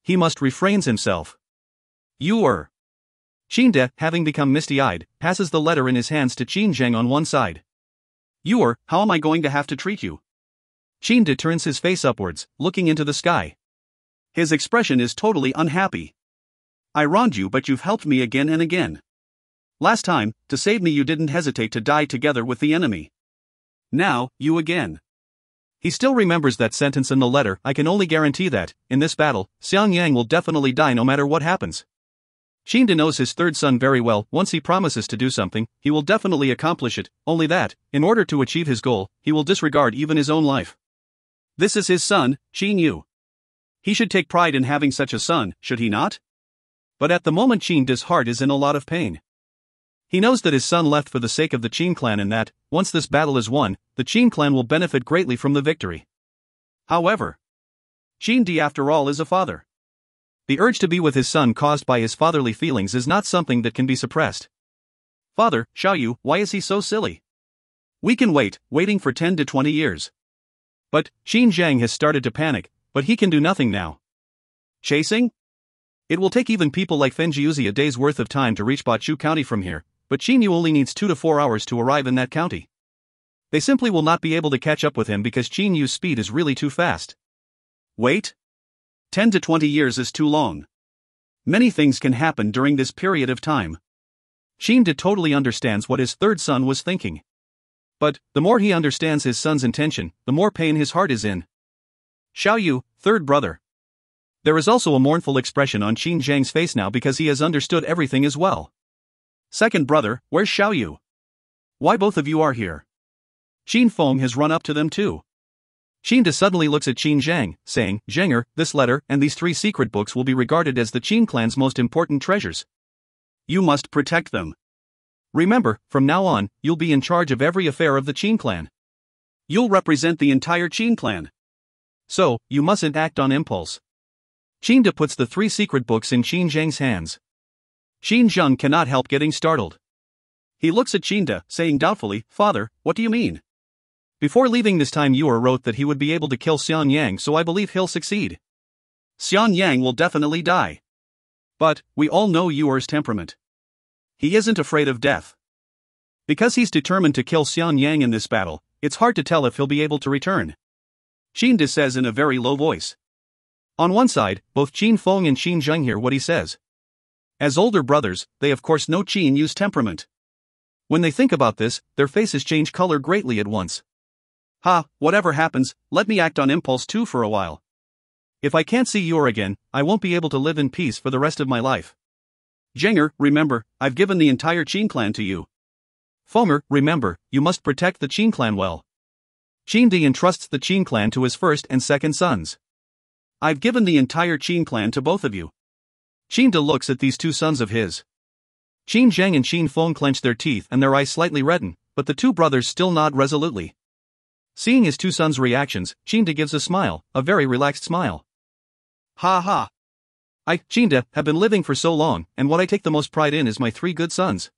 He must refrain himself. "You Qin, having become misty-eyed, passes the letter in his hands to Qin Zhang on one side. "You how am I going to have to treat you?" Qin turns his face upwards, looking into the sky. His expression is totally unhappy. "I wronged you, but you've helped me again and again. Last time, to save me you didn't hesitate to die together with the enemy. Now, you again." He still remembers that sentence in the letter. "I can only guarantee that, in this battle, Xiang Yang will definitely die no matter what happens." Qin knows his 3rd son very well. Once he promises to do something, he will definitely accomplish it, only that, in order to achieve his goal, he will disregard even his own life. This is his son, Qin Yu. He should take pride in having such a son, should he not? But at the moment Qin's heart is in a lot of pain. He knows that his son left for the sake of the Qin clan and that, once this battle is won, the Qin clan will benefit greatly from the victory. However, Qin after all is a father. The urge to be with his son caused by his fatherly feelings is not something that can be suppressed. "Father, Xiaoyu, why is he so silly? We can waiting for 10 to 20 years. But Qin Zhang has started to panic, but he can do nothing now. Chasing? It will take even people like Fenjiuzi a day's worth of time to reach Bachu County from here, but Qin Yu only needs 2 to 4 hours to arrive in that county. They simply will not be able to catch up with him because Qin Yu's speed is really too fast. Wait? 10 to 20 years is too long. Many things can happen during this period of time." Qin totally understands what his 3rd son was thinking. But, the more he understands his son's intention, the more pain his heart is in. "Xiaoyu, 3rd brother." There is also a mournful expression on Qin Zhang's face now because he has understood everything as well. "2nd brother, where's Xiaoyu? Why both of you are here?" Qin Feng has run up to them too. Qin suddenly looks at Qin Zhang, saying, "Zhanger, this letter and these 3 secret books will be regarded as the Qin clan's most important treasures. You must protect them. Remember, from now on, you'll be in charge of every affair of the Qin clan. You'll represent the entire Qin clan. So, you mustn't act on impulse." Qin puts the 3 secret books in Qin Zhang's hands. Qin Zhang cannot help getting startled. He looks at Qin saying doubtfully, "Father, what do you mean? Before leaving this time Yor wrote that he would be able to kill Xian Yang, so I believe he'll succeed. Xian Yang will definitely die. But, we all know Yor's temperament. He isn't afraid of death. Because he's determined to kill Xian Yang in this battle, it's hard to tell if he'll be able to return." Qin says in a very low voice. On one side, both Qin Feng and Qin Zheng hear what he says. As older brothers, they of course know Qin Yu's temperament. When they think about this, their faces change color greatly at once. Whatever happens, let me act on impulse too for a while. If I can't see Yor again, I won't be able to live in peace for the rest of my life. Zhanger, remember, I've given the entire Qin clan to you. Fomer, remember, you must protect the Qin clan well. Qin entrusts the Qin clan to his 1st and 2nd sons. I've given the entire Qin clan to both of you. Qin De looks at these two sons of his. Qin Zheng and Qin Feng clench their teeth and their eyes slightly redden, but the two brothers still nod resolutely. Seeing his two sons' reactions, Qin De gives a smile, a very relaxed smile. Ha ha. I, Qin De, have been living for so long, and what I take the most pride in is my three good sons.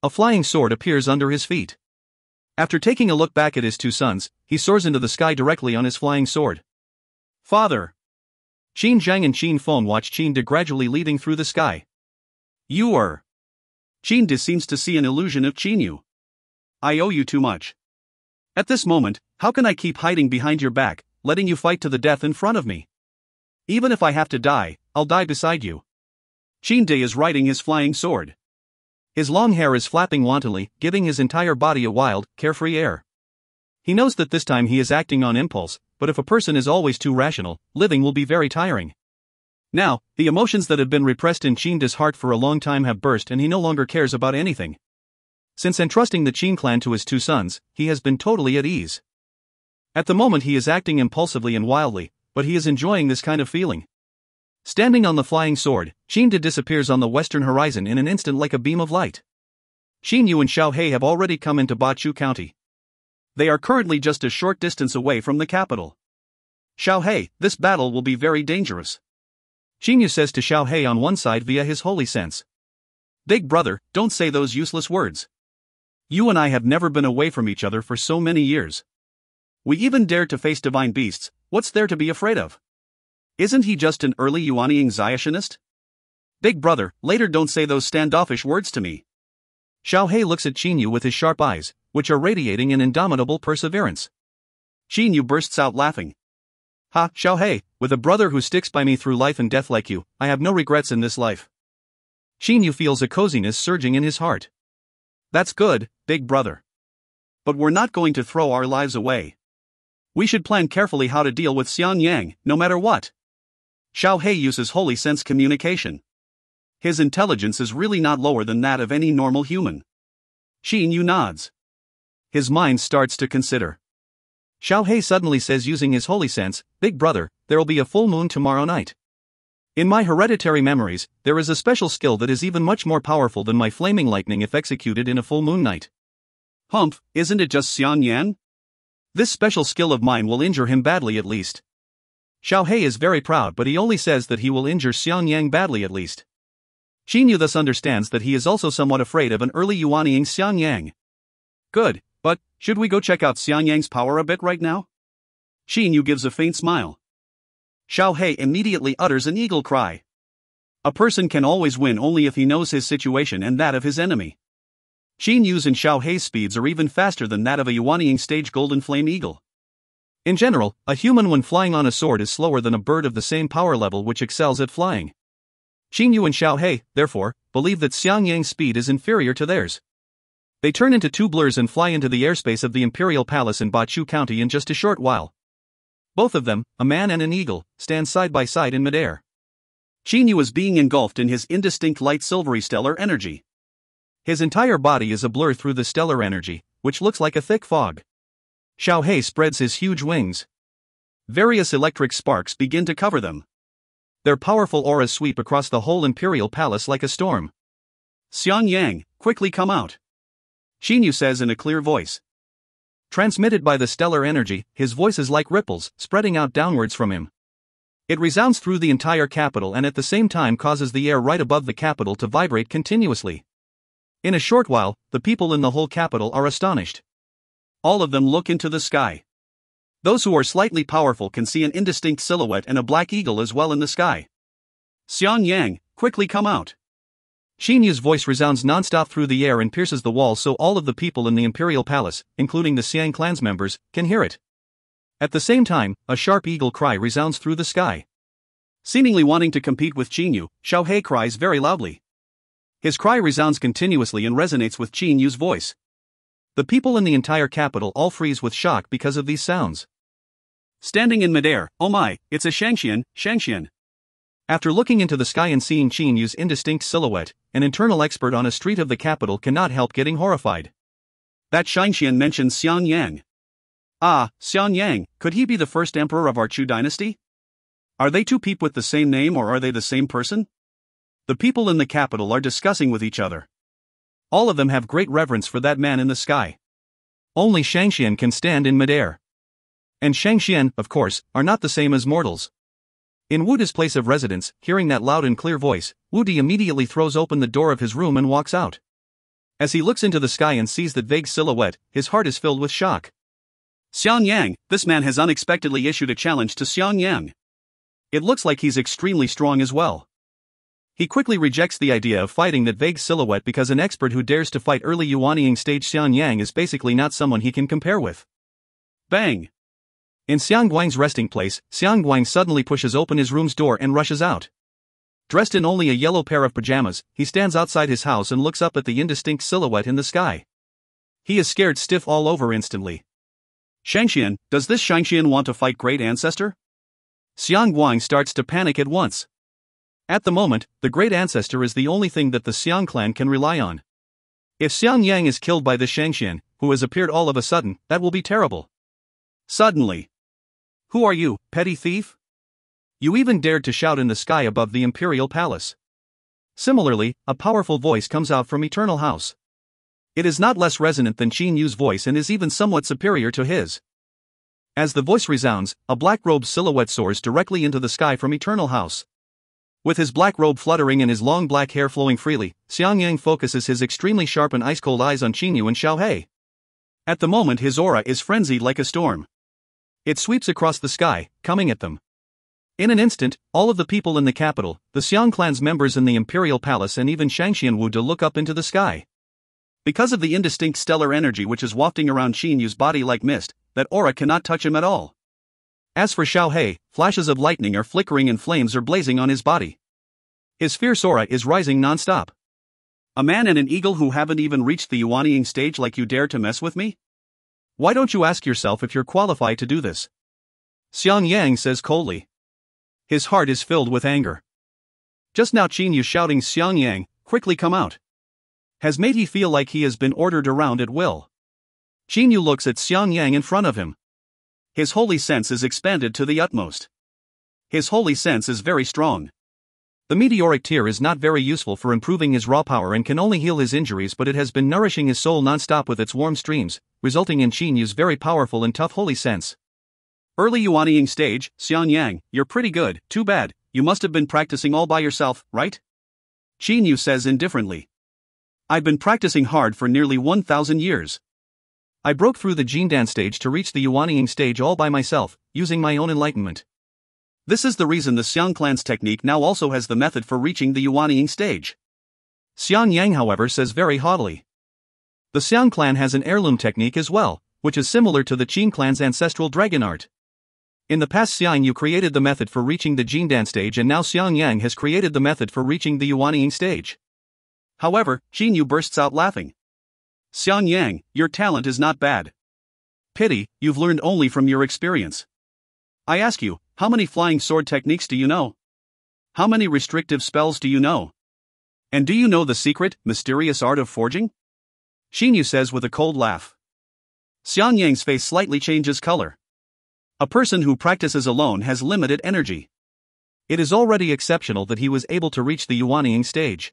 A flying sword appears under his feet. After taking a look back at his two sons, he soars into the sky directly on his flying sword. Father! Qin Zhang and Qin Feng watch Qin De gradually leading through the sky. You are. Qin De seems to see an illusion of Qin Yu. I owe you too much. At this moment, how can I keep hiding behind your back, letting you fight to the death in front of me? Even if I have to die, I'll die beside you. Qin De is riding his flying sword. His long hair is flapping wantonly, giving his entire body a wild, carefree air. He knows that this time he is acting on impulse, but if a person is always too rational, living will be very tiring. Now, the emotions that have been repressed in Qin De's heart for a long time have burst and he no longer cares about anything. Since entrusting the Qin clan to his two sons, he has been totally at ease. At the moment he is acting impulsively and wildly, but he is enjoying this kind of feeling. Standing on the flying sword, Qin De disappears on the western horizon in an instant like a beam of light. Qin Yu and Xiao He have already come into Bachu County. They are currently just a short distance away from the capital. Xiao He, this battle will be very dangerous. Qin Yu says to Xiao He on one side via his holy sense. Big brother, don't say those useless words. You and I have never been away from each other for so many years. We even dared to face divine beasts, what's there to be afraid of? Isn't he just an early Yuanying Zionist? Big brother, later don't say those standoffish words to me. Xiao He looks at Qin Yu with his sharp eyes, which are radiating an indomitable perseverance. Qin Yu bursts out laughing. Ha, Xiao He, with a brother who sticks by me through life and death like you, I have no regrets in this life. Qin Yu feels a coziness surging in his heart. That's good, big brother. But we're not going to throw our lives away. We should plan carefully how to deal with Xian Yang, no matter what. Xiao He uses holy sense communication. His intelligence is really not lower than that of any normal human. Qin Yu nods. His mind starts to consider. Xiao He suddenly says using his holy sense, Big brother, there'll be a full moon tomorrow night. In my hereditary memories, there is a special skill that is even much more powerful than my flaming lightning if executed in a full moon night. Humph, isn't it just Xian Yan? This special skill of mine will injure him badly at least. Xiao He is very proud, but he only says that he will injure Xiang Yang badly at least. Qin Yu thus understands that he is also somewhat afraid of an early Yuanying Xiang Yang. Good, but should we go check out Xiang Yang's power a bit right now? Qin Yu gives a faint smile. Xiao He immediately utters an eagle cry. A person can always win only if he knows his situation and that of his enemy. Qin Yu's and Xiao He's speeds are even faster than that of a Yuanying stage golden flame eagle. In general, a human when flying on a sword is slower than a bird of the same power level which excels at flying. Qin Yu and Xiao He, therefore, believe that Xiang Yang's speed is inferior to theirs. They turn into two blurs and fly into the airspace of the Imperial Palace in Bachu County in just a short while. Both of them, a man and an eagle, stand side by side in midair. Qin Yu is being engulfed in his indistinct light silvery stellar energy. His entire body is a blur through the stellar energy, which looks like a thick fog. Xiao He spreads his huge wings. Various electric sparks begin to cover them. Their powerful auras sweep across the whole Imperial Palace like a storm. Xiang Yang, quickly come out. Qin Yu says in a clear voice. Transmitted by the stellar energy, his voice is like ripples, spreading out downwards from him. It resounds through the entire capital and at the same time causes the air right above the capital to vibrate continuously. In a short while, the people in the whole capital are astonished. All of them look into the sky. Those who are slightly powerful can see an indistinct silhouette and a black eagle as well in the sky. Xiang Yang, quickly come out. Qin Yu's voice resounds non-stop through the air and pierces the walls so all of the people in the Imperial Palace, including the Xiang clan's members, can hear it. At the same time, a sharp eagle cry resounds through the sky. Seemingly wanting to compete with Qin Yu, Xiao He cries very loudly. His cry resounds continuously and resonates with Qin Yu's voice. The people in the entire capital all freeze with shock because of these sounds. Standing in midair, oh my, it's a Shangxian. After looking into the sky and seeing Qin Yu's indistinct silhouette, an internal expert on a street of the capital cannot help getting horrified. That Shangxian mentions Xiang Yang. Ah, Xian Yang, could he be the first emperor of our Chu dynasty? Are they two people with the same name or are they the same person? The people in the capital are discussing with each other. All of them have great reverence for that man in the sky. Only Shangxian can stand in midair. And Shangxian, of course, are not the same as mortals. In Wudi's place of residence, hearing that loud and clear voice, Wudi immediately throws open the door of his room and walks out. As he looks into the sky and sees that vague silhouette, his heart is filled with shock. Xiang Yang, this man has unexpectedly issued a challenge to Xiang Yang. It looks like he's extremely strong as well. He quickly rejects the idea of fighting that vague silhouette because an expert who dares to fight early Yuanying stage Xiang Yang is basically not someone he can compare with. Bang! In Xiang Guang's resting place, Xiang Guang suddenly pushes open his room's door and rushes out. Dressed in only a yellow pair of pajamas, he stands outside his house and looks up at the indistinct silhouette in the sky. He is scared stiff all over instantly. Shangxian, does this Shangxian want to fight Great Ancestor? Xiang Guang starts to panic at once. At the moment, the Great Ancestor is the only thing that the Xiang clan can rely on. If Xiang Yang is killed by this Shangxian, who has appeared all of a sudden, that will be terrible. Suddenly. Who are you, petty thief? You even dared to shout in the sky above the imperial palace. Similarly, a powerful voice comes out from Eternal House. It is not less resonant than Qin Yu's voice and is even somewhat superior to his. As the voice resounds, a black-robed silhouette soars directly into the sky from Eternal House. With his black robe fluttering and his long black hair flowing freely, Xiang Yang focuses his extremely sharp and ice-cold eyes on Qin Yu and Xiao He. At the moment his aura is frenzied like a storm. It sweeps across the sky, coming at them. In an instant, all of the people in the capital, the Xiang clan's members in the imperial palace and even Shangxian Wu look up into the sky. Because of the indistinct stellar energy which is wafting around Qin Yu's body like mist, that aura cannot touch him at all. As for Xiao He, flashes of lightning are flickering and flames are blazing on his body. His fierce aura is rising non-stop. A man and an eagle who haven't even reached the Yuanying stage like you dare to mess with me? Why don't you ask yourself if you're qualified to do this? Xiang Yang says coldly. His heart is filled with anger. Just now Qin Yu shouting Xiang Yang, quickly come out, has made he feel like he has been ordered around at will. Qin Yu looks at Xiang Yang in front of him. His holy sense is expanded to the utmost. His holy sense is very strong. The meteoric tear is not very useful for improving his raw power and can only heal his injuries, but it has been nourishing his soul non-stop with its warm streams, resulting in Qin Yu's very powerful and tough holy sense. Early Yuanying stage, Xiang Yang, you're pretty good, too bad, you must have been practicing all by yourself, right? Qin Yu says indifferently. I've been practicing hard for nearly 1,000 years. I broke through the Jindan stage to reach the Yuanying stage all by myself, using my own enlightenment. This is the reason the Xiang clan's technique now also has the method for reaching the Yuanying stage. Xiang Yang, however, says very haughtily. The Xiang clan has an heirloom technique as well, which is similar to the Qin clan's ancestral dragon art. In the past Xiang Yu created the method for reaching the Jindan stage and now Xiang Yang has created the method for reaching the Yuanying stage. However, Qin Yu bursts out laughing. Xiang Yang, your talent is not bad. Pity, you've learned only from your experience. I ask you, how many flying sword techniques do you know? How many restrictive spells do you know? And do you know the secret, mysterious art of forging? Qin Yu says with a cold laugh. Xiang Yang's face slightly changes color. A person who practices alone has limited energy. It is already exceptional that he was able to reach the Yuanying stage.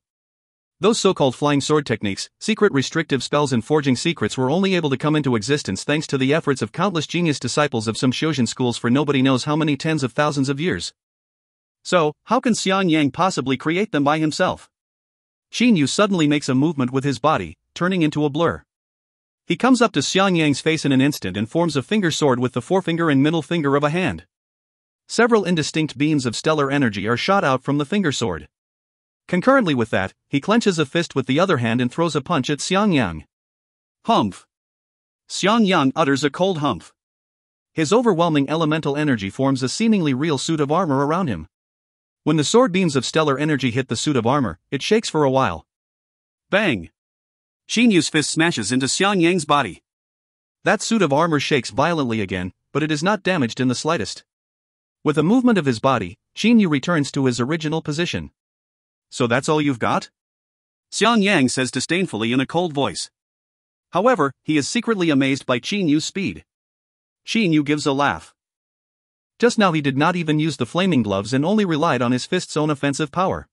Those so-called flying sword techniques, secret restrictive spells and forging secrets were only able to come into existence thanks to the efforts of countless genius disciples of some Shojin schools for nobody knows how many tens of thousands of years. So, how can Xiang Yang possibly create them by himself? Qin Yu suddenly makes a movement with his body, turning into a blur. He comes up to Xiang Yang's face in an instant and forms a finger sword with the forefinger and middle finger of a hand. Several indistinct beams of stellar energy are shot out from the finger sword. Concurrently with that, he clenches a fist with the other hand and throws a punch at Xiang Yang. Humph! Xiang Yang utters a cold humph. His overwhelming elemental energy forms a seemingly real suit of armor around him. When the sword beams of stellar energy hit the suit of armor, it shakes for a while. Bang! Qin Yu's fist smashes into Xiang Yang's body. That suit of armor shakes violently again, but it is not damaged in the slightest. With a movement of his body, Qin Yu returns to his original position. So that's all you've got? Xiang Yang says disdainfully in a cold voice. However, he is secretly amazed by Qin Yu's speed. Qin Yu gives a laugh. Just now he did not even use the flaming gloves and only relied on his fist's own offensive power.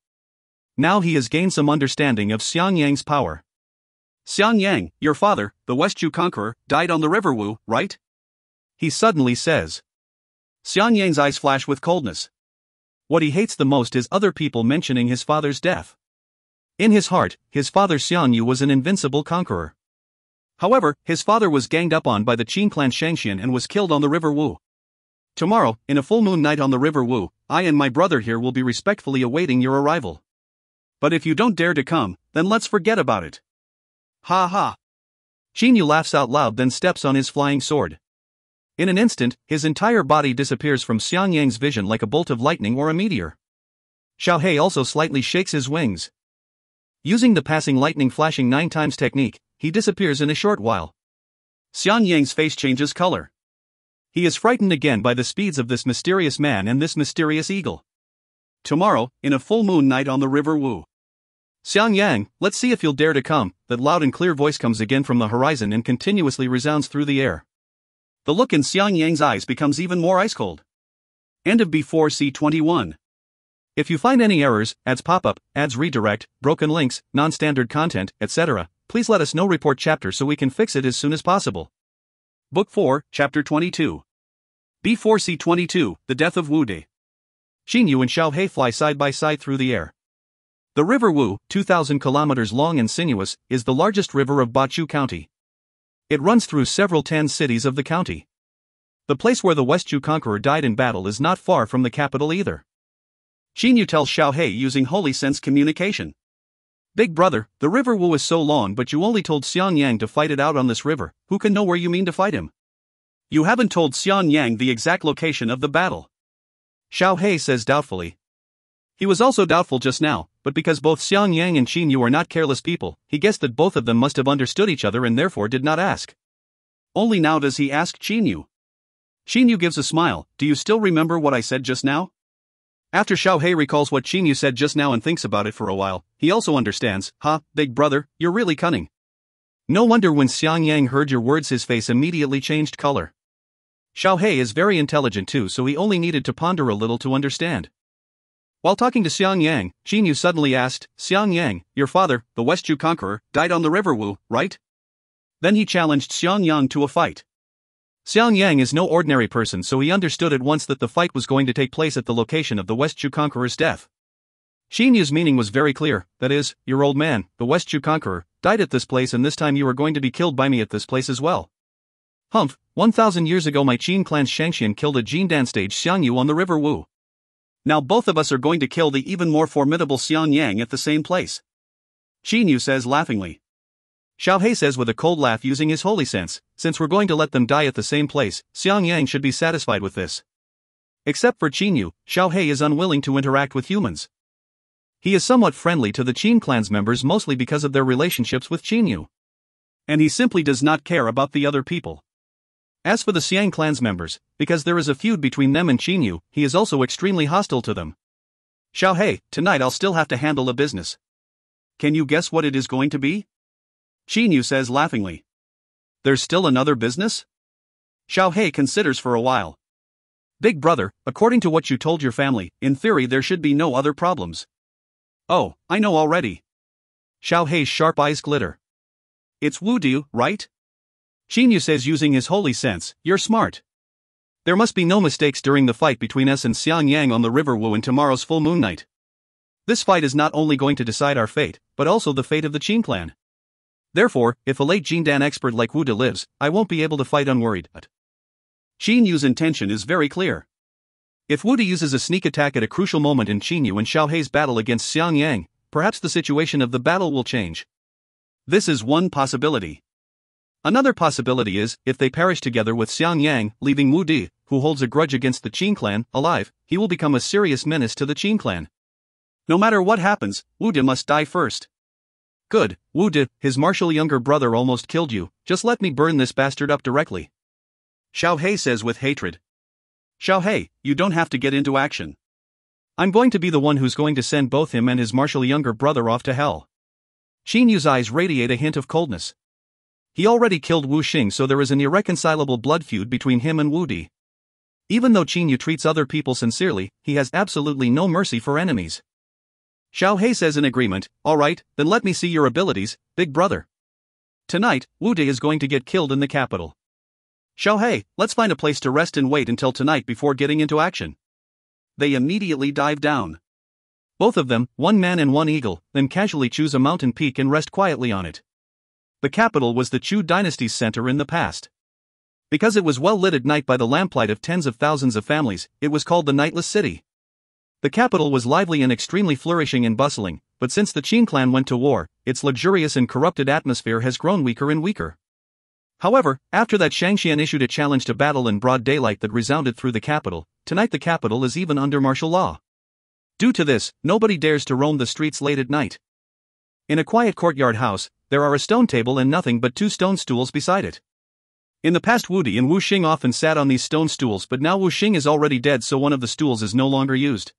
Now he has gained some understanding of Xiang Yang's power. Xiang Yang, your father, the Westchu conqueror, died on the River Wu, right? He suddenly says. Xiang Yang's eyes flash with coldness. What he hates the most is other people mentioning his father's death. In his heart, his father Xiang Yu was an invincible conqueror. However, his father was ganged up on by the Qin clan Shangxian and was killed on the River Wu. Tomorrow, in a full moon night on the River Wu, I and my brother here will be respectfully awaiting your arrival. But if you don't dare to come, then let's forget about it. Ha ha. Qin Yu laughs out loud, then steps on his flying sword. In an instant, his entire body disappears from Xiang Yang's vision like a bolt of lightning or a meteor. Xiao He also slightly shakes his wings. Using the passing lightning flashing 9 times technique, he disappears in a short while. Xiang Yang's face changes color. He is frightened again by the speeds of this mysterious man and this mysterious eagle. Tomorrow, in a full moon night on the River Wu. Xiang Yang, let's see if you'll dare to come. That loud and clear voice comes again from the horizon and continuously resounds through the air. The look in Xiang Yang's eyes becomes even more ice cold. End of B4C21. If you find any errors, ads pop-up, ads redirect, broken links, non-standard content, etc., please let us know. Report chapter so we can fix it as soon as possible. Book 4, Chapter 22. B4C22, The Death of Wu De. Qin Yu and Xiao He fly side by side through the air. The River Wu, 2,000 kilometers long and sinuous, is the largest river of Bachu County. It runs through several 10 cities of the county. The place where the Westchu conqueror died in battle is not far from the capital either. Qin Yu tells Xiao He using holy sense communication. Big brother, the River Wu is so long, but you only told Xiang Yang to fight it out on this river. Who can know where you mean to fight him? You haven't told Xiang Yang the exact location of the battle. Xiao He says doubtfully. He was also doubtful just now, but because both Xiang Yang and Qin Yu are not careless people, he guessed that both of them must have understood each other and therefore did not ask. Only now does he ask Qin Yu. Qin Yu gives a smile. Do you still remember what I said just now? After Xiao He recalls what Qin Yu said just now and thinks about it for a while, he also understands. Ha, big brother, you're really cunning. No wonder when Xiang Yang heard your words his face immediately changed color. Xiao He is very intelligent too, so he only needed to ponder a little to understand. While talking to Xiang Yang, Qin Yu suddenly asked, Xiang Yang, your father, the Westchu conqueror, died on the River Wu, right? Then he challenged Xiang Yang to a fight. Xiang Yang is no ordinary person, so he understood at once that the fight was going to take place at the location of the Westchu conqueror's death. Qin Yu's meaning was very clear, that is, your old man, the Westchu conqueror, died at this place and this time you are going to be killed by me at this place as well. Humph, 1,000 years ago my Qin clan's Shangxian killed a Jindan stage Xiang Yu on the River Wu. Now both of us are going to kill the even more formidable Xiang Yang at the same place. Qin Yu says laughingly. Xiao He says with a cold laugh using his holy sense, since we're going to let them die at the same place, Xiang Yang should be satisfied with this. Except for Qin Yu, Xiao He is unwilling to interact with humans. He is somewhat friendly to the Qin clan's members mostly because of their relationships with Qin Yu. And he simply does not care about the other people. As for the Xiang clan's members, because there is a feud between them and Qin Yu, he is also extremely hostile to them. Xiao He, tonight I'll still have to handle a business. Can you guess what it is going to be? Qin Yu says laughingly. There's still another business? Xiao He considers for a while. Big brother, according to what you told your family, in theory there should be no other problems. Oh, I know already. Xiao He's sharp eyes glitter. It's Wu De, right? Qin Yu says using his holy sense, you're smart. There must be no mistakes during the fight between us and Xiang Yang on the River Wu in tomorrow's full moon night. This fight is not only going to decide our fate, but also the fate of the Qin clan. Therefore, if a late Jindan expert like Wu De lives, I won't be able to fight unworried. Qin Yu's intention is very clear. If Wu De uses a sneak attack at a crucial moment in Qin Yu and Xiao He's battle against Xiang Yang, perhaps the situation of the battle will change. This is one possibility. Another possibility is, if they perish together with Xiang Yang, leaving Wu De, who holds a grudge against the Qin clan, alive, he will become a serious menace to the Qin clan. No matter what happens, Wu De must die first. Good, Wu De, his martial younger brother almost killed you, just let me burn this bastard up directly. Xiao He says with hatred. Xiao He, you don't have to get into action. I'm going to be the one who's going to send both him and his martial younger brother off to hell. Qin Yu's eyes radiate a hint of coldness. He already killed Wu Xing, so there is an irreconcilable blood feud between him and Wu De. Even though Qin Yu treats other people sincerely, he has absolutely no mercy for enemies. Xiao He says in agreement, "Alright, then let me see your abilities, big brother." Tonight, Wu Di is going to get killed in the capital. Xiao He, let's find a place to rest and wait until tonight before getting into action. They immediately dive down. Both of them, one man and one eagle, then casually choose a mountain peak and rest quietly on it. The capital was the Chu dynasty's center in the past. Because it was well lit at night by the lamplight of tens of thousands of families, it was called the Nightless City. The capital was lively and extremely flourishing and bustling, but since the Qin clan went to war, its luxurious and corrupted atmosphere has grown weaker and weaker. However, after that Shangxian issued a challenge to battle in broad daylight that resounded through the capital, tonight the capital is even under martial law. Due to this, nobody dares to roam the streets late at night. In a quiet courtyard house, there are a stone table and nothing but 2 stone stools beside it. In the past, Wu Di and Wu Xing often sat on these stone stools, but now Wu Xing is already dead, so one of the stools is no longer used.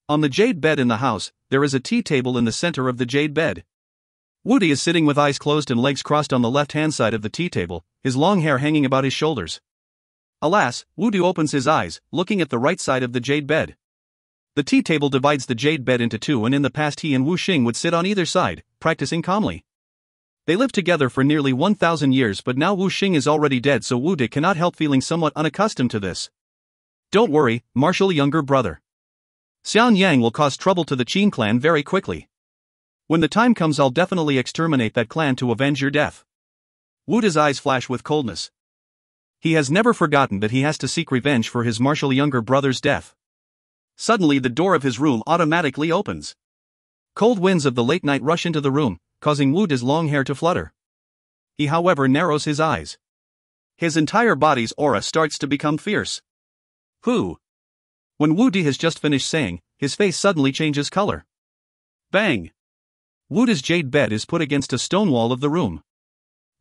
On the jade bed in the house, there is a tea table in the center of the jade bed. Wu Di is sitting with eyes closed and legs crossed on the left-hand side of the tea table, his long hair hanging about his shoulders. Alas, Wu Di opens his eyes, looking at the right side of the jade bed. The tea table divides the jade bed into 2, and in the past he and Wu Xing would sit on either side, practicing calmly. They lived together for nearly 1,000 years, but now Wu Xing is already dead, so Wu Di cannot help feeling somewhat unaccustomed to this. Don't worry, martial younger brother. Xian Yang will cause trouble to the Qin clan very quickly. When the time comes, I'll definitely exterminate that clan to avenge your death. Wu Di's eyes flash with coldness. He has never forgotten that he has to seek revenge for his martial younger brother's death. Suddenly the door of his room automatically opens. Cold winds of the late night rush into the room, causing Wu Di's long hair to flutter. He however narrows his eyes. His entire body's aura starts to become fierce. Who? When Wu Di has just finished saying, his face suddenly changes color. Bang! Wu Di's jade bed is put against a stone wall of the room.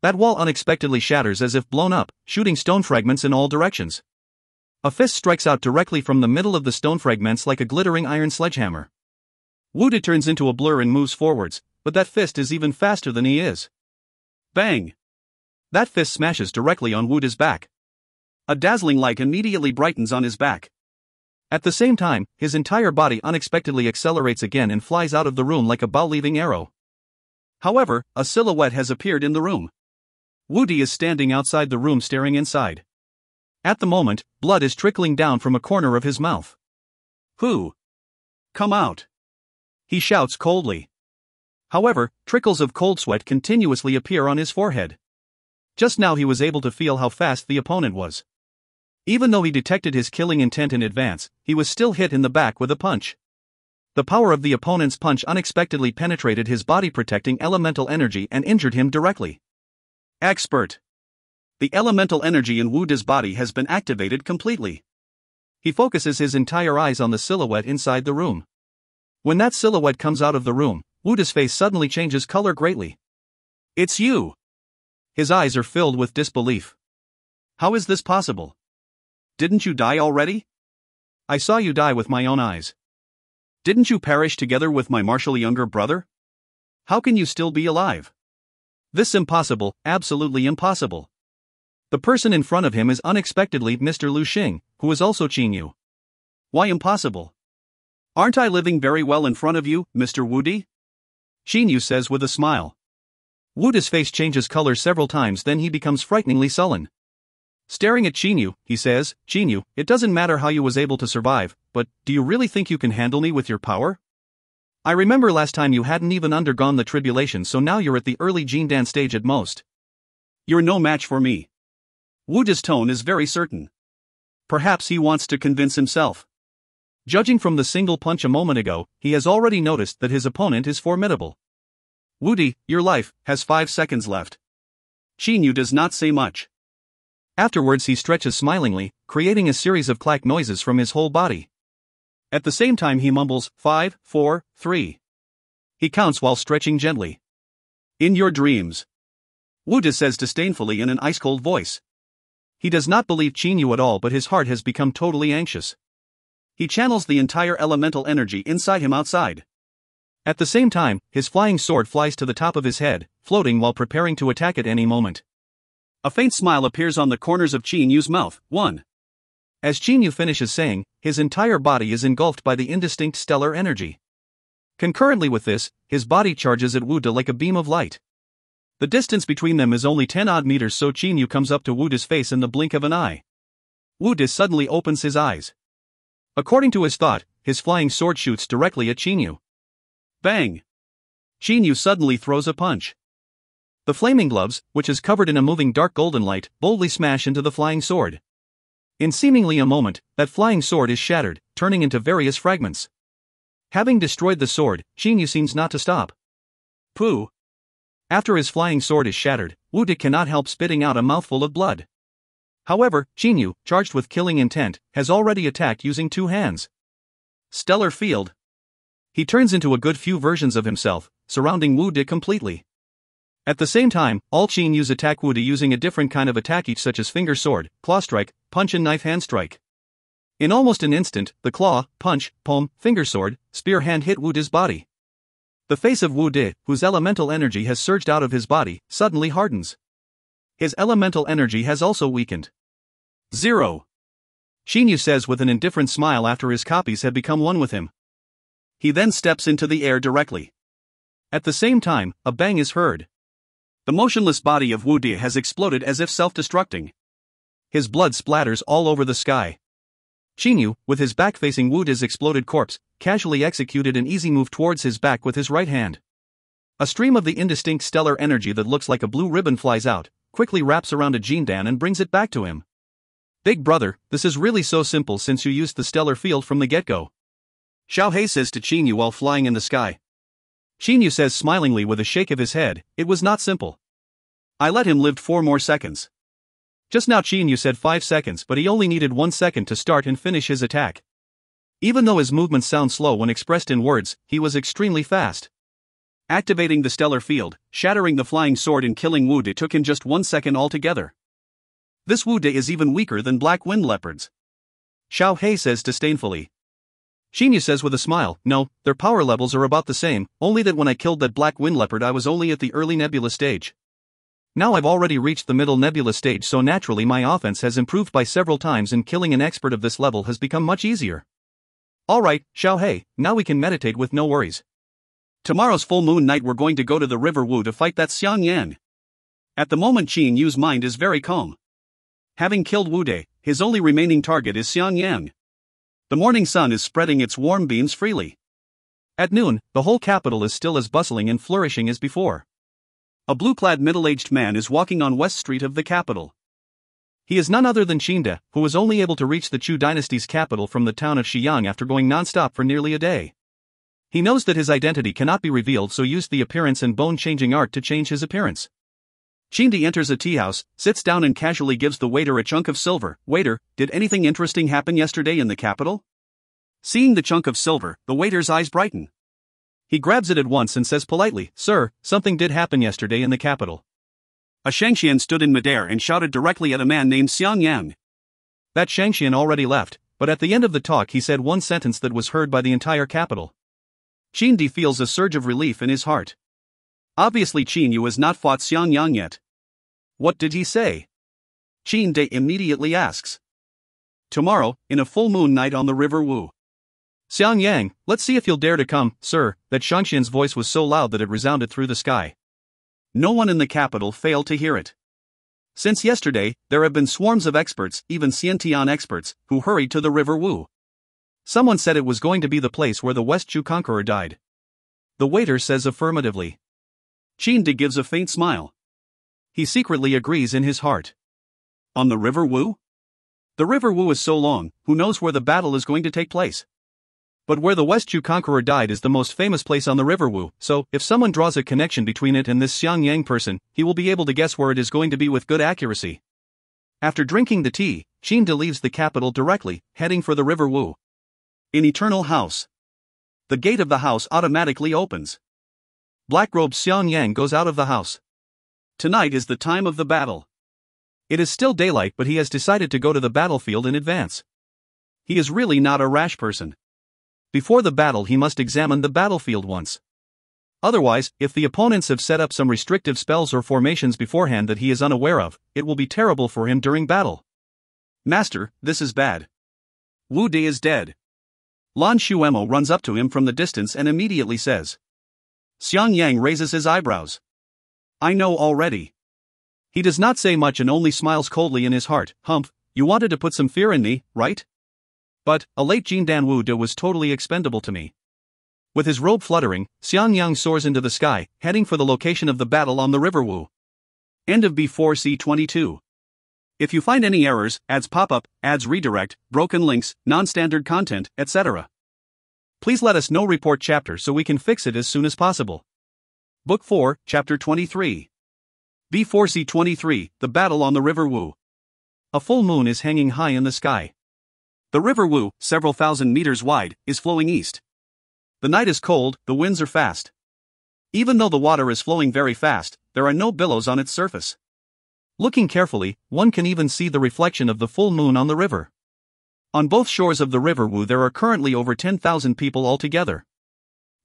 That wall unexpectedly shatters as if blown up, shooting stone fragments in all directions. A fist strikes out directly from the middle of the stone fragments like a glittering iron sledgehammer. Wu Di turns into a blur and moves forwards, but that fist is even faster than he is. Bang! That fist smashes directly on Wu Di's back. A dazzling light immediately brightens on his back. At the same time, his entire body unexpectedly accelerates again and flies out of the room like a bow-leaving arrow. However, a silhouette has appeared in the room. Wu Di is standing outside the room staring inside. At the moment, blood is trickling down from a corner of his mouth. Who? Come out! He shouts coldly. However, trickles of cold sweat continuously appear on his forehead. Just now he was able to feel how fast the opponent was. Even though he detected his killing intent in advance, he was still hit in the back with a punch. The power of the opponent's punch unexpectedly penetrated his body, protecting elemental energy and injured him directly. Expert! The elemental energy in Wu Di's body has been activated completely. He focuses his entire eyes on the silhouette inside the room. When that silhouette comes out of the room, Wu Di's face suddenly changes color greatly. It's you! His eyes are filled with disbelief. How is this possible? Didn't you die already? I saw you die with my own eyes. Didn't you perish together with my martial younger brother? How can you still be alive? This impossible, absolutely impossible. The person in front of him is unexpectedly Mr. Lu Xing, who is also Qin Yu. Why impossible? Aren't I living very well in front of you, Mr. Wu Di? Qin Yu says with a smile. Wu Di's face changes color several times, then he becomes frighteningly sullen. Staring at Qin Yu, he says, Qin Yu, it doesn't matter how you was able to survive, but do you really think you can handle me with your power? I remember last time you hadn't even undergone the tribulation, so now you're at the early Jindan stage at most. You're no match for me. Wu Di's tone is very certain. Perhaps he wants to convince himself. Judging from the single punch a moment ago, he has already noticed that his opponent is formidable. Wu Di, your life has 5 seconds left. Qin Yu does not say much. Afterwards he stretches smilingly, creating a series of clack noises from his whole body. At the same time he mumbles, 5, 4, 3. He counts while stretching gently. In your dreams. Wu Di says disdainfully in an ice-cold voice. He does not believe Qin Yu at all, but his heart has become totally anxious. He channels the entire elemental energy inside him outside. At the same time, his flying sword flies to the top of his head, floating while preparing to attack at any moment. A faint smile appears on the corners of Qin Yu's mouth. 1. As Qin finishes saying, his entire body is engulfed by the indistinct stellar energy. Concurrently with this, his body charges at Wu De like a beam of light. The distance between them is only 10 odd meters, so Qin comes up to Wu De's face in the blink of an eye. Wu De suddenly opens his eyes. According to his thought, his flying sword shoots directly at Qin. Bang! Qin suddenly throws a punch. The flaming gloves, which is covered in a moving dark golden light, boldly smash into the flying sword. In seemingly a moment, that flying sword is shattered, turning into various fragments. Having destroyed the sword, Qin seems not to stop. Pooh! After his flying sword is shattered, Wu De cannot help spitting out a mouthful of blood. However, Qin, charged with killing intent, has already attacked using 2 hands. Stellar field. He turns into a good few versions of himself, surrounding Wu De completely. At the same time, all Qin attack Wu De using a different kind of attack each, such as finger sword, claw strike, punch and knife hand strike. In almost an instant, the claw, punch, palm, finger sword, spear hand hit Wu De's body. The face of Wu De, whose elemental energy has surged out of his body, suddenly hardens. His elemental energy has also weakened. 0. Qin says with an indifferent smile after his copies have become one with him. He then steps into the air directly. At the same time, a bang is heard. The motionless body of Wu De has exploded as if self-destructing. His blood splatters all over the sky. Qin, with his back facing Wu De's exploded corpse, casually executed an easy move towards his back with his right hand. A stream of the indistinct stellar energy that looks like a blue ribbon flies out, quickly wraps around a Jindan and brings it back to him. Big brother, this is really so simple since you used the stellar field from the get-go. Xiao He says to Qin while flying in the sky. Qin says smilingly with a shake of his head, it was not simple. I let him live 4 more seconds. Just now Qin said 5 seconds, but he only needed 1 second to start and finish his attack. Even though his movements sound slow when expressed in words, he was extremely fast. Activating the stellar field, shattering the flying sword and killing Wu De took him just 1 second altogether. This Wu De is even weaker than black wind leopards. Xiao He says disdainfully. Qin says with a smile, no, their power levels are about the same, only that when I killed that black wind leopard I was only at the early nebula stage. Now I've already reached the middle nebula stage, so naturally my offense has improved by several times and killing an expert of this level has become much easier. Alright, Xiao He, now we can meditate with no worries. Tomorrow's full moon night we're going to go to the river Wu to fight that Xiang Yan. At the moment Qin Yu's mind is very calm. Having killed Wu De, his only remaining target is Xiang Yan. The morning sun is spreading its warm beams freely. At noon, the whole capital is still as bustling and flourishing as before. A blue-clad middle-aged man is walking on West Street of the capital. He is none other than Qin, who was only able to reach the Chu dynasty's capital from the town of Xiyang after going non-stop for nearly a day. He knows that his identity cannot be revealed, so used the appearance and bone-changing art to change his appearance. Qin enters a tea house, sits down and casually gives the waiter a chunk of silver. Waiter, did anything interesting happen yesterday in the capital? Seeing the chunk of silver, the waiter's eyes brighten. He grabs it at once and says politely, Sir, something did happen yesterday in the capital. A Shangxian stood in midair and shouted directly at a man named Xiang Yang. That Shangxian already left, but at the end of the talk he said one sentence that was heard by the entire capital. Qin feels a surge of relief in his heart. Obviously Qin has not fought Xiang Yang yet. What did he say? Qin immediately asks. Tomorrow, in a full moon night on the river Wu. Xiang Yang, let's see if you'll dare to come, sir. That Shangxian's voice was so loud that it resounded through the sky. No one in the capital failed to hear it. Since yesterday, there have been swarms of experts, even Xiantian experts, who hurried to the river Wu. Someone said it was going to be the place where the West Chu conqueror died. The waiter says affirmatively. Qin gives a faint smile. He secretly agrees in his heart. On the river Wu? The river Wu is so long, who knows where the battle is going to take place? But where the West Chu conqueror died is the most famous place on the river Wu, so if someone draws a connection between it and this Xiang Yang person, he will be able to guess where it is going to be with good accuracy. After drinking the tea, Qin leaves the capital directly, heading for the river Wu. In Eternal House. The gate of the house automatically opens. Black-robed Xiang Yang goes out of the house. Tonight is the time of the battle. It is still daylight, but he has decided to go to the battlefield in advance. He is really not a rash person. Before the battle he must examine the battlefield once. Otherwise, if the opponents have set up some restrictive spells or formations beforehand that he is unaware of, it will be terrible for him during battle. Master, this is bad. Wu De is dead. Lan Shuemo runs up to him from the distance and immediately says. Xiang Yang raises his eyebrows. I know already. He does not say much and only smiles coldly in his heart. Humph, you wanted to put some fear in me, right? But, a late Jindan Wu De was totally expendable to me. With his robe fluttering, Xiang Yang soars into the sky, heading for the location of the battle on the River Wu. End of B4C22. If you find any errors, ads pop up, ads redirect, broken links, non-standard content, etc., please let us know. Report chapter so we can fix it as soon as possible. Book 4, Chapter 23. B4C23, The Battle on the River Wu. A full moon is hanging high in the sky. The River Wu, several thousand meters wide, is flowing east. The night is cold, the winds are fast. Even though the water is flowing very fast, there are no billows on its surface. Looking carefully, one can even see the reflection of the full moon on the river. On both shores of the River Wu there are currently over 10,000 people altogether.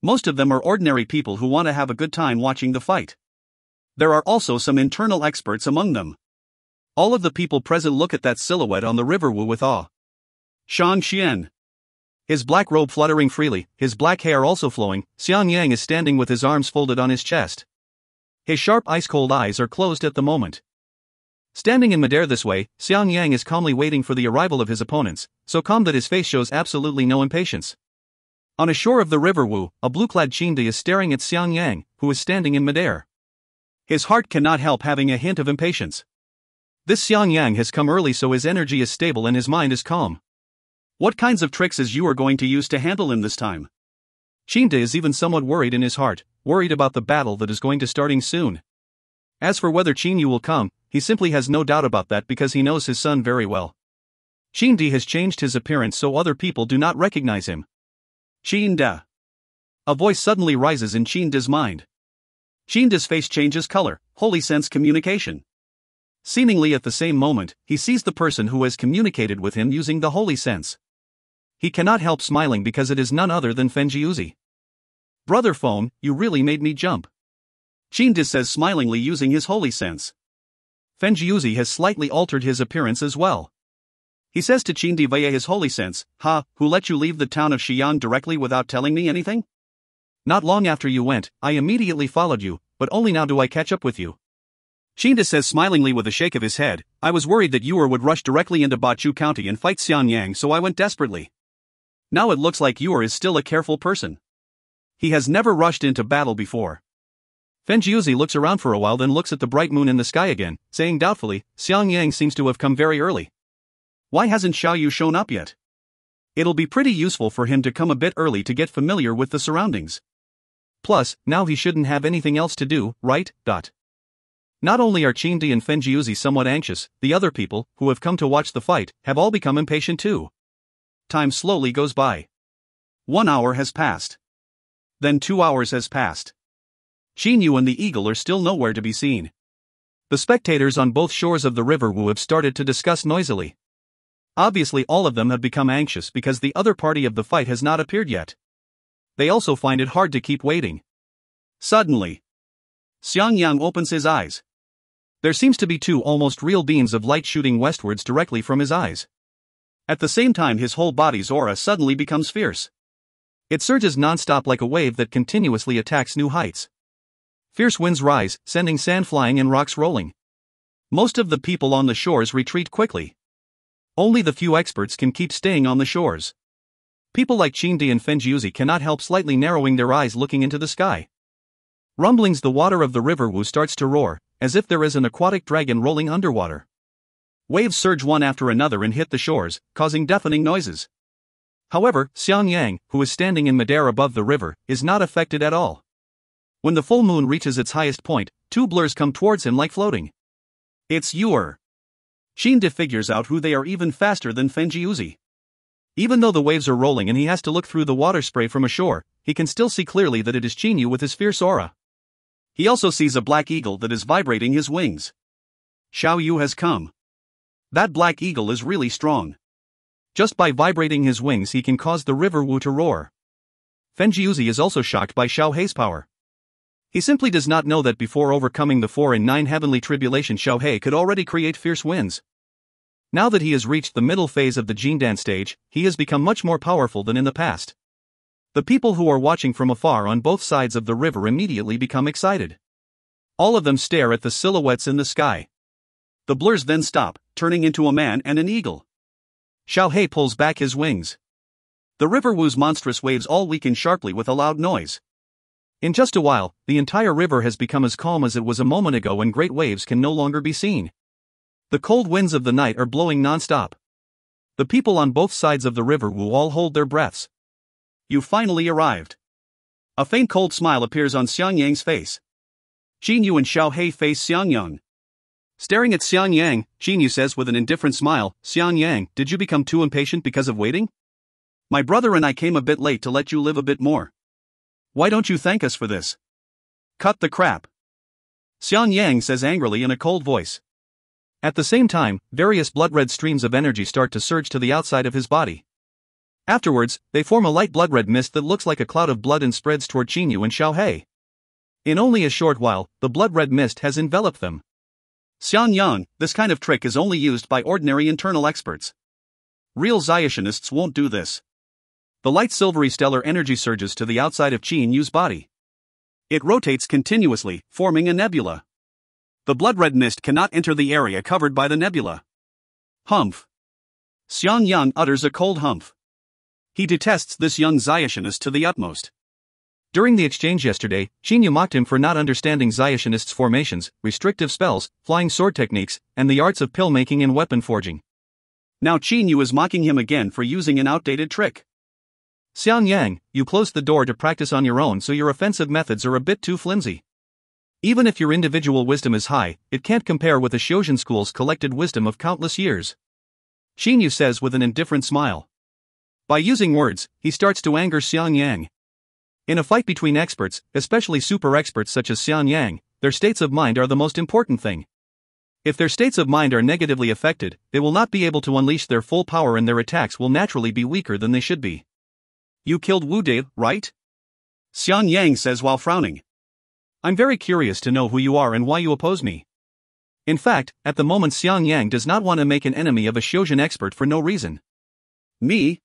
Most of them are ordinary people who want to have a good time watching the fight. There are also some internal experts among them. All of the people present look at that silhouette on the River Wu with awe. Shan Xian. His black robe fluttering freely, his black hair also flowing, Xiang Yang is standing with his arms folded on his chest. His sharp ice-cold eyes are closed at the moment. Standing in midair this way, Xiang Yang is calmly waiting for the arrival of his opponents, so calm that his face shows absolutely no impatience. On a shore of the River Wu, a blue-clad Qingde is staring at Xiang Yang, who is standing in midair. His heart cannot help having a hint of impatience. This Xiang Yang has come early so his energy is stable and his mind is calm. What kinds of tricks is you are going to use to handle him this time? Qingde is even somewhat worried in his heart, worried about the battle that is going to starting soon. As for whether Qin Yu will come, he simply has no doubt about that because he knows his son very well. Qingde has changed his appearance so other people do not recognize him. Qingde. A voice suddenly rises in Qingde's mind. Qingde's face changes color, holy sense communication. Seemingly at the same moment, he sees the person who has communicated with him using the holy sense. He cannot help smiling because it is none other than Fenjiuzi. Brother Phone, you really made me jump. Qingde says smilingly using his holy sense. Fenjiuzi has slightly altered his appearance as well. He says to Qingde via his holy sense, who let you leave the town of Xi'an directly without telling me anything? Not long after you went, I immediately followed you, but only now do I catch up with you. Qingde says smilingly with a shake of his head, I was worried that you would rush directly into Bachu County and fight Xian Yang so I went desperately. Now it looks like you is still a careful person. He has never rushed into battle before. Fenjiuzi looks around for a while then looks at the bright moon in the sky again, saying doubtfully, Xiang Yang seems to have come very early. Why hasn't Xiao Yu shown up yet? It'll be pretty useful for him to come a bit early to get familiar with the surroundings. Plus, now he shouldn't have anything else to do, right? Not only are Qingde and Fenjiuzi somewhat anxious, the other people, who have come to watch the fight, have all become impatient too. Time slowly goes by. 1 hour has passed. Then 2 hours has passed. Qin Yu and the eagle are still nowhere to be seen. The spectators on both shores of the River Wu have started to discuss noisily. Obviously all of them have become anxious because the other party of the fight has not appeared yet. They also find it hard to keep waiting. Suddenly, Xiang Yang opens his eyes. There seems to be 2 almost real beams of light shooting westwards directly from his eyes. At the same time his whole body's aura suddenly becomes fierce. It surges non-stop like a wave that continuously attacks new heights. Fierce winds rise, sending sand flying and rocks rolling. Most of the people on the shores retreat quickly. Only the few experts can keep staying on the shores. People like Qingde and Fenjiuzi cannot help slightly narrowing their eyes looking into the sky. Rumblings. The water of the River Wu starts to roar, as if there is an aquatic dragon rolling underwater. Waves surge one after another and hit the shores, causing deafening noises. However, Xiang Yang, who is standing in midair above the river, is not affected at all. When the full moon reaches its highest point, 2 blurs come towards him like floating. It's Yuer. Qingde figures out who they are even faster than Fenjiuzi. Even though the waves are rolling and he has to look through the water spray from ashore, he can still see clearly that it is Qin Yu with his fierce aura. He also sees a black eagle that is vibrating his wings. Xiao Yu has come. That black eagle is really strong. Just by vibrating his wings he can cause the River Wu to roar. Fenjiuzi is also shocked by Xiao Hei's power. He simply does not know that before overcoming the 4 and 9 heavenly tribulation Xiao Hei could already create fierce winds. Now that he has reached the middle phase of the Gene Dance stage, he has become much more powerful than in the past. The people who are watching from afar on both sides of the river immediately become excited. All of them stare at the silhouettes in the sky. The blurs then stop, turning into a man and an eagle. Xiao He pulls back his wings. The river Wu's monstrous waves all weaken sharply with a loud noise. In just a while, the entire river has become as calm as it was a moment ago, and great waves can no longer be seen. The cold winds of the night are blowing non-stop. The people on both sides of the river Wu all hold their breaths. You finally arrived. A faint cold smile appears on Xiang Yang's face. Jin Yu and Xiao He face Xiang Yang. Staring at Xiang Yang, Jin Yu says with an indifferent smile, "Xiang Yang, did you become too impatient because of waiting? My brother and I came a bit late to let you live a bit more. Why don't you thank us for this?" "Cut the crap," Xiang Yang says angrily in a cold voice. At the same time, various blood-red streams of energy start to surge to the outside of his body. Afterwards, they form a light blood-red mist that looks like a cloud of blood and spreads toward Jin Yu and Xiao He. In only a short while, the blood-red mist has enveloped them. Xiang Yang, this kind of trick is only used by ordinary internal experts. Real Xiationists won't do this. The light silvery stellar energy surges to the outside of Jin Yu's body. It rotates continuously, forming a nebula. The blood-red mist cannot enter the area covered by the nebula. Humph. Xiang Yang utters a cold humph. He detests this young Xiationist to the utmost. During the exchange yesterday, Jin Yu mocked him for not understanding Xiationists' formations, restrictive spells, flying sword techniques, and the arts of pill making and weapon forging. Now Jin Yu is mocking him again for using an outdated trick. "Xiang Yang, you closed the door to practice on your own, so your offensive methods are a bit too flimsy. Even if your individual wisdom is high, it can't compare with the Shoujian school's collected wisdom of countless years," Jin Yu says with an indifferent smile. By using words, he starts to anger Xiang Yang. In a fight between experts, especially super experts such as Xiang Yang, their states of mind are the most important thing. If their states of mind are negatively affected, they will not be able to unleash their full power and their attacks will naturally be weaker than they should be. "You killed Wu De, right?" Xiang Yang says while frowning. "I'm very curious to know who you are and why you oppose me." In fact, at the moment Xiang Yang does not want to make an enemy of a Shoujian expert for no reason. "Me?"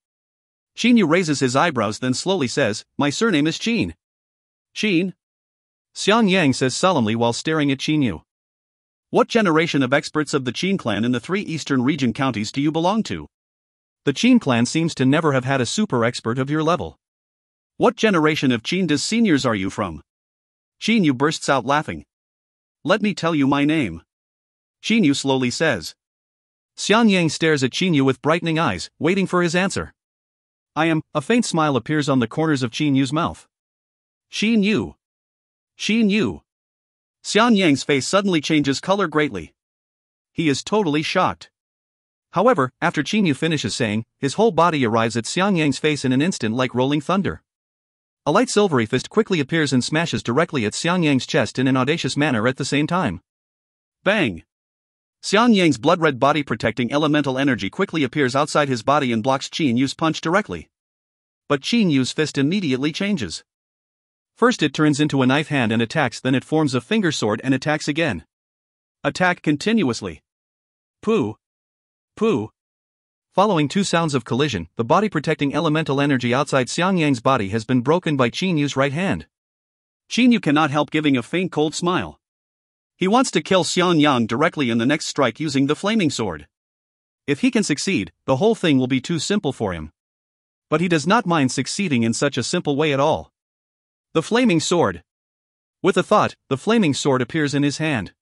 Jin Yu raises his eyebrows then slowly says, "My surname is Qin." "Qin?" Xiang Yang says solemnly while staring at Jin Yu. "What generation of experts of the Qin clan in the 3 eastern region counties do you belong to? The Qin clan seems to never have had a super expert of your level. What generation of Qin Da's seniors are you from?" Jin Yu bursts out laughing. "Let me tell you my name," Jin Yu slowly says. Xiang Yang stares at Jin Yu with brightening eyes, waiting for his answer. "I am," a faint smile appears on the corners of Jin Yu's mouth. "Jin Yu. Jin Yu." Xiang Yang's face suddenly changes color greatly. He is totally shocked. However, after Jin Yu finishes saying, his whole body arrives at Xiang Yang's face in an instant like rolling thunder. A light silvery fist quickly appears and smashes directly at Xiang Yang's chest in an audacious manner at the same time. Bang! Xiang Yang's blood-red body-protecting elemental energy quickly appears outside his body and blocks Jin Yu's punch directly. But Jin Yu's fist immediately changes. First it turns into a knife hand and attacks, then it forms a finger sword and attacks again. Attack continuously. Pooh! Pooh! Following 2 sounds of collision, the body-protecting elemental energy outside Xiang Yang's body has been broken by Jin Yu's right hand. Jin Yu cannot help giving a faint cold smile. He wants to kill Xiang Yang directly in the next strike using the flaming sword. If he can succeed, the whole thing will be too simple for him. But he does not mind succeeding in such a simple way at all. The flaming sword. With a thought, the flaming sword appears in his hand.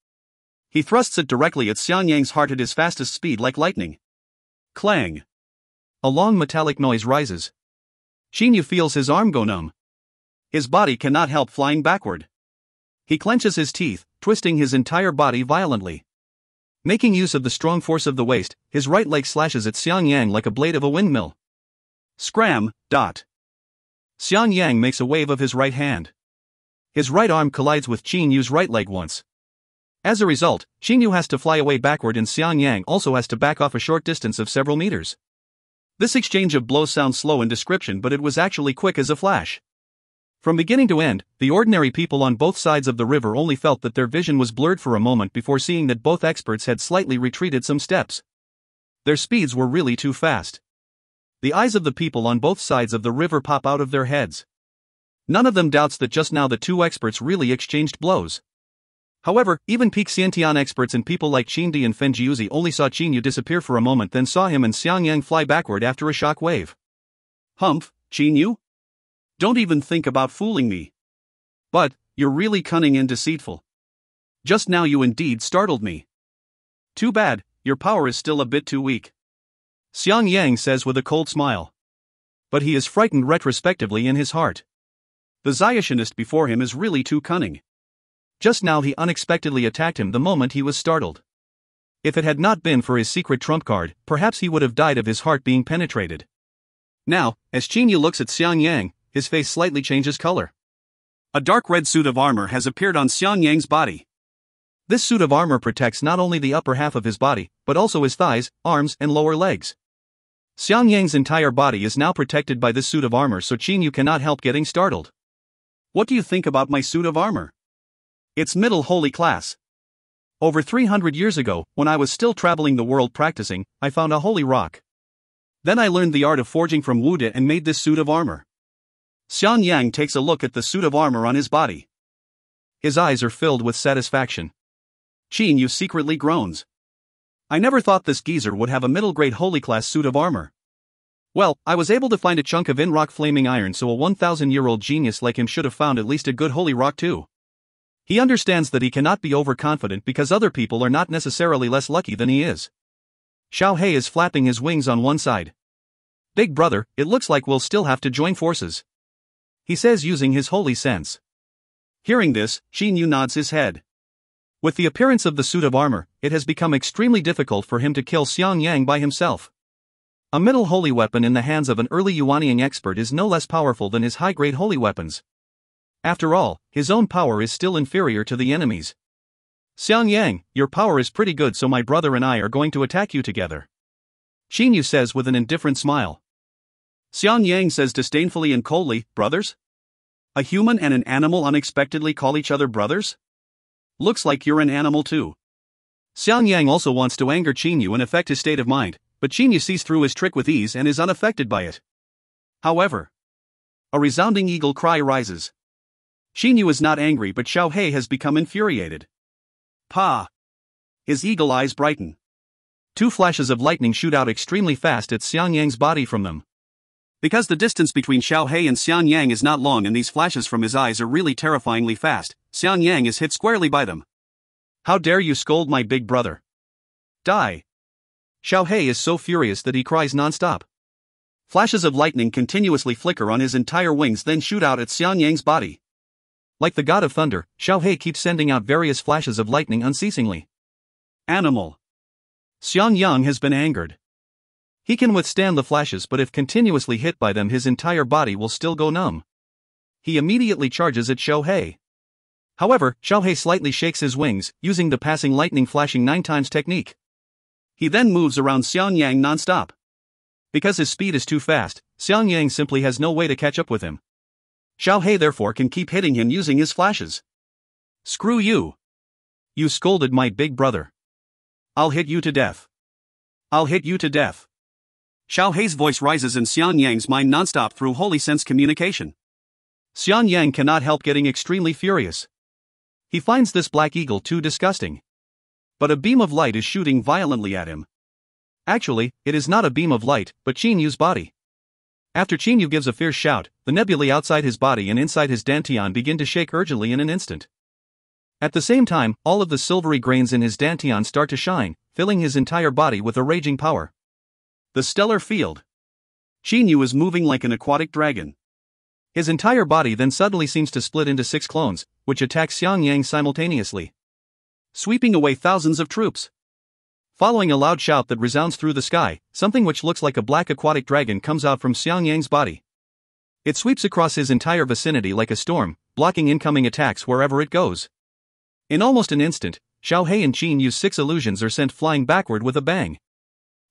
He thrusts it directly at Xiang Yang's heart at his fastest speed like lightning. Clang! A long metallic noise rises. Jin Yu feels his arm go numb. His body cannot help flying backward. He clenches his teeth, twisting his entire body violently. Making use of the strong force of the waist, his right leg slashes at Xiang Yang like a blade of a windmill. Scram! Dot! Xiang Yang makes a wave of his right hand. His right arm collides with Jin Yu's right leg once. As a result, Jin Yu has to fly away backward and Xiang Yang also has to back off a short distance of several meters. This exchange of blows sounds slow in description, but it was actually quick as a flash. From beginning to end, the ordinary people on both sides of the river only felt that their vision was blurred for a moment before seeing that both experts had slightly retreated some steps. Their speeds were really too fast. The eyes of the people on both sides of the river pop out of their heads. None of them doubts that just now the two experts really exchanged blows. However, even peak Xiantian experts and people like Qin and Fen Jiuzi only saw Qin Yu disappear for a moment, then saw him and Xiang Yang fly backward after a shock wave. Humph, Qin Yu? Don't even think about fooling me. But, you're really cunning and deceitful. Just now you indeed startled me. Too bad, your power is still a bit too weak. Xiang Yang says with a cold smile. But he is frightened retrospectively in his heart. The Zionist before him is really too cunning. Just now he unexpectedly attacked him the moment he was startled. If it had not been for his secret trump card, perhaps he would have died of his heart being penetrated. Now, as Qin Yu looks at Xiang Yang, his face slightly changes color. A dark red suit of armor has appeared on Xiang Yang's body. This suit of armor protects not only the upper half of his body, but also his thighs, arms, and lower legs. Xiang Yang's entire body is now protected by this suit of armor, so Qin Yu cannot help getting startled. What do you think about my suit of armor? It's middle holy class. Over 300 years ago, when I was still traveling the world practicing, I found a holy rock. Then I learned the art of forging from wood and made this suit of armor. Xiang Yang takes a look at the suit of armor on his body. His eyes are filled with satisfaction. Qin Yu secretly groans. I never thought this geezer would have a middle-grade holy-class suit of armor. Well, I was able to find a chunk of in-rock flaming iron, so a 1,000-year-old genius like him should have found at least a good holy rock too. He understands that he cannot be overconfident because other people are not necessarily less lucky than he is. Xiao He is flapping his wings on one side. Big brother, it looks like we'll still have to join forces, he says using his holy sense. Hearing this, Qin Yu nods his head. With the appearance of the suit of armor, it has become extremely difficult for him to kill Xiang Yang by himself. A middle holy weapon in the hands of an early Yuanying expert is no less powerful than his high-grade holy weapons. After all, his own power is still inferior to the enemy's. Xiang Yang, your power is pretty good, so my brother and I are going to attack you together, Qin Yu says with an indifferent smile. Xiang Yang says disdainfully and coldly, brothers? A human and an animal unexpectedly call each other brothers? Looks like you're an animal too. Xiang Yang also wants to anger Qin Yu and affect his state of mind, but Qin Yu sees through his trick with ease and is unaffected by it. However, a resounding eagle cry rises. Qin Yu is not angry, but Xiao He has become infuriated. Pa! His eagle eyes brighten. Two flashes of lightning shoot out extremely fast at Xiang Yang's body from them. Because the distance between Xiao He and Xiang Yang is not long and these flashes from his eyes are really terrifyingly fast, Xiang Yang is hit squarely by them. How dare you scold my big brother? Die! Xiao He is so furious that he cries non-stop. Flashes of lightning continuously flicker on his entire wings, then shoot out at Xiang Yang's body. Like the god of thunder, Xiao He keeps sending out various flashes of lightning unceasingly. Animal! Xiang Yang has been angered. He can withstand the flashes, but if continuously hit by them, his entire body will still go numb. He immediately charges at Xiao He. However, Xiao He slightly shakes his wings, using the passing lightning flashing 9 times technique. He then moves around Xiang Yang non-stop. Because his speed is too fast, Xiang Yang simply has no way to catch up with him. Xiao He therefore can keep hitting him using his flashes. Screw you! You scolded my big brother. I'll hit you to death. I'll hit you to death. Xiao He's voice rises in Xiang Yang's mind non-stop through holy sense communication. Xiang Yang cannot help getting extremely furious. He finds this black eagle too disgusting. But a beam of light is shooting violently at him. Actually, it is not a beam of light, but Qin Yu's body. After Qin Yu gives a fierce shout, the nebulae outside his body and inside his dantian begin to shake urgently in an instant. At the same time, all of the silvery grains in his dantian start to shine, filling his entire body with a raging power. The stellar field. Qin Yu is moving like an aquatic dragon. His entire body then suddenly seems to split into 6 clones, which attack Xiang Yang simultaneously, sweeping away thousands of troops. Following a loud shout that resounds through the sky, something which looks like a black aquatic dragon comes out from Xiang Yang's body. It sweeps across his entire vicinity like a storm, blocking incoming attacks wherever it goes. In almost an instant, Xiao He and Qin Yu's 6 illusions are sent flying backward with a bang.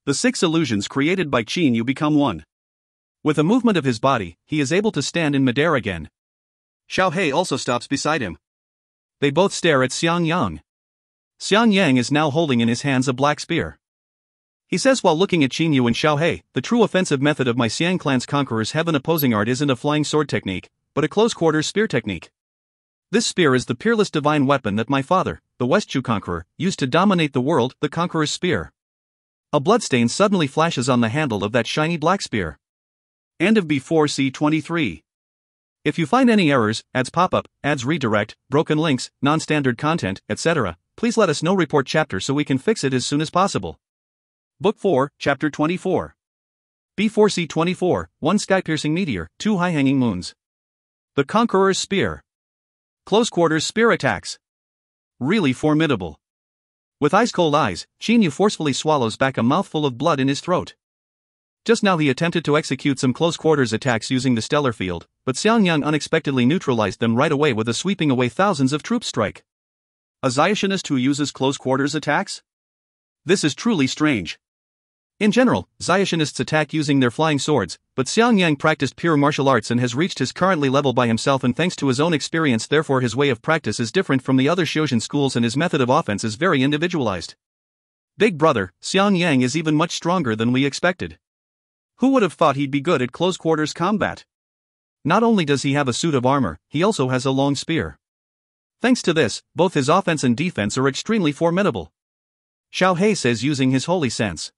The 6 illusions created by Qin Yu become one. With a movement of his body, he is able to stand in midair again. Xiao He also stops beside him. They both stare at Xiang Yang. Xiang Yang is now holding in his hands a black spear. He says while looking at Qin Yu and Xiao He, the true offensive method of my Xiang clan's conqueror's heaven opposing art isn't a flying sword technique, but a close-quarters spear technique. This spear is the peerless divine weapon that my father, the Westchu conqueror, used to dominate the world, the conqueror's spear. A bloodstain suddenly flashes on the handle of that shiny black spear. End of B4C 23. If you find any errors, ads pop up, ads redirect, broken links, non-standard content, etc., please let us know. Report chapter so we can fix it as soon as possible. Book 4, Chapter 24. B4C 24, 1 sky-piercing meteor, 2 high-hanging moons. The Conqueror's Spear. Close-quarters spear attacks. Really formidable. With ice-cold eyes, Qin Yu forcefully swallows back a mouthful of blood in his throat. Just now he attempted to execute some close-quarters attacks using the stellar field, but Xiangyang unexpectedly neutralized them right away with a sweeping away thousands of troops strike. A Zionist who uses close-quarters attacks? This is truly strange. In general, Zionists attack using their flying swords, but Xiangyang practiced pure martial arts and has reached his currently level by himself and thanks to his own experience, therefore his way of practice is different from the other Xiojin schools and his method of offense is very individualized. Big brother, Xiangyang is even much stronger than we expected. Who would have thought he'd be good at close-quarters combat? Not only does he have a suit of armor, he also has a long spear. Thanks to this, both his offense and defense are extremely formidable. Xiao He says using his holy sense.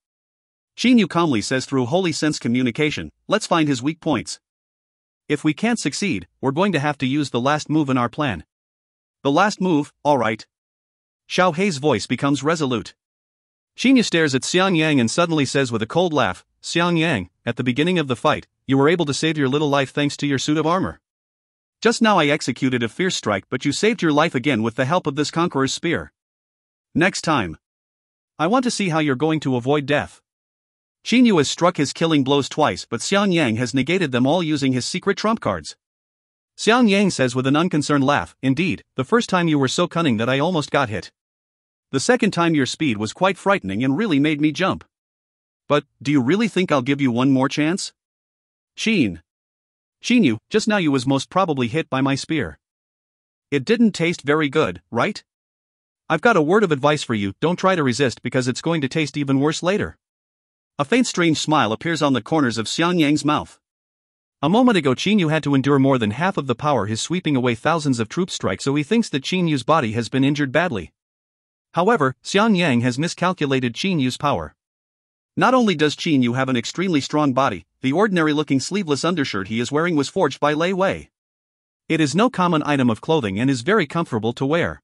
Qin Yu calmly says through holy sense communication, let's find his weak points. If we can't succeed, we're going to have to use the last move in our plan. The last move, alright. Xiao He's voice becomes resolute. Qin Yu stares at Xiangyang and suddenly says with a cold laugh, Xiangyang, at the beginning of the fight, you were able to save your little life thanks to your suit of armor. Just now I executed a fierce strike, but you saved your life again with the help of this conqueror's spear. Next time. I want to see how you're going to avoid death. Qin Yu has struck his killing blows twice, but Xiangyang has negated them all using his secret trump cards. Xiangyang says with an unconcerned laugh, indeed, the first time you were so cunning that I almost got hit. The second time your speed was quite frightening and really made me jump. But, do you really think I'll give you one more chance? Qin Yu, just now you was most probably hit by my spear. It didn't taste very good, right? I've got a word of advice for you, don't try to resist because it's going to taste even worse later. A faint strange smile appears on the corners of Xiangyang's mouth. A moment ago Qin Yu had to endure more than half of the power his sweeping away thousands of troops strike, so he thinks that Qin Yu's body has been injured badly. However, Xiangyang has miscalculated Qin Yu's power. Not only does Qin Yu have an extremely strong body, the ordinary-looking sleeveless undershirt he is wearing was forged by Lei Wei. It is no common item of clothing and is very comfortable to wear.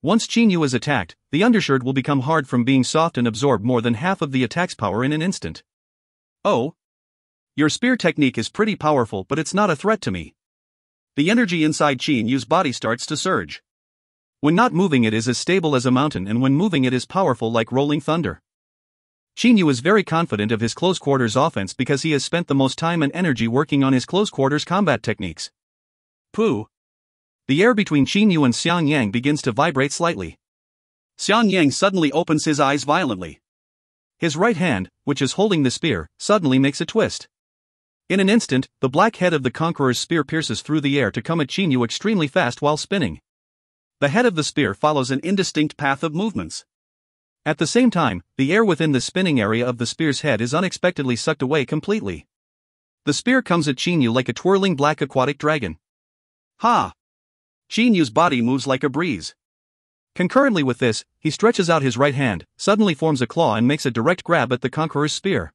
Once Qin Yu is attacked, the undershirt will become hard from being soft and absorb more than half of the attack's power in an instant. Oh. Your spear technique is pretty powerful, but it's not a threat to me. The energy inside Qin Yu's body starts to surge. When not moving it is as stable as a mountain, and when moving it is powerful like rolling thunder. Qin Yu is very confident of his close-quarters offense because he has spent the most time and energy working on his close-quarters combat techniques. Pooh. The air between Qin Yu and Xiangyang begins to vibrate slightly. Xiangyang suddenly opens his eyes violently. His right hand, which is holding the spear, suddenly makes a twist. In an instant, the black head of the conqueror's spear pierces through the air to come at Qin Yu extremely fast while spinning. The head of the spear follows an indistinct path of movements. At the same time, the air within the spinning area of the spear's head is unexpectedly sucked away completely. The spear comes at Qin Yu like a twirling black aquatic dragon. Ha! Qin Yu's body moves like a breeze. Concurrently with this, he stretches out his right hand, suddenly forms a claw and makes a direct grab at the conqueror's spear.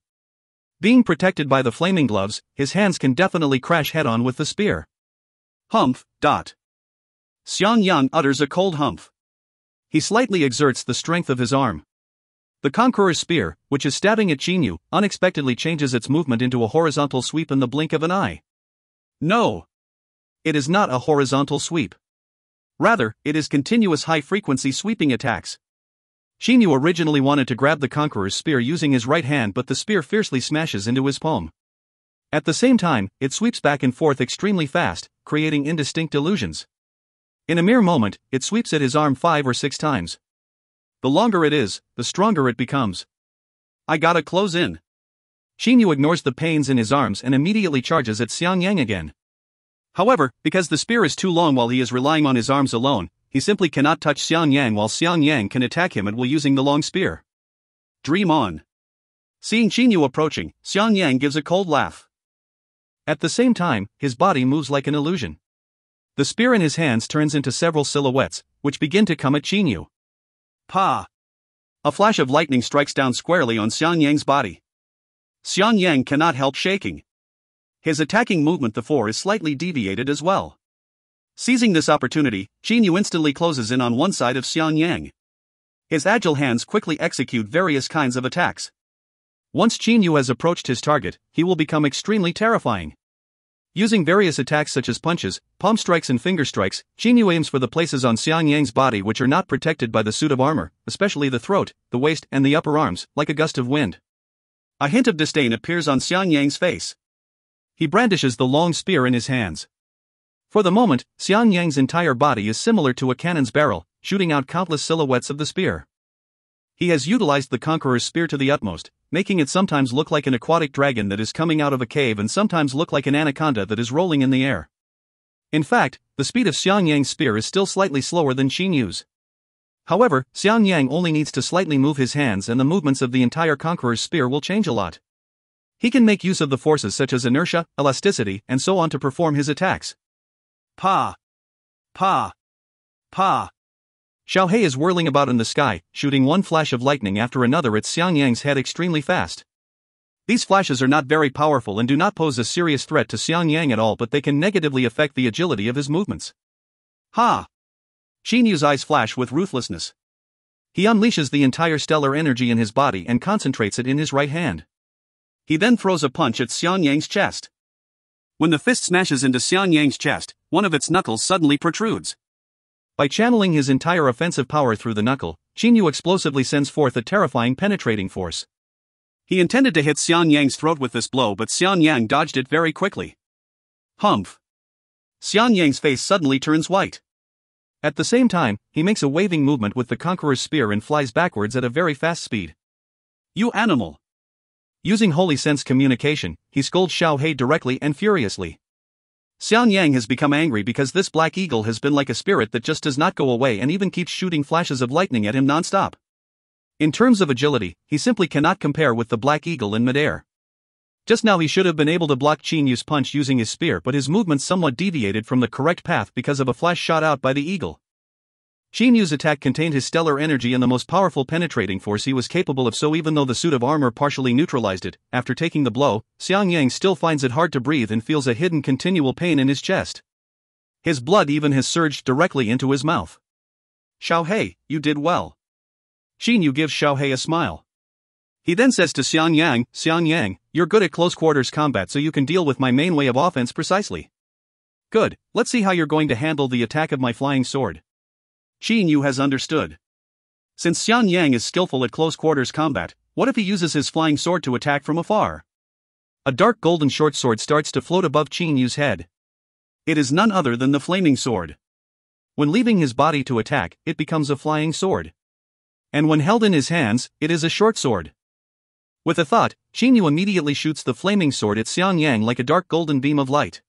Being protected by the flaming gloves, his hands can definitely crash head-on with the spear. Humph. Xiangyang utters a cold humph. He slightly exerts the strength of his arm. The conqueror's spear, which is stabbing at Qin Yu, unexpectedly changes its movement into a horizontal sweep in the blink of an eye. No! It is not a horizontal sweep. Rather, it is continuous high-frequency sweeping attacks. Qin Yu originally wanted to grab the conqueror's spear using his right hand, but the spear fiercely smashes into his palm. At the same time, it sweeps back and forth extremely fast, creating indistinct illusions. In a mere moment, it sweeps at his arm 5 or 6 times. The longer it is, the stronger it becomes. I gotta close in. Qin Yu ignores the pains in his arms and immediately charges at Xiangyang again. However, because the spear is too long while he is relying on his arms alone, he simply cannot touch Xiangyang while Xiangyang can attack him at will using the long spear. Dream on. Seeing Qin Yu approaching, Xiang Yang gives a cold laugh. At the same time, his body moves like an illusion. The spear in his hands turns into several silhouettes, which begin to come at Qin Yu. Pa! A flash of lightning strikes down squarely on Xiang Yang's body. Xiang Yang cannot help shaking. His attacking movement before is slightly deviated as well. Seizing this opportunity, Qin Yu instantly closes in on one side of Xiang Yang. His agile hands quickly execute various kinds of attacks. Once Qin Yu has approached his target, he will become extremely terrifying. Using various attacks such as punches, palm strikes and finger strikes, Qin Yu aims for the places on Xiang Yang's body which are not protected by the suit of armor, especially the throat, the waist, and the upper arms, like a gust of wind. A hint of disdain appears on Xiang Yang's face. He brandishes the long spear in his hands. For the moment, Xiang Yang's entire body is similar to a cannon's barrel, shooting out countless silhouettes of the spear. He has utilized the conqueror's spear to the utmost, making it sometimes look like an aquatic dragon that is coming out of a cave and sometimes look like an anaconda that is rolling in the air. In fact, the speed of Xiang Yang's spear is still slightly slower than Qin Yu's. However, Xiang Yang only needs to slightly move his hands and the movements of the entire conqueror's spear will change a lot. He can make use of the forces such as inertia, elasticity, and so on to perform his attacks. Pa! Pa! Pa! Xiao Hei is whirling about in the sky, shooting one flash of lightning after another at Xiang Yang's head extremely fast. These flashes are not very powerful and do not pose a serious threat to Xiang Yang at all, but they can negatively affect the agility of his movements. Ha! Qin Yu's eyes flash with ruthlessness. He unleashes the entire stellar energy in his body and concentrates it in his right hand. He then throws a punch at Xiang Yang's chest. When the fist smashes into Xiang Yang's chest, one of its knuckles suddenly protrudes. By channeling his entire offensive power through the knuckle, Qin Yu explosively sends forth a terrifying penetrating force. He intended to hit Xiang Yang's throat with this blow, but Xiang Yang dodged it very quickly. Humph! Xiang Yang's face suddenly turns white. At the same time, he makes a waving movement with the conqueror's spear and flies backwards at a very fast speed. You animal! Using holy sense communication, he scolds Xiao Hei directly and furiously. Xiang Yang has become angry because this black eagle has been like a spirit that just does not go away and even keeps shooting flashes of lightning at him non-stop. In terms of agility, he simply cannot compare with the black eagle in midair. Just now he should have been able to block Qin Yu's punch using his spear, but his movements somewhat deviated from the correct path because of a flash shot out by the eagle. Qin Yu's attack contained his stellar energy and the most powerful penetrating force he was capable of, so even though the suit of armor partially neutralized it, after taking the blow, Xiang Yang still finds it hard to breathe and feels a hidden continual pain in his chest. His blood even has surged directly into his mouth. Xiao Hei, you did well. Qin Yu gives Xiao Hei a smile. He then says to Xiang Yang, you're good at close quarters combat, so you can deal with my main way of offense precisely. Good, let's see how you're going to handle the attack of my flying sword. Qin Yu has understood. Since Xiang Yang is skillful at close quarters combat, what if he uses his flying sword to attack from afar? A dark golden short sword starts to float above Qin Yu's head. It is none other than the flaming sword. When leaving his body to attack, it becomes a flying sword. And when held in his hands, it is a short sword. With a thought, Qin Yu immediately shoots the flaming sword at Xiang Yang like a dark golden beam of light.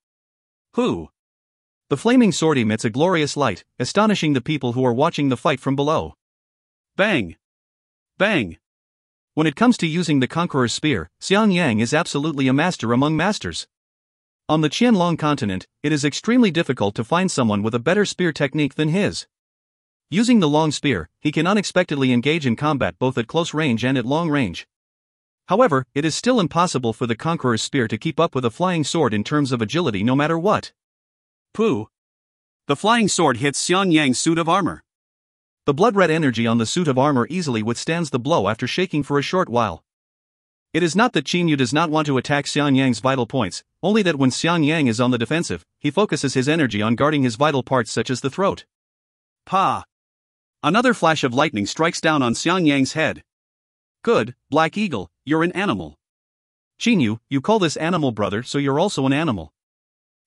Who? The flaming sword emits a glorious light, astonishing the people who are watching the fight from below. Bang! Bang! When it comes to using the conqueror's spear, Xiang Yang is absolutely a master among masters. On the Qianlong continent, it is extremely difficult to find someone with a better spear technique than his. Using the long spear, he can unexpectedly engage in combat both at close range and at long range. However, it is still impossible for the conqueror's spear to keep up with a flying sword in terms of agility no matter what. Pooh! The flying sword hits Xiang Yang's suit of armor. The blood-red energy on the suit of armor easily withstands the blow after shaking for a short while. It is not that Qin Yu does not want to attack Xiang Yang's vital points, only that when Xiang Yang is on the defensive, he focuses his energy on guarding his vital parts such as the throat. Pa! Another flash of lightning strikes down on Xiang Yang's head. Good, Black Eagle, you're an animal. Qin Yu, you call this animal brother, so you're also an animal.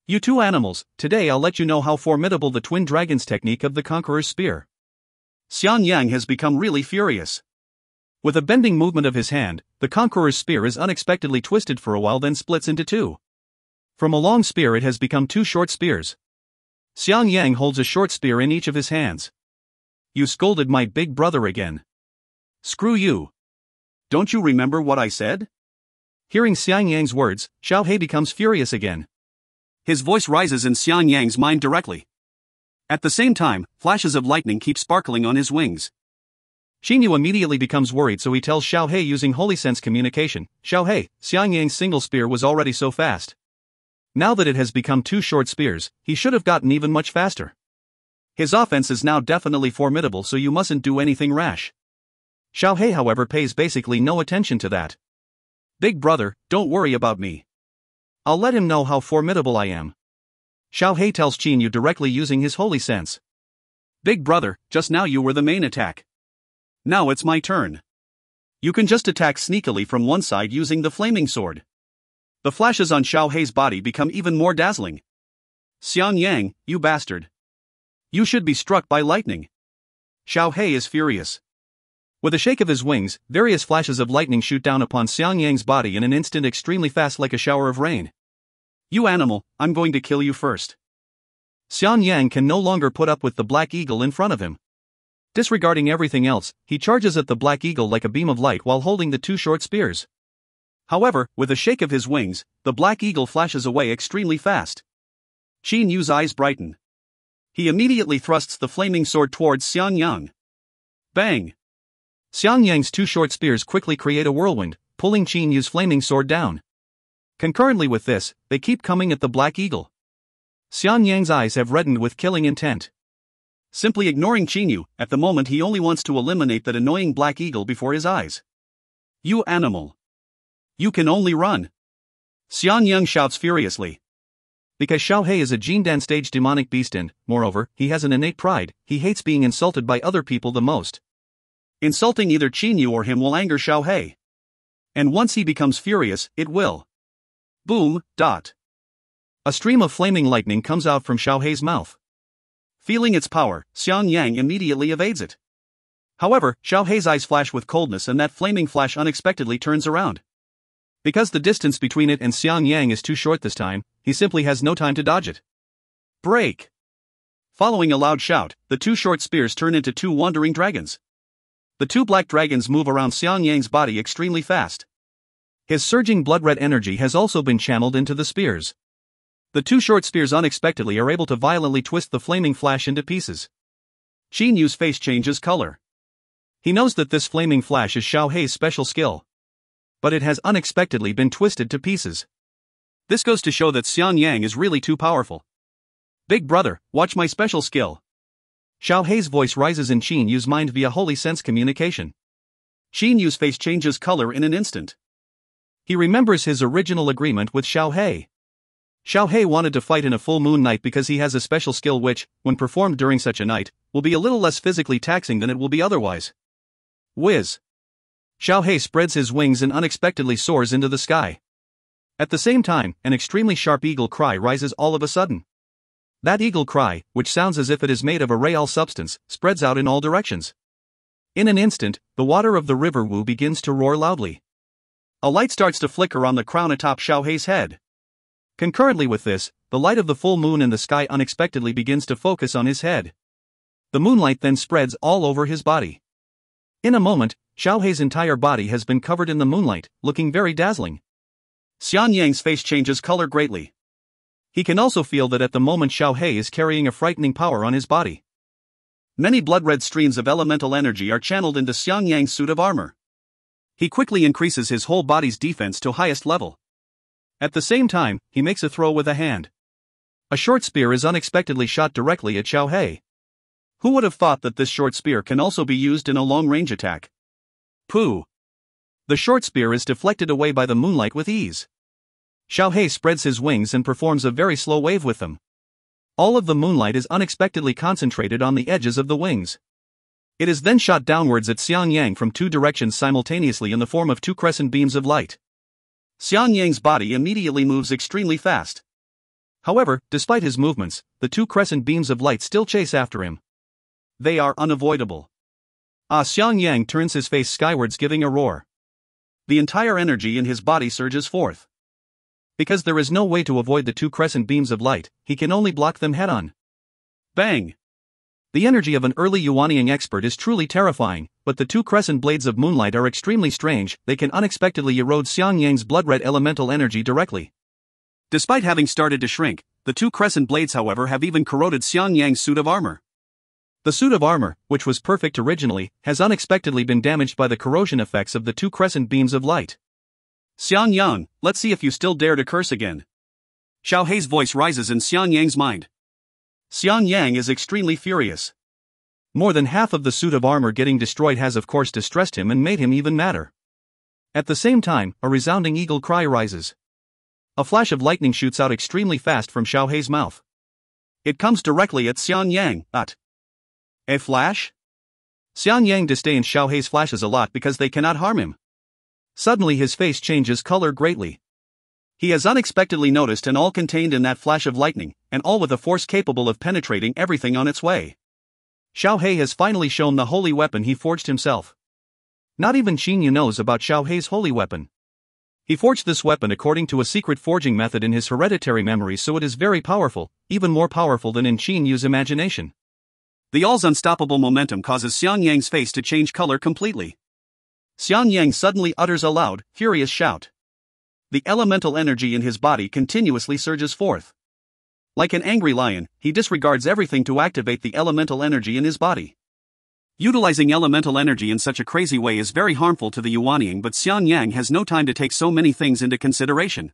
You two animals, today I'll let you know how formidable the twin dragons technique of the conqueror's spear. Xiang Yang has become really furious. With a bending movement of his hand, the conqueror's spear is unexpectedly twisted for a while, then splits into two. From a long spear it has become two short spears. Xiang Yang holds a short spear in each of his hands. You scolded my big brother again. Screw you. Don't you remember what I said? Hearing Xiang Yang's words, Xiao He becomes furious again. His voice rises in Xiang Yang's mind directly. At the same time, flashes of lightning keep sparkling on his wings. Xing Yu immediately becomes worried, so he tells Xiao He using holy sense communication, Xiao He, Xiang Yang's single spear was already so fast. Now that it has become 2 short spears, he should have gotten even much faster. His offense is now definitely formidable, so you mustn't do anything rash. Xiao He, however, pays basically no attention to that. Big brother, don't worry about me. I'll let him know how formidable I am. Xiao He tells Qin Yu directly using his holy sense. Big brother, just now you were the main attack. Now it's my turn. You can just attack sneakily from one side using the flaming sword. The flashes on Xiao He's body become even more dazzling. Xiang Yang, you bastard. You should be struck by lightning. Xiao He is furious. With a shake of his wings, various flashes of lightning shoot down upon Xiang Yang's body in an instant, extremely fast, like a shower of rain. You animal, I'm going to kill you first. Xiang Yang can no longer put up with the Black Eagle in front of him. Disregarding everything else, he charges at the Black Eagle like a beam of light while holding the 2 short spears. However, with a shake of his wings, the Black Eagle flashes away extremely fast. Qin Yu's eyes brighten. He immediately thrusts the flaming sword towards Xiang Yang. Bang! Xiang Yang's 2 short spears quickly create a whirlwind, pulling Qin Yu's flaming sword down. Concurrently with this, they keep coming at the Black Eagle. Xiang Yang's eyes have reddened with killing intent. Simply ignoring Qin Yu, at the moment he only wants to eliminate that annoying Black Eagle before his eyes. You animal! You can only run! Xiang Yang shouts furiously. Because Xiao He is a Jindan stage demonic beast and, moreover, he has an innate pride, he hates being insulted by other people the most. Insulting either Qin Yu or him will anger Xiao He. And once he becomes furious, it will. Boom, dot. A stream of flaming lightning comes out from Xiao He's mouth. Feeling its power, Xiang Yang immediately evades it. However, Xiao He's eyes flash with coldness and that flaming flash unexpectedly turns around. Because the distance between it and Xiang Yang is too short this time, he simply has no time to dodge it. Break! Following a loud shout, the 2 short spears turn into 2 wandering dragons. The 2 black dragons move around Xiang Yang's body extremely fast. His surging blood-red energy has also been channeled into the spears. The 2 short spears unexpectedly are able to violently twist the flaming flash into pieces. Qin Yu's face changes color. He knows that this flaming flash is Xiao He's special skill. But it has unexpectedly been twisted to pieces. This goes to show that Xiang Yang is really too powerful. Big brother, watch my special skill. Xiao He's voice rises in Qin Yu's mind via holy sense communication. Qin Yu's face changes color in an instant. He remembers his original agreement with Xiao He. Xiao He wanted to fight in a full moon night because he has a special skill which, when performed during such a night, will be a little less physically taxing than it will be otherwise. Whiz! Xiao He spreads his wings and unexpectedly soars into the sky. At the same time, an extremely sharp eagle cry rises all of a sudden. That eagle cry, which sounds as if it is made of a real substance, spreads out in all directions. In an instant, the water of the river Wu begins to roar loudly. A light starts to flicker on the crown atop Xiao He's head. Concurrently with this, the light of the full moon in the sky unexpectedly begins to focus on his head. The moonlight then spreads all over his body. In a moment, Xiao He's entire body has been covered in the moonlight, looking very dazzling. Xiang Yang's face changes color greatly. He can also feel that at the moment Xiao He is carrying a frightening power on his body. Many blood-red streams of elemental energy are channeled into Xiang Yang's suit of armor. He quickly increases his whole body's defense to highest level. At the same time, he makes a throw with a hand. A short spear is unexpectedly shot directly at Xiao He. Who would have thought that this short spear can also be used in a long-range attack? Pooh! The short spear is deflected away by the moonlight with ease. Xiao He spreads his wings and performs a very slow wave with them. All of the moonlight is unexpectedly concentrated on the edges of the wings. It is then shot downwards at Xiang Yang from 2 directions simultaneously in the form of 2 crescent beams of light. Xiang Yang's body immediately moves extremely fast. However, despite his movements, the 2 crescent beams of light still chase after him. They are unavoidable. Xiang Yang turns his face skywards, giving a roar. The entire energy in his body surges forth. Because there is no way to avoid the 2 crescent beams of light, he can only block them head-on. Bang! The energy of an early Yuanying expert is truly terrifying, but the two crescent blades of moonlight are extremely strange. They can unexpectedly erode Xiang Yang's blood-red elemental energy directly. Despite having started to shrink, the two crescent blades, however, have even corroded Xiang Yang's suit of armor. The suit of armor, which was perfect originally, has unexpectedly been damaged by the corrosion effects of the two crescent beams of light. Xiang Yang, let's see if you still dare to curse again. Xiao Hei's voice rises in Xiang Yang's mind. Xiang Yang is extremely furious. More than half of the suit of armor getting destroyed has of course distressed him and made him even madder. At the same time, a resounding eagle cry rises. A flash of lightning shoots out extremely fast from Xiao Hei's mouth. It comes directly at Xiang Yang. A flash? Xiang Yang disdains Xiao Hei's flashes a lot because they cannot harm him. Suddenly his face changes color greatly. He has unexpectedly noticed an all contained in that flash of lightning, and all with a force capable of penetrating everything on its way. Xiao Hei has finally shown the holy weapon he forged himself. Not even Qin Yu knows about Xiao Hei's holy weapon. He forged this weapon according to a secret forging method in his hereditary memory, so it is very powerful, even more powerful than in Qin Yu's imagination. The all's unstoppable momentum causes Xiang Yang's face to change color completely. Xiang Yang suddenly utters a loud, furious shout. The elemental energy in his body continuously surges forth. Like an angry lion, he disregards everything to activate the elemental energy in his body. Utilizing elemental energy in such a crazy way is very harmful to the Yuanying, but Xiang Yang has no time to take so many things into consideration.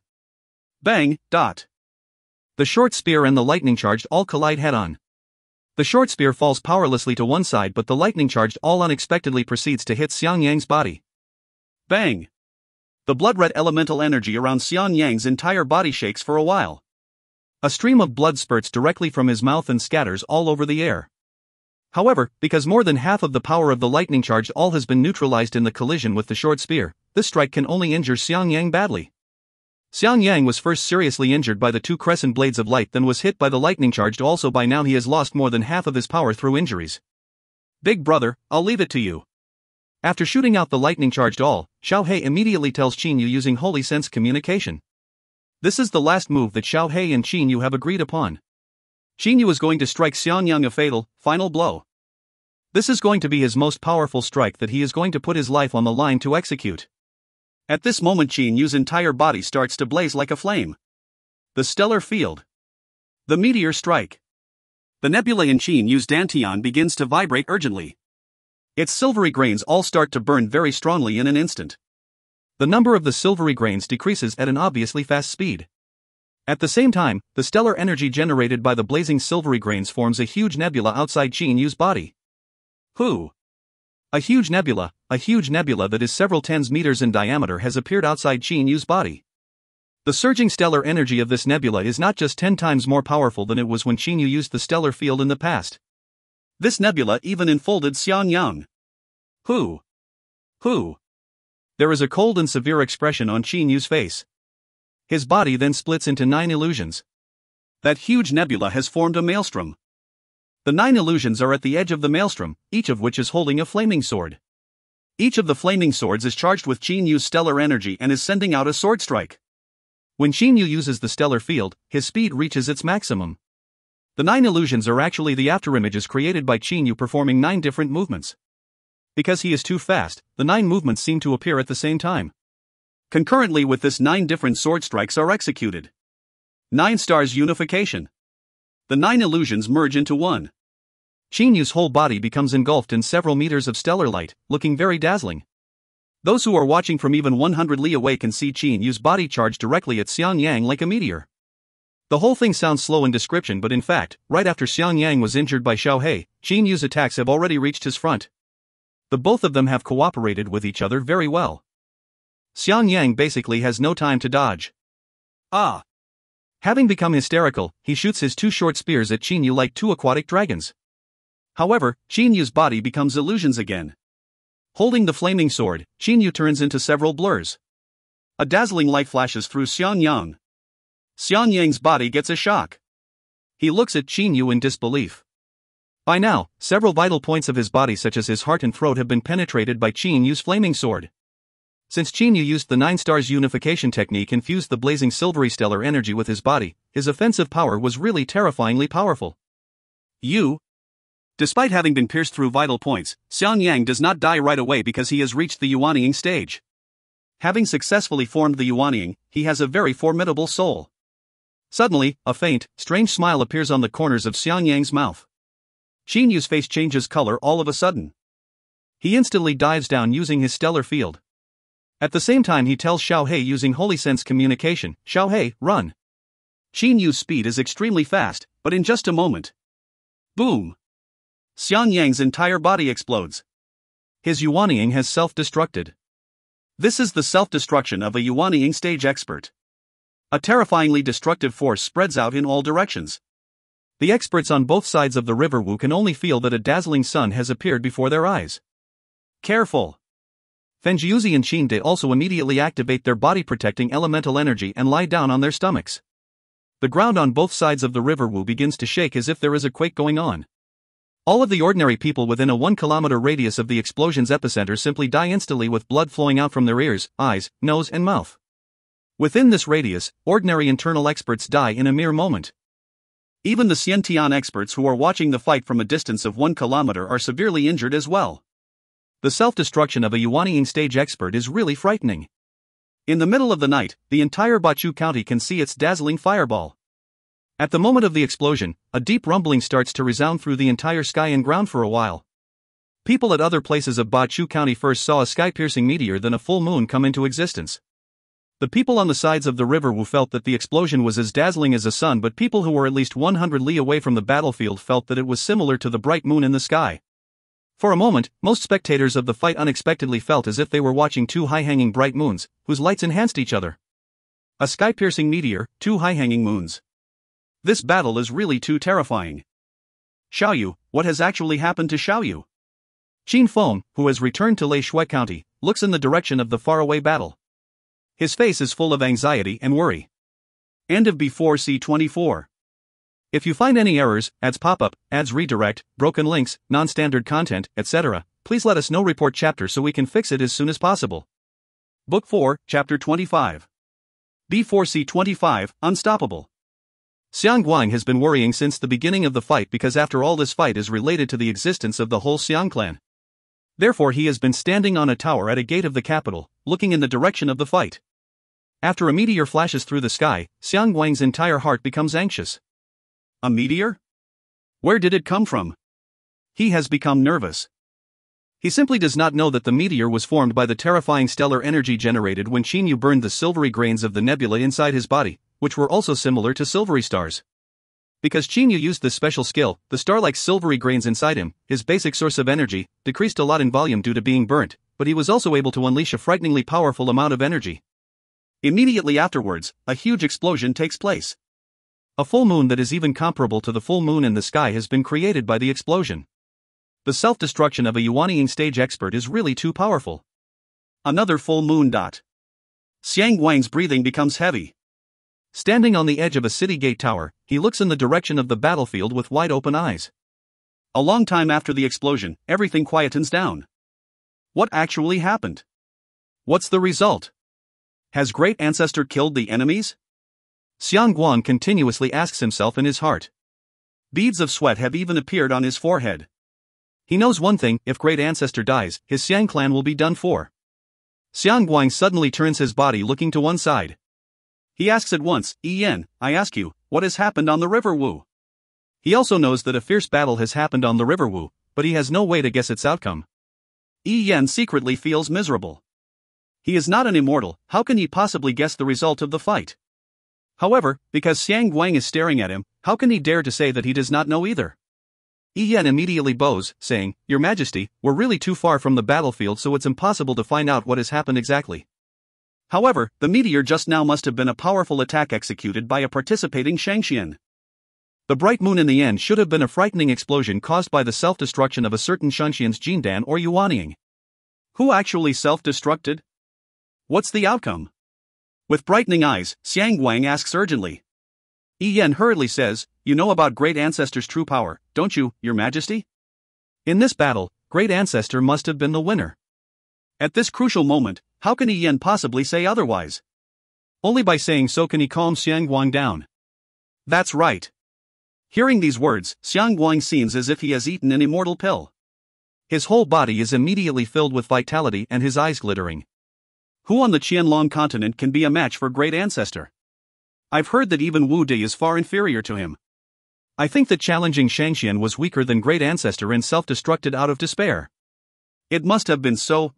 Bang! The short spear and the lightning charged all collide head-on. The short spear falls powerlessly to one side, but the lightning charged all unexpectedly proceeds to hit Xiang Yang's body. Bang! The blood-red elemental energy around Xiang Yang's entire body shakes for a while. A stream of blood spurts directly from his mouth and scatters all over the air. However, because more than half of the power of the lightning charged all has been neutralized in the collision with the short spear, this strike can only injure Xiang Yang badly. Xiang Yang was first seriously injured by the two crescent blades of light, then was hit by the lightning charged. Also by now he has lost more than half of his power through injuries. Big brother, I'll leave it to you. After shooting out the lightning charged all, Xiao Hei immediately tells Qin Yu using holy sense communication. This is the last move that Xiao Hei and Qin Yu have agreed upon. Qin Yu is going to strike Xiang Yang a fatal, final blow. This is going to be his most powerful strike that he is going to put his life on the line to execute. At this moment Qin Yu's entire body starts to blaze like a flame. The stellar field. The meteor strike. The nebula in Qin Yu's dantian begins to vibrate urgently. Its silvery grains all start to burn very strongly in an instant. The number of the silvery grains decreases at an obviously fast speed. At the same time, the stellar energy generated by the blazing silvery grains forms a huge nebula outside Qin Yu's body. A huge nebula that is several tens meters in diameter has appeared outside Qin Yu's body. The surging stellar energy of this nebula is not just 10 times more powerful than it was when Qin Yu used the stellar field in the past. This nebula even enfolded Xiang Yang. There is a cold and severe expression on Qin Yu's face. His body then splits into 9 illusions. That huge nebula has formed a maelstrom. The 9 illusions are at the edge of the maelstrom, each of which is holding a flaming sword. Each of the flaming swords is charged with Qin Yu's stellar energy and is sending out a sword strike. When Qin Yu uses the stellar field, his speed reaches its maximum. The 9 illusions are actually the afterimages created by Qin Yu performing 9 different movements. Because he is too fast, the 9 movements seem to appear at the same time. Concurrently with this 9 different sword strikes are executed. 9 stars unification. The 9 illusions merge into one. Qin Yu's whole body becomes engulfed in several meters of stellar light, looking very dazzling. Those who are watching from even 100 li away can see Qin Yu's body charge directly at Xiang Yang like a meteor. The whole thing sounds slow in description, but in fact, right after Xiang Yang was injured by Xiao Hei, Qin Yu's attacks have already reached his front. The both of them have cooperated with each other very well. Xiang Yang basically has no time to dodge. Having become hysterical, he shoots his 2 short spears at Qin Yu like 2 aquatic dragons. However, Qin Yu's body becomes illusions again. Holding the flaming sword, Qin Yu turns into several blurs. A dazzling light flashes through Xiang Yang. Xiang Yang's body gets a shock. He looks at Qin Yu in disbelief. By now, several vital points of his body such as his heart and throat have been penetrated by Qin Yu's flaming sword. Since Qin Yu used the 9 stars unification technique and fused the blazing silvery stellar energy with his body, his offensive power was really terrifyingly powerful. Despite having been pierced through vital points, Xiang Yang does not die right away because he has reached the Yuanying stage. Having successfully formed the Yuanying, he has a very formidable soul. Suddenly, a faint, strange smile appears on the corners of Xiang Yang's mouth. Qin Yu's face changes color all of a sudden. He instantly dives down using his stellar field. At the same time he tells Xiao He using holy sense communication, "Xiao He, run." Qin Yu's speed is extremely fast, but in just a moment. Boom! Xiang Yang's entire body explodes. His Yuanying has self-destructed. This is the self-destruction of a Yuanying stage expert. A terrifyingly destructive force spreads out in all directions. The experts on both sides of the River Wu can only feel that a dazzling sun has appeared before their eyes. Careful! Fenjiuzi and Qin De also immediately activate their body-protecting elemental energy and lie down on their stomachs. The ground on both sides of the River Wu begins to shake as if there is a quake going on. All of the ordinary people within a 1-kilometer radius of the explosion's epicenter simply die instantly with blood flowing out from their ears, eyes, nose and mouth. Within this radius, ordinary internal experts die in a mere moment. Even the Xiantian experts who are watching the fight from a distance of 1 kilometer are severely injured as well. The self-destruction of a Yuanying stage expert is really frightening. In the middle of the night, the entire Bachu County can see its dazzling fireball. At the moment of the explosion, a deep rumbling starts to resound through the entire sky and ground for a while. People at other places of Bachu County first saw a sky-piercing meteor then a full moon come into existence. The people on the sides of the River Wu felt that the explosion was as dazzling as a sun, but people who were at least 100 li away from the battlefield felt that it was similar to the bright moon in the sky. For a moment, most spectators of the fight unexpectedly felt as if they were watching two high-hanging bright moons, whose lights enhanced each other. A sky-piercing meteor, two high-hanging moons. This battle is really too terrifying. Xiaoyu, what has actually happened to Xiaoyu? Qin Feng, who has returned to Lei Shui County, looks in the direction of the faraway battle. His face is full of anxiety and worry. End of B4C 24. If you find any errors, ads pop up, ads redirect, broken links, non-standard content, etc., please let us know. Report chapter so we can fix it as soon as possible. Book 4, Chapter 25. B4C 25, Unstoppable. Xiang Guang has been worrying since the beginning of the fight because after all this fight is related to the existence of the whole Xiang clan. Therefore he has been standing on a tower at a gate of the capital, looking in the direction of the fight. After a meteor flashes through the sky, Xiang Guang's entire heart becomes anxious. A meteor? Where did it come from? He has become nervous. He simply does not know that the meteor was formed by the terrifying stellar energy generated when Qin Yu burned the silvery grains of the nebula inside his body, which were also similar to silvery stars. Because Qin Yu used this special skill, the star-like silvery grains inside him, his basic source of energy, decreased a lot in volume due to being burnt, but he was also able to unleash a frighteningly powerful amount of energy. Immediately afterwards, a huge explosion takes place. A full moon that is even comparable to the full moon in the sky has been created by the explosion. The self-destruction of a Yuanying stage expert is really too powerful. Another full moon. Xiang Guang's breathing becomes heavy. Standing on the edge of a city gate tower, he looks in the direction of the battlefield with wide open eyes. A long time after the explosion, everything quietens down. What actually happened? What's the result? Has Great Ancestor killed the enemies? Xiang Guang continuously asks himself in his heart. Beads of sweat have even appeared on his forehead. He knows one thing: if Great Ancestor dies, his Xiang clan will be done for. Xiang Guang suddenly turns his body looking to one side. He asks at once, "Yi Yan, I ask you, what has happened on the River Wu?" He also knows that a fierce battle has happened on the River Wu, but he has no way to guess its outcome. Yi Yan secretly feels miserable. He is not an immortal, how can he possibly guess the result of the fight? However, because Xiang Guang is staring at him, how can he dare to say that he does not know either? Yi Yan immediately bows, saying, "Your Majesty, we're really too far from the battlefield, so it's impossible to find out what has happened exactly." However, the meteor just now must have been a powerful attack executed by a participating Shangxian. The bright moon in the end should have been a frightening explosion caused by the self-destruction of a certain Shangxian's Jindan or Yuanying. Who actually self-destructed? What's the outcome? With brightening eyes, Xiang Guang asks urgently. Yi Yan hurriedly says, "You know about Great Ancestor's true power, don't you, Your Majesty?" In this battle, Great Ancestor must have been the winner. At this crucial moment, how can Yi Yan possibly say otherwise? Only by saying so can he calm Xiang Guang down. That's right. Hearing these words, Xiang Guang seems as if he has eaten an immortal pill. His whole body is immediately filled with vitality and his eyes glittering. Who on the Qianlong continent can be a match for Great Ancestor? I've heard that even Wu Di is far inferior to him. I think that challenging Shangxian was weaker than Great Ancestor and self-destructed out of despair. It must have been so.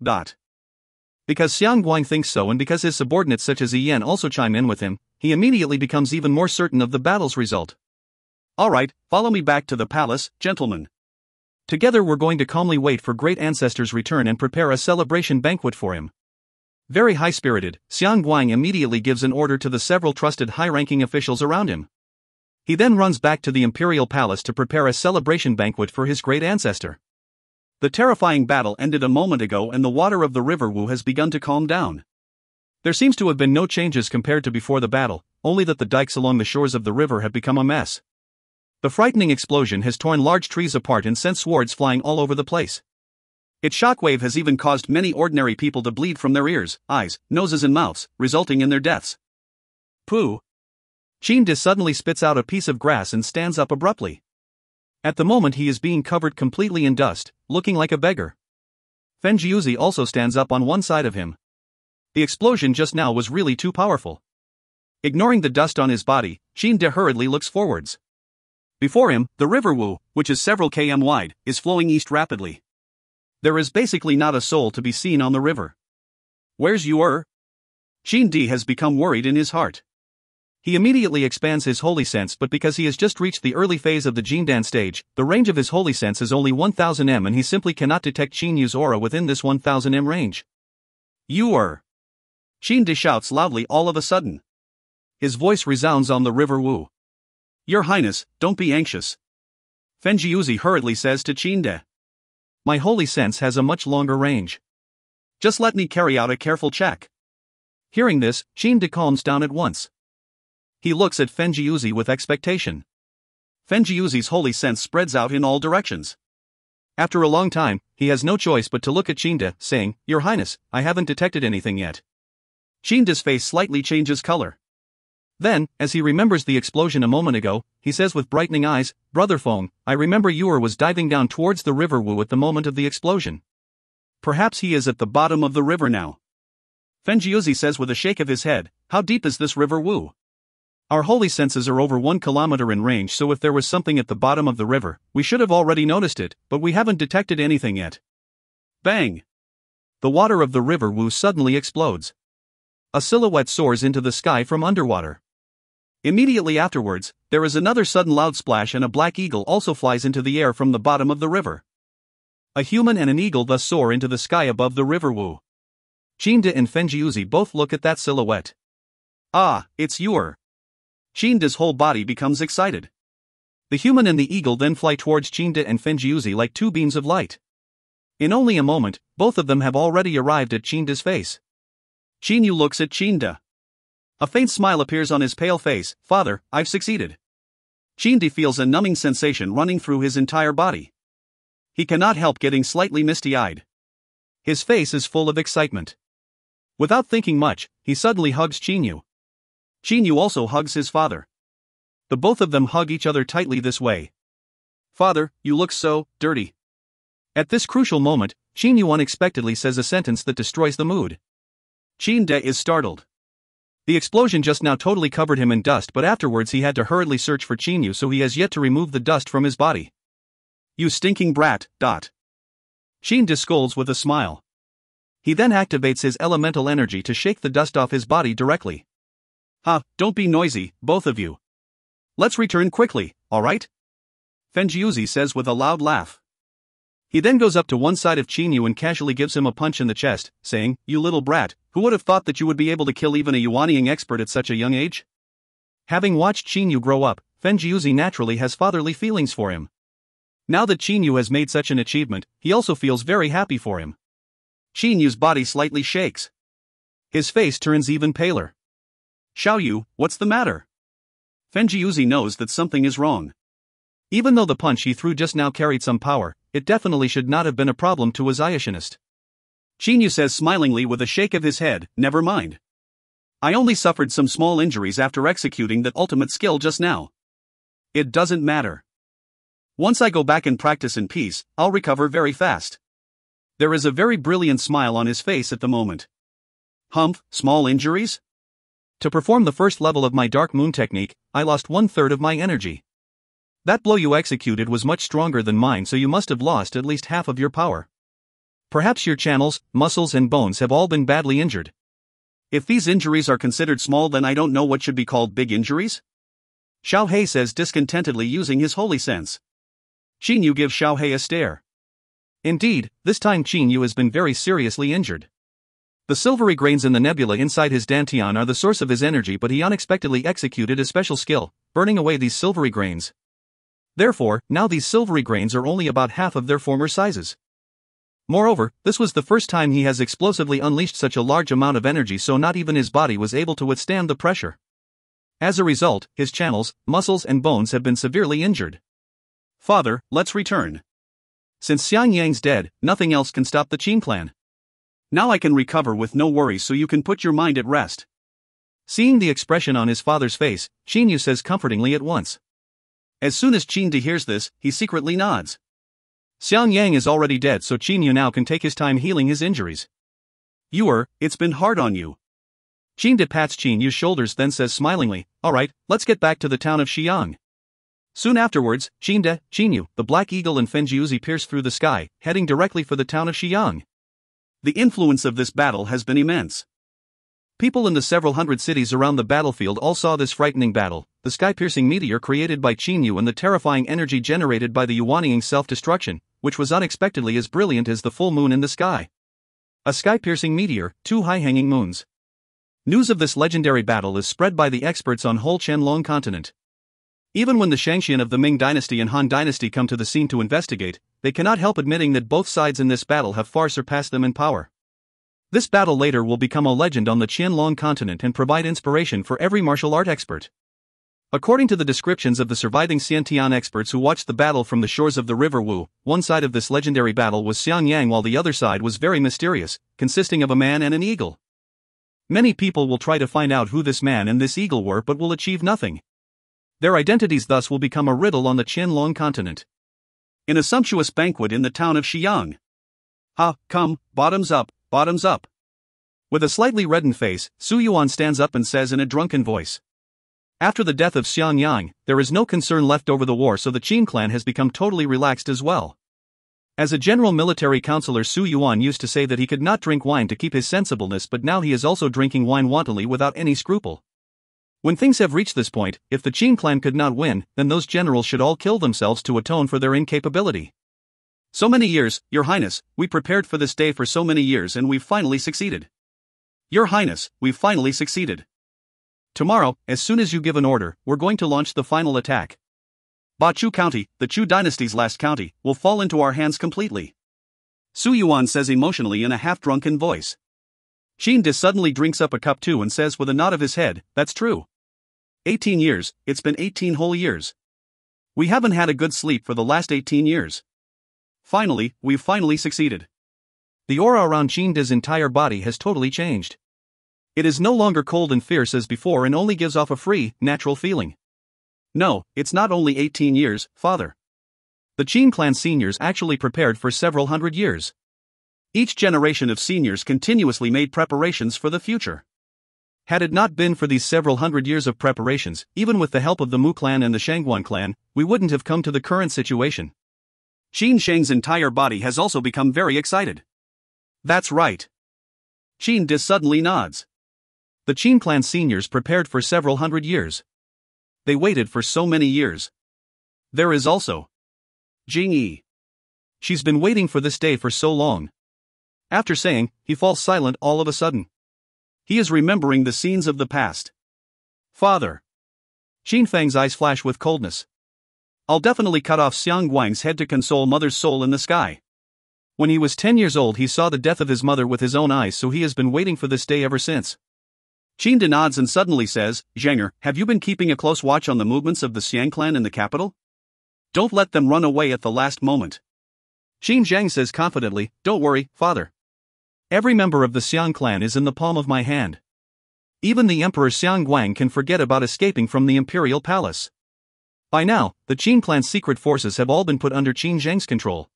Because Xiang Guang thinks so and because his subordinates such as Yan also chime in with him, he immediately becomes even more certain of the battle's result. Alright, follow me back to the palace, gentlemen. Together we're going to calmly wait for Great Ancestor's return and prepare a celebration banquet for him. Very high-spirited, Xiang Guang immediately gives an order to the several trusted high-ranking officials around him. He then runs back to the imperial palace to prepare a celebration banquet for his great ancestor. The terrifying battle ended a moment ago and the water of the river Wu has begun to calm down. There seems to have been no changes compared to before the battle, only that the dikes along the shores of the river have become a mess. The frightening explosion has torn large trees apart and sent swords flying all over the place. Its shockwave has even caused many ordinary people to bleed from their ears, eyes, noses and mouths, resulting in their deaths. Pooh! Qin suddenly spits out a piece of grass and stands up abruptly. At the moment he is being covered completely in dust, looking like a beggar. Fen Jiuzi also stands up on one side of him. The explosion just now was really too powerful. Ignoring the dust on his body, Qin hurriedly looks forwards. Before him, the river Wu, which is several km wide, is flowing east rapidly. There is basically not a soul to be seen on the river. Where's Yu'er? Qin has become worried in his heart. He immediately expands his holy sense, but because he has just reached the early phase of the Jindan stage, the range of his holy sense is only 1000 m and he simply cannot detect Qin Yu's aura within this 1000 m range. Yu'er! Qin shouts loudly all of a sudden. His voice resounds on the river Wu. Your Highness, don't be anxious. Fen Jiuzi hurriedly says to Qin. My holy sense has a much longer range. Just let me carry out a careful check. Hearing this, Qin calms down at once. He looks at Fen Jiuzi with expectation. Fen Jiuzi's holy sense spreads out in all directions. After a long time, he has no choice but to look at Qin, saying, Your Highness, I haven't detected anything yet. Qin's face slightly changes color. Then, as he remembers the explosion a moment ago, he says with brightening eyes, Brother Feng, I remember Yu'er was diving down towards the river Wu at the moment of the explosion. Perhaps he is at the bottom of the river now. Fen Jiuzi says with a shake of his head, How deep is this river Wu? Our holy senses are over 1 kilometer in range, so if there was something at the bottom of the river, we should have already noticed it, but we haven't detected anything yet. Bang! The water of the river Wu suddenly explodes. A silhouette soars into the sky from underwater. Immediately afterwards, there is another sudden loud splash and a black eagle also flies into the air from the bottom of the river. A human and an eagle thus soar into the sky above the river Wu. Qin and Fen Jiuzi both look at that silhouette. Ah, it's Yu'er. Qin's whole body becomes excited. The human and the eagle then fly towards Qin and Fen Jiuzi like two beams of light. In only a moment, both of them have already arrived at Qin's face. Qin Yu looks at Qin. A faint smile appears on his pale face. Father, I've succeeded. Qin feels a numbing sensation running through his entire body. He cannot help getting slightly misty-eyed. His face is full of excitement. Without thinking much, he suddenly hugs Qin Yu. Qin Yu also hugs his father. The both of them hug each other tightly this way. Father, you look so dirty. At this crucial moment, Qin Yu unexpectedly says a sentence that destroys the mood. Qin is startled. The explosion just now totally covered him in dust, but afterwards he had to hurriedly search for Qin Yu, so he has yet to remove the dust from his body. You stinking brat, ... Qin scolds with a smile. He then activates his elemental energy to shake the dust off his body directly. Ha, don't be noisy, both of you. Let's return quickly, alright? Fen Jiuzi says with a loud laugh. He then goes up to one side of Qin Yu and casually gives him a punch in the chest, saying, You little brat, who would have thought that you would be able to kill even a Yuanying expert at such a young age? Having watched Qin Yu grow up, Fen Jiuzi naturally has fatherly feelings for him. Now that Qin Yu has made such an achievement, he also feels very happy for him. Qin Yu's body slightly shakes. His face turns even paler. Xiao Yu, what's the matter? Fen Jiuzi knows that something is wrong. Even though the punch he threw just now carried some power, it definitely should not have been a problem to a Zionist. Qin Yu says smilingly with a shake of his head, Never mind. I only suffered some small injuries after executing that ultimate skill just now. It doesn't matter. Once I go back and practice in peace, I'll recover very fast. There is a very brilliant smile on his face at the moment. Humph, small injuries? To perform the first level of my Dark Moon technique, I lost 1/3 of my energy. That blow you executed was much stronger than mine, so you must have lost at least half of your power. Perhaps your channels, muscles and bones have all been badly injured. If these injuries are considered small, then I don't know what should be called big injuries? Xiao He says discontentedly, using his holy sense. Qin Yu gives Xiao He a stare. Indeed, this time Qin Yu has been very seriously injured. The silvery grains in the nebula inside his dantian are the source of his energy, but he unexpectedly executed a special skill, burning away these silvery grains. Therefore, now these silvery grains are only about half of their former sizes. Moreover, this was the first time he has explosively unleashed such a large amount of energy, so not even his body was able to withstand the pressure. As a result, his channels, muscles and bones have been severely injured. Father, let's return. Since Xiang Yang's dead, nothing else can stop the Qin clan. Now I can recover with no worries, so you can put your mind at rest. Seeing the expression on his father's face, Qin Yu says comfortingly at once. As soon as Qin De hears this, he secretly nods. Xiang Yang is already dead, so Qin Yu now can take his time healing his injuries. It's been hard on you. Qin De pats Qin Yu's shoulders, then says smilingly, alright, let's get back to the town of Xiang. Soon afterwards, Qin De, Qin Yu, the Black Eagle and Fenjiuzi pierce through the sky, heading directly for the town of Xiang. The influence of this battle has been immense. People in the several hundred cities around the battlefield all saw this frightening battle, the sky-piercing meteor created by Qin Yu and the terrifying energy generated by the Yuanying self-destruction, which was unexpectedly as brilliant as the full moon in the sky. A sky-piercing meteor, 2 high-hanging moons. News of this legendary battle is spread by the experts on whole Qianlong continent. Even when the Shangxian of the Ming dynasty and Han dynasty come to the scene to investigate, they cannot help admitting that both sides in this battle have far surpassed them in power. This battle later will become a legend on the Qianlong continent and provide inspiration for every martial art expert. According to the descriptions of the surviving Xiantian experts who watched the battle from the shores of the river Wu, one side of this legendary battle was Xiang Yang while the other side was very mysterious, consisting of a man and an eagle. Many people will try to find out who this man and this eagle were but will achieve nothing. Their identities thus will become a riddle on the Qianlong continent. In a sumptuous banquet in the town of Xiang. Come, bottoms up, bottoms up. With a slightly reddened face, Su Yuan stands up and says in a drunken voice. After the death of Xiang Yang, there is no concern left over the war, so the Qin clan has become totally relaxed as well. As a general military counselor, Su Yuan used to say that he could not drink wine to keep his sensibleness, but now he is also drinking wine wantonly without any scruple. When things have reached this point, if the Qin clan could not win, then those generals should all kill themselves to atone for their incapability. So many years, Your Highness, we prepared for this day for so many years and we've finally succeeded. Your Highness, we've finally succeeded. Tomorrow, as soon as you give an order, we're going to launch the final attack. Ba Chu County, the Chu dynasty's last county, will fall into our hands completely. Su Yuan says emotionally in a half-drunken voice. Qin De suddenly drinks up a cup too and says with a nod of his head, that's true. 18 years, it's been 18 whole years. We haven't had a good sleep for the last 18 years. We've finally succeeded. The aura around Qin De's entire body has totally changed. It is no longer cold and fierce as before and only gives off a free, natural feeling. No, it's not only 18 years, father. The Qin clan seniors actually prepared for several hundred years. Each generation of seniors continuously made preparations for the future. Had it not been for these several hundred years of preparations, even with the help of the Mu clan and the Shangguan clan, we wouldn't have come to the current situation. Qin Sheng's entire body has also become very excited. That's right. Qin De suddenly nods. The Qin clan seniors prepared for several hundred years. They waited for so many years. There is also Jing Yi. She's been waiting for this day for so long. After saying, he falls silent all of a sudden. He is remembering the scenes of the past. Father. Qin Feng's eyes flash with coldness. I'll definitely cut off Xiang Guang's head to console mother's soul in the sky. When he was 10 years old, he saw the death of his mother with his own eyes, so he has been waiting for this day ever since. Qin De nods and suddenly says, Zhanger, have you been keeping a close watch on the movements of the Xiang clan in the capital? Don't let them run away at the last moment. Qin Zhang says confidently, don't worry, father. Every member of the Xiang clan is in the palm of my hand. Even the Emperor Xiang Guang can forget about escaping from the imperial palace. By now, the Qin clan's secret forces have all been put under Qin Zheng's control.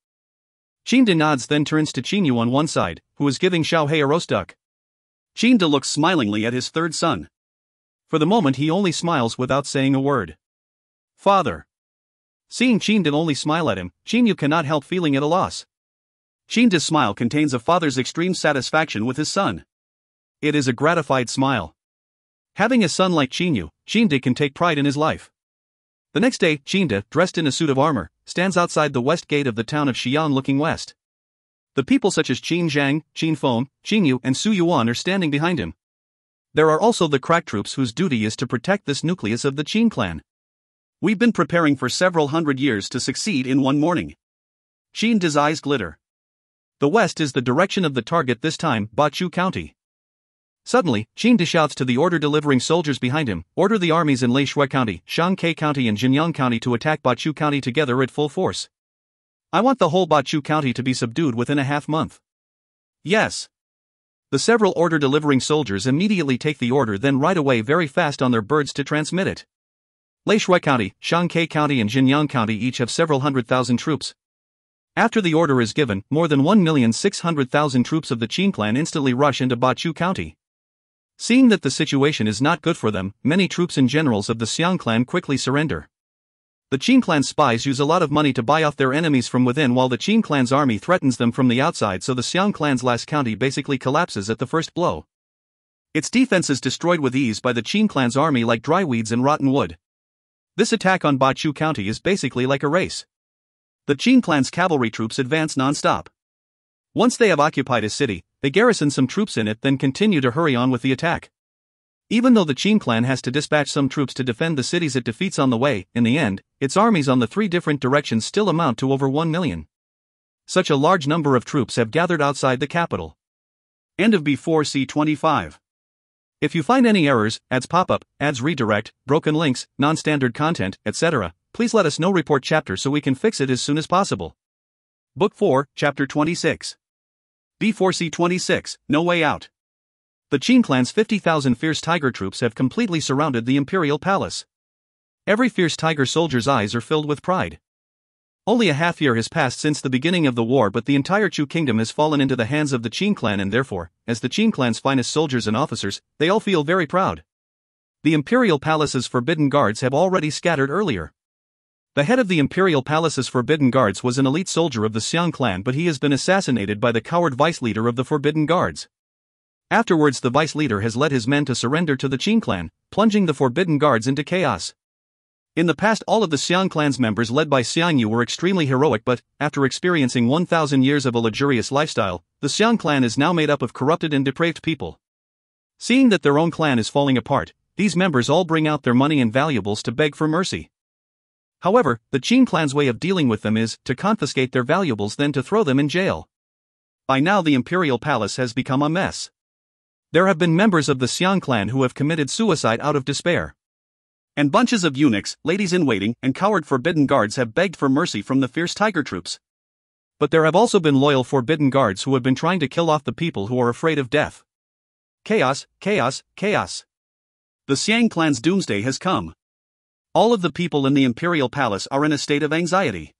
Qin De nods, then turns to Qin Yu on one side, who is giving Xiao He a roast duck. Qin De looks smilingly at his third son. For the moment he only smiles without saying a word. Father. Seeing Qin De only smile at him, Qin Yu cannot help feeling at a loss. Qin De's smile contains a father's extreme satisfaction with his son. It is a gratified smile. Having a son like Qin Yu, Qin De can take pride in his life. The next day, Qin De, dressed in a suit of armor, stands outside the west gate of the town of Xi'an looking west. The people such as Qin Zhang, Qin Feng, Qin Yu and Su Yuan are standing behind him. There are also the crack troops whose duty is to protect this nucleus of the Qin clan. We've been preparing for several hundred years to succeed in one morning. Qin De's eyes glitter. The west is the direction of the target this time, Bachu County. Suddenly, Qin De shouts to the order-delivering soldiers behind him, order the armies in Leishui County, Shankai County and Jinyang County to attack Bachu County together at full force. I want the whole Bachu County to be subdued within a half month. Yes. The several order-delivering soldiers immediately take the order, then ride away very fast on their birds to transmit it. Leishui County, Shankai County and Jinyang County each have several 100,000 troops. After the order is given, more than 1,600,000 troops of the Qin clan instantly rush into Bachu County. Seeing that the situation is not good for them, many troops and generals of the Xiang clan quickly surrender. The Qin clan spies use a lot of money to buy off their enemies from within, while the Qin clan's army threatens them from the outside, so the Xiang clan's last county basically collapses at the first blow. Its defense is destroyed with ease by the Qin clan's army like dry weeds and rotten wood. This attack on Bachu County is basically like a race. The Qin clan's cavalry troops advance non-stop. Once they have occupied a city, they garrison some troops in it, then continue to hurry on with the attack. Even though the Qin clan has to dispatch some troops to defend the cities it defeats on the way, in the end, its armies on the three different directions still amount to over 1 million. Such a large number of troops have gathered outside the capital. End of B4C 25. If you find any errors, ads pop up, ads redirect, broken links, non-standard content, etc., please let us know. Report chapter so we can fix it as soon as possible. Book 4, Chapter 26. B4C 26, No Way Out. The Qin clan's 50,000 fierce tiger troops have completely surrounded the imperial palace. Every fierce tiger soldier's eyes are filled with pride. Only a half year has passed since the beginning of the war, but the entire Chu kingdom has fallen into the hands of the Qin clan, and therefore, as the Qin clan's finest soldiers and officers, they all feel very proud. The imperial palace's forbidden guards have already scattered earlier. The head of the imperial palace's forbidden guards was an elite soldier of the Xiang clan, but he has been assassinated by the coward vice leader of the forbidden guards. Afterwards, the vice leader has led his men to surrender to the Qin clan, plunging the forbidden guards into chaos. In the past, all of the Xiang clan's members led by Xiang Yu were extremely heroic, but, after experiencing 1,000 years of a luxurious lifestyle, the Xiang clan is now made up of corrupted and depraved people. Seeing that their own clan is falling apart, these members all bring out their money and valuables to beg for mercy. However, the Qin clan's way of dealing with them is to confiscate their valuables, then to throw them in jail. By now, the imperial palace has become a mess. There have been members of the Xiang clan who have committed suicide out of despair. And bunches of eunuchs, ladies-in-waiting, and coward forbidden guards have begged for mercy from the fierce tiger troops. But there have also been loyal forbidden guards who have been trying to kill off the people who are afraid of death. Chaos, chaos, chaos. The Xiang clan's doomsday has come. All of the people in the imperial palace are in a state of anxiety.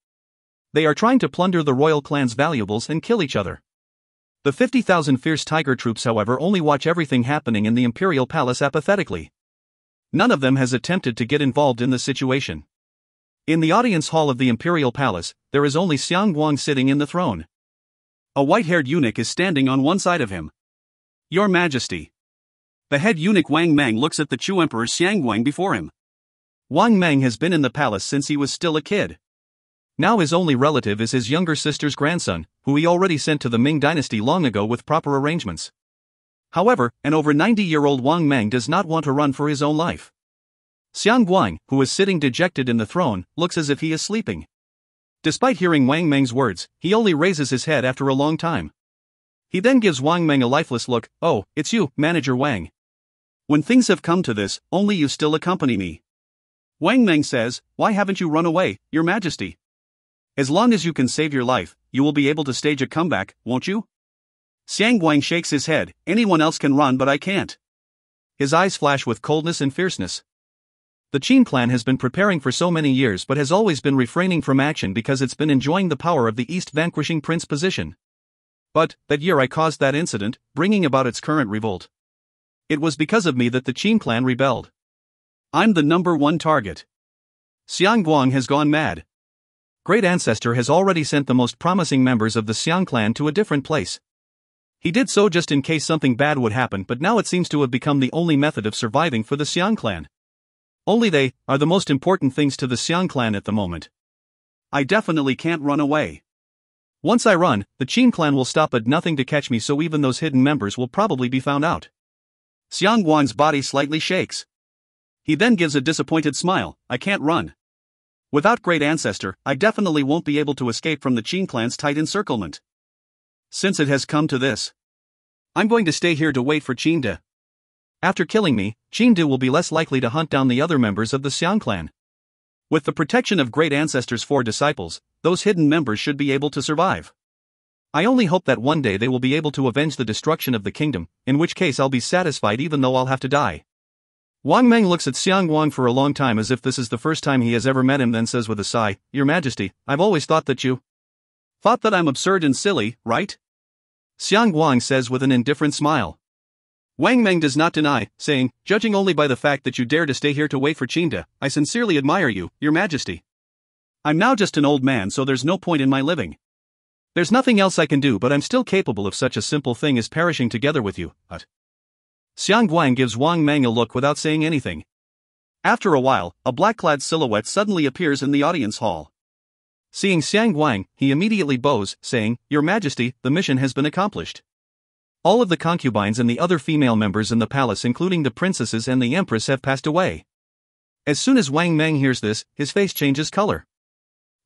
They are trying to plunder the royal clan's valuables and kill each other. The 50,000 fierce tiger troops, however, only watch everything happening in the imperial palace apathetically. None of them has attempted to get involved in the situation. In the audience hall of the imperial palace, there is only Xiang Guang sitting in the throne. A white-haired eunuch is standing on one side of him. Your Majesty. The head eunuch Wang Mang looks at the Chu Emperor Xiang Guang before him. Wang Mang has been in the palace since he was still a kid. Now his only relative is his younger sister's grandson, who he already sent to the Ming dynasty long ago with proper arrangements. However, an over 90-year-old Wang Mang does not want to run for his own life. Xiang Guang, who is sitting dejected in the throne, looks as if he is sleeping. Despite hearing Wang Mang's words, he only raises his head after a long time. He then gives Wang Mang a lifeless look. Oh, it's you, Manager Wang. When things have come to this, only you still accompany me. Wang Mang says, why haven't you run away, Your Majesty? As long as you can save your life, you will be able to stage a comeback, won't you? Xiang Guang shakes his head. Anyone else can run, but I can't. His eyes flash with coldness and fierceness. The Qin clan has been preparing for so many years but has always been refraining from action because it's been enjoying the power of the East vanquishing Prince position. But, that year I caused that incident, bringing about its current revolt. It was because of me that the Qin clan rebelled. I'm the #1 target. Xiang Guang has gone mad. Great Ancestor has already sent the most promising members of the Xiang clan to a different place. He did so just in case something bad would happen, but now it seems to have become the only method of surviving for the Xiang clan. Only they are the most important things to the Xiang clan at the moment. I definitely can't run away. Once I run, the Qin clan will stop at nothing to catch me, so even those hidden members will probably be found out. Xiang Guang's body slightly shakes. He then gives a disappointed smile. I can't run. Without Great Ancestor, I definitely won't be able to escape from the Qin clan's tight encirclement. Since it has come to this, I'm going to stay here to wait for Qin De. After killing me, Qin De will be less likely to hunt down the other members of the Xiang clan. With the protection of Great Ancestor's 4 disciples, those hidden members should be able to survive. I only hope that one day they will be able to avenge the destruction of the kingdom, in which case I'll be satisfied even though I'll have to die. Wang Meng looks at Xiang Guang for a long time as if this is the first time he has ever met him, then says with a sigh, Your Majesty, I've always thought that you thought that I'm absurd and silly, right? Xiang Guang says with an indifferent smile. Wang Meng does not deny, saying, Judging only by the fact that you dare to stay here to wait for Qin De, I sincerely admire you, Your Majesty. I'm now just an old man, so there's no point in my living. There's nothing else I can do, but I'm still capable of such a simple thing as perishing together with you. Xiang Guang gives Wang Meng a look without saying anything. After a while, a black-clad silhouette suddenly appears in the audience hall. Seeing Xiang Guang, he immediately bows, saying, Your Majesty, the mission has been accomplished. All of the concubines and the other female members in the palace, including the princesses and the empress, have passed away. As soon as Wang Meng hears this, his face changes color.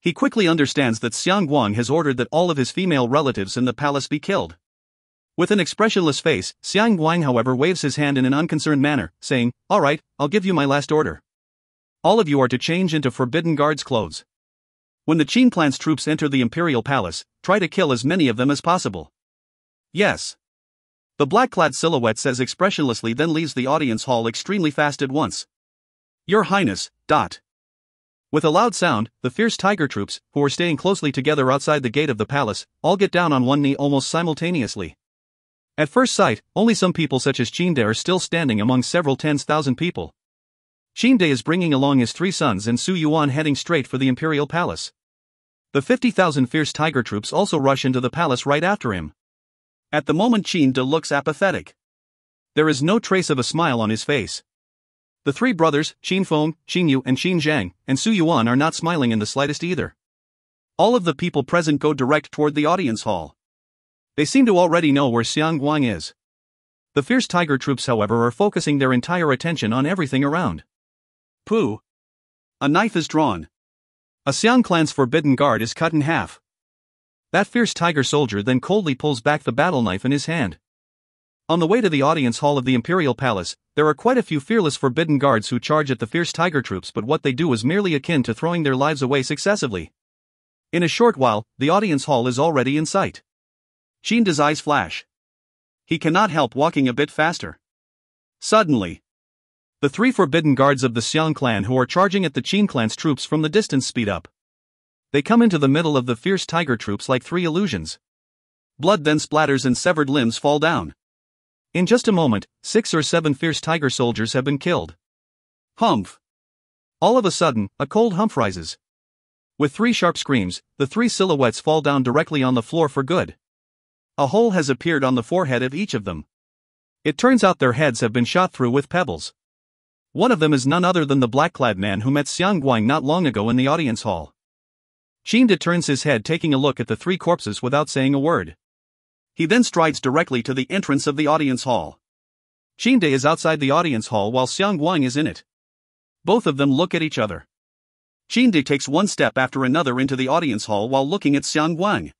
He quickly understands that Xiang Guang has ordered that all of his female relatives in the palace be killed. With an expressionless face, Xiang Guang however waves his hand in an unconcerned manner, saying, All right, I'll give you my last order. All of you are to change into Forbidden Guard's clothes. When the Qin clan's troops enter the imperial palace, try to kill as many of them as possible. Yes. The black-clad silhouette says expressionlessly, then leaves the audience hall extremely fast at once. Your Highness, ... With a loud sound, the fierce tiger troops, who were staying closely together outside the gate of the palace, all get down on one knee almost simultaneously. At first sight, only some people such as Qin De are still standing among several tens thousand people. Qin De is bringing along his 3 sons and Su Yuan heading straight for the imperial palace. The 50,000 fierce tiger troops also rush into the palace right after him. At the moment Qin De looks apathetic. There is no trace of a smile on his face. The 3 brothers, Qin Feng, Qin Yu and Qin Zhang, and Su Yuan are not smiling in the slightest either. All of the people present go direct toward the audience hall. They seem to already know where Xiang Guang is. The fierce tiger troops however are focusing their entire attention on everything around. Pooh! A knife is drawn. A Xiang clan's forbidden guard is cut in half. That fierce tiger soldier then coldly pulls back the battle knife in his hand. On the way to the audience hall of the imperial palace, there are quite a few fearless forbidden guards who charge at the fierce tiger troops, but what they do is merely akin to throwing their lives away successively. In a short while, the audience hall is already in sight. Qin De's eyes flash. He cannot help walking a bit faster. Suddenly, the 3 forbidden guards of the Xiang clan who are charging at the Qin clan's troops from the distance speed up. They come into the middle of the fierce tiger troops like 3 illusions. Blood then splatters and severed limbs fall down. In just a moment, 6 or 7 fierce tiger soldiers have been killed. Humph! All of a sudden, a cold humph rises. With 3 sharp screams, the 3 silhouettes fall down directly on the floor for good. A hole has appeared on the forehead of each of them. It turns out their heads have been shot through with pebbles. One of them is none other than the black-clad man who met Xiang Guang not long ago in the audience hall. Qin De turns his head, taking a look at the 3 corpses without saying a word. He then strides directly to the entrance of the audience hall. Qin De is outside the audience hall while Xiang Guang is in it. Both of them look at each other. Qin De takes one step after another into the audience hall while looking at Xiang Guang.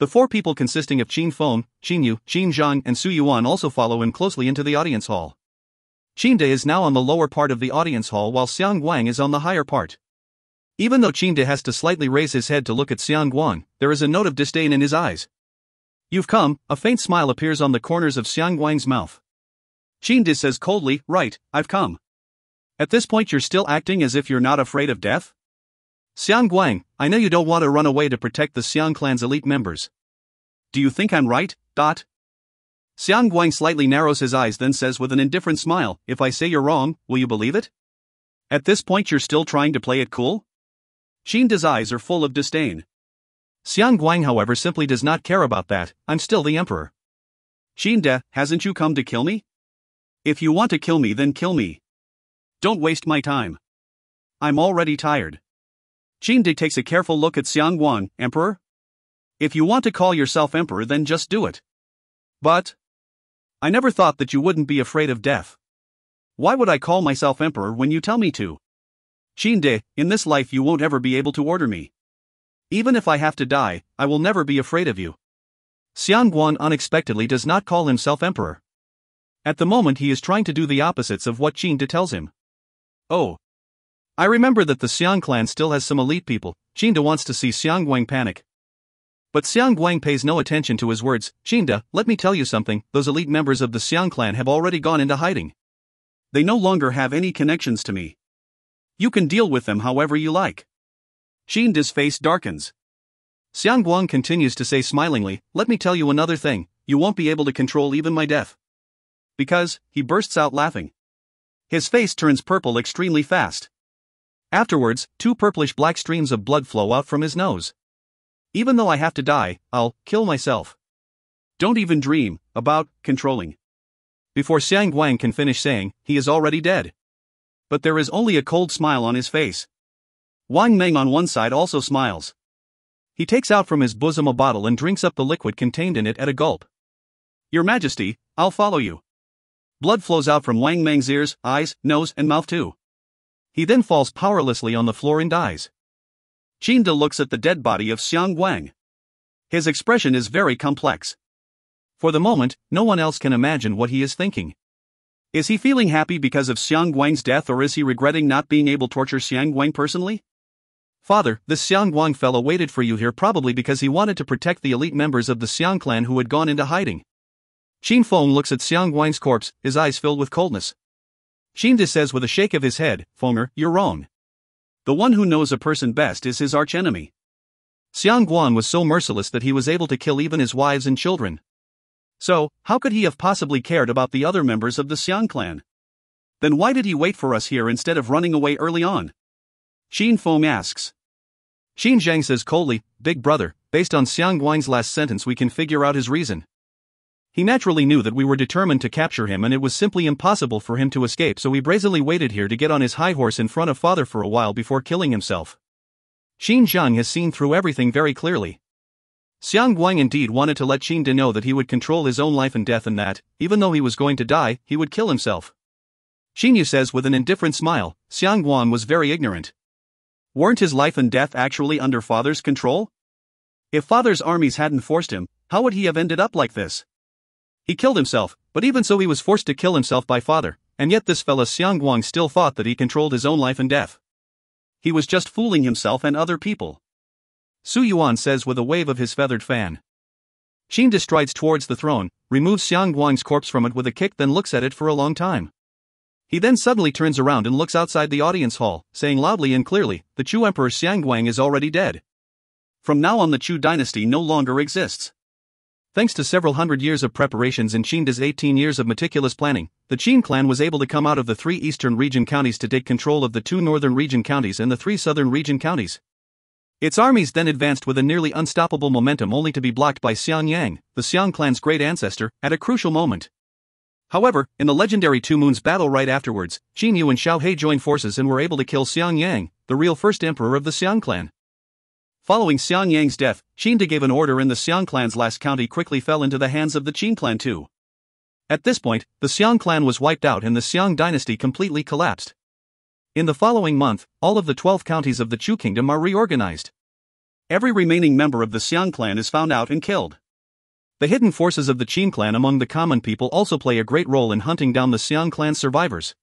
The 4 people consisting of Qin Feng, Qin Yu, Qin Zhang and Su Yuan also follow him closely into the audience hall. Qin De is now on the lower part of the audience hall while Xiang Guang is on the higher part. Even though Qin De has to slightly raise his head to look at Xiang Guang, there is a note of disdain in his eyes. You've come, a faint smile appears on the corners of Xiang Guang's mouth. Qin De says coldly, Right, I've come. At this point you're still acting as if you're not afraid of death? Xiang Guang, I know you don't want to run away to protect the Xiang clan's elite members. Do you think I'm right? Xiang Guang slightly narrows his eyes, then says with an indifferent smile, if I say you're wrong, will you believe it? At this point you're still trying to play it cool? Xinda's eyes are full of disdain. Xiang Guang however simply does not care about that. I'm still the emperor. Xinda, hasn't you come to kill me? If you want to kill me then kill me. Don't waste my time. I'm already tired. Xinda takes a careful look at Xiang Guang, Emperor? If you want to call yourself emperor then just do it. But I never thought that you wouldn't be afraid of death. Why would I call myself emperor when you tell me to? Xinda, in this life you won't ever be able to order me. Even if I have to die, I will never be afraid of you. Xiang Guang unexpectedly does not call himself emperor. At the moment he is trying to do the opposites of what Xinda tells him. Oh. I remember that the Xiang clan still has some elite people. Xinda wants to see Xiang Guang panic. But Xiang Guang pays no attention to his words. Xinda, let me tell you something, those elite members of the Xiang clan have already gone into hiding. They no longer have any connections to me. You can deal with them however you like. Xinda's face darkens. Xiang Guang continues to say smilingly, let me tell you another thing, you won't be able to control even my death. Because, he bursts out laughing. His face turns purple extremely fast. Afterwards, 2 purplish-black streams of blood flow out from his nose. Even though I have to die, I'll kill myself. Don't even dream about controlling. Before Xiang Guang can finish saying, he is already dead. But there is only a cold smile on his face. Wang Meng on one side also smiles. He takes out from his bosom a bottle and drinks up the liquid contained in it at a gulp. Your Majesty, I'll follow you. Blood flows out from Wang Meng's ears, eyes, nose and mouth too. He then falls powerlessly on the floor and dies. Xinda looks at the dead body of Xiang Guang. His expression is very complex. For the moment, no one else can imagine what he is thinking. Is he feeling happy because of Xiang Guang's death, or is he regretting not being able to torture Xiang Guang personally? Father, this Xiang Guang fellow waited for you here probably because he wanted to protect the elite members of the Xiang clan who had gone into hiding. Xin Feng looks at Xiang Guang's corpse, his eyes filled with coldness. Xinda says with a shake of his head, Fenger, you're wrong. The one who knows a person best is his archenemy. Xiang Guang was so merciless that he was able to kill even his wives and children. So, how could he have possibly cared about the other members of the Xiang clan? Then why did he wait for us here instead of running away early on? Xin Feng asks. Xin Zhang says coldly, Big brother, based on Xiang Guang's last sentence we can figure out his reason. He naturally knew that we were determined to capture him and it was simply impossible for him to escape, so he brazenly waited here to get on his high horse in front of father for a while before killing himself. Xin Zhang has seen through everything very clearly. Xiang Guang indeed wanted to let Xinda know that he would control his own life and death and that, even though he was going to die, he would kill himself. Xinyu says with an indifferent smile, Xiang Guang was very ignorant. Weren't his life and death actually under father's control? If father's armies hadn't forced him, how would he have ended up like this? He killed himself, but even so he was forced to kill himself by father, and yet this fella Xiang Guang still thought that he controlled his own life and death. He was just fooling himself and other people. Su Yuan says with a wave of his feathered fan. Xinda strides towards the throne, removes Xiang Guang's corpse from it with a kick, then looks at it for a long time. He then suddenly turns around and looks outside the audience hall, saying loudly and clearly, the Chu Emperor Xiang Guang is already dead. From now on the Chu dynasty no longer exists. Thanks to several hundred years of preparations and Xinda's 18 years of meticulous planning, the Qin clan was able to come out of the 3 eastern region counties to take control of the 2 northern region counties and the 3 southern region counties. Its armies then advanced with a nearly unstoppable momentum, only to be blocked by Xiang Yang, the Xiang clan's great ancestor, at a crucial moment. However, in the legendary 2 Moons battle right afterwards, Qin Yu and Xiao He joined forces and were able to kill Xiang Yang, the real first emperor of the Xiang clan. Following Xiang Yang's death, Xinda gave an order and the Xiang clan's last county quickly fell into the hands of the Qin clan too. At this point, the Xiang clan was wiped out and the Xiang dynasty completely collapsed. In the following month, all of the 12 counties of the Chu kingdom are reorganized. Every remaining member of the Xiang clan is found out and killed. The hidden forces of the Qin clan among the common people also play a great role in hunting down the Xiang clan survivors.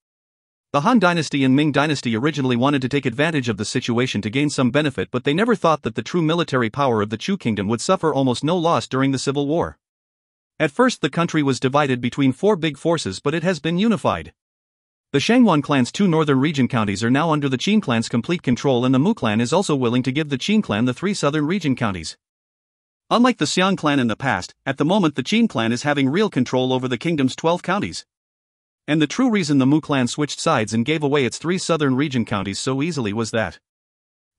The Han dynasty and Ming dynasty originally wanted to take advantage of the situation to gain some benefit, but they never thought that the true military power of the Chu kingdom would suffer almost no loss during the civil war. At first the country was divided between 4 big forces, but it has been unified. The Shangwan clan's 2 northern region counties are now under the Qin clan's complete control, and the Mu clan is also willing to give the Qin clan the 3 southern region counties. Unlike the Xiang clan in the past, at the moment the Qin clan is having real control over the kingdom's 12 counties. And the true reason the Mu clan switched sides and gave away its 3 southern region counties so easily was that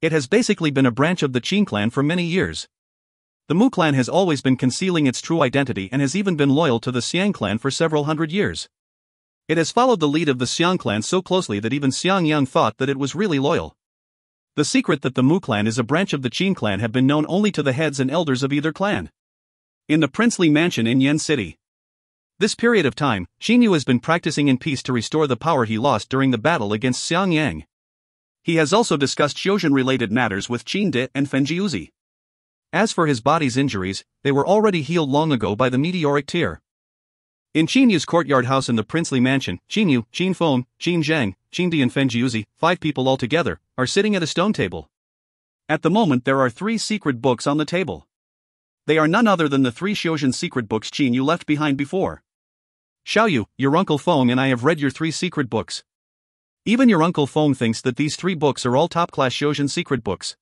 it has basically been a branch of the Qin clan for many years. The Mu clan has always been concealing its true identity and has even been loyal to the Xiang clan for several hundred years. It has followed the lead of the Xiang clan so closely that even Xiang Yang thought that it was really loyal. The secret that the Mu clan is a branch of the Qin clan have been known only to the heads and elders of either clan. In the princely mansion in Yen City. This period of time, Qin Yu has been practicing in peace to restore the power he lost during the battle against Xiang Yang. He has also discussed Xiuzhen-related matters with Qin Di and Fen Jiuzi. As for his body's injuries, they were already healed long ago by the meteoric tear. In Qin Yu's courtyard house in the princely mansion, Qin Yu, Qin Feng, Qin Zhang, Qin Di and Fen Jiuzi, 5 people altogether, are sitting at a stone table. At the moment there are 3 secret books on the table. They are none other than the 3 Xiuzhen secret books Qin Yu left behind before. Xiao Yu, your Uncle Feng and I have read your 3 secret books. Even your Uncle Feng thinks that these 3 books are all top-class Xiuzhen secret books.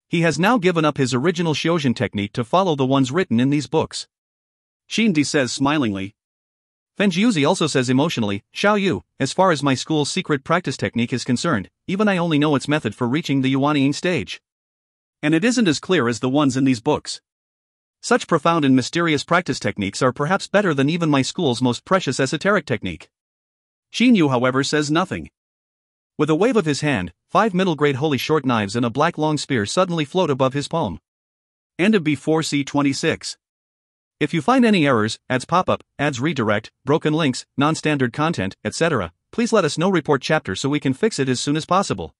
He has now given up his original Xiuzhen technique to follow the ones written in these books. Qin Di says smilingly. Fen Jiuzi also says emotionally, Xiao Yu, as far as my school's secret practice technique is concerned, even I only know its method for reaching the Yuanying stage. And it isn't as clear as the ones in these books. Such profound and mysterious practice techniques are perhaps better than even my school's most precious esoteric technique. Qin Yu, however, says nothing. With a wave of his hand, 5 middle-grade holy short knives and a black long spear suddenly float above his palm. End of B4C26. If you find any errors, ads pop-up, ads redirect, broken links, non-standard content, etc., please let us know. Report chapter so we can fix it as soon as possible.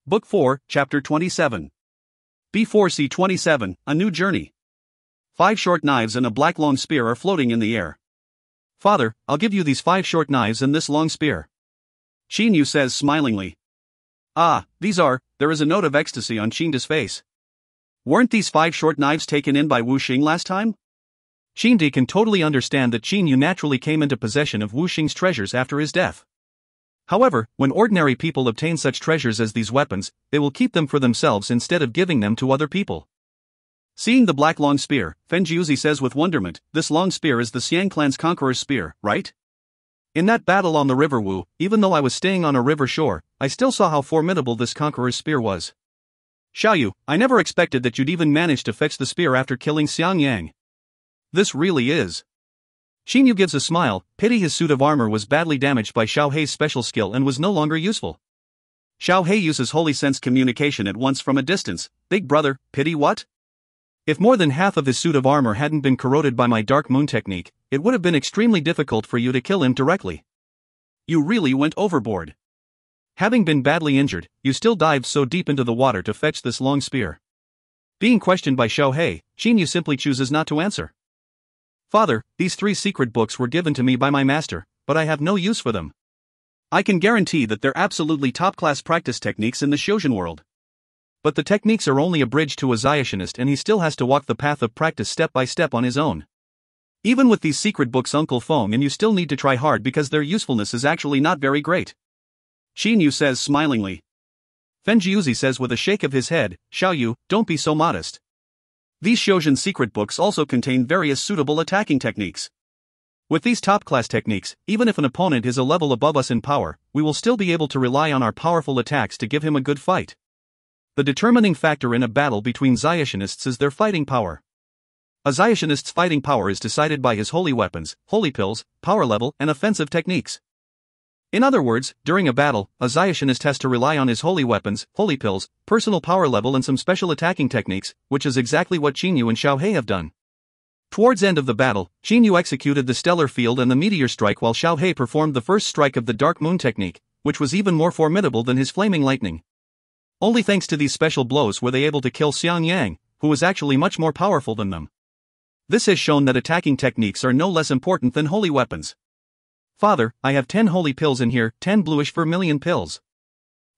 Book 4, Chapter 27. B4C27, A New Journey. 5 short knives and a black long spear are floating in the air. Father, I'll give you these 5 short knives and this long spear. Qin Yu says smilingly. Ah, these are, there is a note of ecstasy on Qin Di's face. Weren't these 5 short knives taken in by Wu Xing last time? Qin Di can totally understand that Qin Yu naturally came into possession of Wu Xing's treasures after his death. However, when ordinary people obtain such treasures as these weapons, they will keep them for themselves instead of giving them to other people. Seeing the black long spear, Fen Jiuzi says with wonderment, this long spear is the Xiang clan's conqueror's spear, right? In that battle on the river Wu, even though I was staying on a river shore, I still saw how formidable this conqueror's spear was. Xiao Yu, I never expected that you'd even manage to fetch the spear after killing Xiang Yang. This really is. Qin Yu gives a smile. Pity his suit of armor was badly damaged by Xiao Hei's special skill and was no longer useful. Xiao Hei uses holy sense communication at once from a distance. Big brother, pity what? If more than half of his suit of armor hadn't been corroded by my dark moon technique, it would have been extremely difficult for you to kill him directly. You really went overboard. Having been badly injured, you still dived so deep into the water to fetch this long spear. Being questioned by Xiao Hei, Qin Yu simply chooses not to answer. Father, these 3 secret books were given to me by my master, but I have no use for them. I can guarantee that they're absolutely top-class practice techniques in the Xiuzhen world. But the techniques are only a bridge to a Zionist, and he still has to walk the path of practice step by step on his own. Even with these secret books, Uncle Feng, and you still need to try hard because their usefulness is actually not very great. Qin Yu says smilingly. Fen Jiuzi says with a shake of his head, Xiao Yu, don't be so modest. These Xiuzhen secret books also contain various suitable attacking techniques. With these top-class techniques, even if an opponent is a level above us in power, we will still be able to rely on our powerful attacks to give him a good fight. The determining factor in a battle between Zionists is their fighting power. A Zionist's fighting power is decided by his holy weapons, holy pills, power level, and offensive techniques. In other words, during a battle, a Zionist has to rely on his holy weapons, holy pills, personal power level and some special attacking techniques, which is exactly what Qin Yu and Xiao Hei have done. Towards end of the battle, Qin Yu executed the stellar field and the meteor strike while Xiao Hei performed the first strike of the dark moon technique, which was even more formidable than his flaming lightning. Only thanks to these special blows were they able to kill Xiang Yang, who was actually much more powerful than them. This has shown that attacking techniques are no less important than holy weapons. Father, I have 10 holy pills in here, 10 bluish vermilion pills.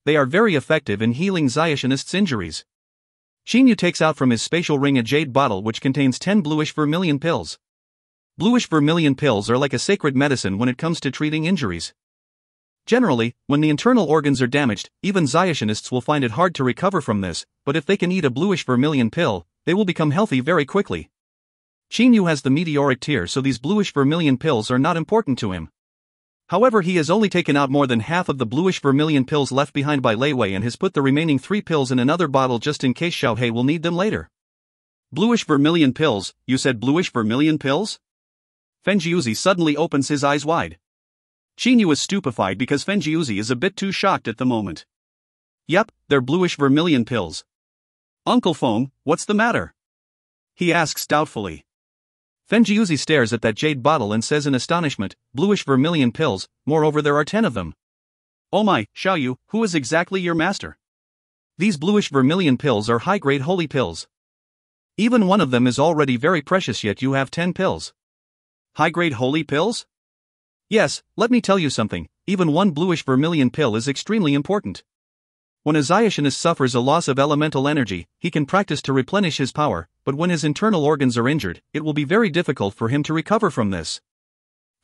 They are very effective in healing Zionists' injuries. Qin Yu takes out from his spatial ring a jade bottle which contains 10 bluish vermilion pills. Bluish vermilion pills are like a sacred medicine when it comes to treating injuries. Generally, when the internal organs are damaged, even Zyationists will find it hard to recover from this, but if they can eat a bluish vermilion pill, they will become healthy very quickly. Qingyu has the meteoric tear, so these bluish vermilion pills are not important to him. However, he has only taken out more than half of the bluish vermilion pills left behind by Lei Wei and has put the remaining 3 pills in another bottle just in case Xiaohei will need them later. Bluish vermilion pills, you said bluish vermilion pills? Fenjiuzi suddenly opens his eyes wide. Qingyu is stupefied because Fenjiuzi is a bit too shocked at the moment. Yep, they're bluish vermilion pills. Uncle Feng, what's the matter? He asks doubtfully. Fenjiuzi stares at that jade bottle and says in astonishment, bluish vermilion pills, moreover there are 10 of them. Oh my, Xiaoyu, who is exactly your master? These bluish vermilion pills are high-grade holy pills. Even one of them is already very precious, yet you have 10 pills. High-grade holy pills? Yes, let me tell you something, even one bluish vermilion pill is extremely important. When a Zyatianist suffers a loss of elemental energy, he can practice to replenish his power, but when his internal organs are injured, it will be very difficult for him to recover from this.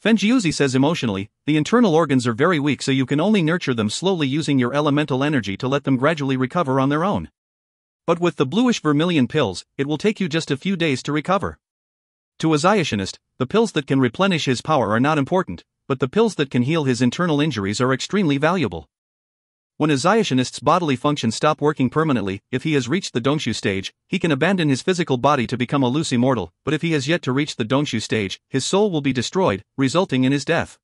Fenjiuzi says emotionally, the internal organs are very weak, so you can only nurture them slowly using your elemental energy to let them gradually recover on their own. But with the bluish vermilion pills, it will take you just a few days to recover. To a Zyatianist, the pills that can replenish his power are not important, but the pills that can heal his internal injuries are extremely valuable. When a Zyatianist's bodily functions stop working permanently, if he has reached the Dongshu stage, he can abandon his physical body to become a loose immortal, but if he has yet to reach the Dongshu stage, his soul will be destroyed, resulting in his death.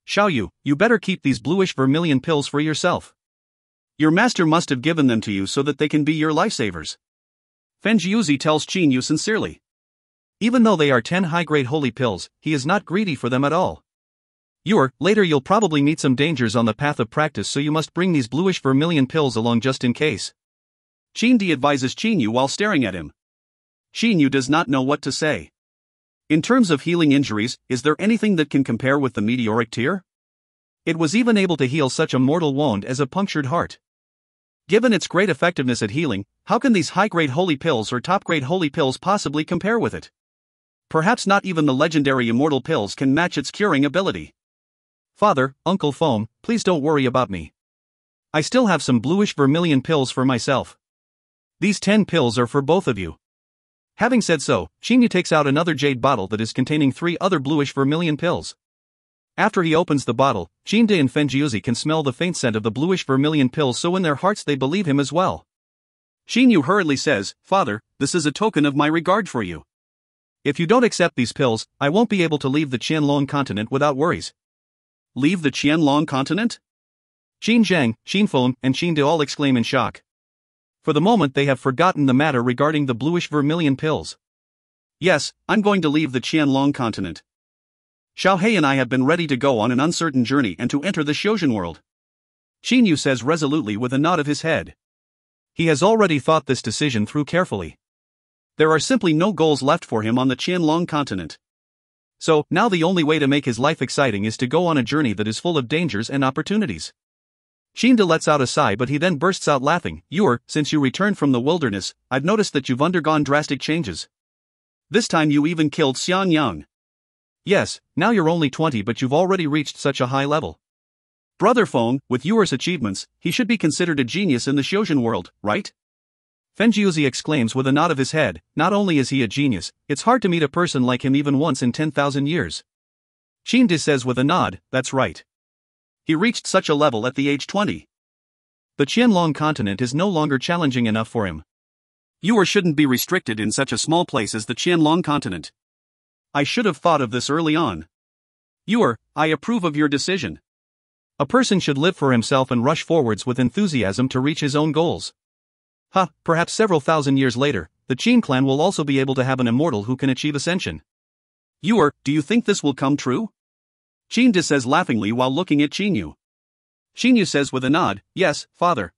Xiaoyu, you better keep these bluish vermilion pills for yourself. Your master must have given them to you so that they can be your lifesavers. Fenjiuzi tells Qingyu sincerely. Even though they are 10 high-grade holy pills, he is not greedy for them at all. Later you'll probably meet some dangers on the path of practice, so you must bring these bluish vermilion pills along just in case. Qingdi advises Qingyu while staring at him. Qingyu does not know what to say. In terms of healing injuries, is there anything that can compare with the meteoric tear? It was even able to heal such a mortal wound as a punctured heart. Given its great effectiveness at healing, how can these high-grade holy pills or top-grade holy pills possibly compare with it? Perhaps not even the legendary immortal pills can match its curing ability. Father, Uncle Foam, please don't worry about me. I still have some bluish vermilion pills for myself. These 10 pills are for both of you. Having said so, Qingyu takes out another jade bottle that is containing 3 other bluish vermilion pills. After he opens the bottle, Qingde and Fenjiuzi can smell the faint scent of the bluish vermilion pills, so in their hearts they believe him as well. Qingyu hurriedly says, Father, this is a token of my regard for you. If you don't accept these pills, I won't be able to leave the Qianlong continent without worries. Leave the Qianlong continent? Qin Zhang, Qin Feng, and Qin De all exclaim in shock. For the moment they have forgotten the matter regarding the bluish vermilion pills. Yes, I'm going to leave the Qianlong continent. Xiaohei and I have been ready to go on an uncertain journey and to enter the Xiuzhen world. Qingyu says resolutely with a nod of his head. He has already thought this decision through carefully. There are simply no goals left for him on the Qianlong continent. So, now the only way to make his life exciting is to go on a journey that is full of dangers and opportunities. Qingde lets out a sigh, but he then bursts out laughing. Since you returned from the wilderness, I've noticed that you've undergone drastic changes. This time you even killed Xian Yang. Yes, now you're only 20, but you've already reached such a high level. Brother Feng, with Yuer's achievements, he should be considered a genius in the Xiuzhen world, right? Fenjiuzi exclaims with a nod of his head, not only is he a genius, it's hard to meet a person like him even once in 10,000 years. Qingde says with a nod, that's right. He reached such a level at the age 20. The Qianlong continent is no longer challenging enough for him. Yuer shouldn't be restricted in such a small place as the Qianlong continent. I should have thought of this early on. Yuer, I approve of your decision. A person should live for himself and rush forwards with enthusiasm to reach his own goals. Perhaps several thousand years later, the Qin clan will also be able to have an immortal who can achieve ascension. Yuer, do you think this will come true? Qingde says laughingly while looking at Qingyu. Qingyu says with a nod, yes, father.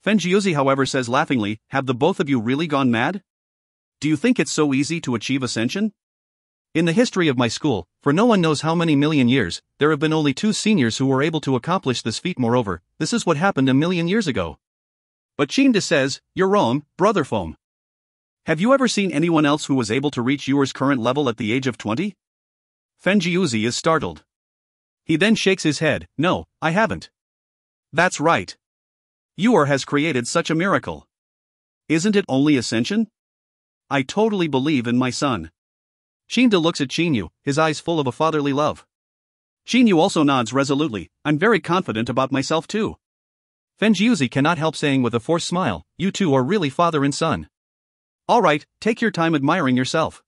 Fenjiuzi however says laughingly, have the both of you really gone mad? Do you think it's so easy to achieve ascension? In the history of my school, for no one knows how many million years, there have been only 2 seniors who were able to accomplish this feat. Moreover, this is what happened 1,000,000 years ago. But Qingde says, you're wrong, Brother Foam. Have you ever seen anyone else who was able to reach Yuer's current level at the age of 20? Fenjiuzi is startled. He then shakes his head. No, I haven't. That's right. Yuer has created such a miracle. Isn't it only ascension? I totally believe in my son. Shinda looks at Chinyu, his eyes full of a fatherly love. Chinyu also nods resolutely. I'm very confident about myself too. Fenjiuzi cannot help saying with a forced smile, you two are really father and son. Alright, take your time admiring yourself.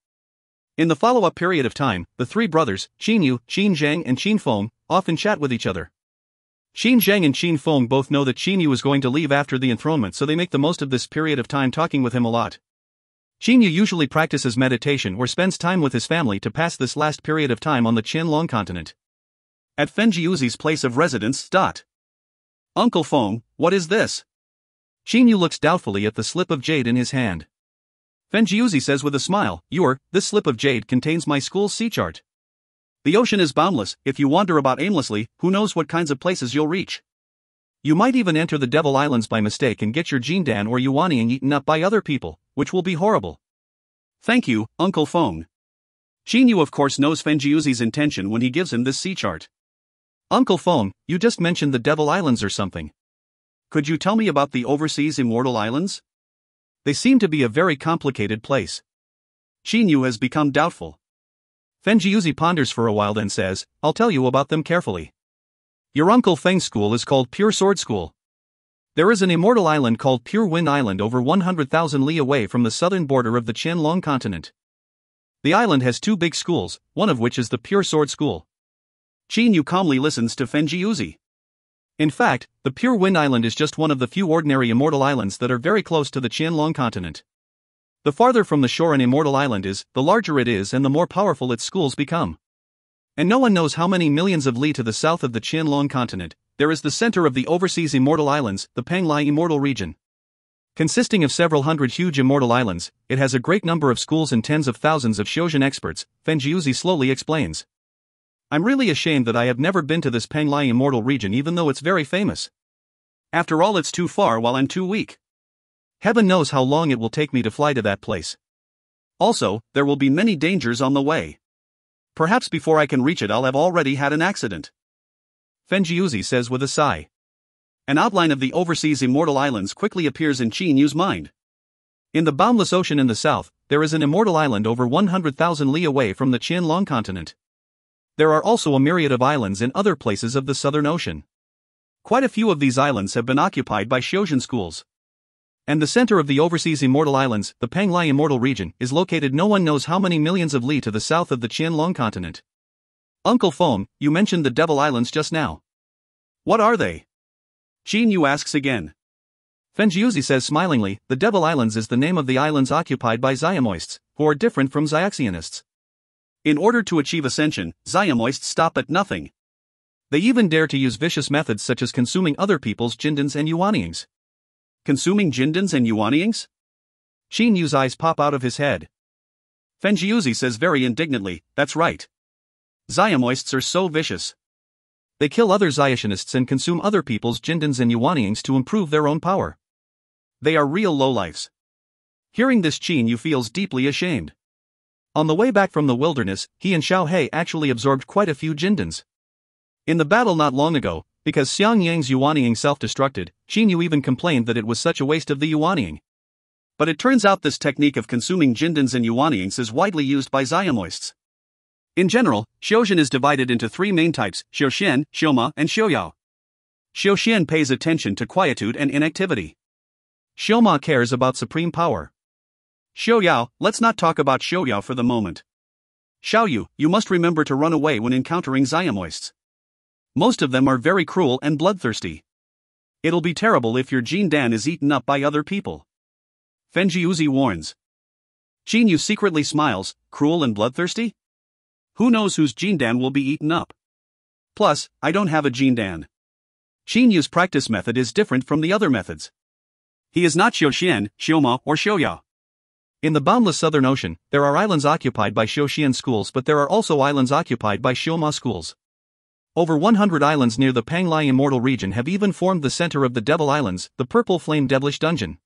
In the follow-up period of time, the three brothers, Chinyu, Qin Zheng and Qin Feng, often chat with each other. Qin Zheng and Qin Feng both know that Chinyu is going to leave after the enthronement, so they make the most of this period of time talking with him a lot. Chinyu usually practices meditation or spends time with his family to pass this last period of time on the Qianlong continent. At Fenjiuzi's place of residence. Uncle Feng, what is this? Chinyu looks doubtfully at the slip of jade in his hand. Fenjiuzi says with a smile, this slip of jade contains my school's sea chart. The ocean is boundless. If you wander about aimlessly, who knows what kinds of places you'll reach. You might even enter the Devil Islands by mistake and get your Jindan or Yuanying eaten up by other people, which will be horrible. Thank you, Uncle Feng. Chinyu of course knows Fenjiuzi's intention when he gives him this sea chart. Uncle Feng, you just mentioned the Devil Islands or something. Could you tell me about the overseas immortal islands? They seem to be a very complicated place. Chinyu has become doubtful. Fenjiuzi ponders for a while then says, I'll tell you about them carefully. Your Uncle Feng's school is called Pure Sword School. There is an immortal island called Pure Wind Island over 100,000 li away from the southern border of the Qianlong continent. The island has two big schools, one of which is the Pure Sword School. Chinyu calmly listens to Fenjiuzi. In fact, the Pure Wind Island is just one of the few ordinary immortal islands that are very close to the Qianlong continent. The farther from the shore an immortal island is, the larger it is and the more powerful its schools become. And no one knows how many millions of li to the south of the Qianlong continent, there is the center of the overseas immortal islands, the Panglai Immortal Region. Consisting of several hundred huge immortal islands, it has a great number of schools and tens of thousands of Shojin experts, Fenjiuzi slowly explains. I'm really ashamed that I have never been to this Panglai Immortal Region even though it's very famous. After all, it's too far while I'm too weak. Heaven knows how long it will take me to fly to that place. Also, there will be many dangers on the way. Perhaps before I can reach it I'll have already had an accident. Fenjiuzi says with a sigh. An outline of the overseas immortal islands quickly appears in Chinyu's mind. In the boundless ocean in the south, there is an immortal island over 100,000 li away from the Qianlong continent. There are also a myriad of islands in other places of the Southern Ocean. Quite a few of these islands have been occupied by Shojin schools. And the center of the overseas immortal islands, the Panglai Immortal Region, is located no one knows how many millions of li to the south of the Qianlong continent. Uncle Feng, you mentioned the Devil Islands just now. What are they? Chinyu asks again. Fenjiuzi says smilingly, the Devil Islands is the name of the islands occupied by Xiamoists, who are different from Xiaxianists. In order to achieve ascension, Xiamoists stop at nothing. They even dare to use vicious methods such as consuming other people's Jindans and Yuanyings. Consuming Jindans and Yuanyings? Chinyu's eyes pop out of his head. Fenjiuzi says very indignantly, that's right. Xiamoists are so vicious. They kill other Xiaxianists and consume other people's Jindans and Yuanyings to improve their own power. They are real lowlifes. Hearing this, Chinyu feels deeply ashamed. On the way back from the wilderness, he and Xiao He actually absorbed quite a few Jindans. In the battle not long ago, because Xiang Yang's Yuanying self-destructed, Chinyu even complained that it was such a waste of the Yuanying. But it turns out this technique of consuming Jindans and Yuanyings is widely used by Xiamoists. In general, Shojin is divided into three main types, Xiuxian, Xioma, and Xiuyao. Xiuxian pays attention to quietude and inactivity. Xioma cares about supreme power. Xiuyao, let's not talk about Xiuyao for the moment. Xiaoyu, you must remember to run away when encountering Xiamoists. Most of them are very cruel and bloodthirsty. It'll be terrible if your Jindan is eaten up by other people. Fenjiuzi warns. Chinyu secretly smiles, cruel and bloodthirsty? Who knows whose Jindan will be eaten up? Plus, I don't have a Jindan. Chinyu's practice method is different from the other methods. He is not Xiuxian, Xioma, or Xiuyao. In the boundless Southern Ocean, there are islands occupied by Xiuxian schools, but there are also islands occupied by Xioma schools. Over 100 islands near the Panglai Immortal Region have even formed the center of the Devil Islands, the Purple Flame Devilish Dungeon.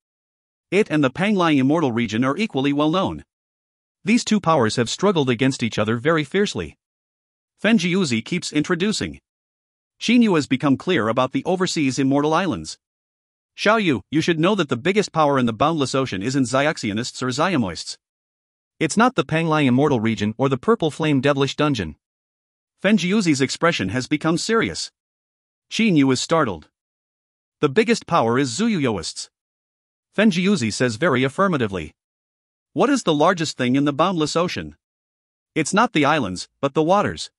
It and the Panglai Immortal Region are equally well known. These two powers have struggled against each other very fiercely. Fen Jiuzi keeps introducing. Qin Yu has become clear about the overseas immortal islands. Xiao Yu, you should know that the biggest power in the boundless ocean isn't Xiaxianists or Xiamoists. It's not the Panglai immortal region or the purple flame devilish dungeon. Fen Jiuzi's expression has become serious. Qin Yu is startled. The biggest power is Zuyuyoists. Fen Jiuzi says very affirmatively. What is the largest thing in the boundless ocean? It's not the islands, but the waters.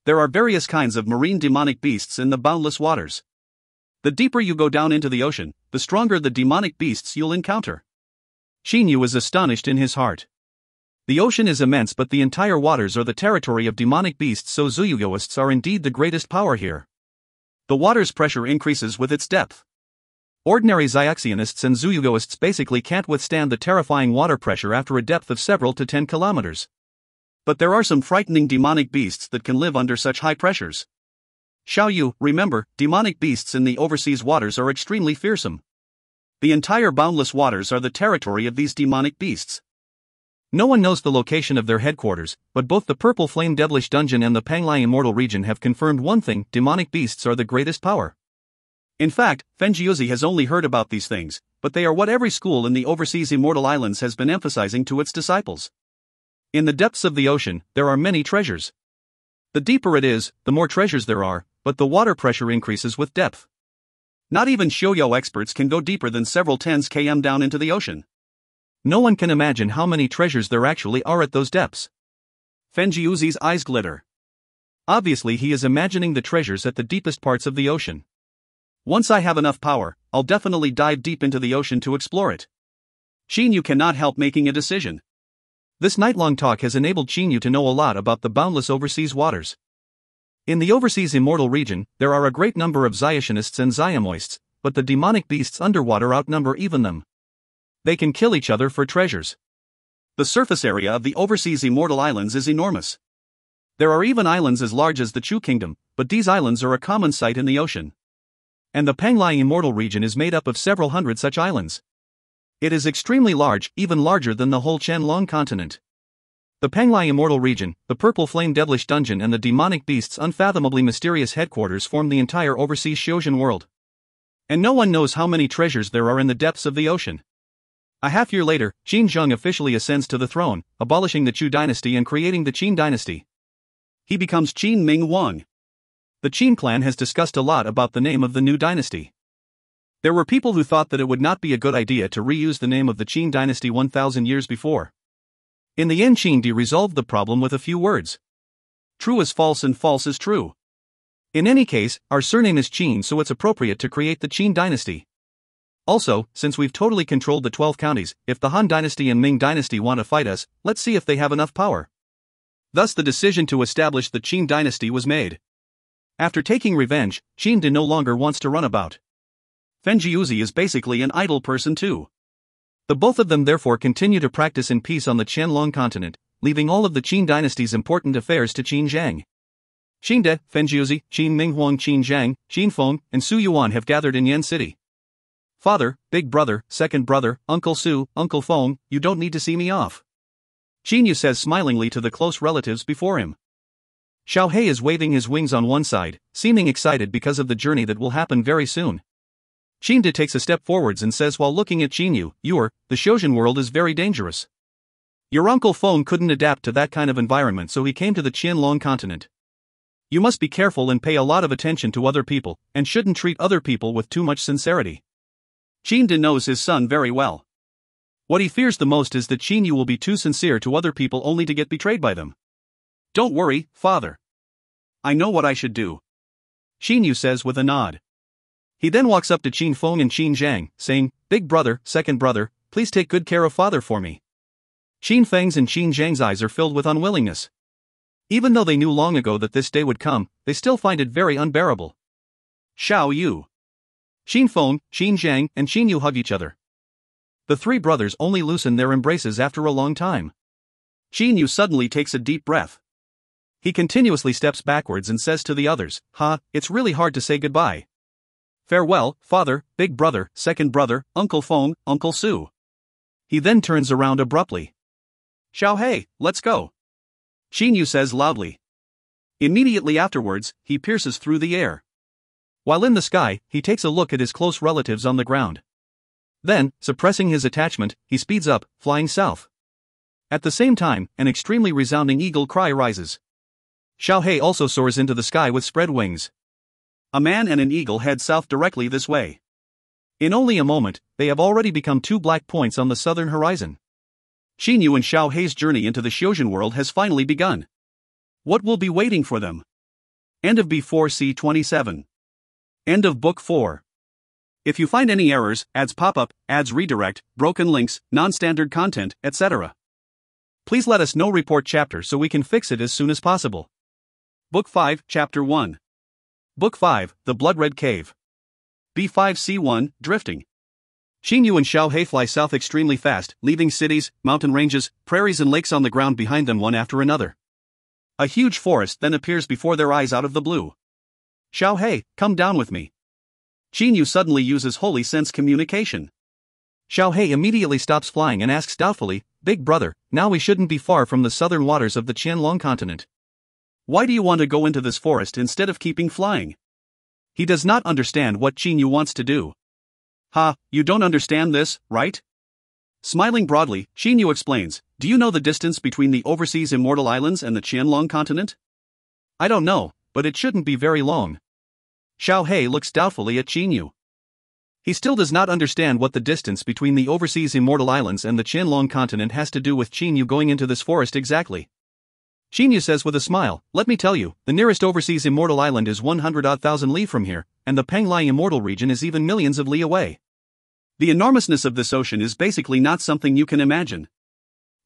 There are various kinds of marine demonic beasts in the boundless waters. The deeper you go down into the ocean, the stronger the demonic beasts you'll encounter. Qin Yu is astonished in his heart. The ocean is immense, but the entire waters are the territory of demonic beasts, so Zuyuyoists are indeed the greatest power here. The water's pressure increases with its depth. Ordinary Xiaxianists and Zuyuyoists basically can't withstand the terrifying water pressure after a depth of several to 10 kilometers. But there are some frightening demonic beasts that can live under such high pressures. Xiao Yu, remember, demonic beasts in the overseas waters are extremely fearsome. The entire boundless waters are the territory of these demonic beasts. No one knows the location of their headquarters, but both the Purple Flame Devilish Dungeon and the Panglai Immortal region have confirmed one thing: demonic beasts are the greatest power. In fact, Fen Jiuzi has only heard about these things, but they are what every school in the overseas immortal islands has been emphasizing to its disciples. In the depths of the ocean, there are many treasures. The deeper it is, the more treasures there are, but the water pressure increases with depth. Not even Shouyo experts can go deeper than several tens km down into the ocean. No one can imagine how many treasures there actually are at those depths. Fen Jiuzi's eyes glitter. Obviously, he is imagining the treasures at the deepest parts of the ocean. Once I have enough power, I'll definitely dive deep into the ocean to explore it. Qin Yu cannot help making a decision. This night-long talk has enabled Qin Yu to know a lot about the boundless overseas waters. In the overseas immortal region, there are a great number of Xiaxianists and Xiamoists, but the demonic beasts underwater outnumber even them. They can kill each other for treasures. The surface area of the overseas immortal islands is enormous. There are even islands as large as the Chu Kingdom, but these islands are a common sight in the ocean. And the Panglai immortal region is made up of several hundred such islands. It is extremely large, even larger than the whole Qianlong continent. The Panglai immortal region, the Purple Flame Devilish Dungeon and the demonic beasts' unfathomably mysterious headquarters form the entire overseas Xiuzhen world. And no one knows how many treasures there are in the depths of the ocean. A half-year later, Qin Zheng officially ascends to the throne, abolishing the Chu dynasty and creating the Qin dynasty. He becomes Qin Ming Wang. The Qin clan has discussed a lot about the name of the new dynasty. There were people who thought that it would not be a good idea to reuse the name of the Qin dynasty 1,000 years before. In the end, Qin Di resolved the problem with a few words. True is false and false is true. In any case, our surname is Qin, so it's appropriate to create the Qin dynasty. Also, since we've totally controlled the 12 counties, if the Han dynasty and Ming dynasty want to fight us, let's see if they have enough power. Thus the decision to establish the Qin dynasty was made. After taking revenge, Qin Di no longer wants to run about. Fen Jiuzi is basically an idle person too. The both of them therefore continue to practice in peace on the Qianlong continent, leaving all of the Qin dynasty's important affairs to Qin Zhang. Qin De, Fen Jiuzi, Qin Minghuang, Qin Zhang, Qin Feng, and Su Yuan have gathered in Yan City. Father, big brother, second brother, Uncle Su, Uncle Feng, you don't need to see me off. Qin Yu says smilingly to the close relatives before him. Xiao He is waving his wings on one side, seeming excited because of the journey that will happen very soon. Qin De takes a step forwards and says while looking at Qin Yu, the Xiuzhen world is very dangerous. Your Uncle Feng couldn't adapt to that kind of environment, so he came to the Qianlong continent. You must be careful and pay a lot of attention to other people, and shouldn't treat other people with too much sincerity. Qin De knows his son very well. What he fears the most is that Qin Yu will be too sincere to other people only to get betrayed by them. Don't worry, father. I know what I should do. Qin Yu says with a nod. He then walks up to Qin Feng and Qin Zhang, saying, Big brother, second brother, please take good care of father for me. Qin Feng's and Qin Zhang's eyes are filled with unwillingness. Even though they knew long ago that this day would come, they still find it very unbearable. Xiao Yu. Qin Feng, Qin Zhang, and Qin Yu hug each other. The three brothers only loosen their embraces after a long time. Qin Yu suddenly takes a deep breath. He continuously steps backwards and says to the others, it's really hard to say goodbye. Farewell, father, big brother, second brother, Uncle Feng, Uncle Su. He then turns around abruptly. Xiao He, let's go. Qin Yu says loudly. Immediately afterwards, he pierces through the air. While in the sky, he takes a look at his close relatives on the ground. Then, suppressing his attachment, he speeds up, flying south. At the same time, an extremely resounding eagle cry rises. Xiao He also soars into the sky with spread wings. A man and an eagle head south directly this way. In only a moment, they have already become two black points on the southern horizon. Xinyu and Xiao Hei's journey into the Xiuzhen world has finally begun. What will be waiting for them? End of B4C 27. End of Book 4. If you find any errors, ads pop up, ads redirect, broken links, non-standard content, etc., please let us know. Report chapter so we can fix it as soon as possible. Book 5, Chapter 1. Book 5, The Blood Red Cave. B5C1, Drifting. Xinyu and Xiao He fly south extremely fast, leaving cities, mountain ranges, prairies and lakes on the ground behind them one after another. A huge forest then appears before their eyes out of the blue. Xiao He, come down with me. Xinyu suddenly uses holy sense communication. Xiao He immediately stops flying and asks doubtfully, "Big brother, now we shouldn't be far from the southern waters of the Qianlong continent. Why do you want to go into this forest instead of keeping flying?" He does not understand what Xinyu wants to do. "Ha, you don't understand this, right?" Smiling broadly, Xinyu explains, "Do you know the distance between the overseas Immortal Islands and the Qianlong continent?" "I don't know, but it shouldn't be very long." Xiao He looks doubtfully at Xinyu. He still does not understand what the distance between the overseas Immortal Islands and the Qianlong continent has to do with Xinyu going into this forest exactly. Xinyu says with a smile, "Let me tell you, the nearest overseas Immortal Island is 100,000 li from here, and the Penglai Immortal region is even millions of li away. The enormousness of this ocean is basically not something you can imagine.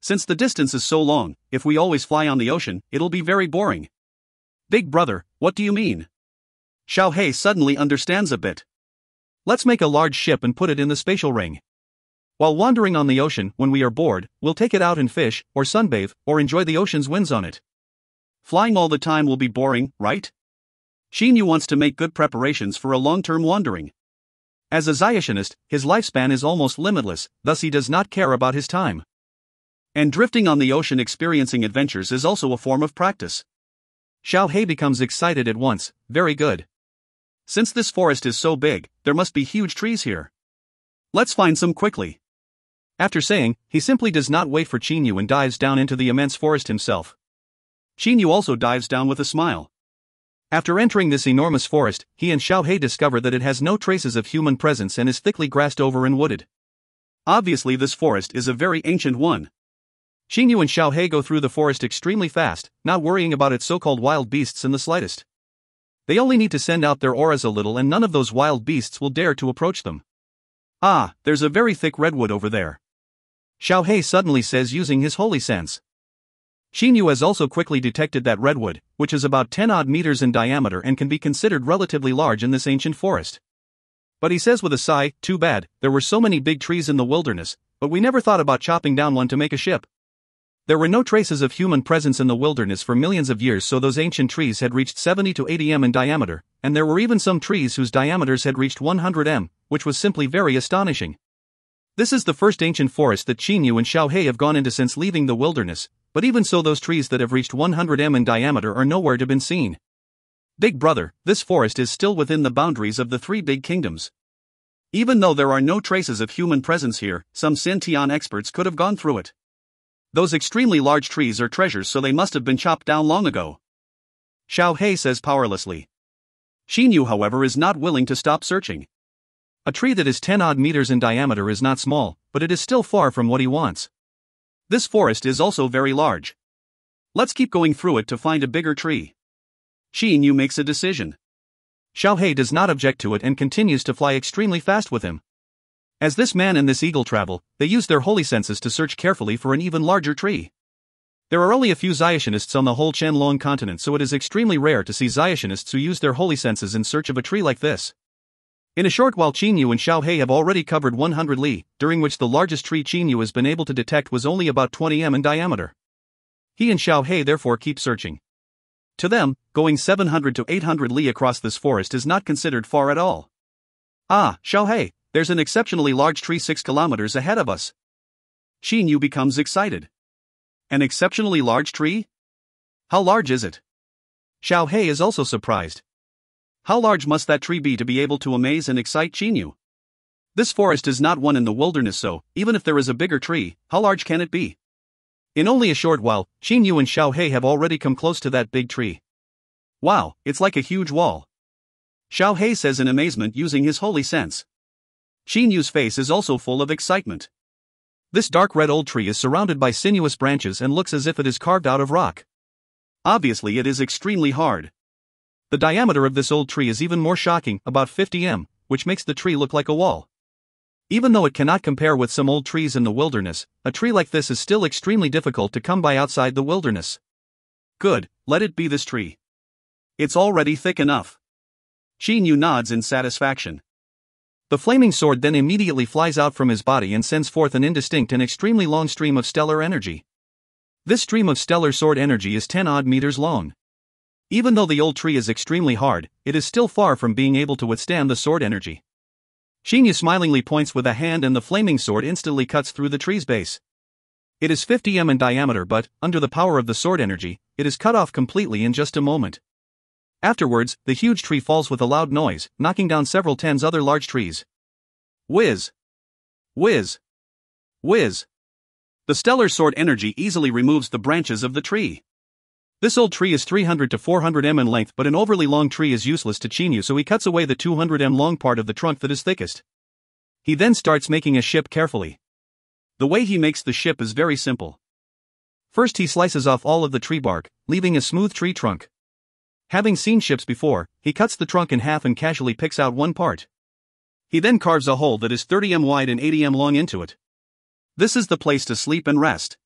Since the distance is so long, if we always fly on the ocean, it'll be very boring." "Big brother, what do you mean?" Xiao He suddenly understands a bit. "Let's make a large ship and put it in the spatial ring. While wandering on the ocean, when we are bored, we'll take it out and fish, or sunbathe, or enjoy the ocean's winds on it." Flying all the time will be boring, right? Xinyu wants to make good preparations for a long-term wandering. As a Ziotionist, his lifespan is almost limitless, thus he does not care about his time. And drifting on the ocean experiencing adventures is also a form of practice. Xiao He becomes excited at once. "Very good. Since this forest is so big, there must be huge trees here. Let's find some quickly." After saying, he simply does not wait for Xinyu and dives down into the immense forest himself. Xinyu also dives down with a smile. After entering this enormous forest, he and Xiao He discover that it has no traces of human presence and is thickly grassed over and wooded. Obviously this forest is a very ancient one. Xinyu and Xiao He go through the forest extremely fast, not worrying about its so-called wild beasts in the slightest. They only need to send out their auras a little and none of those wild beasts will dare to approach them. "Ah, there's a very thick redwood over there," Xiao He suddenly says using his holy sense. Xinyu has also quickly detected that redwood, which is about 10-odd meters in diameter and can be considered relatively large in this ancient forest. But he says with a sigh, "Too bad, there were so many big trees in the wilderness, but we never thought about chopping down one to make a ship." There were no traces of human presence in the wilderness for millions of years, so those ancient trees had reached 70 to 80 m in diameter, and there were even some trees whose diameters had reached 100 m, which was simply very astonishing. This is the first ancient forest that Xinyu and Xiao He have gone into since leaving the wilderness, but even so those trees that have reached 100 m in diameter are nowhere to be seen. "Big brother, this forest is still within the boundaries of the three big kingdoms. Even though there are no traces of human presence here, some Xintian experts could have gone through it. Those extremely large trees are treasures, so they must have been chopped down long ago," Xiao He says powerlessly. Xinyu, however, is not willing to stop searching. A tree that is 10-odd meters in diameter is not small, but it is still far from what he wants. This forest is also very large. Let's keep going through it to find a bigger tree. Xinyu makes a decision. Xiao He does not object to it and continues to fly extremely fast with him. As this man and this eagle travel, they use their holy senses to search carefully for an even larger tree. There are only a few Ziationists on the whole Qianlong continent, so it is extremely rare to see Ziationists who use their holy senses in search of a tree like this. In a short while Xinyu and Xiao He have already covered 100 li, during which the largest tree Xinyu has been able to detect was only about 20 m in diameter. He and Xiao He therefore keep searching. To them, going 700 to 800 li across this forest is not considered far at all. "Ah, Xiao He, there's an exceptionally large tree 6 kilometers ahead of us." Xinyu becomes excited. "An exceptionally large tree? How large is it?" Xiao Hei is also surprised. How large must that tree be to be able to amaze and excite Qinyu? This forest is not one in the wilderness, so, even if there is a bigger tree, how large can it be? In only a short while, Qinyu and Xiao Hei have already come close to that big tree. Wow, it's like a huge wall. Xiao Hei says in amazement using his holy sense. Qinyu's face is also full of excitement. This dark red old tree is surrounded by sinuous branches and looks as if it is carved out of rock. Obviously it is extremely hard. The diameter of this old tree is even more shocking, about 50 m, which makes the tree look like a wall. Even though it cannot compare with some old trees in the wilderness, a tree like this is still extremely difficult to come by outside the wilderness. Good, let it be this tree. It's already thick enough. Qinyu nods in satisfaction. The flaming sword then immediately flies out from his body and sends forth an indistinct and extremely long stream of stellar energy. This stream of stellar sword energy is 10-odd meters long. Even though the old tree is extremely hard, it is still far from being able to withstand the sword energy. Qinyu smilingly points with a hand and the flaming sword instantly cuts through the tree's base. It is 50 m in diameter, but, under the power of the sword energy, it is cut off completely in just a moment. Afterwards, the huge tree falls with a loud noise, knocking down several tens other large trees. Whiz! Whiz! Whiz! The stellar sword energy easily removes the branches of the tree. This old tree is 300 to 400 m in length, but an overly long tree is useless to Qinyu, so he cuts away the 200 m long part of the trunk that is thickest. He then starts making a ship carefully. The way he makes the ship is very simple. First he slices off all of the tree bark, leaving a smooth tree trunk. Having seen ships before, he cuts the trunk in half and casually picks out one part. He then carves a hole that is 30 m wide and 80 m long into it. This is the place to sleep and rest.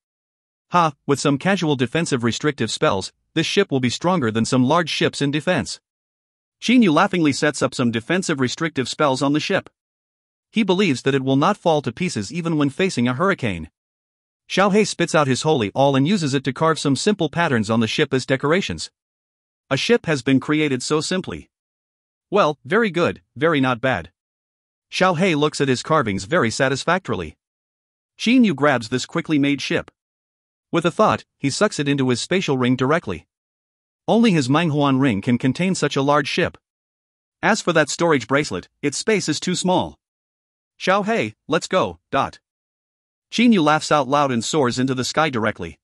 With some casual defensive restrictive spells, this ship will be stronger than some large ships in defense. Qinyu laughingly sets up some defensive restrictive spells on the ship. He believes that it will not fall to pieces even when facing a hurricane. Xiao Hei spits out his holy all and uses it to carve some simple patterns on the ship as decorations. A ship has been created so simply. Well, very good, very not bad. Xiao Hei looks at his carvings very satisfactorily. Qinyu grabs this quickly made ship. With a thought, he sucks it into his spatial ring directly. Only his Manghuan ring can contain such a large ship. As for that storage bracelet, its space is too small. Xiao Hei, let's go. Qinyu laughs out loud and soars into the sky directly.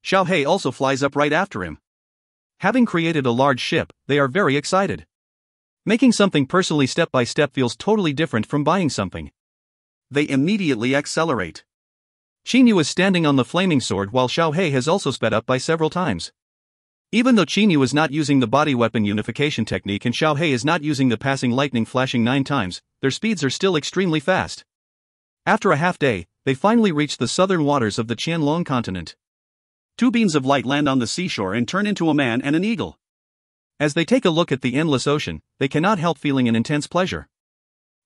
Xiao Hei also flies up right after him. Having created a large ship, they are very excited. Making something personally step by step feels totally different from buying something. They immediately accelerate. Qinyu is standing on the flaming sword while Xiao Hei has also sped up by several times. Even though Qinyu is not using the body weapon unification technique and Xiao Hei is not using the passing lightning flashing 9 times, their speeds are still extremely fast. After a half day, they finally reach the southern waters of the Qianlong continent. 2 beams of light land on the seashore and turn into a man and an eagle. As they take a look at the endless ocean, they cannot help feeling an intense pleasure.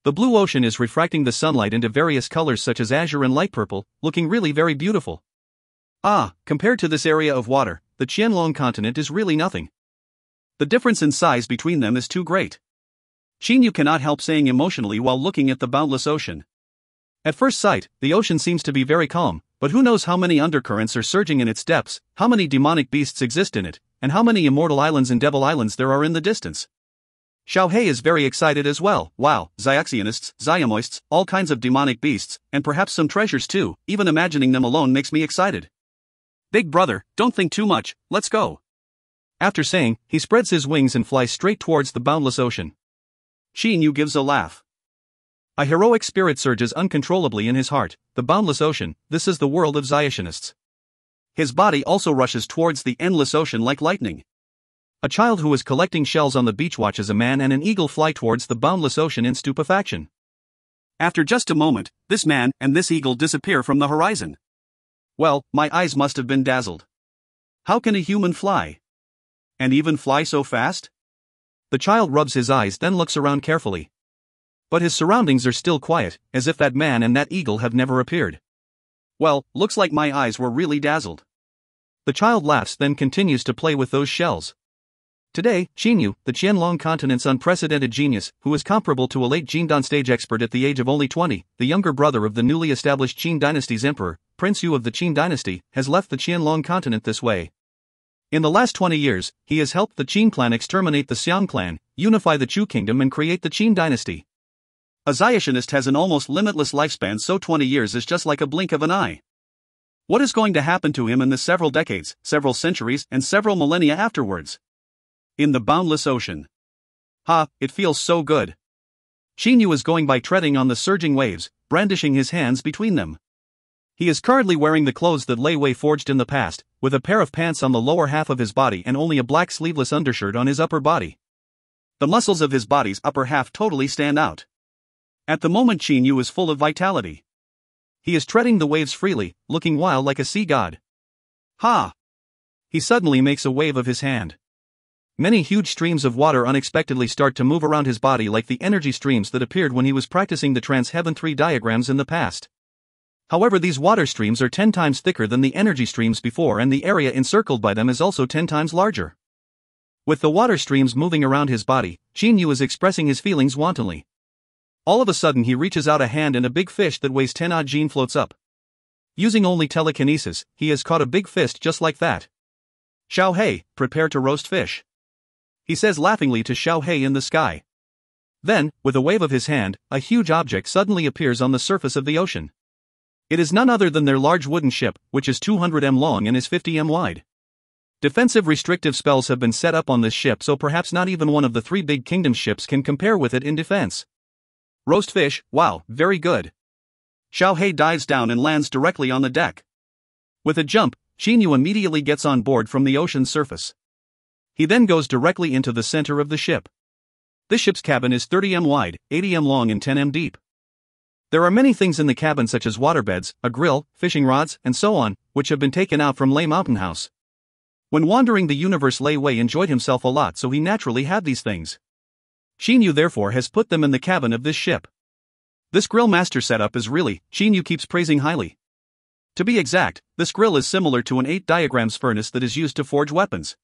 The blue ocean is refracting the sunlight into various colors such as azure and light purple, looking really very beautiful. Compared to this area of water, the Qianlong continent is really nothing. The difference in size between them is too great. Qinyu cannot help saying emotionally while looking at the boundless ocean. At first sight, the ocean seems to be very calm, but who knows how many undercurrents are surging in its depths, how many demonic beasts exist in it, and how many immortal islands and devil islands there are in the distance. Xiao Hei is very excited as well. Wow, Xiaxianists, Xiamoists, all kinds of demonic beasts, and perhaps some treasures too, even imagining them alone makes me excited. Big brother, don't think too much, let's go. After saying, he spreads his wings and flies straight towards the boundless ocean. Qinyu gives a laugh. A heroic spirit surges uncontrollably in his heart. The boundless ocean, this is the world of Xiaxianists. His body also rushes towards the endless ocean like lightning. A child who is collecting shells on the beach watches a man and an eagle fly towards the boundless ocean in stupefaction. After just a moment, this man and this eagle disappear from the horizon. Well, my eyes must have been dazzled. How can a human fly? And even fly so fast? The child rubs his eyes, then looks around carefully. But his surroundings are still quiet, as if that man and that eagle have never appeared. Well, looks like my eyes were really dazzled. The child laughs, then continues to play with those shells. Today, Qinyu, the Qianlong continent's unprecedented genius, who is comparable to a late Jin Dan stage expert at the age of only 20, the younger brother of the newly established Qin dynasty's emperor, Prince Yu of the Qin dynasty, has left the Qianlong continent this way. In the last 20 years, he has helped the Qin clan exterminate the Xiang clan, unify the Chu kingdom and create the Qin dynasty. A Zionist has an almost limitless lifespan, so 20 years is just like a blink of an eye. What is going to happen to him in the several decades, several centuries, and several millennia afterwards? In the boundless ocean. Ha, it feels so good. Qin Yu is going by treading on the surging waves, brandishing his hands between them. He is currently wearing the clothes that Lei Wei forged in the past, with a pair of pants on the lower half of his body and only a black sleeveless undershirt on his upper body. The muscles of his body's upper half totally stand out. At the moment Qin Yu is full of vitality. He is treading the waves freely, looking wild like a sea god. Ha! He suddenly makes a wave of his hand. Many huge streams of water unexpectedly start to move around his body like the energy streams that appeared when he was practicing the Trans-Heaven 3 diagrams in the past. However, these water streams are 10 times thicker than the energy streams before, and the area encircled by them is also 10 times larger. With the water streams moving around his body, Qin Yu is expressing his feelings wantonly. All of a sudden he reaches out a hand and a big fish that weighs 10-odd Jin floats up. Using only telekinesis, he has caught a big fist just like that. Xiao Hei, prepare to roast fish. He says laughingly to Xiao Hei in the sky. Then, with a wave of his hand, a huge object suddenly appears on the surface of the ocean. It is none other than their large wooden ship, which is 200 m long and is 50 m wide. Defensive restrictive spells have been set up on this ship, so perhaps not even one of the 3 big kingdom ships can compare with it in defense. Roast fish, wow, very good. Xiao Hei dives down and lands directly on the deck. With a jump, Qin Yu immediately gets on board from the ocean's surface. He then goes directly into the center of the ship. This ship's cabin is 30 m wide, 80 m long and 10 m deep. There are many things in the cabin such as waterbeds, a grill, fishing rods, and so on, which have been taken out from Lei Mountain House. When wandering the universe, Lei Wei enjoyed himself a lot, so he naturally had these things. Qin Yu therefore has put them in the cabin of this ship. This grill master setup is really, Qin Yu keeps praising highly. To be exact, this grill is similar to an 8 diagrams furnace that is used to forge weapons.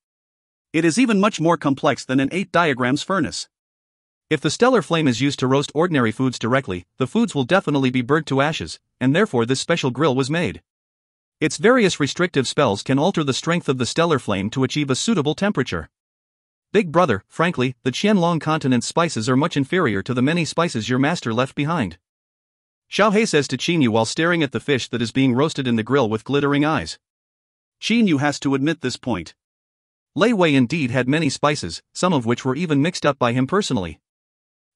It is even much more complex than an 8 diagrams furnace. If the stellar flame is used to roast ordinary foods directly, the foods will definitely be burnt to ashes, and therefore this special grill was made. Its various restrictive spells can alter the strength of the stellar flame to achieve a suitable temperature. Big brother, frankly, the Qianlong continent's spices are much inferior to the many spices your master left behind. Xiao Hei says to Qin Yu while staring at the fish that is being roasted in the grill with glittering eyes. Qin Yu has to admit this point. Lei Wei indeed had many spices, some of which were even mixed up by him personally.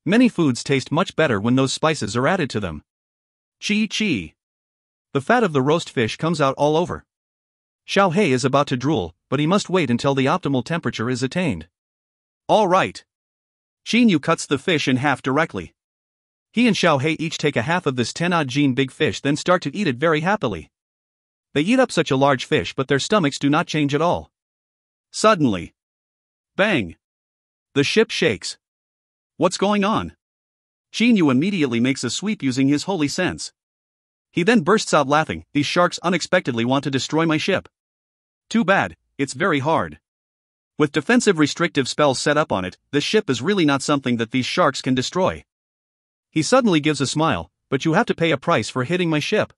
Many foods taste much better when those spices are added to them. Chi. The fat of the roast fish comes out all over. Xiao Hei is about to drool, but he must wait until the optimal temperature is attained. All right. Qin Yu cuts the fish in half directly. He and Xiao Hei each take a half of this 10-odd Jin big fish, then start to eat it very happily. They eat up such a large fish, but their stomachs do not change at all. Suddenly. Bang! The ship shakes. What's going on? Qin Yu immediately makes a sweep using his holy sense. He then bursts out laughing. These sharks unexpectedly want to destroy my ship. Too bad, it's very hard. With defensive restrictive spells set up on it, this ship is really not something that these sharks can destroy. He suddenly gives a smile, but you have to pay a price for hitting my ship.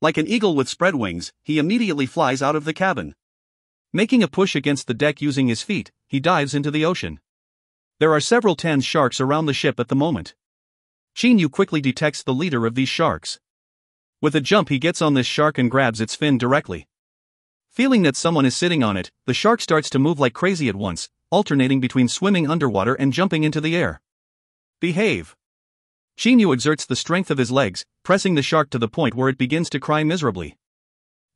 Like an eagle with spread wings, he immediately flies out of the cabin. Making a push against the deck using his feet, he dives into the ocean. There are several 10 sharks around the ship at the moment. Qin Yu quickly detects the leader of these sharks. With a jump he gets on this shark and grabs its fin directly. Feeling that someone is sitting on it, the shark starts to move like crazy at once, alternating between swimming underwater and jumping into the air. Behave. Qin Yu exerts the strength of his legs, pressing the shark to the point where it begins to cry miserably.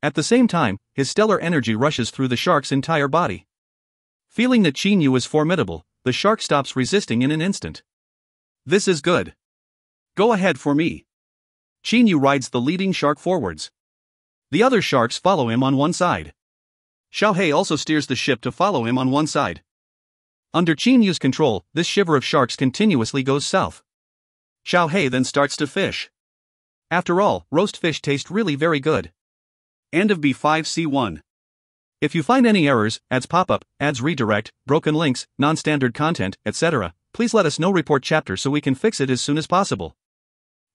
At the same time, his stellar energy rushes through the shark's entire body. Feeling that Qin Yu is formidable, the shark stops resisting in an instant. This is good. Go ahead for me. Qin Yu rides the leading shark forwards. The other sharks follow him on one side. Xiao Hei also steers the ship to follow him on one side. Under Qin Yu's control, this shiver of sharks continuously goes south. Xiao Hei then starts to fish. After all, roast fish taste really very good. End of B5C1. If you find any errors, ads pop up, ads redirect, broken links, non-standard content, etc., please let us know. Report chapter so we can fix it as soon as possible.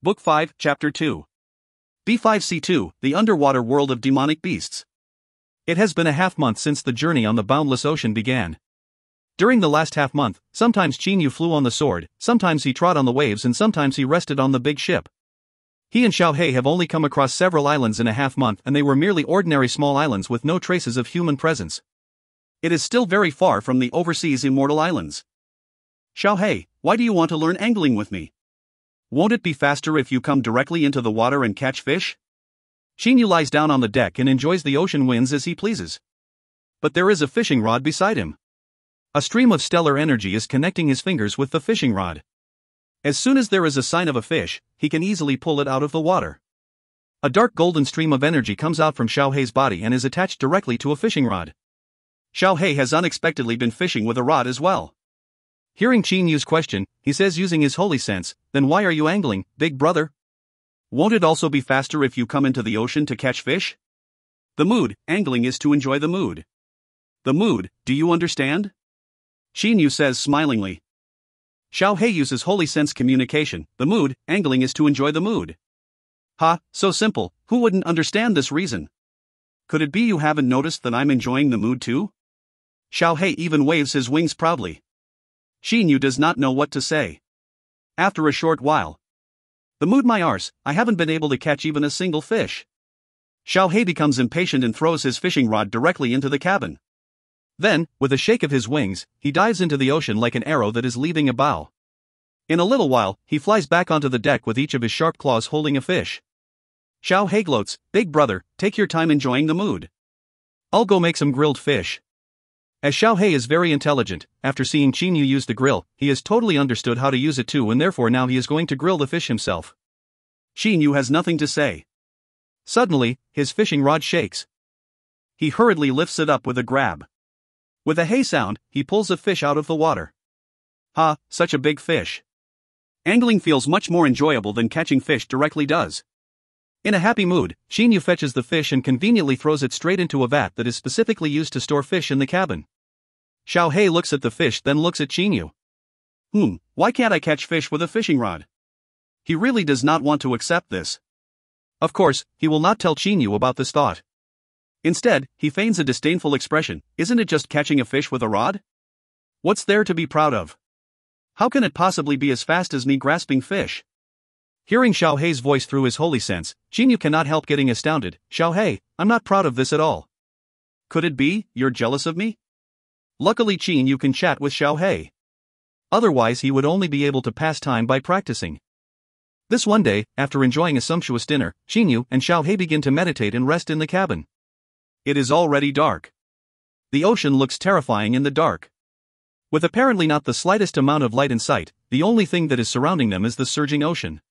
Book 5, Chapter 2. B5C2, The Underwater World of Demonic Beasts. It has been a half-month since the journey on the boundless ocean began. During the last half-month, sometimes Qin flew on the sword, sometimes he trod on the waves and sometimes he rested on the big ship. He and Xiao He have only come across several islands in a half-month and they were merely ordinary small islands with no traces of human presence. It is still very far from the overseas immortal islands. Xiao He, why do you want to learn angling with me? Won't it be faster if you come directly into the water and catch fish? Qin lies down on the deck and enjoys the ocean winds as he pleases. But there is a fishing rod beside him. A stream of stellar energy is connecting his fingers with the fishing rod. As soon as there is a sign of a fish, he can easily pull it out of the water. A dark golden stream of energy comes out from Xiao He's body and is attached directly to a fishing rod. Xiao He has unexpectedly been fishing with a rod as well. Hearing Qin Yu's question, he says using his holy sense, "Then why are you angling, big brother? Won't it also be faster if you come into the ocean to catch fish?" The mood, angling is to enjoy the mood. The mood, do you understand? Qin Yu says smilingly. Xiao He uses holy sense communication, the mood, angling is to enjoy the mood. Ha, so simple, who wouldn't understand this reason? Could it be you haven't noticed that I'm enjoying the mood too? Xiao He even waves his wings proudly. Qin Yu does not know what to say. After a short while. The mood my arse, I haven't been able to catch even a single fish. Xiao He becomes impatient and throws his fishing rod directly into the cabin. Then, with a shake of his wings, he dives into the ocean like an arrow that is leaving a bow. In a little while, he flies back onto the deck with each of his sharp claws holding a fish. Xiao He gloats, "Big brother, take your time enjoying the mood. I'll go make some grilled fish." As Xiao He is very intelligent, after seeing Qin Yu use the grill, he has totally understood how to use it too and therefore now he is going to grill the fish himself. Qin Yu has nothing to say. Suddenly, his fishing rod shakes. He hurriedly lifts it up with a grab. With a hey sound, he pulls a fish out of the water. Ha, such a big fish. Angling feels much more enjoyable than catching fish directly does. In a happy mood, Qin Yu fetches the fish and conveniently throws it straight into a vat that is specifically used to store fish in the cabin. Xiao He looks at the fish then looks at Qin Yu. Why can't I catch fish with a fishing rod? He really does not want to accept this. Of course, he will not tell Qin Yu about this thought. Instead, he feigns a disdainful expression, "Isn't it just catching a fish with a rod? What's there to be proud of? How can it possibly be as fast as me grasping fish?" Hearing Xiao He's voice through his holy sense, Qin Yu cannot help getting astounded. "Xiao He, I'm not proud of this at all. Could it be, you're jealous of me?" Luckily Qin Yu can chat with Xiao He. Otherwise he would only be able to pass time by practicing. This one day, after enjoying a sumptuous dinner, Qin Yu and Xiao He begin to meditate and rest in the cabin. It is already dark. The ocean looks terrifying in the dark. With apparently not the slightest amount of light in sight, the only thing that is surrounding them is the surging ocean.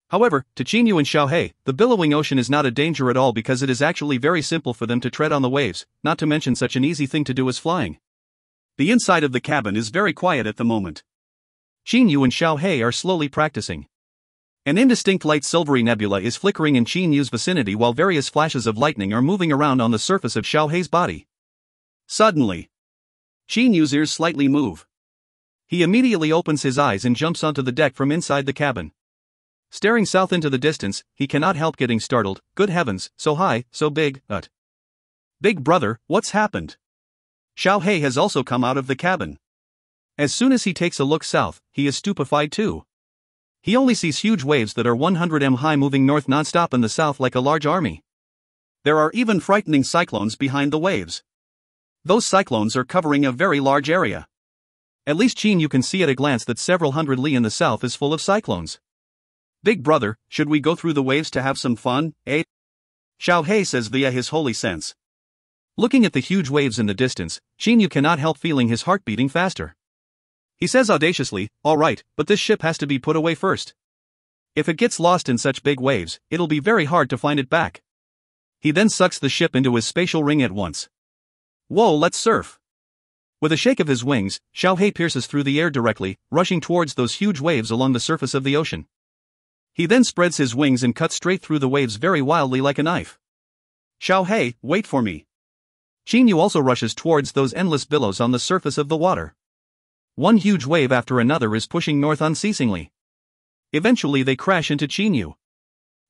However, to Qin Yu and Xiao He, the billowing ocean is not a danger at all because it is actually very simple for them to tread on the waves, not to mention such an easy thing to do as flying. The inside of the cabin is very quiet at the moment. Qin Yu and Xiao He are slowly practicing. An indistinct light silvery nebula is flickering in Qin Yu's vicinity while various flashes of lightning are moving around on the surface of Xiao He's body. Suddenly, Qin Yu's ears slightly move. He immediately opens his eyes and jumps onto the deck from inside the cabin. Staring south into the distance, he cannot help getting startled. Good heavens, so high, so big, Big brother, what's happened? Xiao He has also come out of the cabin. As soon as he takes a look south, he is stupefied too. He only sees huge waves that are 100 m high moving north non-stop in the south like a large army. There are even frightening cyclones behind the waves. Those cyclones are covering a very large area. At least Qin Yu can see at a glance that several hundred li in the south is full of cyclones. Big brother, should we go through the waves to have some fun, eh? Xiao He says via his holy sense. Looking at the huge waves in the distance, Qin Yu cannot help feeling his heart beating faster. He says audaciously, "All right, but this ship has to be put away first. If it gets lost in such big waves, it'll be very hard to find it back." He then sucks the ship into his spatial ring at once. Whoa, let's surf. With a shake of his wings, Xiao He pierces through the air directly, rushing towards those huge waves along the surface of the ocean. He then spreads his wings and cuts straight through the waves very wildly like a knife. Xiao He, wait for me. Qin Yu also rushes towards those endless billows on the surface of the water. One huge wave after another is pushing north unceasingly. Eventually they crash into Qin Yu.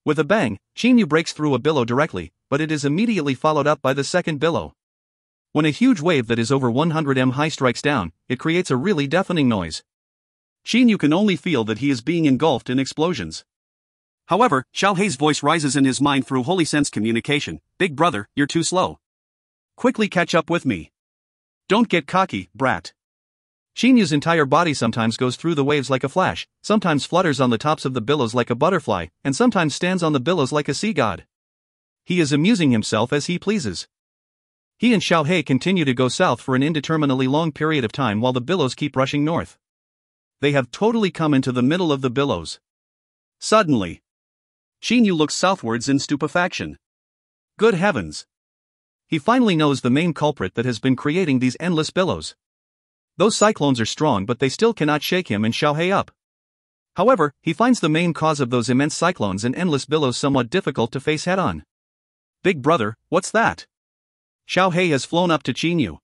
With a bang, Chinyu breaks through a billow directly, but it is immediately followed up by the second billow. When a huge wave that is over 100 m high strikes down, it creates a really deafening noise. Chinyu can only feel that he is being engulfed in explosions. However, Xiao Hei's voice rises in his mind through holy sense communication. Big brother, you're too slow. Quickly catch up with me. Don't get cocky, brat. Chinyu's entire body sometimes goes through the waves like a flash, sometimes flutters on the tops of the billows like a butterfly, and sometimes stands on the billows like a sea god. He is amusing himself as he pleases. He and Xiao Hei continue to go south for an indeterminately long period of time while the billows keep rushing north. They have totally come into the middle of the billows. Suddenly, Chinyu looks southwards in stupefaction. Good heavens! He finally knows the main culprit that has been creating these endless billows. Those cyclones are strong, but they still cannot shake him and Xiao Hei up. However, he finds the main cause of those immense cyclones and endless billows somewhat difficult to face head-on. Big brother, what's that? Xiao Hei has flown up to Chinyu.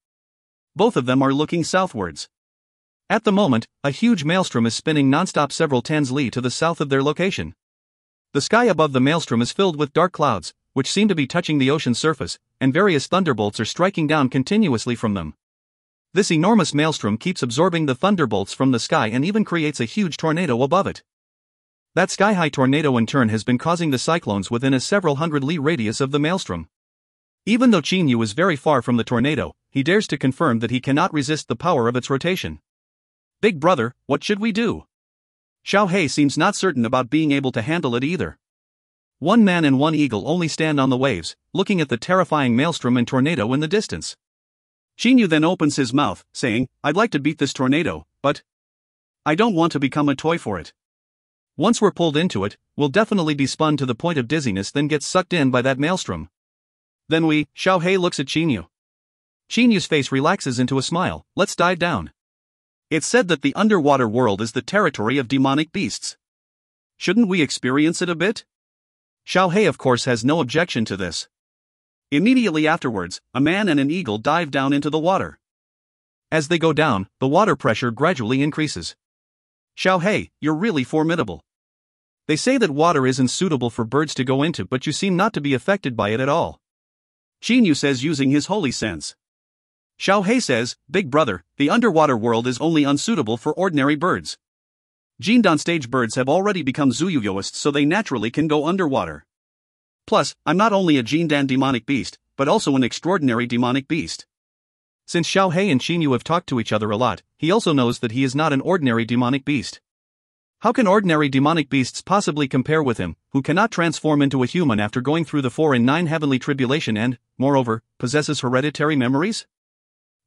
Both of them are looking southwards. At the moment, a huge maelstrom is spinning non-stop several tens li to the south of their location. The sky above the maelstrom is filled with dark clouds, which seem to be touching the ocean surface, and various thunderbolts are striking down continuously from them. This enormous maelstrom keeps absorbing the thunderbolts from the sky and even creates a huge tornado above it. That sky-high tornado in turn has been causing the cyclones within a several hundred li radius of the maelstrom. Even though Chinyu is very far from the tornado, he dares to confirm that he cannot resist the power of its rotation. Big brother, what should we do? Xiao Hei seems not certain about being able to handle it either. One man and one eagle only stand on the waves, looking at the terrifying maelstrom and tornado in the distance. Chinyu then opens his mouth, saying, I'd like to beat this tornado, but I don't want to become a toy for it. Once we're pulled into it, we'll definitely be spun to the point of dizziness, then get sucked in by that maelstrom. Then Xiao Hei looks at Chinyu. Chinyu's face relaxes into a smile. Let's dive down. It's said that the underwater world is the territory of demonic beasts. Shouldn't we experience it a bit? Xiao Hei of course has no objection to this. Immediately afterwards, a man and an eagle dive down into the water. As they go down, the water pressure gradually increases. Xiao Hei, you're really formidable. They say that water isn't suitable for birds to go into, but you seem not to be affected by it at all. Chinyu says using his holy sense. Xiao Hei says, Big brother, the underwater world is only unsuitable for ordinary birds. Jindan stage birds have already become Zuyuyoists, so they naturally can go underwater. Plus, I'm not only a Jindan demonic beast, but also an extraordinary demonic beast. Since Xiao Hei and Chinyu have talked to each other a lot, he also knows that he is not an ordinary demonic beast. How can ordinary demonic beasts possibly compare with him, who cannot transform into a human after going through the 4 and 9 heavenly tribulation and, moreover, possesses hereditary memories?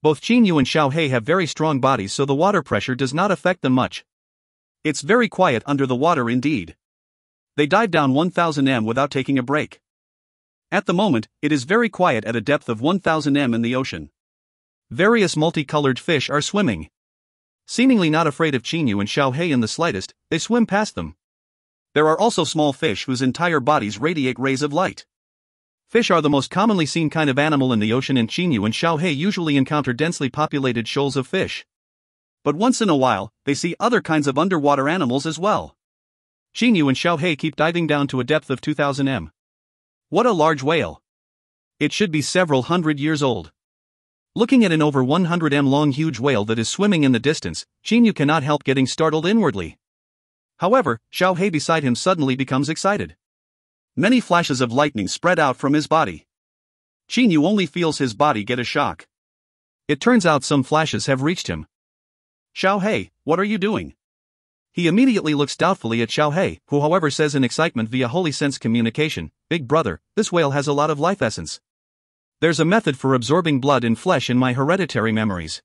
Both Chinyu and Xiao Hei have very strong bodies, so the water pressure does not affect them much. It's very quiet under the water indeed. They dive down 1000 m without taking a break. At the moment, it is very quiet at a depth of 1000 m in the ocean. Various multicolored fish are swimming. Seemingly not afraid of Chinyu and Xiao Hei in the slightest, they swim past them. There are also small fish whose entire bodies radiate rays of light. Fish are the most commonly seen kind of animal in the ocean, and Chinyu and Xiao Hei usually encounter densely populated shoals of fish. But once in a while, they see other kinds of underwater animals as well. Chinyu and Xiao Hei keep diving down to a depth of 2000 m. What a large whale! It should be several hundred years old. Looking at an over 100 m long huge whale that is swimming in the distance, Chinyu cannot help getting startled inwardly. However, Xiao Hei beside him suddenly becomes excited. Many flashes of lightning spread out from his body. Chinyu only feels his body get a shock. It turns out some flashes have reached him. Xiao Hei, what are you doing? He immediately looks doubtfully at Xiao Hei, who however says in excitement via holy sense communication, Big brother, this whale has a lot of life essence. There's a method for absorbing blood and flesh in my hereditary memories.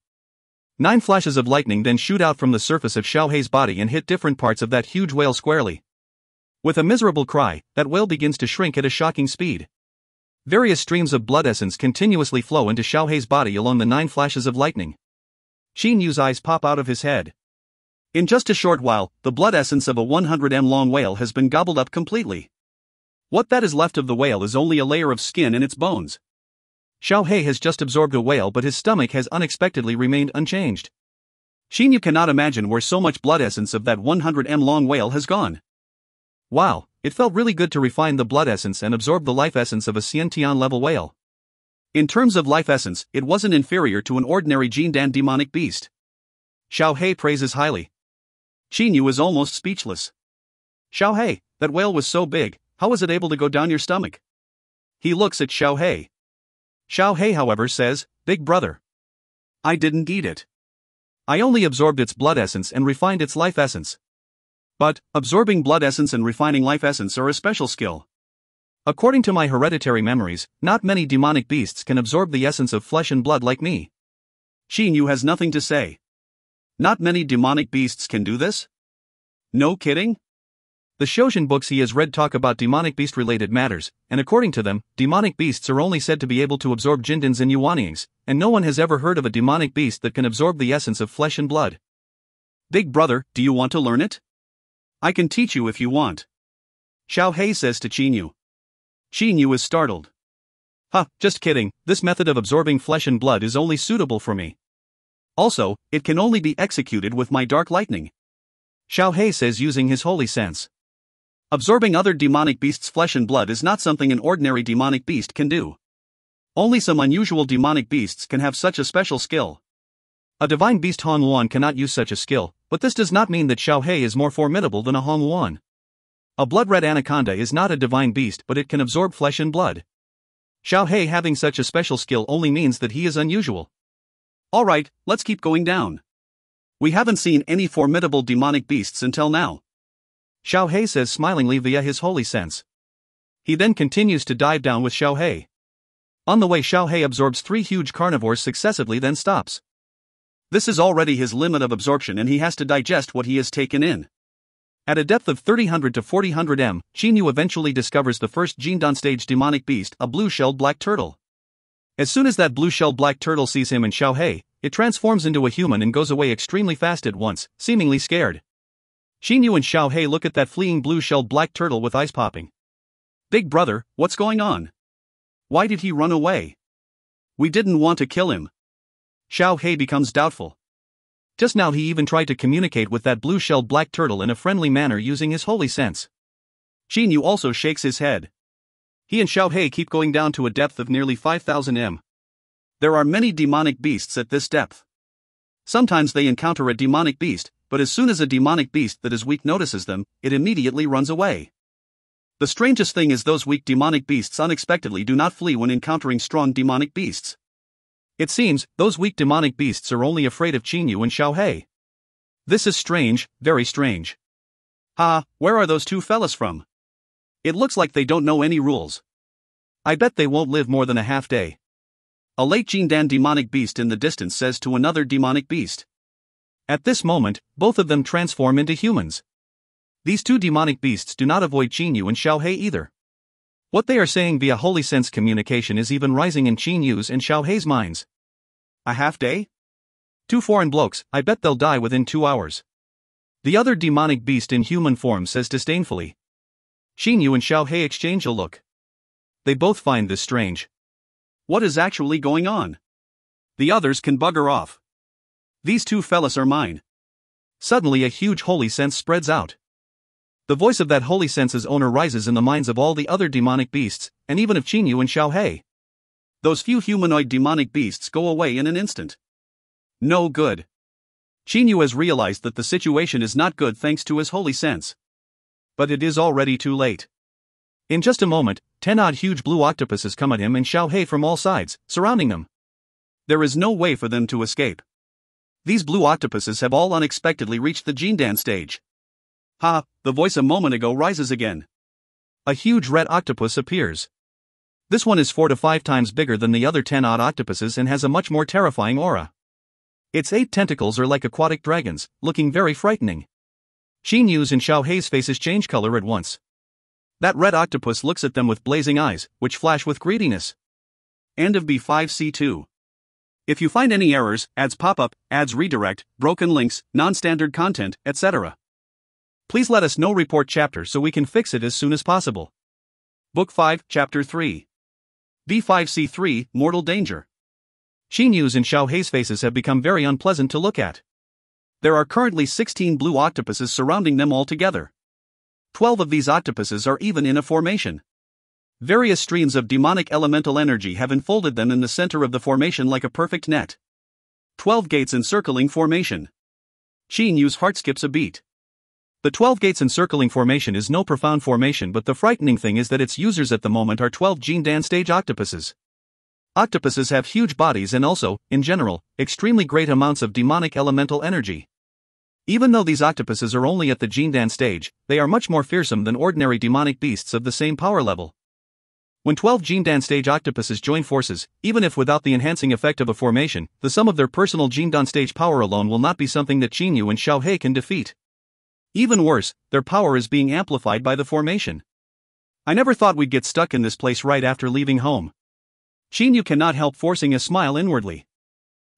9 flashes of lightning then shoot out from the surface of Xiao Hei's body and hit different parts of that huge whale squarely. With a miserable cry, that whale begins to shrink at a shocking speed. Various streams of blood essence continuously flow into Xiao Hei's body along the 9 flashes of lightning. Xinyu's eyes pop out of his head. In just a short while, the blood essence of a 100 m long whale has been gobbled up completely. What that is left of the whale is only a layer of skin and its bones. Xiao Hei has just absorbed a whale, but his stomach has unexpectedly remained unchanged. Chinyu cannot imagine where so much blood essence of that 100 m long whale has gone. Wow, it felt really good to refine the blood essence and absorb the life essence of a Xiantian level whale. In terms of life essence, it wasn't inferior to an ordinary Jindan demonic beast. Xiao Hei praises highly. Qin Yu is almost speechless. Xiao Hei, that whale was so big, how was it able to go down your stomach? He looks at Xiao Hei. Xiao Hei, however, says, Big brother, I didn't eat it. I only absorbed its blood essence and refined its life essence. But, absorbing blood essence and refining life essence are a special skill. According to my hereditary memories, not many demonic beasts can absorb the essence of flesh and blood like me. Qin Yu has nothing to say. Not many demonic beasts can do this? No kidding? The Shojin books he has read talk about demonic beast-related matters, and according to them, demonic beasts are only said to be able to absorb Jindans and Yuaniings, and no one has ever heard of a demonic beast that can absorb the essence of flesh and blood. Big brother, do you want to learn it? I can teach you if you want. Xiao Hei says to Qin Yu. Qin Yu is startled. Just kidding, this method of absorbing flesh and blood is only suitable for me. Also, it can only be executed with my dark lightning. Xiao Hei says using his holy sense. Absorbing other demonic beasts' flesh and blood is not something an ordinary demonic beast can do. Only some unusual demonic beasts can have such a special skill. A divine beast Hongluan cannot use such a skill, but this does not mean that Xiao Hei is more formidable than a Hongluan. A blood-red anaconda is not a divine beast, but it can absorb flesh and blood. Xiao Hei having such a special skill only means that he is unusual. Alright, let's keep going down. We haven't seen any formidable demonic beasts until now. Xiao Hei says smilingly via his holy sense. He then continues to dive down with Xiao Hei. On the way, Xiao Hei absorbs 3 huge carnivores successively, then stops. This is already his limit of absorption and he has to digest what he has taken in. At a depth of 3000 to 4000 m, Qin Yu eventually discovers the first Jindan stage demonic beast, a blue-shelled black turtle. As soon as that blue-shelled black turtle sees him and Xiao Hei, it transforms into a human and goes away extremely fast at once, seemingly scared. Qin Yu and Xiao Hei look at that fleeing blue-shelled black turtle with eyes popping. Big brother, what's going on? Why did he run away? We didn't want to kill him. Xiao Hei becomes doubtful. Just now he even tried to communicate with that blue-shelled black turtle in a friendly manner using his holy sense. Qin Yu also shakes his head. He and Xiao Hei keep going down to a depth of nearly 5000 m. There are many demonic beasts at this depth. Sometimes they encounter a demonic beast, but as soon as a demonic beast that is weak notices them, it immediately runs away. The strangest thing is those weak demonic beasts unexpectedly do not flee when encountering strong demonic beasts. It seems, those weak demonic beasts are only afraid of Qin Yu and Xiao Hei. This is strange, very strange. Where are those two fellas from? It looks like they don't know any rules. I bet they won't live more than a half day. A late Jindan demonic beast in the distance says to another demonic beast. At this moment, both of them transform into humans. These two demonic beasts do not avoid Qin Yu and Xiao Hei either. What they are saying via holy sense communication is even rising in Qin Yu's and Xiao Hei's minds. A half day? 2 foreign blokes, I bet they'll die within 2 hours. The other demonic beast in human form says disdainfully. Qin Yu and Xiao Hei exchange a look. They both find this strange. What is actually going on? The others can bugger off. These two fellas are mine. Suddenly a huge holy sense spreads out. The voice of that holy sense's owner rises in the minds of all the other demonic beasts, and even of Qin Yu and Xiao Hei. Those few humanoid demonic beasts go away in an instant. No good. Qin Yu has realized that the situation is not good thanks to his holy sense. But it is already too late. In just a moment, 10-odd huge blue octopuses come at him and Xiao Hei from all sides, surrounding them. There is no way for them to escape. These blue octopuses have all unexpectedly reached the Jindan stage. The voice a moment ago rises again. A huge red octopus appears. This one is 4 to 5 times bigger than the other 10-odd octopuses and has a much more terrifying aura. Its 8 tentacles are like aquatic dragons, looking very frightening. Qin Yu's and Xiao Hei's faces change color at once. That red octopus looks at them with blazing eyes, which flash with greediness. End of B5C2. If you find any errors, ads pop up, ads redirect, broken links, non-standard content, etc., please let us know. Report chapter so we can fix it as soon as possible. Book 5, Chapter 3. B5C3, Mortal Danger. Qin Yu's and Xiao Hei's faces have become very unpleasant to look at. There are currently 16 blue octopuses surrounding them all together. 12 of these octopuses are even in a formation. Various streams of demonic elemental energy have enfolded them in the center of the formation like a perfect net. 12 gates encircling formation. Chinyu's heart skips a beat. The 12 gates encircling formation is no profound formation, but the frightening thing is that its users at the moment are 12 Jindan stage octopuses. Octopuses have huge bodies and also, in general, extremely great amounts of demonic elemental energy. Even though these octopuses are only at the Jindan stage, they are much more fearsome than ordinary demonic beasts of the same power level. When 12 Jindan stage octopuses join forces, even if without the enhancing effect of a formation, the sum of their personal Jindan stage power alone will not be something that Chinyu and Xiaohei can defeat. Even worse, their power is being amplified by the formation. I never thought we'd get stuck in this place right after leaving home. Chinyu cannot help forcing a smile inwardly.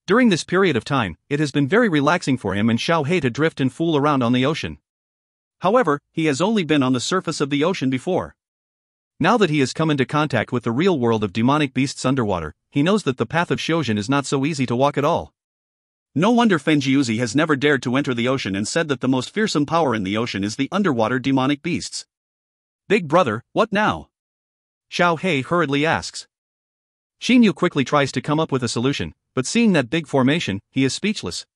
During this period of time, it has been very relaxing for him and Xiaohei to drift and fool around on the ocean. However, he has only been on the surface of the ocean before. Now that he has come into contact with the real world of demonic beasts underwater, he knows that the path of Shojin is not so easy to walk at all. No wonder Fenjiuzi has never dared to enter the ocean and said that the most fearsome power in the ocean is the underwater demonic beasts. Big brother, what now? Xiaohei hurriedly asks. Chinyu quickly tries to come up with a solution, but seeing that big formation, he is speechless.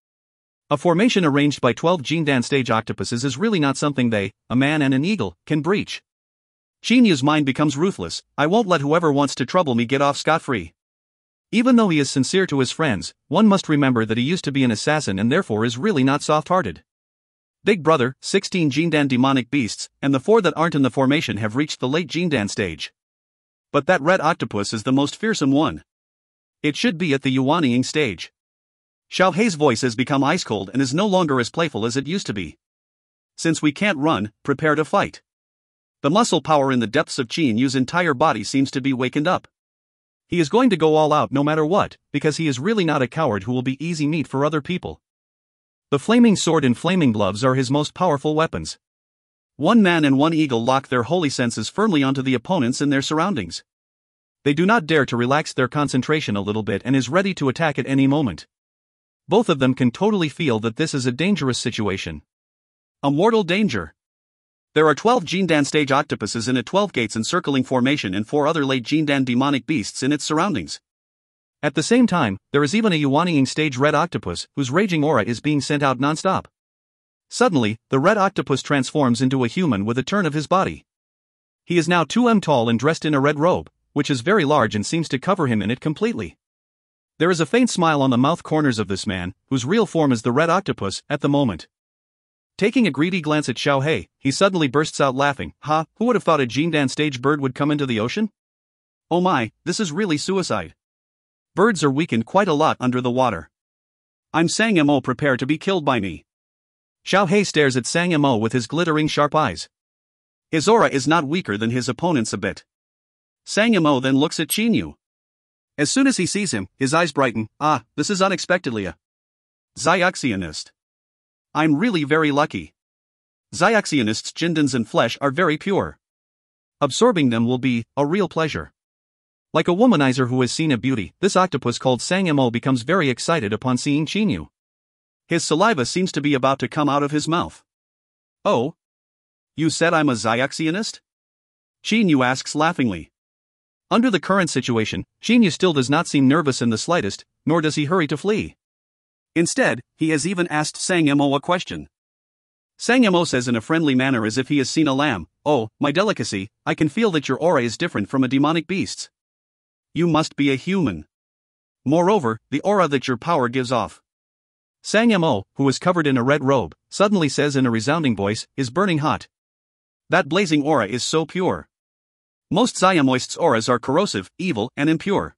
A formation arranged by 12 Jindan stage octopuses is really not something they, a man and an eagle, can breach. Chinyu's mind becomes ruthless. I won't let whoever wants to trouble me get off scot-free. Even though he is sincere to his friends, one must remember that he used to be an assassin and therefore is really not soft-hearted. Big brother, 16 Jindan demonic beasts, and the 4 that aren't in the formation have reached the late Jindan stage. But that red octopus is the most fearsome one. It should be at the Yuanying stage. Xiaohei's voice has become ice-cold and is no longer as playful as it used to be. Since we can't run, prepare to fight. The muscle power in the depths of Chinyu's entire body seems to be wakened up. He is going to go all out no matter what, because he is really not a coward who will be easy meat for other people. The flaming sword and flaming gloves are his most powerful weapons. One man and one eagle lock their holy senses firmly onto the opponents and their surroundings. They do not dare to relax their concentration a little bit and is ready to attack at any moment. Both of them can totally feel that this is a dangerous situation. A mortal danger. There are 12 Jindan stage octopuses in a 12 gates encircling formation and 4 other late Jindan demonic beasts in its surroundings. At the same time, there is even a Yuanying stage red octopus whose raging aura is being sent out non-stop. Suddenly, the red octopus transforms into a human with a turn of his body. He is now 2 m tall and dressed in a red robe, which is very large and seems to cover him in it completely. There is a faint smile on the mouth corners of this man, whose real form is the red octopus, at the moment. Taking a greedy glance at Xiaohei, he suddenly bursts out laughing. Ha, who would have thought a Jindan stage bird would come into the ocean? Oh my, this is really suicide. Birds are weakened quite a lot under the water. I'm Sang Mo, prepare to be killed by me. Xiaohei stares at Sang Mo with his glittering sharp eyes. His aura is not weaker than his opponent's a bit. Sang Mo then looks at Chinyu. As soon as he sees him, his eyes brighten. Ah, this is unexpectedly a Xiaoxianist. I'm really very lucky. Xiaoxianists' jindans and flesh are very pure. Absorbing them will be a real pleasure. Like a womanizer who has seen a beauty, this octopus called Sang Mo becomes very excited upon seeing Chinyu. His saliva seems to be about to come out of his mouth. Oh? You said I'm a Xiaoxianist? Chinyu asks laughingly. Under the current situation, Chinyu still does not seem nervous in the slightest, nor does he hurry to flee. Instead, he has even asked Sang Mo a question. Sang Mo says in a friendly manner as if he has seen a lamb, "Oh, my delicacy, I can feel that your aura is different from a demonic beast's. You must be a human. Moreover, the aura that your power gives off." Sang Mo, who is covered in a red robe, suddenly says in a resounding voice, "is burning hot. That blazing aura is so pure. Most Xiaomoist's auras are corrosive, evil, and impure.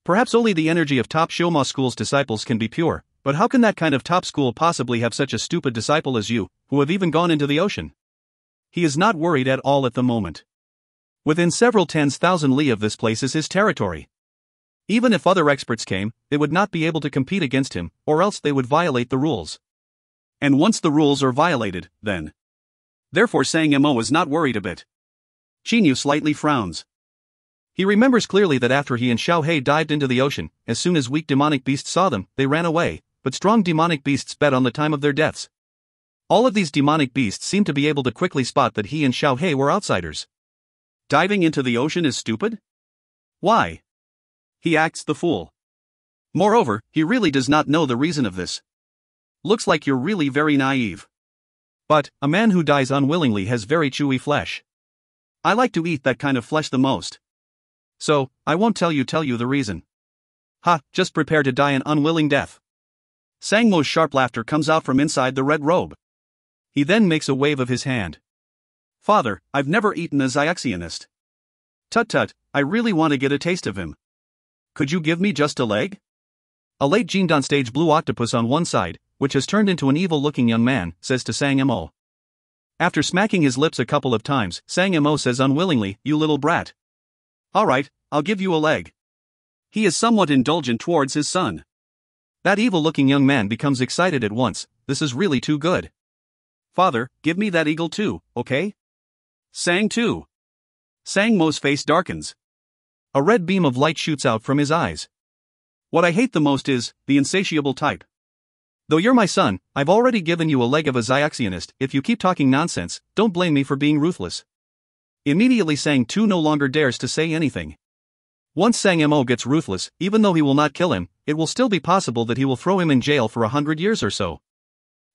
Perhaps only the energy of top Shoma school's disciples can be pure. But how can that kind of top school possibly have such a stupid disciple as you, who have even gone into the ocean?" He is not worried at all at the moment. Within several tens thousand li of this place is his territory. Even if other experts came, they would not be able to compete against him, or else they would violate the rules. And once the rules are violated, then. Therefore Sang Mo is not worried a bit. Chinyu slightly frowns. He remembers clearly that after he and Xiaohei dived into the ocean, as soon as weak demonic beasts saw them, they ran away, but strong demonic beasts bet on the time of their deaths. All of these demonic beasts seem to be able to quickly spot that he and Xiao Hei were outsiders. Diving into the ocean is stupid? Why? He acts the fool. Moreover, he really does not know the reason of this. Looks like you're really very naive. But, a man who dies unwillingly has very chewy flesh. I like to eat that kind of flesh the most. So, I won't tell you the reason. Ha, just prepare to die an unwilling death. Sang Mo's sharp laughter comes out from inside the red robe. He then makes a wave of his hand. Father, I've never eaten a Xiaxionist. Tut, I really want to get a taste of him. Could you give me just a leg? A late Jindan stage blue octopus on one side, which has turned into an evil-looking young man, says to Sang Mo. After smacking his lips a couple of times, Sang Mo says unwillingly, "You little brat. Alright, I'll give you a leg." He is somewhat indulgent towards his son. That evil-looking young man becomes excited at once. This is really too good. Father, give me that eagle too, okay? Sang too. Sang Mo's face darkens. A red beam of light shoots out from his eyes. What I hate the most is the insatiable type. Though you're my son, I've already given you a leg of a Xiaxionist. If you keep talking nonsense, don't blame me for being ruthless. Immediately Sang Tu no longer dares to say anything. Once Sang Mo gets ruthless, even though he will not kill him, it will still be possible that he will throw him in jail for 100 years or so.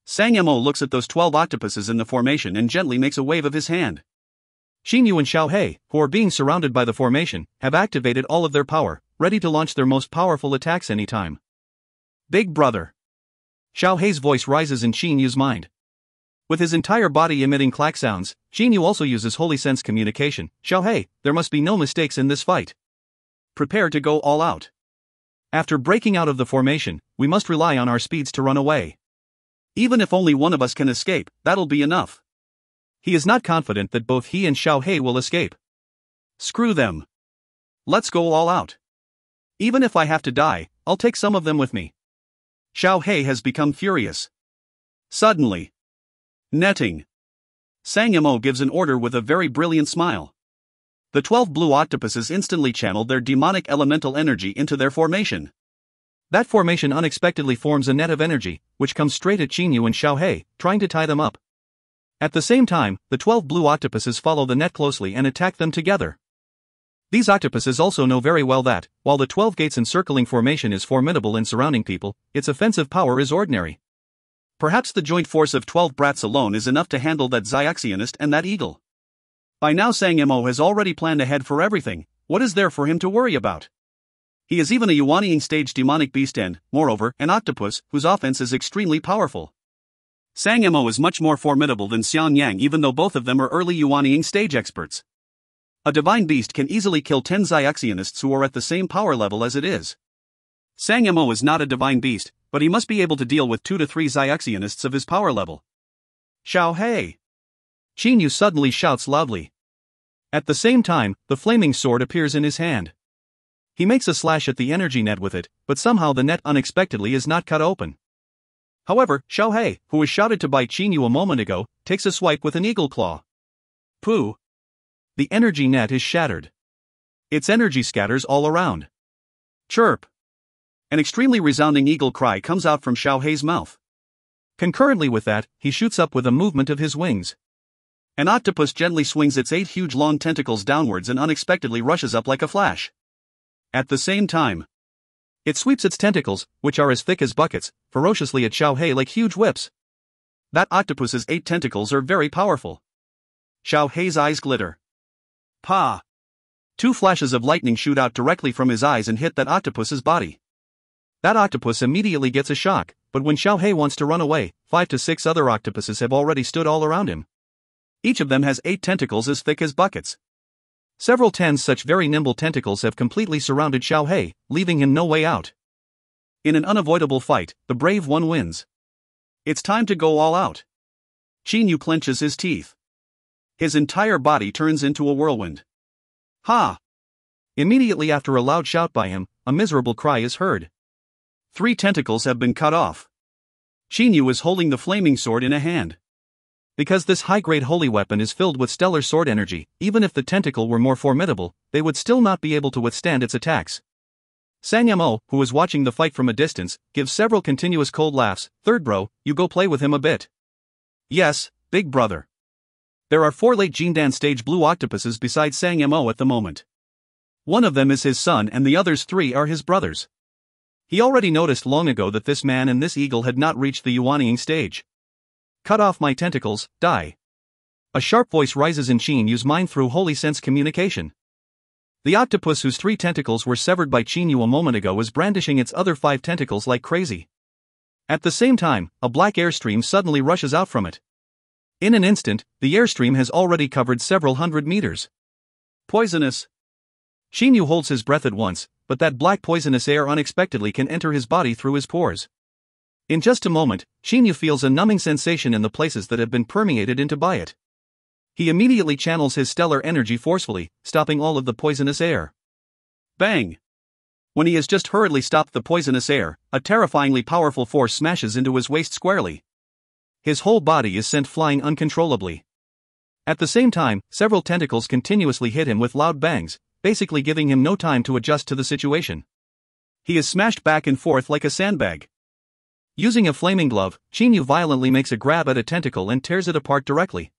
Sang Mo looks at those 12 octopuses in the formation and gently makes a wave of his hand. Xinyu and Xiao Hei, who are being surrounded by the formation, have activated all of their power, ready to launch their most powerful attacks anytime. Big brother. Xiao Hei's voice rises in Xinyu's mind. With his entire body emitting clack sounds, Xinyu also uses holy sense communication. Xiao Hei, there must be no mistakes in this fight. Prepare to go all out. After breaking out of the formation, we must rely on our speeds to run away. Even if only one of us can escape, that'll be enough. He is not confident that both he and Xiao Hei will escape. Screw them. Let's go all out. Even if I have to die, I'll take some of them with me. Xiao Hei has become furious. Suddenly. Netting. Sang Mo gives an order with a very brilliant smile. The 12 blue octopuses instantly channeled their demonic elemental energy into their formation. That formation unexpectedly forms a net of energy, which comes straight at Xinyu and Xiao Hei, trying to tie them up. At the same time, the 12 blue octopuses follow the net closely and attack them together. These octopuses also know very well that, while the 12 gates encircling formation is formidable in surrounding people, its offensive power is ordinary. Perhaps the joint force of 12 brats alone is enough to handle that Xiaxionist and that eagle. By now Sang Mo has already planned ahead for everything. What is there for him to worry about? He is even a Yuanying stage demonic beast and, moreover, an octopus, whose offense is extremely powerful. Sang Mo is much more formidable than Xian Yang, even though both of them are early Yuanying stage experts. A divine beast can easily kill 10 Xiaxionists who are at the same power level as it is. Sang Mo is not a divine beast, but he must be able to deal with 2 to 3 Xiaxionists of his power level. Xiao Hei! Xinyu suddenly shouts loudly. At the same time, the flaming sword appears in his hand. He makes a slash at the energy net with it, but somehow the net unexpectedly is not cut open. However, Xiao Hei, who was shouted to bite Xinyu a moment ago, takes a swipe with an eagle claw. Pooh! The energy net is shattered. Its energy scatters all around. Chirp! An extremely resounding eagle cry comes out from Xiao Hei's mouth. Concurrently with that, he shoots up with a movement of his wings. An octopus gently swings its 8 huge long tentacles downwards and unexpectedly rushes up like a flash. At the same time, it sweeps its tentacles, which are as thick as buckets, ferociously at Xiao Hei like huge whips. That octopus's 8 tentacles are very powerful. Xiao Hei's eyes glitter. Pa! 2 flashes of lightning shoot out directly from his eyes and hit that octopus's body. That octopus immediately gets a shock, but when Xiao Hei wants to run away, 5 to 6 other octopuses have already stood all around him. Each of them has 8 tentacles as thick as buckets. Several 10 such very nimble tentacles have completely surrounded Xiao Hei, leaving him no way out. In an unavoidable fight, the brave one wins. It's time to go all out. Xinyu clenches his teeth. His entire body turns into a whirlwind. Ha! Immediately after a loud shout by him, a miserable cry is heard. 3 tentacles have been cut off. Xinyu is holding the flaming sword in a hand. Because this high-grade holy weapon is filled with stellar sword energy, even if the tentacle were more formidable, they would still not be able to withstand its attacks. Sang Mo, who is watching the fight from a distance, gives several continuous cold laughs. "Third bro, you go play with him a bit." Yes, big brother. There are 4 late Jindan stage blue octopuses besides Sang Mo at the moment. One of them is his son and the others 3 are his brothers. He already noticed long ago that this man and this eagle had not reached the Yuanying stage. Cut off my tentacles, die. A sharp voice rises in Qin Yu's mind through holy sense communication. The octopus whose 3 tentacles were severed by Qin Yu a moment ago was brandishing its other 5 tentacles like crazy. At the same time, a black airstream suddenly rushes out from it. In an instant, the airstream has already covered several hundred meters. Poisonous. Qin Yu holds his breath at once, but that black poisonous air unexpectedly can enter his body through his pores. In just a moment, Qin Yu feels a numbing sensation in the places that have been permeated into by it. He immediately channels his stellar energy forcefully, stopping all of the poisonous air. Bang! When he has just hurriedly stopped the poisonous air, a terrifyingly powerful force smashes into his waist squarely. His whole body is sent flying uncontrollably. At the same time, several tentacles continuously hit him with loud bangs, basically giving him no time to adjust to the situation. He is smashed back and forth like a sandbag. Using a flaming glove, Qin Yu violently makes a grab at a tentacle and tears it apart directly.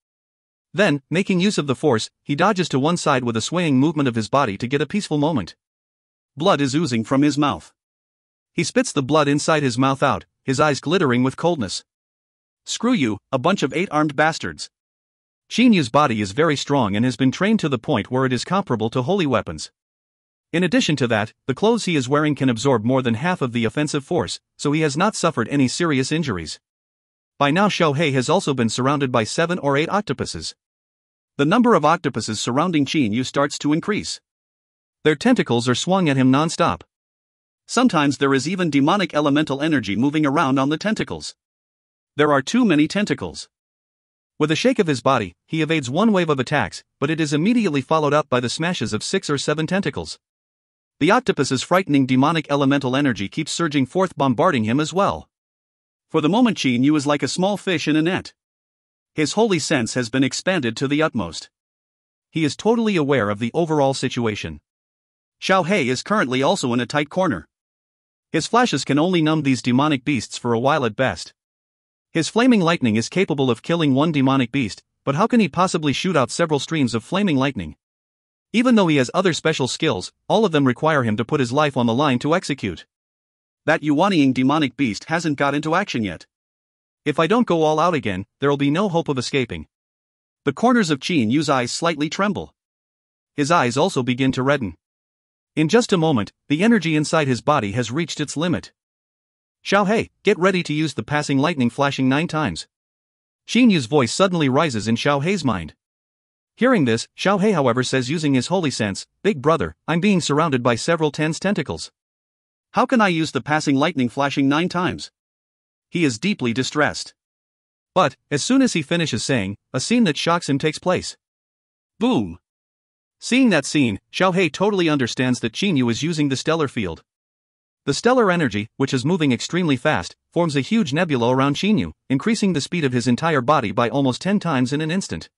Then, making use of the force, he dodges to one side with a swaying movement of his body to get a peaceful moment. Blood is oozing from his mouth. He spits the blood inside his mouth out, his eyes glittering with coldness. Screw you, a bunch of 8-armed bastards. Qin Yu's body is very strong and has been trained to the point where it is comparable to holy weapons. In addition to that, the clothes he is wearing can absorb more than half of the offensive force, so he has not suffered any serious injuries. By now Xiao Hei has also been surrounded by 7 or 8 octopuses. The number of octopuses surrounding Qin Yu starts to increase. Their tentacles are swung at him non-stop. Sometimes there is even demonic elemental energy moving around on the tentacles. There are too many tentacles. With a shake of his body, he evades one wave of attacks, but it is immediately followed up by the smashes of 6 or 7 tentacles. The octopus's frightening demonic elemental energy keeps surging forth, bombarding him as well. For the moment Qin Yu is like a small fish in a net. His holy sense has been expanded to the utmost. He is totally aware of the overall situation. Xiao Hei is currently also in a tight corner. His flashes can only numb these demonic beasts for a while at best. His flaming lightning is capable of killing one demonic beast, but how can he possibly shoot out several streams of flaming lightning? Even though he has other special skills, all of them require him to put his life on the line to execute. That Yuanying demonic beast hasn't got into action yet. If I don't go all out again, there'll be no hope of escaping. The corners of Qin Yu's eyes slightly tremble. His eyes also begin to redden. In just a moment, the energy inside his body has reached its limit. Xiao Hei, get ready to use the passing lightning flashing 9 times. Qin Yu's voice suddenly rises in Xiao Hei's mind. Hearing this, Xiao Hei however says using his holy sense, "Big brother, I'm being surrounded by several tens tentacles. How can I use the passing lightning flashing 9 times? He is deeply distressed. But, as soon as he finishes saying, a scene that shocks him takes place. Boom! Seeing that scene, Xiao Hei totally understands that Qin Yu is using the stellar field. The stellar energy, which is moving extremely fast, forms a huge nebula around Qin Yu, increasing the speed of his entire body by almost 10 times in an instant.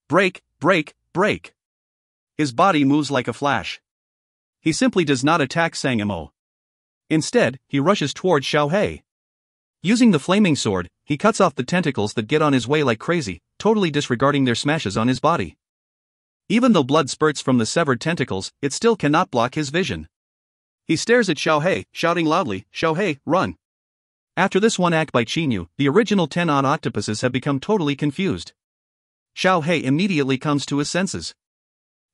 Break, break, break. His body moves like a flash. He simply does not attack Sang Mo. Instead, he rushes towards Xiao Hei. Using the flaming sword, he cuts off the tentacles that get on his way like crazy, totally disregarding their smashes on his body. Even though blood spurts from the severed tentacles, it still cannot block his vision. He stares at Xiao Hei, shouting loudly, "Xiao Hei, run!" After this one act by Qin Yu, the original 10-odd octopuses have become totally confused. Xiao Hei immediately comes to his senses.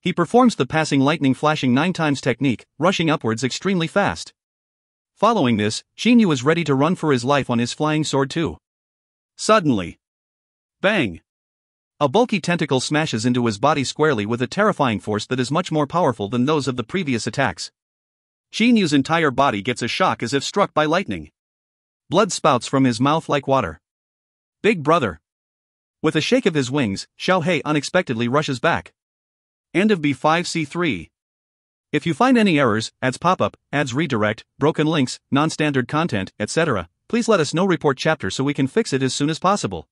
He performs the passing lightning flashing 9 times technique, rushing upwards extremely fast. Following this, Qin Yu is ready to run for his life on his flying sword too. Suddenly, bang! A bulky tentacle smashes into his body squarely with a terrifying force that is much more powerful than those of the previous attacks. Qin Yu's entire body gets a shock as if struck by lightning. Blood spouts from his mouth like water. Big brother! With a shake of his wings, Xiao Hei unexpectedly rushes back. End of B5C3. If you find any errors, ads pop-up, ads redirect, broken links, non-standard content, etc., please let us know. Report chapter so we can fix it as soon as possible.